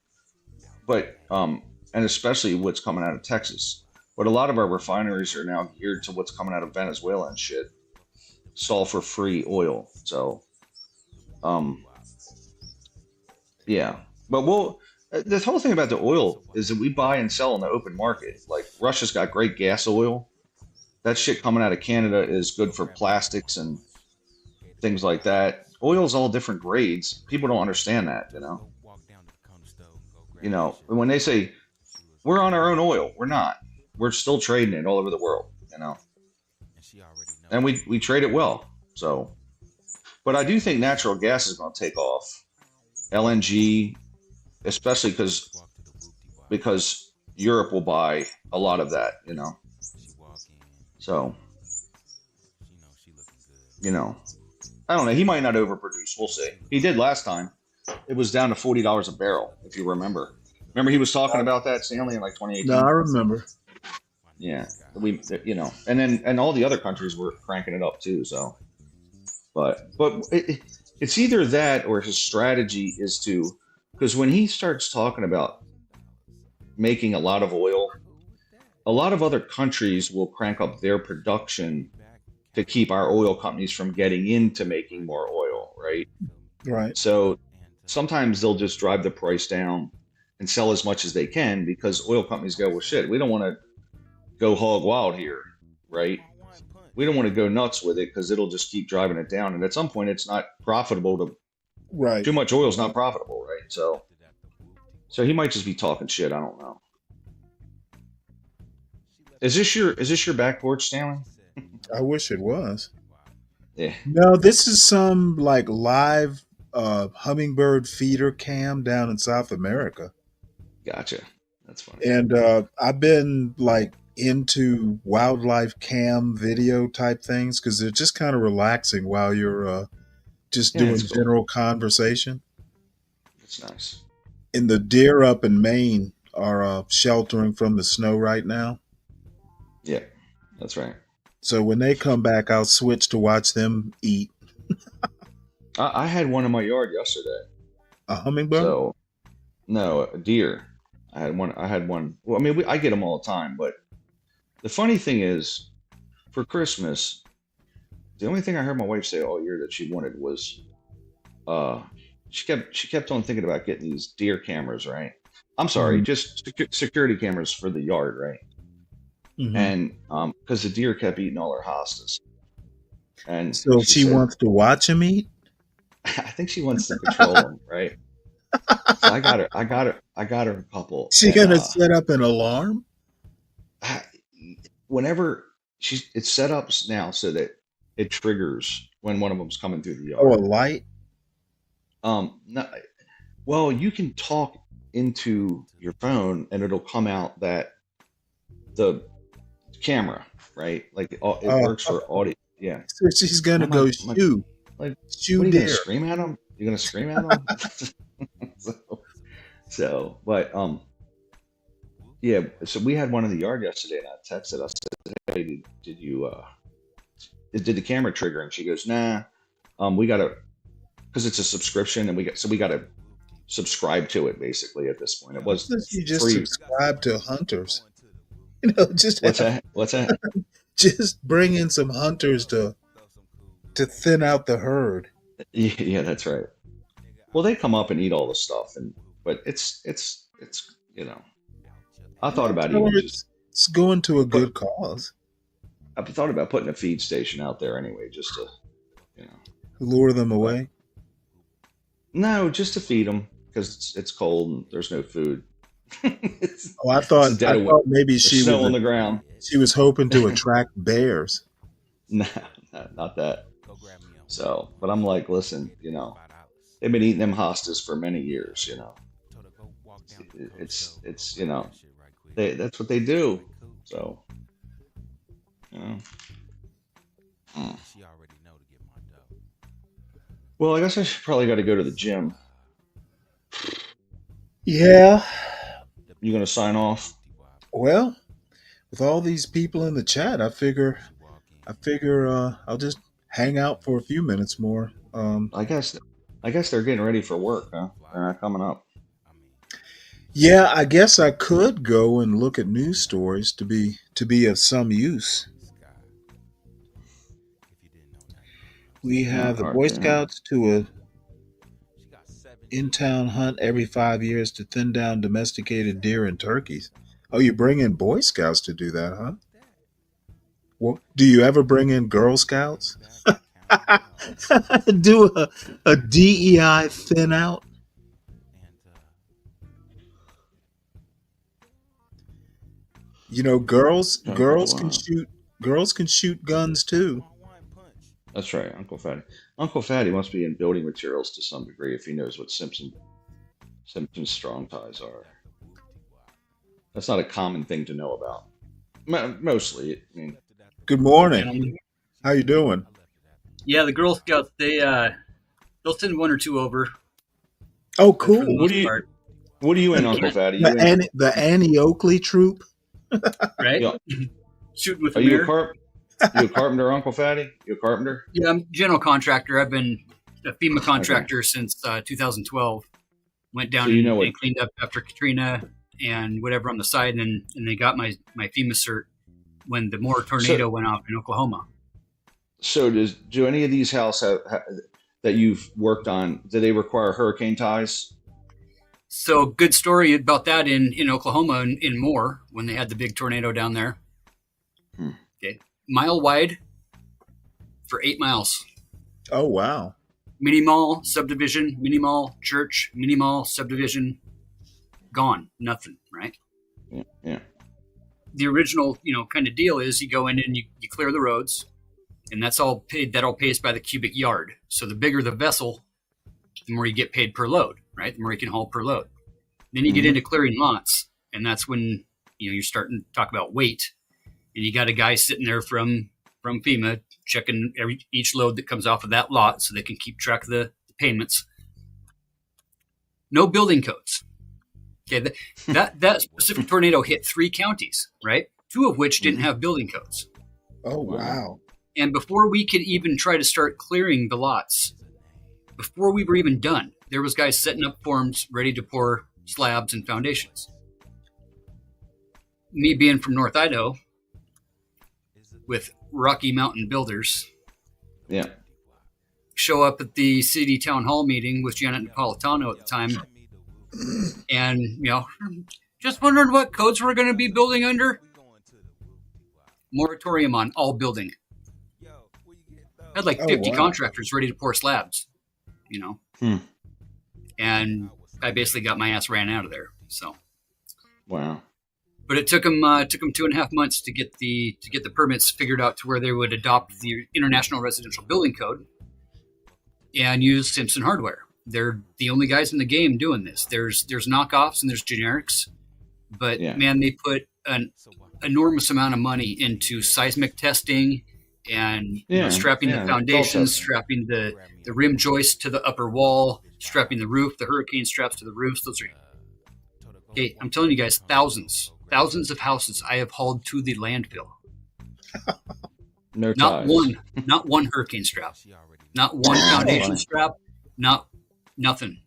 but and especially what's coming out of Texas. But a lot of our refineries are now geared to what's coming out of Venezuela and shit, sulfur-free oil. So, yeah. But the whole thing about the oil is that we buy and sell in the open market. Like Russia's got great gas oil. That shit coming out of Canada is good for plastics and things like that. Oil's all different grades. People don't understand that, you know. You know, when they say we're on our own oil, we're not. We're still trading it all over the world, you know. And we trade it well. So, but I do think natural gas is going to take off. LNG, especially because Europe will buy a lot of that, you know. So, you know, I don't know. He might not overproduce. We'll see. He did last time. It was down to $40 a barrel, if you remember. Remember he was talking about that, Stanley, in like 2018? No, I remember. Yeah, you know, and all the other countries were cranking it up too. So, but it's either that or his strategy is to, because when he starts talking about making a lot of oil, a lot of other countries will crank up their production to keep our oil companies from getting into making more oil, right? Right. So sometimes they'll just drive the price down and sell as much as they can because oil companies go, well, shit, we don't want to go hog wild here, right? We don't want to go nuts with it because it'll just keep driving it down. And at some point, it's not profitable to. Right. Too much oil is not profitable, right? So he might just be talking shit. I don't know. Is this your back porch, Stanley? I wish it was. Yeah. No, this is some like live hummingbird feeder cam down in South America. Gotcha. That's funny. And I've been like into wildlife cam video type things because they're just kind of relaxing while you're just doing it's cool. general conversation. It's nice. And the deer up in Maine are sheltering from the snow right now. Yeah, that's right. So when they come back, I'll switch to watch them eat. I had one in my yard yesterday. A hummingbird? So, no, a deer. I had one. Well, I mean, I get them all the time. But the funny thing is, for Christmas, the only thing I heard my wife say all year that she wanted was, she kept on thinking about getting these deer cameras, right? I'm sorry, just security cameras for the yard, right? Mhm. And because the deer kept eating all her hostas, and So she said, wants to watch him eat? I think she wants to control them, right? So I got her a couple. She and, gonna set up an alarm? whenever it's set up now so that it triggers when one of them's coming through the yard. Oh, a light? No, well, you can talk into your phone and it'll come out that the camera, right? Like it works for audio. Yeah. So she's gonna go shoo. Like, Shoo what are you deer. gonna scream at them? You're gonna scream at them? so, but yeah. So we had one in the yard yesterday, and I texted. I said, "Hey, did you did the camera trigger?" And she goes, "Nah. We gotta, because it's a subscription, and we gotta subscribe to it basically at this point. It was You just free. subscribe to hunters. Just What's that? What's that? Just bring in some hunters to thin out the herd. Yeah, that's right. Well, they come up and eat all the stuff, but it's I thought about even it's going to a good cause. I've thought about putting a feed station out there anyway, just to lure them away. No, just to feed them because it's cold and there's no food. I thought maybe she snow was on the ground. She was hoping to attract bears. No, not that. So, but I'm like, listen, they've been eating them hostas for many years. It's that's what they do. So, Well, I guess I should probably got to go to the gym. Yeah. You gonna sign off? Well, with all these people in the chat, I figure I'll just hang out for a few minutes more. I guess they're getting ready for work, huh? They're not coming up. Yeah, I guess I could go and look at news stories to be of some use. We have the Boy Scouts to a in-town hunt every 5 years to thin down domesticated deer and turkeys. Oh, you bring in Boy Scouts to do that, huh? Well, do you ever bring in Girl Scouts? Do a DEI thin out? Girls can shoot guns too. That's right, Uncle Fatty. Uncle Fatty must be in building materials to some degree if he knows what Simpson's strong ties are. That's not a common thing to know about. Mostly, I mean. Good morning. How you doing? Yeah, the Girl Scouts, they'll send one or two over. Oh, cool. What are you in, Uncle Fatty? The Annie Oakley troop? Right? Yeah. Shooting with Are a you mirror. You a carpenter, Uncle Fatty? You a carpenter? Yeah, I'm a general contractor. I've been a FEMA contractor since 2012. Went down and cleaned up after Katrina and whatever on the side, and they got my FEMA cert when the Moore tornado went off in Oklahoma. So do any of these houses that you've worked on, do they require hurricane ties? So good story about that in Oklahoma in Moore when they had the big tornado down there. Okay. Mile wide for 8 miles. Oh, wow. Mini mall, subdivision, mini mall, church, mini mall, subdivision, gone. Nothing, right? Yeah. The original, kind of deal is you go in and you clear the roads, and that's all paid. That all pays by the cubic yard. So the bigger the vessel, the more you get paid per load, right? The more you can haul per load. Then you get into clearing lots, and that's when you're starting to talk about weight. And you got a guy sitting there from FEMA checking each load that comes off of that lot so they can keep track of the payments. No building codes. Okay, that specific tornado hit 3 counties, right? 2 of which didn't have building codes. Oh, wow. And before we could even try to start clearing the lots, before we were even done, there was guys setting up forms ready to pour slabs and foundations. Me being from North Idaho, with Rocky Mountain Builders. Yeah. Show up at the city town hall meeting with Janet Napolitano at the time. And, just wondering what codes we're going to be building under. Moratorium on all building. Had like 50 contractors ready to pour slabs, And I basically got my ass ran out of there. So. Wow. But it took them 2.5 months to get the permits figured out to where they would adopt the International Residential Building Code and use Simpson hardware. They're the only guys in the game doing this. There's knockoffs and there's generics, but man, they put an enormous amount of money into seismic testing and strapping the foundations, strapping the rim joist to the upper wall, strapping the roof, the hurricane straps to the roofs. Those are okay. I'm telling you guys, thousands of houses I have hauled to the landfill. Not one hurricane strap, not one foundation strap, nothing.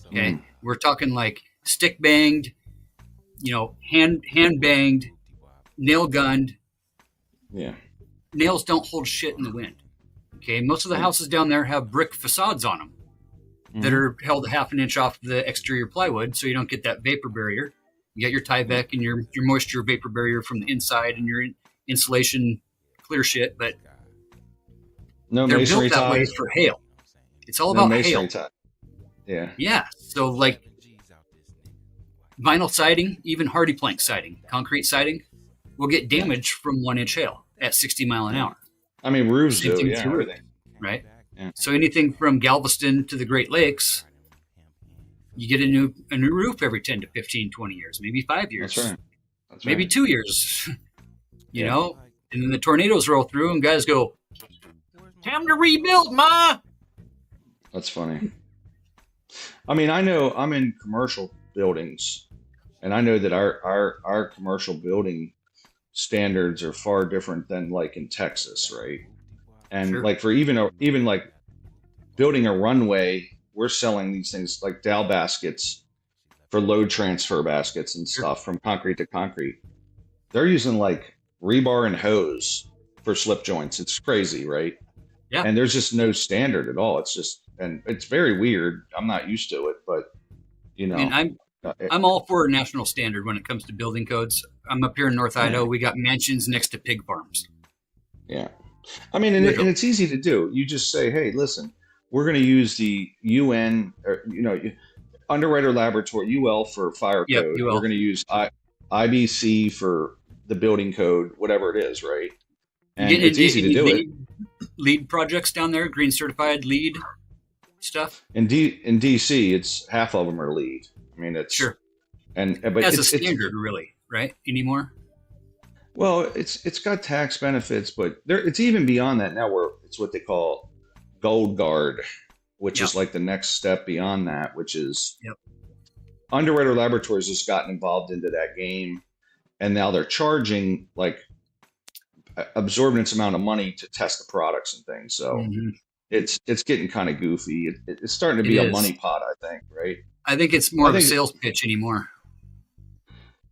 Okay. We're talking like stick banged, hand banged, nail gunned. Yeah. Nails don't hold shit in the wind. Okay, most of the houses down there have brick facades on them that are held a half an inch off the exterior plywood, so you don't get that vapor barrier. You got your Tyvek and your moisture vapor barrier from the inside, and your insulation clear shit, but no they're masonry built that way ties. for hail. It's all No about masonry hail. tie. Yeah. Yeah, so like vinyl siding, even hardy plank siding, concrete siding, will get damaged from 1 inch hail at 60 mile an hour. I mean, roofs Same do, thing yeah, with your roof, everything. right? Yeah. So anything from Galveston to the Great Lakes, you get a new roof every 10 to 15, 20 years, maybe 5 years, That's right. That's maybe right. 2 years, you know, and then the tornadoes roll through and guys go, time to rebuild, Ma. That's funny. I mean, I know I'm in commercial buildings, and I know that our commercial building standards are far different than like in Texas, right? And Sure. like for even like building a runway, we're selling these things like dowel baskets for load transfer baskets and stuff from concrete to concrete. They're using like rebar and hose for slip joints. It's crazy, right? Yeah. And there's just no standard at all. It's just, and it's very weird. I'm not used to it, but you know, I mean, I'm all for a national standard when it comes to building codes. I'm up here in North Idaho. We got mansions next to pig farms. yeah. I mean, and it's easy to do. You just say, hey, listen, we're going to use the UN, or, Underwriter Laboratory, UL for fire Yep, code. UL. We're going to use IBC for the building code, whatever it is, right? And it's easy to do it. Lead projects down there, green certified lead stuff. In DC, it's half of them are lead. I mean, it's Sure. but As a it's standard, really, right? Anymore? well, it's got tax benefits, but it's even beyond that now. Where it's what they call Gold Guard, which is like the next step beyond that, which is Underwriter Laboratories has gotten involved into that game, and now they're charging like absorbent amount of money to test the products and things. So it's getting kind of goofy. It's starting to be It a is. money pot, I think, right? I think it's more of a think- sales pitch anymore.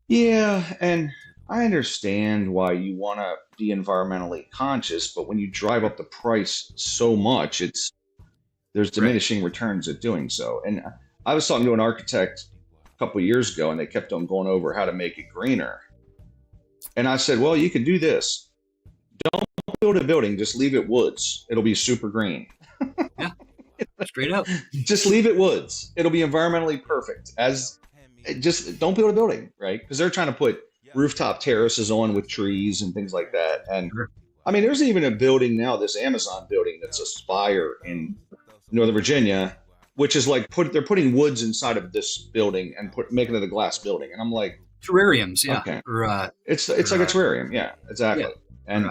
Yeah, and I understand why you want to be environmentally conscious, but when you drive up the price so much, there's diminishing returns at doing so. And I was talking to an architect a couple of years ago, and they kept on going over how to make it greener. And I said, well, you can do this. Don't build a building, just leave it woods. It'll be super green. Straight up. Just leave it woods. It'll be environmentally perfect. Just don't build a building, right? Because they're trying to put rooftop terraces on with trees and things like that. And I mean, there's even a building now, this Amazon building that's a spire in Northern Virginia, which is like they're putting woods inside of this building and making it a glass building. And I'm like, terrariums, yeah. Okay. Or, it's like a terrarium, yeah, exactly. And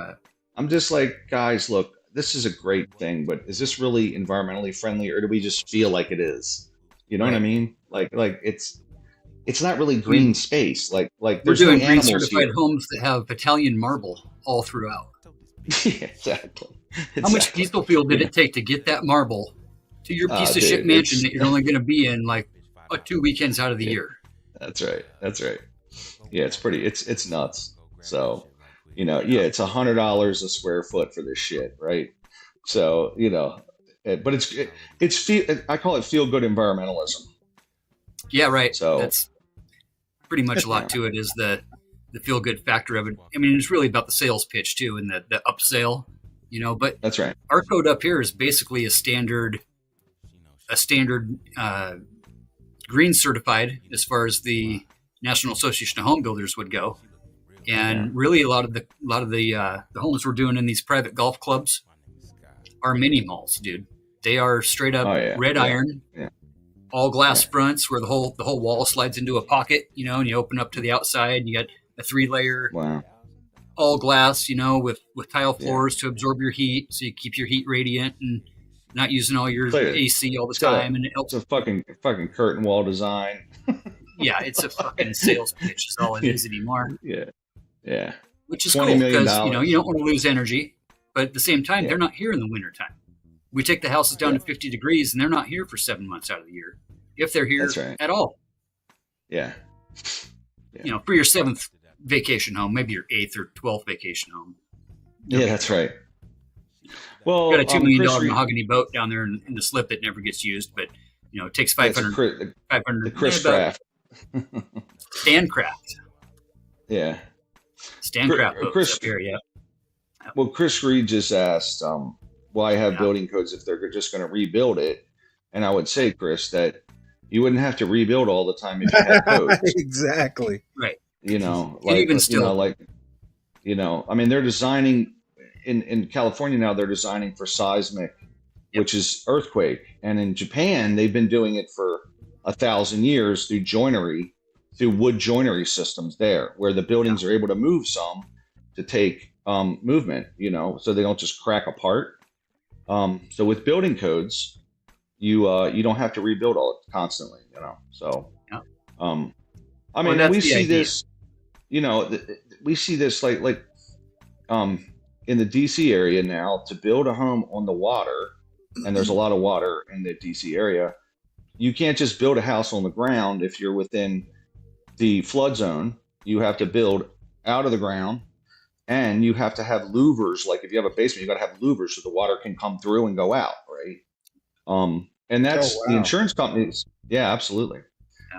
I'm just like, guys, look, this is a great thing, but is this really environmentally friendly, or do we just feel like it is? You know what I mean? Like it's not really green space. Like we're there's doing no green animals certified here. homes that have Italian marble all throughout. Yeah, exactly. How much diesel fuel did it take to get that marble to your piece of shit dude, mansion that you're only going to be in like 2 weekends out of the year? That's right. Yeah, it's pretty. It's nuts. So, it's $100 a square foot for this shit, right? So, but I call it feel good environmentalism. Yeah, right. So that's pretty much a lot to it, is the feel good factor of it. I mean, it's really about the sales pitch too, and the upsell, but that's right. Our code up here is basically a standard green certified as far as the National Association of Home Builders would go. And really a lot of the homes we're doing in these private golf clubs are mini malls, dude. They are straight up red iron, all glass fronts where the whole wall slides into a pocket, and you open up to the outside and you got a 3-layer all glass, with tile floors to absorb your heat, so you keep your heat radiant and not using all your AC all the time. And it's a fucking curtain wall design. Yeah, it's a fucking sales pitch is all it is anymore. Yeah. Which is cool because, you don't want to lose energy, but at the same time, they're not here in the wintertime. We take the houses down to 50 degrees and they're not here for 7 months out of the year. if they're here That's right. at all. Yeah. You know, for your 7th vacation home, maybe your 8th or 12th vacation home. Yeah, that's right. Well, Got a $2 million Chris Reed- mahogany boat down there in the slip that never gets used, but you know, it takes Yeah, it's 500. the Chris Craft. Stancraft. Yeah. Stancraft boats Chris- up here, yeah. Well, Chris Reed just asked why have building codes if they're just going to rebuild it, and I would say, Chris, that you wouldn't have to rebuild all the time if you had codes. Exactly. Right. You know, And like even still, I mean, they're designing in California now. They're designing for seismic, which is earthquake, and in Japan they've been doing it for 1,000 years through wood joinery systems there, where the buildings are able to move some to take movement, you know, so they don't just crack apart. So with building codes, you don't have to rebuild all constantly, you know. So, I mean, that's we the see idea. this, you know, we see this like in the DC area now to build a home on the water, and there's a lot of water in the DC area. You can't just build a house on the ground if you're within the flood zone. You have to build out of the ground, and you have to have louvers. Like if you have a basement, you got to have louvers so the water can come through and go out, right? And that's the insurance companies. Yeah, absolutely.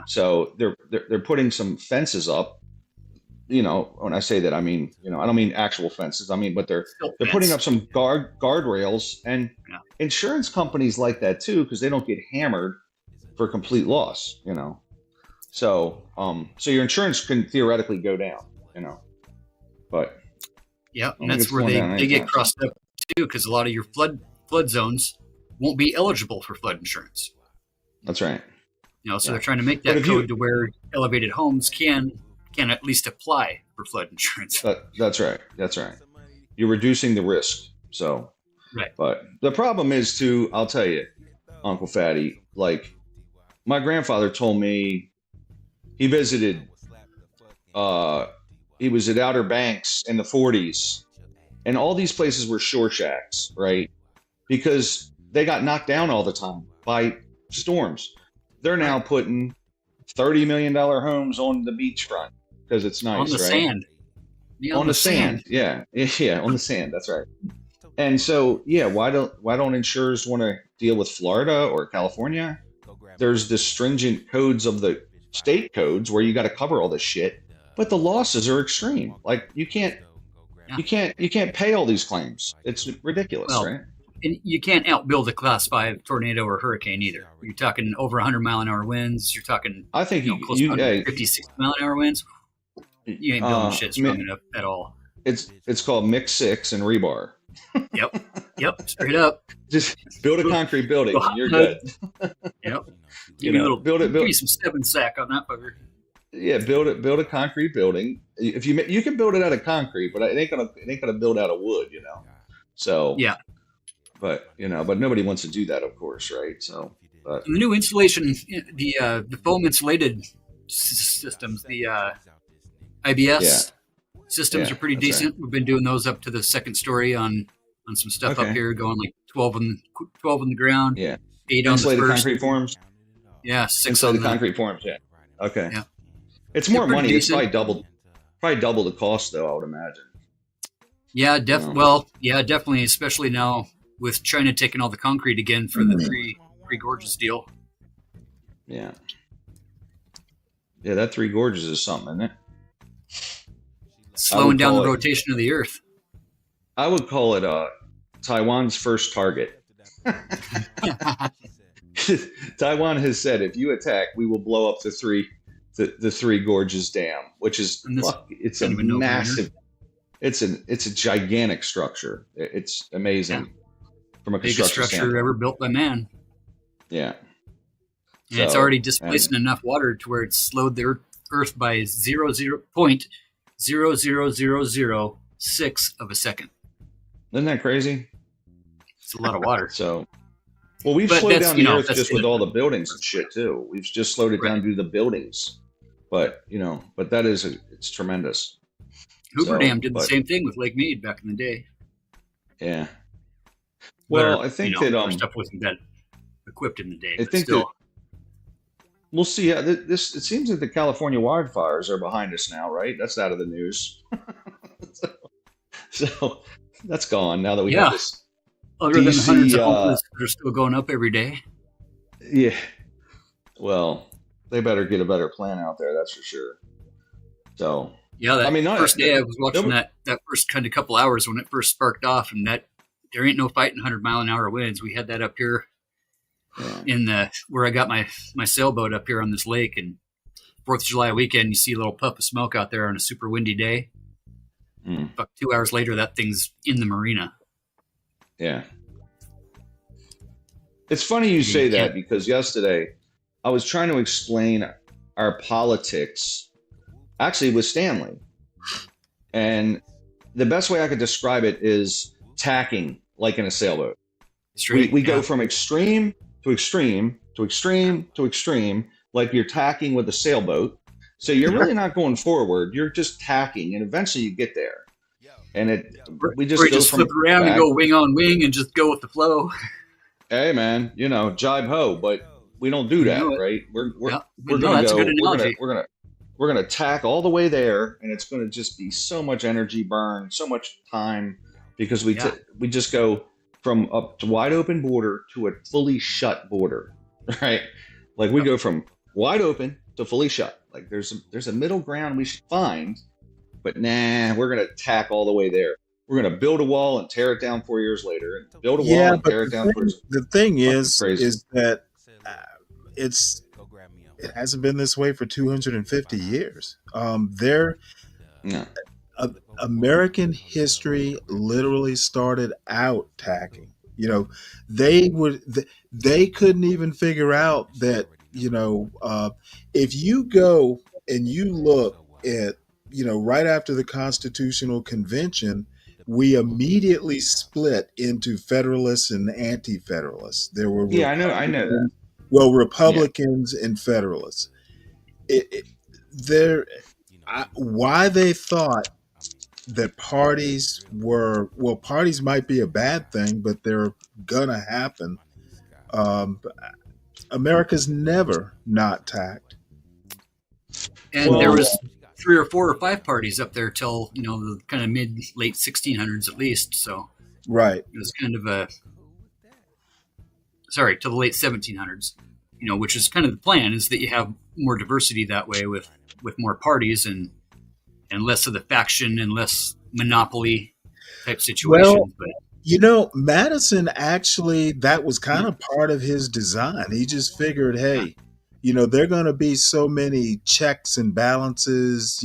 So they're putting some fences up. You know, when I say that, I mean, you know, I don't mean actual fences. I mean, but they're putting up some guardrails, and insurance companies like that too, because they don't get hammered for complete loss. You know, so so your insurance can theoretically go down. You know, but yeah, I and think that's it's where going they down get anytime. crossed up too, because a lot of your flood zones won't be eligible for flood insurance. That's right. You know, so Yeah. they're trying to make But that if you- code to where elevated homes can at least apply for flood insurance. That's right. That's right. You're reducing the risk. So, Right. But the problem is too, I'll tell you, Uncle Fatty, like my grandfather told me he visited, he was at Outer Banks in the 40s, and all these places were shore shacks, right? Because they got knocked down all the time by storms. They're now putting $30 million homes on the beachfront because it's nice, On the right? sand. Yeah, on the sand. Yeah, on the sand. That's right. And so, yeah, why don't insurers want to deal with Florida or California? There's the stringent codes of the state codes where you got to cover all this shit, but the losses are extreme. Like you can't pay all these claims. It's ridiculous, Well, right? And you can't outbuild a Class 5 tornado or hurricane either. You're talking over 100 mile an hour winds. You're talking, I think close to 150, 60 mile an hour winds. You ain't building shit strong enough at all. It's called mix 6 and rebar. Yep, straight up. Just build a concrete building and you're good. Yep. You Give me know, a little, build give me some stepping sack on that fucker. Yeah, build a concrete building. If you can build it out of concrete, but it ain't gonna build out of wood, you know. So yeah, but nobody wants to do that, of course, right? So, but And the new insulation, the foam insulated systems, the IBS systems Yeah, are pretty that's decent. We've been doing those up to the second story on some stuff up Okay. here, going like 12 on the ground. Yeah. 8 on the insulated first. concrete forms. Yeah, 6 on Insulated the concrete forms. Yeah. Okay. Yeah. It's They're more pretty money. It's decent. probably double the cost, though. I would imagine. Yeah, definitely, especially now with China taking all the concrete again for the three gorges deal. Yeah. Yeah, that Three Gorges is something, isn't it? Slowing down the call it- rotation of the earth. I would call it Taiwan's first target. Taiwan has said, if you attack, we will blow up the Three Gorges Dam, which is it's a kind of a no-brainer. massive. It's a gigantic structure. It's amazing from a Biggest construction structure standpoint. ever built by man. Yeah. And it's So, already displacing enough water to where it's slowed the Earth by 0.00006 of a second. Isn't that crazy? It's a lot of water. So, well, we've But slowed that's, down you the know, Earth that's just with all the buildings and shit too. We've just slowed it down due to the buildings. But that is it's tremendous. Hoover So, Dam did the but- same thing with Lake Mead back in the day. Yeah. Well, But, I think you know, that our stuff wasn't that equipped in the day. I but think still, we'll see. This it seems that the California wildfires are behind us now, right? That's out of the news. So that's gone now that we have Yeah. this Other than the hundreds of DC. homeless that are still going up every day. Yeah. Well, they better get a better plan out there. That's for sure. So Yeah, that I mean, first day I was watching that first kind of couple hours when it first sparked off, and that there ain't no fighting 100-mile-an-hour winds. We had that up here in the where I got my sailboat up here on this lake, and 4th of July weekend, you see a little puff of smoke out there on a super windy day. About 2 hours later, that thing's in the marina. Yeah. It's funny you say that because yesterday I was trying to explain our politics actually with Stanley. And the best way I could describe it is tacking like in a sailboat. We go from extreme to extreme to extreme to extreme, like you're tacking with a sailboat. So you're really not going forward. You're just tacking, and eventually you get there. And we just Or you go just from flip around and back- go wing on wing and just go with the flow. Hey man, jibe ho, but we don't do that, know it. right? We're No, gonna that's a go. good analogy. We're gonna tack all the way there, and it's gonna just be so much energy burn, so much time, because we just go from up to wide open border to a fully shut border, right? Like we go from wide open to fully shut. Like there's a middle ground we should find, but nah, we're gonna tack all the way there. We're gonna build a wall and tear it down 4 years later, and build a wall Yeah, and but tear it down 4 years. the thing is crazy. that it hasn't been this way for 250 years. American history literally started out tacking. They couldn't even figure out that if you go and you look at right after the Constitutional Convention, we immediately split into Federalists and Anti-Federalists. There were Yeah, I know that. Well, Republicans and Federalists. Why they thought that parties might be a bad thing, but they're gonna happen. America's never not tacked. And there was 3 or 4 or 5 parties up there till the kind of late 1600s at least. So right, it was kind of till the late 1700s. Which is kind of the plan, is that you have more diversity that way with more parties and less of the faction and less monopoly type situations. Well, Madison actually, that was kind of part of his design. He just figured, hey, there are going to be so many checks and balances,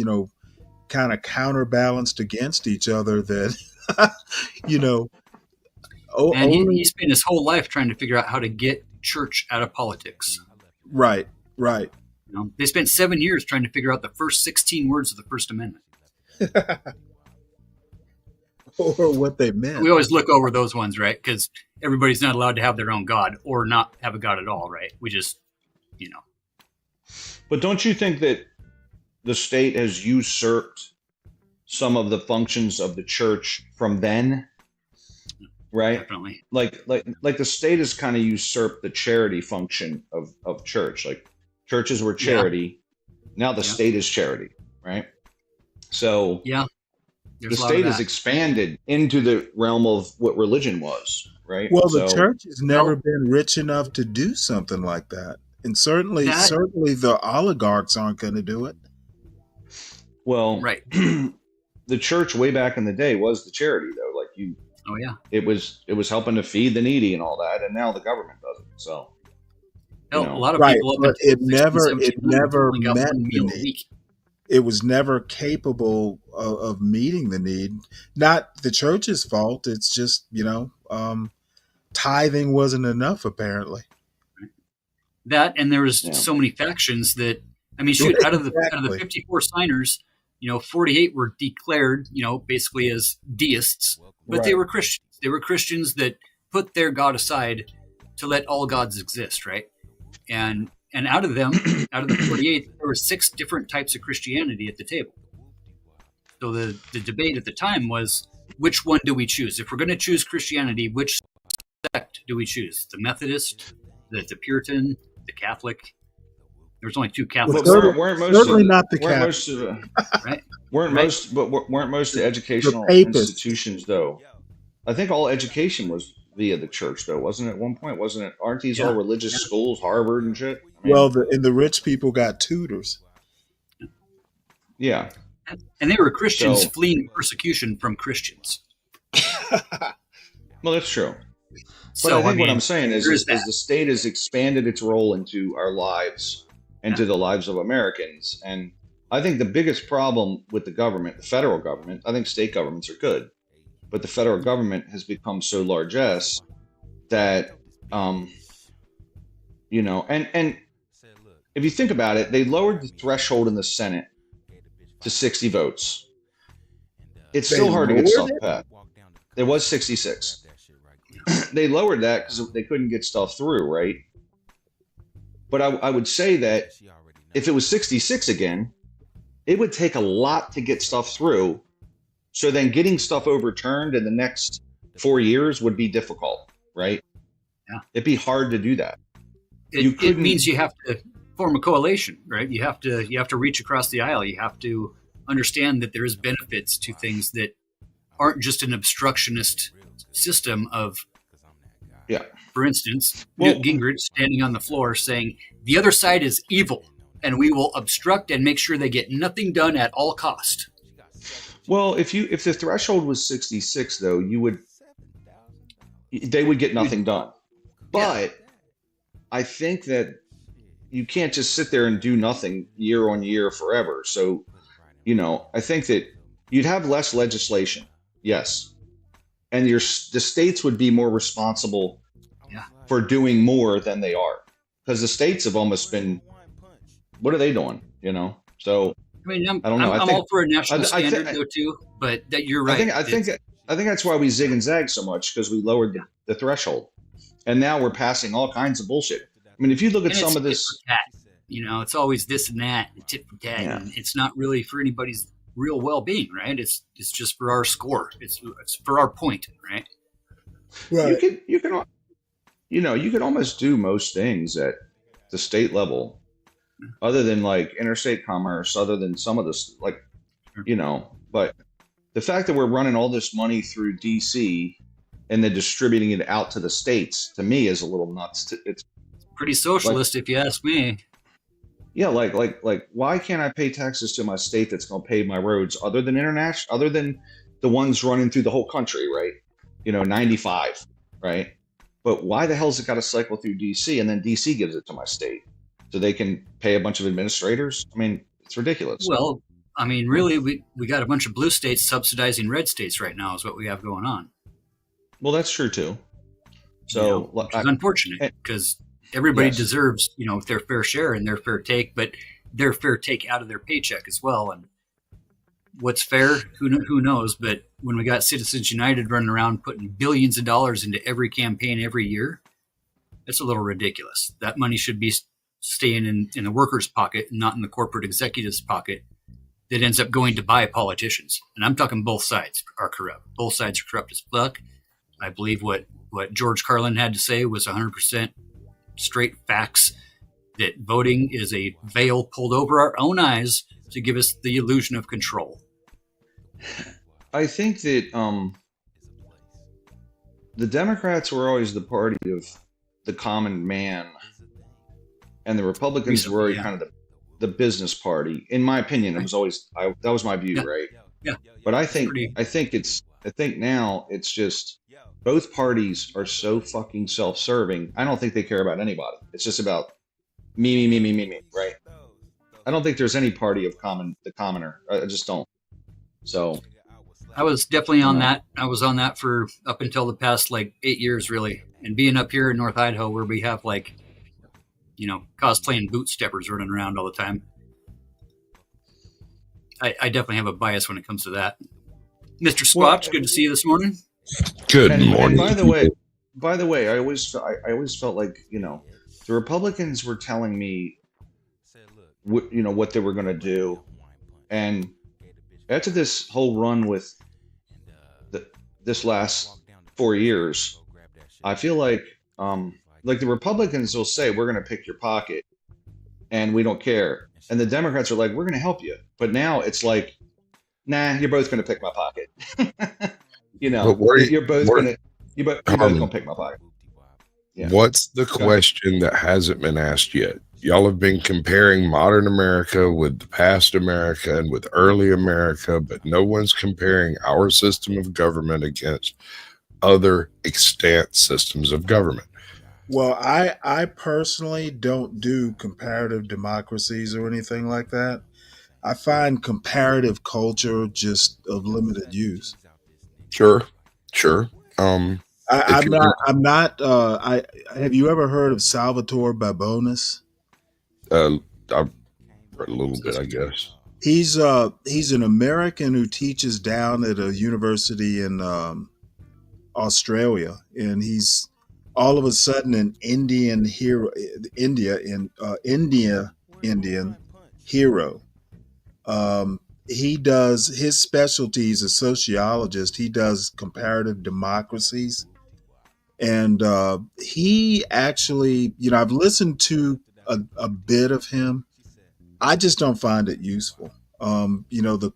kind of counterbalanced against each other that, And he spent his whole life trying to figure out how to get church out of politics. Right. They spent 7 years trying to figure out the first 16 words of the First Amendment. Or what they meant. We always look over those ones, right? Because everybody's not allowed to have their own God or not have a God at all, right? We just, But don't you think that the state has usurped some of the functions of the church from then? Right? Definitely. Like the state has kind of usurped the charity function of church. Like churches were charity. Now the state is charity, right? So the state has expanded into the realm of what religion was, right? Well, the church has never been rich enough to do something like that. And certainly the oligarchs aren't going to do it. Well, right. The church way back in the day was the charity, though. Like oh yeah, it was helping to feed the needy and all that, and now the government does it. So a lot of people, but it never met the the need. It was never capable of meeting the need. Not the church's fault. It's just tithing wasn't enough apparently. That, and there was so many factions that, shoot, out of the 54 signers, 48 were declared, basically as deists, but they were Christians. They were Christians that put their God aside to let all gods exist, right? And out of them, out of the 48, there were 6 different types of Christianity at the table. So the debate at the time was, which one do we choose? If we're going to choose Christianity, which sect do we choose? The Methodist, the Puritan, the Catholic? There's only 2 Well, Catholics. weren't most certainly of not the weren't Catholic. most of the Right. weren't Right. most but weren't most of the educational Papists. institutions though? I think all education was via the church though, wasn't it? At one point, wasn't it? Aren't these all Yeah. religious schools, Harvard and shit? I mean, Well, the rich people got tutors. yeah. And they were Christians So, fleeing persecution from Christians. well, that's true. But So, I think what mean, I'm saying is, there is is that. the state has expanded its role into our lives and to the lives of Americans. And I think the biggest problem with the government, the federal government, I think state governments are good, but the federal government has become so largesse that, you know, and if you think about it, they lowered the threshold in the Senate to 60 votes. It's They still hard to get lowered stuff it? passed. There was 66. They lowered that because they couldn't get stuff through, right? But I would say that if it was 66 again, it would take a lot to get stuff through. So then getting stuff overturned in the next 4 years would be difficult, right? Yeah. It'd be hard to do that. It means you have to form a coalition, right? You have to reach across the aisle. You have to understand that there is benefits to things that aren't just an obstructionist system of, yeah. For instance, Well- Newt Gingrich standing on the floor saying the other side is evil and we will obstruct and make sure they get nothing done at all cost. Well, if the threshold was 66, though, they would get nothing done. But I think that you can't just sit there and do nothing year on year forever. So, you know, I think that you'd have less legislation, yes, and the states would be more responsible for doing more than they are, because the states have almost been, what are they doing? You know, so. I mean, I don't know. I'm I think, all for a national I think- standard, though, too. But that you're right. I think that's why we zig and zag so much, because we lowered the threshold, and now we're passing all kinds of bullshit. I mean, if you look at And some it's of this, tit for tat. You know, it's always this and that, and tit for tat, Yeah. and it's not really for anybody's real well-being, right? It's just for our score. It's for our point, right? Right. you can almost do most things at the state level, other than like interstate commerce, other than some of this, like, you know. But the fact that we're running all this money through DC and then distributing it out to the states, to me, is a little nuts. It's Pretty socialist, if you ask me. yeah, like why can't I pay taxes to my state that's going to pay my roads, other than international, other than the ones running through the whole country, right? You know, 95, right? But why the hell's it got to cycle through DC, and then DC gives it to my state so they can pay a bunch of administrators? I mean, it's ridiculous. Well, I mean, really, we got a bunch of blue states subsidizing red states right now is what we have going on. Well, that's true too. So, You know, which is unfortunate because everybody Yes. deserves, you know, their fair share and their fair take, but their fair take out of their paycheck as well. And what's fair, who knows? But when we got Citizens United running around putting billions of dollars into every campaign every year, it's a little ridiculous. That money should be staying in the workers' pocket and not in the corporate executives' pocket that ends up going to buy politicians. And I'm talking both sides are corrupt. Both sides are corrupt as fuck. I believe what George Carlin had to say was 100% straight facts, that voting is a veil pulled over our own eyes to give us the illusion of control. I think that the Democrats were always the party of the common man, and the Republicans were always kind of the business party. In my opinion, it was always that was my view, right? Yeah. But I think now it's just both parties are so fucking self-serving. I don't think they care about anybody. It's just about me, right? I don't think there's any party of the commoner. I just don't. So I was definitely on that. I was on that for up until the past 8 years, really. And being up here in North Idaho, where we have cosplaying boot steppers running around all the time, I definitely have a bias when it comes to that. Mr. Squatch, good to see you this morning. Good and morning. by the way, I always felt like, the Republicans were telling me what they were going to do, and after this whole run with this last 4 years, I feel like the Republicans will say we're going to pick your pocket, and we don't care. And the Democrats are like, we're going to help you. But now it's like, nah, you're both going to pick my pocket. You know, But where you're both where- going to you're both Harmon, going to pick my pocket. Yeah. what's the Go ahead. question that hasn't been asked yet? Y'all have been comparing modern America with the past America and with early America, but no one's comparing our system of government against other extant systems of government. Well, I personally don't do comparative democracies or anything like that. I find comparative culture just of limited use. Sure. I'm not. I have you ever heard of Salvatore Babonis? I've read a little bit, I guess. He's an American who teaches down at a university in Australia, and he's all of a sudden an Indian hero, Indian hero. He does his specialty is a sociologist. He does comparative democracies, and he actually, I've listened to a bit of him. I just don't find it useful. The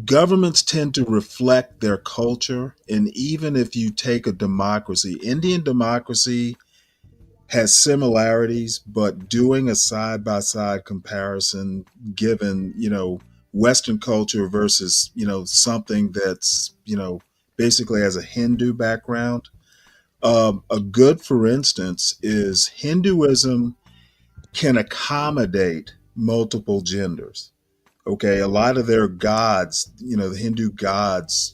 governments tend to reflect their culture, and even if you take a democracy, Indian democracy has similarities, but doing a side-by-side comparison, given Western culture versus something that's basically has a Hindu background. A good, for instance, is Hinduism can accommodate multiple genders. Okay, a lot of their gods, the Hindu gods,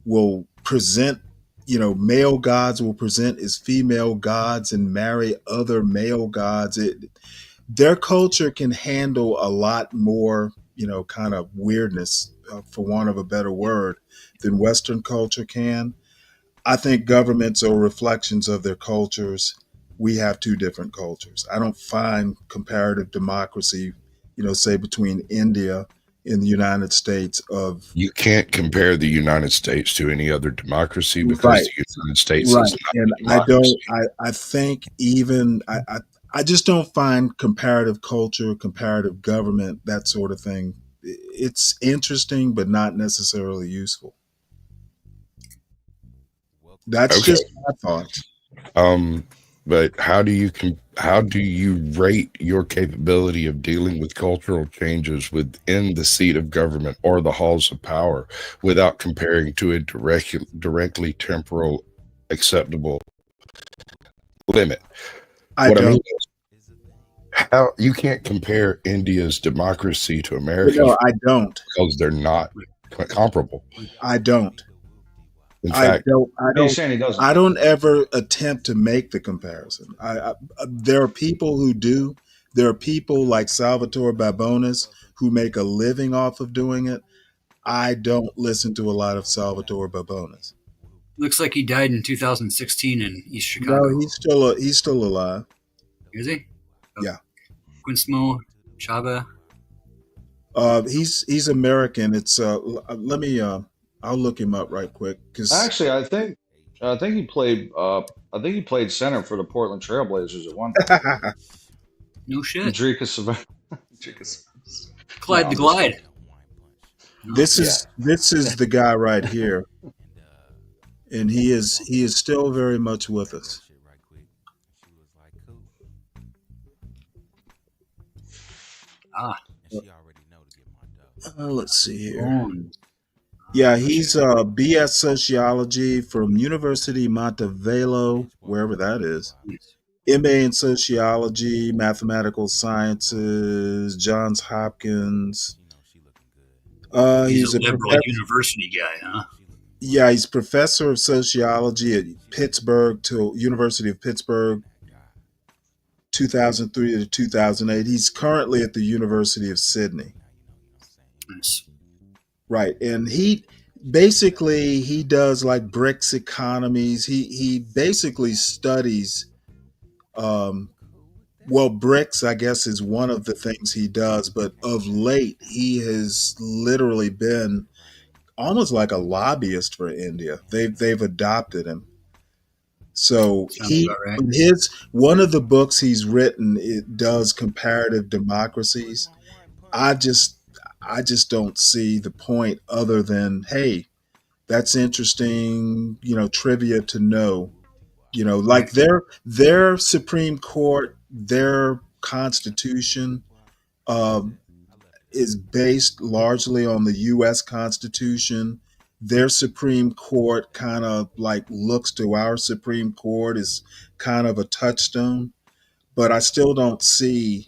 will present, male gods will present as female gods and marry other male gods. Their culture can handle a lot more, kind of weirdness, for want of a better word, than Western culture can. I think governments are reflections of their cultures. We have two different cultures. I don't find comparative democracy, say between India and the United States of. You can't compare the United States to any other democracy because Right. the United States Right. is not And a democracy. I think even, I just don't find comparative culture, comparative government, that sort of thing. It's interesting, but not necessarily useful. That's Okay. just my thoughts. But how do you rate your capability of dealing with cultural changes within the seat of government or the halls of power without comparing to a directly temporal acceptable limit? I What I don't. mean is, how you can't compare India's democracy to America's No, I don't. because they're not comparable. I don't. In I fact, don't. He's saying he doesn't. I don't ever attempt to make the comparison. There are people who do. There are people like Salvatore Babonis who make a living off of doing it. I don't listen to a lot of Salvatore Babonis. Looks like he died in 2016 in East Chicago. No, he's still alive. Is he? Yeah. Quinsmo Chava. He's American. It's let me I'll look him up right quick because Actually, I think he played. I think he played center for the Portland Trailblazers at one point. No shit. Drika Savannah. Clyde the Glide. this is the guy right here, and he is still very much with us. Let's see here. Yeah, he's BS Sociology from University Montevideo, wherever that is. MA in Sociology, Mathematical Sciences, Johns Hopkins. He's a liberal professor. university guy, huh? Yeah, he's professor of sociology at Pittsburgh to University of Pittsburgh, 2003 to 2008. He's currently at the University of Sydney. Nice. Right, and he does like BRICS economies. He basically studies. Well, BRICS, I guess, is one of the things he does, but of late he has literally been almost like a lobbyist for India. They've adopted him. So Sounds he about right. in his one of the books he's written, it does comparative democracies. I just don't see the point other than, hey, that's interesting, trivia to know. Like their Supreme Court, their Constitution is based largely on the U.S. Constitution. Their Supreme Court kind of like looks to our Supreme Court as kind of a touchstone, but I still don't see,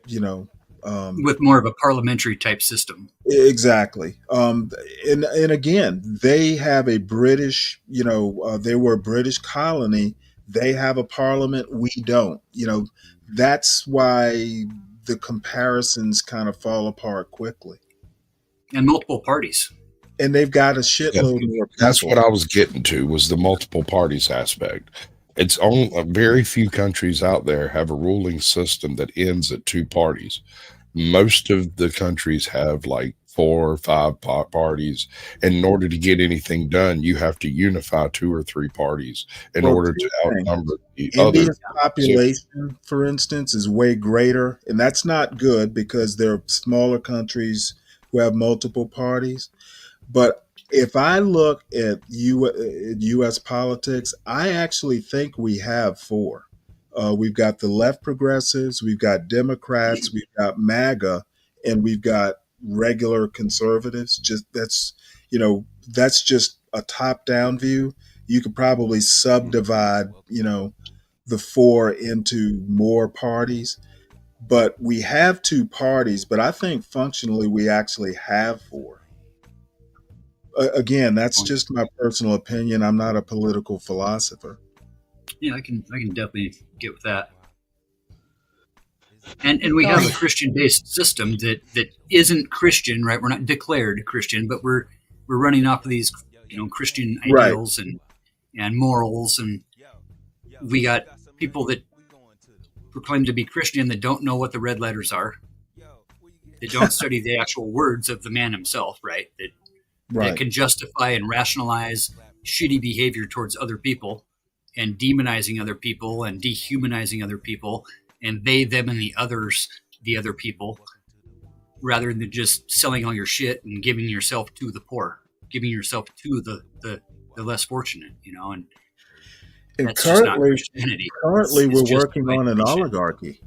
With more of a parliamentary type system. exactly. And again, they have a British, they were a British colony. They have a parliament. We don't. That's why the comparisons kind of fall apart quickly. And multiple parties. And they've got a shitload more people. That's what I was getting to, was the multiple parties aspect. It's only very few countries out there have a ruling system that ends at two parties. Most of the countries have like 4 or 5 parties. And in order to get anything done, you have to unify 2 or 3 parties in order to outnumber the other. India's population, for instance, is way greater, and that's not good because there are smaller countries who have multiple parties. But if I look at U.S. politics, I actually think we have 4. We've got the left progressives, we've got Democrats, we've got MAGA, and we've got regular conservatives. That's just a top-down view. You could probably subdivide, the 4 into more parties. But we have 2 parties, but I think functionally we actually have 4. Again, that's just my personal opinion. I'm not a political philosopher. Yeah, I can definitely get with that. And we have a Christian-based system that isn't Christian, right? We're not declared Christian, but we're running off of these, Christian ideals and morals, and we got people that proclaim to be Christian that don't know what the red letters are. They don't study the actual words of the man himself, right? That can justify and rationalize shitty behavior towards other people and demonizing other people and dehumanizing other people and they, them, and the others, the other people, rather than just selling all your shit and giving yourself to the poor, giving yourself to the less fortunate, and that's currently we're working on an oligarchy.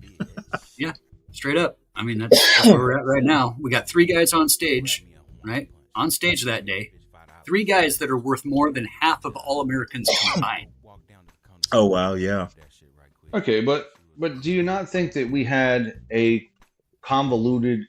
Yeah, straight up. I mean, that's where we're at right now. We got 3 guys on stage, right? On stage that day. 3 guys that are worth more than half of all Americans combined. Oh, wow, yeah. Okay, but do you not think that we had a convoluted...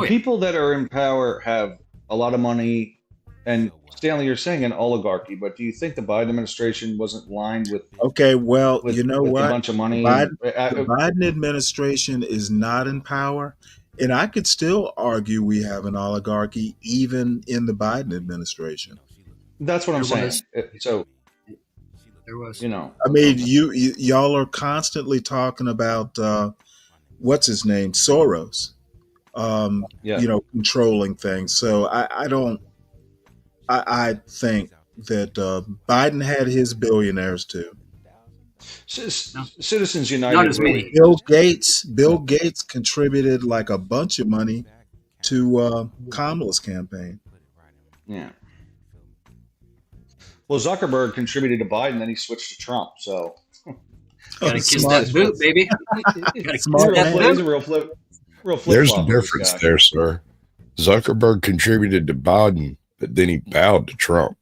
people that are in power have a lot of money, and Stanley, you're saying an oligarchy, but do you think the Biden administration wasn't lined with... Okay, well, you know what? A bunch of money? The Biden administration is not in power, and I could still argue we have an oligarchy even in the Biden administration. That's what I'm saying. So... There was, I mean, y'all are constantly talking about what's his name, Soros, controlling things. So I think that Biden had his billionaires too. Citizens United. Not as many. Bill Gates contributed like a bunch of money to Kamala's campaign. Yeah. Well, Zuckerberg contributed to Biden, then he switched to Trump. So, gotta kiss that boot, baby. Real flip. There's the difference there, sir. Zuckerberg contributed to Biden, but then he bowed to Trump.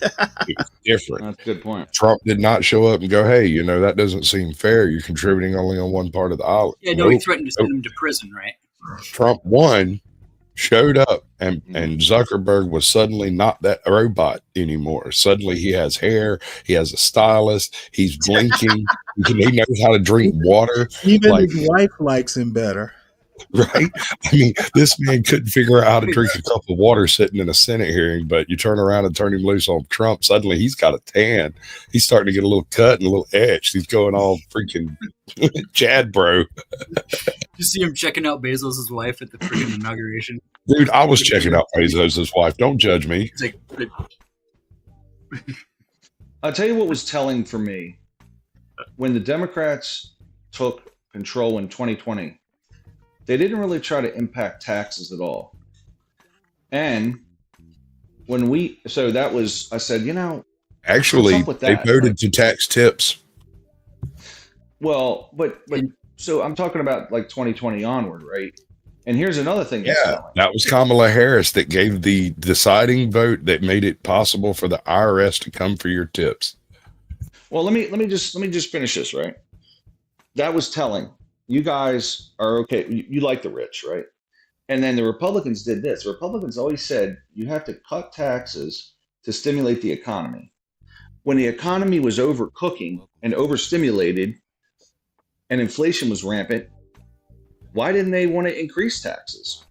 It's different. That's a good point. Trump did not show up and go, "Hey, that doesn't seem fair. You're contributing only on one part of the island." Yeah, no, he threatened to send him to prison, right? Trump won. Showed up and Zuckerberg was suddenly not that robot anymore. Suddenly he has hair, he has a stylist, he's blinking, he knows how to drink water. Even his wife likes him better. Right? I mean, this man couldn't figure out how to drink a cup of water sitting in a Senate hearing, but you turn around and turn him loose on Trump, suddenly he's got a tan. He's starting to get a little cut and a little etched. He's going all freaking Chad, bro. You see him checking out Bezos' wife at the freaking inauguration? Dude, I was checking out Bezos' wife. Don't judge me. It's like, I'll tell you what was telling for me. When the Democrats took control in 2020, they didn't really try to impact taxes at all. And I said, Actually, what's up with they that? voted to tax tips. Well, but so I'm talking about like 2020 onward, right? And here's another thing. Yeah, that was Kamala Harris that gave the deciding vote that made it possible for the IRS to come for your tips. Well, let me just finish this, right? That was telling. You guys are okay. You like the rich, right? And then the Republicans did this. Republicans always said you have to cut taxes to stimulate the economy. When the economy was overcooking and overstimulated and inflation was rampant, why didn't they want to increase taxes?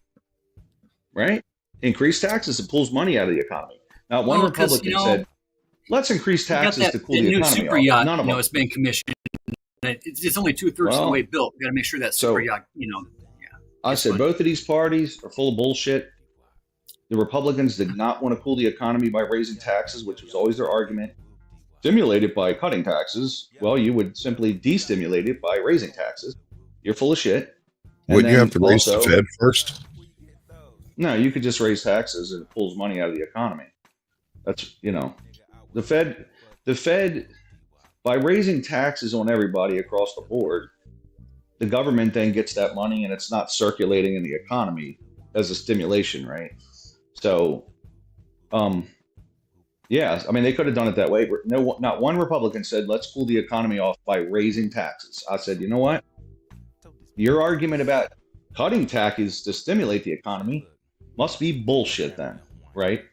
Right? Increase taxes, it pulls money out of the economy. Not one Republican said, let's increase taxes to cool the new economy super off. yacht, None of them. it's been commissioned. It's only 2/3 of the way built. We got to make sure that super yacht, I said both of these parties are full of bullshit. The Republicans did not want to cool the economy by raising taxes, which was always their argument. Stimulate it by cutting taxes. Well, you would simply destimulate it by raising taxes. You're full of shit. Wouldn't you have to raise the Fed first? No, you could just raise taxes and it pulls money out of the economy. That's, the Fed, by raising taxes on everybody across the board, the government then gets that money and it's not circulating in the economy as a stimulation, right? So, yeah, I mean, they could have done it that way. No, not one Republican said, let's cool the economy off by raising taxes. I said, you know what? Your argument about cutting taxes to stimulate the economy must be bullshit then, right?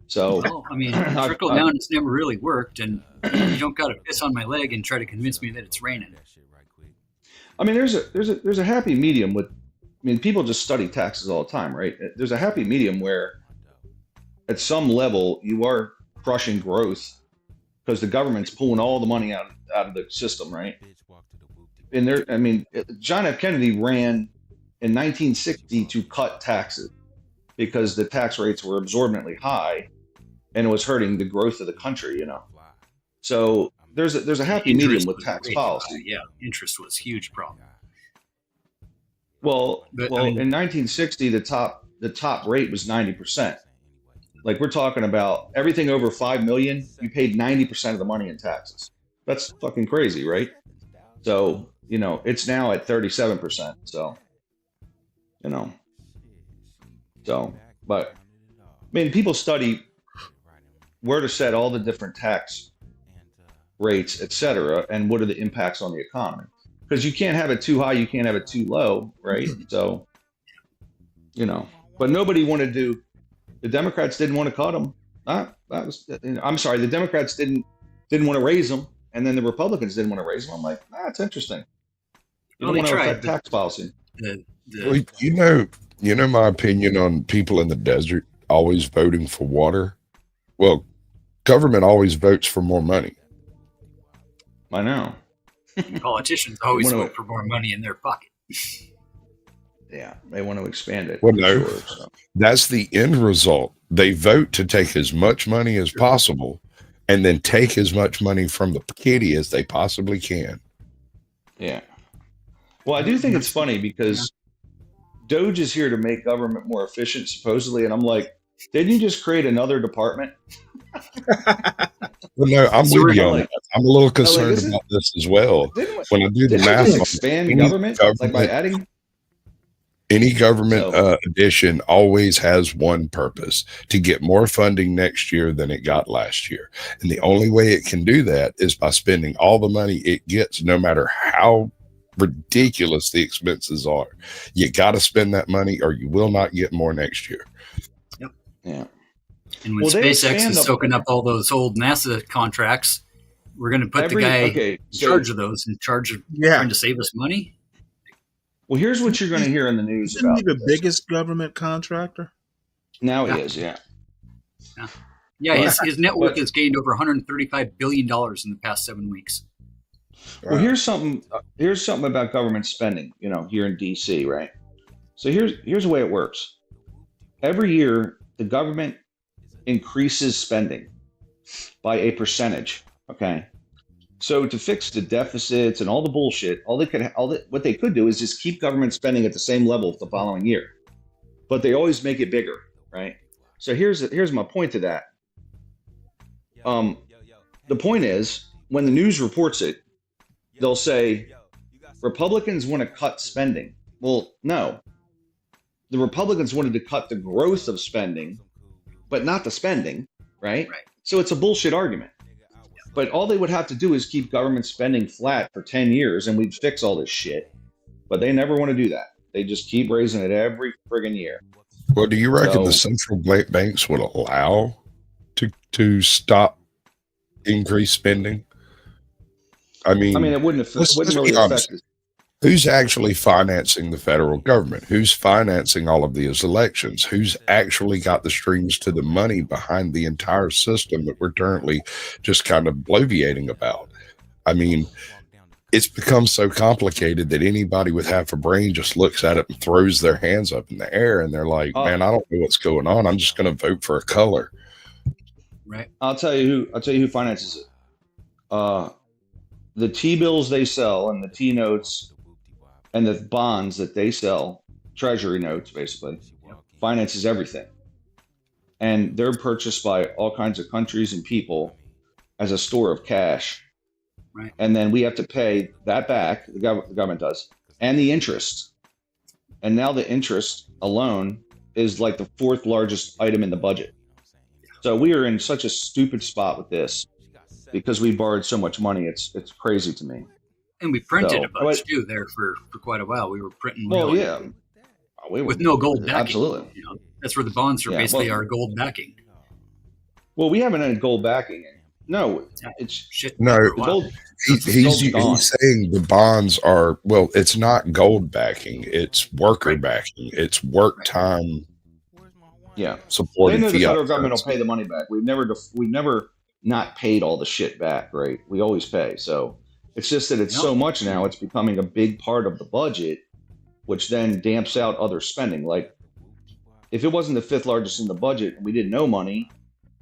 So, well, I mean, trickle down has never really worked, and you don't got to piss on my leg and try to convince me that it's raining. I mean, there's a happy medium with. I mean, people just study taxes all the time, right? There's a happy medium where, at some level, you are crushing growth because the government's pulling all the money out of the system, right? And John F. Kennedy ran in 1960 to cut taxes because the tax rates were absorbently high, and it was hurting the growth of the country, So there's a happy medium with tax policy. Yeah, interest was a huge problem. Well, in 1960, the top rate was 90%. Like, we're talking about everything over 5 million, you paid 90% of the money in taxes. That's fucking crazy, right? So, it's now at 37%. So, but I mean, people study where to set all the different tax rates, et cetera, and what are the impacts on the economy. Because you can't have it too high, you can't have it too low, right? So, but nobody wanted to. The Democrats didn't want to cut them. I'm sorry, the Democrats didn't want to raise them, and then the Republicans didn't want to raise them. I'm like, it's interesting. You don't want to affect tax policy. Well, you know my opinion on people in the desert always voting for water. Well, government always votes for more money. I know. Politicians always vote for more money in their pocket. Yeah, they want to expand it. Well, no, that's the end result. They vote to take as much money as possible and then take as much money from the kitty as they possibly can. Yeah. Well, I do think it's funny because Doge is here to make government more efficient, supposedly. And I'm like, didn't you just create another department? Well, no, I'm with you on that. I'm a little concerned about this as well. When I do the math, expand government like by adding. Any government addition always has one purpose: to get more funding next year than it got last year. And the only way it can do that is by spending all the money it gets, no matter how ridiculous the expenses are. You got to spend that money or you will not get more next year. Yep. Yeah. And when SpaceX is soaking up all those old NASA contracts, we're going to put the guy in charge of those, in charge of trying to save us money. Well, here's what you're going to hear in the news. Isn't he the biggest government contractor? Now he is, yeah. Yeah, his network has gained over $135 billion in the past 7 weeks. Well, here's something about government spending, here in DC, right? So here's the way it works. Every year, the government increases spending by a percentage. Okay. So to fix the deficits and all the bullshit, what they could do is just keep government spending at the same level the following year, but they always make it bigger, right? So here's my point to that. The point is, when the news reports it, they'll say Republicans want to cut spending. Well, no. The Republicans wanted to cut the growth of spending, but not the spending, right? So it's a bullshit argument. But all they would have to do is keep government spending flat for 10 years and we'd fix all this shit. But they never want to do that. They just keep raising it every friggin' year. Well, do you reckon the central banks would allow to stop increased spending? I mean, it wouldn't really affect it. Who's actually financing the federal government? Who's financing all of these elections? Who's actually got the strings to the money behind the entire system that we're currently just kind of bloviating about? I mean, it's become so complicated that anybody with half a brain just looks at it and throws their hands up in the air and they're like, man, I don't know what's going on. I'm just going to vote for a color. Right. I'll tell you who finances it. The T-bills they sell and the T-notes and the bonds that they sell, treasury notes basically, finances everything. And they're purchased by all kinds of countries and people as a store of cash. Right. And then we have to pay that back, the government does, and the interest. And now the interest alone is like the 4th largest item in the budget. So we are in such a stupid spot with this because we borrowed so much money. It's crazy to me. And we printed a bunch too there for quite a while. We were printing with no gold backing. Absolutely. You know, that's where the bonds are basically our gold backing. Well, we haven't had gold backing. No, it's shit. No, gold. He's saying the bonds are, well, it's not gold backing, it's worker backing, it's work time. Yeah, supported. They know the federal government will pay the money back. We've never not paid all the shit back, right? We always pay. So it's just that it's so much now, it's becoming a big part of the budget, which then damps out other spending. Like if it wasn't the 5th largest in the budget and we didn't know money,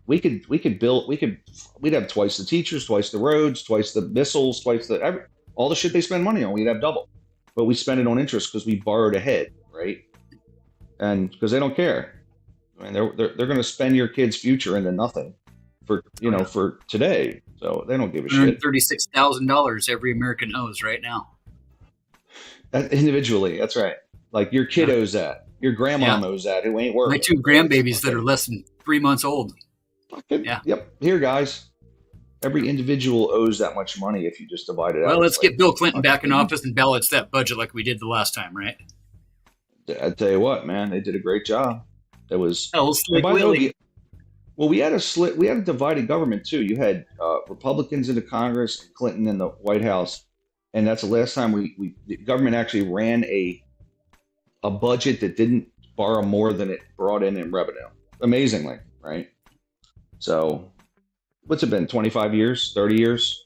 we'd have twice the teachers, twice the roads, twice the missiles, all the shit they spend money on, we'd have double. But we spend it on interest because we borrowed ahead, right? And because they don't care. I mean, they're going to spend your kid's future into nothing for today. So they don't give a shit. $36,000 every American owes right now. Individually, that's right. Like your kid owes that. Your grandma owes that. Who ain't working. My 2 grandbabies that are less than 3 months old. Yep. Here, guys. Every individual owes that much money if you just divide it out. Well, let's get Bill Clinton back in office and balance that budget like we did the last time, right? I tell you what, man, they did a great job. It was. Well, we had a divided government too. You had Republicans in the Congress, Clinton in the White House, and that's the last time the government actually ran a budget that didn't borrow more than it brought in revenue. Amazingly, right? So, what's it been? 25 years, 30 years?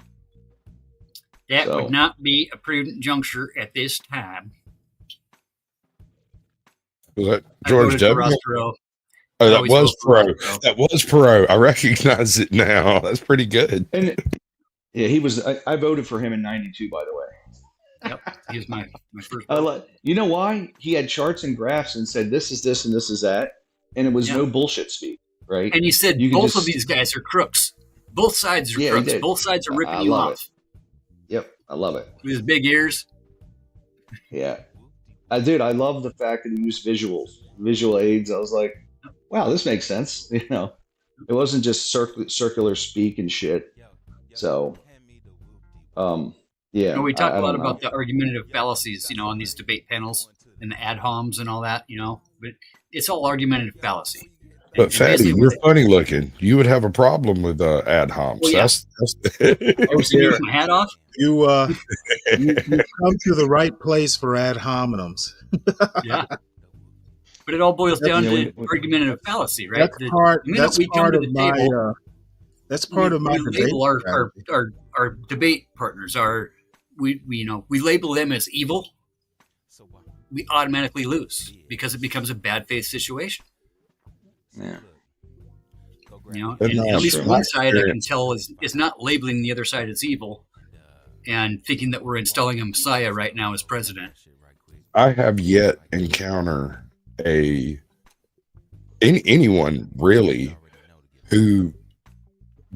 That would not be a prudent juncture at this time. Was that George W? Oh, that was Perot. That was Perot. I recognize it now. That's pretty good. And he was. I voted for him in '92, by the way. Yep, he was my first. You know why? He had charts and graphs and said this is this and this is that, and it was no bullshit speak, right? And he said both of these guys are crooks. Both sides are crooks. Both sides are ripping you off. Yep, I love it. With his big ears. Yeah, I love the fact that he used visual aids. I was like, wow, this makes sense. You know, it wasn't just circular speak and shit. So, yeah. We talk a lot about the argumentative fallacies, on these debate panels and the ad homs and all that, but it's all argumentative fallacy. But Fatty, you're funny looking. You would have a problem with ad homs. Well, yeah. That's Take my hat off. You come to the right place for ad hominems. Yeah. But it all boils down to argumentative fallacy, right? That's part of my debate. Label our debate partners we label them as evil. We automatically lose because it becomes a bad faith situation. Yeah. You know, But and no, at least from one my side I can experience, tell is not labeling the other side as evil and thinking that we're installing a messiah right now as president. I have yet encounter anyone really who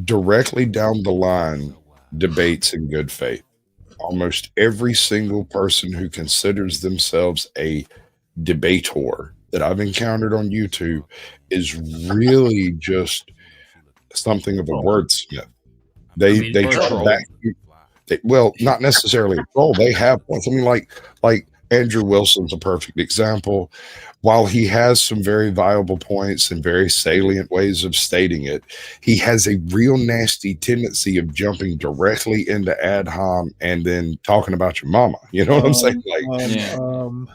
directly down the line debates in good faith. Almost every single person who considers themselves a debater that I've encountered on YouTube is really just something of a wordsmith. They try to back you. Well, not necessarily a troll. They have points. I mean, like Andrew Wilson's a perfect example. While he has some very viable points and very salient ways of stating it, he has a real nasty tendency of jumping directly into ad hom and then talking about your mama. You know what I'm saying? Like,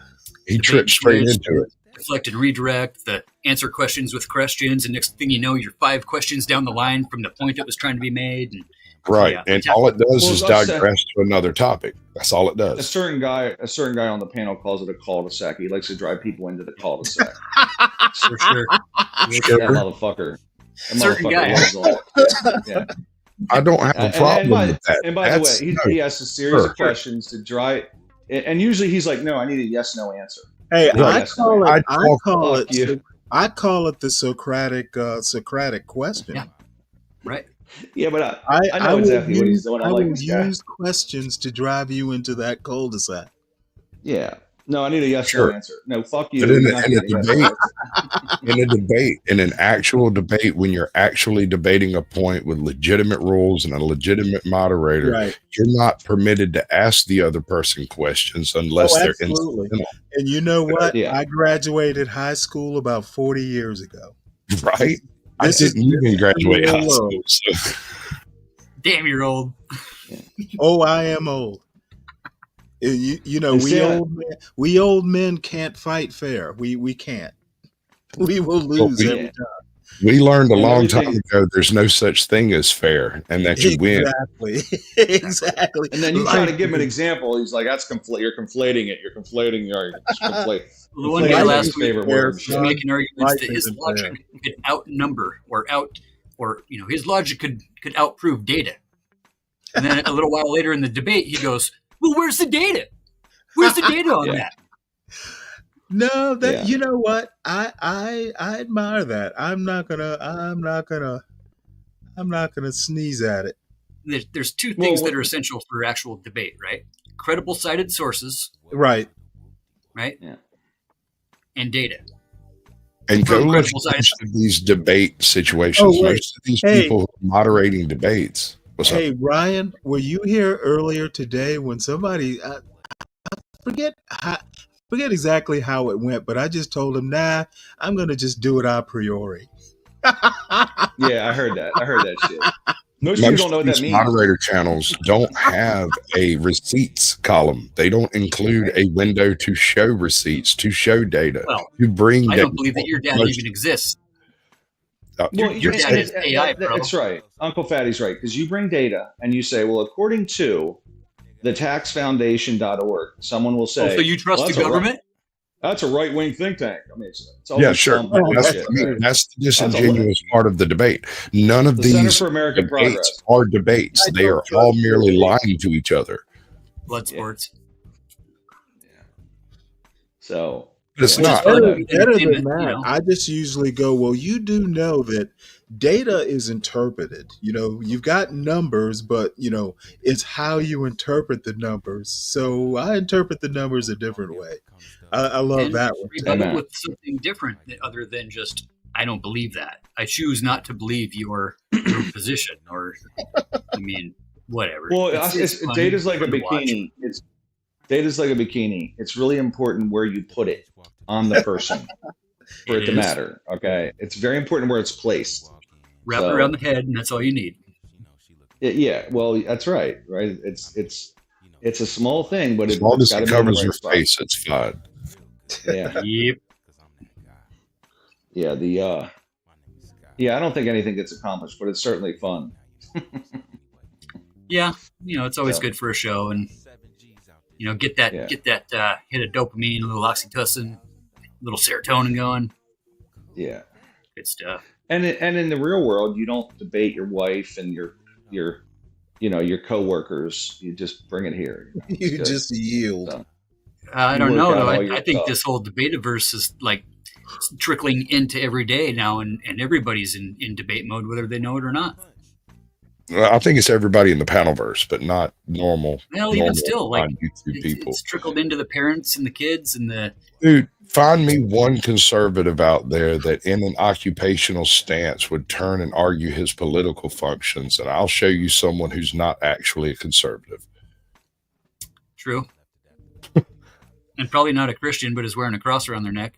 he trips straight into it. Deflect and redirect, the answer questions with questions, and next thing you know, you're 5 questions down the line from the point that was trying to be made. And, Right. yeah, And all it does is Well, digress to another topic. That's all it A does. certain guy on the panel calls it a cul-de-sac. He likes to drive people into the cul-de-sac. For sure. That motherfucker. That Certain motherfucker guy. loves all that. Yeah. I don't have a problem with that. And by the That's- way, no, he asks a series sure. of questions to drive, and usually he's like, "No, I need a yes/no answer." Hey, No I yes, no call it. answer. Fuck you. I call it the Socratic question. Right. Yeah, but I know will exactly what he's use- doing. I I like will this guy. use questions to drive you into that cul-de-sac. Yeah. No, I need a yes/no Sure. answer. No, fuck you. But in You're a, not in a getting a yes/no debate, in an actual debate, when you're actually debating a point with legitimate rules and a legitimate moderator, Right. you're not permitted to ask the other person questions unless Oh, they're absolutely. incidental. And you know what? Yeah. I graduated high school about 40 years ago. Right? I This is didn't even graduate the high real school. world. So. Damn, you're old. Oh, I am old. You know, And we Sam- old men can't fight fair. We can't. We will lose we- every time. We learned a And long time everything- ago there's no such thing as fair and that you win. Exactly. Exactly. And then you try to Life give him an is- example. He's like, "That's you're conflating it. You're conflating your arguments. The one guy Conflating last his week favorite was word and shit." making arguments Life that his isn't logic could outnumber or his logic could outprove data. And then a little while later in the debate, he goes, "Well, where's the data? Where's the data on Yeah. that?" No, that Yeah. you know what? I admire that. I'm not gonna sneeze at it. There's two things Well, that are essential for actual debate, right? Credible cited sources, Right. right? Yeah. And data. And go From look credible at science. most of these debate situations. Oh, wait. Most of these Hey. people who are moderating debates. What's Hey, up? Ryan, were you here earlier today when somebody I forget exactly how it went, but I just told him, nah, I'm gonna just do it a priori. Yeah, I heard that shit. Most people don't know what of that these means. moderator channels don't have a receipts column. They don't include a window to show receipts, to show data, Well, to bring I data. don't believe that your dad Most- even exists. Well, Your you- dad is AI, bro. That's right. Uncle Fatty's right. Because you bring data and you say, well, according to the taxfoundation.org, someone will say, So you trust well, the that's a right- government? That's a right-wing think tank. I mean, it's Yeah, always sure. some That's, bullshit. I mean, that's the That's a disingenuous part of the debate. None of The Center these for American debates Progress. are debates. They are all merely lying to each other. Blood sports. So But it's Which is not. fun. Better than Entertainment, that, you know. I just usually go, well, you do know that data is interpreted. You know, you've got numbers, but you know, it's how you interpret the numbers. So I interpret the numbers a different way. I love And that one. rebuttal Amen. with something different other than just, I don't believe that. I choose not to believe your position, or, I mean, whatever. Well, It's fun, data's like a fun to watch. bikini. Data's like a bikini. It's really important where you put it on the person for it to is. matter. Okay, it's very important where it's placed. Wrap So- it around the head, and that's all you need. Yeah, well, that's right. Right, it's a small thing, but As long as gotta it be in the covers right your spot. face, it's fine. Yeah, Yep. yeah. I don't think anything gets accomplished, but it's certainly fun. Yeah, you know, it's always So- good for a show, and you know, get that Yeah. hit of dopamine, a little oxytocin, a little serotonin going. Yeah. Good stuff. And in the real world, you don't debate your wife and your your coworkers. You just bring it here. You just yield. So, I you don't work know out though. all I your think stuff. this whole debate-averse is like trickling into every day now, and everybody's in debate mode, whether they know it or not. Well, I think it's everybody in the panelverse, but not normal. Well, even normal still, like YouTube people. it's trickled into the parents and the kids and the. Dude, find me one conservative out there that in an occupational stance would turn and argue his political functions, and I'll show you someone who's not actually a conservative. True. And probably not a Christian, but is wearing a cross around their neck.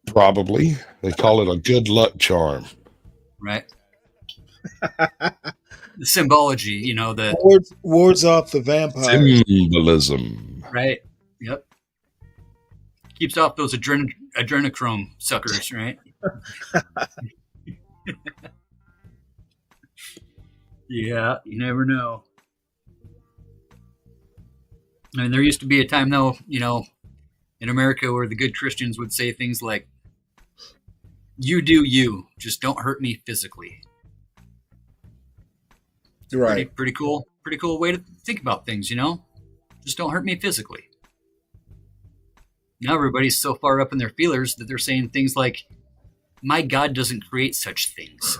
Probably. They call it a good luck charm. Right. The symbology, you know, the wards off the vampires. Symbolism. Right. Yep. Keeps off those adrenochrome suckers, right? Yeah, you never know. I mean, there used to be a time, though, you know, in America where the good Christians would say things like, "You do you, just don't hurt me physically." Right. Pretty cool way to think about things, you know? Just don't hurt me physically. Now everybody's so far up in their feelers that they're saying things like, "My God doesn't create such things."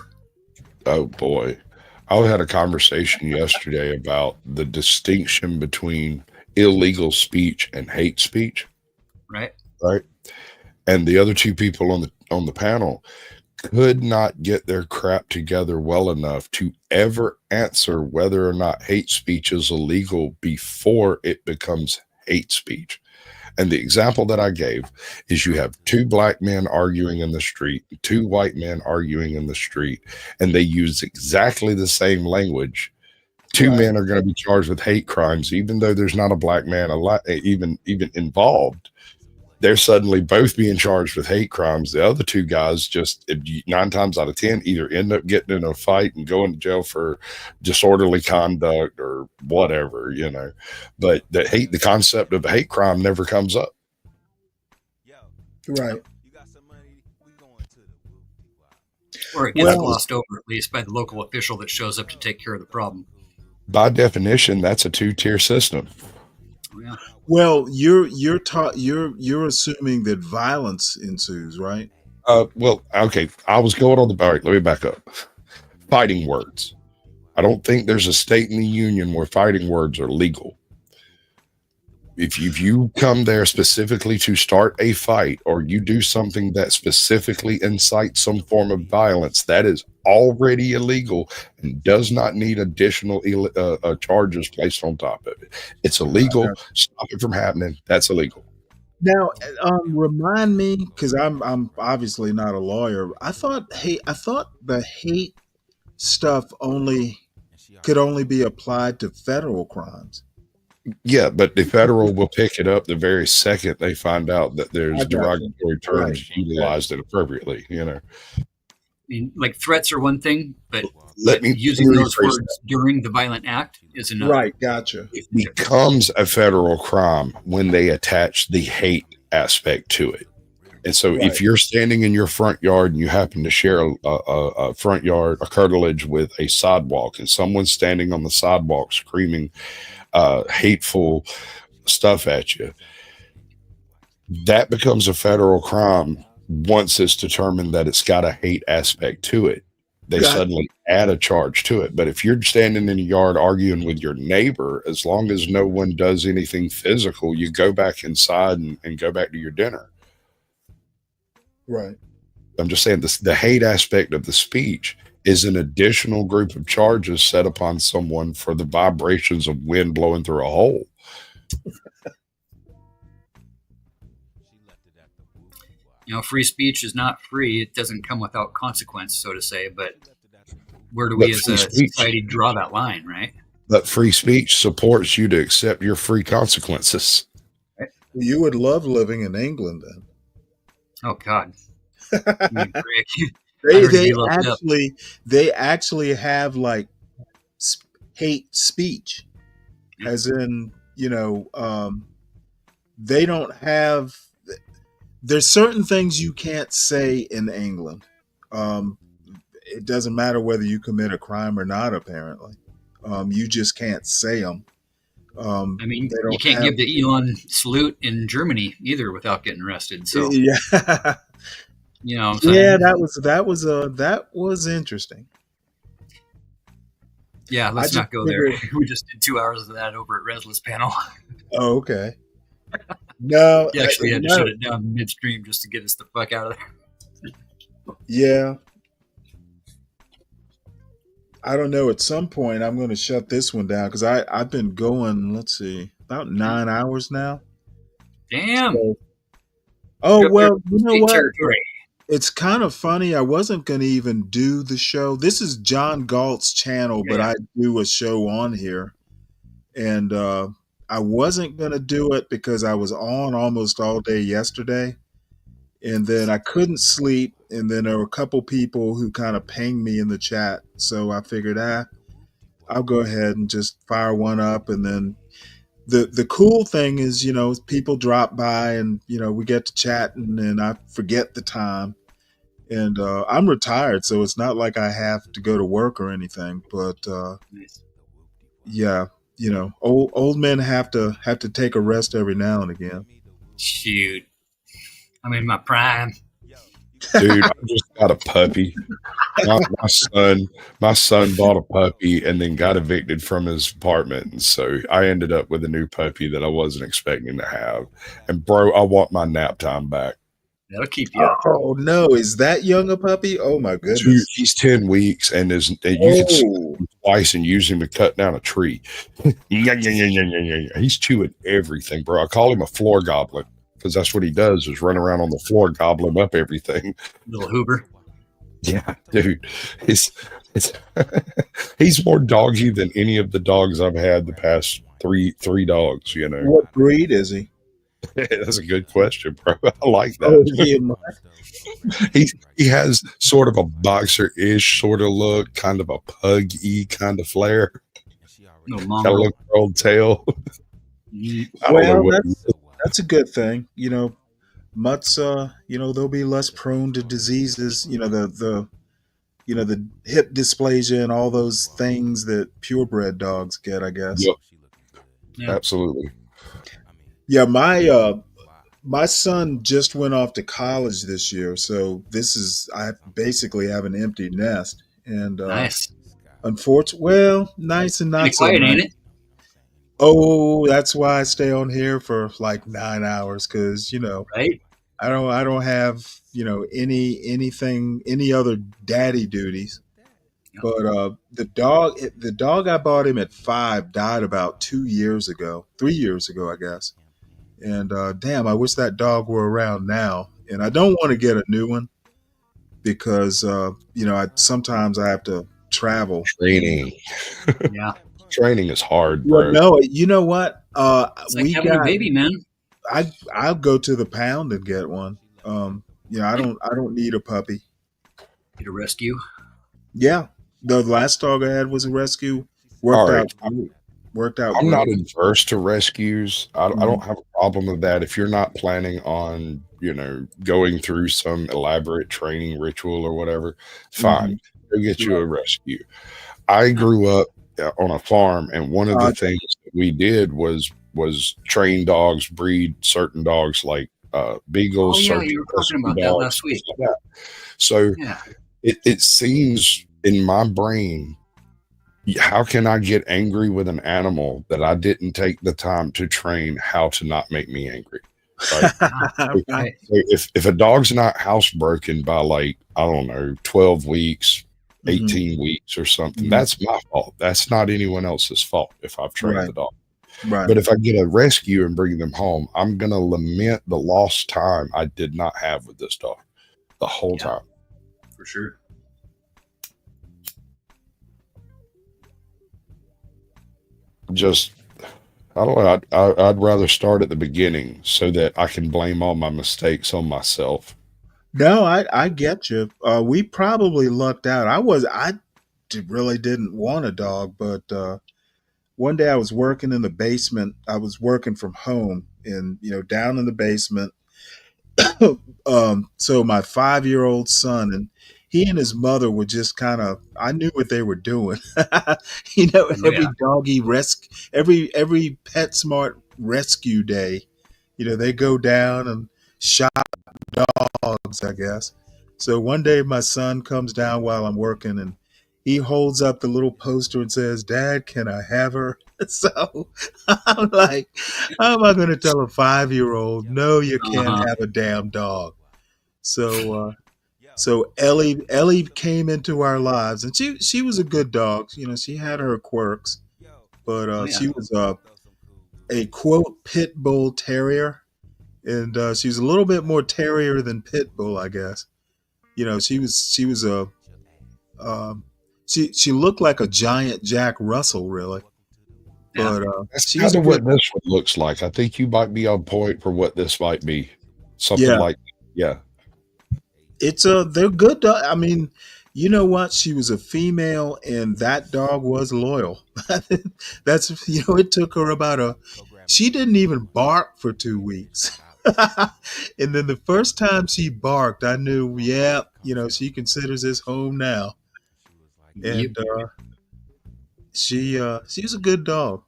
Oh boy. I had a conversation yesterday about the distinction between illegal speech and hate speech. Right. Right. And the other two people on the panel could not get their crap together well enough to ever answer whether or not hate speech is illegal before it becomes hate speech. And the example that I gave is you have two black men arguing in the street, two white men arguing in the street, and they use exactly the same language. Two men are going to be charged with hate crimes, even though there's not a black man even involved. They're suddenly both being charged with hate crimes. The other two guys just 9 times out of 10 either end up getting in a fight and going to jail for disorderly conduct or whatever, you know. But the concept of a hate crime never comes up. Right. Or it gets glossed over, at least by the local official that shows up to take care of the problem. By definition, that's a 2-tier system. Yeah. Well, you're assuming that violence ensues, right? Well, okay. I was going on the all right, let me back up. Fighting words. I don't think there's a state in the union where fighting words are legal. If you come there specifically to start a fight or you do something that specifically incites some form of violence, that is already illegal and does not need additional charges placed on top of it. It's illegal. Stop it from happening. That's illegal. Now, remind me, because I'm obviously not a lawyer. I thought the hate stuff could only be applied to federal crimes. Yeah, but the federal will pick it up the very second they find out that there's derogatory terms utilized inappropriately, you know. I mean, like threats are one thing, but using let me those words during the violent act is another. Right, gotcha. It becomes a federal crime when they attach the hate aspect to it. And so if you're standing in your front yard and you happen to share a front yard, a curtilage with a sidewalk, and someone's standing on the sidewalk screaming hateful stuff at you, that becomes a federal crime once it's determined that it's got a hate aspect to it. They suddenly add a charge to it. But if you're standing in a yard arguing with your neighbor, as long as no one does anything physical, you go back inside and go back to your dinner. Right. I'm just saying the hate aspect of the speech is an additional group of charges set upon someone for the vibrations of wind blowing through a hole. You know, free speech is not free. It doesn't come without consequence, so to say. But where do we as a society draw that line, right? But free speech supports you to accept your free consequences. You would love living in England then. Oh, God. They actually have like hate speech, as in, you know, they don't have. There's certain things you can't say in England. it doesn't matter whether you commit a crime or not. Apparently, you just can't say them. I mean, They you don't can't have. give the Elon salute in Germany either without getting arrested. So, Yeah, you know what I'm yeah. saying? That was interesting. Yeah, I let's just not go there. figured. We just did 2 hours of that over at Resless panel. Oh, okay. No, He actually had to no. shut it down midstream just to get us the fuck out of there. Yeah, I don't know. At some point, I'm going to shut this one down because I've been going. Let's see, about 9 hours now. Damn. So, oh You're up there well, in you know state what? territory. It's kind of funny. I wasn't going to even do the show. This is John Galt's channel, but Yeah. I do a show on here, and I wasn't going to do it because I was on almost all day yesterday, and then I couldn't sleep, and then there were a couple people who kind of pinged me in the chat, so I figured, I'll go ahead and just fire one up, and then the cool thing is, people drop by, and we get to chatting, and I forget the time. And I'm retired, so it's not like I have to go to work or anything. But Nice. yeah, old men have to take a rest every now and again. Shoot. I'm in my prime. Dude, I just got a puppy. My son bought a puppy and then got evicted from his apartment, and so I ended up with a new puppy that I wasn't expecting to have. And bro, I want my nap time back. That'll keep you up. Oh no, is that young a puppy? Oh my Dude, goodness. he's 10 weeks and you can see Oh, him twice and use him to cut down a tree. He's chewing everything, bro. I call him a floor goblin because that's what he does, is run around on the floor gobbling up everything. Little Hoover. Yeah, dude. It's he's more doggy than any of the dogs I've had the past three dogs, what breed is he? That's a good question, bro. I like Oh that. yeah, He has sort of a boxer-ish sort of look, kind of a pug-y kind of flair. No Got a mongrel. little curled tail. I don't know well, what that's a good thing. Mutts, they'll be less prone to diseases. The hip dysplasia and all those things that purebred dogs get, I guess. Yep, Yeah. absolutely. Yeah, my son just went off to college this year, so I basically have an empty nest, and Nice. unfortunately, nice and Pretty not so quiet, nice. ain't it? Oh, that's why I stay on here for like 9 hours, because Right? I don't have any other daddy duties. But the dog I bought him at 5 died about 2 years ago, 3 years ago, I guess. And damn, I wish that dog were around now. And I don't want to get a new one because sometimes I have to travel. Training. Yeah. Training is hard, Well, bro. no, you know what? It's like We having a got. baby, man. I'll go to the pound and get one. I don't need a puppy. Get a rescue. Yeah, the last dog I had was a rescue. All Worked right. out. Worked out. I'm not great. adverse to rescues. I Mhm. don't have a problem with that. If you're not planning on, going through some elaborate training ritual or whatever, fine. Go get you a rescue. I grew up on a farm, and one of the things that we did was train dogs, breed certain dogs like beagles. Oh, yeah, certain you were talking rescue about that dogs, last week. stuff like that. So Yeah. it seems in my brain, how can I get angry with an animal that I didn't take the time to train how to not make me angry? Right? Right. So if a dog's not housebroken by, like, I don't know, 12 weeks, 18 weeks or something, Mhm. that's my fault. That's not anyone else's fault if I've trained Right. the dog. Right. But if I get a rescue and bring them home, I'm going to lament the lost time I did not have with this dog the whole time. For sure. Just, I don't know. I'd rather start at the beginning so that I can blame all my mistakes on myself. No, I get you. We probably lucked out. Really didn't want a dog, but one day I was working in the basement. I was working from home, and down in the basement. So my 5-year-old son, and he and his mother were just kind of, I knew what they were doing. You know, every doggy every PetSmart rescue day, you know, they go down and shop dogs, I guess. So one day my son comes down while I'm working and he holds up the little poster and says, "Dad, can I have her?" So I'm like, how am I going to tell a 5-year-old, no, you can't have a damn dog? So, so Ellie came into our lives, and she was a good dog. You know, she had her quirks, but she was a quote pit bull terrier, and she was a little bit more terrier than pit bull, I guess. You know, she was a she looked like a giant Jack Russell, really. But That's kind of what this one looks like. I think you might be on point for what this might be. Something like, it's they're good dog. I mean, you know what? She was a female, and that dog was loyal. That's, you know, it took her she didn't even bark for 2 weeks. And then the first time she barked, I knew, you know, she considers this home now. And she was a good dog.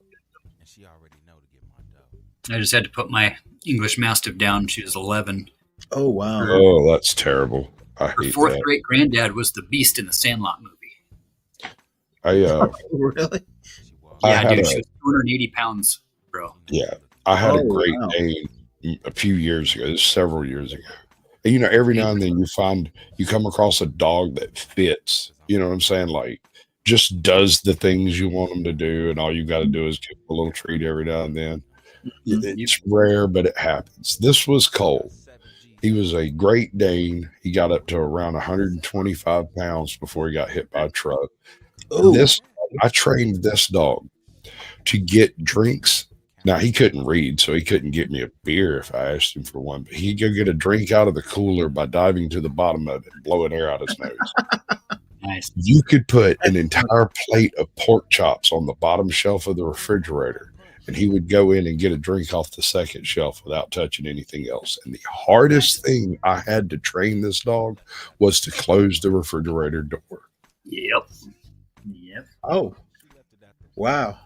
I just had to put my English Mastiff down. She was 11. Oh, wow. Oh, that's terrible. I Her hate fourth that. great granddad was the Beast in the Sandlot movie. Really? Yeah, dude, she was 280 pounds, bro. Yeah, I had a Great Dane a few years ago, several years ago. And, you know, every now and then you come across a dog that fits. You know what I'm saying? Like, just does the things you want them to do, and all you got to do is give them a little treat every now and then. It's rare, but it happens. This was Cole. He was a Great Dane. He got up to around 125 pounds before he got hit by a truck. I trained this dog to get drinks. Now, he couldn't read, so he couldn't get me a beer if I asked him for one. But he'd go get a drink out of the cooler by diving to the bottom of it and blowing air out his nose. Nice. You could put an entire plate of pork chops on the bottom shelf of the refrigerator, and he would go in and get a drink off the second shelf without touching anything else. And the hardest thing I had to train this dog was to close the refrigerator door. Yep. Oh, wow.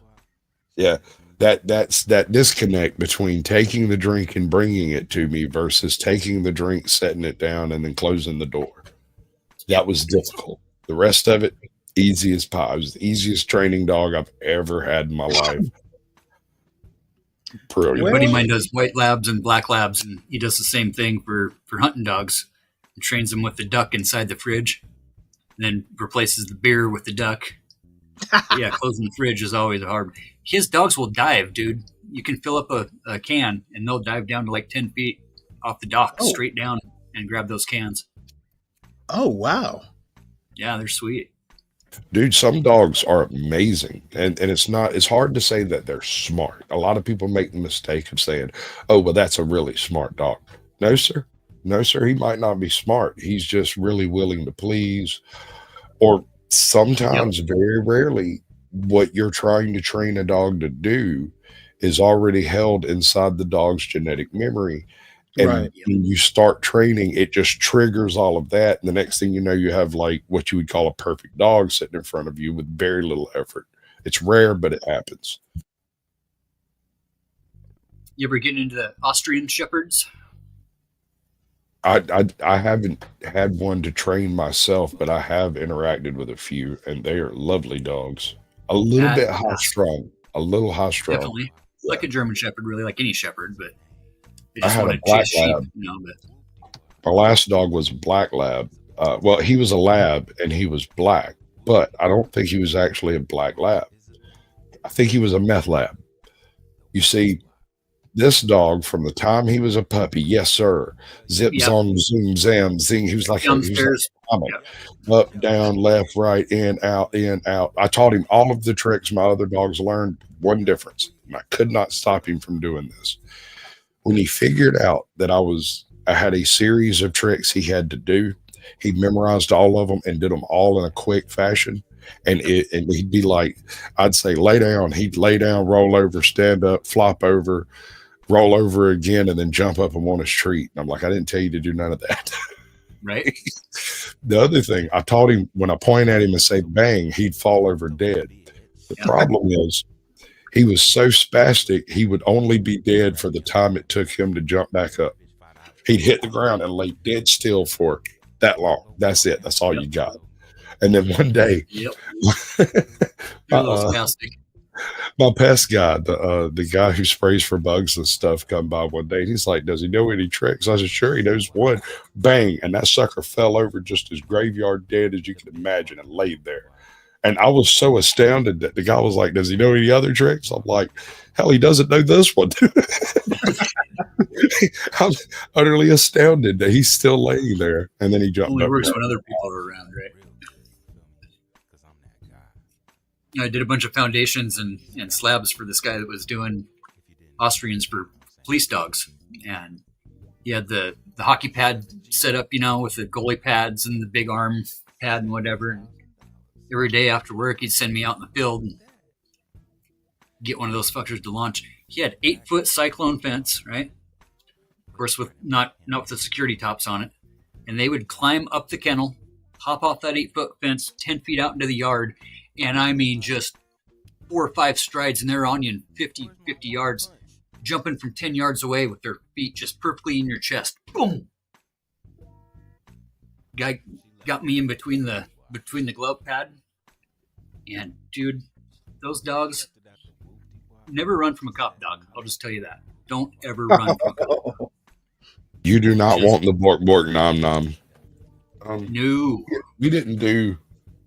Yeah. That's that disconnect between taking the drink and bringing it to me versus taking the drink, setting it down, and then closing the door. That was difficult. The rest of it, easy as pie. It was the easiest training dog I've ever had in my life. Brilliant. A buddy of mine does white labs and black labs, and he does the same thing for hunting dogs. He trains them with the duck inside the fridge, and then replaces the beer with the duck. Yeah, closing the fridge is always hard. His dogs will dive, dude. You can fill up a can, and they'll dive down to like 10 feet off the dock, straight down, and grab those cans. Oh, wow. Yeah, they're sweet. Dude, some dogs are amazing. And it's hard to say that they're smart. A lot of people make the mistake of saying, oh, well, that's a really smart dog. No, sir. No, sir. He might not be smart. He's just really willing to please. Or sometimes, very rarely, what you're trying to train a dog to do is already held inside the dog's genetic memory. And when you start training, it just triggers all of that. And the next thing you know, you have like what you would call a perfect dog sitting in front of you with very little effort. It's rare, but it happens. You ever get into the Austrian Shepherds? I haven't had one to train myself, but I have interacted with a few, and they are lovely dogs. A little bit high strung, Definitely. Like a German Shepherd, really, like any Shepherd, but they I just had want a to black chase sheep, lab. you know, but My last dog was a black lab. Well, he was a lab and he was black, but I don't think he was actually a black lab. I think he was a meth lab. You see, this dog from the time he was a puppy, yes, sir. Zip, zong, zoom, zam, zing. He was like downstairs. Up, down, left, right, in, out, in, out. I taught him all of the tricks my other dogs learned. One difference. And I could not stop him from doing this. When he figured out that I had a series of tricks he had to do, he memorized all of them and did them all in a quick fashion. And he'd be like, I'd say, lay down. He'd lay down, roll over, stand up, flop over, roll over again, and then jump up and want his treat. And I'm like, I didn't tell you to do none of that. Right. The other thing, I taught him when I point at him and say bang, he'd fall over dead. The problem is he was so spastic, he would only be dead for the time it took him to jump back up. He'd hit the ground and lay dead still for that long. That's it. That's all you got. And then one day, my pest guy, the guy who sprays for bugs and stuff, come by one day. And he's like, "Does he know any tricks?" I said, "Sure, he knows one." Bang, and that sucker fell over just as graveyard dead as you can imagine and laid there. And I was so astounded that the guy was like, "Does he know any other tricks?" I'm like, "Hell, he doesn't know this one." I'm utterly astounded that he's still laying there. And then he jumped Only up. works when other people are around, right? I did a bunch of foundations and slabs for this guy that was doing Austrians for police dogs. And he had the hockey pad set up, with the goalie pads and the big arm pad and whatever. And every day after work, he'd send me out in the field and get one of those fuckers to launch. He had 8-foot cyclone fence, right? Of course, with not with the security tops on it. And they would climb up the kennel, hop off that 8-foot fence, 10 feet out into the yard. And I mean, just 4 or 5 strides, and they're on you in 50 yards, jumping from 10 yards away with their feet just perfectly in your chest. Boom! Guy got me in between the glove pad. And, dude, those dogs never run from a cop dog. I'll just tell you that. Don't ever run from a cop dog. You do not want the bork bork nom nom. No. We didn't do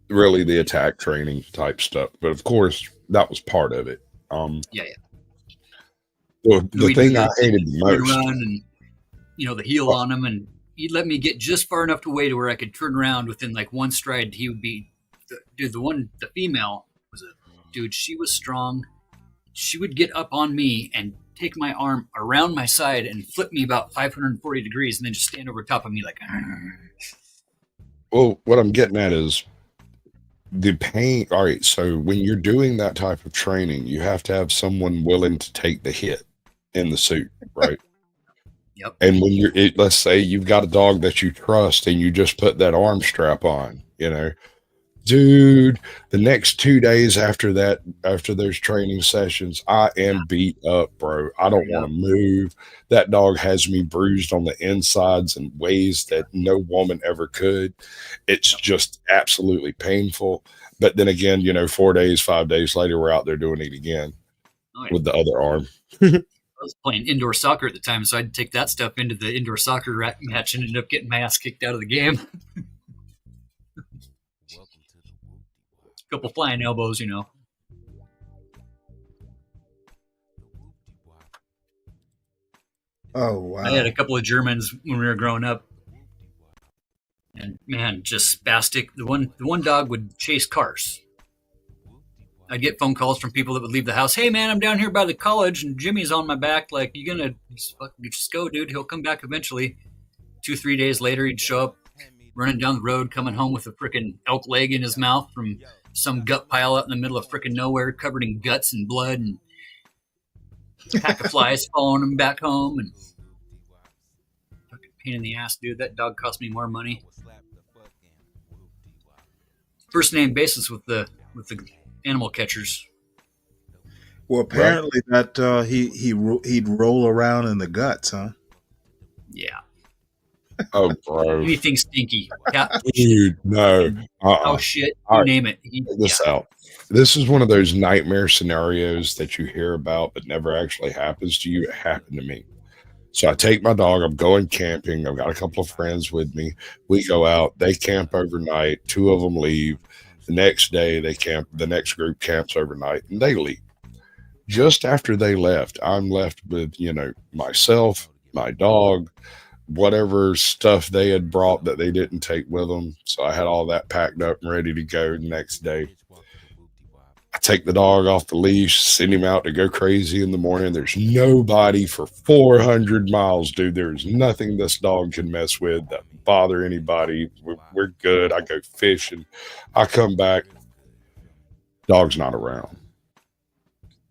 really the attack training type stuff, but of course that was part of it. Yeah. The thing I hated the most, run and the heel on him, and he'd let me get just far enough away to where I could turn around within like one stride. He would be, the female was she was strong. She would get up on me and take my arm around my side and flip me about 540 degrees, and then just stand over top of me like. Well, what I'm getting at is the pain. All right, so when you're doing that type of training, you have to have someone willing to take the hit in the suit, right? Yep. And when let's say you've got a dog that you trust and you just put that arm strap on, dude, the next 2 days after those training sessions, I am beat up, bro. I don't want to move. That dog has me bruised on the insides in ways that no woman ever could. It's just absolutely painful. But then again, 4 days, 5 days later, we're out there doing it again with the other arm. I was playing indoor soccer at the time, so I'd take that stuff into the indoor soccer match and ended up getting my ass kicked out of the game. Couple flying elbows, Oh, wow. I had a couple of Germans when we were growing up. And man, just spastic. The one dog would chase cars. I'd get phone calls from people that would leave the house. "Hey man, I'm down here by the college and Jimmy's on my back. Like, you gonna just go, dude. He'll come back eventually." 2-3 days later, he'd show up running down the road, coming home with a freaking elk leg in his mouth from some gut pile out in the middle of freaking nowhere, covered in guts and blood, and a pack of flies following him back home. And fucking pain in the ass, dude. That dog cost me more money. First name basis with the animal catchers. Well, apparently that he'd roll around in the guts, huh? Yeah. Oh, bro. Anything stinky. Dude, no. Oh, shit. You name it. Check this out. This is one of those nightmare scenarios that you hear about but never actually happens to you. It happened to me. So I take my dog. I'm going camping. I've got a couple of friends with me. We go out. They camp overnight. 2 of them leave. The next day, they camp. The next group camps overnight, and they leave. Just after they left, I'm left with, myself, my dog, whatever stuff they had brought that they didn't take with them. So I had all that packed up and ready to go the next day. I take the dog off the leash, send him out to go crazy in the morning. There's nobody for 400 miles, dude. There's nothing this dog can mess with that bother anybody. We're good. I go fishing. I come back. Dog's not around.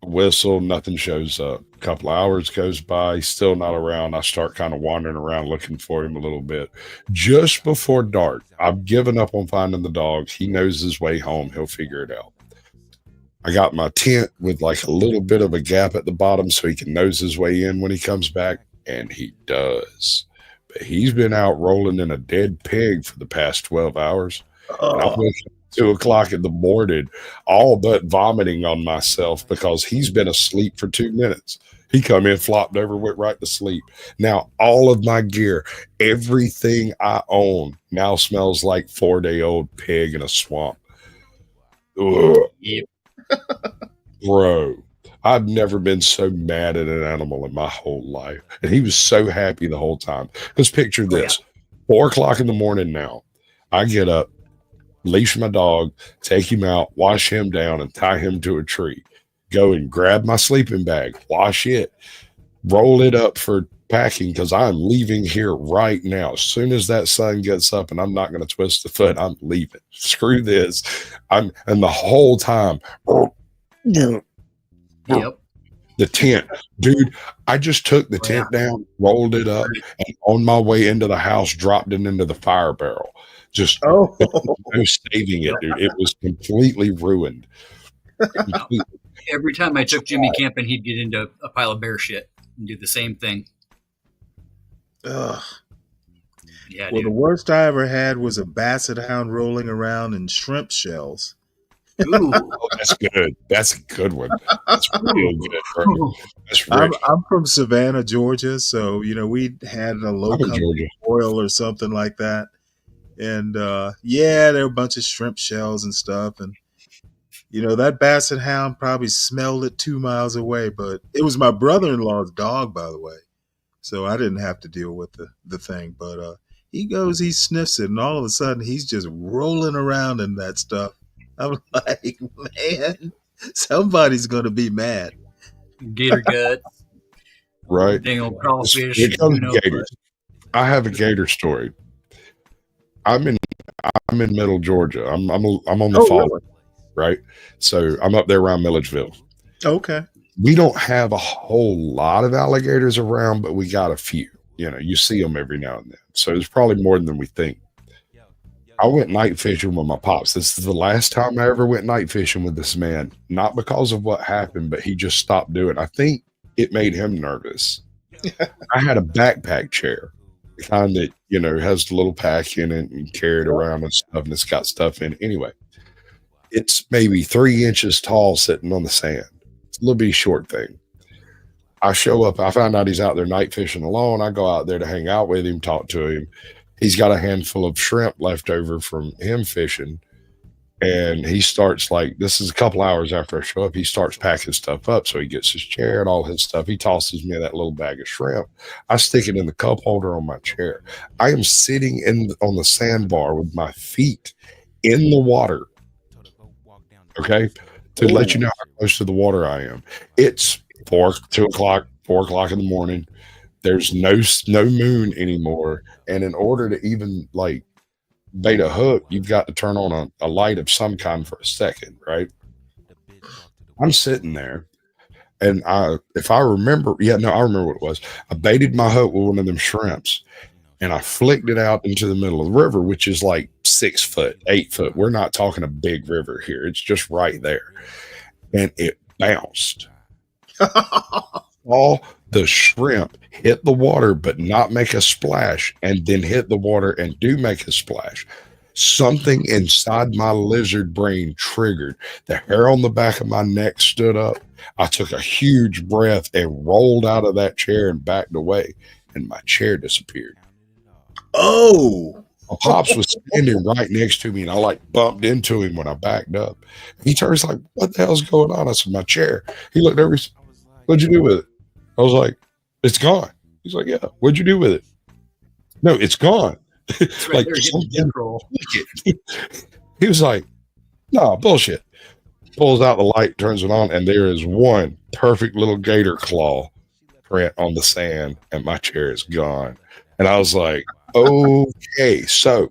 Whistle, nothing shows up. A couple of hours goes by, he's still not around. I start kind of wandering around looking for him a little bit. Just before dark, I've given up on finding the dog. He knows his way home. He'll figure it out. I got my tent with like a little bit of a gap at the bottom so he can nose his way in when he comes back, and he does. But he's been out rolling in a dead pig for the past 12 hours. And I wake up at 2 o'clock in the morning, all but vomiting on myself because he's been asleep for 2 minutes. He come in, flopped over, went right to sleep. Now, all of my gear, everything I own now smells like 4-day-old pig in a swamp. Ugh. Yep. Bro, I've never been so mad at an animal in my whole life. And he was so happy the whole time. Just picture this. 4 o'clock in the morning now. I get up, leash my dog, take him out, wash him down, and tie him to a tree. Go and grab my sleeping bag, wash it, roll it up for packing because I'm leaving here right now. As soon as that sun gets up, and I'm not going to twist the foot, I'm leaving. Screw this. And the whole time, Yep. the tent, dude, I just took the tent down, rolled it up, and on my way into the house, dropped it into the fire barrel. Just no saving it, dude. It was completely ruined. Completely. Every time I took Jimmy camping, he'd get into a pile of bear shit and do the same thing. Ugh. Yeah, Well, the worst I ever had was a basset hound rolling around in shrimp shells. Ooh. Oh, that's good. That's a good one. That's real good, bro. That's rich. I'm from Savannah, Georgia, so we had a local oil or something like that, and there were a bunch of shrimp shells and stuff, and that basset hound probably smelled it 2 miles away, but it was my brother-in-law's dog, by the way, so I didn't have to deal with the thing. But he sniffs it, and all of a sudden he's just rolling around in that stuff. I'm like, man, somebody's gonna be mad. Gator gut. Right. Dang old crawfish. Here comes gators. I have a gator story. I'm in Middle Georgia. I'm on the fall, really? right? So I'm up there around Milledgeville. Okay. We don't have a whole lot of alligators around, but we got a few. You see them every now and then. So there's probably more than we think. I went night fishing with my pops. This is the last time I ever went night fishing with this man. Not because of what happened, but he just stopped doing it. I think it made him nervous. I had a backpack chair, the kind that, has the little pack in it and carry it around and stuff, and it's got stuff in it. Anyway, it's maybe 3 inches tall sitting on the sand. It's a little bitty short thing. I show up. I find out he's out there night fishing alone. I go out there to hang out with him, talk to him. He's got a handful of shrimp left over from him fishing. And he starts this is a couple hours after I show up, he starts packing stuff up. So he gets his chair and all his stuff. He tosses me that little bag of shrimp. I stick it in the cup holder on my chair. I am sitting on the sandbar with my feet in the water. Okay. To let you know how close to the water I am. It's 4 o'clock in the morning. There's no moon anymore. And in order to even bait a hook, you've got to turn on a light of some kind for a second, right? I'm sitting there, and I remember what it was. I baited my hook with one of them shrimps, and I flicked it out into the middle of the river, which is like 6 foot, 8 foot. We're not talking a big river here. It's just right there. And it bounced. All the shrimp hit the water, but not make a splash, and then hit the water and do make a splash. Something inside my lizard brain triggered. The hair on the back of my neck stood up. I took a huge breath and rolled out of that chair and backed away, and my chair disappeared. Oh! My pops was standing right next to me, and I bumped into him when I backed up. He turns like, "What the hell's going on?" I said, "My chair." He looked over. "What'd you do with it?" I was like, "It's gone." He's like, "Yeah." "What'd you do with it?" "No, it's gone." Right He was like, "No, bullshit." Pulls out the light, turns it on, and there is one perfect little gator claw print on the sand, and my chair is gone. And I was like, okay, so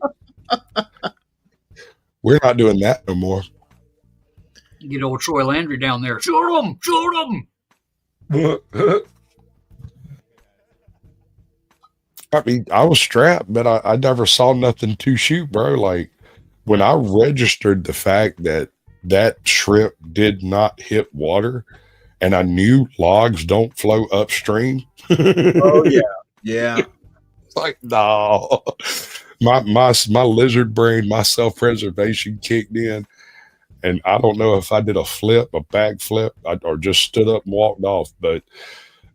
we're not doing that no more. You get old Troy Landry down there. Shoot him! Shoot him! I mean, I was strapped, but I never saw nothing to shoot, bro. Like when I registered the fact that that shrimp did not hit water, and I knew logs don't flow upstream. Oh yeah, yeah. It's like, no. My lizard brain, my self-preservation kicked in. And I don't know if I did a bag flip, or just stood up and walked off. But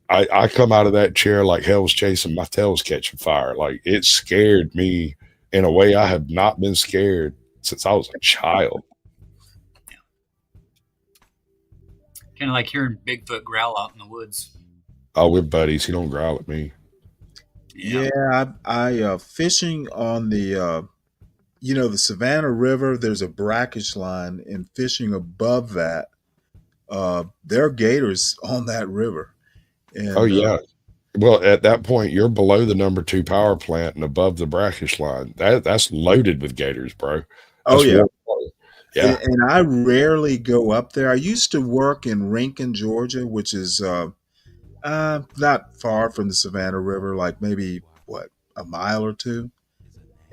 I come out of that chair like hell was chasing, my tail was catching fire. Like it scared me in a way I have not been scared since I was a child. Kind of like hearing Bigfoot growl out in the woods. Oh, we're buddies. He don't growl at me. Yeah, I fishing on the the Savannah River. There's a brackish line, and fishing above that, there are gators on that river. And, Oh yeah. Well, at that point, you're below the number 2 power plant and above the brackish line. That's loaded with gators, bro. Oh That's yeah. warm water. Yeah. And I rarely go up there. I used to work in Rankin, Georgia, which is not far from the Savannah River, like maybe a mile or two.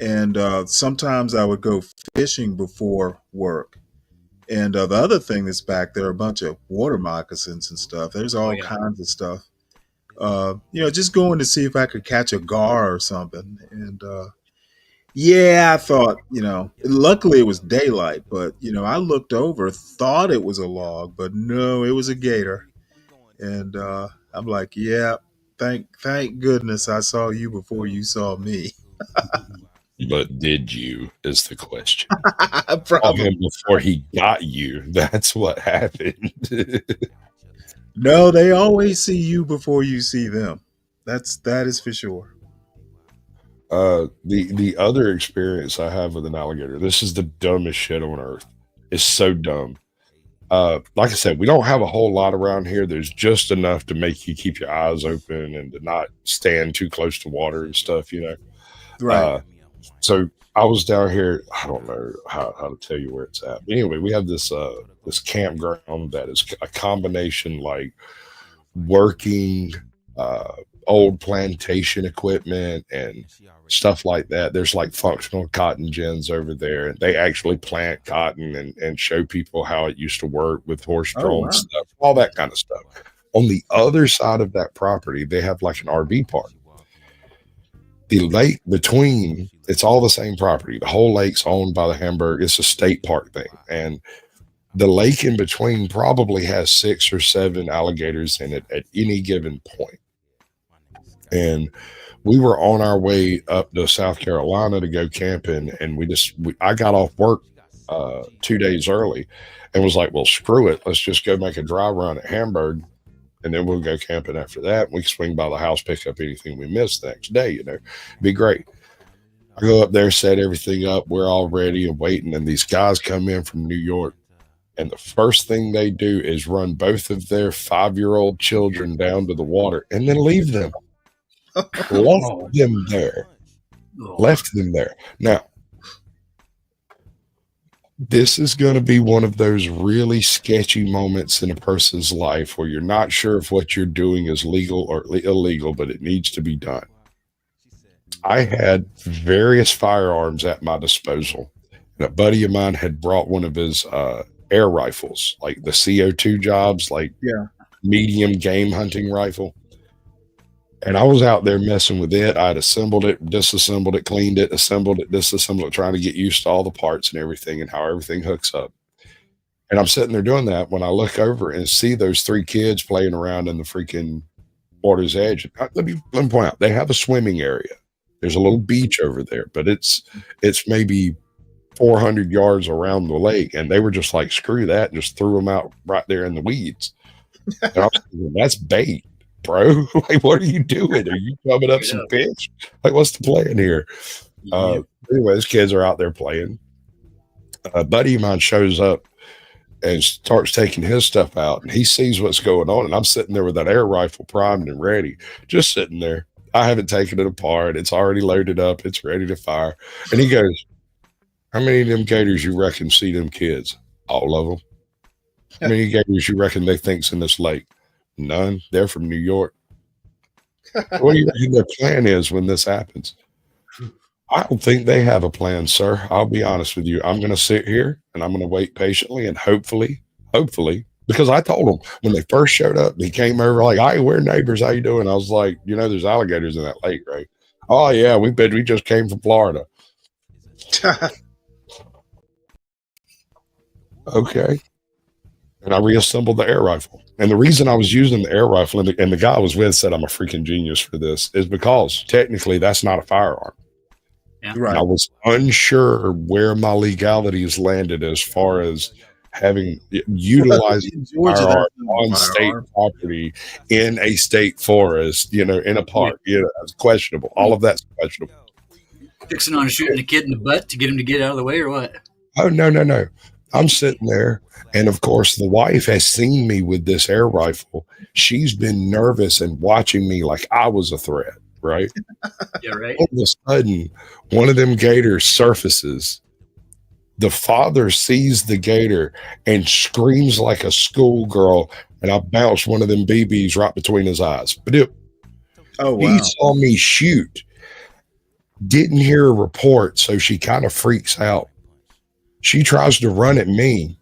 And sometimes I would go fishing before work. And the other thing that's back there, a bunch of water moccasins and stuff. There's all kinds of stuff. Just going to see if I could catch a gar or something. And I thought, luckily it was daylight, but I looked over, thought it was a log, but no, it was a gator. And I'm like, yeah, thank goodness I saw you before you saw me. But did you is the question. Probably. Him before he got you. That's what happened. No, they always see you before you see them. That is for sure. The other experience I have with an alligator, this is the dumbest shit on earth. It's so dumb. Like I said, we don't have a whole lot around here. There's just enough to make you keep your eyes open and to not stand too close to water and stuff, Right. So I was down here. I don't know how to tell you where it's at. But anyway, we have this campground that is a combination like working old plantation equipment and stuff like that. There's like functional cotton gins over there. They actually plant cotton and show people how it used to work with horse-drawn stuff, all that kind of stuff. On the other side of that property, they have like an RV park. The lake between, it's all the same property. The whole lake's owned by the Hamburg. It's a state park thing. And the lake in between probably has 6 or 7 alligators in it at any given point. And we were on our way up to South Carolina to go camping. And I got off work 2 days early and was like, well, screw it. Let's just go make a dry run at Hamburg. And then we'll go camping after that. We can swing by the house, pick up anything we missed the next day, It'd be great. I go up there, set everything up. We're all ready and waiting. And these guys come in from New York. And the first thing they do is run both of their 5-year-old children down to the water and then leave them. Left them there. Now, this is going to be one of those really sketchy moments in a person's life where you're not sure if what you're doing is legal or illegal, but it needs to be done. I had various firearms at my disposal. And a buddy of mine had brought one of his air rifles, like the CO2 jobs, like medium game hunting rifle. And I was out there messing with it. I'd assembled it, disassembled it, cleaned it, assembled it, disassembled it, trying to get used to all the parts and everything and how everything hooks up. And I'm sitting there doing that when I look over and see those 3 kids playing around in the freaking water's edge. Let me point out, they have a swimming area. There's a little beach over there, but it's maybe 400 yards around the lake. And they were just like, screw that, and just threw them out right there in the weeds. And I was thinking, that's bait. Bro, like, what are you doing? Are you coming up some fish? Like, what's the plan here? Anyway, those kids are out there playing. A buddy of mine shows up and starts taking his stuff out, and he sees what's going on. And I'm sitting there with that air rifle primed and ready, just sitting there. I haven't taken it apart. It's already loaded up. It's ready to fire. And he goes, how many of them gators you reckon see them kids? All of them. How many gators you reckon they think's in this lake? None. They're from New York. What do you think their plan is when this happens? I don't think they have a plan, sir. I'll be honest with you. I'm going to sit here and I'm going to wait patiently and hopefully, because I told them when they first showed up, he came over like, "Hey, we're neighbors. How you doing?" I was like, "You know, there's alligators in that lake, right?" "Oh yeah, we just came from Florida." Okay. And I reassembled the air rifle. And the reason I was using the air rifle, and the guy I was with said I'm a freaking genius for this, is because technically that's not a firearm. Yeah. Right. I was unsure where my legalities landed as far as utilizing firearm on state property in a state forest, in a park. It's questionable. All of that's questionable. Fixing on shooting a kid in the butt to get him to get out of the way, or what? Oh, no. I'm sitting there, and of course, the wife has seen me with this air rifle. She's been nervous and watching me like I was a threat, right? Yeah, right. All of a sudden, one of them gators surfaces. The father sees the gator and screams like a schoolgirl, and I bounced one of them BBs right between his eyes. But he saw me shoot, didn't hear a report, so she kind of freaks out. She tries to run at me,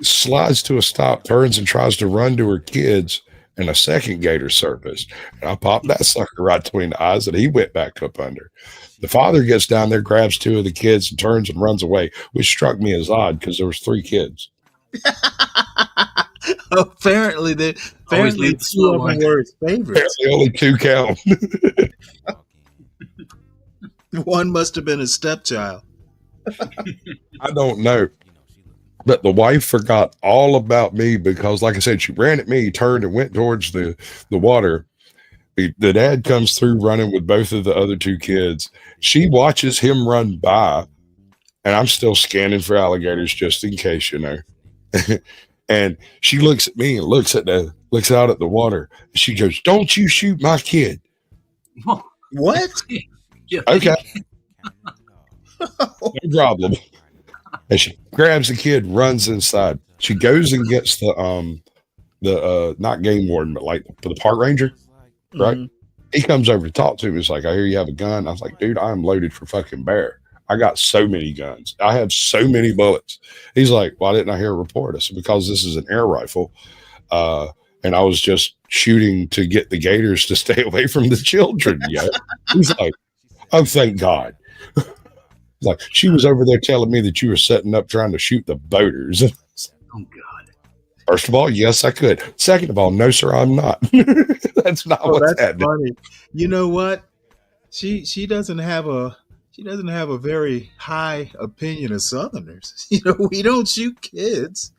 slides to a stop, turns and tries to run to her kids, and a second gator surfaced. And I popped that sucker right between the eyes, and he went back up under. The father gets down there, grabs two of the kids, and turns and runs away, which struck me as odd because there was 3 kids. Apparently, two of them were his favorites. Apparently only 2 count. One must have been his stepchild. I don't know. But the wife forgot all about me because, like I said, she ran at me, turned and went towards the water. The dad comes through running with both of the other 2 kids. She watches him run by, and I'm still scanning for alligators just in case, And she looks at me and looks out at the water. She goes, "Don't you shoot my kid." What? Yeah. Okay. No problem. And she grabs the kid, runs inside. She goes and gets the not game warden, but like the park ranger, right? Mm-hmm. He comes over to talk to me. He's like, "I hear you have a gun." I was like, "Dude, I'm loaded for fucking bear. I got so many guns. I have so many bullets." He's like, "Why didn't I hear a report?" I said, "Because this is an air rifle. And I was just shooting to get the gators to stay away from the children." Yeah. He's like, "Oh, thank God." Like, she was over there telling me that you were setting up trying to shoot the boaters. Oh God! First of all, yes, I could. Second of all, no, sir, I'm not. That's not what's happening. Funny. You know what? She doesn't have a very high opinion of Southerners. We don't shoot kids.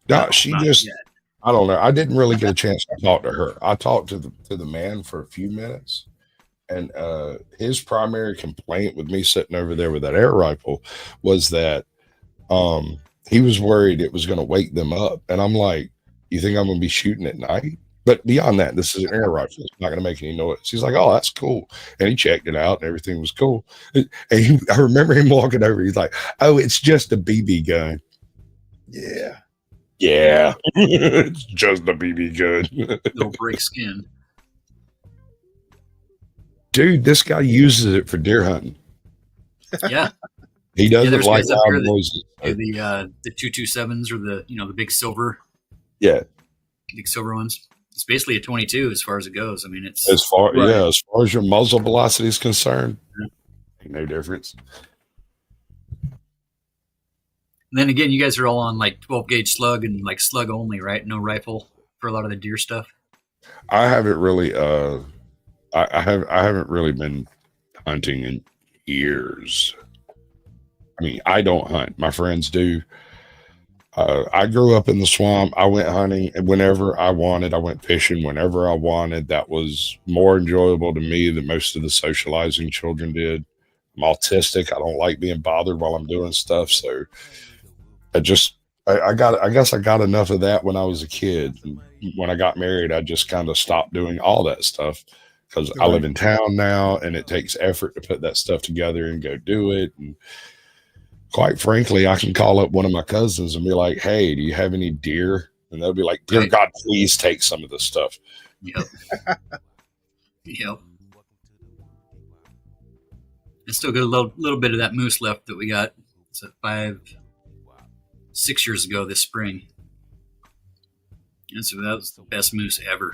No, she just. Yet. I don't know. I didn't really get a chance to talk to her. I talked to the man for a few minutes. And his primary complaint with me sitting over there with that air rifle was that he was worried it was going to wake them up. And I'm like, "You think I'm going to be shooting at night?" But beyond that, this is an air rifle. It's not going to make any noise. He's like, "Oh, that's cool." And he checked it out and everything was cool. And I remember him walking over. He's like, "Oh, it's just a BB gun." Yeah. It's just a BB gun. It'll break skin. Dude, this guy uses it for deer hunting. Yeah. He doesn't like loud noises. The 227s or the big silver. Yeah. Big silver ones. It's basically a 22 as far as it goes. I mean, it's as far as your muzzle velocity is concerned, ain't no difference. And then again, you guys are all on like 12 gauge slug and like slug only, right? No rifle for a lot of the deer stuff. I haven't really I haven't really been hunting in years. I mean, I don't hunt. My friends do. I grew up in the swamp. I went hunting whenever I wanted. I went fishing whenever I wanted. That was more enjoyable to me than most of the socializing children did. I'm autistic. I don't like being bothered while I'm doing stuff. So I guess I got enough of that when I was a kid. And when I got married, I just kind of stopped doing all that stuff. Because I live in town now, and it takes effort to put that stuff together and go do it. And quite frankly, I can call up one of my cousins and be like, "Hey, do you have any deer?" And they'll be like, "Dear God, please take some of this stuff." Yep. Yep. I still got a little bit of that moose left that we got. It's 6 years ago this spring. And so that was the best moose ever.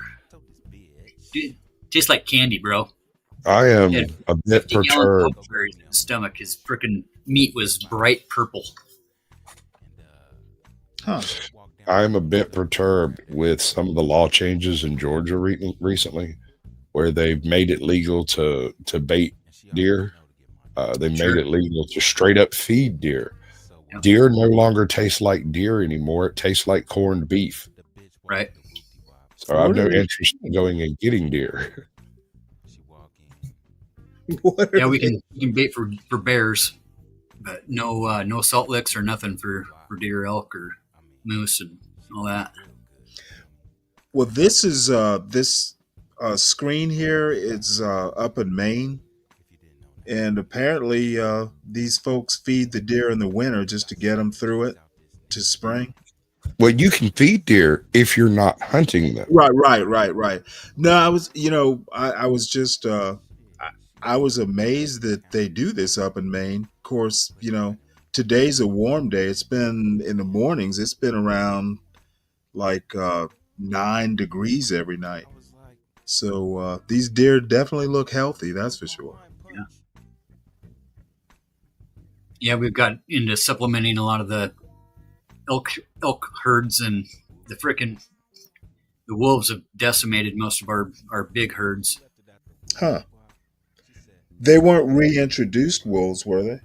Dude, tastes like candy, bro. I am a bit 50 gallon perturbed. Pillsbury in his stomach. His freaking meat was bright purple. Huh. I'm a bit perturbed with some of the law changes in Georgia recently, where they've made it legal to bait deer. They made it legal to straight up feed deer. Deer no longer tastes like deer anymore. It tastes like corned beef. Right. So I have no interest in going and getting deer. Yeah, we can bait for bears, but no salt licks or nothing for deer, elk, or moose and all that. Well, this is this screen here is up in Maine, and apparently these folks feed the deer in the winter just to get them through it to spring. Well, you can feed deer if you're not hunting them. Right. No, I was, I was just, I was amazed that they do this up in Maine. Of course, today's a warm day. It's been in the mornings. It's been around like 9 degrees every night. So these deer definitely look healthy. That's for sure. Yeah, we've got into supplementing a lot of the elk herds, and the wolves have decimated most of our big herds. Huh. They weren't reintroduced wolves, were they?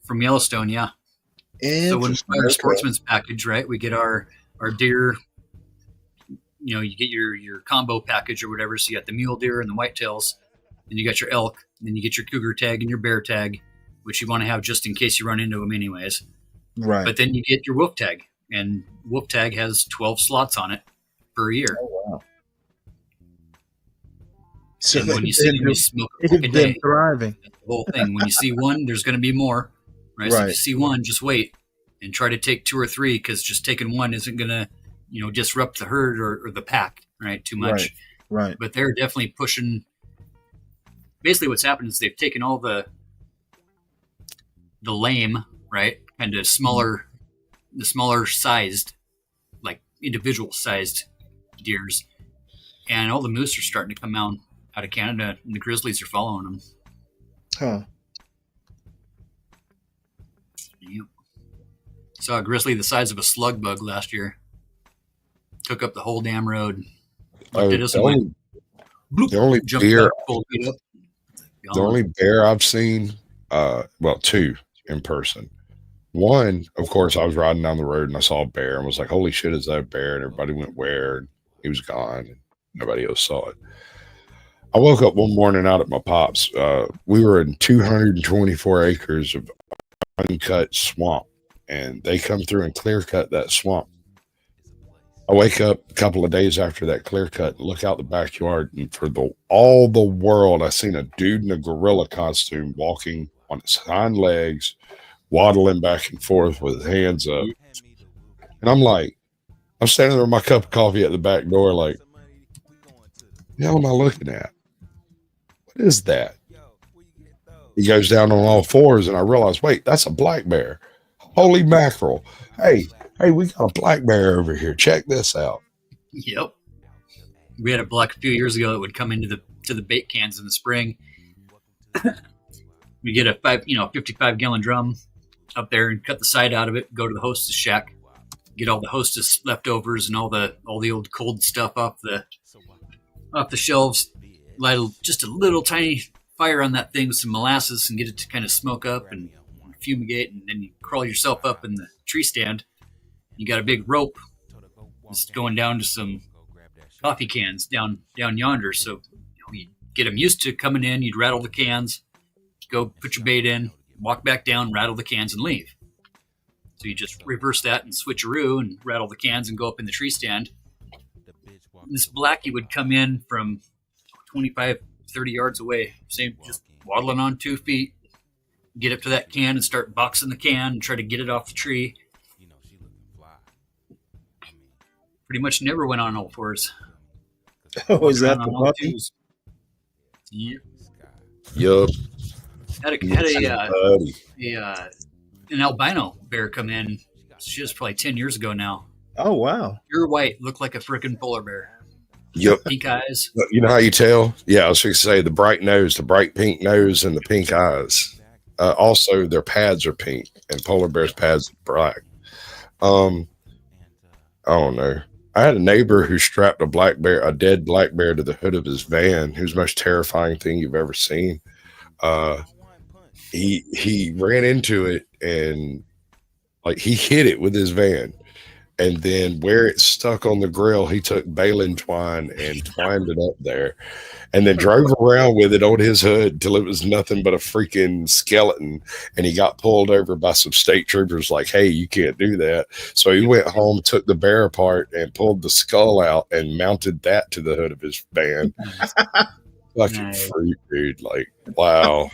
From Yellowstone, yeah. So when we buy our sportsman's package, right, we get our deer, you get your combo package or whatever. So you got the mule deer and the whitetails, then you got your elk, then you get your cougar tag and your bear tag, which you want to have just in case you run into them anyways. Right. But then you get your wolf tag, and wolf tag has 12 slots on it per year. Oh, wow. So and when you see them, you smoke a pack a day. Thriving. That's the whole thing. When you see one, there's going to be more. Right. So if you see one, just wait and try to take 2 or 3, because just taking one isn't going to, disrupt the herd or the pack, right? Too much. Right. But they're definitely pushing. Basically, what's happened is they've taken all the lame, right, kind of the smaller sized, like individual sized deers, and all the moose are starting to come out of Canada, and the grizzlies are following them. Huh. Yep. Saw a grizzly the size of a slug bug last year. Took up the whole damn road. Looked at us and went, the only jumped deer, up, pulled it up. the only bear I've seen, 2 in person. One, of course, I was riding down the road and I saw a bear and was like, "Holy shit, is that a bear?" And everybody went, "Where?" And he was gone. And nobody else saw it. I woke up one morning out at my pop's. We were in 224 acres of uncut swamp, and they come through and clear cut that swamp. I wake up a couple of days after that clear cut and look out the backyard, and for all the world, I seen a dude in a gorilla costume walking on his hind legs, waddling back and forth with his hands up. And I'm standing there with my cup of coffee at the back door, like, the hell am I looking at? What is that? He goes down on all 4s, and I realize, wait, that's a black bear. Holy mackerel. Hey, we got a black bear over here. Check this out. Yep. We had a buck a few years ago that would come into the bait cans in the spring. We get a 55-gallon drum up there and cut the side out of it, go to the hostess shack, get all the hostess leftovers and all the old cold stuff off the shelves, light just a little tiny fire on that thing with some molasses and get it to kind of smoke up and fumigate, and then you crawl yourself up in the tree stand. You got a big rope just going down to some coffee cans down yonder. So you get them used to coming in. You'd rattle the cans, go put your bait in, walk back down, rattle the cans, and leave. So you just reverse that and switcheroo and rattle the cans and go up in the tree stand. And this blackie would come in from 25, 30 yards away, same, just waddling on 2 feet, get up to that can and start boxing the can and try to get it off the tree. Pretty much never went on all fours. Oh, is that Went the on all puppy? twos. Yep. Yup. Had an albino bear come in. She was probably 10 years ago now. Oh, wow. Pure white, looked like a freaking polar bear. Yep. Pink eyes. You know how you tell? Yeah, I was going to say the bright nose, the bright pink nose, and the pink eyes. Also, their pads are pink, and polar bears' pads are black. I don't know. I had a neighbor who strapped a dead black bear to the hood of his van. It was the most terrifying thing you've ever seen. He ran into it and like he hit it with his van. And then where it stuck on the grill, he took baling twine and twined it up there and then drove around with it on his hood till it was nothing but a freaking skeleton. And he got pulled over by some state troopers like, hey, you can't do that. So he went home, took the bear apart and pulled the skull out and mounted that to the hood of his van. Fucking freak, dude. Like, wow.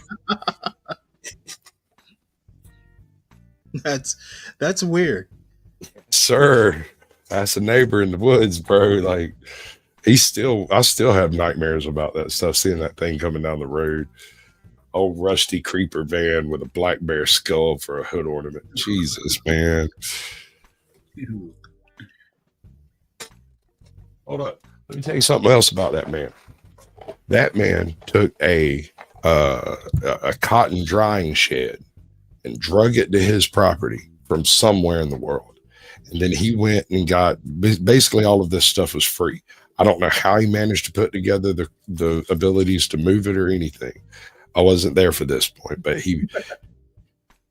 That's weird. Sir, that's a neighbor in the woods, bro. Like I still have nightmares about that stuff, seeing that thing coming down the road. Old rusty creeper van with a black bear skull for a hood ornament. Jesus, man. Hold up. Let me tell you something else about that man. That man took a cotton drying shed and drug it to his property from somewhere in the world. And then he went and got basically all of this stuff was free. I don't know how he managed to put together the abilities to move it or anything. I wasn't there for this point, but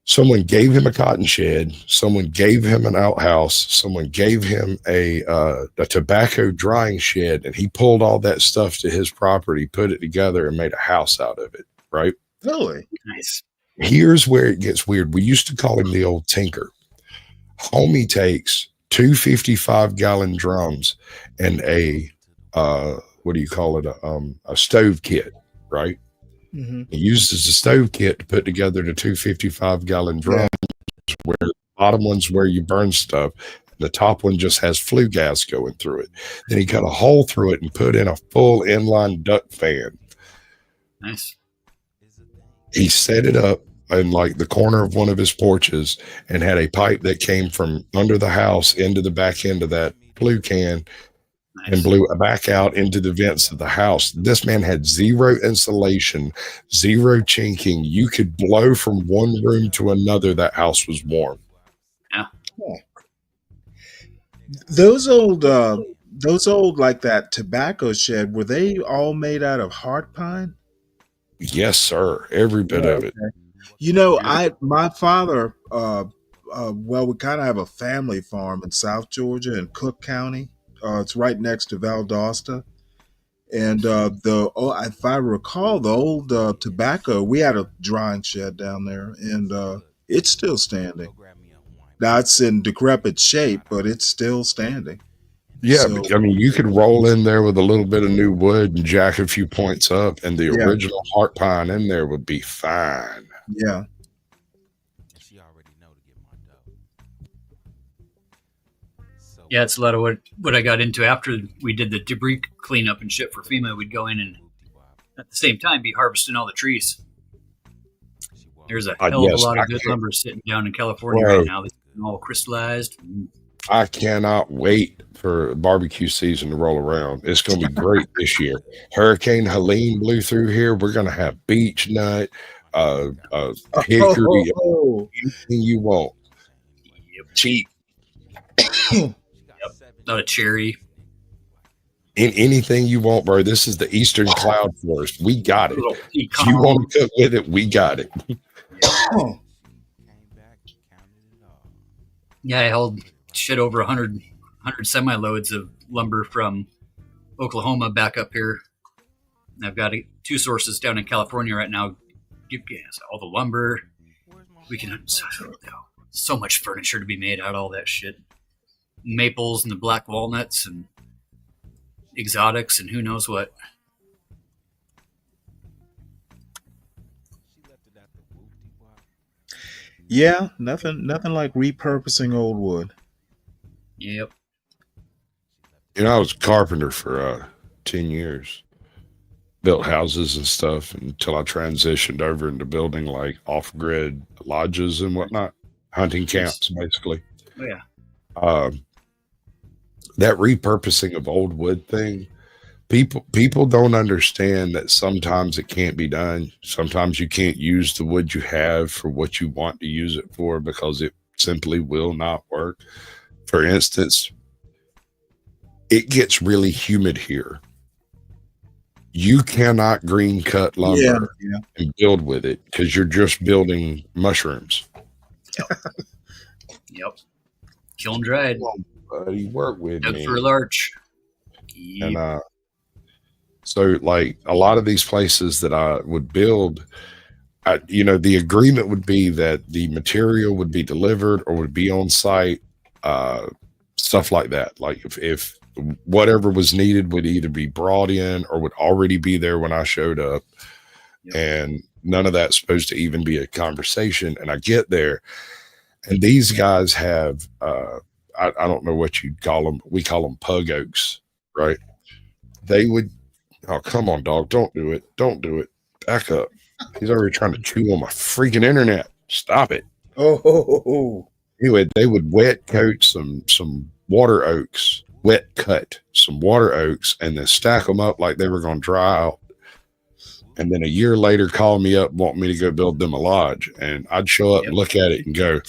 someone gave him a cotton shed. Someone gave him an outhouse. Someone gave him a tobacco drying shed, and he pulled all that stuff to his property, put it together, and made a house out of it. Right? Really? Nice. Here's where it gets weird. We used to call him the old tinker. Homie takes 2 55-gallon drums and a what do you call it? A stove kit, right? Mm-hmm. He uses the stove kit to put together the 2 55-gallon drums, where the bottom one's where you burn stuff, and the top one just has flue gas going through it. Then he cut a hole through it and put in a full inline duct fan. Nice. He set it up in like the corner of one of his porches and had a pipe that came from under the house into the back end of that flue can and blew it back out into the vents of the house. This man had zero insulation, zero chinking. You could blow from one room to another. That house was warm. Yeah. Those old like that tobacco shed, were they all made out of hard pine? Yes, sir. Every bit of it. You know, my father, well, we kind of have a family farm in South Georgia in Cook County. It's right next to Valdosta. And if I recall, the old tobacco, we had a drying shed down there, and it's still standing. Now, it's in decrepit shape, but it's still standing. Yeah, So- I mean, you could roll in there with a little bit of new wood and jack a few points up, and the original heart pine in there would be fine. Yeah. Yeah, it's a lot of what I got into after we did the debris cleanup and shit for FEMA. We'd go in and at the same time be harvesting all the trees. There's a hell of a lot of good lumber sitting down in California right now that's all crystallized. I cannot wait for barbecue season to roll around. It's going to be great this year. Hurricane Helene blew through here. We're going to have beech nut, hickory, anything you want. Cheap. Not a cherry. In anything you want, bro. This is the Eastern Cloud Forest. We got it. If you want to cook with it, we got it. Yeah, I held shit over 100 semi-loads of lumber from Oklahoma back up here. I've got 2 sources down in California right now. You guys all the lumber. We can so much furniture to be made out of all that shit. Maples and the black walnuts and exotics and who knows what. Yeah, nothing like repurposing old wood. Yep. You know, I was a carpenter for 10 years. Built houses and stuff until I transitioned over into building like off-grid lodges and whatnot, hunting camps, basically. Oh, yeah. That repurposing of old wood thing, people don't understand that sometimes it can't be done. Sometimes you can't use the wood you have for what you want to use it for because it simply will not work. For instance, it gets really humid here. You cannot green cut lumber and build with it because you're just building mushrooms. Yep. Kiln dried. Buddy, work with Doug me. for a larch. And so like a lot of these places that I would build, the agreement would be that the material would be delivered or would be on site, stuff like that. Like if whatever was needed would either be brought in or would already be there when I showed up. And none of that's supposed to even be a conversation. And I get there and these guys have, I don't know what you'd call them. We call them pug oaks, right? They would, oh, come on, dog. Don't do it. Don't do it. Back up. He's already trying to chew on my freaking internet. Stop it. Oh. Anyway, they would wet coat some water oaks, wet cut some water oaks, and then stack them up like they were going to dry out. And then a year later, call me up, want me to go build them a lodge. And I'd show up and look at it and go,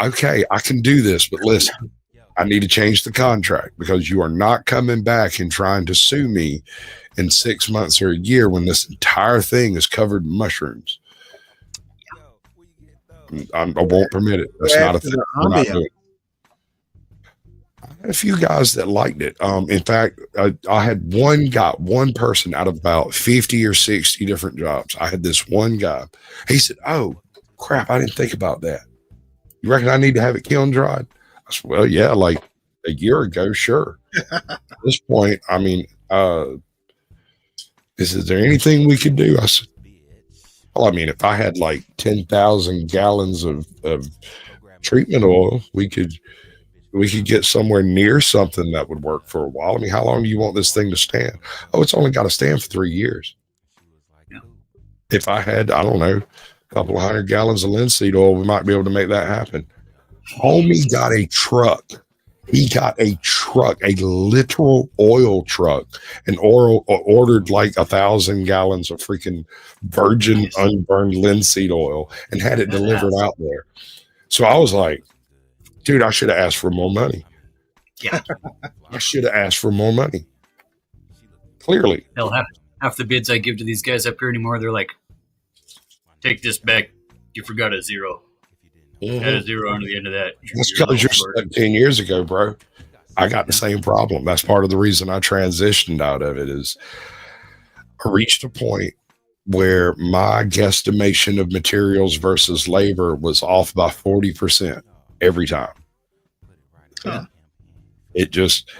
okay, I can do this, but listen, I need to change the contract because you are not coming back and trying to sue me in 6 months or a year when this entire thing is covered in mushrooms. I won't permit it. That's not a thing. We're not doing it. I had a few guys that liked it. In fact, I had one person out of about 50 or 60 different jobs. I had this one guy. He said, "Oh, crap, I didn't think about that. You reckon I need to have it kiln dried?" I said, "Well, yeah, like a year ago, sure." At this point, I mean, is there anything we could do? I said, well, I mean, if I had like 10,000 gallons of treatment oil, we could get somewhere near something that would work for a while. I mean, how long do you want this thing to stand? Oh, it's only got to stand for 3 years. Yeah. If I had, I don't know, a couple of 100 gallons of linseed oil, we might be able to make that happen. Homie got a truck. He got a truck, a literal oil truck, and ordered like 1,000 gallons of freaking virgin unburned linseed oil and had it delivered out there. So I was like, dude, I should have asked for more money. Yeah. I should have asked for more money. Clearly. Hell, half the bids I give to these guys up here anymore, they're like, take this back. You forgot a zero. Add a zero under the end of that. That's because you're stuck 10 years ago, bro. I got the same problem. That's part of the reason I transitioned out of it is I reached a point where my guesstimation of materials versus labor was off by 40% every time. It just,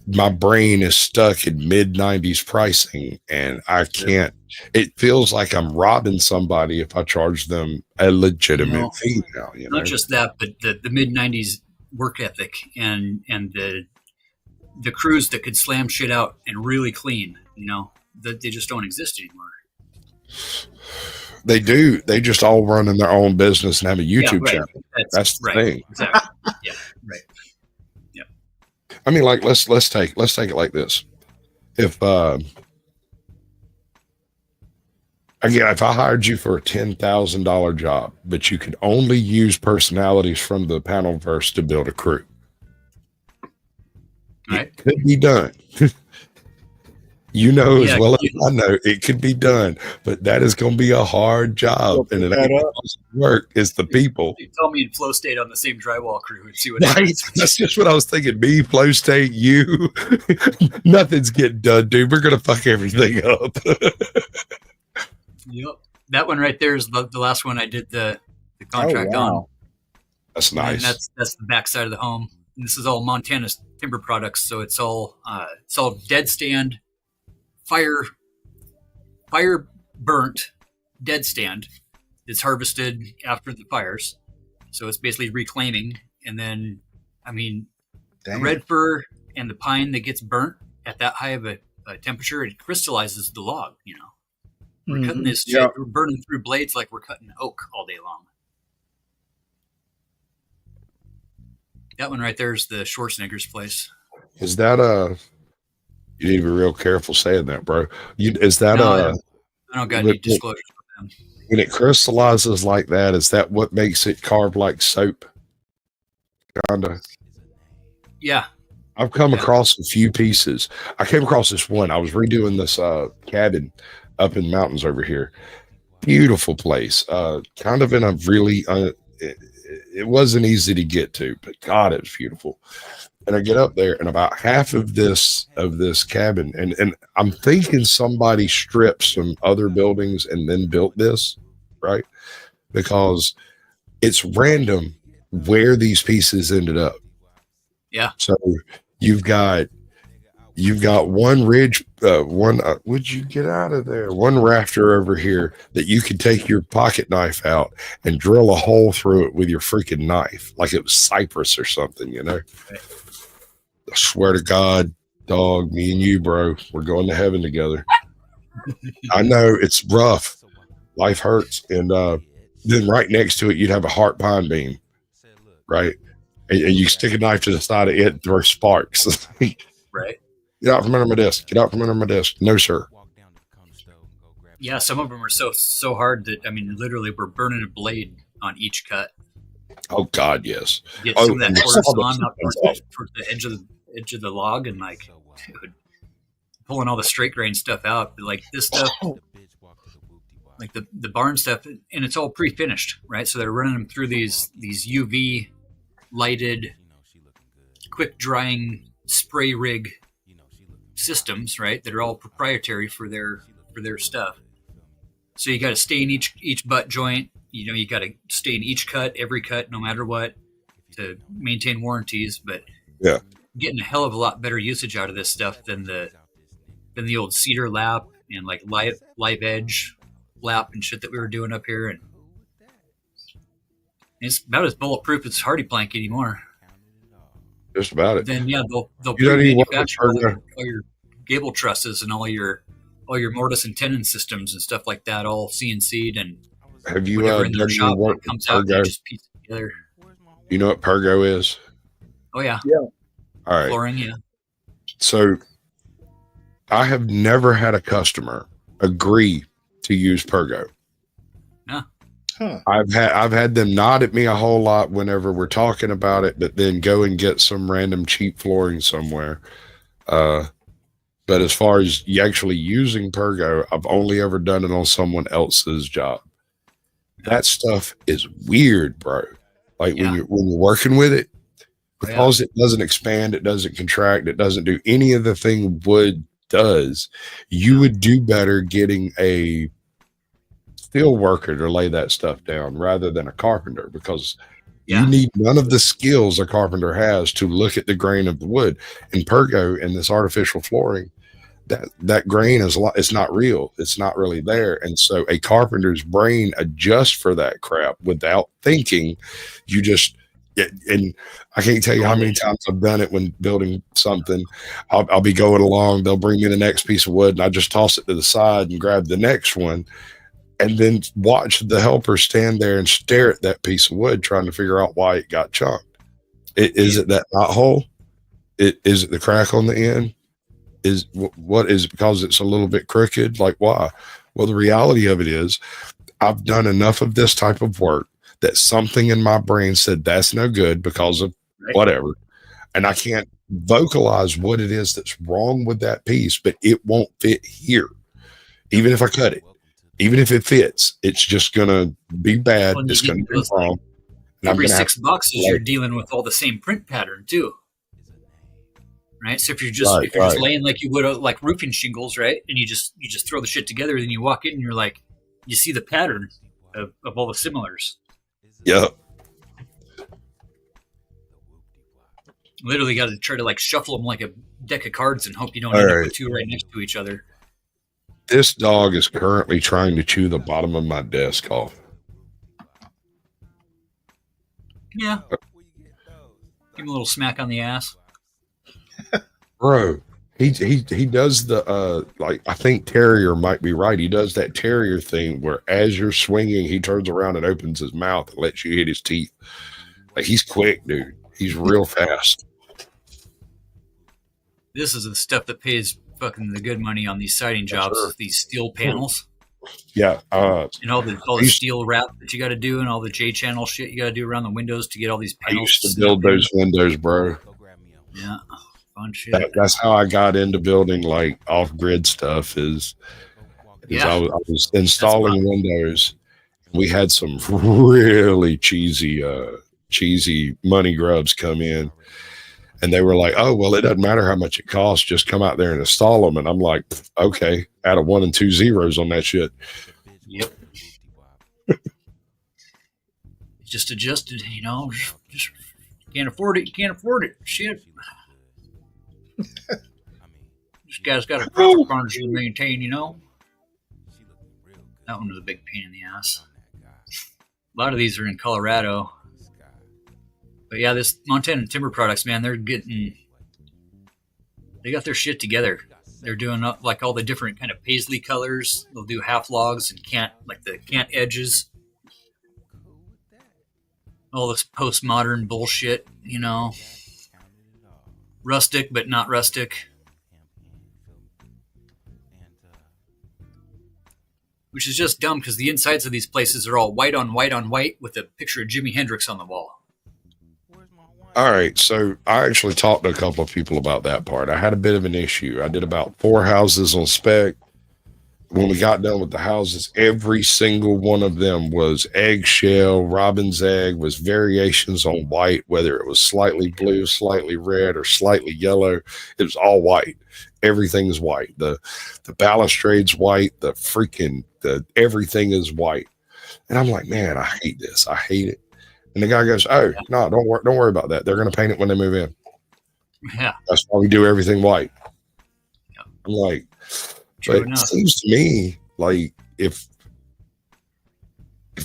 my brain is stuck in mid-90s pricing and I can't, it feels like I'm robbing somebody if I charge them a legitimate fee now. Not just that, but the mid-90s work ethic and the crews that could slam shit out and really clean, that they just don't exist anymore. They do. They just all run in their own business and have a YouTube channel. That's the thing. Exactly. Yeah. Right. Yeah. I mean, like let's take it like this. If again, if I hired you for a $10,000 job, but you could only use personalities from the Panelverse to build a crew, it could be done. As well as I know, it could be done, but that is going to be a hard job, and it ain't work. It's the people. You tell me in Flow State on the same drywall crew and see what happens. That's just what I was thinking. Me, Flow State, you, nothing's getting done, dude. We're gonna fuck everything up. Yep, that one right there is the last one I did the contract on. That's nice. And that's the back side of the home. And this is all Montana timber products, so it's all dead stand. Fire burnt dead stand it's harvested after the fires. So it's basically reclaiming. And then, I mean, the red fir and the pine that gets burnt at that high of a temperature, it crystallizes the log, you know. We're cutting this shit, we're burning through blades like we're cutting oak all day long. That one right there is the Schwarzenegger's place. Is that you need to be real careful saying that, bro. Is that I don't got any disclosures with them. When it crystallizes like that, is that what makes it carved like soap? Kinda. Yeah. I've come across a few pieces. I came across this one. I was redoing this cabin up in the mountains over here. Beautiful place. Kind of in a really it wasn't easy to get to, but God, it was beautiful. And I get up there, and about half of this cabin, and I'm thinking somebody stripped some other buildings and then built this, right? Because it's random where these pieces ended up. Yeah. So you've got one ridge, would you get out of there? One rafter over here that you could take your pocket knife out and drill a hole through it with your freaking knife, like it was cypress or something, you know? I swear to God, dog, me and you, bro, we're going to heaven together. I know it's rough. Life hurts. And then right next to it, you'd have a heart pine beam, right? And you stick a knife to the side of it and throw sparks. Right. Get out from under my desk. Get out from under my desk. No, sir. Yeah, some of them are so hard that, I mean, literally we're burning a blade on each cut. Oh God, yes. Get some of that cortisone up towards the edge of the log, and like, dude, pulling all the straight grain stuff out. Like this stuff, like the barn stuff, and it's all pre-finished, right? So they're running them through these UV lighted, quick drying spray rig systems, right? That are all proprietary for their stuff. So you got to stain each butt joint. You know, you got to stain each cut, every cut, no matter what, to maintain warranties. But yeah, getting a hell of a lot better usage out of this stuff than the old cedar lap and like live edge lap and shit that we were doing up here. And it's about as bulletproof as hardy plank anymore. Just about it. Then yeah, they'll manufacture all your gable trusses and all your mortise and tenon systems and stuff like that, all CNC'd, and have you in their shop when it comes out, they just piece it together. You know what Pergo is? Oh yeah. All right. Flooring, yeah. So I have never had a customer agree to use Pergo. No. Huh. I've had them nod at me a whole lot whenever we're talking about it, but then go and get some random cheap flooring somewhere. But as far as you actually using Pergo, I've only ever done it on someone else's job. That stuff is weird, bro. Like when you're working with it, because it doesn't expand, it doesn't contract, it doesn't do any of the thing wood does. You would do better getting a steel worker to lay that stuff down rather than a carpenter, because you need none of the skills a carpenter has to look at the grain of the wood. And Pergo and this artificial flooring, that grain it's not real. It's not really there. And so a carpenter's brain adjusts for that crap without thinking. You just, and I can't tell you how many times I've done it when building something. I'll be going along, they'll bring me the next piece of wood, and I just toss it to the side and grab the next one, and then watch the helper stand there and stare at that piece of wood, trying to figure out why it got chunked. Is it that knot hole? Is it the crack on the end? What is it, because it's a little bit crooked? Like, why? Well, the reality of it is I've done enough of this type of work that something in my brain said that's no good because of whatever. And I can't vocalize what it is that's wrong with that piece, but it won't fit here. Even if I cut it, even if it fits, it's just going to be bad. It's going to be wrong. Every 6 boxes, you're dealing with all the same print pattern too. Right. So if you're just laying like you would like roofing shingles, right, and you just throw the shit together, then you walk in and you're like, you see the pattern of all the similars. Yep. Literally got to try to like shuffle them like a deck of cards and hope you don't end up with two right next to each other. This dog is currently trying to chew the bottom of my desk off. Yeah. Give him a little smack on the ass. Bro, he does the like, I think Terrier might be right. He does that Terrier thing where as you're swinging, he turns around and opens his mouth and lets you hit his teeth. Like, he's quick, dude. He's real fast. This is the stuff that pays fucking the good money on these siding jobs. Sure. These steel panels. Yeah. And all the steel wrap that you got to do, and all the J-channel shit you got to do around the windows to get all these I panels. used to build those windows, bro. Yeah, fun shit. That's how I got into building like off-grid stuff. Is I was installing windows. We had some really cheesy money grubs come in, and they were like, "Oh, well, it doesn't matter how much it costs. Just come out there and install them." And I'm like, "Okay." Add a 1 and 2 zeros on that shit. Yep. Just adjusted, you know. Just can't afford it. You can't afford it. Shit. This guy's got a profit margin to maintain, you know. That one was a big pain in the ass. A lot of these are in Colorado. But yeah, this Montana Timber Products, man, they got their shit together. They're doing like all the different kind of paisley colors. They'll do half logs and the cant edges. All this postmodern bullshit, you know. Rustic, but not rustic. Which is just dumb because the insides of these places are all white on white on white with a picture of Jimi Hendrix on the wall. All right, so I actually talked to a couple of people about that part. I had a bit of an issue. I did about 4 houses on spec. When we got done with the houses, every single one of them was eggshell, robin's egg, was variations on white, whether it was slightly blue, slightly red, or slightly yellow. It was all white. Everything's white. The balustrade's white. Everything is white. And I'm like, man, I hate this. I hate it. And the guy goes, "Oh, no, don't worry about that. They're going to paint it when they move in." Yeah. That's why we do everything white. Yeah. I'm like, True but enough. it seems to me like if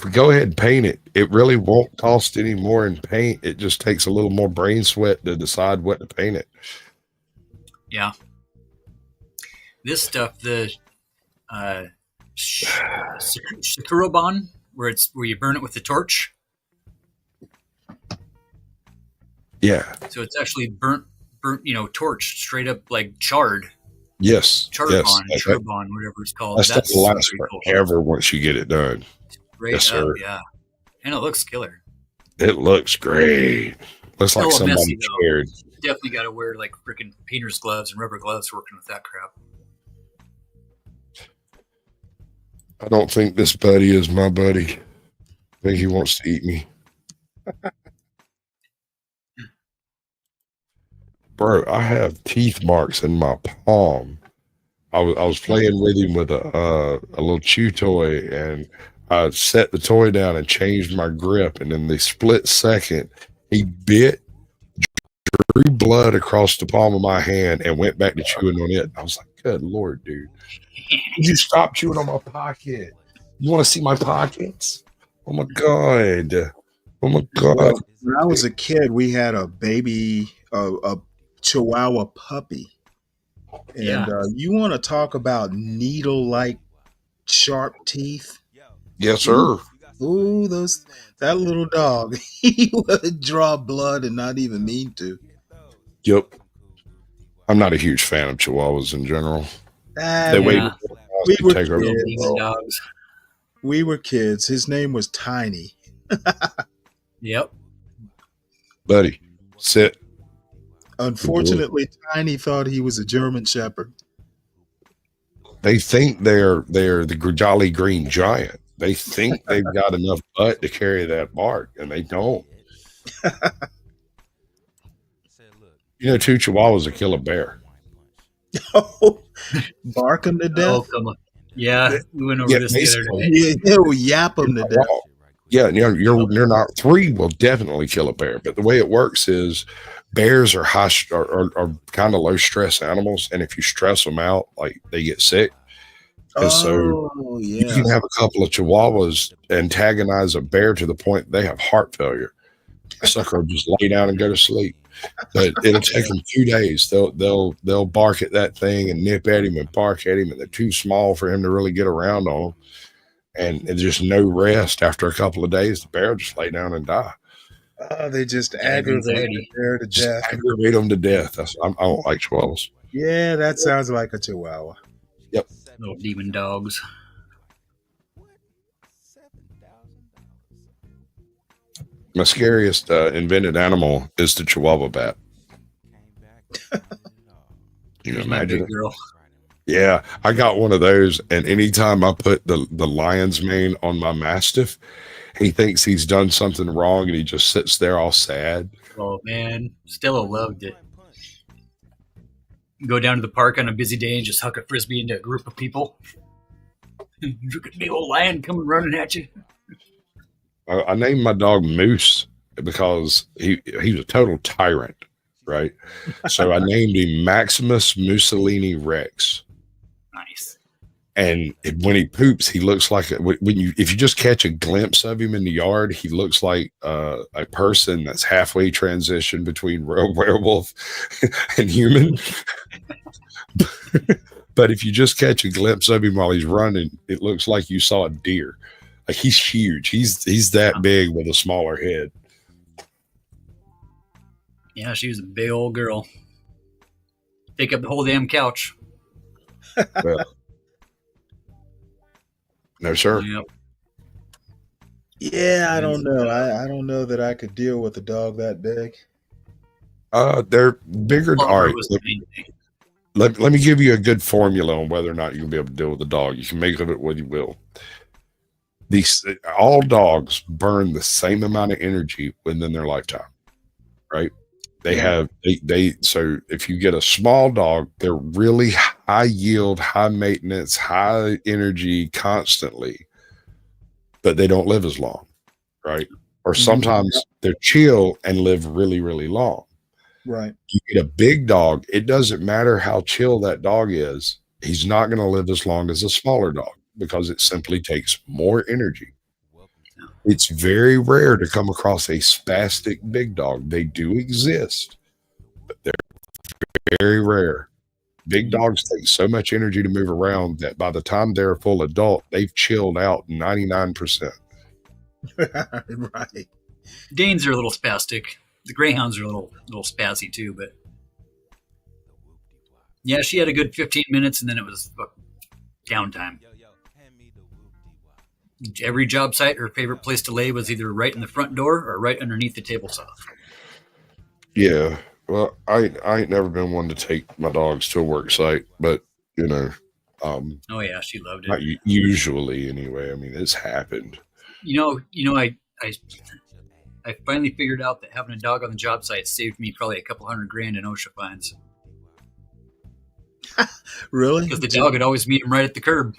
we go ahead and paint it, it really won't cost any more in paint. It just takes a little more brain sweat to decide what to paint it. Yeah. This stuff, the Sakurobon, where you burn it with the torch. Yeah. So it's actually burnt, torched straight up like charred. Yes. Charbon, Yes. Charbon, whatever it's called. That stuff will last very cool. forever once you get it done. Straight Yes, up, sir. yeah. And it looks killer. It looks great. Looks like Still a messy, somebody though. cared. Definitely got to wear like freaking painter's gloves and rubber gloves working with that crap. I don't think this buddy is my buddy. I think he wants to eat me. Bro, I have teeth marks in my palm. I was playing with him with a little chew toy, and I set the toy down and changed my grip, and in the split second, he bit, drew blood across the palm of my hand, and went back to chewing on it. I was like, "Good Lord, dude. You stop chewing on my pocket. You want to see my pockets? Oh my God. Oh my God." When I was a kid, we had a baby, a Chihuahua puppy. And Yeah. You want to talk about needle-like sharp teeth? Yes, sir. Ooh, that little dog, he would draw blood and not even mean to. Yep. I'm not a huge fan of Chihuahuas in general. They wait Yeah. We to were take over the kids. These world. dogs. We were kids. His name was Tiny. Yep. Buddy, sit. Unfortunately, Tiny thought he was a German Shepherd. They think they're the Jolly Green Giant. They think they've got enough butt to carry that bark, and they don't. You know, 2 Chihuahuas will kill a bear. Bark him to Oh, death. come on. Yeah, we went over Yeah, this the other basically. day. Yeah, he'll yap him to death. Yeah, you're not. 3 will definitely kill a bear, but the way it works is bears are are kind of low stress animals, and if you stress them out, like they get sick. And so Oh, you yeah. can have a couple of Chihuahuas antagonize a bear to the point they have heart failure Sucker will just lay down and go to sleep. But it'll take them 2 days. They'll bark at that thing and nip at him and bark at him, and they're too small for him to really get around on. And there's just no rest. After a couple of days, the bear will just lay down and die. They just aggravate the bear to death. Aggravate them to death. I don't like chihuahuas. Yeah, that sounds like a chihuahua. Yep. Little demon dogs. My scariest invented animal is the Chihuahua bat. You can imagine it? Girl. Yeah, I got one of those, and anytime I put the lion's mane on my Mastiff, he thinks he's done something wrong, and he just sits there all sad. Oh man, Stella loved it. Go down to the park on a busy day and just huck a frisbee into a group of people. Look at the old lion coming running at you. I named my dog Moose because he was a total tyrant, right? So I named him Maximus Mussolini Rex. Nice. And when he poops, he looks like if you just catch a glimpse of him in the yard, he looks like a person that's halfway transitioned between werewolf and human. But if you just catch a glimpse of him while he's running, it looks like you saw a deer. Like he's huge. He's that big with a smaller head. Yeah, she was a big old girl. Take up the whole damn couch. Well, no, sir. Yep. Yeah, I don't know. I don't know that I could deal with a dog that big. They're bigger. All right. Let me give you a good formula on whether or not you can be able to deal with a dog. You can make of it what you will. All dogs burn the same amount of energy within their lifetime, right? So if you get a small dog, they're really high yield, high maintenance, high energy constantly, but they don't live as long, right? Or sometimes they're chill and live really, really long. Right. You get a big dog, it doesn't matter how chill that dog is, he's not going to live as long as a smaller dog because it simply takes more energy. It's very rare to come across a spastic big dog. They do exist, but they're very rare. Big dogs take so much energy to move around that by the time they're a full adult, they've chilled out 99%. Right. Danes are a little spastic. The Greyhounds are a little spazzy too, but yeah, she had a good 15 minutes and then it was downtime. Every job site, her favorite place to lay was either right in the front door or right underneath the table saw. Yeah. Well, I ain't never been one to take my dogs to a work site, but oh yeah, she loved it. Not usually anyway. I mean, it's happened. I finally figured out that having a dog on the job site saved me probably a couple $100,000 in OSHA fines. Really? Because the dog would always meet him right at the curb,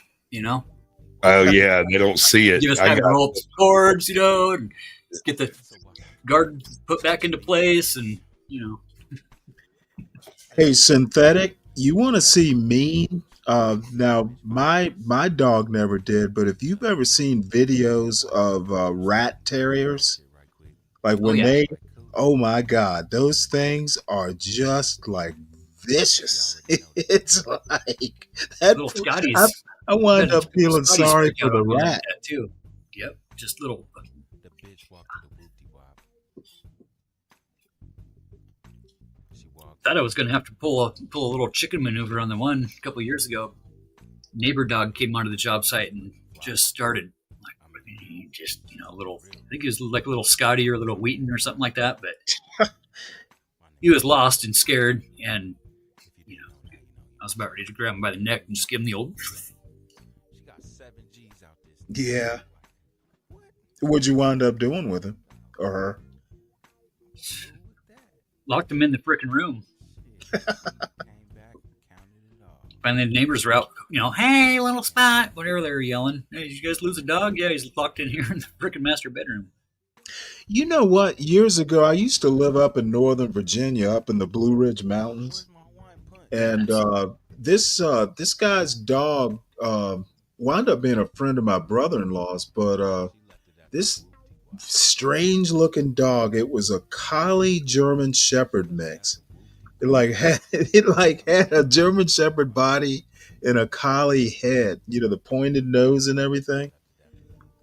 Oh yeah, they don't see it. You just have to roll up the cords, and get the guard put back into place, and Hey, Synthetic, you want to see mean? Now, my dog never did, but if you've ever seen videos of rat terriers, like when oh my God, those things are just like vicious. It's like that. Little Scotties. I wind up feeling sorry for the rat too. Yep, just little. Thought I was going to have to pull a little chicken maneuver on the one a couple years ago. Neighbor dog came onto the job site and just started a little. I think he was like a little Scotty or a little Wheaton or something like that, but he was lost and scared, and I was about ready to grab him by the neck and just give him the old. Yeah. What'd you wind up doing with him or her? Locked him in the frickin' room. Finally, the neighbors were out, hey, little spot, whatever they were yelling. Hey, did you guys lose a dog? Yeah, he's locked in here in the frickin' master bedroom. You know what? Years ago, I used to live up in Northern Virginia, up in the Blue Ridge Mountains. And this guy's dog wound up being a friend of my brother-in-law's, but this strange looking dog. It was a collie German Shepherd mix. It had a German Shepherd body and a collie head. The pointed nose and everything.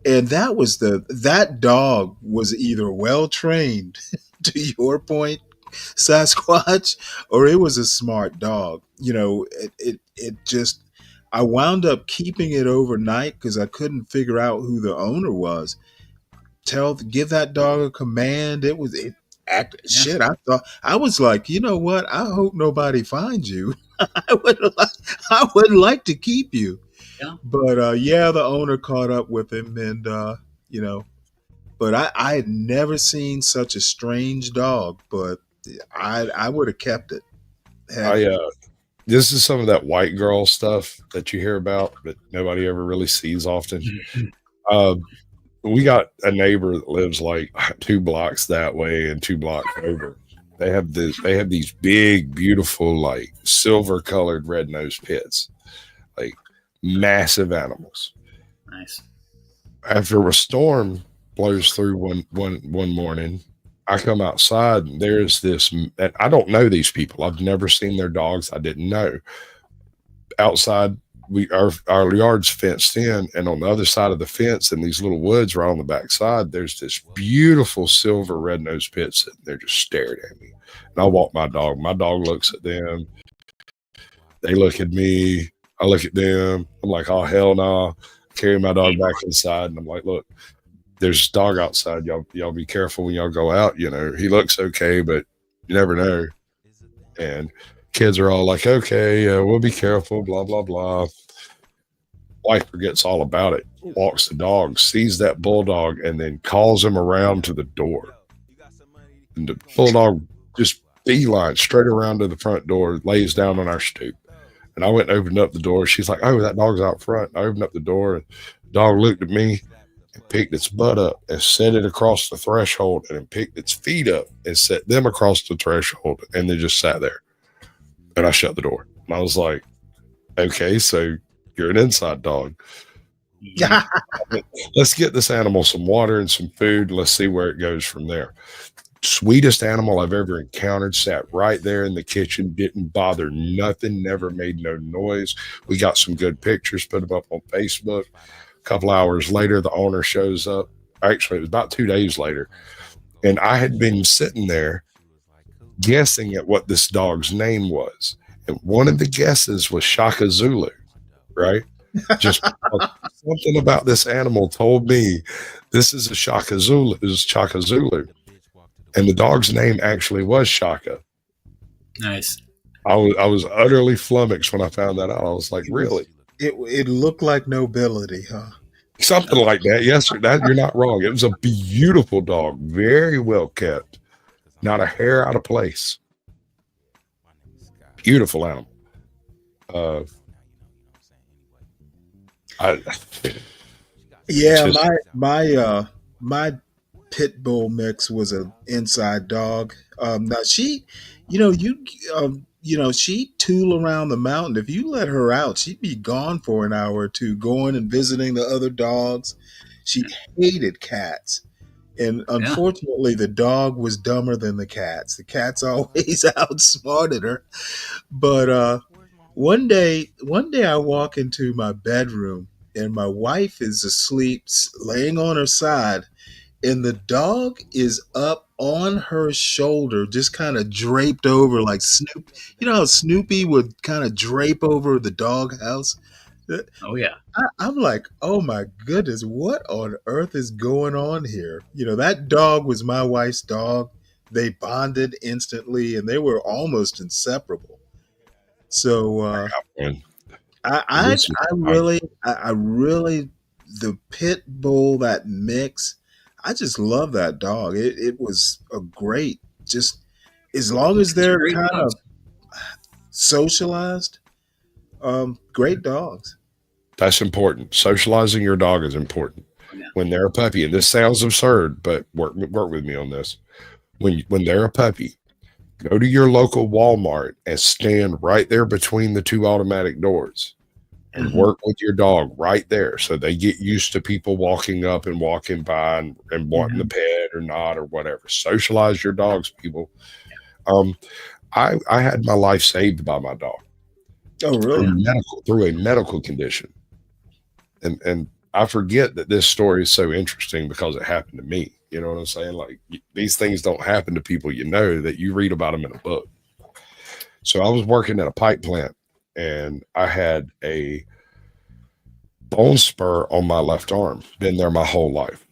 And that dog was either well trained, to your point, Sasquatch, or it was a smart dog. It just, I wound up keeping it overnight because I couldn't figure out who the owner was. Give that dog a command. Shit. I was like, you know what? I hope nobody finds you. I would like to keep you. Yeah. But yeah, the owner caught up with him, and but I had never seen such a strange dog. But I would have kept it. This is some of that white girl stuff that you hear about, but nobody ever really sees often. We got a neighbor that lives like 2 blocks that way and 2 blocks over. They have these big, beautiful, like silver colored red-nosed pits, like massive animals. Nice. After a storm blows through one morning, I come outside and there's this, and I don't know these people. I've never seen their dogs. I didn't know. Outside, our yard's fenced in, and on the other side of the fence in these little woods right on the back side, there's this beautiful silver red-nosed pit sitting there just staring at me. And I walk my dog. My dog looks at them. They look at me. I look at them. I'm like, oh, hell no. Carry my dog back inside, and I'm like, look, there's a dog outside. Y'all be careful when y'all go out. He looks okay, but you never know. And kids are all like, okay, we'll be careful, blah, blah, blah. Wife forgets all about it, walks the dog, sees that bulldog, and then calls him around to the door. And the bulldog just beeline straight around to the front door, lays down on our stoop. And I went and opened up the door. She's like, oh, that dog's out front. I opened up the door, and the dog looked at me and picked its butt up and set it across the threshold, and then picked its feet up and set them across the threshold, and then just sat there. And I shut the door. And I was like, okay, so you're an inside dog. Let's get this animal some water and some food. Let's see where it goes from there. Sweetest animal I've ever encountered, sat right there in the kitchen, didn't bother nothing, never made no noise. We got some good pictures, put them up on Facebook. A couple hours later, the owner shows up. Actually, it was about 2 days later. And I had been sitting there guessing at what this dog's name was. And one of the guesses was Shaka Zulu, right? Just something about this animal told me this is a Shaka Zulu. This is Shaka Zulu. And the dog's name actually was Shaka. Nice. I was utterly flummoxed when I found that out. I was like, really? It looked like nobility, huh? Something like that. Yes, sir. You're not wrong. It was a beautiful dog, very well kept, not a hair out of place. Beautiful animal. My pit bull mix was an inside dog. Now she'd tool around the mountain. If you let her out, she'd be gone for an hour or two, going and visiting the other dogs. She hated cats. And unfortunately, the dog was dumber than the cats. The cats always outsmarted her. But one day I walk into my bedroom and my wife is asleep, laying on her side, and the dog is up on her shoulder, just kind of draped over like Snoopy. You know how Snoopy would kind of drape over the doghouse? Oh, yeah. I'm like, oh my goodness, what on earth is going on here? That dog was my wife's dog. They bonded instantly, and they were almost inseparable. So I really, the pit bull, that mix, I just love that dog. It was a great, just as long as they're kind of socialized, great dogs. That's important. Socializing your dog is important. When they're a puppy, and this sounds absurd, but work with me on this. When they're a puppy, go to your local Walmart and stand right there between the 2 automatic doors and work with your dog right there, so they get used to people walking up and walking by and wanting the pet or not or whatever. Socialize your dogs, people. I had my life saved by my dog. Oh, really? Through a medical condition. And I forget that this story is so interesting because it happened to me. You know what I'm saying? Like, these things don't happen to people, that you read about them in a book. So I was working at a pipe plant, and I had a bone spur on my left arm. Been there my whole life,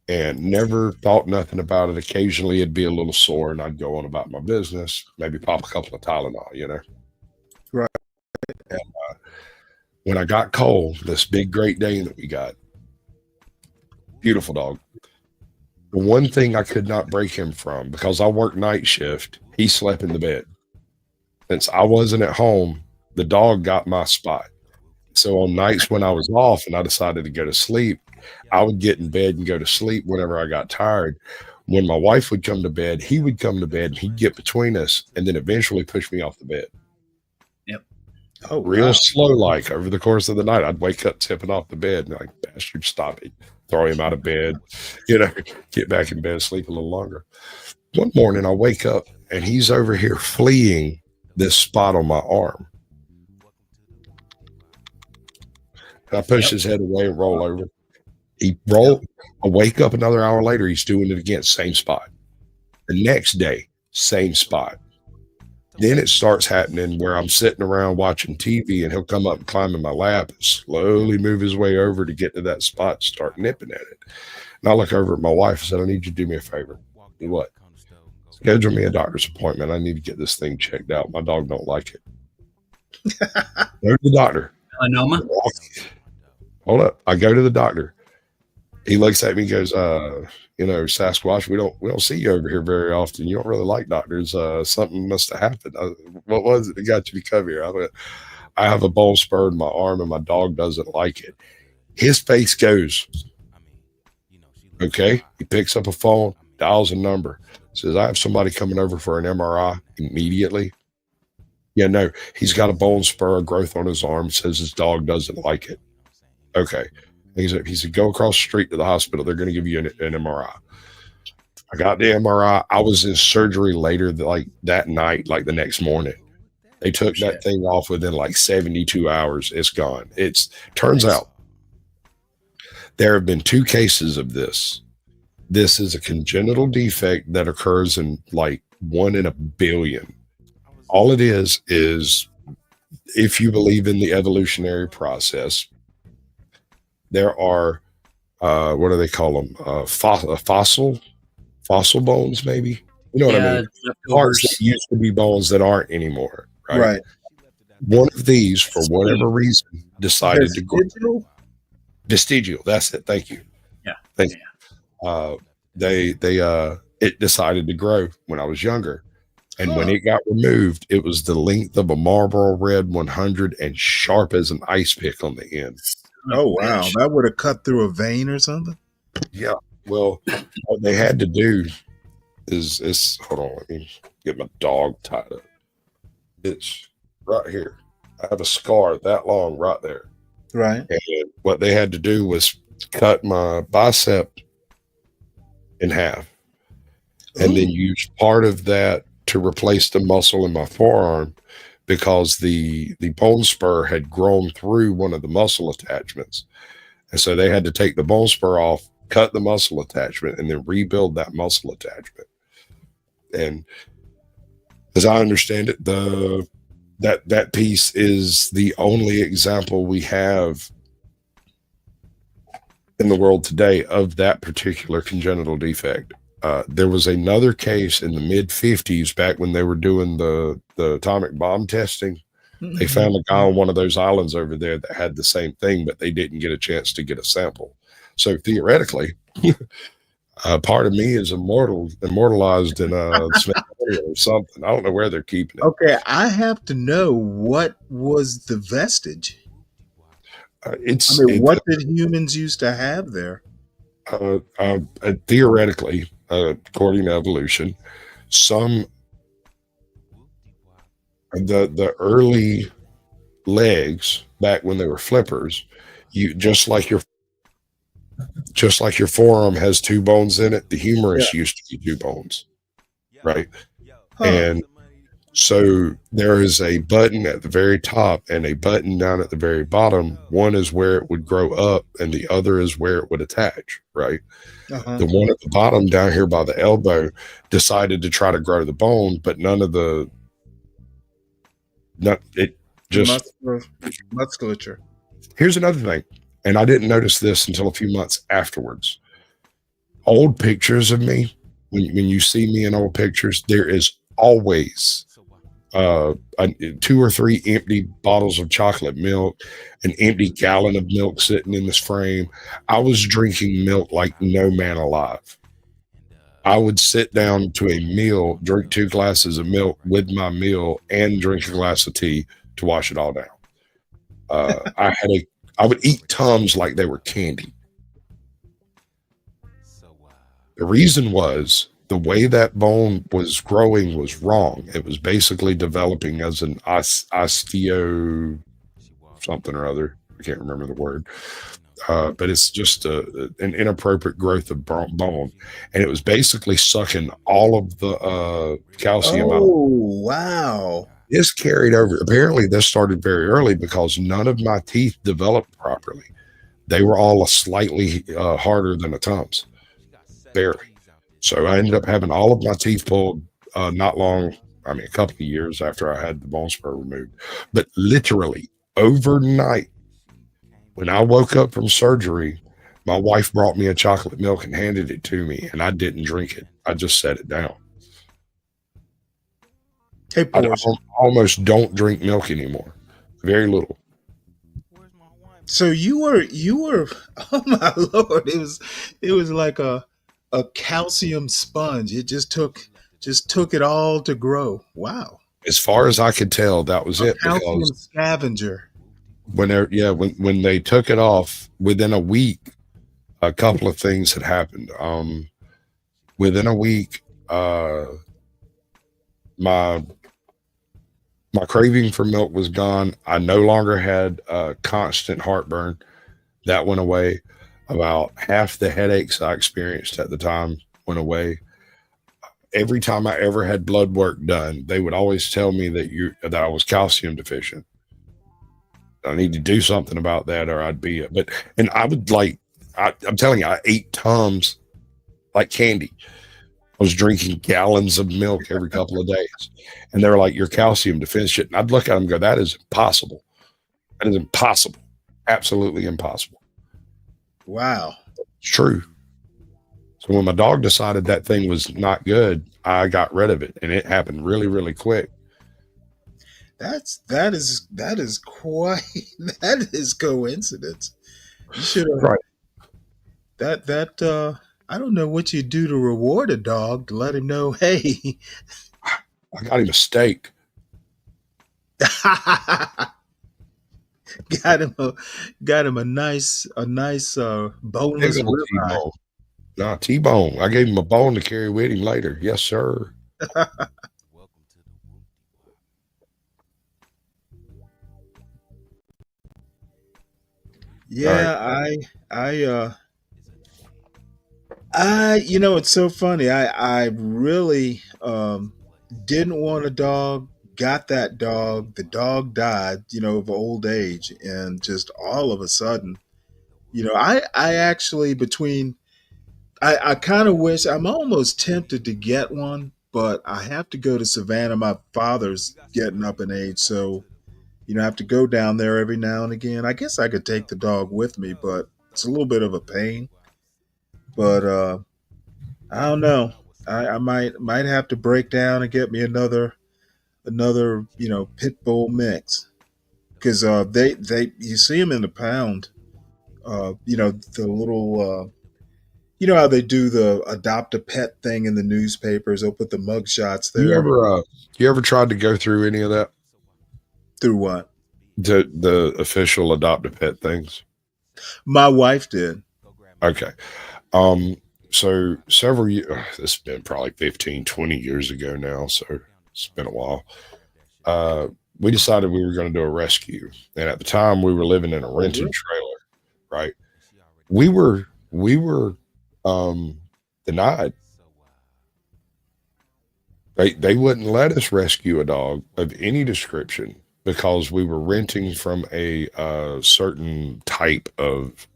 and never thought nothing about it. Occasionally it'd be a little sore, and I'd go on about my business, maybe pop a couple of Tylenol, Right. And when I got Cole, this big Great Dane that we got, beautiful dog, the one thing I could not break him from, because I worked night shift, he slept in the bed. Since I wasn't at home, the dog got my spot. So on nights when I was off and I decided to go to sleep, I would get in bed and go to sleep whenever I got tired. When my wife would come to bed, he would come to bed and he'd get between us and then eventually push me off the bed. Yep. Oh, real slow, like over the course of the night, I'd wake up tipping off the bed and like, bastard, stop it. Throw him out of bed, get back in bed, sleep a little longer. One morning I wake up and he's over here fleeing this spot on my arm. And I push his head away and roll over. I wake up another hour later, he's doing it again, same spot. The next day, same spot. Then it starts happening where I'm sitting around watching TV and he'll come up and climb in my lap and slowly move his way over to get to that spot and start nipping at it. And I look over at my wife and said, I need you to do me a favor. Do what? Schedule me a doctor's appointment. I need to get this thing checked out. My dog don't like it. Go to the doctor. Melanoma? Hold up. I go to the doctor. He looks at me and goes, Sasquatch, we don't see you over here very often. You don't really like doctors. Something must have happened. What was it that got you to come here? I have a bone spur in my arm and my dog doesn't like it. His face goes, okay. He picks up a phone, dials a number, says, I have somebody coming over for an MRI immediately. Yeah, no, he's got a bone spur, a growth on his arm, says his dog doesn't like it. Okay. He said, go across the street to the hospital. They're going to give you an MRI. I got the MRI. I was in surgery later, like that night, like the next morning. They took that thing off within like 72 hours. It's gone. Turns out there have been 2 cases of this. This is a congenital defect that occurs in like 1 in a billion. All it is if you believe in the evolutionary process, there are, what do they call them? Fossil bones, maybe. You know what I mean? Parts that used to be bones that aren't anymore. Right. One of these, for whatever reason, decided to grow. Vestigial. That's it. Thank you. Yeah. Thank you. It decided to grow when I was younger. And when it got removed, it was the length of a Marlboro Red 100 and sharp as an ice pick on the end. Oh, wow. That would have cut through a vein or something? Yeah. Well, what they had to do is hold on, let me get my dog tied up. It's right here. I have a scar that long right there. Right. And what they had to do was cut my bicep in half and then use part of that to replace the muscle in my forearm, because the bone spur had grown through one of the muscle attachments. And so they had to take the bone spur off, cut the muscle attachment, and then rebuild that muscle attachment. And as I understand it, that piece is the only example we have in the world today of that particular congenital defect. There was another case in the mid-50s, back when they were doing the atomic bomb testing. They found a guy on one of those islands over there that had the same thing, but they didn't get a chance to get a sample. So theoretically, part of me is immortalized in Smithsonian or something. I don't know where they're keeping it. Okay, I have to know, what was the vestige? What did humans used to have there? Theoretically, according to evolution, the early legs back when they were flippers, you just like your forearm has 2 bones in it, the humerus used to be 2 bones, right? And so there is a button at the very top and a button down at the very bottom. One is where it would grow up and the other is where it would attach, right? The one at the bottom down here by the elbow decided to try to grow the bone, but musculature. Here's another thing, and I didn't notice this until a few months afterwards. Old pictures of me, when you see me in old pictures, there is always 2 or 3 empty bottles of chocolate milk, an empty gallon of milk sitting in this frame. I was drinking milk like no man alive. I would sit down to a meal, drink 2 glasses of milk with my meal, and drink a glass of tea to wash it all down. I would eat Tums like they were candy. The reason was the way that bone was growing was wrong. It was basically developing as an osteo something or other. I can't remember the word. But it's just an inappropriate growth of bone. And it was basically sucking all of the calcium out. Oh, wow. This carried over. Apparently, this started very early because none of my teeth developed properly. They were all slightly harder than a Tums. Barely. So I ended up having all of my teeth pulled a couple of years after I had the bone spur removed. But literally, overnight, when I woke up from surgery, my wife brought me a chocolate milk and handed it to me, and I didn't drink it. I just set it down. Hey, I almost don't drink milk anymore. Very little. So you were oh my Lord, it was like a calcium sponge. It just took it all to grow. Wow. As far as I could tell, that was it. Calcium scavenger. When they took it off, within a week, a couple of things had happened. Within a week, my craving for milk was gone. I no longer had constant heartburn. That went away. About half the headaches I experienced at the time went away. Every time I ever had blood work done, they would always tell me that I was calcium deficient. I need to do something about that, or I'd be. And I would I'm telling you, I ate Tums like candy. I was drinking gallons of milk every couple of days, and they were like, "You're calcium deficient." And I'd look at them and go, "That is impossible. That is impossible. Absolutely impossible." Wow. It's true. So when my dog decided that thing was not good, I got rid of it, and it happened really, really quick. That is quite that is coincidence. You should have right. That I don't know what you do to reward a dog to let him know, hey, I got him a steak. got him a nice boneless ribeye. Nah, T-bone. I gave him a bone to carry with him later. Yes, sir. Yeah, right. It's so funny. I really didn't want a dog, got that dog. The dog died, of old age. And just all of a sudden, I actually I kind of wish, I'm almost tempted to get one, but I have to go to Savannah. My father's getting up in age, so I have to go down there every now and again. I guess I could take the dog with me, but it's a little bit of a pain. But I don't know. I might have to break down and get me another pit bull mix, because they you see them in the pound. The little how they do the adopt a pet thing in the newspapers. They'll put the mug shots there. You ever tried to go through any of that? Through what? The official adopt a pet things. My wife did. Okay. So several years, this has been probably 15, 20 years ago now. So it's been a while. we decided we were going to do a rescue. And at the time we were living in a rented really? trailer, right? We were denied. They wouldn't let us rescue a dog of any description because we were renting from a certain type of,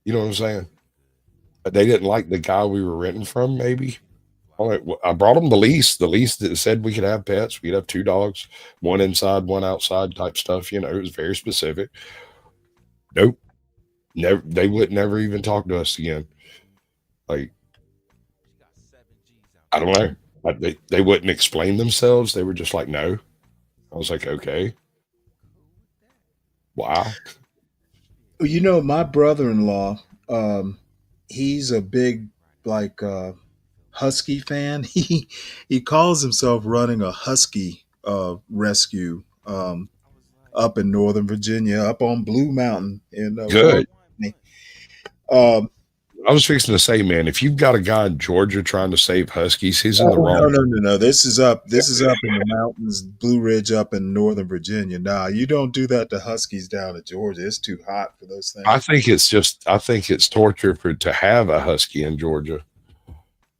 you know what I'm saying? They didn't like the guy we were renting from, maybe. I brought them the lease that said we could have pets. We'd have 2 dogs, one inside, one outside type stuff. You know, it was very specific. Nope. Never. They would never even talk to us again. Like, I don't know. Like they wouldn't explain themselves. They were just like, no. I was like, okay. Wow. Well, you know, my brother-in-law, he's a big like husky fan. He calls himself running a husky rescue up in Northern Virginia, up on Blue Mountain in Good. um, I was fixing to say, man, if you've got a guy in Georgia trying to save huskies, he's in the wrong. no. This is up in the mountains, Blue Ridge up in Northern Virginia. Nah, you don't do that to huskies down in Georgia. It's too hot for those things. I think it's torture to have a husky in Georgia.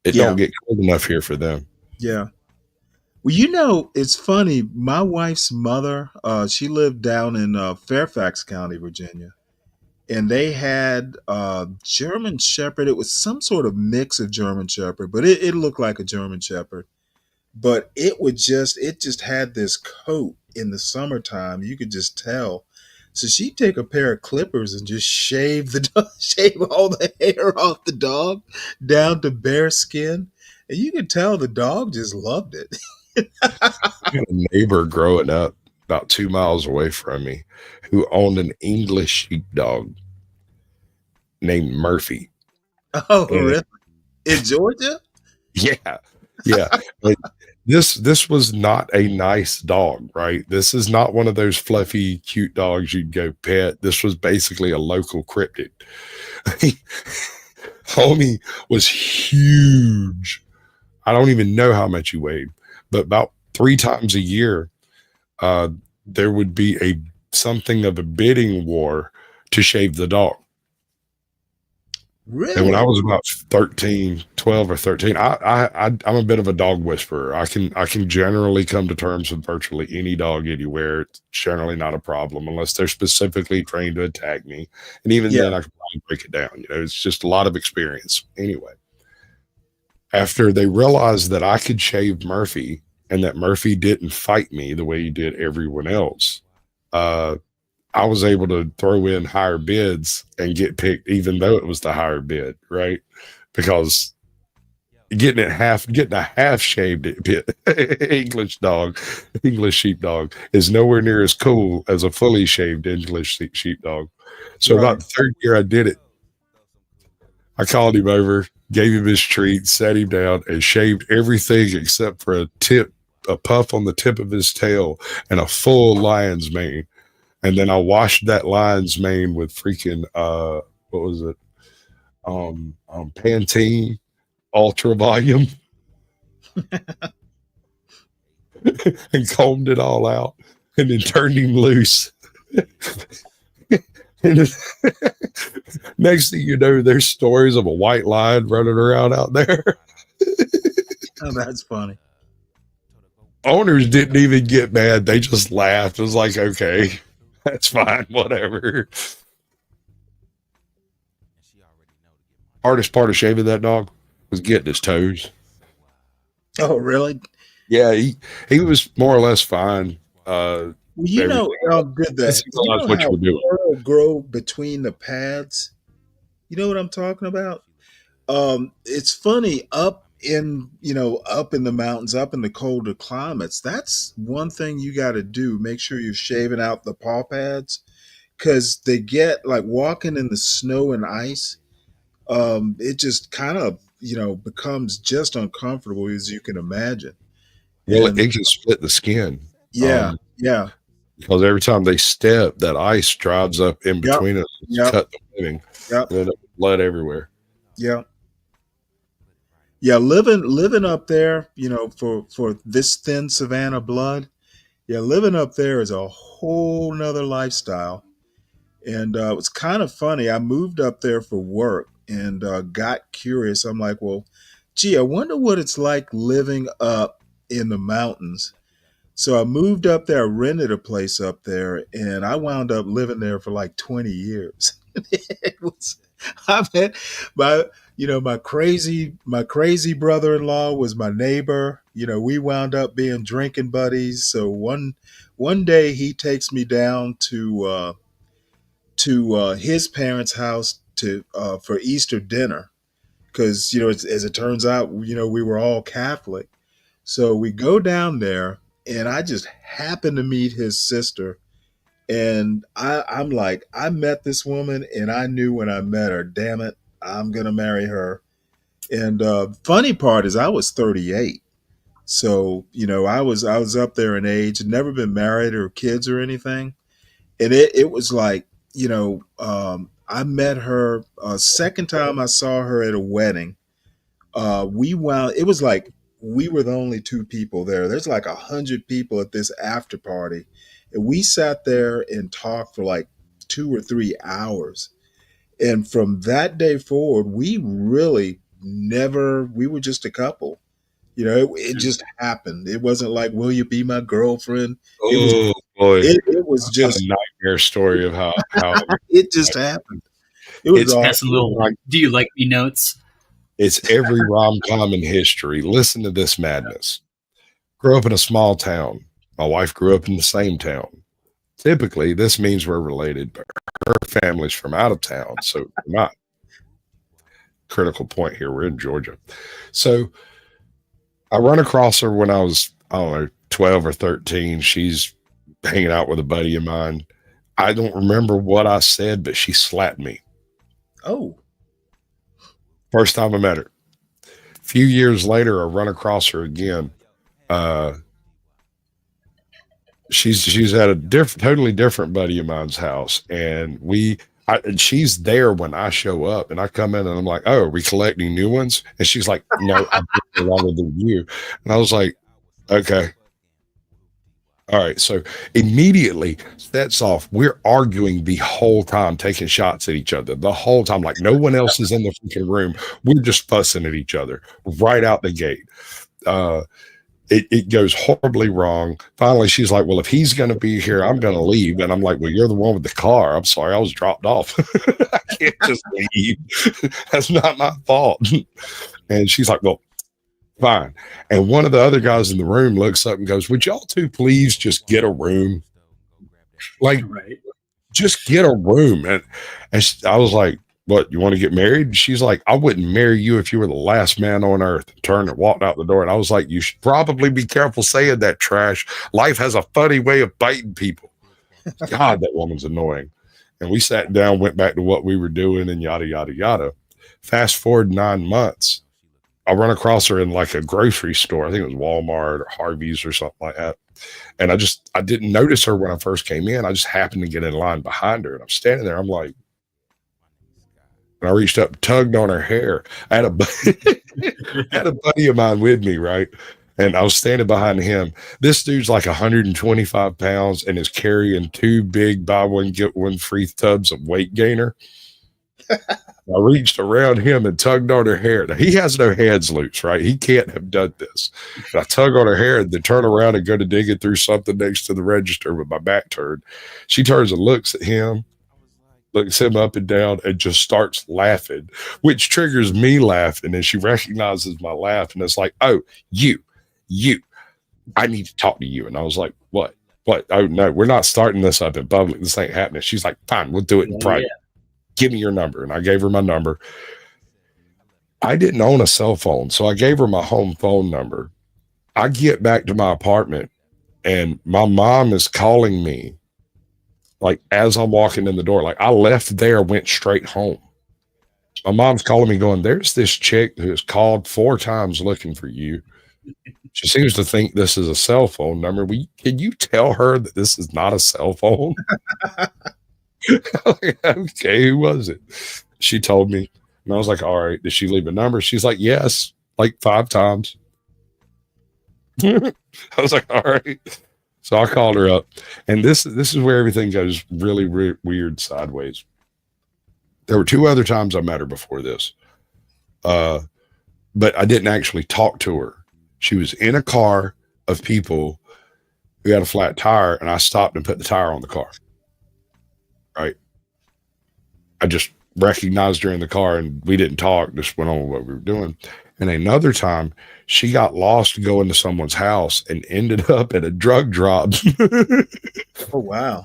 It Yeah. don't get cold enough here for them. Yeah. Well, you know, it's funny. My wife's mother, she lived down in Fairfax County, Virginia, and they had German Shepherd. It was some sort of mix of German Shepherd, but it looked like a German Shepherd. But it just had this coat in the summertime. You could just tell. So she'd take a pair of clippers and just shave shave all the hair off the dog down to bare skin, and you could tell the dog just loved it. I had a neighbor growing up about 2 miles away from me who owned an English sheepdog named Murphy. Oh, And really? In Georgia? yeah, yeah. Like, this was not a nice dog, right? This is not one of those fluffy, cute dogs you'd go pet. This was basically a local cryptid. Homie was huge. I don't even know how much he weighed, but about 3 times a year, there would be something of a bidding war to shave the dog. Really? And when I was about 12 or 13, I'm a bit of a dog whisperer. I can generally come to terms with virtually any dog anywhere. It's generally not a problem unless they're specifically trained to attack me. And even then, I can probably break it down. You know, it's just a lot of experience. Anyway, after they realized that I could shave Murphy and that Murphy didn't fight me the way he did everyone else, I was able to throw in higher bids and get picked, even though it was the higher bid, right? Because getting a half shaved English sheepdog is nowhere near as cool as a fully shaved English sheepdog. So about the 3rd year I did it, I called him over, gave him his treat, sat him down, and shaved everything except for a puff on the tip of his tail and a full lion's mane. And then I washed that lion's mane with freaking what was it? Pantene Ultra Volume and combed it all out and then turned him loose. And next thing you know, there's stories of a white lion running around out there. Oh, that's funny. Owners didn't even get mad. They just laughed. It was like, okay, that's fine, whatever. Hardest part of shaving that dog was getting his toes. Oh, really? Yeah, he was more or less fine. Well, you know how good that. You know what how you were doing. fur grow between the pads. You know what I'm talking about? It's funny up in the mountains, up in the colder climates. That's one thing you got to do. Make sure you're shaving out the paw pads because they get like walking in the snow and ice. It just kind of becomes just uncomfortable as you can imagine. Well, And it can split the skin. yeah, yeah. Because every time they step, that ice drives up in between us, cut the living, Yep. and then blood everywhere. Yeah. Yeah, living up there, for this thin Savannah blood, Yeah, living up there is a whole nother lifestyle. And it was kind of funny. I moved up there for work and got curious. I'm like, well, gee, I wonder what it's like living up in the mountains. So I moved up there, I rented a place up there, and I wound up living there for like 20 years. It was, I mean, my crazy brother-in-law was my neighbor. We wound up being drinking buddies. So one day he takes me down to his parents' house for Easter dinner because as it turns out we were all Catholic. So we go down there, and I just happened to meet his sister, and I'm like, I met this woman, and I knew when I met her, damn it, I'm gonna marry her. And funny part is I was 38. So I was up there in age, never been married or kids or anything. And it was like, I met her second time I saw her at a wedding. It was like we were the only two people there. There's like 100 people at this after party, and we sat there and talked for like 2 or 3 hours. And from that day forward, we really we were just a couple. It just happened. It wasn't like, will you be my girlfriend? Oh boy, It was just a nightmare story of how it just happened. It was awesome. That's a little do you like me notes. It's every rom-com in history. Listen to this madness. Grew up in a small town. My wife grew up in the same town. Typically, this means we're related, but her family's from out of town, so we're not. Critical point here. We're in Georgia. So I run across her when I was, I don't know, 12 or 13. She's hanging out with a buddy of mine. I don't remember what I said, but she slapped me. Oh. First time I met her. A few years later, I run across her again. She's at a totally different buddy of mine's house, and and she's there when I show up, and I come in and I'm like, "Oh, are we collecting new ones?" And she's like, "No, I've been longer than you." And I was like, "Okay." All right, so immediately sets off. We're arguing the whole time, taking shots at each other the whole time. Like no one else is in the freaking room. We're just fussing at each other right out the gate. It goes horribly wrong. Finally, she's like, "Well, if he's going to be here, I'm going to leave." And I'm like, "Well, you're the one with the car. I'm sorry, I was dropped off. I can't just leave. That's not my fault." And she's like, "Well, fine." And one of the other guys in the room looks up and goes, "Would y'all two please just get a room? Like, just get a room." And I was like, "What, you want to get married?" And she's like, "I wouldn't marry you if you were the last man on earth." And turned and walked out the door. And I was like, "You should probably be careful saying that trash. Life has a funny way of biting people." God, that woman's annoying. And we sat down, went back to what we were doing, and yada, yada, yada. Fast forward 9 months. I run across her in like a grocery store. I think it was Walmart or Harvey's or something like that. And I didn't notice her when I first came in. I just happened to get in line behind her. And I'm standing there. I'm like, and I reached up, tugged on her hair. I had a buddy of mine with me, right? And I was standing behind him. This dude's like 125 pounds and is carrying 2 big buy one, get one free tubs of weight gainer. I reached around him and tugged on her hair. Now, he has no hands loose, right? He can't have done this. And I tug on her hair and then turn around and go to digging through something next to the register with my back turned. She turns and looks at him, looks him up and down, and just starts laughing, which triggers me laughing. And she recognizes my laugh, and it's like, "Oh, you, I need to talk to you." And I was like, What? "Oh, no, we're not starting this up in public. This ain't happening." She's like, "Fine, we'll do it in private. Give me your number." And I gave her my number. I didn't own a cell phone, so I gave her my home phone number. I get back to my apartment, and my mom is calling me like as I'm walking in the door. Like I left there, went straight home. My mom's calling me going, "There's this chick who has called 4 times looking for you. She seems to think this is a cell phone number. Can you tell her that this is not a cell phone?" Like, okay, who was it? She told me, and I was like, "All right, did she leave a number?" She's like, "Yes, like 5 times." I was like, "All right." So I called her up, and this is where everything goes really weird sideways. There were 2 other times I met her before this, but I didn't actually talk to her. She was in a car of people who had a flat tire, and I stopped and put the tire on the car. Right? I just recognized her in the car, and we didn't talk, just went on with what we were doing. And another time, she got lost going to someone's house and ended up at a drug drop. Oh, wow.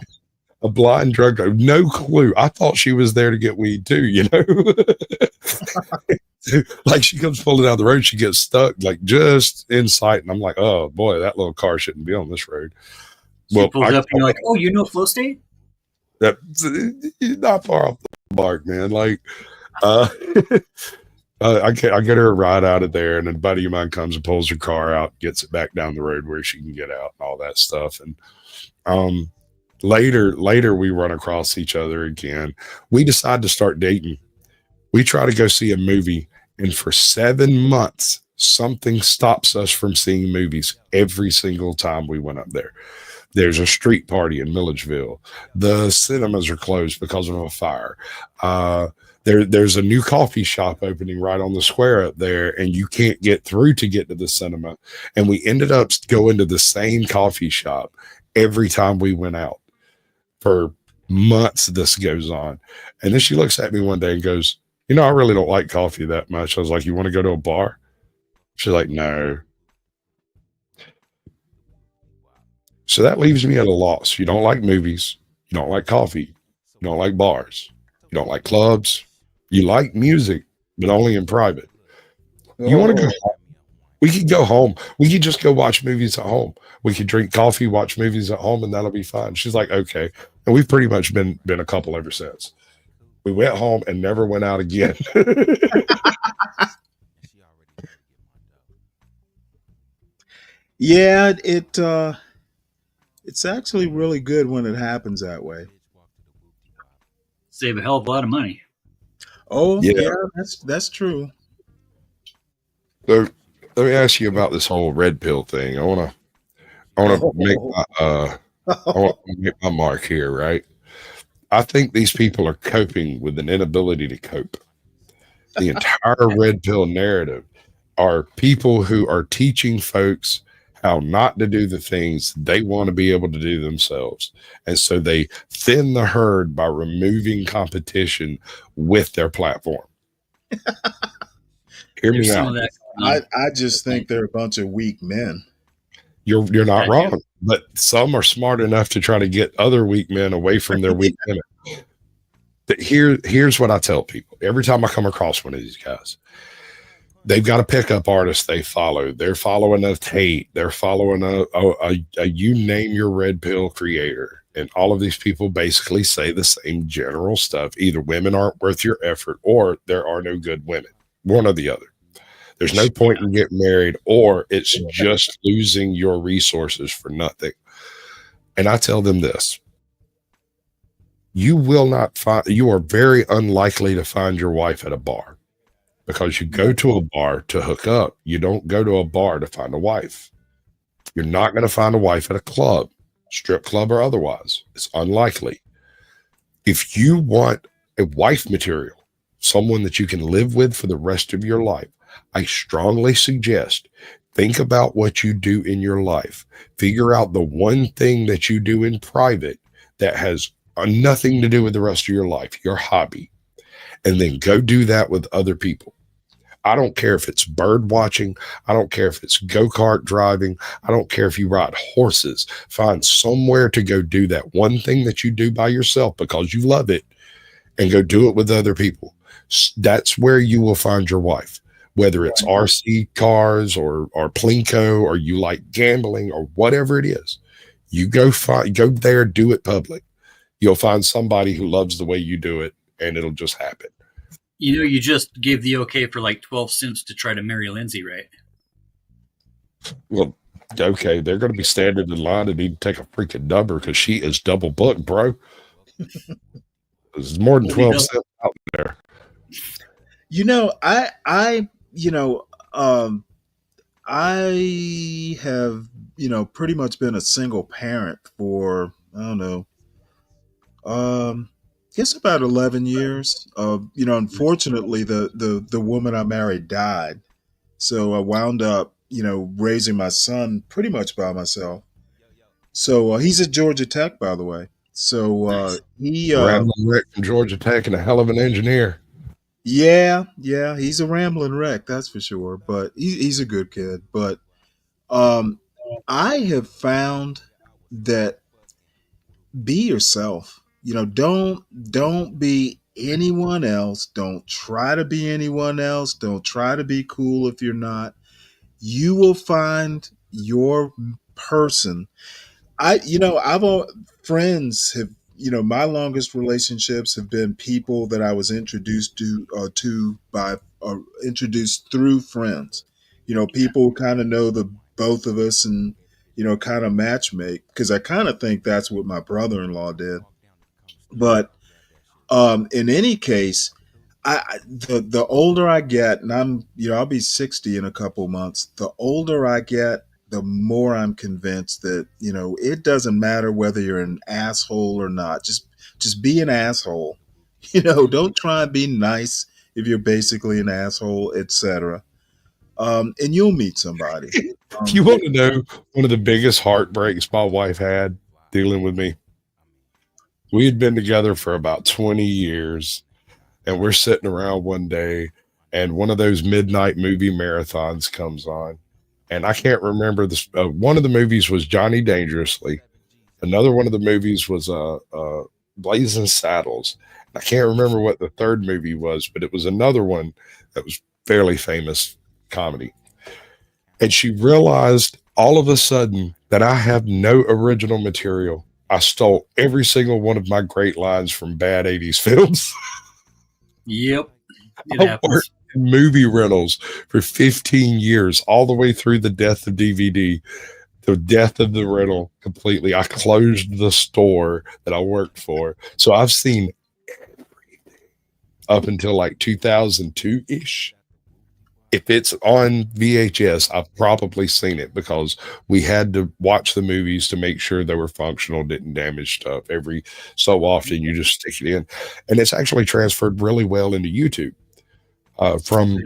A blind drug drop. No clue. I thought she was there to get weed too, you know? Like she comes pulling down the road, she gets stuck like just in sight. And I'm like, oh boy, that little car shouldn't be on this road. Well, you pulled up and you're like, oh, you know Flow State? That's not far off the mark, man. Like, I get her a ride out of there, and then a buddy of mine comes and pulls her car out, gets it back down the road where she can get out and all that stuff. And later we run across each other again. We decide to start dating. We try to go see a movie, and for 7 months, something stops us from seeing movies every single time we went up there. There's a street party in Milledgeville. The cinemas are closed because of a fire. There's a new coffee shop opening right on the square up there, and you can't get through to get to the cinema. And we ended up going to the same coffee shop every time we went out. For months, this goes on. And then she looks at me one day and goes, you know, I really don't like coffee that much. I was like, you want to go to a bar? She's like, no. So that leaves me at a loss. You don't like movies. You don't like coffee. You don't like bars. You don't like clubs. You like music, but only in private. You want to go home? We could go home. We could just go watch movies at home. We could drink coffee, watch movies at home, and that'll be fine. She's like, okay. And we've pretty much been a couple ever since. We went home and never went out again. Yeah, it's actually really good when it happens that way. Save a hell of a lot of money. Oh, yeah, that's true. So let me ask you about this whole red pill thing. I want to make my mark here, right? I think these people are coping with an inability to cope. The entire red pill narrative are people who are teaching folks how not to do the things they want to be able to do themselves. And so they thin the herd by removing competition with their platform. Hear me out. I just think they're a bunch of weak men. You're not wrong, but some are smart enough to try to get other weak men away from their weak men. Here's what I tell people every time I come across one of these guys. They've got a pickup artist they follow. They're following a Tate. They're following a you name your red pill creator. And all of these people basically say the same general stuff. Either women aren't worth your effort or there are no good women. One or the other. There's no point in getting married, or it's just losing your resources for nothing. And I tell them this. You are very unlikely to find your wife at a bar. Because you go to a bar to hook up. You don't go to a bar to find a wife. You're not going to find a wife at a club, strip club or otherwise. It's unlikely. If you want a wife material, someone that you can live with for the rest of your life, I strongly suggest think about what you do in your life. Figure out the one thing that you do in private that has nothing to do with the rest of your life, your hobby, and then go do that with other people. I don't care if it's bird watching. I don't care if it's go-kart driving. I don't care if you ride horses. Find somewhere to go do that one thing that you do by yourself because you love it and go do it with other people. That's where you will find your wife, whether it's RC cars or Plinko, or you like gambling or whatever it is. You go there, do it public. You'll find somebody who loves the way you do it, and it'll just happen. You know, you just gave the okay for like 12 cents to try to marry Lindsay, right? Well, okay, they're going to be standing in line and need to take a freaking number because she is double booked, bro. There's more than 12 cents out there. You know, I have, pretty much been a single parent for, I don't know, guess about 11 years. Unfortunately, the woman I married died. So I wound up, raising my son pretty much by myself. So he's at Georgia Tech, by the way. So he Rambling Rick from Georgia Tech and a hell of an engineer. yeah, he's a rambling wreck, that's for sure. But he's a good kid. But I have found that be yourself. Don't be anyone else. Don't try to be anyone else. Don't try to be cool if you're not. You will find your person. Friends have, my longest relationships have been people that I was introduced introduced through friends. People kind of know the both of us and, kind of matchmake, because I kind of think that's what my brother-in-law did. But in any case, the older I get, and I'll be 60 in a couple months. The older I get, the more I'm convinced that, it doesn't matter whether you're an asshole or not. Just be an asshole. Don't try and be nice if you're basically an asshole, etc. And you'll meet somebody. You want to know one of the biggest heartbreaks my wife had dealing with me? We had been together for about 20 years, and we're sitting around one day, and one of those midnight movie marathons comes on. And I can't remember this. One of the movies was Johnny Dangerously. Another one of the movies was Blazing Saddles. I can't remember what the third movie was, but it was another one that was fairly famous comedy. And she realized all of a sudden that I have no original material. I stole every single one of my great lines from bad 80s films. Yep. I worked in movie rentals for 15 years, all the way through the death of DVD, the death of the rental completely. I closed the store that I worked for. So I've seen everything up until like 2002-ish. If it's on VHS, I've probably seen it, because we had to watch the movies to make sure they were functional, didn't damage stuff. Every so often, you just stick it in. And it's actually transferred really well into YouTube. From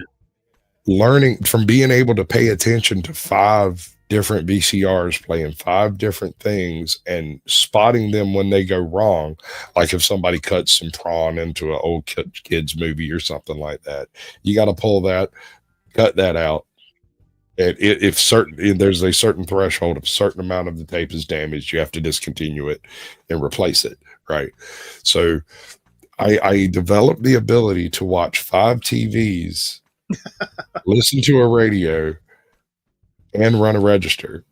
being able to pay attention to 5 different VCRs playing 5 different things and spotting them when they go wrong. Like if somebody cuts some prawn into an old kids movie or something like that, you got to pull that, cut that out. And if there's a certain threshold, if a certain amount of the tape is damaged, you have to discontinue it and replace it. Right. So I developed the ability to watch 5 TVs, listen to a radio, and run a register.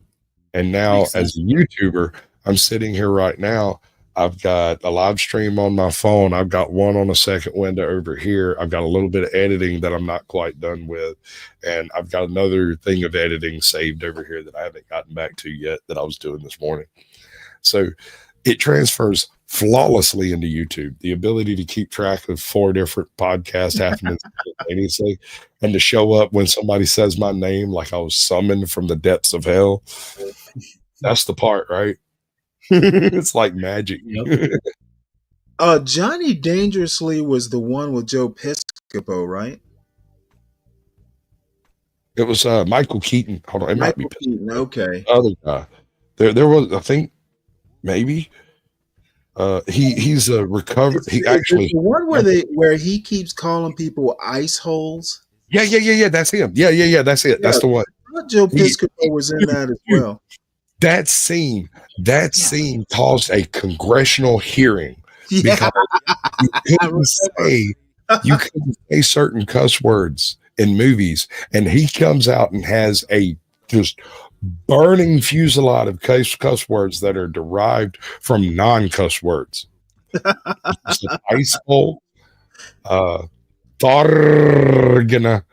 And now as a YouTuber, I'm sitting here right now. I've got a live stream on my phone. I've got one on a second window over here. I've got a little bit of editing that I'm not quite done with. And I've got another thing of editing saved over here that I haven't gotten back to yet that I was doing this morning. So it transfers flawlessly into YouTube. The ability to keep track of 4 different podcasts happening simultaneously, and to show up when somebody says my name like I was summoned from the depths of hell. That's the part, right? It's like magic. Yep. Johnny Dangerously was the one with Joe Piscopo, right? It was Michael Keaton. Hold on, it might be Keaton. Okay. Other guy. There was, I think, maybe. He's a recovered. He actually the one where he keeps calling people ice holes. Yeah. That's him. Yeah. That's it. Yeah. That's the one. Joe Piscopo was in that as well. That scene caused a congressional hearing because you couldn't say certain cuss words in movies, and he comes out and has a just burning fusillade of cuss words that are derived from non-cuss words. Ice hole, Fargana.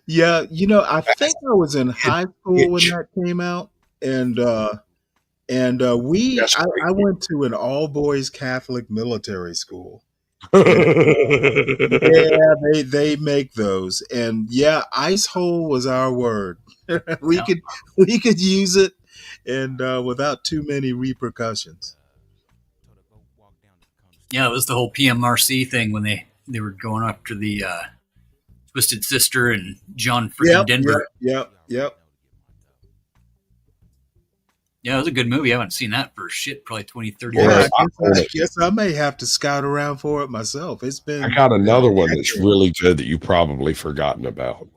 Yeah, I think I was in high school when that came out, and I went to an all-boys Catholic military school, Yeah, they make those, and yeah, ice hole was our word. we could use it, and without too many repercussions. Yeah, it was the whole PMRC thing when they were going after the Twisted Sister and John freaking Denver. Yep. Yeah, it was a good movie. I haven't seen that for probably 20, 30 Yeah, years. I guess I may have to scout around for it myself. It's been. I got another one that's really good that you probably forgotten about.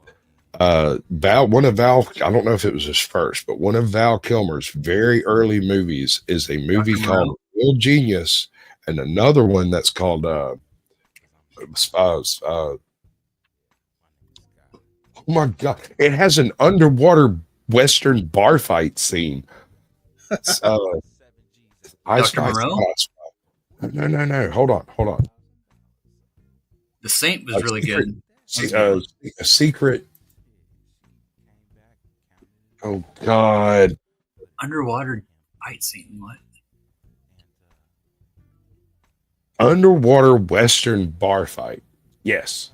One of Val, I don't know if it was his first, but one of Val Kilmer's very early movies is a movie called Real Genius, and another one that's called oh my god, it has an underwater Western bar fight scene. Dr. Moreau? No. Hold on. The Saint was really good. A secret. Oh God! Underwater fight scene. What? Underwater Western bar fight. Yes.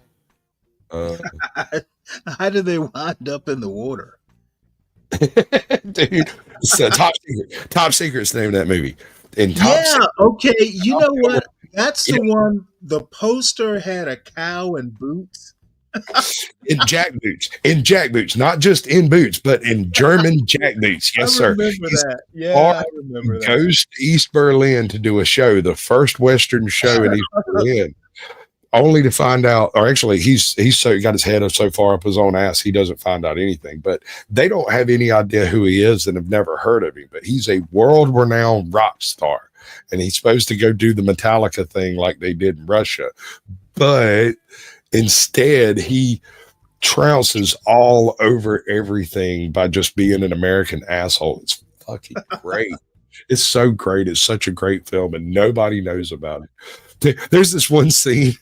How do they wind up in the water? Dude, it's Top Secret's the name of that movie. Okay. You know what? That's the one. The poster had a cow and boots. In jack boots, not just in boots, but in German jack boots. Yes, sir. I remember that. Yeah, I remember that. Goes to East Berlin to do a show, the first Western show in East Berlin, only to find out, or actually, he's got his head so far up his own ass, he doesn't find out anything. But they don't have any idea who he is and have never heard of him. But he's a world-renowned rock star, and he's supposed to go do the Metallica thing like they did in Russia, but instead, he trounces all over everything by just being an American asshole. It's fucking great. It's so great. It's such a great film, and nobody knows about it. There's this one scene.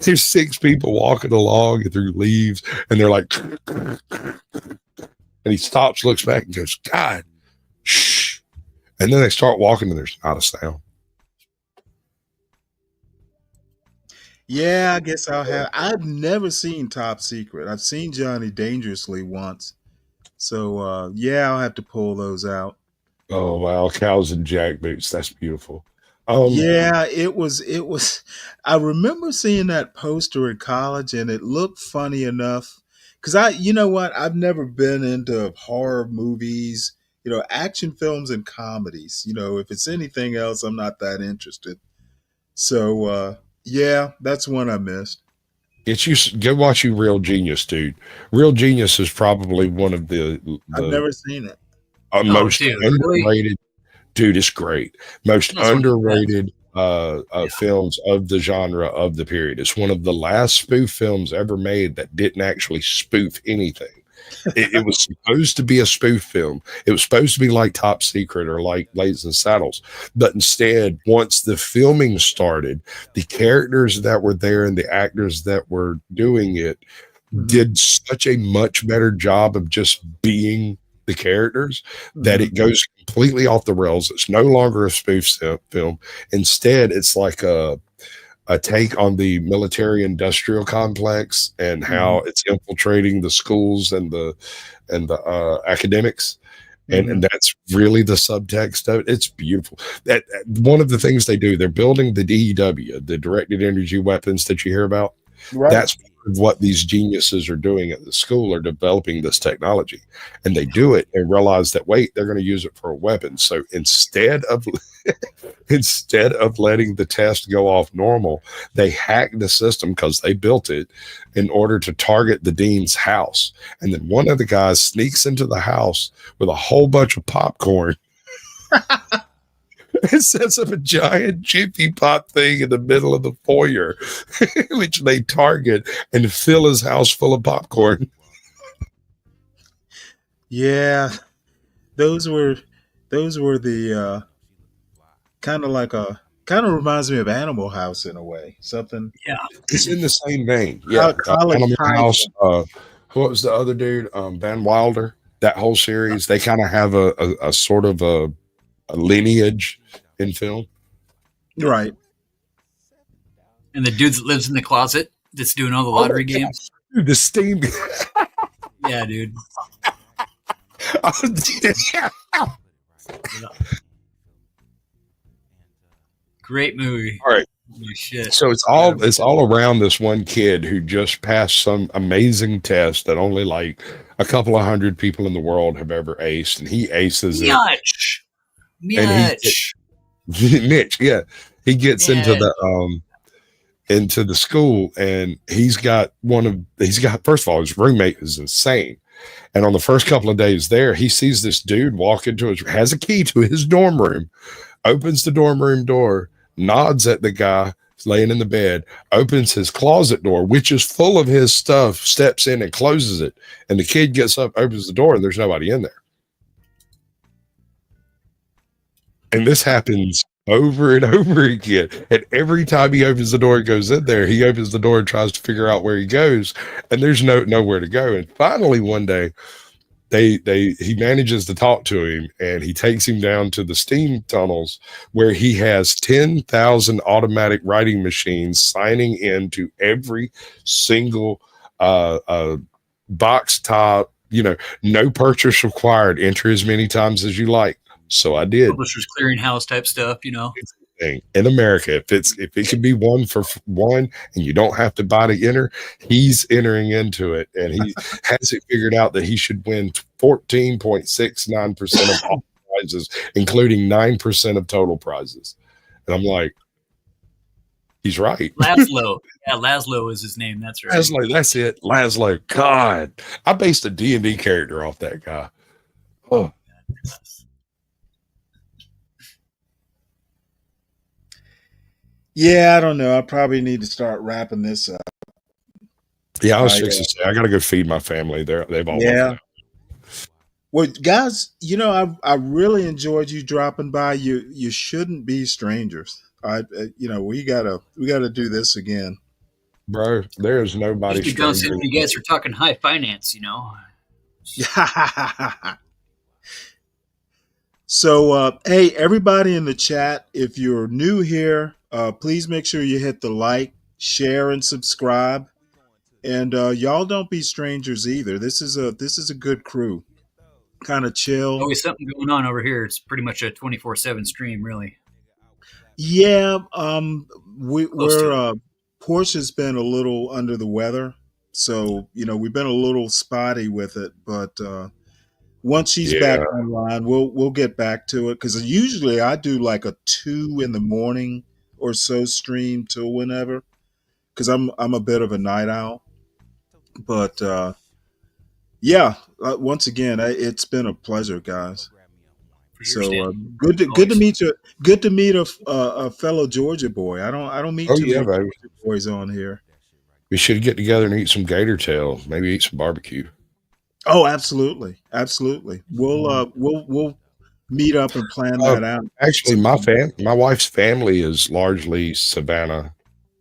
There's 6 people walking along through leaves, and they're like, and he stops, looks back, and goes, God, shh. And then they start walking, and there's not a sound. Yeah, I guess I've never seen Top Secret. I've seen Johnny Dangerously once. So, yeah, I'll have to pull those out. Oh, wow. Cows and jack boots. That's beautiful. Yeah, it was. I remember seeing that poster in college, and it looked funny enough. Because you know what? I've never been into horror movies, action films and comedies. If it's anything else, I'm not that interested. So, yeah, that's one I missed. Go watch Real Genius, dude. Real Genius is probably one of the I've never seen it. Most underrated. Dude, it's great. Most underrated films of the genre of the period. It's one of the last spoof films ever made that didn't actually spoof anything. It was supposed to be a spoof film. It was supposed to be like Top Secret or like Blazing Saddles. But instead, once the filming started, the characters that were there and the actors that were doing it did such a much better job of just being the characters that it goes completely off the rails. It's no longer a spoof film. Instead, it's like a take on the military industrial complex and how it's infiltrating the schools and the academics. And that's really the subtext of it. It's beautiful. That one of the things they do, they're building the DEW, the directed energy weapons that you hear about. Right. That's what these geniuses are doing at the school, are developing this technology, and they do it and realize that, wait, they're going to use it for a weapon. So instead of letting the test go off normal, they hack the system because they built it in order to target the dean's house. And then one of the guys sneaks into the house with a whole bunch of popcorn and sets up a giant Jiffy Pop thing in the middle of the foyer, which they target and fill his house full of popcorn. Yeah, those were the kind of reminds me of Animal House in a way. Something. Yeah, it's in the same vein. Yeah, Animal House. What was the other dude? Van Wilder. That whole series. They kind of have a sort of a lineage in film. Right. And the dude that lives in the closet that's doing all the lottery games. Dude, the Steam. Yeah, dude. Great movie. All right. Holy shit. So it's all around this one kid who just passed some amazing test that only like a couple of hundred people in the world have ever aced, and he aces it. Mitch. Mitch, yeah. He gets into the school, and he's got first of all, his roommate is insane. And on the first couple of days there, he sees this dude walk has a key to his dorm room, opens the dorm room door, nods at the guy laying in the bed, opens his closet door, which is full of his stuff, steps in and closes it. And the kid gets up, opens the door, and there's nobody in there. And this happens over and over again. And every time he opens the door and goes in there, he opens the door and tries to figure out where he goes. And there's nowhere to go. And finally, one day, he manages to talk to him, and he takes him down to the steam tunnels where he has 10,000 automatic writing machines signing into every single box top, no purchase required. Enter as many times as you like. So I did. Publishers Clearinghouse type stuff, In America, if it can be one for one and you don't have to buy to enter, he's entering into it, and he has it figured out that he should win 14.69% of all prizes, including 9% of total prizes. And I'm like, he's right. Laszlo. Yeah, Laszlo is his name. That's right. Laszlo, that's it. Laszlo. God, I based a D&D character off that guy. Oh. Yeah, I don't know. I probably need to start wrapping this up. Yeah, I was fixing to say, I got to go feed my family. They've all Well, guys, I really enjoyed you dropping by. You shouldn't be strangers. We gotta do this again, bro. There's nobody. Because if you guys are talking high finance, So, hey, everybody in the chat, if you're new here, please make sure you hit the like, share, and subscribe. And y'all don't be strangers either. This is a good crew. Kind of chill. Always something going on over here. It's pretty much a 24/7 stream, really. Yeah, Portia's been a little under the weather, so we've been a little spotty with it. But once she's back online, we'll get back to it, because usually I do like a 2 a.m. or so stream till whenever, because I'm a bit of a night owl. But once again, it's been a pleasure, guys. So good to meet you. Good to meet a fellow Georgia boy. I don't meet too many Georgia boys on here. We should get together and eat some gator tail. Maybe eat some barbecue. Oh, absolutely. We'll meet up and plan that out. Actually, my wife's family is largely Savannah.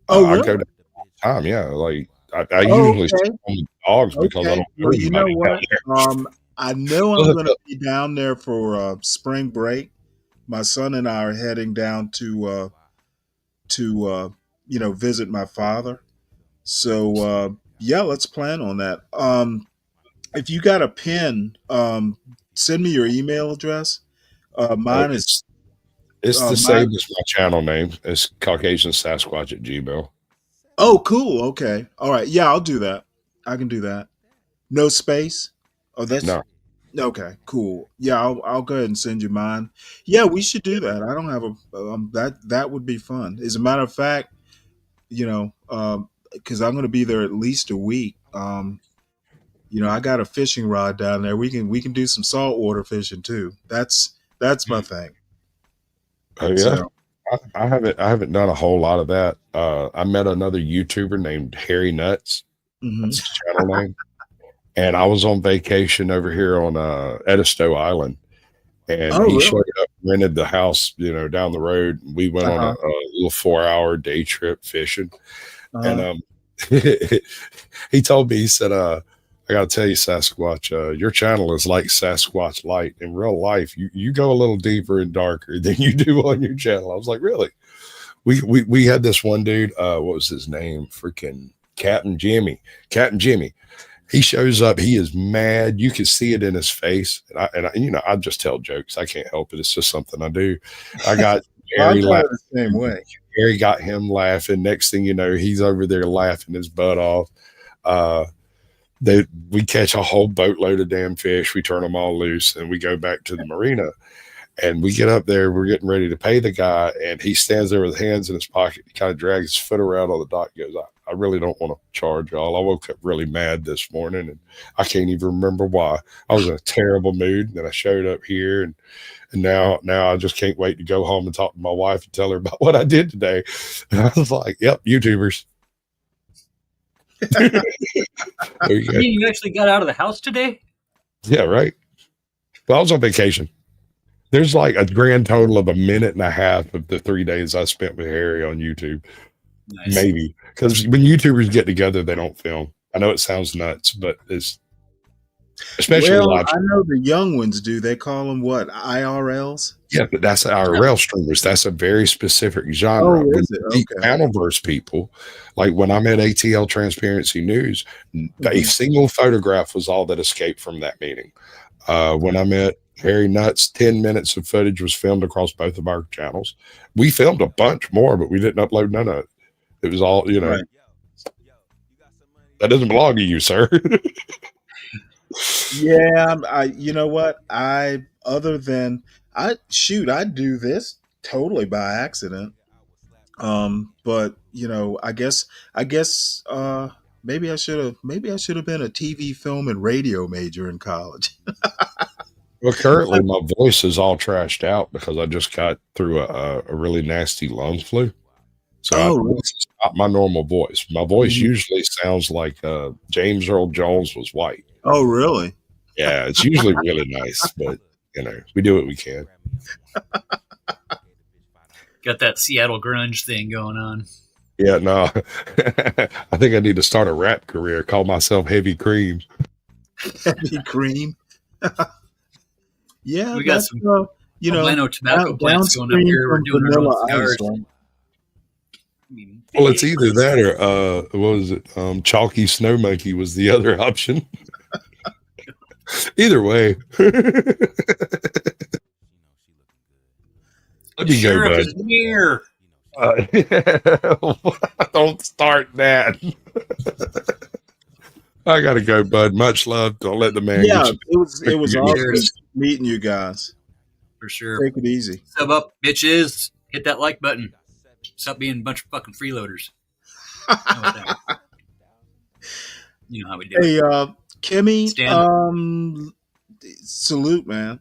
Oh, really? I go down all the time. Yeah, like I usually stay on the dogs because I don't. Well, you know what? I know I'm going to be down there for spring break. My son and I are heading down to visit my father. So let's plan on that. If you got a pen, send me your email address. Mine is. It's the same as my channel name. It's Caucasian Sasquatch at Gmail. Oh, cool. Okay. All right. Yeah, I'll do that. I can do that. No space. Oh, that's no. Okay. Cool. Yeah, I'll go ahead and send you mine. Yeah, we should do that. I don't have a that would be fun. As a matter of fact, because I'm going to be there at least a week. I got a fishing rod down there. We can do some saltwater fishing too. That's my thing. Oh yeah. So, I haven't done a whole lot of that. I met another YouTuber named Harry Nuts. That's his channel name. And I was on vacation over here on Edisto Island, and he showed up, rented the house, down the road. We went on a little 4-hour day trip fishing, and he told me, he said, "I got to tell you, Sasquatch, your channel is like Sasquatch Light. In real life, you go a little deeper and darker than you do on your channel." I was like, "Really?" We had this one dude, what was his name? Freaking Captain Jimmy. Captain Jimmy. He shows up, he is mad. You can see it in his face. And I just tell jokes. I can't help it. It's just something I do. I got Harry laughing the same way. Harry got him laughing. Next thing you know, he's over there laughing his butt off. We catch a whole boatload of damn fish. We turn them all loose and we go back to the marina. And we get up there, we're getting ready to pay the guy, and he stands there with hands in his pocket. He kind of drags his foot around on the dock and goes, I really don't want to charge y'all. I woke up really mad this morning, and I can't even remember why. I was in a terrible mood, and then I showed up here, and now I just can't wait to go home and talk to my wife and tell her about what I did today. And I was like, yep, YouTubers. You mean you actually got out of the house today? Yeah, right. Well, I was on vacation. There's like a grand total of 1.5 minutes of the 3 days I spent with Harry on YouTube. Nice. Maybe. Because when YouTubers get together, they don't film. I know it sounds nuts, but it's especially live. I know the young ones do. They call them what? IRLs? Yeah, but that's IRL streamers. That's a very specific genre. Oh, is it? Okay. The Channelverse people, like when I'm at ATL Transparency News, a single photograph was all that escaped from that meeting. When I'm at Harry Nuts, 10 minutes of footage was filmed across both of our channels. We filmed a bunch more, but we didn't upload none of it. It was all, right. That doesn't belong to you, sir. Yeah, you know what? I do this totally by accident. But I guess maybe I should have been a TV, film, and radio major in college. Well, currently my voice is all trashed out because I just got through a really nasty lung flu. So it's not my normal voice. My voice usually sounds like James Earl Jones was white. Oh, really? Yeah, it's usually really nice, but we do what we can. Got that Seattle grunge thing going on. Yeah, no. I think I need to start a rap career. Call myself Heavy Cream. Heavy Cream. Yeah, we got some Plano tobacco plants going up here. We're doing our own cigars. Well, it's either that or what was it? Chalky Snow Monkey was the other option. Either way. Let me go, bud. Is near. Don't start that. I gotta go, bud. Much love. Don't let the man. Yeah, it was awesome meeting you guys. For sure. Take it easy. Sub up, bitches. Hit that like button. Stop being a bunch of fucking freeloaders. You know how we do. Hey, Kimmy. Salute, man.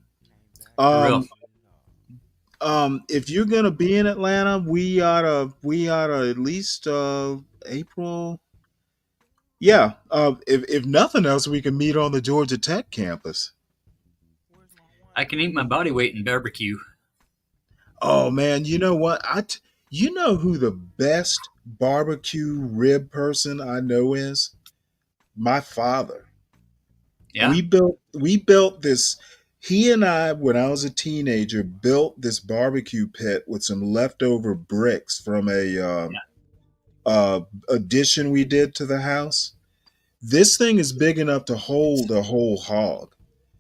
If you're gonna be in Atlanta, we ought to at least April. Yeah. If nothing else, we can meet on the Georgia Tech campus. I can eat my body weight in barbecue. Oh man, you know what? You know who the best barbecue rib person I know is? My father. Yeah. We built this. He and I, when I was a teenager, built this barbecue pit with some leftover bricks from a addition we did to the house. This thing is big enough to hold a whole hog.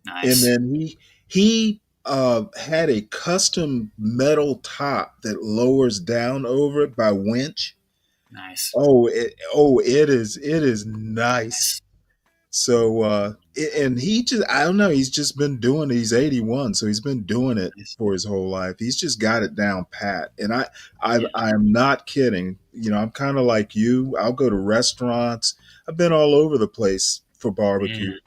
Nice. And then he had a custom metal top that lowers down over it by winch. Nice. It is nice. So and he just, I don't know, he's just been doing it. He's 81, so he's been doing it for his whole life. He's just got it down pat. And I'm not kidding. I'm kind of like you. I'll go to restaurants. I've been all over the place for barbecue. Man.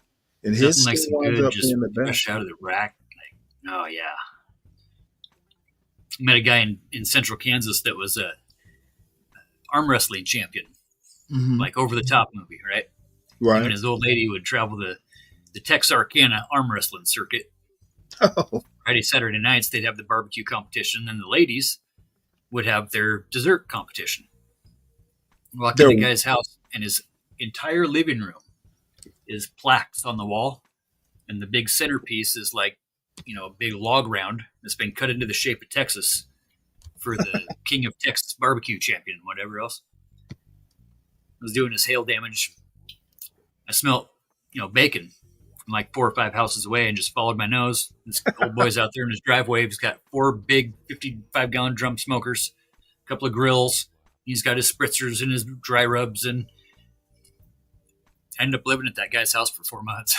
And his like some winds good, up just being the best. fresh out of the rack. Oh yeah. Met a guy in central Kansas that was a arm wrestling champion, like Over the Top movie, right? Right. And his old lady would travel the Texarkana arm wrestling circuit. Oh. Friday, Saturday nights, they'd have the barbecue competition, and the ladies would have their dessert competition. Walked in the guy's house, and his entire living room is plaques on the wall, and the big centerpiece is like, a big log round that's been cut into the shape of Texas for the King of Texas barbecue champion, whatever else. I was doing his hail damage. I smelled, bacon from like 4 or 5 houses away and just followed my nose. This old boy's out there in his driveway. He's got 4 big 55-gallon drum smokers, a couple of grills. He's got his spritzers and his dry rubs, and I ended up living at that guy's house for 4 months.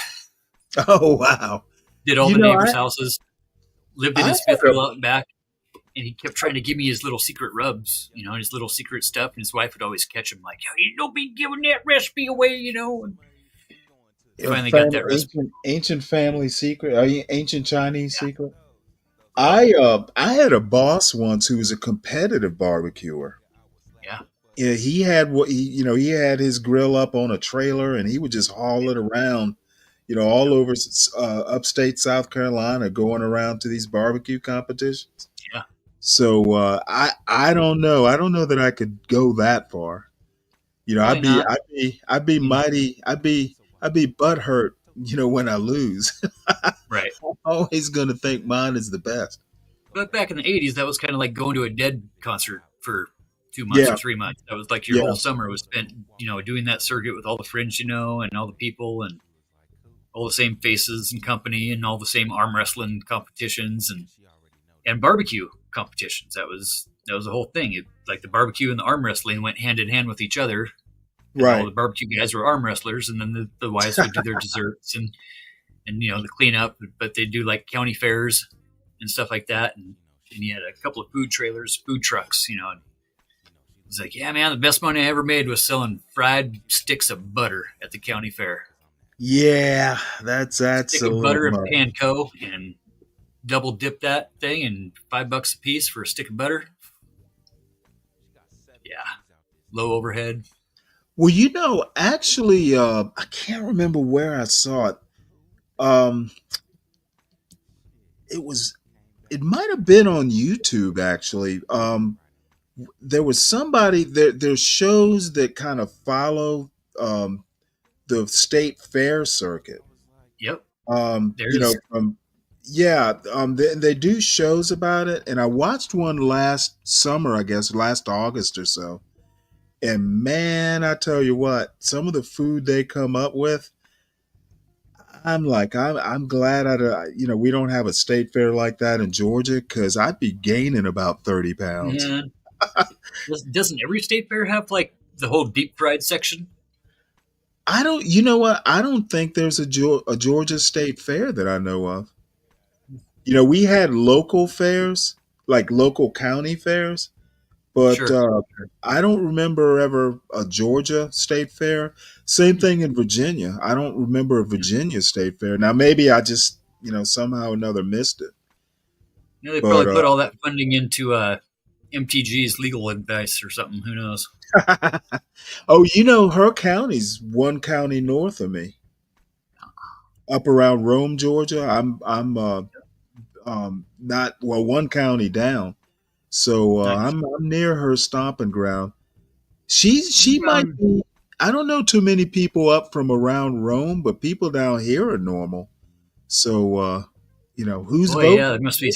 Oh, wow. Did all the neighbors' houses, lived in his fifth wheel out back, and he kept trying to give me his little secret rubs, his little secret stuff, and his wife would always catch him like, you don't be giving that recipe away, and finally got that recipe. Ancient family secret, ancient Chinese secret. I had a boss once who was a competitive barbecuer. Yeah, he had he had his grill up on a trailer, and he would just haul it around, all over upstate South Carolina, going around to these barbecue competitions. Yeah. So I don't know. I don't know that I could go that far. I'd be butthurt, when I lose. Right. I'm always going to think mine is the best. But back in the 80s, that was kind of like going to a Dead concert for 2 months or 3 months. That was like your whole summer was spent, doing that circuit with all the friends, and all the people and all the same faces and company and all the same arm wrestling competitions and barbecue competitions. That was the whole thing. Like the barbecue and the arm wrestling went hand in hand with each other. Right. All the barbecue guys were arm wrestlers, and then the wives would do their desserts and the cleanup. But they do like county fairs and stuff like that. And you had a couple of food trucks, And it's like, yeah, man, the best money I ever made was selling fried sticks of butter at the county fair. Yeah, that's Stick of butter and panko, and double dip that thing, and $5 a piece for a stick of butter. Yeah, low overhead. Well, actually, I can't remember where I saw it. It might have been on YouTube, actually. There was somebody there's shows that kind of follow the state fair circuit. Yep. They do shows about it, and I watched one last summer, I guess last August or so. And man, I tell you what, some of the food they come up with, I'm glad we don't have a state fair like that in Georgia, because I'd be gaining about 30 pounds. Yeah. Doesn't every state fair have like the whole deep fried section? I don't think there's a Georgia State Fair that I know of. We had local fairs, like local county fairs, but I don't remember ever a Georgia State Fair. Same thing in Virginia. I don't remember a Virginia State Fair. Now, maybe I just, somehow or another missed it. They probably put all that funding into MTG's legal advice or something. Who knows? Oh, her county's one county north of me, up around Rome, Georgia. I'm one county down, so Nice. I'm near her stomping ground. She might be. I don't know too many people up from around Rome, but people down here are normal. So who's voting? Yeah, there must be a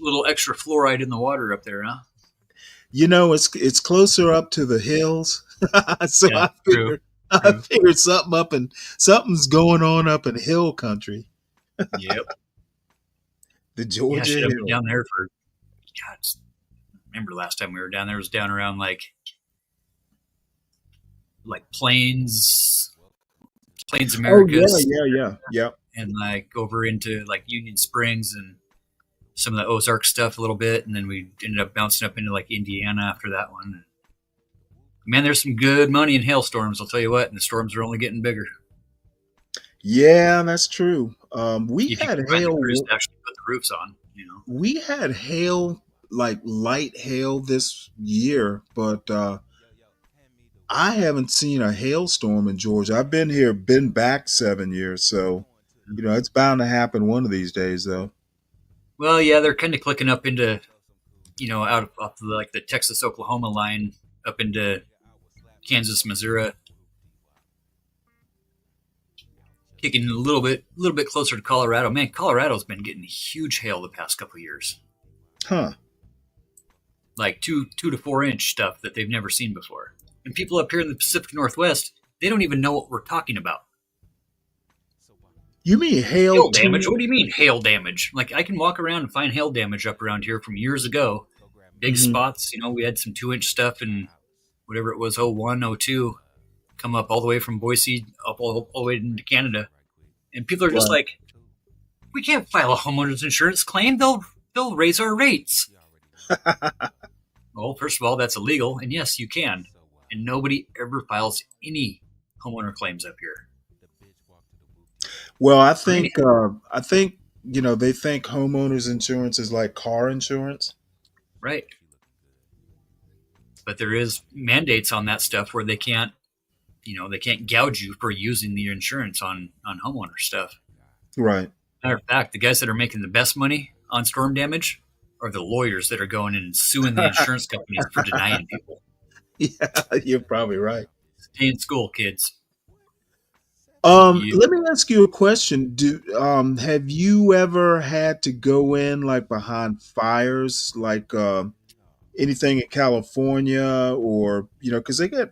little extra fluoride in the water up there, huh? It's closer up to the hills, so Yeah, I figured something's going on up in hill country. Yep. The Georgia I've Hill. been down there for. God, remember last time we were down there? It was down around like Plains Americas. Yeah. And like over into like Union Springs and some of the Ozark stuff a little bit, and then we ended up bouncing up into like Indiana after that one. Man, there's some good money in hailstorms, I'll tell you what, and the storms are only getting bigger. Yeah, that's true. We If you had can find the hail. crews to actually put the roofs on, We had hail, like light hail this year, but I haven't seen a hailstorm in Georgia. I've been back 7 years, so it's bound to happen one of these days, though. Well, yeah, they're kind of clicking up into, out of like the Texas-Oklahoma line up into Kansas, Missouri, kicking a little bit closer to Colorado. Man, Colorado's been getting huge hail the past couple of years. Huh. like 2 to 4 inch stuff that they've never seen before. And people up here in the Pacific Northwest, they don't even know what we're talking about. You mean Hail damage? What do you mean hail damage? Like, I can walk around and find hail damage up around here from years ago. Big spots. We had some 2-inch stuff in whatever it was, 01, 02, come up all the way from Boise up all the way into Canada. And people are just like, we can't file a homeowner's insurance claim. They'll raise our rates. Well, first of all, that's illegal. And yes, you can. And nobody ever files any homeowner claims up here. Well, I think they think homeowners insurance is like car insurance. Right. But there is mandates on that stuff where they can't gouge you for using the insurance on homeowner stuff. Right. Matter of fact, the guys that are making the best money on storm damage are the lawyers that are going in and suing the insurance companies for denying people. Yeah, you're probably right. Stay in school, kids. Let me ask you a question. Have you ever had to go in like behind fires, like anything in California, or because they get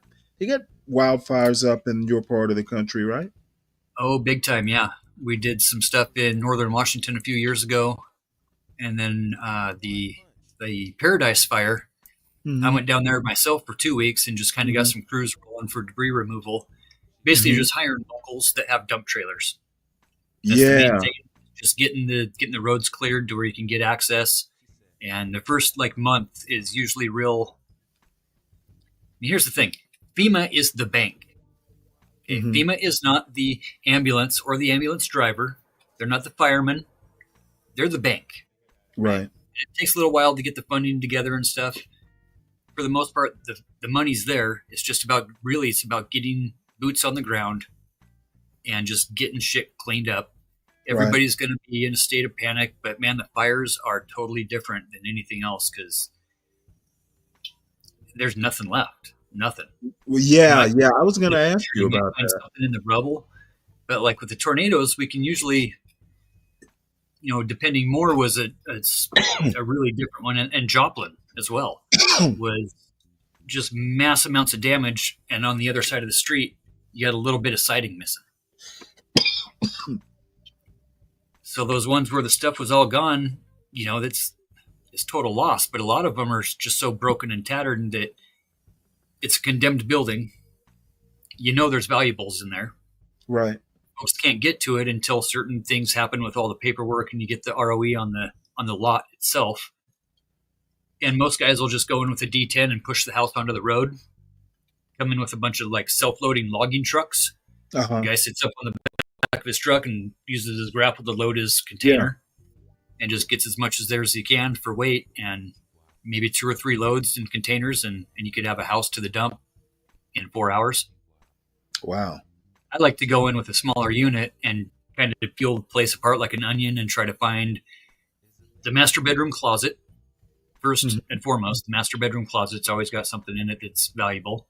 wildfires up in your part of the country, right? Oh, big time, yeah. We did some stuff in northern Washington a few years ago, and then the Paradise Fire. I went down there myself for 2 weeks and just kind of got some crews rolling for debris removal. Basically, just hiring locals that have dump trailers. That's the main thing. Just getting the roads cleared to where you can get access. And the first month is usually real. And here's the thing: FEMA is the bank. Okay? FEMA is not the ambulance or the ambulance driver. They're not the fireman. They're the bank. Right. It takes a little while to get the funding together and stuff. For the most part, the money's there. It's about getting boots on the ground and just getting shit cleaned up. Everybody's going to be in a state of panic, but man, the fires are totally different than anything else because there's nothing left. Nothing. Well, yeah. I was going to ask you about that. Something in the rubble, but like with the tornadoes, we can usually, depending, Moore was a really different one, and Joplin as well was just mass amounts of damage, and on the other side of the street, you had a little bit of siding missing. So those ones where the stuff was all gone, it's total loss. But a lot of them are just so broken and tattered that it's a condemned building. There's valuables in there. Right. Folks can't get to it until certain things happen with all the paperwork and you get the ROE on the lot itself. And most guys will just go in with a D10 and push the house onto the road. Come in with a bunch of self-loading logging trucks. The guy sits up on the back of his truck and uses his grapple to load his container and just gets as much as there as he can for weight and maybe 2 or 3 loads in containers, and you could have a house to the dump in 4 hours. Wow. I'd like to go in with a smaller unit and kind of peel the place apart like an onion and try to find the master bedroom closet. First and foremost, the master bedroom closet's always got something in it that's valuable.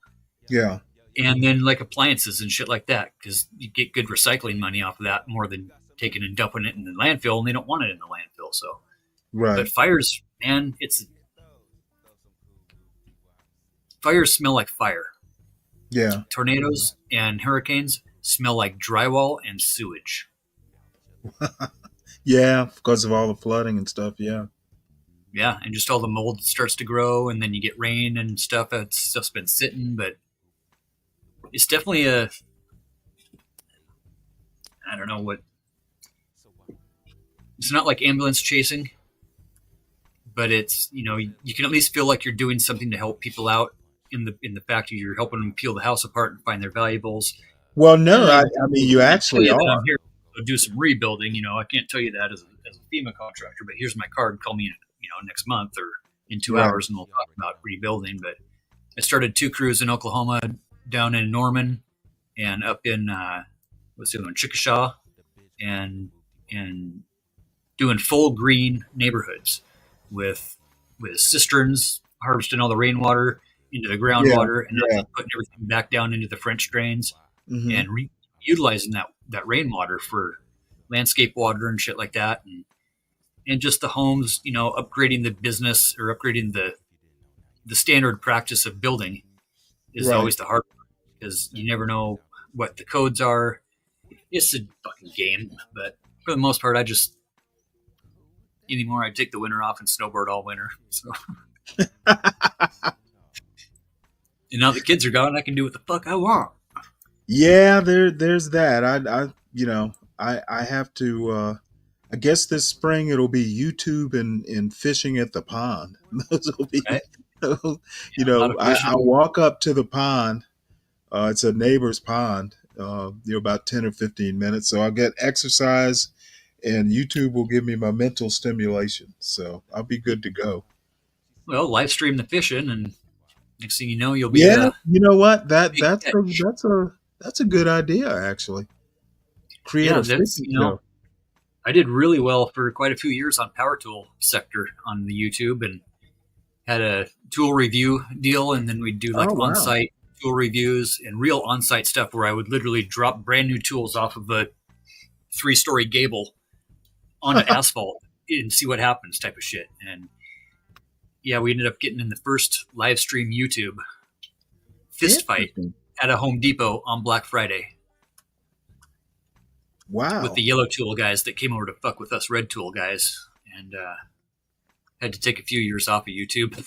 Yeah. And then appliances and shit like that, because you get good recycling money off of that more than taking and dumping it in the landfill, and they don't want it in the landfill. So, right. But fires, man, fires smell like fire. Yeah. Tornadoes and hurricanes smell like drywall and sewage. Yeah, because of all the flooding and stuff. Yeah. Yeah, and just all the mold starts to grow, and then you get rain and stuff. Stuff's been sitting, but it's definitely I don't know what. It's not like ambulance chasing, but it's you can at least feel like you're doing something to help people out in the fact that you're helping them peel the house apart and find their valuables. Well, no, I mean you actually are. I'm here to do some rebuilding. I can't tell you that as a FEMA contractor, but here's my card. Call me next month or in 2 hours, and we'll talk about rebuilding. But I started 2 crews in Oklahoma, down in Norman, and up in Chickasha, and doing full green neighborhoods with cisterns, harvesting all the rainwater into the groundwater, and then putting everything back down into the French drains, and utilizing that rainwater for landscape water and shit like that, and just the homes, upgrading the business or upgrading the the standard practice of building is Right. always the hard part because you never know what the codes are. It's a fucking game, but for the most part, I just anymore I take the winter off and snowboard all winter. So, and now the kids are gone, I can do what the fuck I want. Yeah, there's that. I have to. I guess this spring it'll be YouTube and fishing at the pond. Those will be, Right. you A lot know, of I fishing. walk up to the pond. It's a neighbor's pond. About 10 or 15 minutes, so I'll get exercise, and YouTube will give me my mental stimulation. So I'll be good to go. Well, live stream the fishing, and next thing you know, you'll be Yeah, you know what? big That's a good idea, actually. Create yeah. a That's fishing show. I did really well for quite a few years on Power Tool sector on the YouTube, and had a tool review deal, and then we'd do like Oh, wow. on-site tool reviews and real on-site stuff where I would literally drop brand new tools off of a 3-story gable onto asphalt and see what happens type of shit. And yeah, we ended up getting in the first live stream YouTube fist fight at a Home Depot on Black Friday Wow. with the yellow tool guys that came over to fuck with us red tool guys, and had to take a few years off of YouTube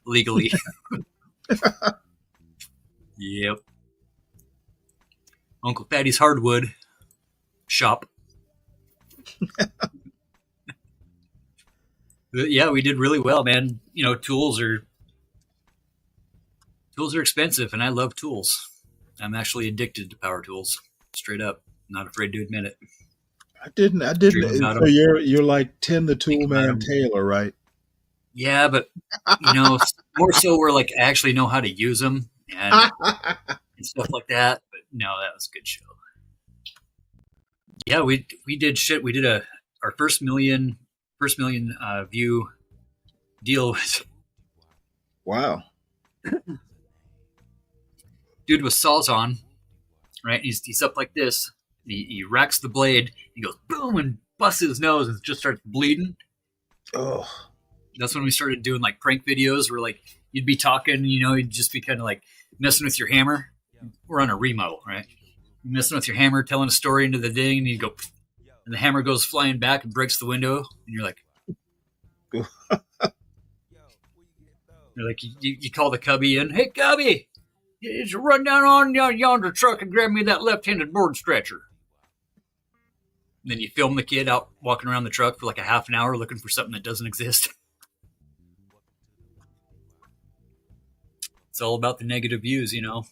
legally. Yep. Uncle Fatty's Hardwood shop. But yeah, we did really well, man. You know, tools are expensive, and I love tools. I'm actually addicted to power tools, straight up. Not afraid to admit it. I didn't. Dream about So 'em. you're like Tim the Tool about Man 'em. Taylor, right? Yeah, but you know, more so where like I actually know how to use them and stuff like that. But no, that was a good show. Yeah, we did shit. We did our first million view deal with Wow. dude with saws on, right? He's up like this. He racks the blade. He goes boom and busts his nose and just starts bleeding. Oh. That's when we started doing like prank videos where like you'd be talking, you know, you'd just be kind of like messing with your hammer. We're on a remodel, right? You're messing with your hammer, telling a story into the thing, and you go, and the hammer goes flying back and breaks the window, and you're like, you call the cubby in, hey cubby, you should run down on yonder truck and grab me that left-handed board stretcher. And then you film the kid out walking around the truck for like a half an hour looking for something that doesn't exist. It's all about the negative views, you know.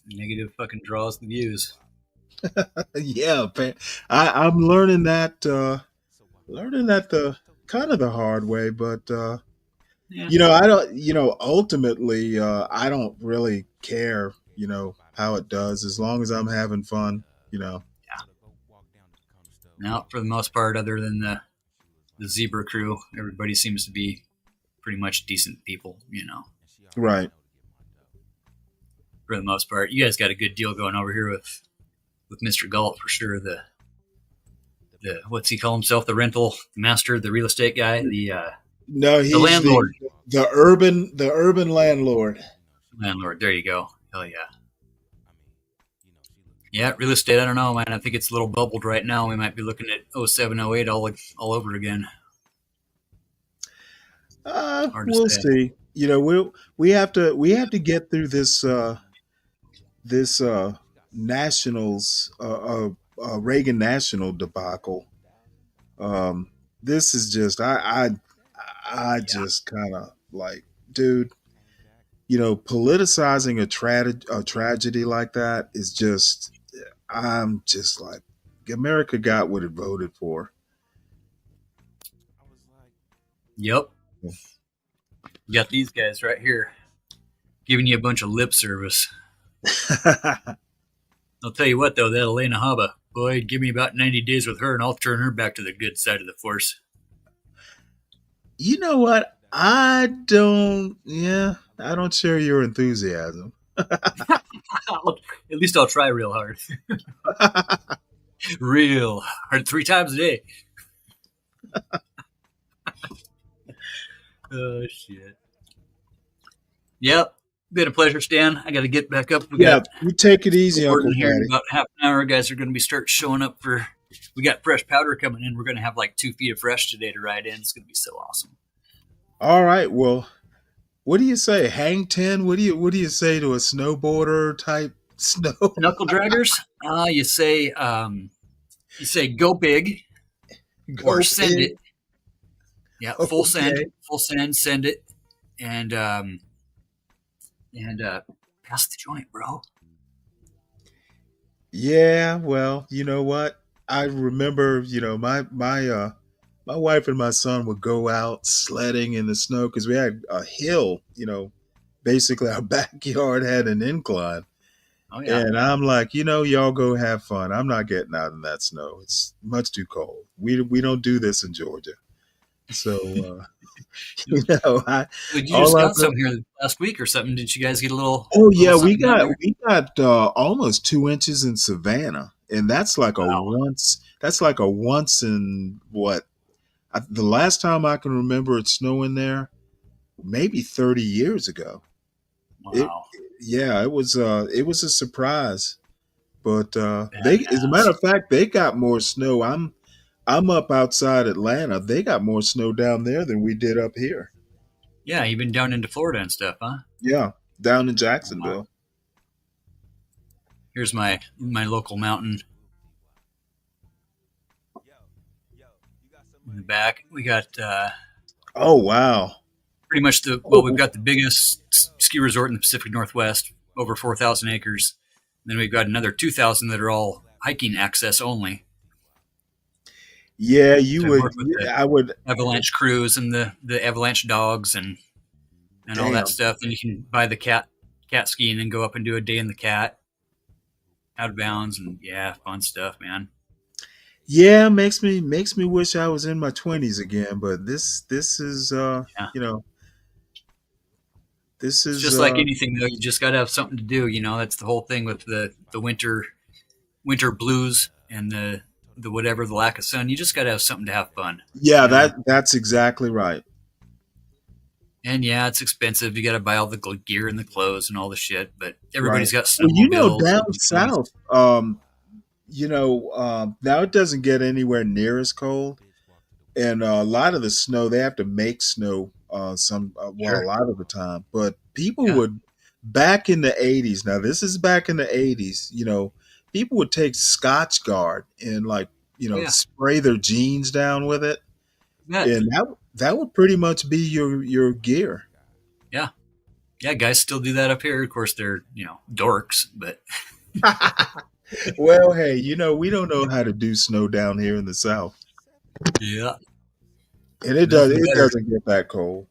Negative fucking draws the views. Yeah, I'm learning that. Learning that the kind of the hard way, but Yeah. you know, I don't. You know, ultimately, I don't really care. You know how it does, as long as I'm having fun. You know. Now, for the most part, other than the Zebra crew, everybody seems to be pretty much decent people, you know. Right. For the most part, you guys got a good deal going over here with Mr. Galt for sure. The what's he call himself? The rental master, the real estate guy, No, he's the landlord. The urban landlord. Landlord. There you go. Hell yeah. Yeah, real estate. I don't know, man. I think it's a little bubbled right now. We might be looking at 07, 08 all over again. Hard to We'll say. see. You know, we have to get through this Nationals Reagan National debacle. This is just I just kind of like, dude, you know, politicizing a tragedy like that is just, I'm just like, America got what it voted for. Yep. You got these guys right here giving you a bunch of lip service. I'll tell you what, though, that Elena Haba, boy, give me about 90 days with her and I'll turn her back to the good side of the force. You know what? I don't share your enthusiasm. At least I'll try real hard. Real hard, 3 times a day. Oh, shit. Yep. Been a pleasure, Stan. I got to get back up. We Yeah, got you take it easy, recording Uncle here in Patty. about half an hour. Guys are going to be start showing up for. We got fresh powder coming in. We're going to have like 2 feet of fresh today to ride in. It's going to be so awesome. All right. Well, what do you say? Hang 10? What do you say to a snowboarder type snow? Knuckle draggers. You say go big Go or send big. it. Yeah, full Okay. send, send it, and pass the joint, bro. Yeah, well, you know what? I remember, my wife and my son would go out sledding in the snow because we had a hill, basically our backyard had an incline. Oh yeah. And I'm like, y'all go have fun. I'm not getting out in that snow. It's much too cold. We don't do this in Georgia. So, Well, you just got some here last week or something. Did you guys get a little? Oh yeah, little we something down got there? almost 2 inches in Savannah, and that's like a once. That's like a once in what? The last time I can remember it snowing there, maybe 30 years ago. Wow. It was a surprise, but as a matter of fact, they got more snow. I'm up outside Atlanta. They got more snow down there than we did up here. Yeah, you've been down into Florida and stuff, huh? Yeah, down in Jacksonville. Here's my local mountain. In the back, we got. Oh wow! Pretty much we've got the biggest ski resort in the Pacific Northwest, over 4,000 acres. And then we've got another 2,000 that are all hiking access only. Yeah, I would avalanche crews and the avalanche dogs and all Damn. that stuff. Then you can buy the cat ski and then go up and do a day in the cat out of bounds and fun stuff, man. Yeah, makes me wish I was in my 20s again. But this is this is It's just like anything though. You just got to have something to do. That's the whole thing with the winter blues and the whatever, the lack of sun. You just got to have something to have fun. Yeah, that's exactly right. And it's expensive. You got to buy all the gear and the clothes and all the shit. But everybody's got Well, snowmobiles. down south, now it doesn't get anywhere near as cold, and a lot of the snow they have to make snow a lot of the time. But people would back in the 80s. Now this is back in the 80s. People would take Scotch Guard and spray their jeans down with it, and that would pretty much be your gear. Yeah, guys still do that up here. Of course, they're dorks, but well, hey, we don't know how to do snow down here in the South. Yeah, and it doesn't get that cold.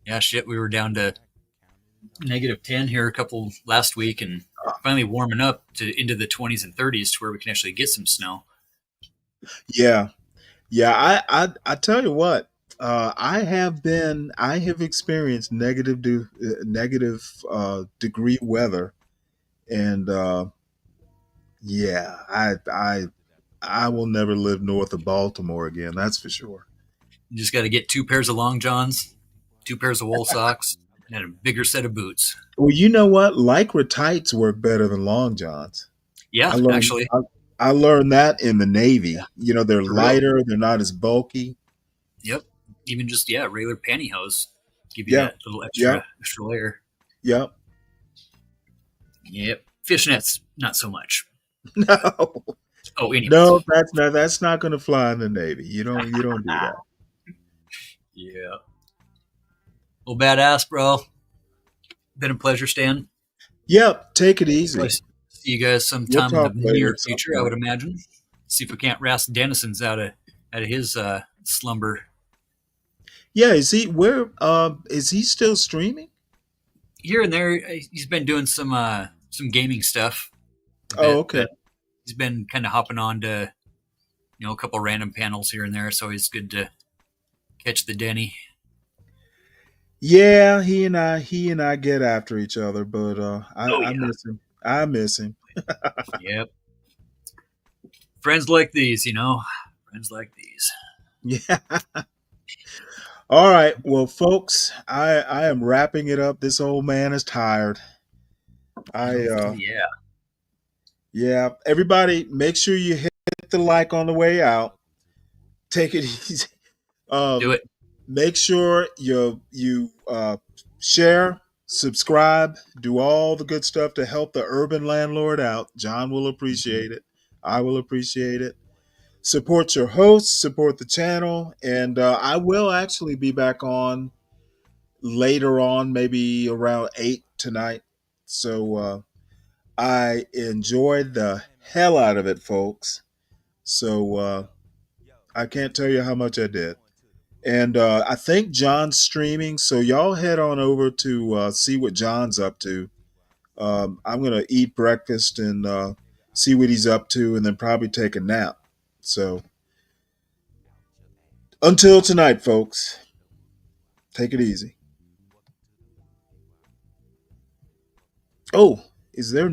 Yeah, shit, we were down to -10 here last week, and finally warming up into the 20s and 30s to where we can actually get some snow. Yeah. I tell you what, I have experienced negative degree weather, and I will never live north of Baltimore again. That's for sure. You just got to get 2 pairs of long johns, 2 pairs of wool socks, and a bigger set of boots. Well, you know what? Lycra tights work better than long johns. Yeah, actually. I learned that in the Navy. They're lighter. They're not as bulky. Yep. Even just, regular pantyhose give you that little extra layer. Yep. Yep. Fishnets, not so much. No. Oh, anyways. No, that's not going to fly in the Navy. You don't do that. Yeah. Well, badass, bro. Been a pleasure, Stan. Yep. Take it easy. See you guys sometime in the near future, I would imagine. See if we can't wrestle Dennison's out of his slumber. Yeah, is he still streaming? Here and there, he's been doing some gaming stuff. Oh, okay. He's been kind of hopping on to, a couple random panels here and there, so it's good to catch the Denny. Yeah, he and I get after each other, but I miss him. I miss him. Yep. Friends like these, Friends like these. Yeah. All right, well, folks, I am wrapping it up. This old man is tired. Yeah. Yeah, everybody, make sure you hit the like on the way out. Take it easy. Do it. Make sure you share, subscribe, do all the good stuff to help the urban landlord out. John will appreciate it. I will appreciate it. Support your hosts, support the channel, and I will actually be back on later on, maybe around 8 tonight. So I enjoyed the hell out of it, folks. So I can't tell you how much I did. And I think John's streaming, so y'all head on over to see what John's up to. I'm going to eat breakfast and see what he's up to, and then probably take a nap. So until tonight, folks, take it easy. Oh, is there